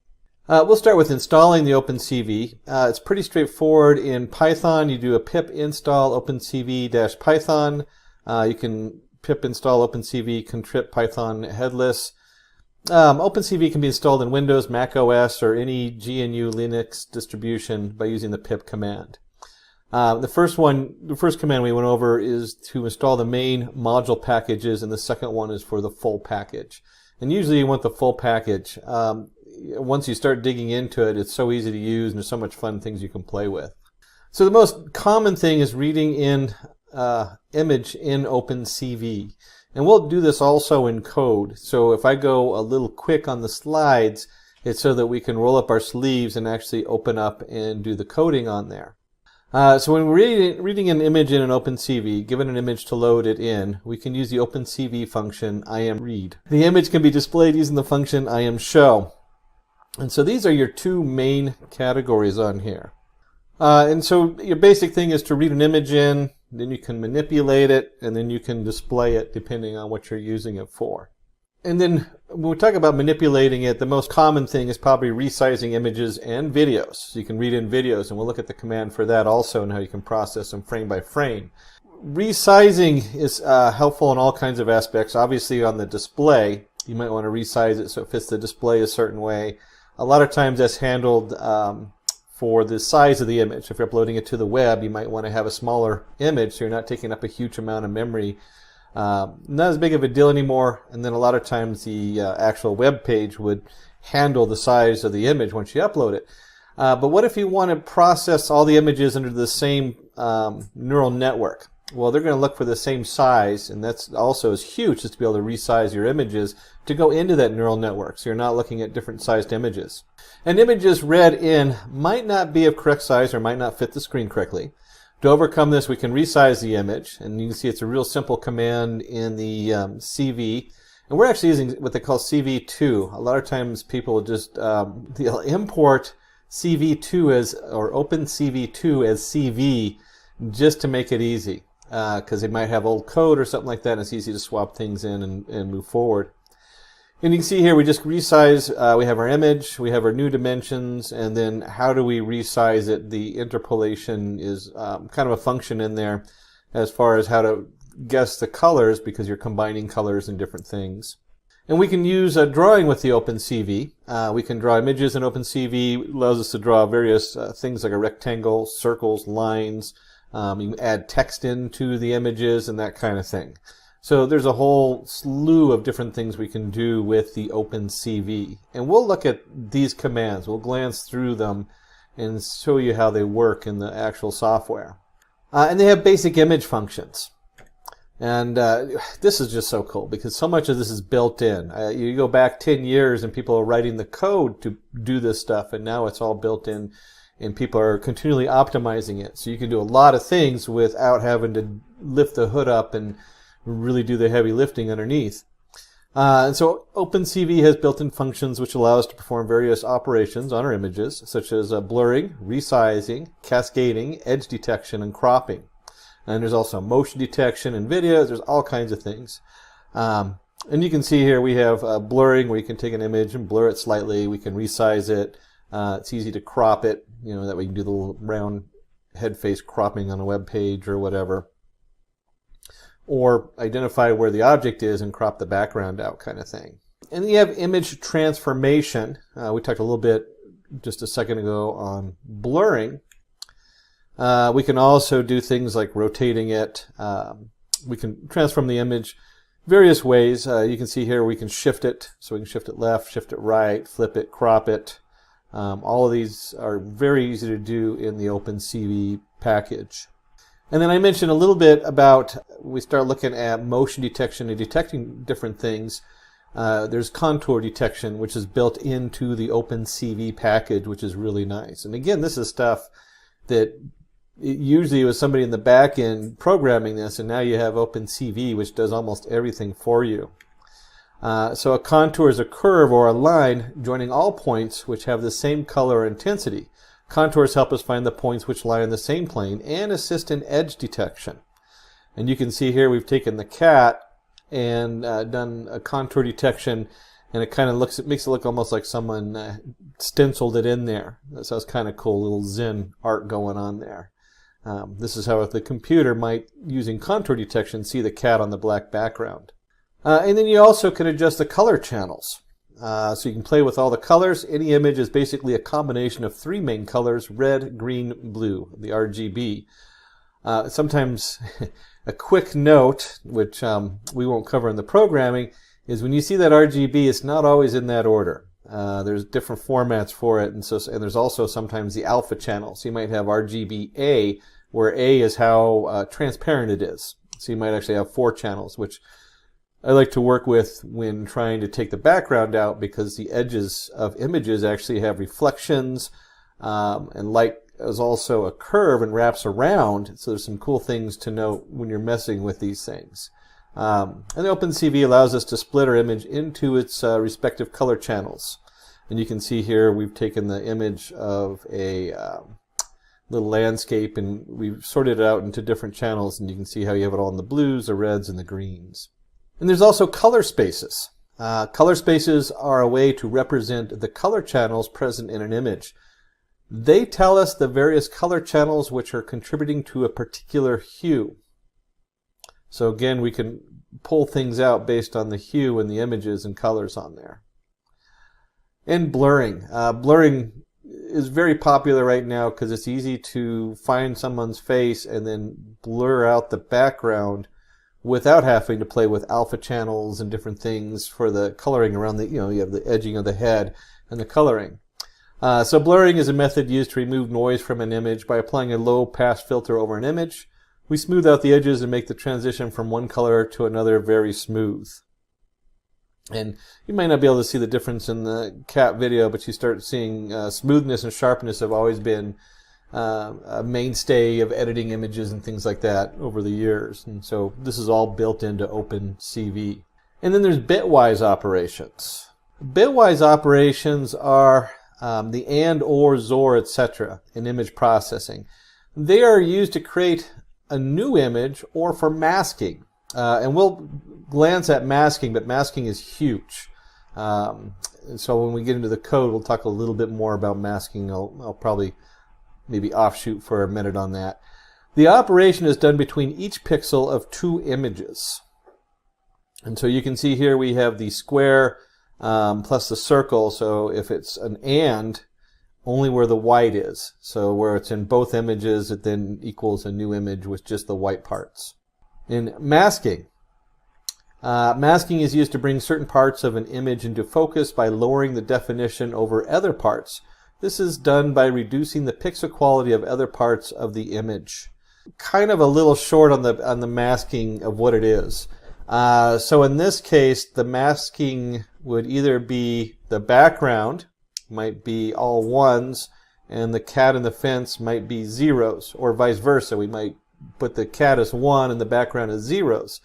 We'll start with installing the OpenCV. It's pretty straightforward. In Python, you do a pip install opencv-python. You can pip install OpenCV contrib python headless. OpenCV can be installed in Windows, Mac OS, or any GNU Linux distribution by using the pip command. The first command we went over is to install the main module packages, and the second one is for the full package. And usually you want the full package. Once you start digging into it, it's so easy to use, and there's so much fun things you can play with. So the most common thing is reading in image in OpenCV. And we'll do this also in code. So if I go a little quick on the slides, it's so that we can roll up our sleeves and actually open up and do the coding on there. So when we're reading an image in an OpenCV, given an image to load it in, we can use the OpenCV function IamRead. The image can be displayed using the function IamShow. And so these are your two main categories on here. And so your basic thing is to read an image in, then you can manipulate it, and then you can display it depending on what you're using it for. And then when we talk about manipulating it, the most common thing is probably resizing images and videos. So you can read in videos, and we'll look at the command for that also and how you can process them frame by frame. Resizing is helpful in all kinds of aspects. Obviously on the display, you might want to resize it so it fits the display a certain way. A lot of times that's handled for the size of the image. If you're uploading it to the web, you might want to have a smaller image so you're not taking up a huge amount of memory. Not as big of a deal anymore, and then a lot of times the actual web page would handle the size of the image once you upload it. But what if you want to process all the images under the same neural network? Well, they're going to look for the same size, and that's also is huge, just to be able to resize your images to go into that neural network, so you're not looking at different sized images. And images read in might not be of correct size or might not fit the screen correctly. To overcome this, we can resize the image, and you can see it's a real simple command in the CV. And we're actually using what they call CV2. A lot of times people will just they'll import CV2 as, or OpenCV2 as CV just to make it easy. Because they might have old code or something like that, and it's easy to swap things in and move forward. And you can see here we just resize, we have our image, we have our new dimensions, and then how do we resize it? The interpolation is kind of a function in there as far as how to guess the colors, because you're combining colors and different things. And we can use drawing with the OpenCV. We can draw images in OpenCV. It allows us to draw various things like a rectangle, circles, lines. You can add text into the images and that kind of thing. So there's a whole slew of different things we can do with the OpenCV. And we'll look at these commands. We'll glance through them and show you how they work in the actual software. And they have basic image functions. And this is just so cool because so much of this is built in. You go back 10 years and people are writing the code to do this stuff, and now it's all built in. And people are continually optimizing it. So you can do a lot of things without having to lift the hood up and really do the heavy lifting underneath. And so OpenCV has built-in functions which allow us to perform various operations on our images, such as blurring, resizing, cascading, edge detection, and cropping. And there's also motion detection in videos. There's all kinds of things. And you can see here we have blurring, where you can take an image and blur it slightly. We can resize it. It's easy to crop it, that we can do the little round head face cropping on a web page or whatever. Or identify where the object is and crop the background out, kind of thing. And then you have image transformation. We talked a little bit just a second ago on blurring. We can also do things like rotating it. We can transform the image various ways. You can see here we can shift it. So we can shift it left, shift it right, flip it, crop it. All of these are very easy to do in the OpenCV package. And then I mentioned a little bit about, we start looking at motion detection and detecting different things. There's contour detection, which is built into the OpenCV package, which is really nice. And again, this is stuff that usually was somebody in the back end programming this, and now you have OpenCV, which does almost everything for you. So a contour is a curve or a line joining all points which have the same color or intensity. Contours help us find the points which lie in the same plane and assist in edge detection. And you can see here we've taken the cat and done a contour detection, and it kind of makes it look almost like someone stenciled it in there. So it's kind of cool, little Zen art going on there. This is how the computer might, using contour detection, see the cat on the black background. And then you also can adjust the color channels. So you can play with all the colors. Any image is basically a combination of 3 main colors: red, green, blue, the RGB. Sometimes a quick note, which we won't cover in the programming, is when you see that RGB, it's not always in that order. There's different formats for it, and there's also sometimes the alpha channel. So you might have RGB-A, where A is how transparent it is. So you might actually have 4 channels, which I like to work with when trying to take the background out, because the edges of images actually have reflections, and light is also a curve and wraps around. So there's some cool things to note when you're messing with these things. And the OpenCV allows us to split our image into its respective color channels. And you can see here we've taken the image of a little landscape and we've sorted it out into different channels, and you can see how you have it all in the blues, the reds, and the greens. And there's also color spaces. Color spaces are a way to represent the color channels present in an image. They tell us the various color channels which are contributing to a particular hue. So again, we can pull things out based on the hue and the images and colors on there. And blurring. Blurring is very popular right now because it's easy to find someone's face and then blur out the background without having to play with alpha channels and different things for the coloring around the, you have the edging of the head and the coloring. So blurring is a method used to remove noise from an image by applying a low pass filter over an image. We smooth out the edges and make the transition from one color to another very smooth. And you might not be able to see the difference in the cat video, but you start seeing smoothness and sharpness have always been a mainstay of editing images and things like that over the years. And so this is all built into OpenCV. And then there's bitwise operations. Bitwise operations are the and, or, zor, etc. in image processing. They are used to create a new image or for masking. And we'll glance at masking, but masking is huge. So when we get into the code, we'll talk a little bit more about masking. I'll probably maybe offshoot for a minute on that. The operation is done between each pixel of 2 images. And so you can see here we have the square plus the circle. So if it's an and, only where the white is. So where it's in both images, it then equals a new image with just the white parts. In masking, masking is used to bring certain parts of an image into focus by lowering the definition over other parts. This is done by reducing the pixel quality of other parts of the image. Kind of a little short on the masking of what it is. So in this case, the masking would either be the background, might be all ones, and the cat and the fence might be zeros, or vice versa. We might put the cat as 1 and the background as zeros.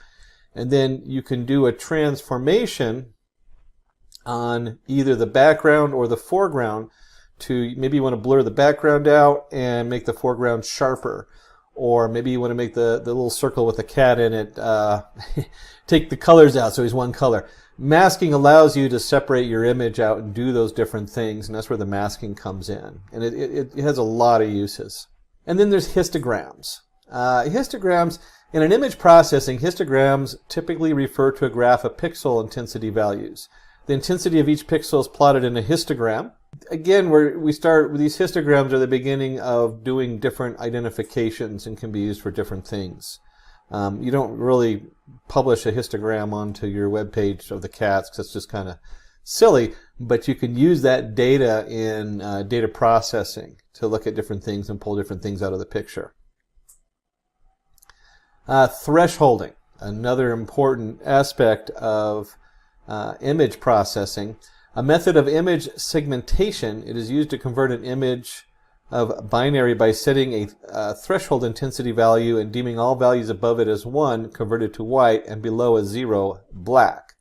And then you can do a transformation on either the background or the foreground to, maybe you want to blur the background out and make the foreground sharper. Or maybe you want to make the little circle with the cat in it, take the colors out so he's one color. Masking allows you to separate your image out and do those different things, and that's where the masking comes in. And it has a lot of uses. And then there's histograms. Histograms, in an image processing, histograms typically refer to a graph of pixel intensity values. The intensity of each pixel is plotted in a histogram. Again, we start with these histograms are the beginning of doing different identifications and can be used for different things. You don't really publish a histogram onto your web page of the cats because it's just kind of silly, but you can use that data in data processing to look at different things and pull different things out of the picture. Thresholding, another important aspect of image processing. A method of image segmentation. It is used to convert an image of binary by setting a threshold intensity value and deeming all values above it as 1 converted to white and below as 0 black.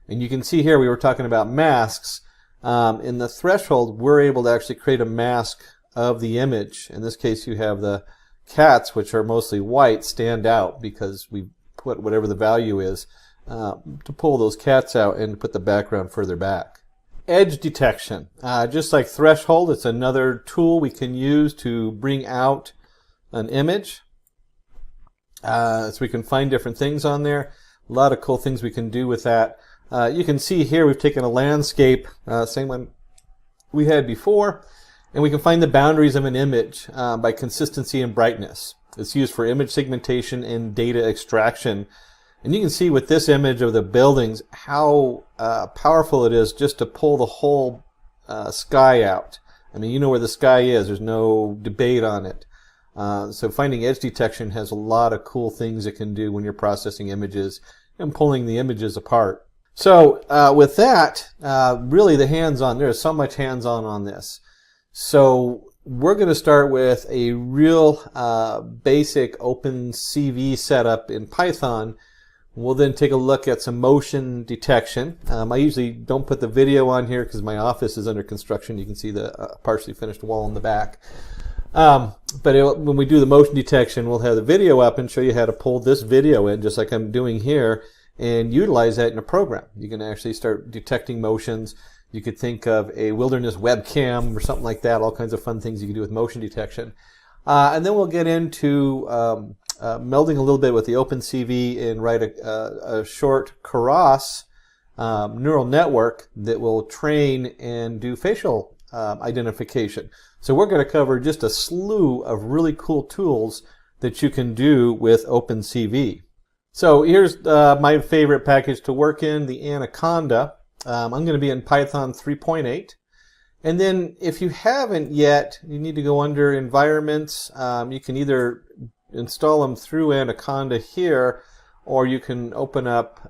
And you can see here we were talking about masks. In the threshold, we're able to actually create a mask of the image. In this case, you have the cats, which are mostly white, stand out because we put whatever the value is to pull those cats out and put the background further back. Edge detection. Just like threshold, it's another tool we can use to bring out an image. So we can find different things on there. A lot of cool things we can do with that. You can see here we've taken a landscape, same one we had before, and we can find the boundaries of an image by consistency and brightness. It's used for image segmentation and data extraction. And you can see with this image of the buildings how powerful it is just to pull the whole sky out. I mean, you know where the sky is. There's no debate on it. So finding edge detection has a lot of cool things it can do when you're processing images and pulling the images apart. So with that, really the hands-on, there's so much hands-on on this. So we're going to start with a real basic OpenCV setup in Python. We'll then take a look at some motion detection. I usually don't put the video on here because my office is under construction. You can see the partially finished wall in the back. When we do the motion detection, we'll have the video up and show you how to pull this video in, just like I'm doing here, and utilize that in a program. You can actually start detecting motions. You could think of a wilderness webcam or something like that, all kinds of fun things you can do with motion detection. And then we'll get into melding a little bit with the OpenCV and write a short Keras neural network that will train and do facial identification. So we're going to cover just a slew of really cool tools that you can do with OpenCV. So here's my favorite package to work in, the Anaconda. I'm going to be in Python 3.8. And then if you haven't yet, you need to go under environments. You can either install them through Anaconda here, or you can open up,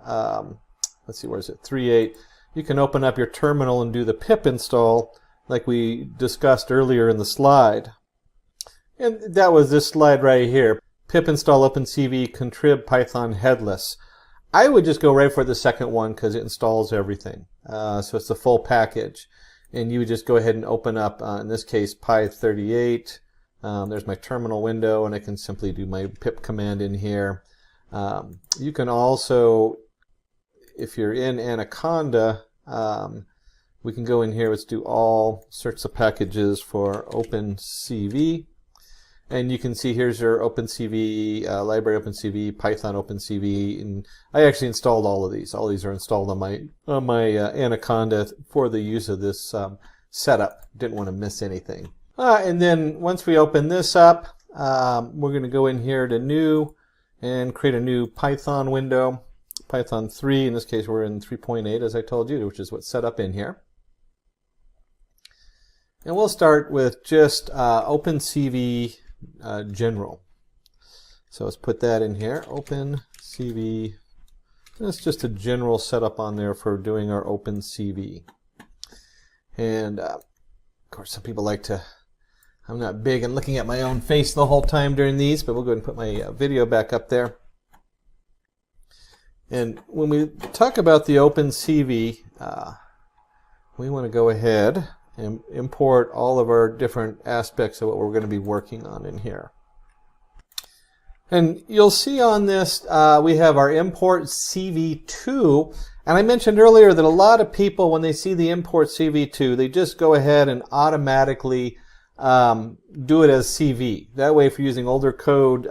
let's see, where is it, 3.8. You can open up your terminal and do the pip install like we discussed earlier in the slide. And that was this slide right here. Pip install OpenCV contrib Python headless. I would just go right for the second one because it installs everything. So it's the full package. And you would just go ahead and open up, in this case, Py38. There's my terminal window, and I can simply do my pip command in here. You can also, if you're in Anaconda, we can go in here, let's do all sorts of packages for OpenCV. And you can see here's your OpenCV, library OpenCV, Python OpenCV, and I actually installed all of these. All these are installed on my Anaconda for the use of this setup. Didn't want to miss anything. And then once we open this up, we're going to go in here to New and create a new Python window, Python 3. In this case, we're in 3.8, as I told you, which is what's set up in here. And we'll start with just OpenCV general. So let's put that in here, OpenCV. That's just a general setup on there for doing our OpenCV. And of course, some people like to, I'm not big on looking at my own face the whole time during these, but we'll go ahead and put my video back up there. And when we talk about the OpenCV, we want to go ahead and import all of our different aspects of what we're going to be working on in here. And you'll see on this we have our import CV2. And I mentioned earlier that a lot of people, when they see the import CV2, they just go ahead and automatically do it as CV. That way, if you're using older code,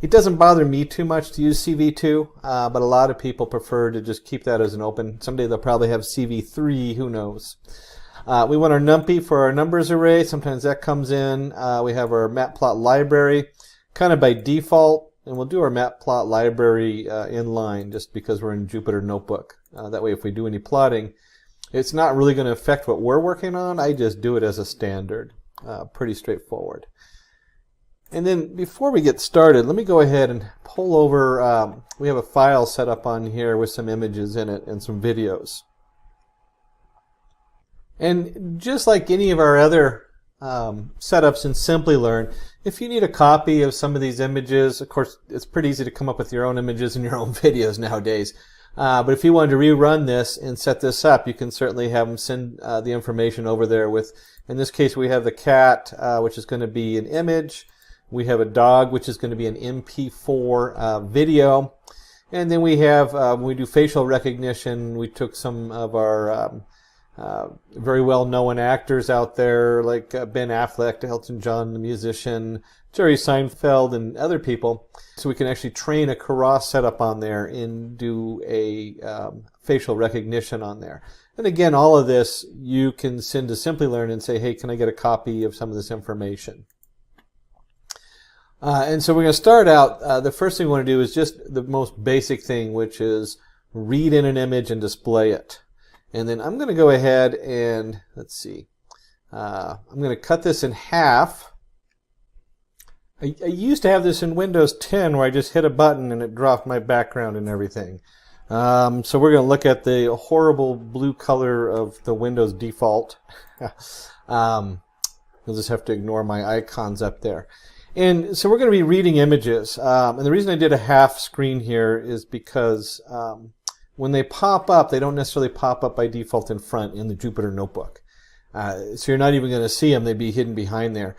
it doesn't bother me too much to use CV2, but a lot of people prefer to just keep that as an open. Someday they'll probably have CV3, who knows. We want our numpy for our numbers array. Sometimes that comes in. We have our matplot library kind of by default, and we'll do our matplot library inline just because we're in Jupyter Notebook. That way if we do any plotting, it's not really going to affect what we're working on. I just do it as a standard. Pretty straightforward. And then before we get started, let me go ahead and pull over, we have a file set up on here with some images in it and some videos. And just like any of our other setups in Simplilearn, if you need a copy of some of these images, of course it's pretty easy to come up with your own images and your own videos nowadays. But if you wanted to rerun this and set this up, you can certainly have them send the information over there with, in this case we have the cat, which is going to be an image. We have a dog, which is going to be an MP4 video. And then we have, when we do facial recognition, we took some of our very well-known actors out there, like Ben Affleck, Elton John, the musician, Jerry Seinfeld, and other people. So we can actually train a Keras setup on there and do a facial recognition on there. And again, all of this you can send to Simplilearn and say, hey, can I get a copy of some of this information? And so we're going to start out, the first thing we want to do is just the most basic thing, which is read in an image and display it. And then I'm going to go ahead and, let's see, I'm going to cut this in half. I used to have this in Windows 10 where I just hit a button and it dropped my background and everything. So we're going to look at the horrible blue color of the Windows default. You'll just have to ignore my icons up there. And so we're going to be reading images. And the reason I did a half screen here is because when they pop up, they don't necessarily pop up by default in front in the Jupyter Notebook. So you're not even going to see them. They'd be hidden behind there.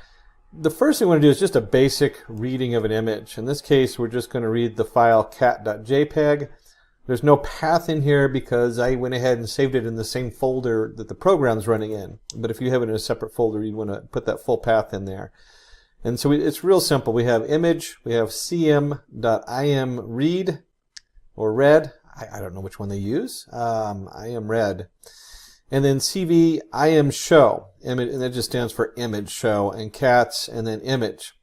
The first thing we want to do is just a basic reading of an image. In this case, we're just going to read the file cat.jpg. There's no path in here because I went ahead and saved it in the same folder that the program's running in. But if you have it in a separate folder, you'd want to put that full path in there. And so it's real simple. We have image, we have cm.imread or read. I don't know which one they use. imread. And then cv imshow. And that just stands for image show. And cats and then image.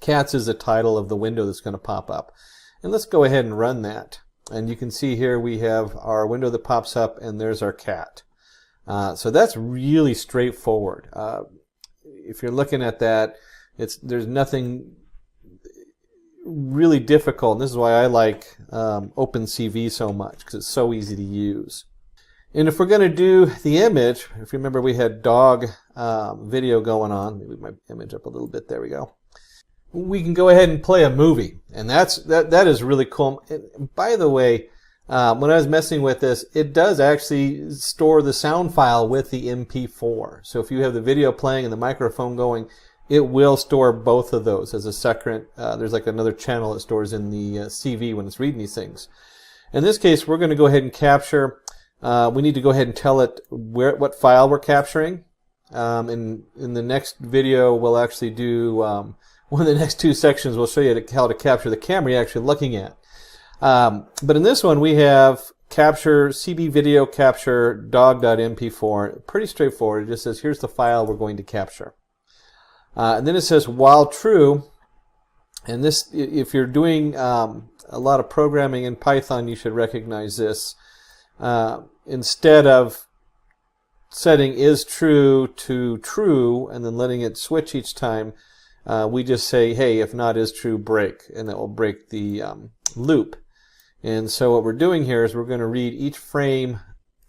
Cats is the title of the window that's going to pop up. And let's go ahead and run that. And you can see here we have our window that pops up and there's our cat. So that's really straightforward. If you're looking at that, there's nothing really difficult. And this is why I like OpenCV so much, because it's so easy to use. And if we're going to do the image, if you remember we had dog video going on. Maybe my image up a little bit. There we go. We can go ahead and play a movie. And that is really cool. And by the way, when I was messing with this, it does actually store the sound file with the MP4. So if you have the video playing and the microphone going, it will store both of those as a separate, there's like another channel that stores in the CV when it's reading these things. In this case, we're going to go ahead and capture, we need to go ahead and tell it what file we're capturing. In the next video, we'll actually do, one of the next two sections will show you how to capture the camera you're actually looking at. But in this one, we have capture, CB video capture dog.mp4. Pretty straightforward. It just says, here's the file we're going to capture. And then it says while true, and this, if you're doing a lot of programming in Python, you should recognize this. Instead of setting is true to true and then letting it switch each time, we just say, hey, if not is true, break, and that will break the loop. And so what we're doing here is we're going to read each frame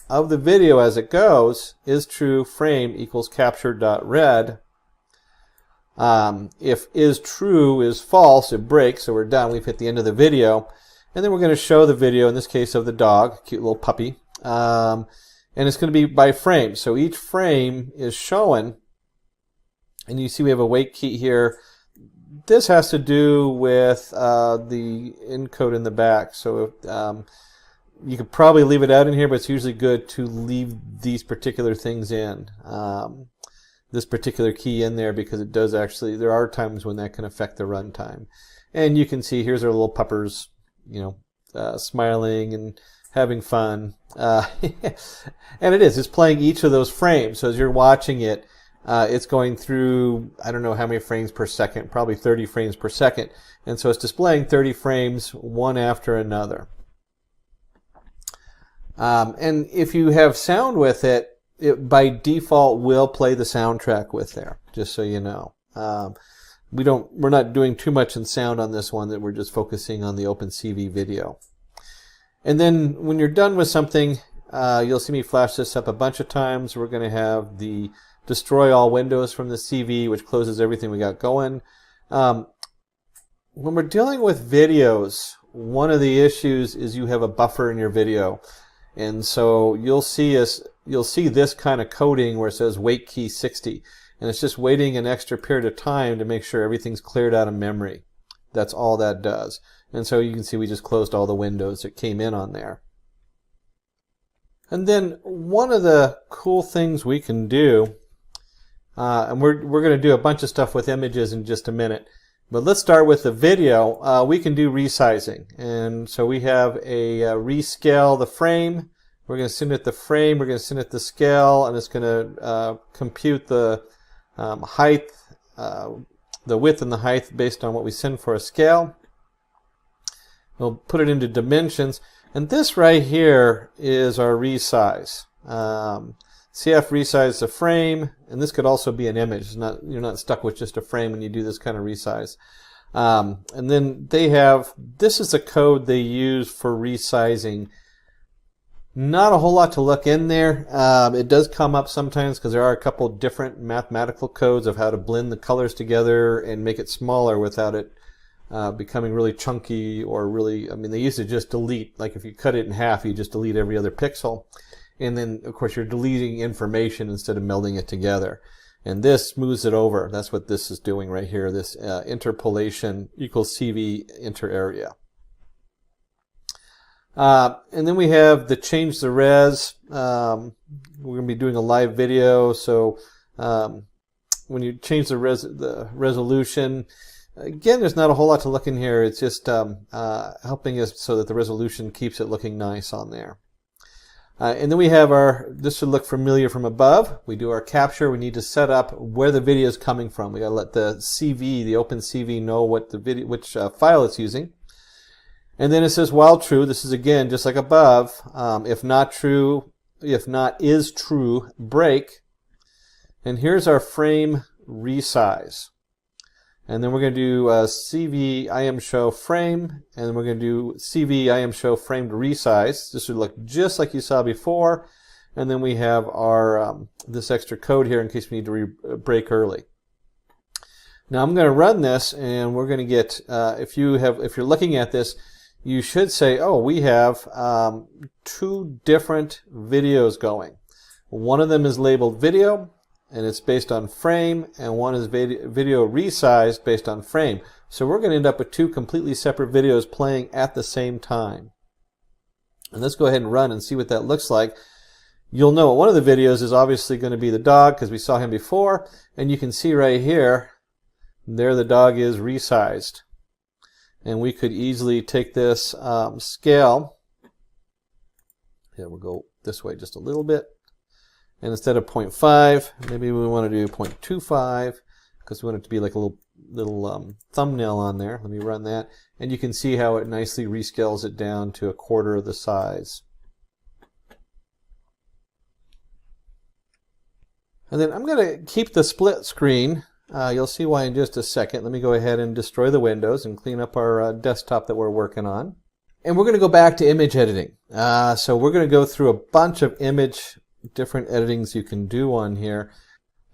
of the video as it goes. Is true frame equals capture.read. If is true is false, it breaks, so we're done. We've hit the end of the video. And then we're going to show the video, in this case of the dog, cute little puppy. And it's going to be by frame. So each frame is showing, and you see we have a wait key here. This has to do with the encode in the back. So you could probably leave it out in here, but it's usually good to leave these particular things in. This particular key in there, because it does actually, there are times when that can affect the runtime. And you can see here's our little puppers, smiling and having fun. And it's playing each of those frames. So as you're watching it, it's going through, I don't know how many frames per second, probably 30 frames per second. And so it's displaying 30 frames one after another. And if you have sound with it, it by default will play the soundtrack with there, just so you know. we're not doing too much in sound on this one, that we're just focusing on the OpenCV video. And then when you're done with something, you'll see me flash this up a bunch of times. We're going to have the destroy all windows from the CV, which closes everything we got going. When we're dealing with videos, one of the issues is you have a buffer in your video. And so you'll see this kind of coding where it says wait key 60. And it's just waiting an extra period of time to make sure everything's cleared out of memory. That's all that does. And so you can see we just closed all the windows that came in on there. And then one of the cool things we can do, and we're going to do a bunch of stuff with images in just a minute, but let's start with the video. We can do resizing. And so we have a rescale the frame. We're going to send it the frame, we're going to send it the scale, and it's going to compute the height, the width and the height based on what we send for a scale. We'll put it into dimensions, and this right here is our resize. CF resize the frame, and this could also be an image. It's not, you're not stuck with just a frame when you do this kind of resize. And then they have, this is the code they use for resizing. Not a whole lot to look in there. It does come up sometimes because there are a couple different mathematical codes of how to blend the colors together and make it smaller without it becoming really chunky or really, I mean, they used to just delete, like if you cut it in half, you just delete every other pixel. And then, of course, you're deleting information instead of melding it together. And this moves it over. That's what this is doing right here, this interpolation equals CV inter area. And then we have the change the res. We're going to be doing a live video, so when you change the resolution, again, there's not a whole lot to look in here. It's just helping us so that the resolution keeps it looking nice on there. And then we have this should look familiar from above. We do our capture. We need to set up where the video is coming from. We got to let the CV, the OpenCV, know what the video, which file it's using. And then it says while true. This is again just like above. If not true, if not is true, break. And here's our frame resize. And then we're going to do CV IMShow frame, and then we're going to do CV IMShow frame to resize. This would look just like you saw before. And then we have our this extra code here in case we need to break early. Now I'm going to run this, and we're going to get if you're looking at this, you should say, oh, we have two different videos going. One of them is labeled video, and it's based on frame, and one is video resized based on frame. So we're going to end up with two completely separate videos playing at the same time. And let's go ahead and run and see what that looks like. You'll know one of the videos is obviously going to be the dog because we saw him before, and you can see right here, there the dog is resized. And we could easily take this scale, here we'll go this way just a little bit, and instead of 0.5, maybe we want to do 0.25 because we want it to be like a little thumbnail on there. Let me run that, and you can see how it nicely rescales it down to a quarter of the size. And then I'm going to keep the split screen. You'll see why in just a second. Let me go ahead and destroy the windows and clean up our desktop that we're working on. And we're going to go back to image editing. So we're going to go through a bunch of different editings you can do on here.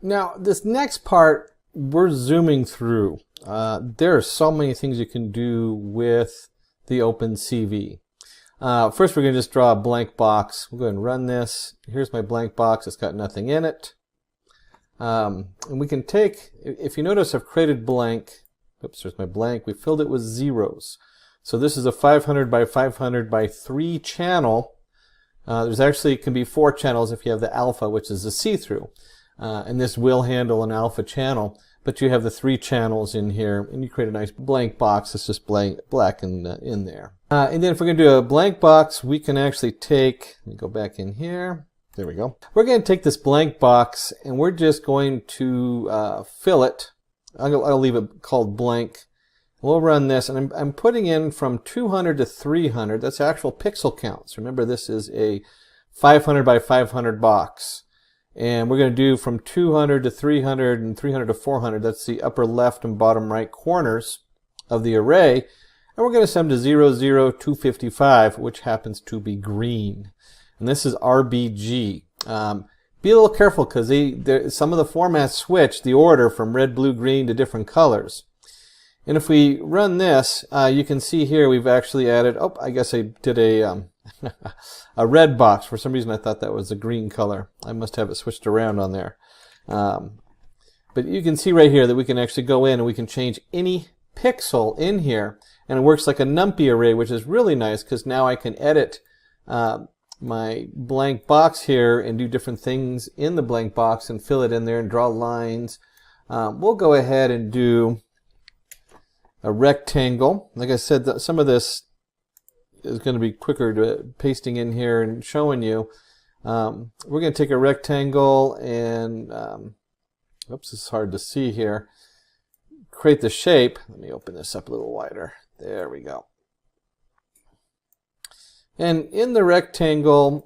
Now, this next part, we're zooming through. There are so many things you can do with the OpenCV. First, we're going to just draw a blank box. We'll go ahead and run this. Here's my blank box. It's got nothing in it. And we can take, if you notice, I've created blank. Oops, there's my blank. We filled it with zeros. So this is a 500 by 500 by 3 channel. There's actually can be 4 channels if you have the alpha, which is the see-through. And this will handle an alpha channel, but you have the 3 channels in here, and you create a nice blank box. It's just black in there. And then if we're going to do a blank box, we can actually take, let me go back in here. There we go. We're going to take this blank box, and we're just going to fill it. I'll leave it called blank. We'll run this, and I'm putting in from 200 to 300. That's actual pixel counts. Remember, this is a 500 by 500 box. And we're going to do from 200 to 300 and 300 to 400. That's the upper left and bottom right corners of the array. And we're going to sum to 0, 0, 255, which happens to be green. And this is RBG. Be a little careful because some of the formats switch the order from red, blue, green to different colors. And if we run this, you can see here we've actually added, oh, I guess I did a red box. For some reason I thought that was a green color. I must have it switched around on there. But you can see right here that we can actually go in and we can change any pixel in here. And it works like a numpy array, which is really nice because now I can edit my blank box here and do different things in the blank box and fill it in there and draw lines. We'll go ahead and do a rectangle. Like I said, some of this is going to be quicker to pasting in here and showing you. We're going to take a rectangle and, oops, it's hard to see here. Create the shape. Let me open this up a little wider. There we go. And in the rectangle,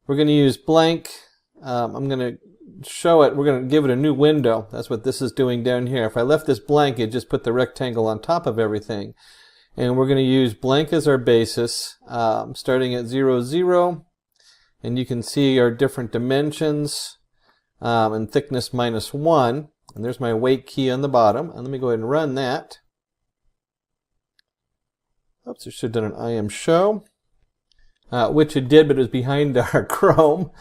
we're going to use blank. I'm going to show it. We're going to give it a new window. That's what this is doing down here. If I left this blank, it just put the rectangle on top of everything. And we're going to use blank as our basis, starting at 0, 0. And you can see our different dimensions and thickness -1. And there's my weight key on the bottom. And let me go ahead and run that. Oops, it should have done an IM show, which it did, but it was behind our Chrome.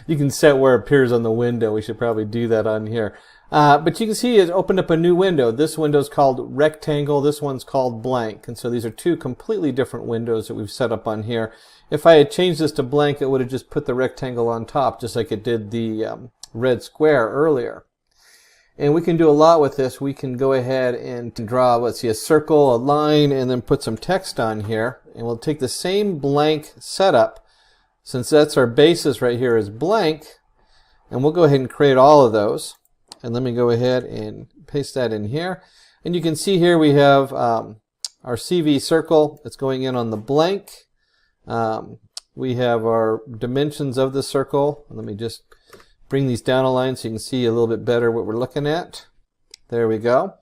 You can set where it appears on the window. We should probably do that on here. But you can see it opened up a new window. This window is called rectangle. This one's called blank. And so these are two completely different windows that we've set up on here. If I had changed this to blank, it would have just put the rectangle on top, just like it did the red square earlier. And we can do a lot with this. We can go ahead and draw, let's see, a circle, a line, and then put some text on here. And we'll take the same blank setup, since that's our basis right here is blank, and we'll go ahead and create all of those. And let me go ahead and paste that in here. And you can see here we have our CV circle. It's going in on the blank. We have our dimensions of the circle. Let me just bring these down a line so you can see a little bit better what we're looking at. There we go.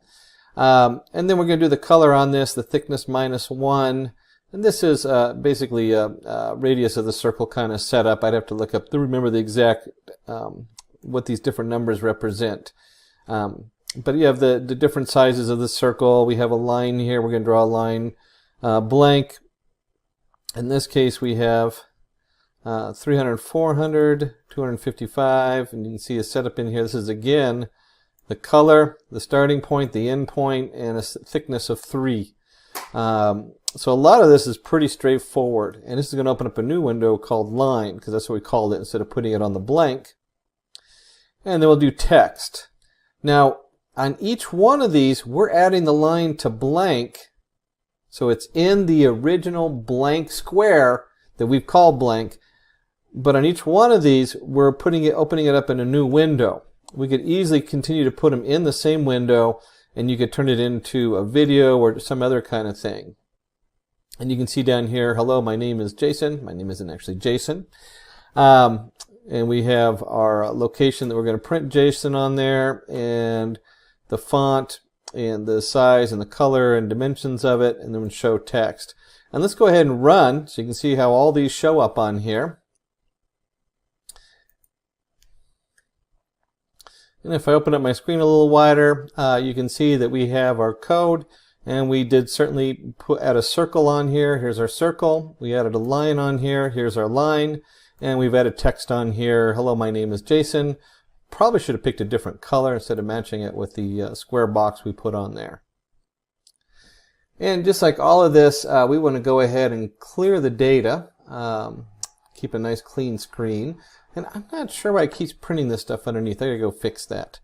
And then we're going to do the color on this, the thickness -1. And this is basically a radius of the circle kind of setup. I'd have to look up to remember the exact what these different numbers represent. But you have the different sizes of the circle. We have a line here. We're going to draw a line blank. In this case, we have 300, 400, 255, and you can see a setup in here. This is again the color, the starting point, the end point, and a thickness of 3. So a lot of this is pretty straightforward, and this is going to open up a new window called line, because that's what we called it instead of putting it on the blank. And then we'll do text. Now, on each one of these, we're adding the line to blank, so it's in the original blank square that we've called blank. But on each one of these, we're opening it up in a new window. We could easily continue to put them in the same window, and you could turn it into a video or some other kind of thing. And you can see down here, hello, my name is Jason. My name isn't actually Jason. And we have our location that we're going to print Jason on there, and the font, and the size, and the color, and dimensions of it, and then show text. And let's go ahead and run so you can see how all these show up on here. And if I open up my screen a little wider, you can see that we have our code, and we did certainly add a circle on here. Here's our circle. We added a line on here. Here's our line. And we've added text on here. Hello, my name is Jason. Probably should have picked a different color instead of matching it with the square box we put on there. And just like all of this, we want to go ahead and clear the data. Keep a nice clean screen. And I'm not sure why it keeps printing this stuff underneath. I gotta go fix that.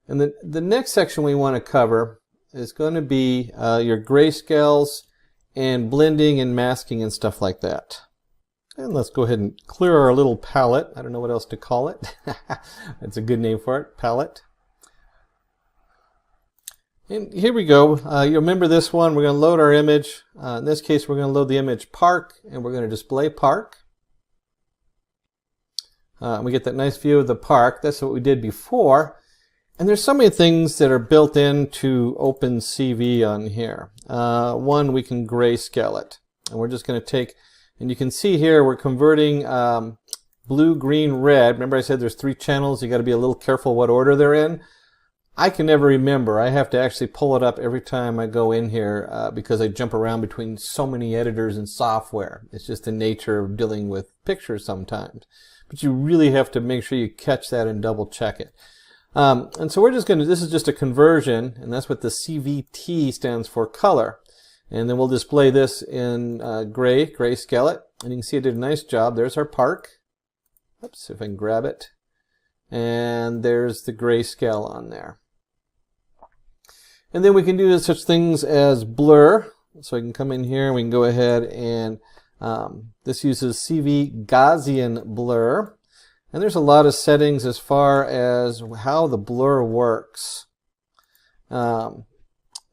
And the next section we want to cover is going to be your grayscales and blending and masking and stuff like that. And let's go ahead and clear our little palette. I don't know what else to call it. That's a good name for it, palette. And here we go. You remember this one. We're going to load our image. In this case, we're going to load the image park, and we're going to display park. We get that nice view of the park. That's what we did before. And there's so many things that are built into OpenCV on here. One, we can grayscale it. And we're just going to take, and you can see here we're converting blue, green, red. Remember I said there's 3 channels. You got to be a little careful what order they're in. I can never remember. I have to actually pull it up every time I go in here because I jump around between so many editors and software. It's just the nature of dealing with pictures sometimes. But you really have to make sure you catch that and double check it. And so we're just going to, this is just a conversion, and that's what the CVT stands for, color. And then we'll display this in grayscale it. And you can see it did a nice job. There's our park. Oops, if I can grab it. And there's the grayscale on there. And then we can do such things as blur. So I can come in here and we can go ahead and this uses CV Gaussian blur. And there's a lot of settings as far as how the blur works. And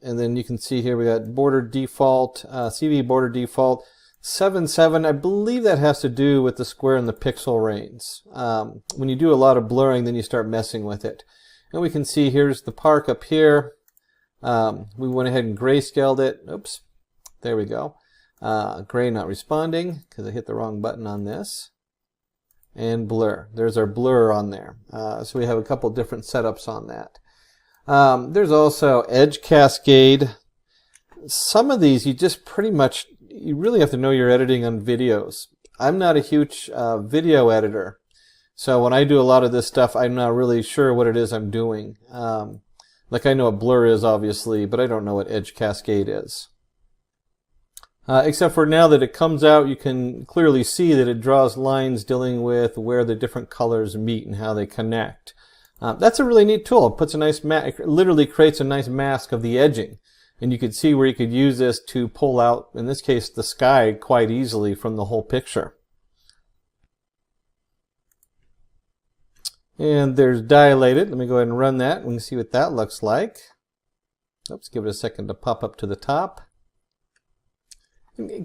then you can see here we got border default, CV border default 7.7. I believe that has to do with the square and the pixel range. When you do a lot of blurring, then you start messing with it. And we can see here's the park up here. We went ahead and grayscaled it. Oops, there we go. Gray not responding because I hit the wrong button on this. And blur. There's our blur on there. So we have a couple different setups on that. There's also edge cascade. Some of these you just pretty much, you really have to know you're editing on videos. I'm not a huge video editor. So when I do a lot of this stuff, I'm not really sure what it is I'm doing. Like I know what blur is obviously, but I don't know what edge cascade is. Except for now that it comes out, you can clearly see that it draws lines dealing with where the different colors meet and how they connect. That's a really neat tool. It puts a nice it literally creates a nice mask of the edging. And you could see where you could use this to pull out, in this case, the sky quite easily from the whole picture. And there's dilated. Let me go ahead and run that. We can see what that looks like. Oops, give it a second to pop up to the top.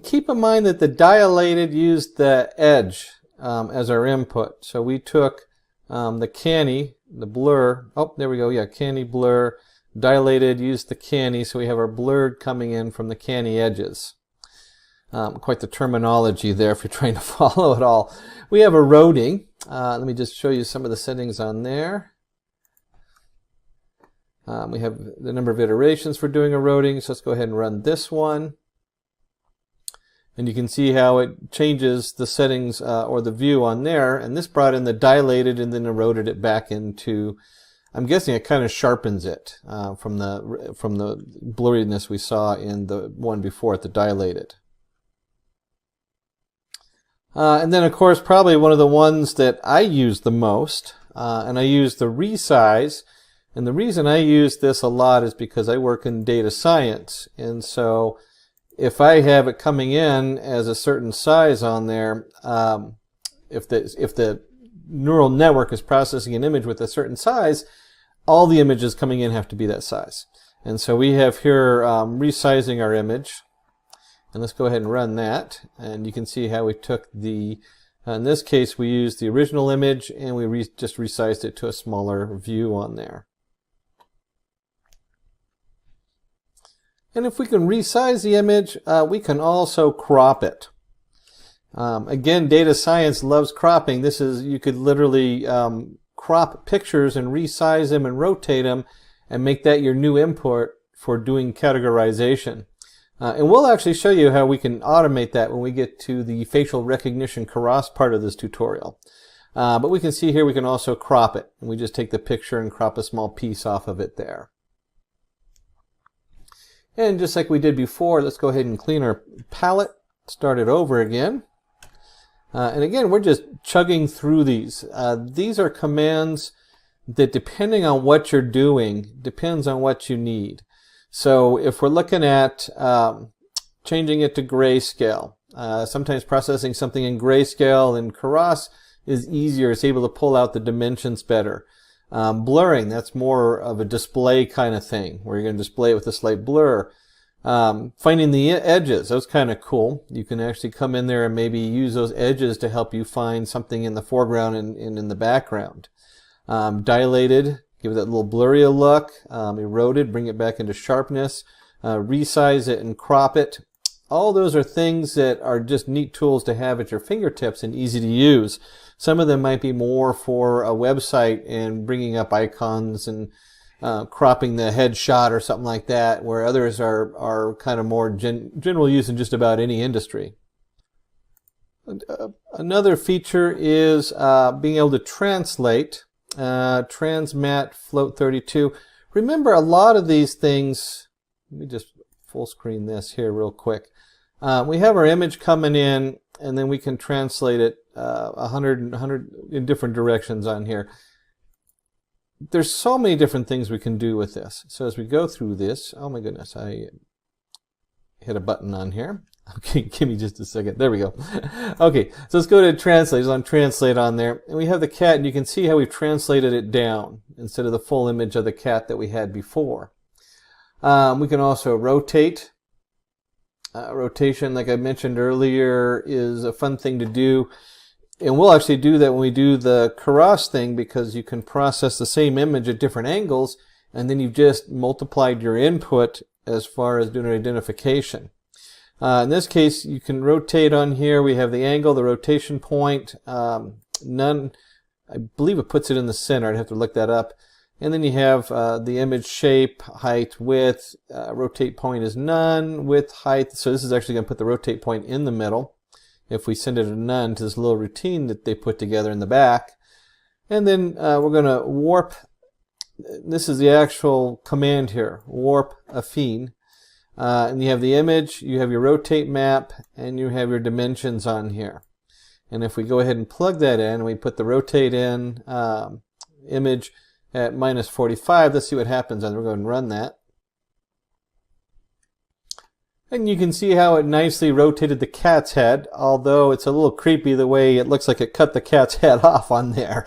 Keep in mind that the dilated used the edge as our input. So we took the canny, the blur. Oh, there we go. Yeah, canny blur. Dilated used the canny, so we have our blurred coming in from the canny edges. Quite the terminology there if you're trying to follow it all. We have eroding. Let me just show you some of the settings on there. We have the number of iterations for doing eroding, so let's go ahead and run this one. And you can see how it changes the settings or the view on there. And this brought in the dilated and then eroded it back into, I'm guessing it kind of sharpens it from the blurriness we saw in the one before it, the dilated. And then of course probably one of the ones that I use the most, and I use the resize. And the reason I use this a lot is because I work in data science. And so if I have it coming in as a certain size on there, if the neural network is processing an image with a certain size, all the images coming in have to be that size. And so we have here resizing our image. And let's go ahead and run that. And you can see how we took the, in this case we used the original image and we just resized it to a smaller view on there. And if we can resize the image, we can also crop it. Again, data science loves cropping. This is, you could literally crop pictures and resize them and rotate them and make that your new input for doing categorization. And we'll actually show you how we can automate that when we get to the facial recognition Keras part of this tutorial. But we can see here we can also crop it. And we just take the picture and crop a small piece off of it there. And just like we did before, let's go ahead and clean our palette, start it over again. And again, we're just chugging through these. These are commands that, depending on what you're doing, depends on what you need. So if we're looking at changing it to grayscale, sometimes processing something in grayscale in Keras is easier. It's able to pull out the dimensions better. Blurring, that's more of a display kind of thing, where you're going to display it with a slight blur. Finding the edges, that was kind of cool. You can actually come in there and maybe use those edges to help you find something in the foreground and in the background. Dilated, give it that little blurry look. Eroded, bring it back into sharpness. Resize it and crop it. All those are things that are just neat tools to have at your fingertips and easy to use. Some of them might be more for a website and bringing up icons and cropping the headshot or something like that, where others are kind of more general use in just about any industry. Another feature is being able to translate. Transmat Float 32. Remember, a lot of these things, let me just full screen this here real quick. We have our image coming in, and then we can translate it 100 in different directions on here. There's so many different things we can do with this. So as we go through this, oh my goodness, I hit a button on here. Okay, give me just a second. There we go. Okay, so let's go to translate. So I'm translate on there, and we have the cat, and you can see how we've translated it down instead of the full image of the cat that we had before. We can also rotate. Rotation, like I mentioned earlier, is a fun thing to do. And we'll actually do that when we do the Keras thing, because you can process the same image at different angles, and then you've just multiplied your input as far as doing an identification. In this case, you can rotate on here. We have the angle, the rotation point, none. I believe it puts it in the center. I'd have to look that up. And then you have the image shape, height, width. Rotate point is none. Width, height. So this is actually going to put the rotate point in the middle. If we send it a none to this little routine that they put together in the back. And then we're going to warp. This is the actual command here, warp affine. And you have the image, you have your rotate map, and you have your dimensions on here. And if we go ahead and plug that in, and we put the rotate in image at -45, let's see what happens. And we're going to run that. And you can see how it nicely rotated the cat's head, although it's a little creepy the way it looks like it cut the cat's head off on there.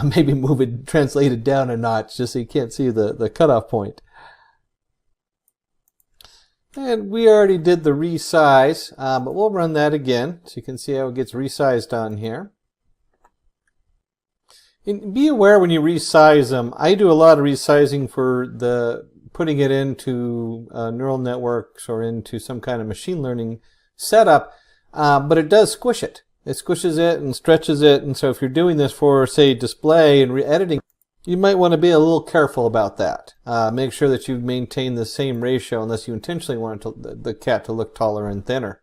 Maybe move it, translate it down a notch just so you can't see the cutoff point. And we already did the resize, but we'll run that again so you can see how it gets resized on here. And be aware when you resize them. I do a lot of resizing for putting it into neural networks or into some kind of machine learning setup, but it does squish it. It squishes it and stretches it, and so if you're doing this for, say, display and re-editing, you might want to be a little careful about that. Make sure that you maintain the same ratio unless you intentionally want the cat to look taller and thinner.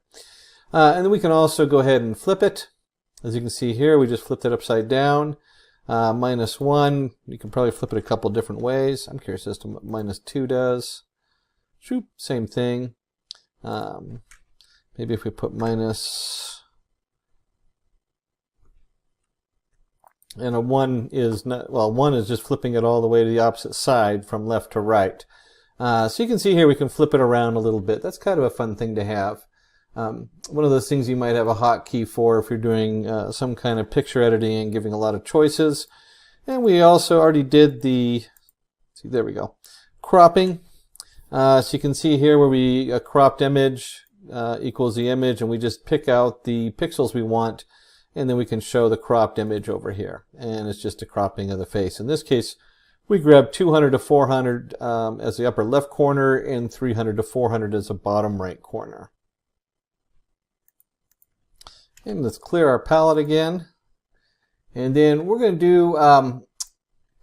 And then we can also go ahead and flip it. As you can see here, we just flipped it upside down. -1, you can probably flip it a couple different ways. I'm curious as to what -2 does. Shoop, same thing. Maybe if we put minus, and a 1 is not, well, 1 is just flipping it all the way to the opposite side from left to right. So you can see here we can flip it around a little bit. That's kind of a fun thing to have. One of those things you might have a hotkey for if you're doing some kind of picture editing and giving a lot of choices. And we also already did the, see, there we go, cropping. So you can see here where a cropped image equals the image, and we just pick out the pixels we want, and then we can show the cropped image over here. And it's just a cropping of the face. In this case, we grab 200 to 400 as the upper left corner and 300 to 400 as the bottom right corner. And let's clear our palette again. And then we're going to do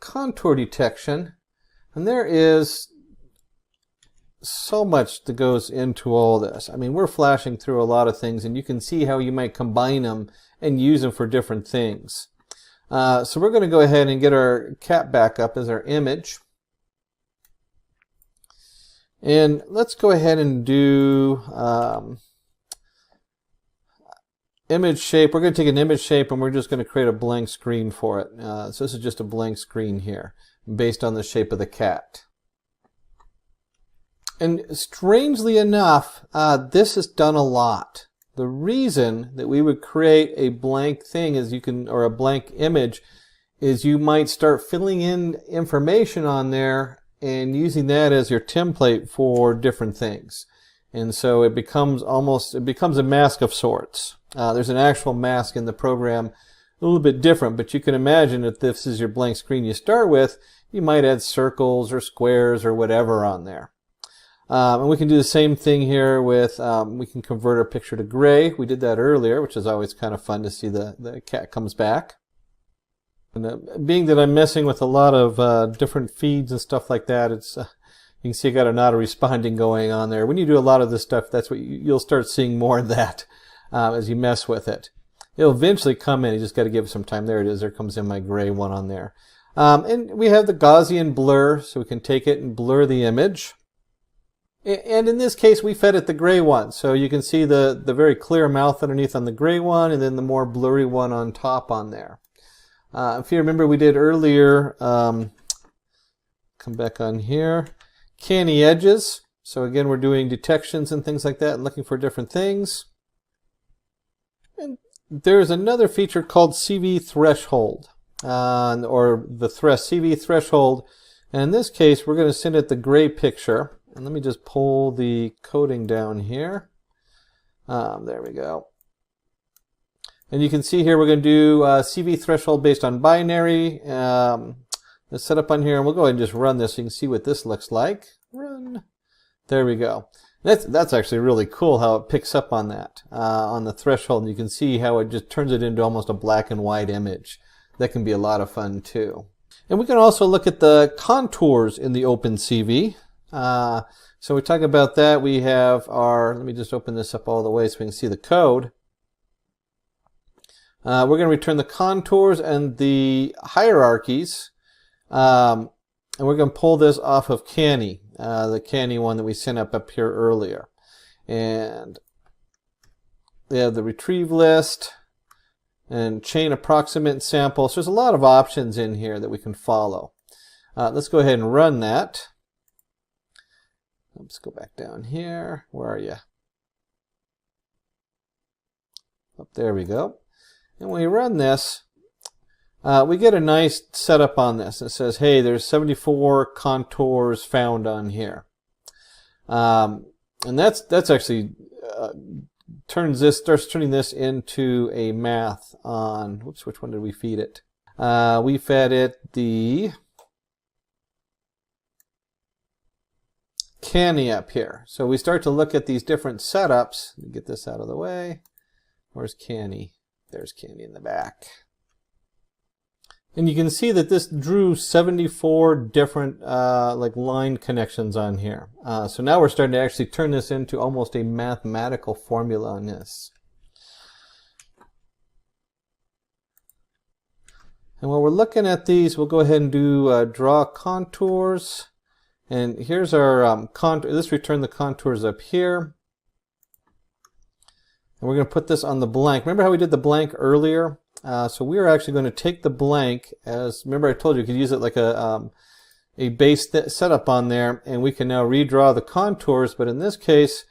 contour detection. And there is so much that goes into all this. I mean, we're flashing through a lot of things, and you can see how you might combine them and use them for different things. So we're going to go ahead and get our cat back up as our image. And let's go ahead and do image shape. We're going to take an image shape and we're just going to create a blank screen for it. So this is just a blank screen here based on the shape of the cat. And strangely enough, this is done a lot. The reason that we would create a blank thing is or a blank image, is you might start filling in information on there and using that as your template for different things. And so it becomes a mask of sorts. There's an actual mask in the program, a little bit different, but you can imagine if this is your blank screen you start with, you might add circles or squares or whatever on there. And we can do the same thing here with, we can convert our picture to gray. We did that earlier, which is always kind of fun to see the cat comes back. And being that I'm messing with a lot of different feeds and stuff like that, it's you can see I got an auto-responding going on there. When you do a lot of this stuff, that's what you'll start seeing more of that as you mess with it. It'll eventually come in. You just got to give it some time. There it is. There comes in my gray one on there. And we have the Gaussian blur, so we can take it and blur the image. And in this case, we fed it the gray one. So you can see the very clear mouth underneath on the gray one, and then the more blurry one on top on there. If you remember, we did earlier, come back on here, canny edges. So again, we're doing detections and things like that and looking for different things. And there's another feature called CV threshold, or the CV threshold. And in this case, we're going to send it the gray picture. And let me just pull the coding down here. There we go. And you can see here we're going to do CV threshold based on binary. Let's set up on here, and we'll go ahead and just run this so you can see what this looks like. Run. There we go. That's actually really cool how it picks up on that, on the threshold. And you can see how it just turns it into almost a black and white image. That can be a lot of fun too. And we can also look at the contours in the OpenCV. So we talk about that. We have our, let me just open this up all the way so we can see the code. We're going to return the contours and the hierarchies. And we're going to pull this off of Canny, the Canny one that we sent up here earlier. And we have the retrieve list and chain approximate sample. So there's a lot of options in here that we can follow. Let's go ahead and run that. Let's go back down here. Where are you? Up there we go. And when we run this, we get a nice setup on this. It says, hey, there's 74 contours found on here. And that's actually starts turning this into a math on, whoops, which one did we feed it? We fed it the Canny up here. So we start to look at these different setups. Let me get this out of the way. Where's Canny? There's Canny in the back. And you can see that this drew 74 different like line connections on here. So now we're starting to actually turn this into almost a mathematical formula on this. And while we're looking at these, we'll go ahead and do draw contours. And here's our contour. Let's return the contours up here. And we're going to put this on the blank. Remember how we did the blank earlier? So we are actually going to take the blank as, remember I told you could use it like a base setup on there, and we can now redraw the contours, but in this case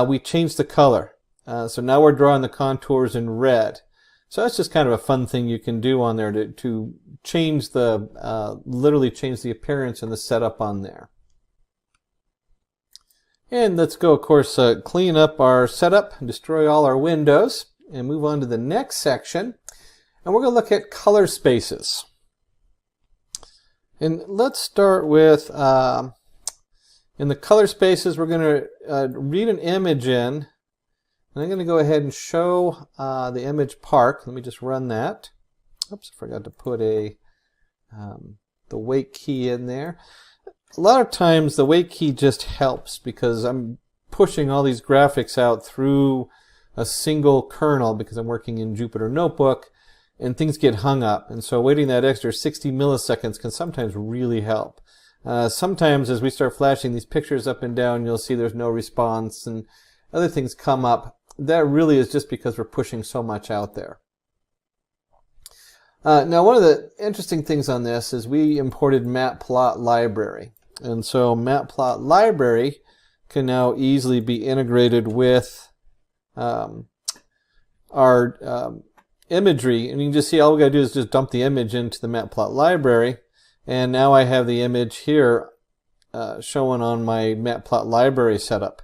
we changed the color. So now we're drawing the contours in red. So that's just kind of a fun thing you can do on there to change the, literally change the appearance and the setup on there. And let's go, of course, clean up our setup, destroy all our windows, and move on to the next section. And we're going to look at color spaces. And let's start with, in the color spaces, we're going to read an image in. And I'm going to go ahead and show the image park. Let me just run that. Oops, I forgot to put the wait key in there. A lot of times the wait key just helps because I'm pushing all these graphics out through a single kernel because I'm working in Jupyter Notebook, and things get hung up. And so waiting that extra 60 milliseconds can sometimes really help. Sometimes as we start flashing these pictures up and down, you'll see there's no response and other things come up. That really is just because we're pushing so much out there. Now, one of the interesting things on this is we imported Matplot library. And so Matplot library can now easily be integrated with our imagery. And you can just see all we got to do is just dump the image into the Matplot library. And now I have the image here showing on my Matplot library setup.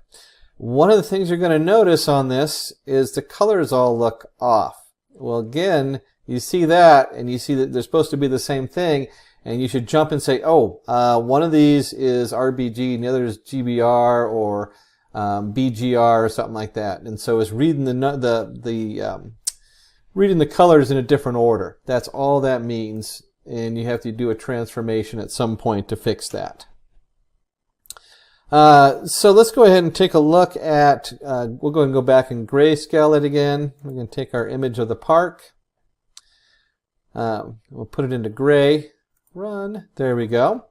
One of the things you're going to notice on this is the colors all look off. Well, again, you see that, and you see that they're supposed to be the same thing, and you should jump and say, oh, one of these is RBG and the other is GBR or BGR or something like that. And so it's reading reading the colors in a different order. That's all that means, and you have to do a transformation at some point to fix that. So let's go ahead and take a look at, we'll go and go back and grayscale it again. We're going to take our image of the park. We'll put it into gray. Run. There we go.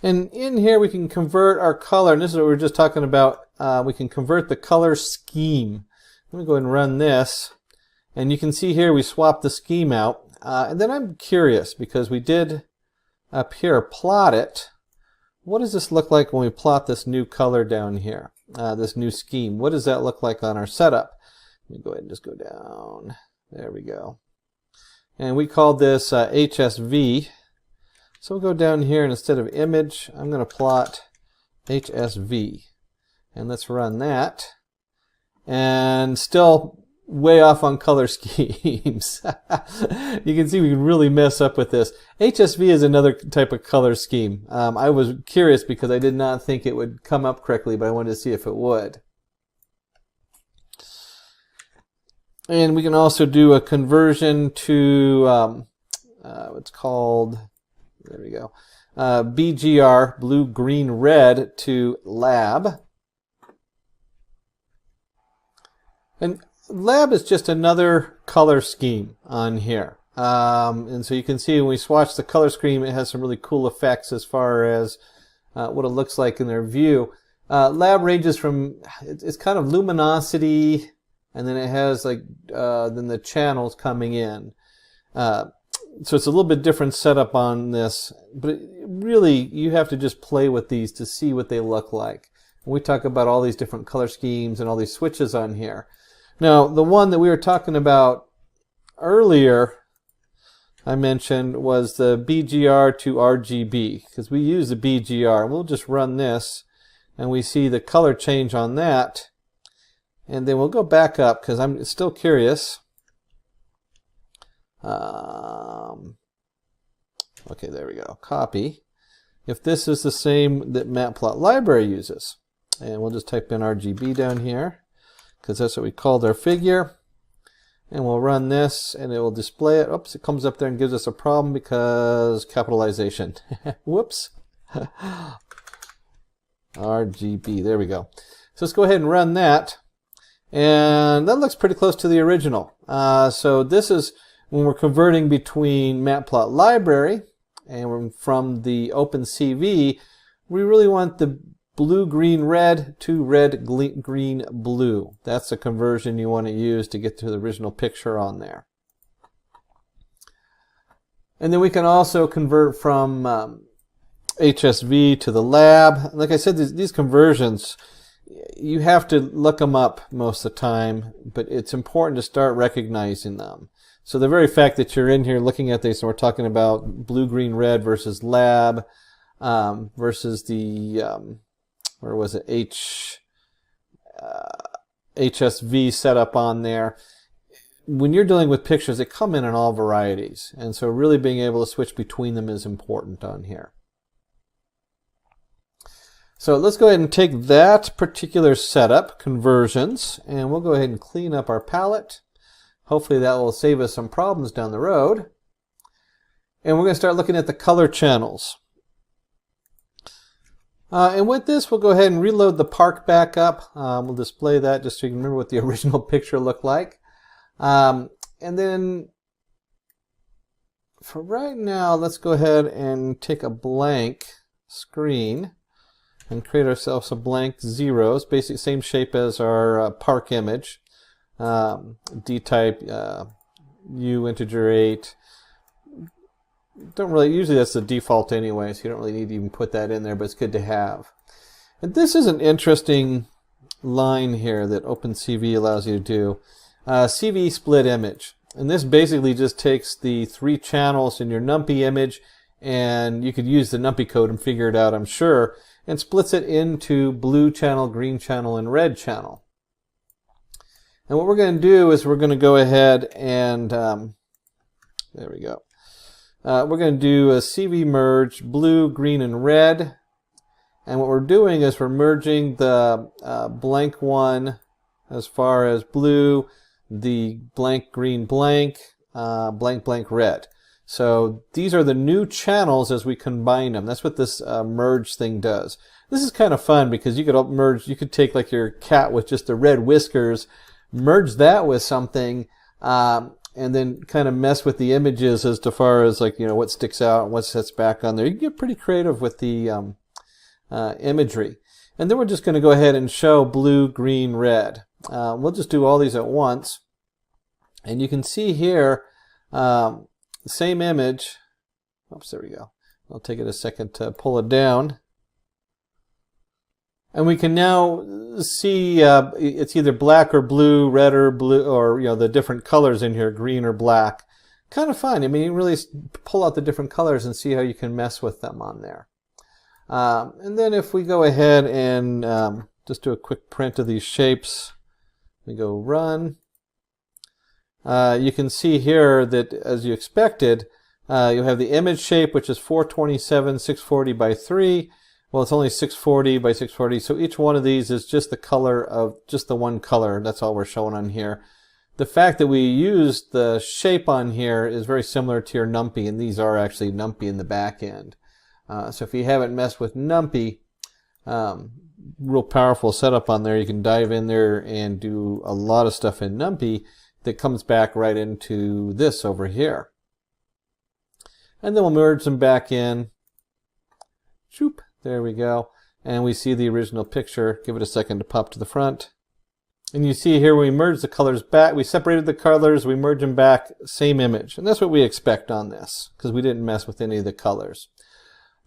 And in here we can convert our color, and this is what we were just talking about. We can convert the color scheme. Let me go ahead and run this. And you can see here we swapped the scheme out. And then I'm curious, because we did up here plot it. What does this look like when we plot this new color down here? This new scheme. What does that look like on our setup? Let me go ahead and just go down. There we go. And we called this HSV. So we'll go down here, and instead of image, I'm going to plot HSV. And let's run that. And still way off on color schemes. You can see we can really mess up with this. HSV is another type of color scheme. I was curious because I did not think it would come up correctly, but I wanted to see if it would. And we can also do a conversion to what's called, there we go, BGR, blue, green, red, to lab. And lab is just another color scheme on here. And so you can see when we swatch the color scheme, it has some really cool effects as far as what it looks like in their view. Lab ranges from, it's kind of luminosity, and then it has like then the channels coming in. So it's a little bit different setup on this, but really you have to just play with these to see what they look like. And we talk about all these different color schemes and all these switches on here. Now, the one that we were talking about earlier, I mentioned, was the BGR to RGB, because we use the BGR. We'll just run this, and we see the color change on that. And then we'll go back up, because I'm still curious. Okay, there we go. Copy. If this is the same that Matplot Library uses. And we'll just type in RGB down here, because that's what we called our figure. And we'll run this, and it will display it. Oops, it comes up there and gives us a problem because capitalization. Whoops. RGB, there we go. So let's go ahead and run that. And that looks pretty close to the original. So this is when we're converting between Matplot Library and from the OpenCV. We really want the blue, green, red to red, green, blue. That's the conversion you want to use to get to the original picture on there. And then we can also convert from HSV to the lab. Like I said, these conversions, you have to look them up most of the time, but it's important to start recognizing them. So the very fact that you're in here looking at this, and we're talking about blue, green, red versus lab versus the where was it, HSV setup on there. When you're dealing with pictures, they come in all varieties, and so really being able to switch between them is important on here. So let's go ahead and take that particular setup, conversions, and we'll go ahead and clean up our palette. Hopefully that will save us some problems down the road. And we're going to start looking at the color channels. And with this, we'll go ahead and reload the park back up. We'll display that just so you can remember what the original picture looked like. And then for right now, let's go ahead and take a blank screen and create ourselves a blank zeros, basically same shape as our park image. D-type, U integer 8. Don't really, usually that's the default anyway, so you don't really need to even put that in there, but it's good to have. And this is an interesting line here that OpenCV allows you to do. CV split image. And this basically just takes the 3 channels in your NumPy image and you could use the NumPy code and figure it out, I'm sure, and splits it into blue channel, green channel, and red channel. And what we're going to do is we're going to go ahead and, there we go. We're going to do a CV merge, blue, green, and red. And what we're doing is we're merging the blank one as far as blue, the blank green blank, blank blank red. So these are the new channels as we combine them. That's what this merge thing does. This is kind of fun because you could merge, you could take like your cat with just the red whiskers, merge that with something, and then kind of mess with the images as far as like, you know, what sticks out and what sets back on there. You can get pretty creative with the imagery. And then we're just going to go ahead and show blue, green, red. We'll just do all these at once. And you can see here, the same image. Oops, there we go. I'll take it a second to pull it down. And we can now see it's either black or blue, red or blue, or you know, the different colors in here, green or black. Kind of fun. I mean, you can really pull out the different colors and see how you can mess with them on there. And then if we go ahead and just do a quick print of these shapes, we go run. You can see here that, as you expected, you have the image shape, which is 427, 640 by 3. Well, it's only 640 by 640, so each one of these is just the color of just the one color. That's all we're showing on here. The fact that we used the shape on here is very similar to your NumPy, and these are actually NumPy in the back end. So if you haven't messed with NumPy, real powerful setup on there. You can dive in there and do a lot of stuff in NumPy that comes back right into this over here. And then we'll merge them back in. Shoop, there we go. And we see the original picture. Give it a second to pop to the front. And you see here we merge the colors back. We separated the colors, we merge them back, same image. And that's what we expect on this, because we didn't mess with any of the colors.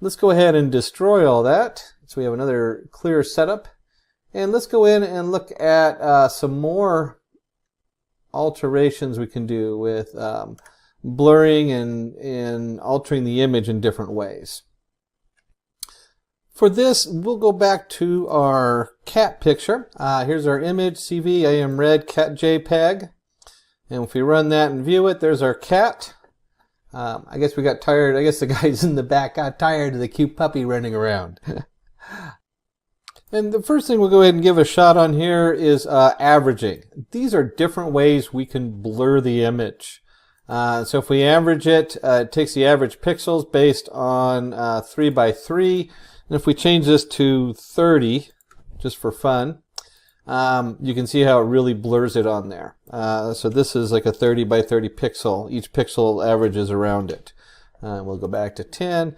Let's go ahead and destroy all that. So we have another clear setup. And let's go in and look at some more alterations we can do with blurring and altering the image in different ways. For this, we'll go back to our cat picture. Here's our image, CV, AM red, cat JPEG. And if we run that and view it, there's our cat. I guess we got tired. I guess the guys in the back got tired of the cute puppy running around. And the first thing we'll go ahead and give a shot on here is averaging. These are different ways we can blur the image. So if we average it, it takes the average pixels based on 3 by 3. And if we change this to 30, just for fun, you can see how it really blurs it on there. So this is like a 30 by 30 pixel. Each pixel averages around it. We'll go back to 10.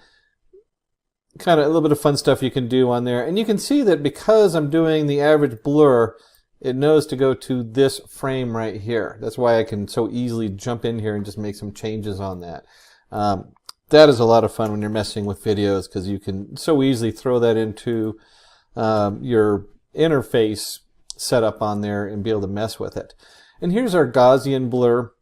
Kind of a little bit of fun stuff you can do on there. And you can see that because I'm doing the average blur, it knows to go to this frame right here. That's why I can so easily jump in here and just make some changes on that. That is a lot of fun when you're messing with videos, because you can so easily throw that into your interface setup on there and be able to mess with it. And here's our Gaussian blur.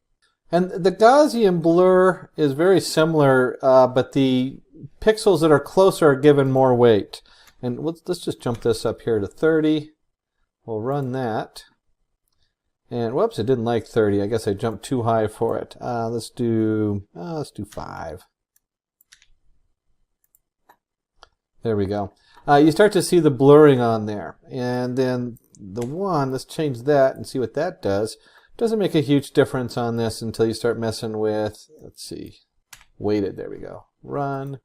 And the Gaussian blur is very similar, but the pixels that are closer are given more weight. And let's just jump this up here to 30. We'll run that. And whoops, it didn't like 30. I guess I jumped too high for it. Let's do 5. There we go. You start to see the blurring on there. And then the one, let's change that and see what that does. Doesn't make a huge difference on this until you start messing with, let's see, weighted, there we go. Run.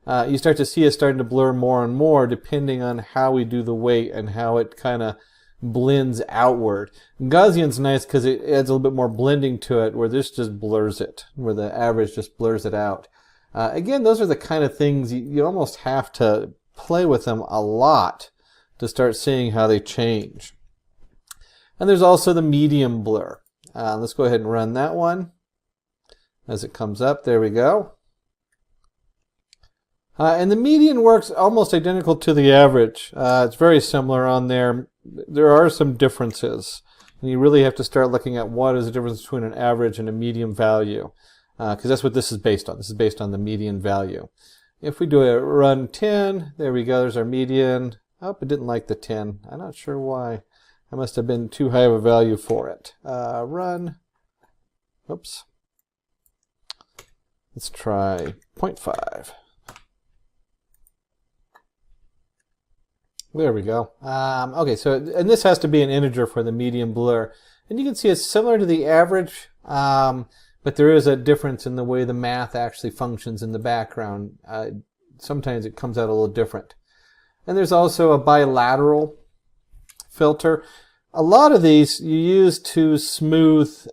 You start to see it starting to blur more and more depending on how we do the weight and how it kind of blends outward. Gaussian's nice because it adds a little bit more blending to it, where this just blurs it, where the average just blurs it out. Again, those are the kind of things you almost have to play with them a lot to start seeing how they change. And there's also the medium blur. Let's go ahead and run that one as it comes up. There we go. And the median works almost identical to the average. It's very similar on there. There are some differences. And you really have to start looking at what is the difference between an average and a median value. because that's what this is based on. This is based on the median value. If we do a run 10, there we go, there's our median. Oh, it didn't like the 10. I'm not sure why. I must have been too high of a value for it. Run. Oops. Let's try 0.5. There we go. Okay, so, and this has to be an integer for the median blur. And you can see it's similar to the average, but there is a difference in the way the math actually functions in the background. Sometimes it comes out a little different. And there's also a bilateral filter. A lot of these you use to smooth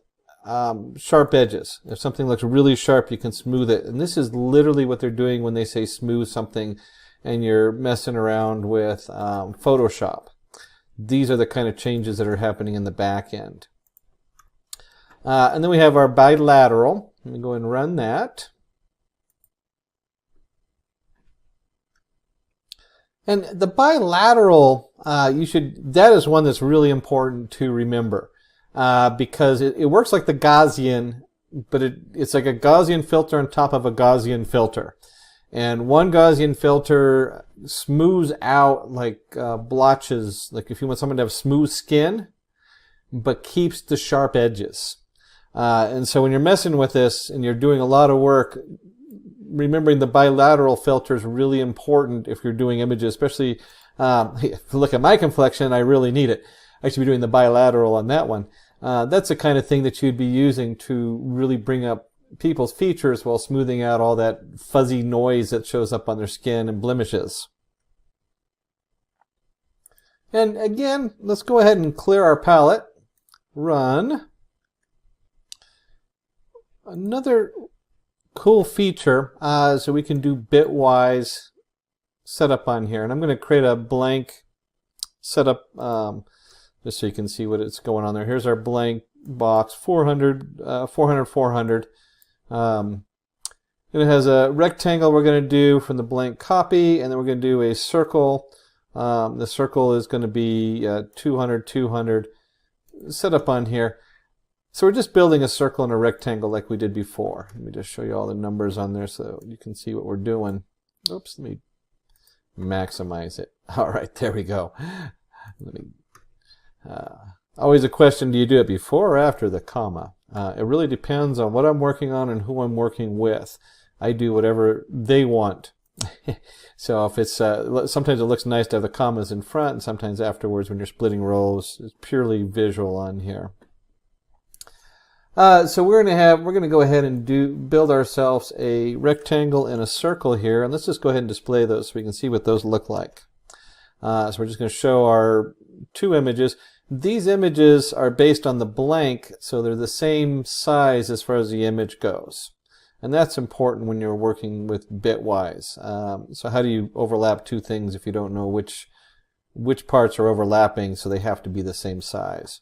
sharp edges. If something looks really sharp, you can smooth it. And this is literally what they're doing when they say smooth something and you're messing around with Photoshop. These are the kind of changes that are happening in the back end. And then we have our bilateral. Let me go and run that. And the bilateral, that is one that's really important to remember because it works like the Gaussian, but it's like a Gaussian filter on top of a Gaussian filter. And one Gaussian filter smooths out like blotches, like if you want someone to have smooth skin, but keeps the sharp edges. And so when you're messing with this and you're doing a lot of work, remembering the bilateral filter is really important if you're doing images, especially if you look at my complexion, I really need it. I should be doing the bilateral on that one. That's the kind of thing that you'd be using to really bring up people's features while smoothing out all that fuzzy noise that shows up on their skin and blemishes. And again, let's go ahead and clear our palette. Run. Another cool feature, so we can do bitwise setup on here. And I'm going to create a blank setup just so you can see what it's going on there. Here's our blank box, 400, 400, 400. And it has a rectangle we're going to do from the blank copy, and then we're going to do a circle. The circle is going to be 200, 200 set up on here. So we're just building a circle and a rectangle like we did before. Let me just show you all the numbers on there so you can see what we're doing. Oops, let me maximize it. All right, there we go. Let me. Always a question, do you do it before or after the comma? It really depends on what I'm working on and who I'm working with. I do whatever they want. So if it's sometimes it looks nice to have the commas in front, and sometimes afterwards when you're splitting rows, it's purely visual on here. So we're going to go ahead and build ourselves a rectangle and a circle here, and let's just go ahead and display those so we can see what those look like. So we're just going to show our two images. These images are based on the blank, so they're the same size as far as the image goes. And that's important when you're working with bitwise. So how do you overlap two things if you don't know which parts are overlapping, so they have to be the same size?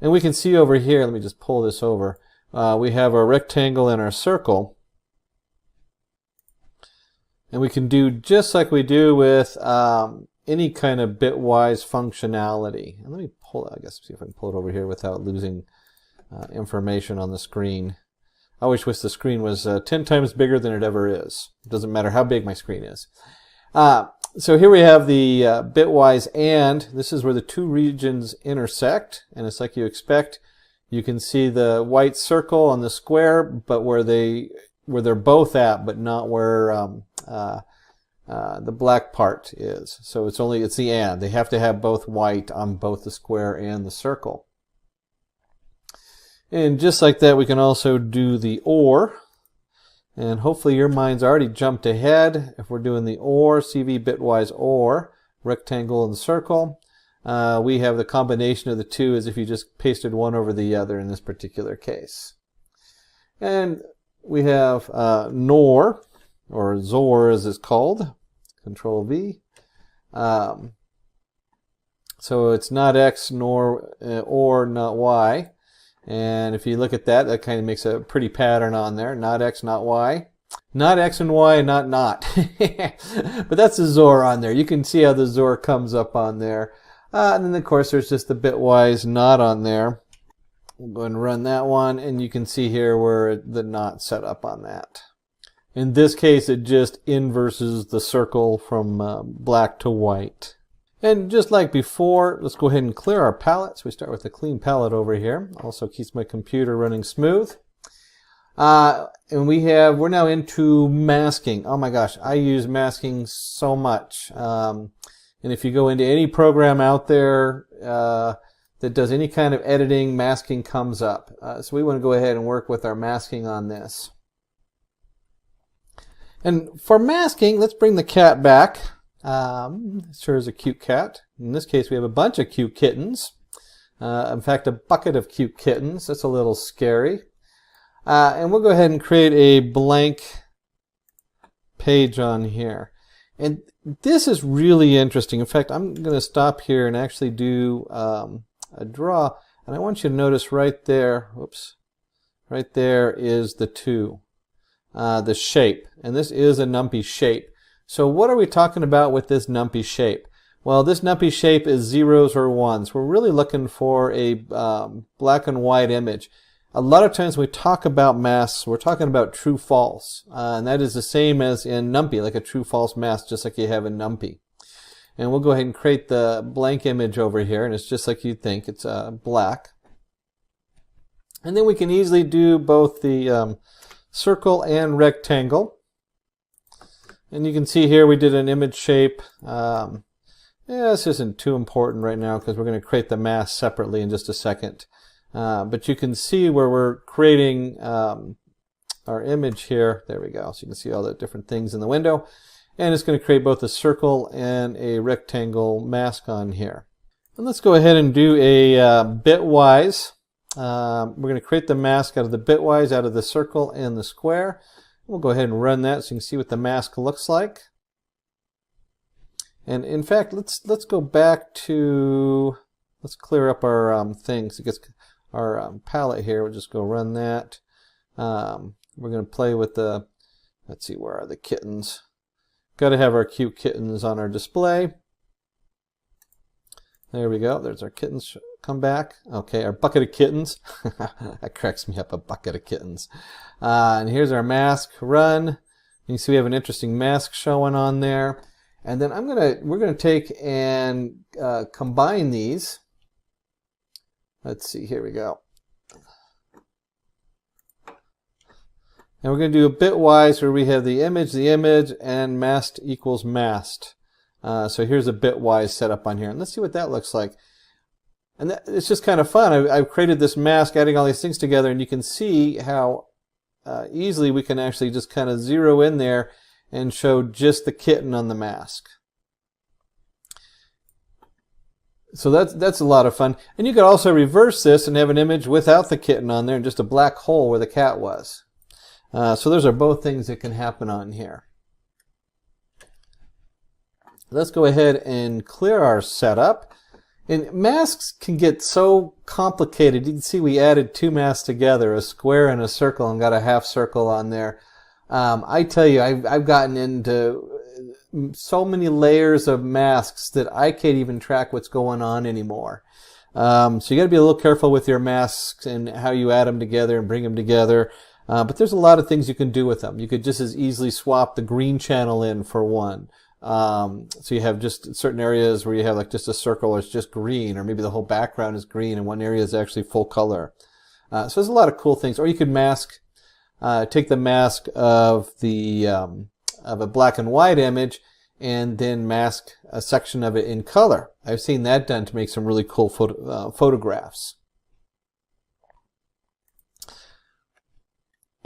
And we can see over here, let me just pull this over, we have our rectangle and our circle. And we can do just like we do with any kind of bitwise functionality. And let me pull it, I guess, see if I can pull it over here without losing information on the screen. I always wish the screen was 10 times bigger than it ever is. It doesn't matter how big my screen is. So here we have the bitwise and. This is where the two regions intersect, and it's like you expect. You can see the white circle on the square, but where they're both at, but not where the black part is. So it's the and. They have to have both white on both the square and the circle. And just like that, we can also do the or. And hopefully your mind's already jumped ahead. If we're doing the or, CV bitwise or, rectangle and circle, we have the combination of the two as if you just pasted one over the other in this particular case. And we have nor, or zor as it's called, Control V. So it's not X nor or not Y. And if you look at that, that kind of makes a pretty pattern on there. Not X, not Y. Not X and Y, not. But that's the ZOR on there. You can see how the ZOR comes up on there. And then, of course, there's just the bitwise not on there. We'll go ahead and run that one, and you can see here where the not set up on that. In this case, it just inverses the circle from black to white. And just like before, let's go ahead and clear our palette. So we start with a clean palette over here. Also keeps my computer running smooth. And we're now into masking. Oh my gosh, I use masking so much. And if you go into any program out there that does any kind of editing, masking comes up. So we want to go ahead and work with our masking on this. And for masking, let's bring the cat back. Sure is a cute cat. In this case, we have a bunch of cute kittens. In fact, a bucket of cute kittens. That's a little scary. And we'll go ahead and create a blank page on here. And this is really interesting. In fact, I'm going to stop here and actually do a draw. And I want you to notice right there, whoops, right there is the 2, the shape. And this is a numpy shape. So what are we talking about with this numpy shape? Well, this numpy shape is 0s or 1s. We're really looking for a black and white image. A lot of times when we talk about masks, we're talking about true-false. And that is the same as in numpy, like a true-false mask, just like you have in numpy. And we'll go ahead and create the blank image over here, and it's just like you'd think. It's black. And then we can easily do both the circle and rectangle. And you can see here we did an image shape. Yeah, this isn't too important right now because we're going to create the mask separately in just a second. But you can see where we're creating our image here. There we go. So you can see all the different things in the window. And it's going to create both a circle and a rectangle mask on here. And let's go ahead and do a bitwise. We're going to create the mask out of the bitwise, out of the circle and the square. We'll go ahead and run that so you can see what the mask looks like. And in fact, let's go back to, let's clear up our things. It gets our palette here. We'll just go run that. We're going to play with the, let's see, where are the kittens? Got to have our cute kittens on our display. There we go. There's our kittens. Come back. Okay, our bucket of kittens. That cracks me up, a bucket of kittens. And here's our mask. Run. You can see we have an interesting mask showing on there. And then we're gonna take and combine these. Let's see. Here we go. And we're going to do a bitwise where we have the image, and masked equals masked. So here's a bitwise setup on here. And let's see what that looks like. And it's just kind of fun. I've created this mask, adding all these things together, and you can see how easily we can actually just kind of zero in there and show just the kitten on the mask. So that's a lot of fun. And you could also reverse this and have an image without the kitten on there and just a black hole where the cat was. So those are both things that can happen on here. Let's go ahead and clear our setup. And masks can get so complicated. You can see we added 2 masks together, a square and a circle, and got a half circle on there. I tell you, I've gotten into so many layers of masks that I can't even track what's going on anymore. So you got to be a little careful with your masks and how you add them together and bring them together. But there's a lot of things you can do with them. You could just as easily swap the green channel in for one. So you have just certain areas where you have like just a circle or it's just green, or maybe the whole background is green and one area is actually full color. So there's a lot of cool things. Or you could mask, take the mask of a black and white image and then mask a section of it in color. I've seen that done to make some really cool photographs.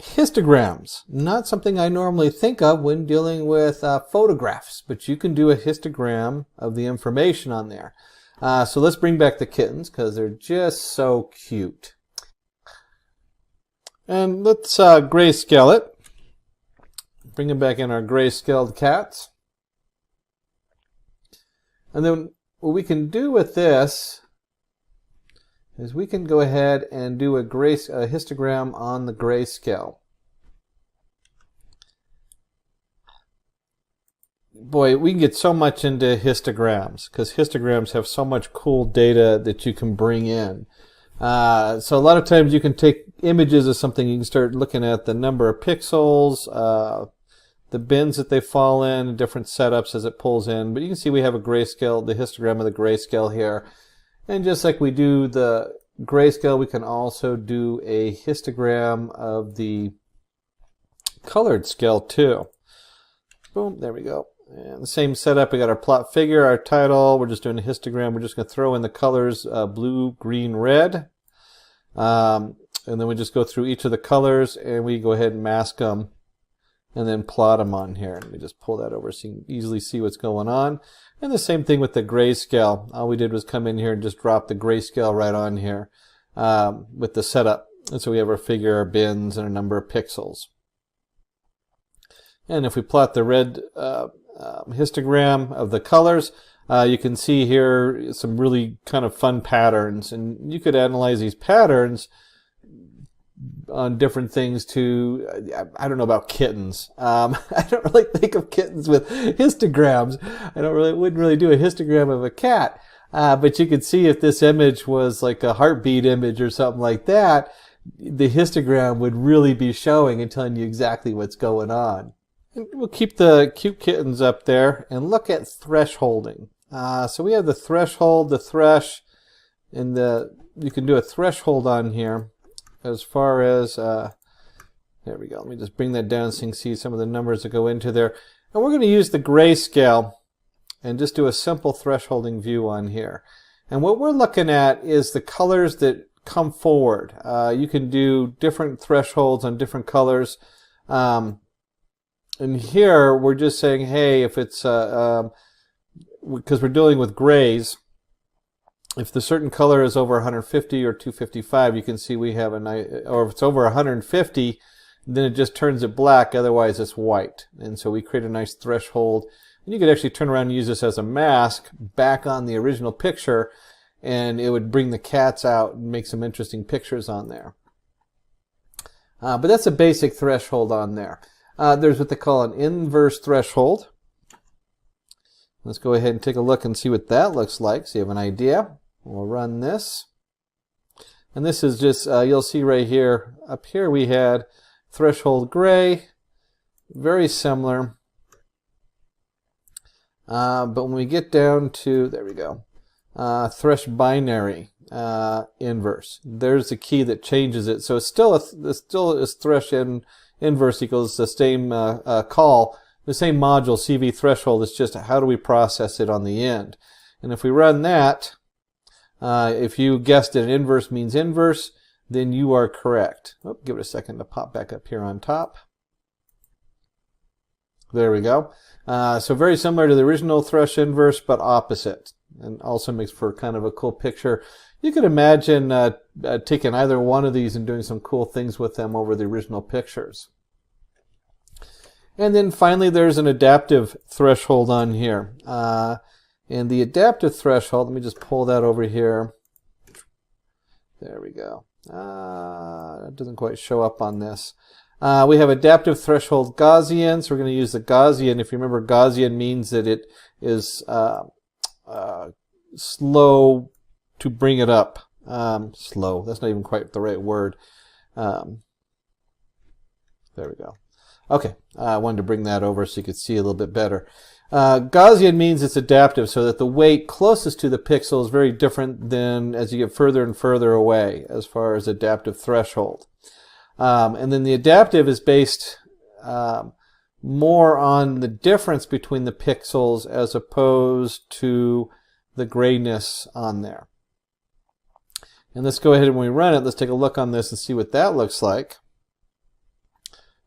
Histograms, not something I normally think of when dealing with photographs, but you can do a histogram of the information on there. So let's bring back the kittens because they're just so cute. And let's grayscale it. Bring them back in our grayscaled cats. And then what we can do with this is we can go ahead and do a histogram on the grayscale. Boy, we can get so much into histograms because histograms have so much cool data that you can bring in. So a lot of times you can take images of something, you can start looking at the number of pixels, the bins that they fall in, different setups as it pulls in. But you can see we have a grayscale, the histogram of the grayscale here. And just like we do the grayscale, we can also do a histogram of the colored scale too. Boom, there we go. And the same setup, we got our plot figure, our title, we're just doing a histogram. We're just going to throw in the colors blue, green, red. And then we just go through each of the colors and we go ahead and mask them and then plot them on here. Let me just pull that over so you can easily see what's going on. And the same thing with the grayscale. All we did was come in here and just drop the grayscale right on here with the setup. And so we have our figure, our bins, and a number of pixels. And if we plot the red histogram of the colors, you can see here some really kind of fun patterns. And you could analyze these patterns on different things too. I don't know about kittens. I don't really think of kittens with histograms. Wouldn't really do a histogram of a cat. But you could see if this image was like a heartbeat image or something like that, the histogram would really be showing and telling you exactly what's going on. And we'll keep the cute kittens up there and look at thresholding. So we have the threshold, the thresh, and you can do a threshold on here as far as, there we go. Let me just bring that down so you can see some of the numbers that go into there. And we're going to use the grayscale and just do a simple thresholding view on here. And what we're looking at is the colors that come forward. You can do different thresholds on different colors. And here we're just saying, hey, if it's, because we're dealing with grays, if the certain color is over 150 or 255, you can see we have a nice, or if it's over 150, then it just turns it black, otherwise it's white. And so we create a nice threshold. And you could actually turn around and use this as a mask back on the original picture, and it would bring the cats out and make some interesting pictures on there. But that's a basic threshold on there. There's what they call an inverse threshold. Let's go ahead and take a look and see what that looks like so you have an idea. We'll run this. And this is just, you'll see right here, up here we had threshold gray, very similar. But when we get down to, there we go, thresh binary inverse, there's the key that changes it. So it's still is thresh inverse equals the same call, the same module, CV threshold. It's just how do we process it on the end. And if we run that, if you guessed it, inverse means inverse, then you are correct. Oh, give it a second to pop back up here on top. There we go. So very similar to the original thresh inverse, but opposite. And also makes for kind of a cool picture. You could imagine taking either one of these and doing some cool things with them over the original pictures. And then finally there's an adaptive threshold on here. And the adaptive threshold, let me just pull that over here. There we go. It doesn't quite show up on this. We have adaptive threshold Gaussian, so we're going to use the Gaussian. If you remember, Gaussian means that it is slow to bring it up. Slow, that's not even quite the right word. There we go. Okay, I wanted to bring that over so you could see a little bit better. Gaussian means it's adaptive, so that the weight closest to the pixel is very different than as you get further and further away as far as adaptive threshold. And then the adaptive is based more on the difference between the pixels as opposed to the grayness on there. And let's go ahead and when we run it, let's take a look on this and see what that looks like.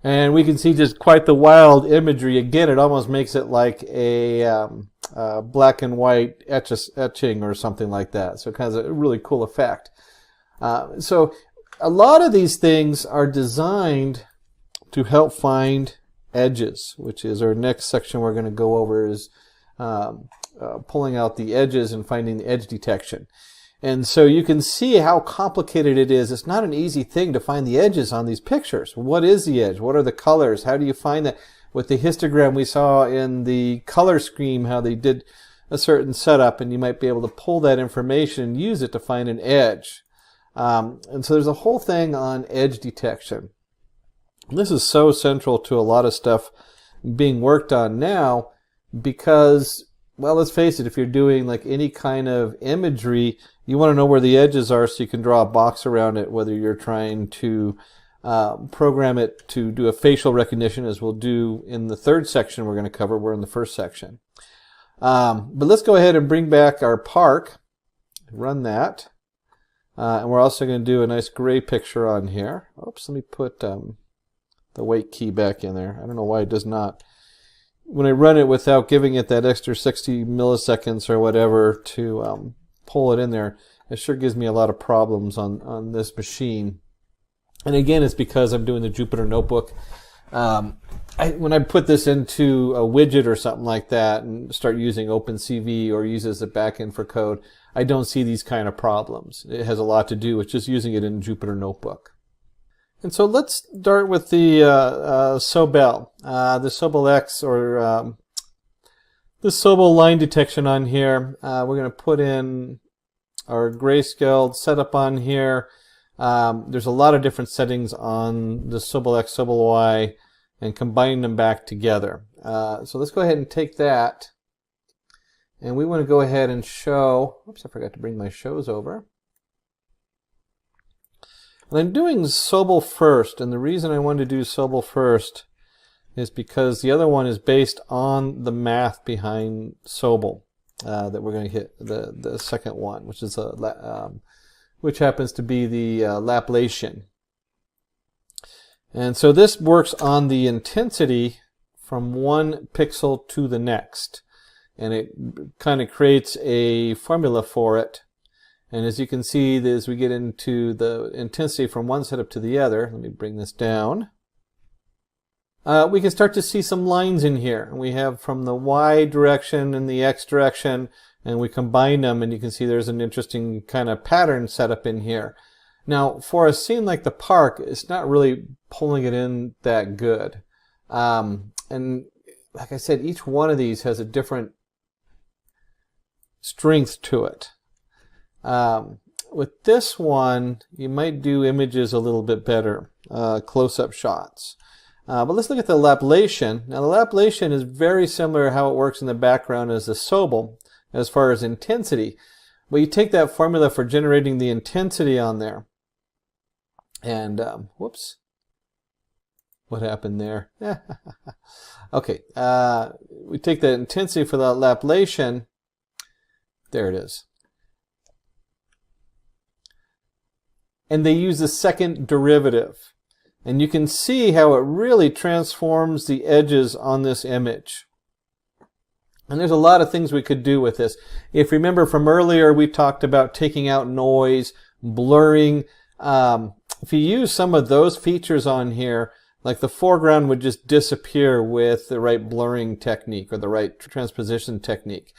And we can see just quite the wild imagery. Again, it almost makes it like a black and white etching or something like that. So it has a really cool effect. So a lot of these things are designed to help find edges, which is our next section we're going to go over is pulling out the edges and finding the edge detection. And so you can see how complicated it is. It's not an easy thing to find the edges on these pictures. What is the edge? What are the colors? How do you find that? With the histogram we saw in the color scheme, how they did a certain setup, and you might be able to pull that information and use it to find an edge. And so there's a whole thing on edge detection. This is so central to a lot of stuff being worked on now because, well, let's face it, if you're doing like any kind of imagery, you want to know where the edges are so you can draw a box around it, whether you're trying to program it to do a facial recognition, as we'll do in the third section we're going to cover. We're in the first section. But let's go ahead and bring back our park, run that. And we're also going to do a nice gray picture on here. Oops, let me put the wait key back in there. I don't know why it does not. When I run it without giving it that extra 60 milliseconds or whatever to pull it in there, it sure gives me a lot of problems on this machine. And again, it's because I'm doing the Jupyter Notebook. When I put this into a widget or something like that and start using OpenCV or use it as a backend for code, I don't see these kind of problems. It has a lot to do with just using it in Jupyter Notebook. And so let's start with the Sobel, the Sobel X, or the Sobel line detection on here. We're going to put in our grayscale setup on here. There's a lot of different settings on the Sobel X, Sobel Y, and combining them back together. So let's go ahead and take that. And we want to go ahead and show, oops, I forgot to bring my shows over. And I'm doing Sobel first, and the reason I wanted to do Sobel first is because the other one is based on the math behind Sobel that we're going to hit, the second one, which is which happens to be the Laplacian. And so this works on the intensity from one pixel to the next. And it kind of creates a formula for it. And as you can see, as we get into the intensity from one setup to the other, let me bring this down, we can start to see some lines in here. We have from the Y direction and the X direction, and we combine them, and you can see there's an interesting kind of pattern set up in here. Now, for a scene like the park, it's not really pulling it in that good. And like I said, each one of these has a different strength to it. With this one, you might do images a little bit better, close-up shots. But let's look at the Laplacian. Now, the Laplacian is very similar to how it works in the background as the Sobel as far as intensity. But you take that formula for generating the intensity on there, and whoops, what happened there? Okay, we take the intensity for the Laplacian. There it is. And they use the second derivative. And you can see how it really transforms the edges on this image. And there's a lot of things we could do with this. If you remember from earlier, we talked about taking out noise, blurring. If you use some of those features on here, like the foreground would just disappear with the right blurring technique or the right transposition technique.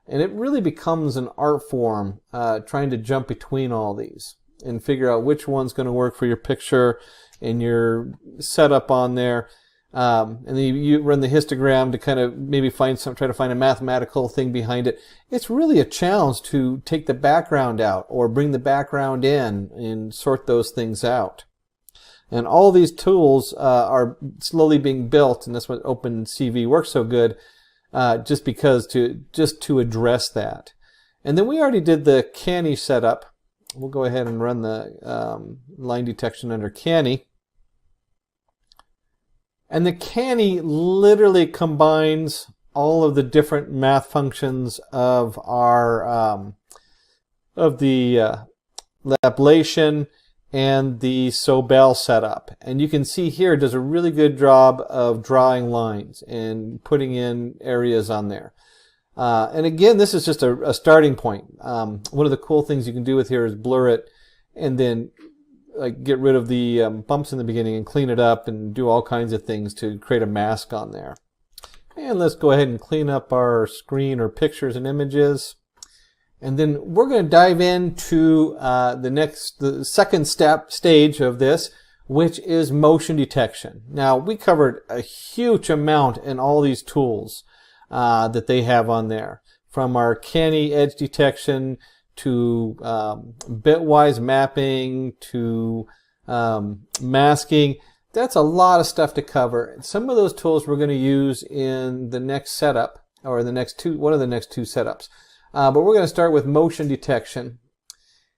And it really becomes an art form trying to jump between all these and figure out which one's going to work for your picture and your setup on there. And then you run the histogram to kind of maybe try to find a mathematical thing behind it. It's really a challenge to take the background out or bring the background in and sort those things out. And all these tools are slowly being built, and that's what OpenCV works so good, just to address that. And then we already did the Canny setup. We'll go ahead and run the line detection under Canny. And the Canny literally combines all of the different math functions of our of the Laplacian and the Sobel setup. And you can see here it does a really good job of drawing lines and putting in areas on there. And again, this is just a starting point. One of the cool things you can do with here is blur it and then get rid of the bumps in the beginning and clean it up and do all kinds of things to create a mask on there. And let's go ahead and clean up our screen or pictures and images. And then we're going to dive into the second stage of this, which is motion detection. Now, we covered a huge amount in all these tools that they have on there, from our Canny edge detection to bitwise mapping to masking. That's a lot of stuff to cover. Some of those tools we're going to use in the next setup, or the next one of the next two setups. But we're going to start with motion detection,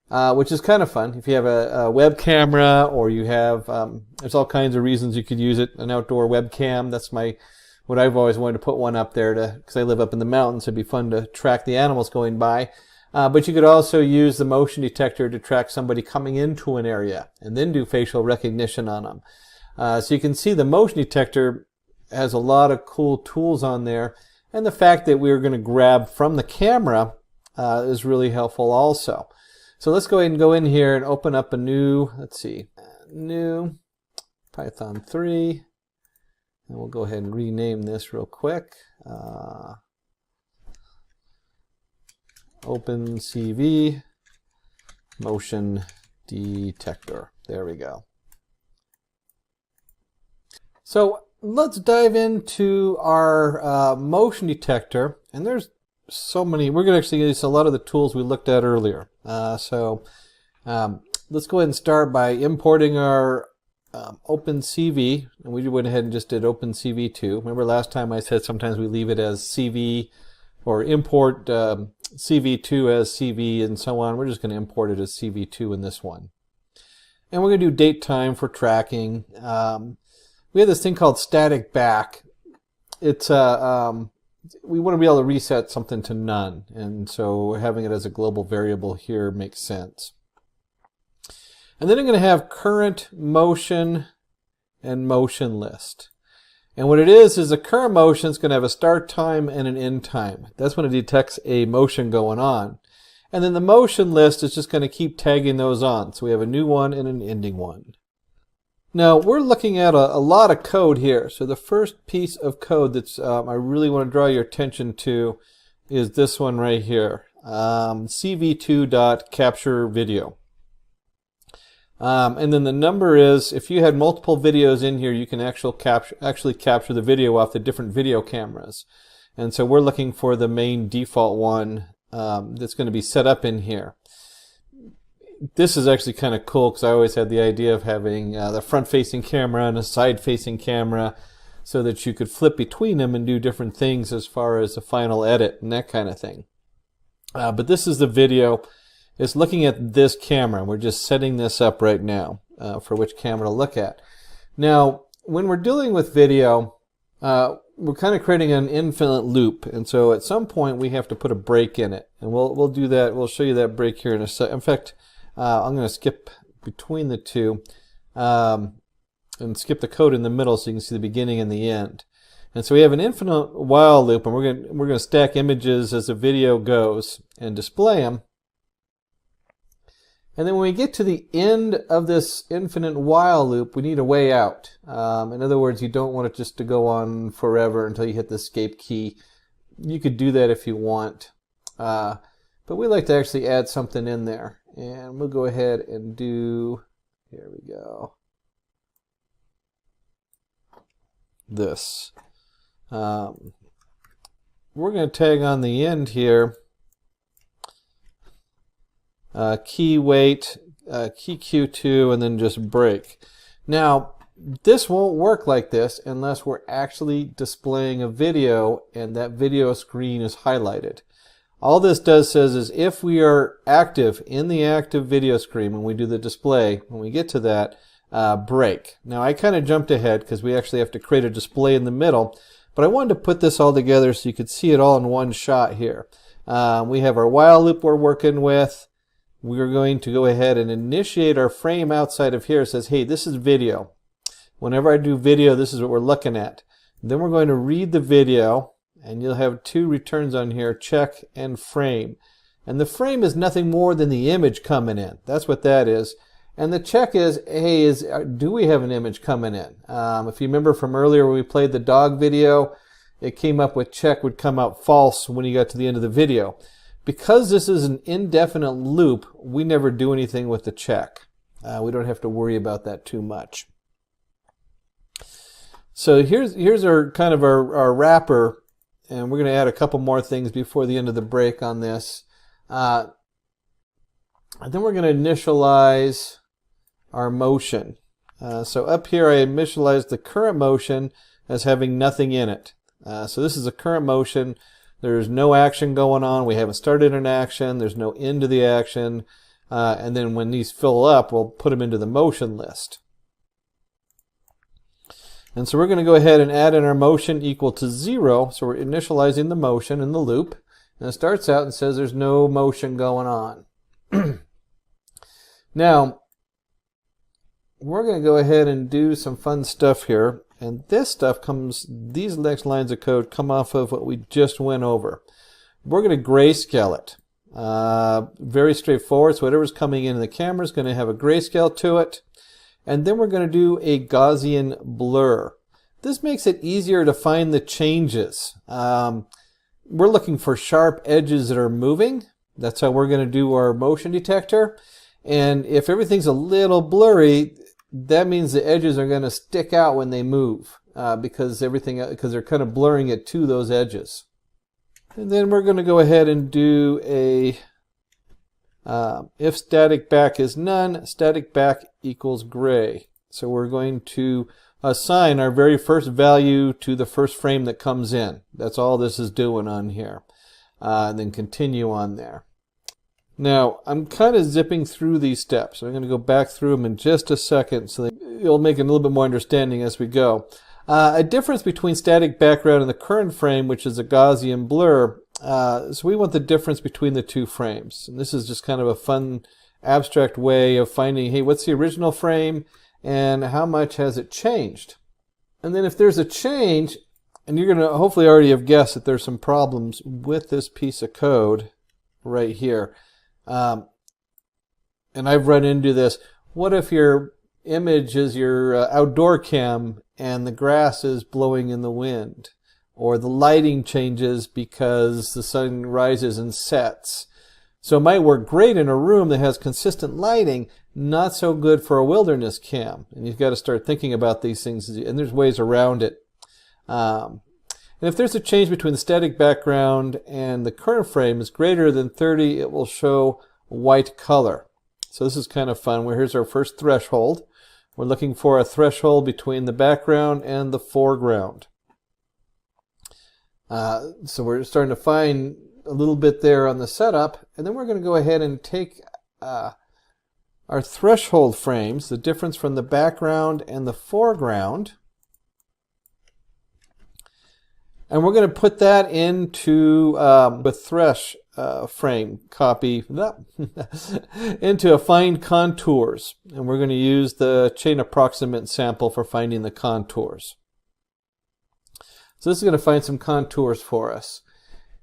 which is kind of fun. If you have a web camera, or you have, there's all kinds of reasons you could use it. An outdoor webcam. That's what I've always wanted to put one up there because I live up in the mountains. It'd be fun to track the animals going by. But you could also use the motion detector to track somebody coming into an area and then do facial recognition on them. So you can see the motion detector has a lot of cool tools on there, and the fact that we're going to grab from the camera is really helpful also. So let's go ahead and go in here and open up a new, new Python 3, and we'll go ahead and rename this real quick. OpenCV motion detector. There we go. So let's dive into our motion detector, and there's so many. We're going to actually use a lot of the tools we looked at earlier. Let's go ahead and start by importing our OpenCV, and we went ahead and just did OpenCV2. Remember last time I said sometimes we leave it as CV or import CV2 as CV and so on. We're just going to import it as CV2 in this one. And we're going to do date time for tracking. We have this thing called static back. It's we want to be able to reset something to none, and so having it as a global variable here makes sense. And then I'm going to have current motion and motion list. And what it is a current motion is going to have a start time and an end time. That's when it detects a motion going on. And then the motion list is just going to keep tagging those on. So we have a new one and an ending one. Now we're looking at a lot of code here. So the first piece of code that's I really want to draw your attention to is this one right here. CV2.capture video. And then the number is, if you had multiple videos in here, you can actually capture the video off the different video cameras. And so we're looking for the main default one that's going to be set up in here. This is actually kind of cool because I always had the idea of having the front-facing camera and a side-facing camera so that you could flip between them and do different things as far as the final edit and that kind of thing. But this is the video. It's looking at this camera. We're just setting this up right now for which camera to look at. Now, when we're dealing with video, we're kind of creating an infinite loop, and so at some point we have to put a break in it, and we'll do that. We'll show you that break here in a sec. In fact, I'm going to skip between the two and skip the code in the middle so you can see the beginning and the end. And so we have an infinite while loop, and we're going to stack images as the video goes and display them. And then when we get to the end of this infinite while loop, we need a way out. In other words, you don't want it just to go on forever until you hit the escape key. You could do that if you want. But we like to actually add something in there. And we'll go ahead and do, here we go, this. We're going to tag on the end here key wait, key Q2, and then just break. Now, this won't work like this unless we're actually displaying a video and that video screen is highlighted. All this says is if we are active in the active video screen when we do the display, when we get to that, break. Now I kind of jumped ahead because we actually have to create a display in the middle, but I wanted to put this all together so you could see it all in one shot here. We have our while loop we're working with. We're going to go ahead and initiate our frame outside of here. It says, hey, this is video. Whenever I do video, this is what we're looking at. Then we're going to read the video, and you'll have two returns on here, check and frame. And the frame is nothing more than the image coming in. That's what that is. And the check is, hey, do we have an image coming in? If you remember from earlier when we played the dog video, it came up with check would come out false when you got to the end of the video. Because this is an indefinite loop, we never do anything with the check. We don't have to worry about that too much. So here's our kind of our wrapper, and we're going to add a couple more things before the end of the break on this. And then we're going to initialize our motion. So up here I initialized the current motion as having nothing in it. So this is a current motion. There's no action going on. We haven't started an action. There's no end to the action. And then when these fill up, we'll put them into the motion list. And so we're going to go ahead and add in our motion equal to 0. So we're initializing the motion in the loop. And it starts out and says there's no motion going on. Now, we're going to go ahead and do some fun stuff here. And this stuff these next lines of code come off of what we just went over. We're going to grayscale it. Very straightforward. So whatever's coming in the camera is going to have a grayscale to it. And then we're going to do a Gaussian blur. This makes it easier to find the changes. We're looking for sharp edges that are moving. That's how we're going to do our motion detector. And if everything's a little blurry, that means the edges are going to stick out when they move because they're kind of blurring it to those edges. And then we're going to go ahead and do a if static back is none, static back equals gray. So we're going to assign our very first value to the first frame that comes in. That's all this is doing on here. And then continue on there. Now, I'm kind of zipping through these steps. I'm going to go back through them in just a second so that you'll make a little bit more understanding as we go. A difference between static background and the current frame, which is a Gaussian blur. So we want the difference between the two frames. And this is just kind of a fun, abstract way of finding, hey, what's the original frame and how much has it changed? And then if there's a change, and you're going to hopefully already have guessed that there's some problems with this piece of code right here. And I've run into this. What if your image is your outdoor cam and the grass is blowing in the wind? Or the lighting changes because the sun rises and sets. So it might work great in a room that has consistent lighting, not so good for a wilderness cam. And you've got to start thinking about these things, and there's ways around it. And if there's a change between the static background and the current frame is greater than 30, it will show white color. So this is kind of fun. Here's our first threshold. We're looking for a threshold between the background and the foreground. So we're starting to find a little bit there on the setup, and then we're going to go ahead and take our threshold frames, the difference from the background and the foreground, and we're going to put that into the thresh frame copy into a find contours, and we're going to use the chain approximate sample for finding the contours. So this is going to find some contours for us.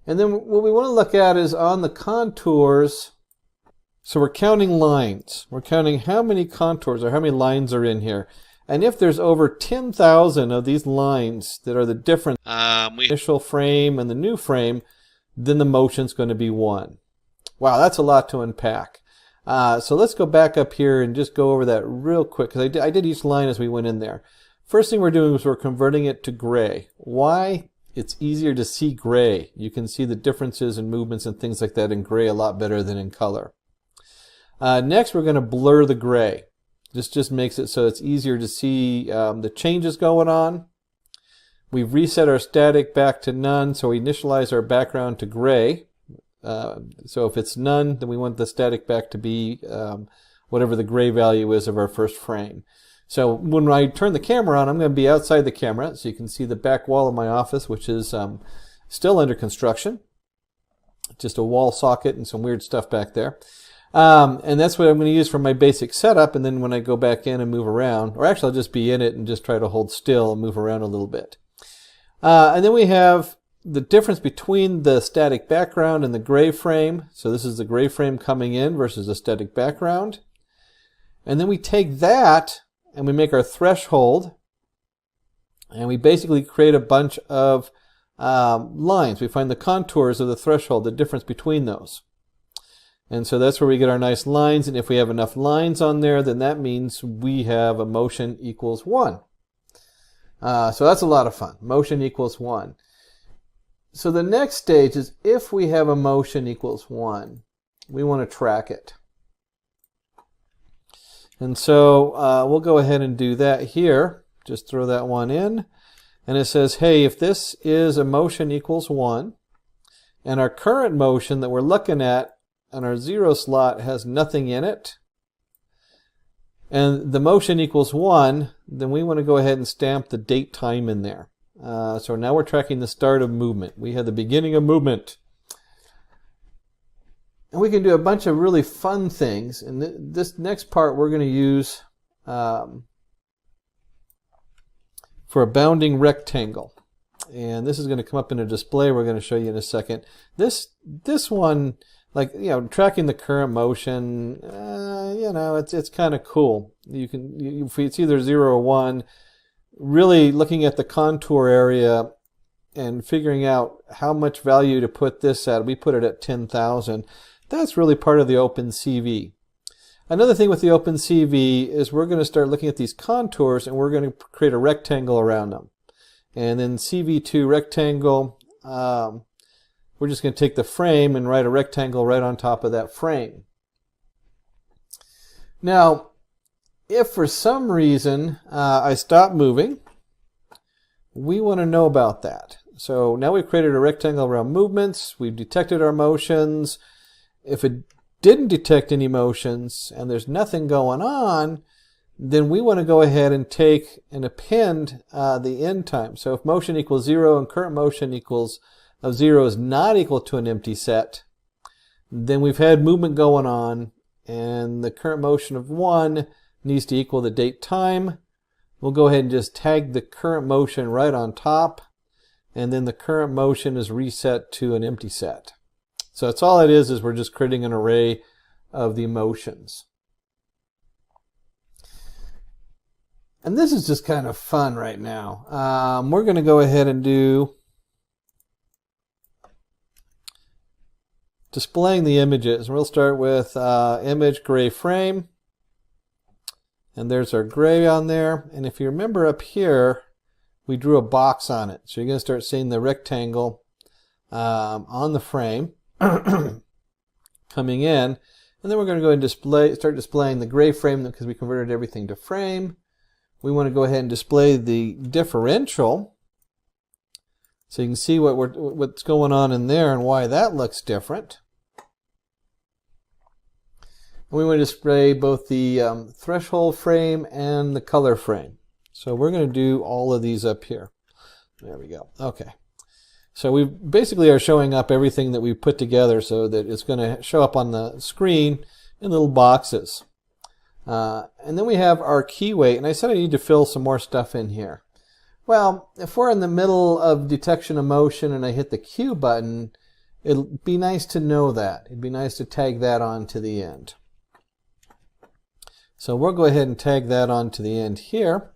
And then what we want to look at is on the contours, so we're counting lines. We're counting how many contours or how many lines are in here. And if there's over 10,000 of these lines that are the different initial frame and the new frame, then the motion's going to be 1. Wow, that's a lot to unpack. So let's go back up here and just go over that real quick, because I did each line as we went in there. First thing we're doing is we're converting it to gray. Why? It's easier to see gray. You can see the differences in movements and things like that in gray a lot better than in color. Next, we're going to blur the gray. This just makes it so it's easier to see the changes going on. We've reset our static back to none, so we initialize our background to gray. So if it's none, then we want the static back to be whatever the gray value is of our first frame. So when I turn the camera on, I'm going to be outside the camera, so you can see the back wall of my office, which is still under construction. Just a wall socket and some weird stuff back there. And that's what I'm going to use for my basic setup, and then when I go back in and move around, or actually I'll just be in it and just try to hold still and move around a little bit. And then we have the difference between the static background and the gray frame. So this is the gray frame coming in versus the static background. And then we take that and we make our threshold, and we basically create a bunch of lines. We find the contours of the threshold, the difference between those. And so that's where we get our nice lines, and if we have enough lines on there, then that means we have a motion equals 1. So that's a lot of fun. Motion equals 1. So the next stage is if we have a motion equals 1, we want to track it. And so we'll go ahead and do that here. Just throw that one in. And it says, hey, if this is a motion equals 1, and our current motion that we're looking at on our 0 slot has nothing in it, and the motion equals 1, then we want to go ahead and stamp the date time in there. So now we're tracking the start of movement. We have the beginning of movement. And we can do a bunch of really fun things. And this next part we're going to use for a bounding rectangle. And this is going to come up in a display we're going to show you in a second. This one, like, tracking the current motion, it's kind of cool. It's either 0 or 1. Really looking at the contour area and figuring out how much value to put this at. We put it at 10,000. That's really part of the OpenCV. Another thing with the OpenCV is we're going to start looking at these contours and we're going to create a rectangle around them. And then CV2 rectangle, we're just going to take the frame and write a rectangle right on top of that frame. Now, if for some reason I stop moving, we want to know about that. So now we've created a rectangle around movements, we've detected our motions. If it didn't detect any motions and there's nothing going on, then we want to go ahead and take and append the end time. So if motion equals 0 and current motion of 0 is not equal to an empty set, then we've had movement going on and the current motion of 1 needs to equal the date time. We'll go ahead and just tag the current motion right on top, and then the current motion is reset to an empty set. So that's all it is we're just creating an array of the motions. And this is just kind of fun right now. We're going to go ahead and do displaying the images. We'll start with image gray frame. And there's our gray on there. And if you remember up here, we drew a box on it. So you're going to start seeing the rectangle on the frame coming in. And then we're going to go and start displaying the gray frame because we converted everything to frame. We want to go ahead and display the differential so you can see what's going on in there and why that looks different. And we want to display both the threshold frame and the color frame. So we're going to do all of these up here. There we go. Okay. So we basically are showing up everything that we put together so that it's going to show up on the screen in little boxes. And then we have our key weight, and I said I need to fill some more stuff in here. Well, if we're in the middle of detection of motion and I hit the Q button, it'd be nice to know that. It'd be nice to tag that on to the end. So we'll go ahead and tag that on to the end here.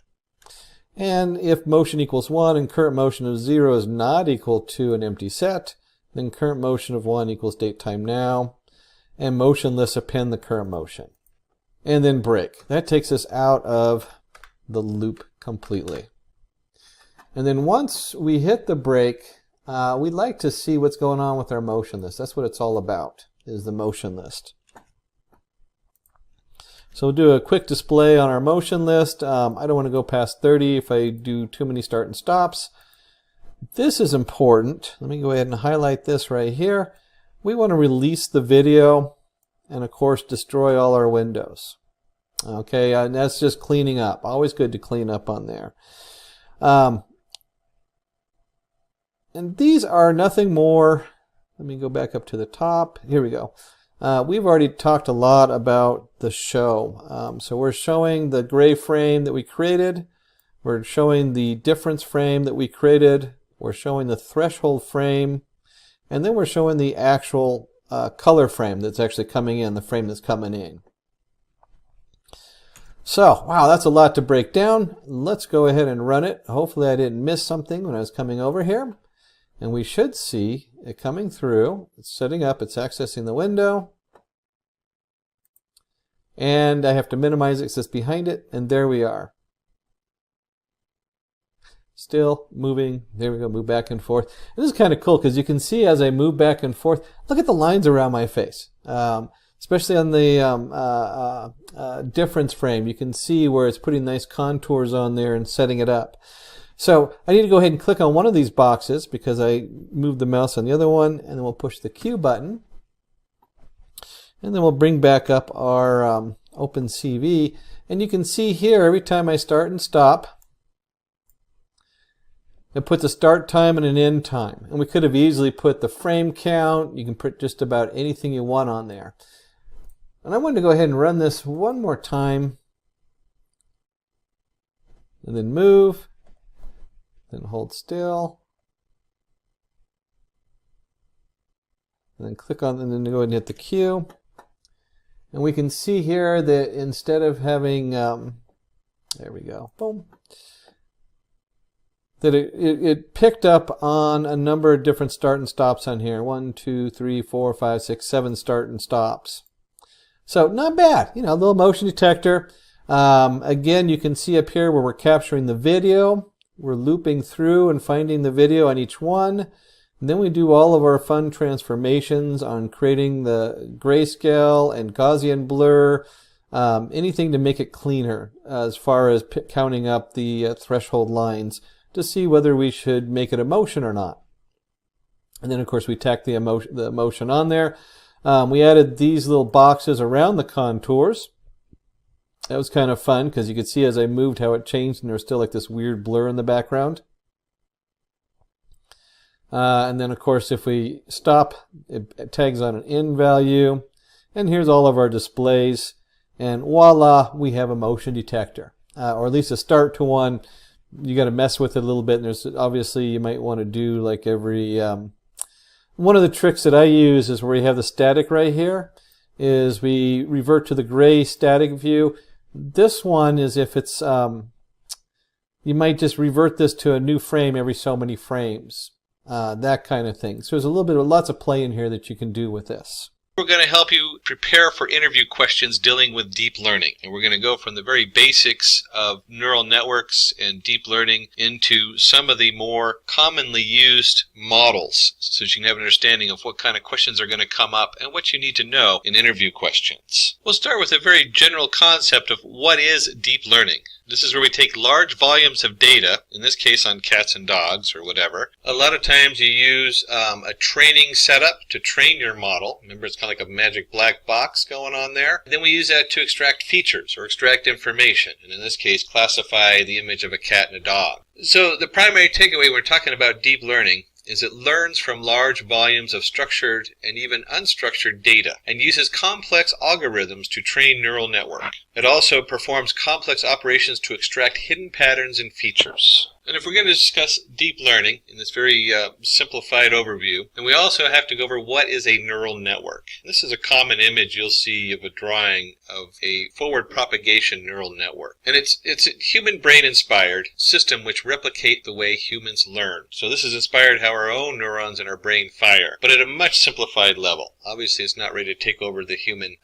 And if motion equals 1 and current motion of 0 is not equal to an empty set, then current motion of 1 equals date time now, and motionless append the current motion. And then break. That takes us out of the loop completely. And then once we hit the break, we'd like to see what's going on with our motion list. That's what it's all about, is the motion list. So we'll do a quick display on our motion list. I don't want to go past 30 if I do too many start and stops. This is important. Let me go ahead and highlight this right here. We want to release the video and of course destroy all our windows. Okay, and that's just cleaning up. Always good to clean up on there. And these are nothing more. Let me go back up to the top. Here we go. We've already talked a lot about the show. So we're showing the gray frame that we created. We're showing the difference frame that we created. We're showing the threshold frame. And then we're showing the actual color frame that's actually coming in, the frame that's coming in. So, wow, that's a lot to break down. Let's go ahead and run it. Hopefully I didn't miss something when I was coming over here. And we should see it coming through. It's setting up, it's accessing the window. And I have to minimize it because it's behind it, and there we are. Still moving. There we go, move back and forth. This is kind of cool because you can see as I move back and forth, look at the lines around my face. especially on the difference frame. You can see where it's putting nice contours on there and setting it up. So I need to go ahead and click on one of these boxes because I moved the mouse on the other one, and then we'll push the Q button. And then we'll bring back up our OpenCV. And you can see here, every time I start and stop, it puts a start time and an end time. And we could have easily put the frame count. You can put just about anything you want on there. And I wanted to go ahead and run this one more time. And then move. Then hold still. And then click on, and then go ahead and hit the Q. And we can see here that instead of having, there we go, boom, that it picked up on a number of different start and stops on here. 1, 2, 3, 4, 5, 6, 7 start and stops. So not bad, you know, a little motion detector. Again, you can see up here where we're capturing the video. We're looping through and finding the video on each one. And then we do all of our fun transformations on creating the grayscale and Gaussian blur, anything to make it cleaner as far as counting up the threshold lines to see whether we should make it a motion or not. And then of course we tack the motion on there. We added these little boxes around the contours. That was kind of fun because you could see as I moved how it changed, and there was still like this weird blur in the background. And then of course if we stop, it tags on an end value. And here's all of our displays. And voila, we have a motion detector. Or at least a start to one. You got to mess with it a little bit. And there's obviously you might want to do like every... one of the tricks that I use is where we have the static right here, is we revert to the gray static view. This one is if it's... you might just revert this to a new frame every so many frames. That kind of thing. So there's a little bit of lots of play in here that you can do with this. We're going to help you prepare for interview questions dealing with deep learning. And we're going to go from the very basics of neural networks and deep learning into some of the more commonly used models so that you can have an understanding of what kind of questions are going to come up and what you need to know in interview questions. We'll start with a very general concept of what is deep learning. This is where we take large volumes of data, in this case on cats and dogs or whatever. A lot of times you use a training setup to train your model. Remember, it's kind of like a magic black box going on there. And then we use that to extract features or extract information, and in this case classify the image of a cat and a dog. So the primary takeaway when we're talking about deep learning is it learns from large volumes of structured and even unstructured data and uses complex algorithms to train neural network. It also performs complex operations to extract hidden patterns and features. And if we're going to discuss deep learning in this very simplified overview, then we also have to go over what is a neural network. This is a common image you'll see of a drawing of a forward propagation neural network. And it's a human brain inspired system which replicate the way humans learn. So this is inspired how our own neurons in our brain fire, but at a much simplified level. Obviously it's not ready to take over the human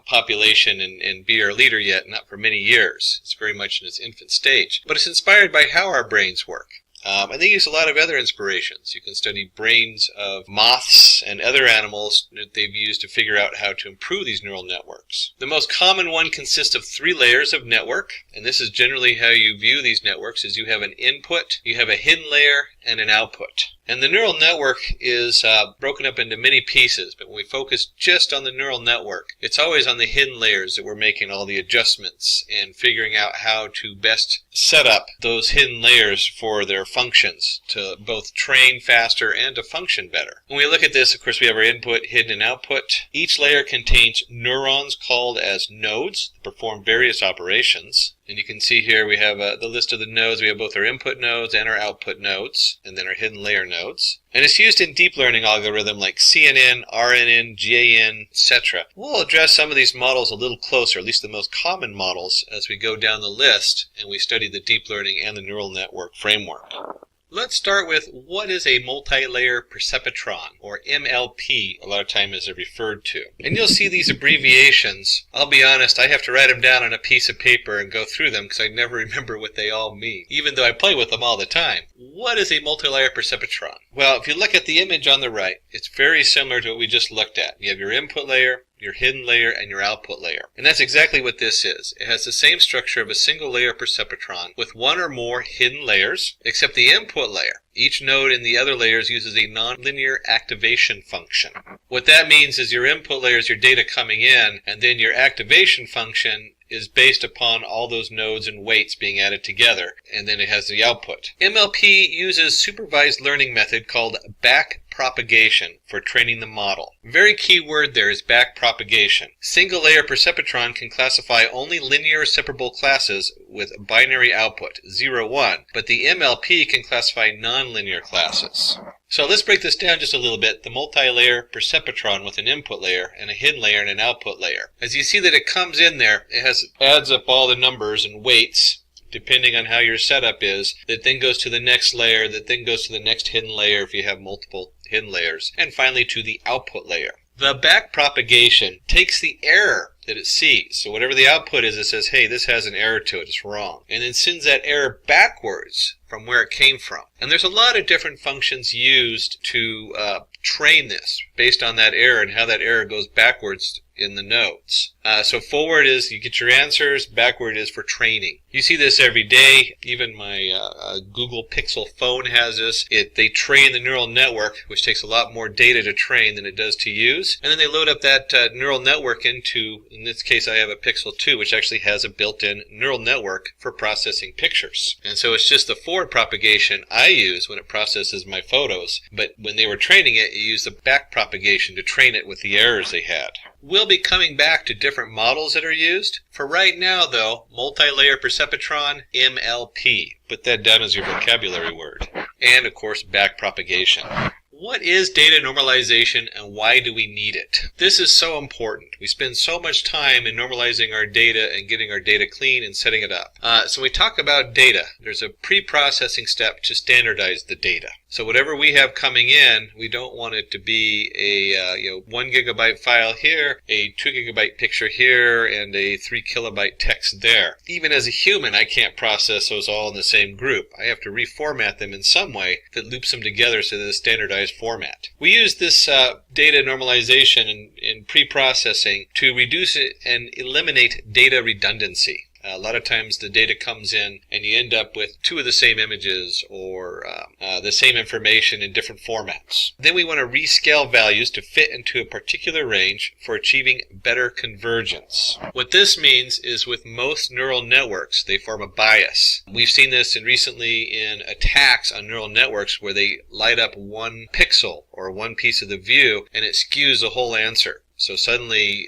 population and be our leader yet, not for many years. It's very much in its infant stage. But it's inspired by how our brains work. And they use a lot of other inspirations. You can study brains of moths and other animals that they've used to figure out how to improve these neural networks. The most common one consists of 3 layers of network, and this is generally how you view these networks, is you have an input, you have a hidden layer, and an output. And the neural network is broken up into many pieces, but when we focus just on the neural network, it's always on the hidden layers that we're making all the adjustments and figuring out how to best set up those hidden layers for their functions to both train faster and to function better. When we look at this, of course, we have our input, hidden, and output. Each layer contains neurons called as nodes that perform various operations. And you can see here we have the list of the nodes. We have both our input nodes and our output nodes, and then our hidden layer nodes. And it's used in deep learning algorithm like CNN, RNN, GAN, etc. We'll address some of these models a little closer, at least the most common models, as we go down the list and we study the deep learning and the neural network framework. Let's start with what is a multi-layer perceptron, or MLP, a lot of time is referred to. And you'll see these abbreviations. I'll be honest, I have to write them down on a piece of paper and go through them because I never remember what they all mean, even though I play with them all the time. What is a multi-layer perceptron? Well, if you look at the image on the right, it's very similar to what we just looked at. You have your input layer, your hidden layer, and your output layer. And that's exactly what this is. It has the same structure of a single layer perceptron with one or more hidden layers, except the input layer. Each node in the other layers uses a nonlinear activation function. What that means is your input layer is your data coming in, and then your activation function is based upon all those nodes and weights being added together, and then it has the output. MLP uses supervised learning method called backpropagation for training the model. Very key word there is backpropagation. Single layer perceptron can classify only linear separable classes with binary output, 0, 1, but the MLP can classify nonlinear classes. So let's break this down just a little bit. The multi-layer perceptron with an input layer and a hidden layer and an output layer. As you see that it comes in there, it adds up all the numbers and weights depending on how your setup is, that then goes to the next layer, that then goes to the next hidden layer if you have multiple hidden layers, and finally to the output layer. The backpropagation takes the error that it sees. So whatever the output is, it says, hey, this has an error to it, it's wrong. And then sends that error backwards from where it came from. And there's a lot of different functions used to train this based on that error and how that error goes backwards in the nodes. So forward is you get your answers, backward is for training. You see this every day. Even my Google Pixel phone has this. They train the neural network, which takes a lot more data to train than it does to use. And then they load up that neural network into, in this case I have a Pixel 2, which actually has a built-in neural network for processing pictures. And so it's just the forward propagation I use when it processes my photos. But when they were training it, you used the back propagation to train it with the errors they had. We'll be coming back to different models that are used. For right now, though, multi-layer perceptron, MLP. Put that down as your vocabulary word. And, of course, backpropagation. What is data normalization and why do we need it? This is so important. We spend so much time in normalizing our data and getting our data clean and setting it up. So when we talk about data, there's a pre-processing step to standardize the data. So whatever we have coming in, we don't want it to be a 1 gigabyte file here, a 2 gigabyte picture here, and a 3 kilobyte text there. Even as a human, I can't process those all in the same group. I have to reformat them in some way that loops them together so that it's standardized format. We use this data normalization in pre-processing to reduce it and eliminate data redundancy. A lot of times the data comes in and you end up with two of the same images or the same information in different formats. Then we want to rescale values to fit into a particular range for achieving better convergence. What this means is with most neural networks, they form a bias. We've seen this recently in attacks on neural networks where they light up one pixel or one piece of the view and it skews the whole answer. So suddenly,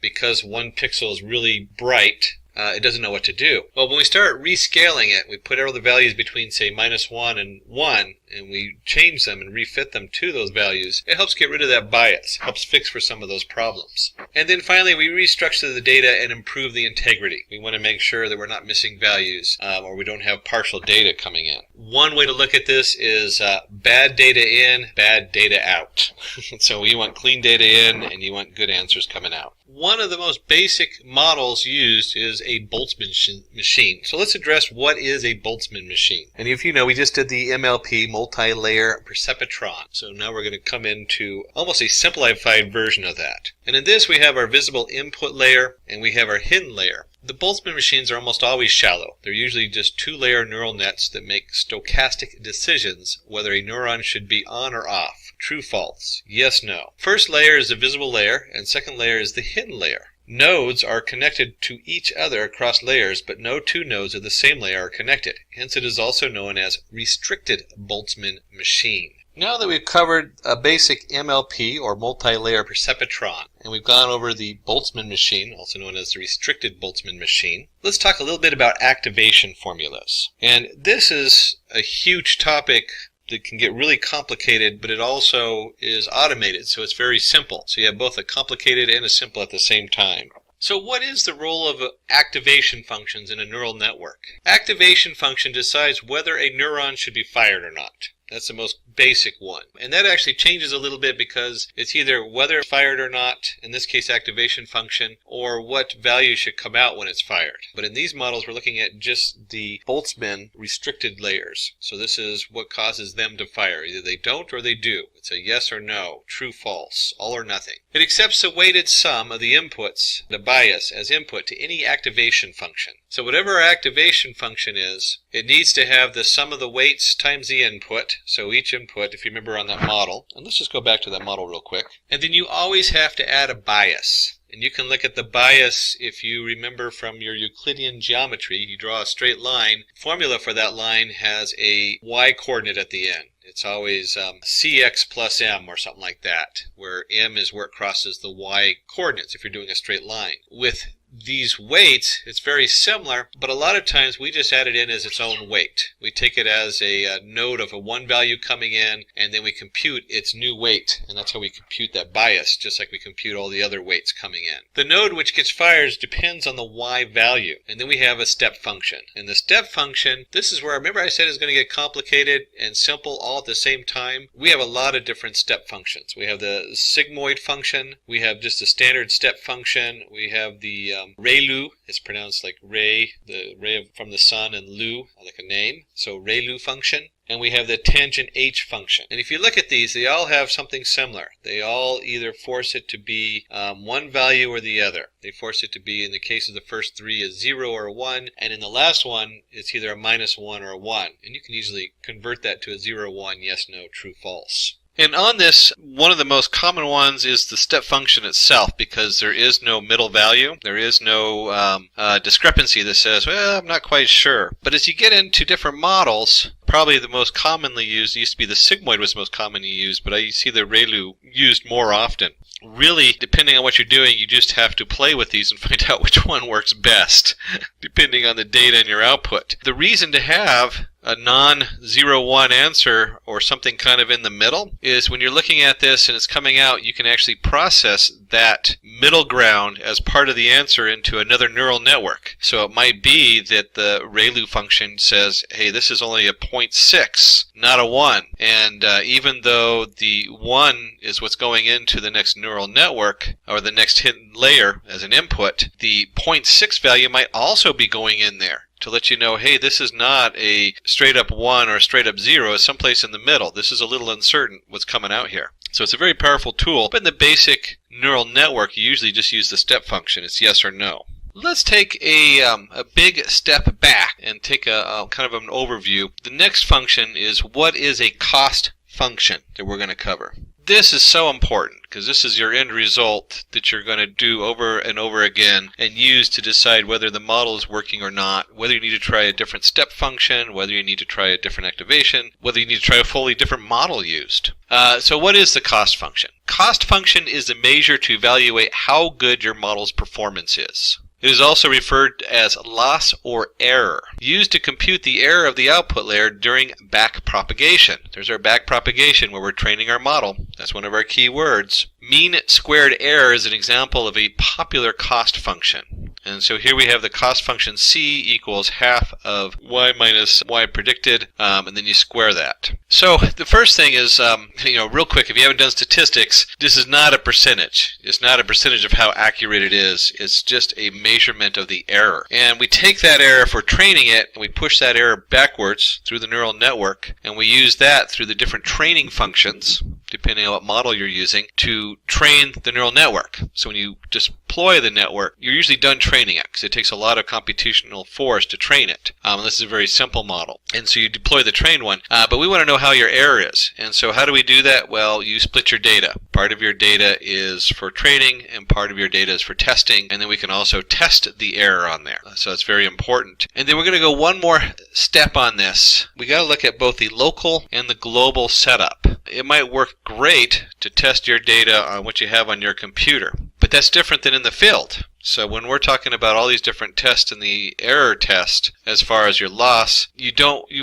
because one pixel is really bright, it doesn't know what to do. Well, when we start rescaling it, we put all the values between, say, -1 and 1, and we change them and refit them to those values. It helps get rid of that bias, helps fix for some of those problems. And then finally, we restructure the data and improve the integrity. We want to make sure that we're not missing values or we don't have partial data coming in. One way to look at this is bad data in, bad data out. So you want clean data in and you want good answers coming out. One of the most basic models used is a Boltzmann machine. So let's address what is a Boltzmann machine. And if you know, we just did the MLP, multi-layer perceptron. So now we're going to come into almost a simplified version of that. And in this we have our visible input layer and we have our hidden layer. The Boltzmann machines are almost always shallow. They're usually just two-layer neural nets that make stochastic decisions whether a neuron should be on or off. True, false, yes, no. First layer is the visible layer, and second layer is the hidden layer. Nodes are connected to each other across layers, but no two nodes of the same layer are connected. Hence it is also known as restricted Boltzmann machine. Now that we've covered a basic MLP or multi-layer perceptron, and we've gone over the Boltzmann machine, also known as the restricted Boltzmann machine, let's talk a little bit about activation formulas. And this is a huge topic that can get really complicated, but it also is automated, so it's very simple. So you have both a complicated and a simple at the same time. So what is the role of activation functions in a neural network? Activation function decides whether a neuron should be fired or not. That's the most basic one. And that actually changes a little bit because it's either whether it's fired or not, in this case activation function, or what value should come out when it's fired. But in these models we're looking at just the Boltzmann restricted layers. So this is what causes them to fire. Either they don't or they do. It's a yes or no, true, false, all or nothing. It accepts the weighted sum of the inputs, the bias, as input to any activation function. So whatever our activation function is, it needs to have the sum of the weights times the input. So each input, if you remember on that model, and let's just go back to that model real quick. And then you always have to add a bias. And you can look at the bias if you remember from your Euclidean geometry. You draw a straight line. The formula for that line has a y coordinate at the end. It's always cx plus m or something like that, where m is where it crosses the y coordinates if you're doing a straight line. With these weights, it's very similar, but a lot of times we just add it in as its own weight. We take it as a node of a one value coming in, and then we compute its new weight, and that's how we compute that bias, just like we compute all the other weights coming in. The node which gets fired depends on the y value, and then we have a step function. And the step function, this is where, remember I said it's going to get complicated and simple all at the same time? We have a lot of different step functions. We have the sigmoid function, we have just a standard step function, we have the ReLU, it's pronounced like ray, the ray from the sun, and lu, like a name, so ReLU function. And we have the tangent h function. And if you look at these, they all have something similar. They all either force it to be one value or the other. They force it to be, in the case of the first three, a 0 or a 1, and in the last one, it's either a -1 or a 1. And you can easily convert that to a 0, 1, yes, no, true, false. And on this, one of the most common ones is the step function itself, because there is no middle value. There is no discrepancy that says, well, I'm not quite sure. But as you get into different models, probably the most commonly used, it used to be the sigmoid was most commonly used, but I see the ReLU used more often. Really, depending on what you're doing, you just have to play with these and find out which one works best, depending on the data and your output. The reason to have a non-0-1 answer or something kind of in the middle is when you're looking at this and it's coming out, you can actually process that middle ground as part of the answer into another neural network. So it might be that the ReLU function says, hey, this is only a 0.6, not a 1. And even though the 1 is what's going into the next neural network or the next hidden layer as an input, the 0.6 value might also be going in there to let you know, hey, this is not a straight up 1 or a straight up 0, it's someplace in the middle. This is a little uncertain what's coming out here. So it's a very powerful tool, but in the basic neural network, you usually just use the step function. It's yes or no. Let's take a big step back and take a kind of an overview. The next function is what is a cost function that we're going to cover. This is so important because this is your end result that you're going to do over and over again and use to decide whether the model is working or not, whether you need to try a different step function, whether you need to try a different activation, whether you need to try a fully different model used. So what is the cost function? Cost function is a measure to evaluate how good your model's performance is. It is also referred as loss or error, used to compute the error of the output layer during back propagation. There's our back propagation where we're training our model. That's one of our key words. Mean squared error is an example of a popular cost function. And so here we have the cost function C equals half of y minus y predicted, and then you square that. So the first thing is, real quick, if you haven't done statistics, this is not a percentage. It's not a percentage of how accurate it is. It's just a measurement of the error. And we take that error for training it, and we push that error backwards through the neural network, and we use that through the different training functions, depending on what model you're using, to train the neural network. So when you deploy the network, you're usually done training it because it takes a lot of computational force to train it. This is a very simple model. And so you deploy the trained one, but we want to know how your error is. And so how do we do that? Well, you split your data. Part of your data is for training and part of your data is for testing, and then we can also test the error on there. So it's very important. And then we're going to go one more step on this. We got to look at both the local and the global setup. It might work great to test your data on what you have on your computer, but that's different than in the field. So when we're talking about all these different tests in the error test, as far as your loss, you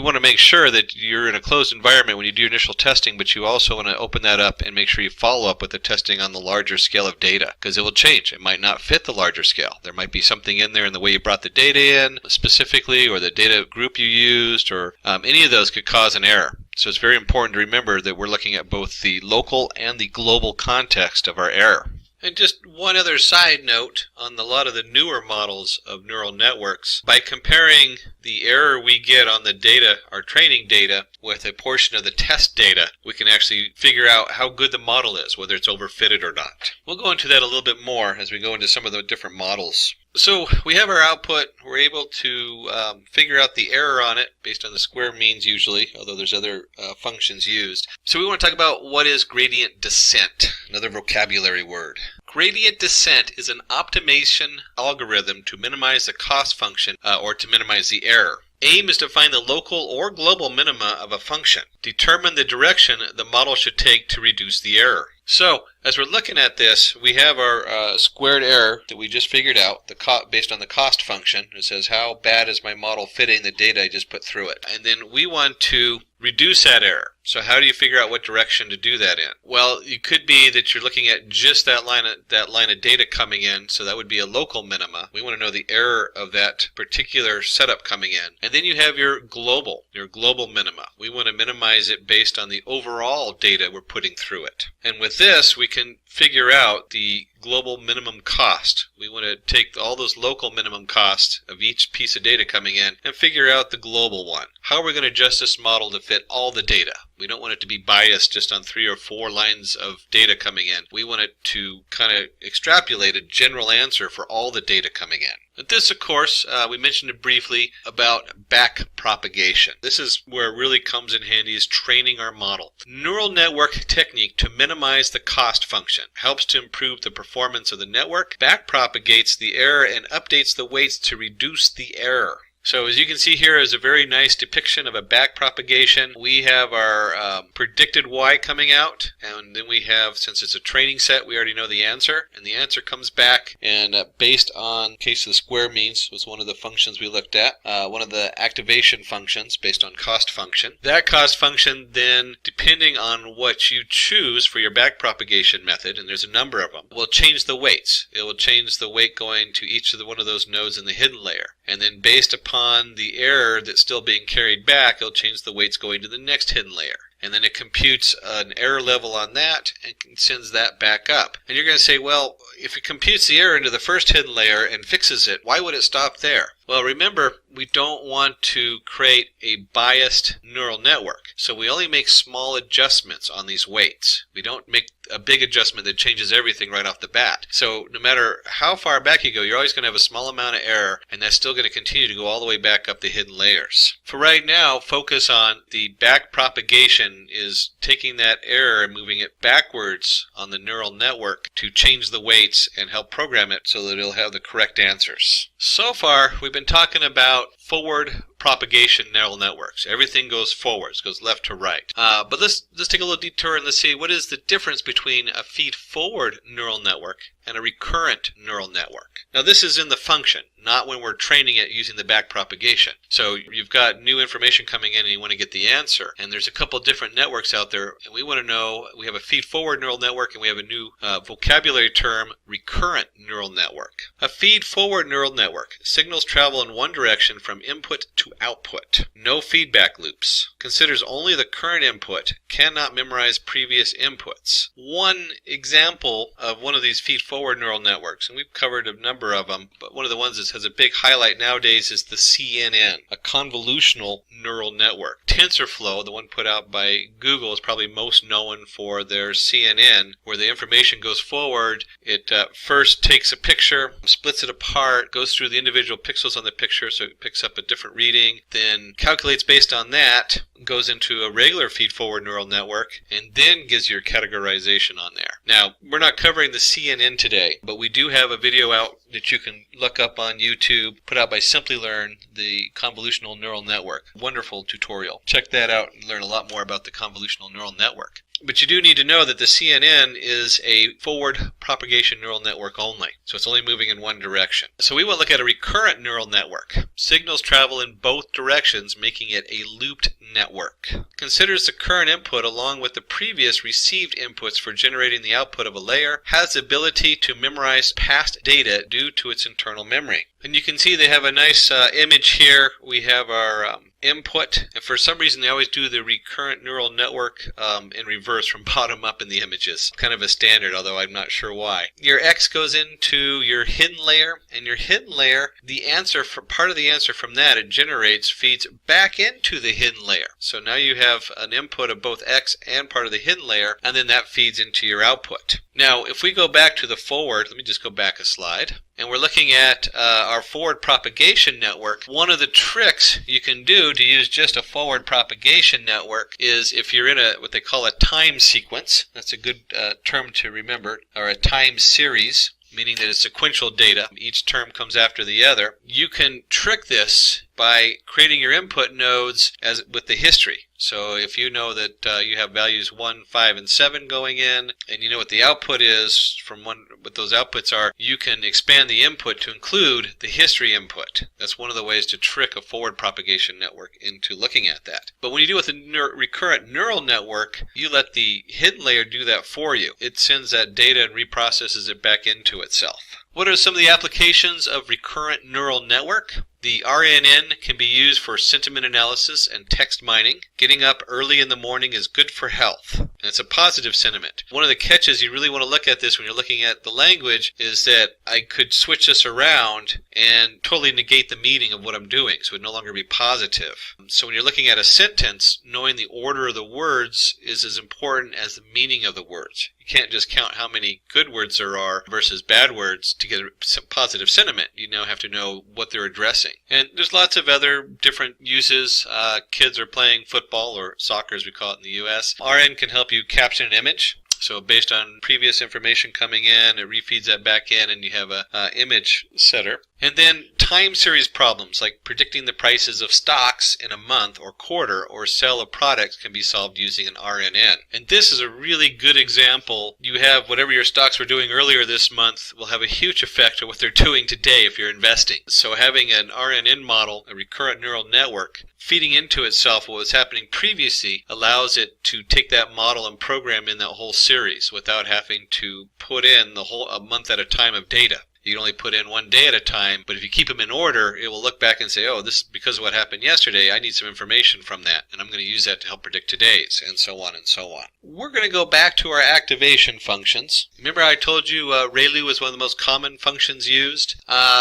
want to make sure that you're in a closed environment when you do your initial testing, but you also want to open that up and make sure you follow up with the testing on the larger scale of data, because it will change. It might not fit the larger scale. There might be something in there in the way you brought the data in specifically, or the data group you used, or any of those could cause an error. So it's very important to remember that we're looking at both the local and the global context of our error. And just one other side note on a lot of the newer models of neural networks, by comparing the error we get on the data, our training data, with a portion of the test data, we can actually figure out how good the model is, whether it's overfitted or not. We'll go into that a little bit more as we go into some of the different models. So we have our output. We're able to figure out the error on it based on the square means usually, although there's other functions used. So we want to talk about what is gradient descent, another vocabulary word. Gradient descent is an optimization algorithm to minimize the cost function or to minimize the error. Aim is to find the local or global minima of a function. Determine the direction the model should take to reduce the error. So, as we're looking at this, we have our squared error that we just figured out based on the cost function. It says, how bad is my model fitting the data I just put through it? And then we want to reduce that error. So how do you figure out what direction to do that in? Well, it could be that you're looking at just that line of data coming in, so that would be a local minima. We want to know the error of that particular setup coming in. And then you have your global minima. We want to minimize it based on the overall data we're putting through it. And with this, we can figure out the global minimum cost. We want to take all those local minimum costs of each piece of data coming in and figure out the global one. How are we going to adjust this model to fit all the data? We don't want it to be biased just on 3 or 4 lines of data coming in. We want it to kind of extrapolate a general answer for all the data coming in. And this, of course, we mentioned it briefly about back propagation. This is where it really comes in handy, is training our model. Neural network technique to minimize the cost function helps to improve the performance of the network, back propagates the error, and updates the weights to reduce the error. So as you can see here is a very nice depiction of a back propagation. We have our predicted Y coming out, and then we have, since it's a training set, we already know the answer, and the answer comes back, and based on, in case of the square means was one of the functions we looked at, one of the activation functions based on cost function. That cost function then, depending on what you choose for your back propagation method, and there's a number of them, will change the weights. It will change the weight going to each of one of those nodes in the hidden layer, and then based upon the error that's still being carried back, it'll change the weights going to the next hidden layer. And then it computes an error level on that and sends that back up. And you're going to say, well, if it computes the error into the first hidden layer and fixes it, why would it stop there? Well, remember, we don't want to create a biased neural network. So we only make small adjustments on these weights. We don't make a big adjustment that changes everything right off the bat. So no matter how far back you go, you're always going to have a small amount of error, and that's still going to continue to go all the way back up the hidden layers. For right now, focus on the back propagation, is taking that error and moving it backwards on the neural network to change the weights and help program it so that it'll have the correct answers. So far, we've been talking about forward propagation neural networks. Everything goes forwards, goes left to right. But let's take a little detour and let's see what is the difference between a feed-forward neural network and a recurrent neural network. Now this is in the function, not when we're training it using the back propagation. So you've got new information coming in and you want to get the answer. And there's a couple different networks out there, and we want to know, we have a feed-forward neural network and we have a new vocabulary term, recurrent neural network. A feed-forward neural network. Signals travel in one direction from input to output. No feedback loops. Considers only the current input. Cannot memorize previous inputs. One example of one of these feed-forward neural networks, and we've covered a number of them, but one of the ones that has a big highlight nowadays is the CNN, a convolutional neural network. Tensorflow, the one put out by Google, is probably most known for their CNN, where the information goes forward. It first takes a picture, splits it apart, goes through the individual pixels on the picture so it picks up a different reading, then calculates based on that, goes into a regular feed-forward neural network, and then gives your categorization on there. Now, we're not covering the CNN today, but we do have a video out that you can look up on YouTube, put out by Simplilearn, the convolutional neural network. Wonderful tutorial. Check that out and learn a lot more about the convolutional neural network. But you do need to know that the CNN is a forward propagation neural network only. So it's only moving in one direction. So we want to look at a recurrent neural network. Signals travel in both directions, making it a looped network. Considers the current input along with the previous received inputs for generating the output of a layer. Has the ability to memorize past data due to its internal memory. And you can see they have a nice image here. We have our input, and for some reason they always do the recurrent neural network in reverse from bottom up in the images. Kind of a standard, although I'm not sure why. Your X goes into your hidden layer, and your hidden layer, the answer for part of the answer from that it generates feeds back into the hidden layer. So now you have an input of both X and part of the hidden layer, and then that feeds into your output. Now if we go back to the forward, let me just go back a slide, and we're looking at our forward propagation network. One of the tricks you can do to use just a forward propagation network is if you're in what they call a time sequence. That's a good term to remember, or a time series, meaning that it's sequential data. Each term comes after the other. You can trick this by creating your input nodes with the history. So if you know that you have values 1, 5, and 7 going in, and you know what the output is from what those outputs are, you can expand the input to include the history input. That's one of the ways to trick a forward propagation network into looking at that. But when you do with a recurrent neural network, you let the hidden layer do that for you. It sends that data and reprocesses it back into itself. What are some of the applications of recurrent neural network? The RNN can be used for sentiment analysis and text mining. Getting up early in the morning is good for health. And it's a positive sentiment. One of the catches you really want to look at this when you're looking at the language is that I could switch this around and totally negate the meaning of what I'm doing, so it would no longer be positive. So when you're looking at a sentence, knowing the order of the words is as important as the meaning of the words. You can't just count how many good words there are versus bad words to get a positive sentiment. You now have to know what they're addressing. And there's lots of other different uses. Kids are playing football, or soccer as we call it in the US. RN can help you caption an image. So based on previous information coming in, it refeeds that back in, and you have a image setter. And then time series problems like predicting the prices of stocks in a month or quarter or sale of products can be solved using an RNN. And this is a really good example. You have whatever your stocks were doing earlier this month will have a huge effect on what they're doing today if you're investing. So having an RNN model, a recurrent neural network, feeding into itself what was happening previously allows it to take that model and program in that whole series without having to put in a month at a time of data. You can only put in one day at a time, but if you keep them in order, it will look back and say, oh, this is because of what happened yesterday. I need some information from that, and I'm going to use that to help predict today's, and so on and so on. We're going to go back to our activation functions. Remember I told you ReLU is one of the most common functions used?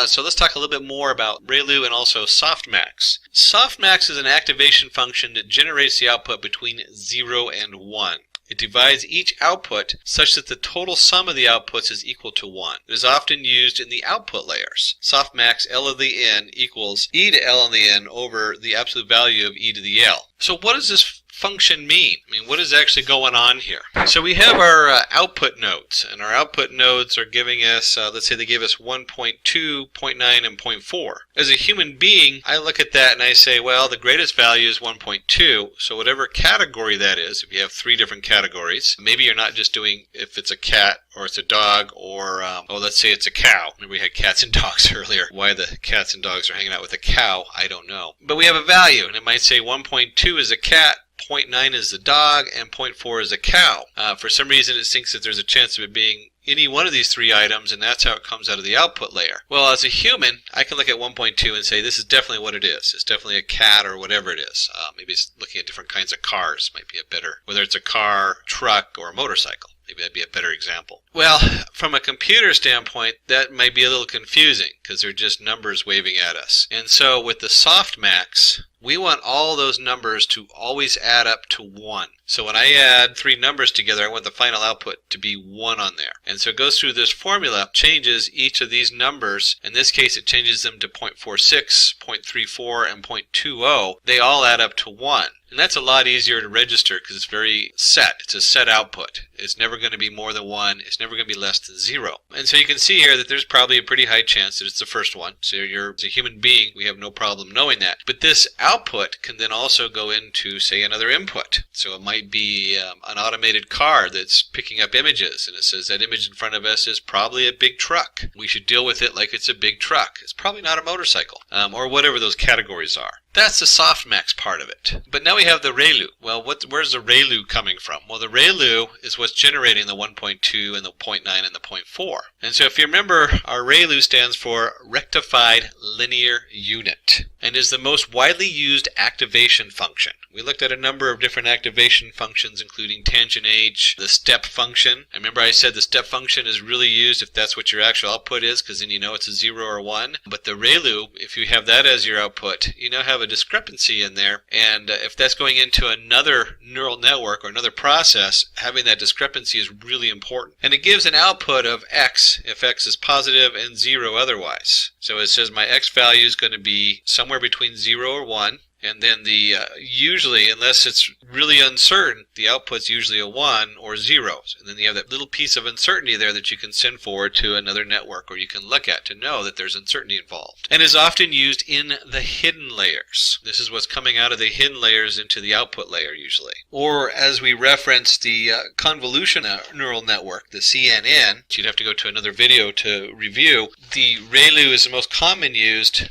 So let's talk a little bit more about ReLU and also softmax. Softmax is an activation function that generates the output between 0 and 1. It divides each output such that the total sum of the outputs is equal to 1. It is often used in the output layers. Softmax L of the n equals e to L of the n over the absolute value of e to the L. So what does this function mean? I mean, what is actually going on here? So we have our output nodes, and our output nodes are giving us, let's say they give us 1.2, 0.9, and 0.4. As a human being, I look at that and I say, well, the greatest value is 1.2, so whatever category that is, if you have 3 different categories, maybe you're not just doing if it's a cat or it's a dog or, let's say it's a cow. Remember we had cats and dogs earlier. Why the cats and dogs are hanging out with a cow, I don't know. But we have a value, and it might say 1.2 is a cat, 0.9 is the dog, and 0.4 is a cow. For some reason it thinks that there's a chance of it being any one of these 3 items, and that's how it comes out of the output layer. Well, as a human, I can look at 1.2 and say this is definitely what it is. It's definitely a cat or whatever it is. Maybe it's looking at different kinds of cars might be a better, whether it's a car, truck, or a motorcycle. Maybe that'd be a better example. Well, from a computer standpoint, that might be a little confusing because they're just numbers waving at us. And so with the softmax, we want all those numbers to always add up to 1. So when I add 3 numbers together, I want the final output to be 1 on there. And so it goes through this formula, changes each of these numbers. In this case, it changes them to 0.46, 0.34, and 0.20. They all add up to 1. And that's a lot easier to register because it's very set. It's a set output. It's never going to be more than 1. It's never going to be less than 0. And so you can see here that there's probably a pretty high chance that it's the first one. So as a human being, we have no problem knowing that. But this output can then also go into, say, another input. So it might be an automated car that's picking up images, and it says that image in front of us is probably a big truck. We should deal with it like it's a big truck. It's probably not a motorcycle, or whatever those categories are. That's the softmax part of it. But now we have the ReLU. Well, where's the ReLU coming from? Well, the ReLU is what's generating the 1.2 and the 0.9 and the 0.4. And so if you remember, our ReLU stands for Rectified Linear Unit and is the most widely used activation function. We looked at a number of different activation functions, including tangent H, the step function. I remember I said the step function is really used if that's what your actual output is, because then you know it's a 0 or 1. But the ReLU, if you have that as your output, you now have a discrepancy in there. And if that's going into another neural network or another process, having that discrepancy is really important. And it gives an output of x if x is positive and 0 otherwise. So it says my x value is going to be somewhere between 0 or 1. And then the usually, unless it's really uncertain, the output's usually a 1 or 0. And then you have that little piece of uncertainty there that you can send forward to another network, or you can look at to know that there's uncertainty involved. And is often used in the hidden layers. This is what's coming out of the hidden layers into the output layer usually. Or as we referenced the convolution neural network, the CNN, you'd have to go to another video to review. The ReLU is the most common used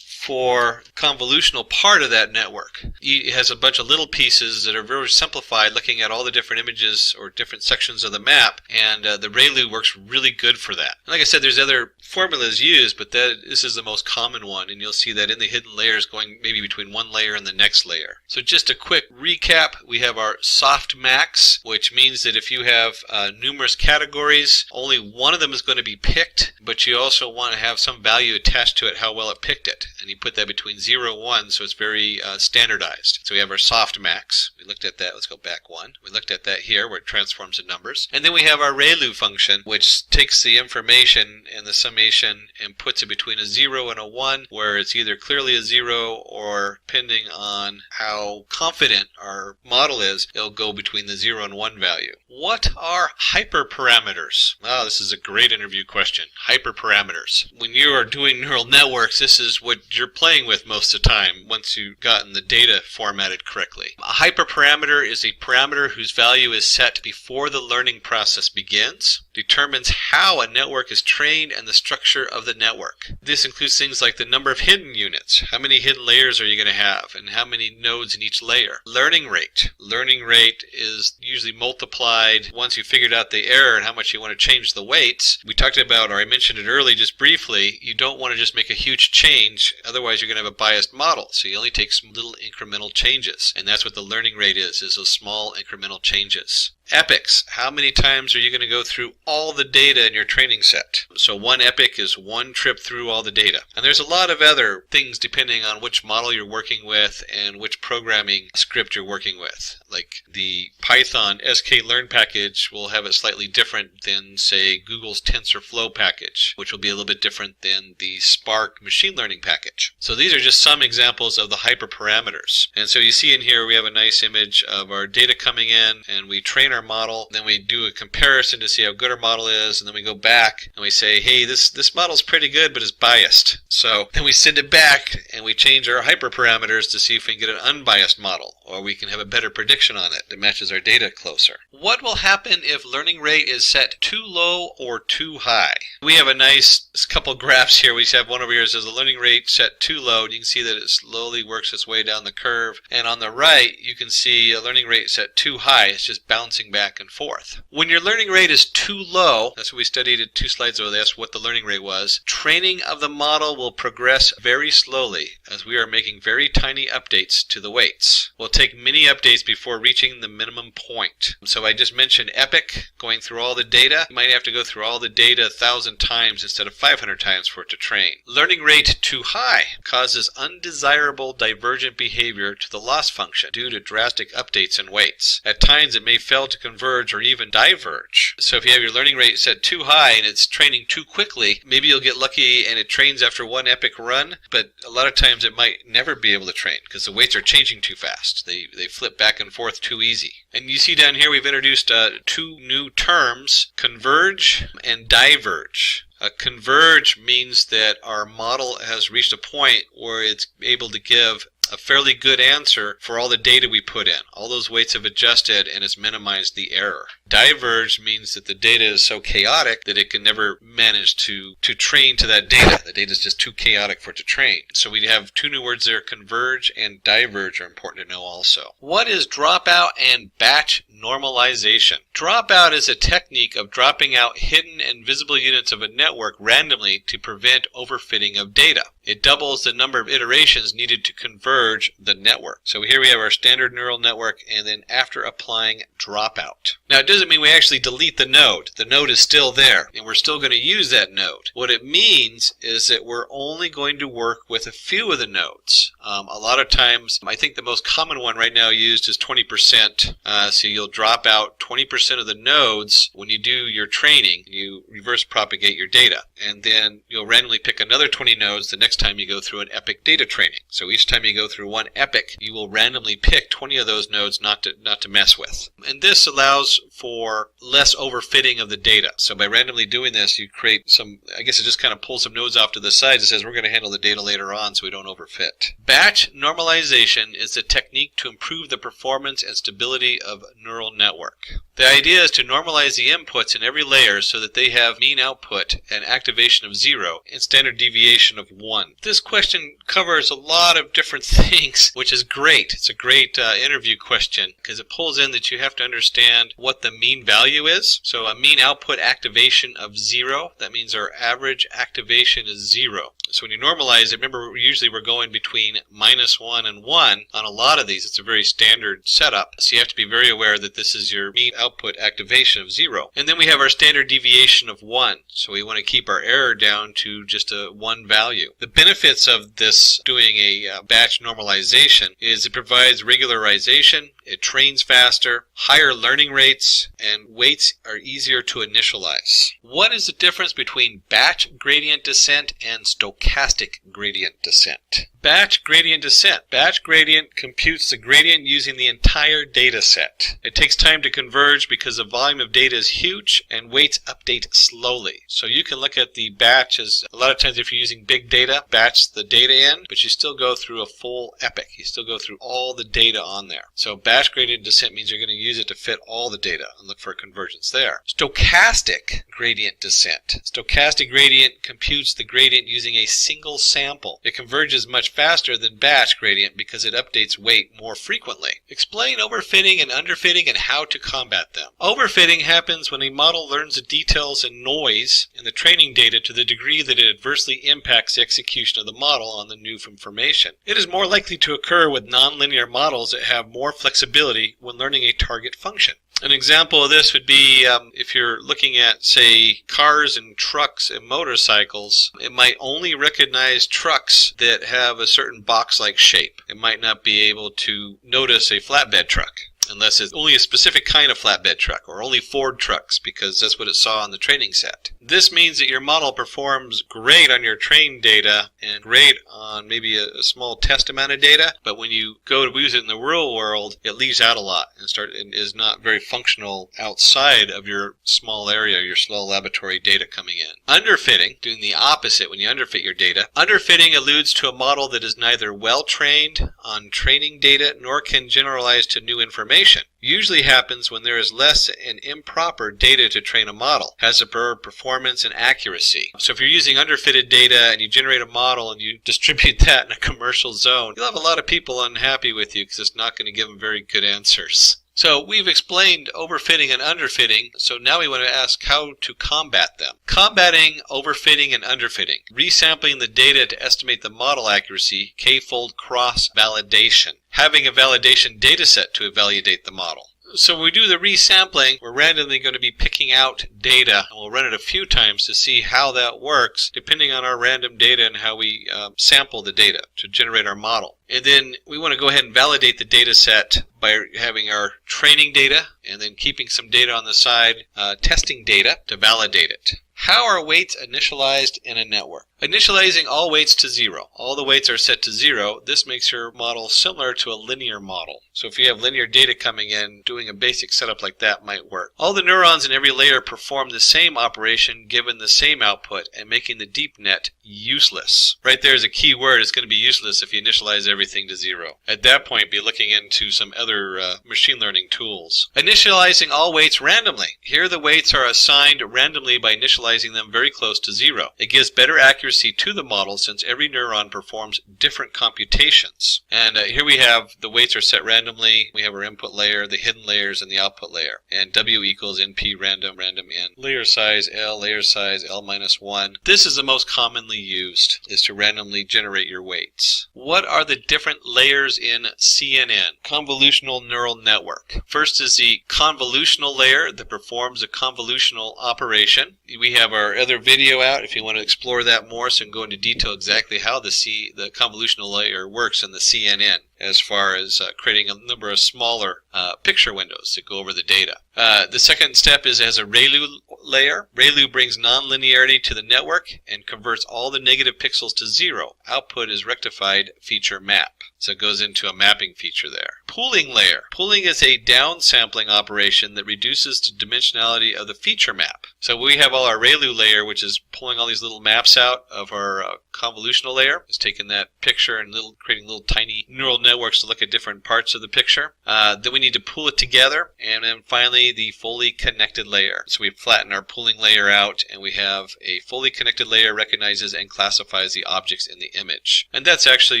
for convolutional part of that network. It has a bunch of little pieces that are very simplified, looking at all the different images or different sections of the map, and the ReLU works really good for that. And like I said, there's other formulas used, but this is the most common one, and you'll see that in the hidden layers going maybe between one layer and the next layer. So just a quick recap, we have our softmax, which means that if you have numerous categories, only one of them is going to be picked, but you also want to have some value attached to it, how well it picked it. And you put that between 0 and 1, so it's very standardized. So we have our softmax. We looked at that. Let's go back one. We looked at that here, where it transforms in numbers. And then we have our ReLU function, which takes the information and the summation and puts it between a 0 and a 1, where it's either clearly a 0 or, depending on how confident our model is, it'll go between the 0 and 1 value. What are hyperparameters? Oh, this is a great interview question. Hyperparameters. When you are doing neural networks, this is what you're playing with most of the time once you've gotten the data formatted correctly. A hyperparameter is a parameter whose value is set before the learning process begins, determines how a network is trained and the structure of the network. This includes things like the number of hidden units, how many hidden layers are you going to have, and how many nodes in each layer. Learning rate. Learning rate is usually multiplied once you've figured out the error and how much you want to change the weights. We talked about, or I mentioned it early just briefly, you don't want to just make a huge change, otherwise you're going to have a biased model. So you only take some little incremental changes, and that's what the learning rate is those small incremental changes. Epochs. How many times are you going to go through all the data in your training set? So one epoch is one trip through all the data. And there's a lot of other things depending on which model you're working with and which programming script you're working with. Like the Python sklearn package will have it slightly different than, say, Google's Tensorflow package, which will be a little bit different than the Spark machine learning package. So these are just some examples of the hyperparameters. And so you see in here we have a nice image of our data coming in, and we train our model, then we do a comparison to see how good our model is, and then we go back and we say, hey, this model's pretty good, but it's biased. So then we send it back and we change our hyperparameters to see if we can get an unbiased model, or we can have a better prediction on it that matches our data closer. What will happen if learning rate is set too low or too high? We have a nice couple graphs here. We have one over here that says the learning rate set too low, and you can see that it slowly works its way down the curve. And on the right, you can see a learning rate set too high. It's just bouncing back and forth. When your learning rate is too low, that's what we studied in 2 slides ago, that's what the learning rate was, training of the model will progress very slowly as we are making very tiny updates to the weights. We'll take many updates before reaching the minimum point. So I just mentioned epoch, going through all the data. You might have to go through all the data 1,000 times instead of 500 times for it to train. Learning rate too high causes undesirable divergent behavior to the loss function due to drastic updates in weights. At times it may fail to converge or even diverge. So if you have your learning rate set too high and it's training too quickly, maybe you'll get lucky and it trains after one epoch run, but a lot of times it might never be able to train because the weights are changing too fast. They flip back and forth too easy. And you see down here we've introduced 2 new terms, converge and diverge. Converge means that our model has reached a point where it's able to give a fairly good answer for all the data we put in. All those weights have adjusted and it's minimized the error. Diverge means that the data is so chaotic that it can never manage to train to that data. The data is just too chaotic for it to train. So we have two new words there, converge and diverge, are important to know also. What is dropout and batch normalization? Dropout is a technique of dropping out hidden and visible units of a network randomly to prevent overfitting of data. It doubles the number of iterations needed to converge the network. So here we have our standard neural network, and then after applying dropout. Now it doesn't mean we actually delete the node. The node is still there, and we're still going to use that node. What it means is that we're only going to work with a few of the nodes. A lot of times, I think the most common one right now used is 20%. So you'll drop out 20% of the nodes when you do your training. You reverse propagate your data, and then you'll randomly pick another 20 nodes the next time you go through an epic data training. So each time you go through one epic, you will randomly pick 20 of those nodes not to mess with. And this allows for less overfitting of the data. So by randomly doing this, you create some, I guess it just kind of pulls some nodes off to the sides and says we're going to handle the data later on so we don't overfit. Batch normalization is a technique to improve the performance and stability of a neural network. The idea is to normalize the inputs in every layer so that they have mean output and activation of 0 and standard deviation of 1. This question covers a lot of different things, which is great. It's a great interview question because it pulls in that you have to understand what the mean value is. So a mean output activation of 0, that means our average activation is 0. So when you normalize it, remember usually we're going between -1 and 1 on a lot of these. It's a very standard setup. So you have to be very aware that this is your mean output activation of 0. And then we have our standard deviation of 1. So we want to keep our error down to just a 1 value. The benefits of this doing a batch normalization is it provides regularization, it trains faster, higher learning rates, and weights are easier to initialize. What is the difference between batch gradient descent and stochastic gradient descent? Batch gradient descent. Batch gradient computes the gradient using the entire data set. It takes time to converge because the volume of data is huge and weights update slowly. So you can look at the batch as, a lot of times if you're using big data, batch the data in, but you still go through a full epic. You still go through all the data on there. So batch gradient descent means you're going to use it to fit all the data and look for convergence there. Stochastic gradient descent. Stochastic gradient computes the gradient using a single sample. It converges much faster than batch gradient because it updates weight more frequently. Explain overfitting and underfitting and how to combat them. Overfitting happens when a model learns the details and noise in the training data to the degree that it adversely impacts the execution of the model on the new information. It is more likely to occur with nonlinear models that have more flexibility when learning a target function. An example of this would be if you're looking at, say, cars and trucks and motorcycles, it might only recognize trucks that have a certain box-like shape. It might not be able to notice a flatbed truck unless it's only a specific kind of flatbed truck or only Ford trucks because that's what it saw on the training set. This means that your model performs great on your trained data and great on maybe a small test amount of data, but when you go to use it in the real world, it leaves out a lot and is not very functional outside of your small area, your small laboratory data coming in. Underfitting, doing the opposite when you underfit your data. Underfitting alludes to a model that is neither well trained on training data nor can generalize to new information. Usually happens when there is less and improper data to train a model, has a poor performance and accuracy. So if you're using underfitted data and you generate a model and you distribute that in a commercial zone, you'll have a lot of people unhappy with you because it's not going to give them very good answers. So we've explained overfitting and underfitting, so now we want to ask how to combat them. Combating overfitting and underfitting. Resampling the data to estimate the model accuracy, k-fold cross-validation. Having a validation data set to validate the model. So when we do the resampling, we're randomly going to be picking out data, and we'll run it a few times to see how that works, depending on our random data and how we sample the data to generate our model. And then we want to go ahead and validate the data set by having our training data, and then keeping some data on the side, testing data to validate it. How are weights initialized in a network? Initializing all weights to 0. All the weights are set to 0. This makes your model similar to a linear model. So if you have linear data coming in, doing a basic setup like that might work. All the neurons in every layer perform the same operation given the same output and making the deep net useless. Right there is a key word. It's going to be useless if you initialize everything to 0. At that point, be looking into some other machine learning tools. Initializing all weights randomly. Here the weights are assigned randomly by initializing them very close to 0. It gives better accuracy to the model since every neuron performs different computations. And here we have the weights are set randomly. We have our input layer, the hidden layers, and the output layer. And W equals NP random, random N. Layer size L L minus 1. This is the most commonly used, is to randomly generate your weights. What are the different layers in CNN? Convolutional neural network. First is the convolutional layer that performs a convolutional operation. We have our other video out if you want to explore that more, so you can go into detail exactly how the convolutional layer works in the CNN as far as creating a number of smaller picture windows that go over the data. The second step is as a ReLU layer. ReLU brings nonlinearity to the network and converts all the negative pixels to 0. Output is rectified feature map. So it goes into a mapping feature there. Pooling layer. Pooling is a downsampling operation that reduces the dimensionality of the feature map. So we have all our ReLU layer, which is pulling all these little maps out of our convolutional layer. It's taking that picture and creating little tiny neural networks to look at different parts of the picture. Then we need to pool it together. And then finally, the fully connected layer. So we flatten our pooling layer out, and we have a fully connected layer recognizes and classifies the objects in the image. And that's actually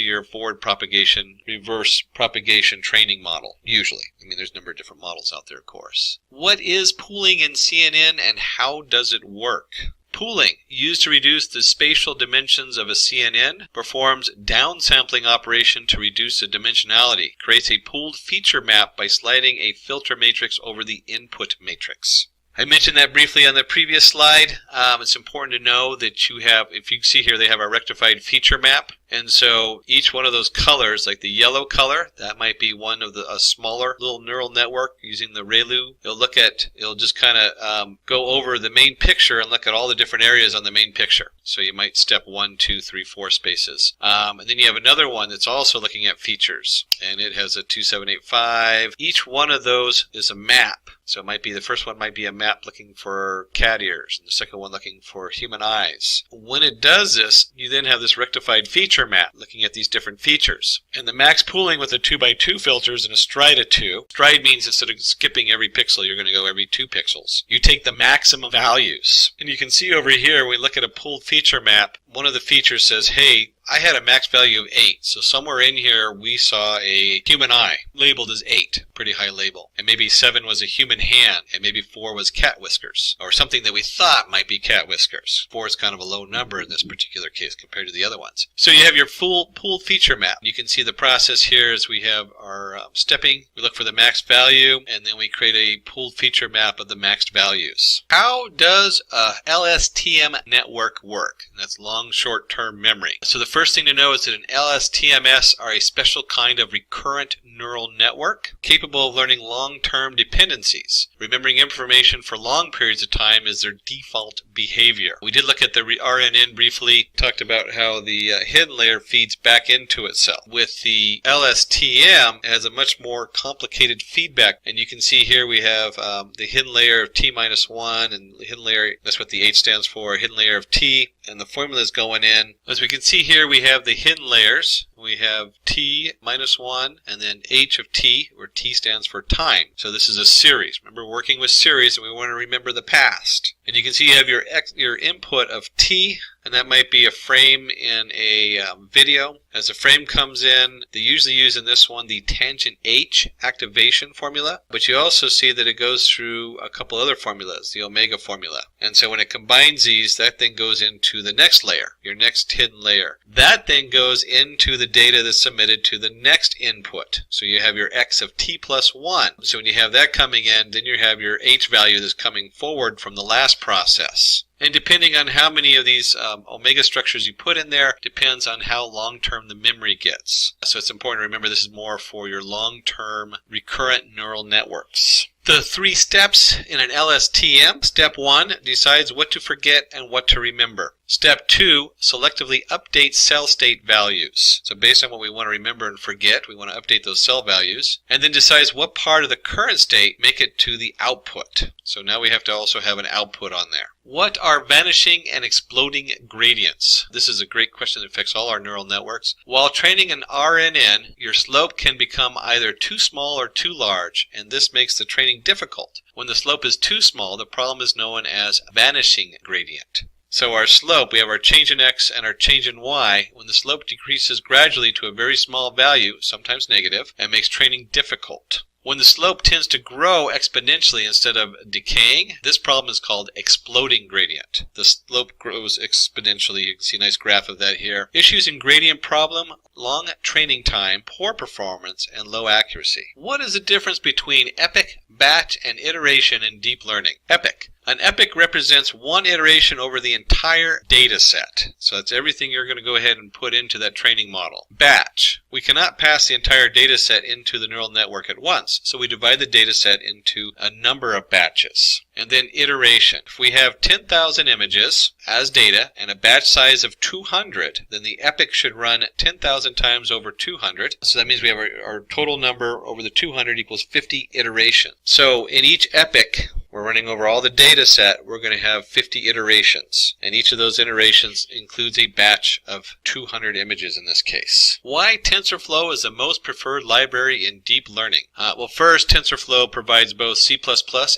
your forward propagation, reverse propagation training model, usually. I mean, there's a number of different models out there, of course. What is pooling in CNN and how does it work? Pooling, used to reduce the spatial dimensions of a CNN, performs downsampling operation to reduce the dimensionality, creates a pooled feature map by sliding a filter matrix over the input matrix. I mentioned that briefly on the previous slide. It's important to know that you have, if you see here, they have a rectified feature map. And so each one of those colors, like the yellow color, that might be one of a smaller little neural network using the ReLU. It'll just kind of go over the main picture and look at all the different areas on the main picture. So you might step 1, 2, 3, 4 spaces. And then you have another one that's also looking at features. And it has a 2, 7, 8, 5. Each one of those is a map. So it might be, the first one might be a map looking for cat ears, and the second one looking for human eyes. When it does this, you then have this rectified feature map looking at these different features. And the max pooling with a 2x2 filters and a stride of 2. Stride means instead of skipping every pixel, you're going to go every 2 pixels. You take the maximum values. And you can see over here, when we look at a pooled feature map, one of the features says, hey, I had a max value of 8, so somewhere in here we saw a human eye labeled as 8, pretty high label. And maybe 7 was a human hand, and maybe 4 was cat whiskers, or something that we thought might be cat whiskers. 4 is kind of a low number in this particular case compared to the other ones. So you have your full pooled feature map. You can see the process here as we have our stepping. We look for the max value, and then we create a pooled feature map of the maxed values. How does a LSTM network work? And that's long short-term memory. So the first thing to know is that an LSTMS are a special kind of recurrent neural network capable of learning long-term dependencies. Remembering information for long periods of time is their default behavior. We did look at the RNN briefly, talked about how the hidden layer feeds back into itself. With the LSTM, it has a much more complicated feedback, and you can see here we have the hidden layer of T-1 and the hidden layer, that's what the H stands for, hidden layer of T, and the formula is going in. As we can see here, we have the hidden layers. We have T-1 and then H of T, where T stands for time. So this is a series. Remember, we're working with series, and we want to remember the past. And you can see you have your input of T, and that might be a frame in a video. As a frame comes in, they usually use in this one the tangent H activation formula, but you also see that it goes through a couple other formulas, the omega formula. And so when it combines these, that then goes into the next layer, your next hidden layer. That then goes into the data that's submitted to the next input. So you have your X of T plus 1. So when you have that coming in, then you have your H value that's coming forward from the last process. And depending on how many of these omega structures you put in there, depends on how long-term the memory gets. So it's important to remember this is more for your long-term recurrent neural networks. The 3 steps in an LSTM. Step 1 decides what to forget and what to remember. Step 2 selectively updates cell state values. So based on what we want to remember and forget, we want to update those cell values, and then decides what part of the current state make it to the output. So now we have to also have an output on there. What are vanishing and exploding gradients? This is a great question that affects all our neural networks. While training an RNN, your slope can become either too small or too large, and this makes the training difficult. When the slope is too small, the problem is known as vanishing gradient. So our slope, we have our change in x and our change in y. When the slope decreases gradually to a very small value, sometimes negative, and makes training difficult. When the slope tends to grow exponentially instead of decaying, this problem is called exploding gradient. The slope grows exponentially. You can see a nice graph of that here. Issues in gradient problem: long training time, poor performance, and low accuracy. What is the difference between epoch, batch, and iteration in deep learning? Epoch. An epoch represents one iteration over the entire data set. So that's everything you're going to go ahead and put into that training model. Batch. We cannot pass the entire data set into the neural network at once, so we divide the data set into a number of batches. And then iteration. If we have 10,000 images as data and a batch size of 200, then the epoch should run 10,000 times over 200. So that means we have our total number over the 200 equals 50 iterations. So in each epoch, we're running over all the data set, we're going to have 50 iterations. And each of those iterations includes a batch of 200 images in this case. Why TensorFlow is the most preferred library in deep learning? Well, first, TensorFlow provides both C++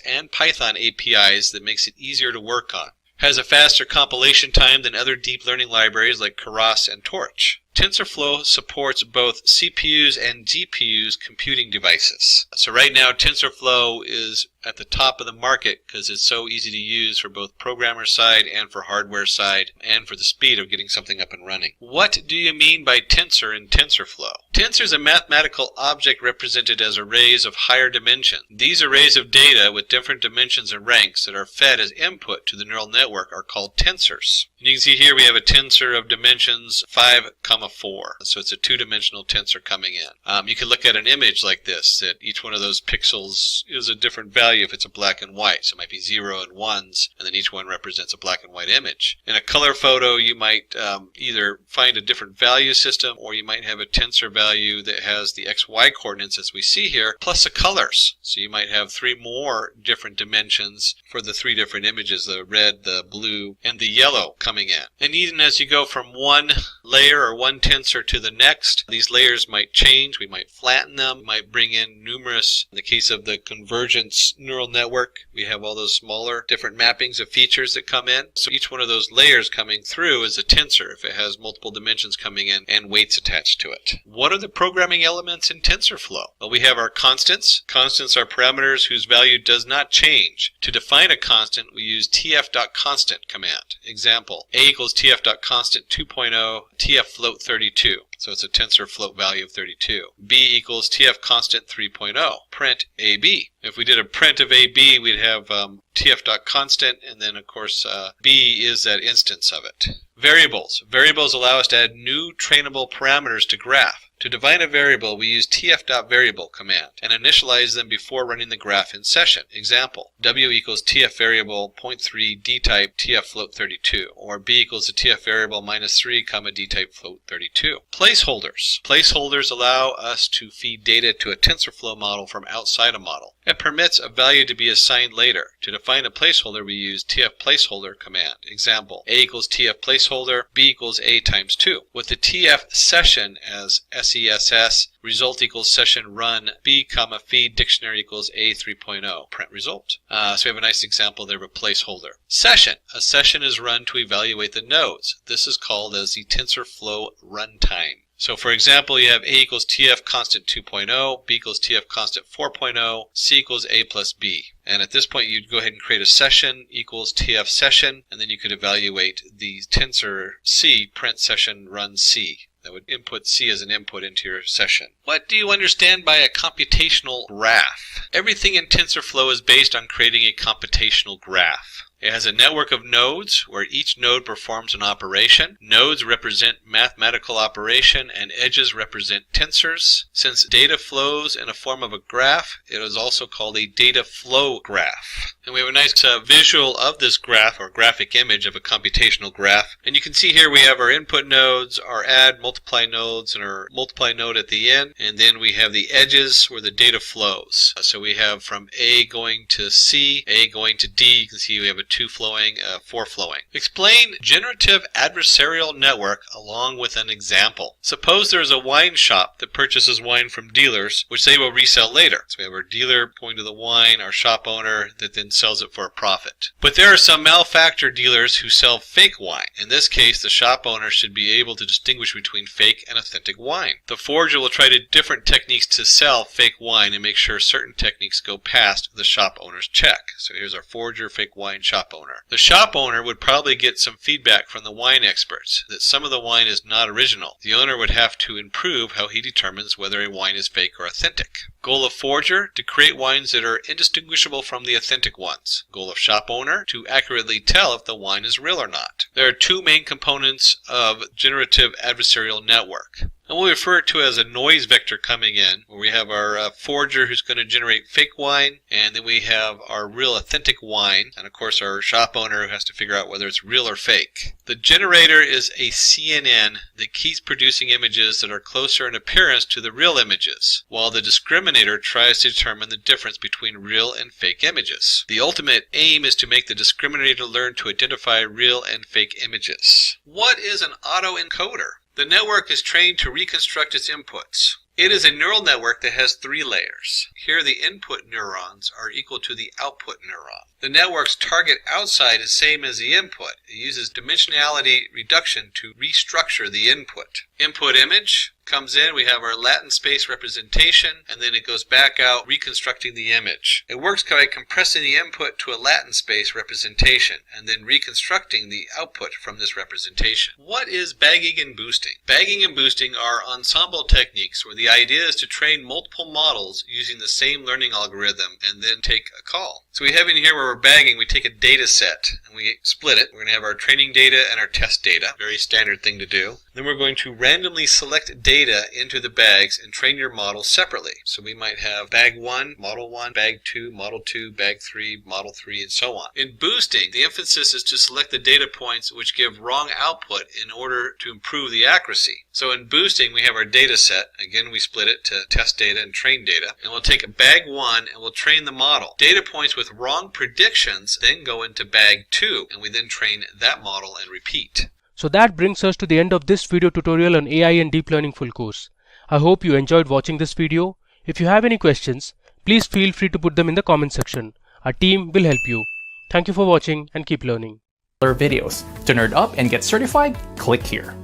and Python APIs that makes it easier to work on. Has a faster compilation time than other deep learning libraries like Keras and Torch. TensorFlow supports both CPUs and GPUs computing devices. So right now TensorFlow is at the top of the market because it's so easy to use for both programmer side and for hardware side and for the speed of getting something up and running. What do you mean by tensor in TensorFlow? Tensor is a mathematical object represented as arrays of higher dimension. These arrays of data with different dimensions and ranks that are fed as input to the neural network are called tensors. And you can see here we have a tensor of dimensions 5, 4. So it's a two-dimensional tensor coming in. You can look at an image like this, that each one of those pixels is a different value if it's a black and white. So it might be 0 and 1s, and then each one represents a black and white image. In a color photo, you might either find a different value system, or you might have a tensor value that has the XY coordinates as we see here, plus the colors. So you might have 3 more different dimensions for the 3 different images, the red, the blue, and the yellow coming in. And even as you go from one layer or one tensor to the next, these layers might change. We might flatten them, we might bring in numerous. In the case of the convergence neural network, we have all those smaller different mappings of features that come in. So each one of those layers coming through is a tensor if it has multiple dimensions coming in and weights attached to it. What are the programming elements in TensorFlow? Well, we have our constants. Constants are parameters whose value does not change. To define a constant, we use tf.constant command. Example, a equals tf.constant 2.0 tf float 32. So it's a tensor float value of 32. B equals tf constant 3.0. Print AB. If we did a print of AB, we'd have tf.constant, and then of course B is that instance of it. Variables. Variables allow us to add new trainable parameters to graph. To define a variable, we use tf.variable command and initialize them before running the graph in session. Example, w equals tf variable 0.3 d-type tf float 32, or b equals the tf variable minus 3 comma d-type float 32. Placeholders. Placeholders allow us to feed data to a TensorFlow model from outside a model. It permits a value to be assigned later. To define a placeholder, we use tf_placeholder command. Example, a equals tf placeholder, b equals a times 2. With the tf session as SESS, result equals session run, b comma feed dictionary equals a 3.0. Print result. So we have a nice example there of a placeholder. Session. A session is run to evaluate the nodes. This is called as the TensorFlow runtime. So for example, you have a equals tf constant 2.0, b equals tf constant 4.0, c equals a plus b. And at this point, you'd go ahead and create a session equals tf session, and then you could evaluate the tensor c print session run c. That would input C as an input into your session. What do you understand by a computational graph? Everything in TensorFlow is based on creating a computational graph. It has a network of nodes where each node performs an operation. Nodes represent mathematical operation and edges represent tensors. Since data flows in a form of a graph, it is also called a data flow graph. And we have a nice visual of this graph, or graphic image of a computational graph. And you can see here we have our input nodes, our add, multiply nodes, and our multiply node at the end. And then we have the edges where the data flows. So we have from A going to C, A going to D. You can see we have a 2 flowing, 4 flowing. Explain generative adversarial network along with an example. Suppose there is a wine shop that purchases wine from dealers, which they will resell later. So we have our dealer going to the wine, our shop owner that then sells it for a profit. But there are some malefactor dealers who sell fake wine. In this case, the shop owner should be able to distinguish between fake and authentic wine. The forger will try different techniques to sell fake wine and make sure certain techniques go past the shop owner's check. So here's our forger, fake wine, shop owner. The shop owner would probably get some feedback from the wine experts that some of the wine is not original. The owner would have to improve how he determines whether a wine is fake or authentic. Goal of forger, to create wines that are indistinguishable from the authentic ones. Goal of shop owner, to accurately tell if the wine is real or not. There are 2 main components of generative adversarial network. And we'll refer to it as a noise vector coming in, where we have our forger who's going to generate fake wine, and then we have our real authentic wine, and of course our shop owner who has to figure out whether it's real or fake. The generator is a CNN that keeps producing images that are closer in appearance to the real images, while the discriminator tries to determine the difference between real and fake images. The ultimate aim is to make the discriminator learn to identify real and fake images. What is an autoencoder? The network is trained to reconstruct its inputs. It is a neural network that has 3 layers. Here the input neurons are equal to the output neuron. The network's target outside is same as the input. It uses dimensionality reduction to restructure the input. Input image comes in, we have our Latin space representation, and then it goes back out reconstructing the image. It works by compressing the input to a Latin space representation and then reconstructing the output from this representation. What is bagging and boosting? Bagging and boosting are ensemble techniques where the idea is to train multiple models using the same learning algorithm and then take a call. So we have in here where we're bagging, we take a data set and we split it. We're going to have our training data and our test data. Very standard thing to do. Then we're going to randomly select data into the bags and train your model separately. So we might have bag 1, model 1, bag 2, model 2, bag 3, model 3, and so on. In boosting, the emphasis is to select the data points which give wrong output in order to improve the accuracy. So in boosting, we have our data set. Again, we split it to test data and train data. And we'll take bag 1 and we'll train the model. Data points with wrong predictions then go into bag 2, and we then train that model and repeat. So that brings us to the end of this video tutorial on AI and Deep Learning full course. I hope you enjoyed watching this video. If you have any questions, please feel free to put them in the comment section. Our team will help you. Thank you for watching and keep learning. Videos. To nerd up and get certified, click here.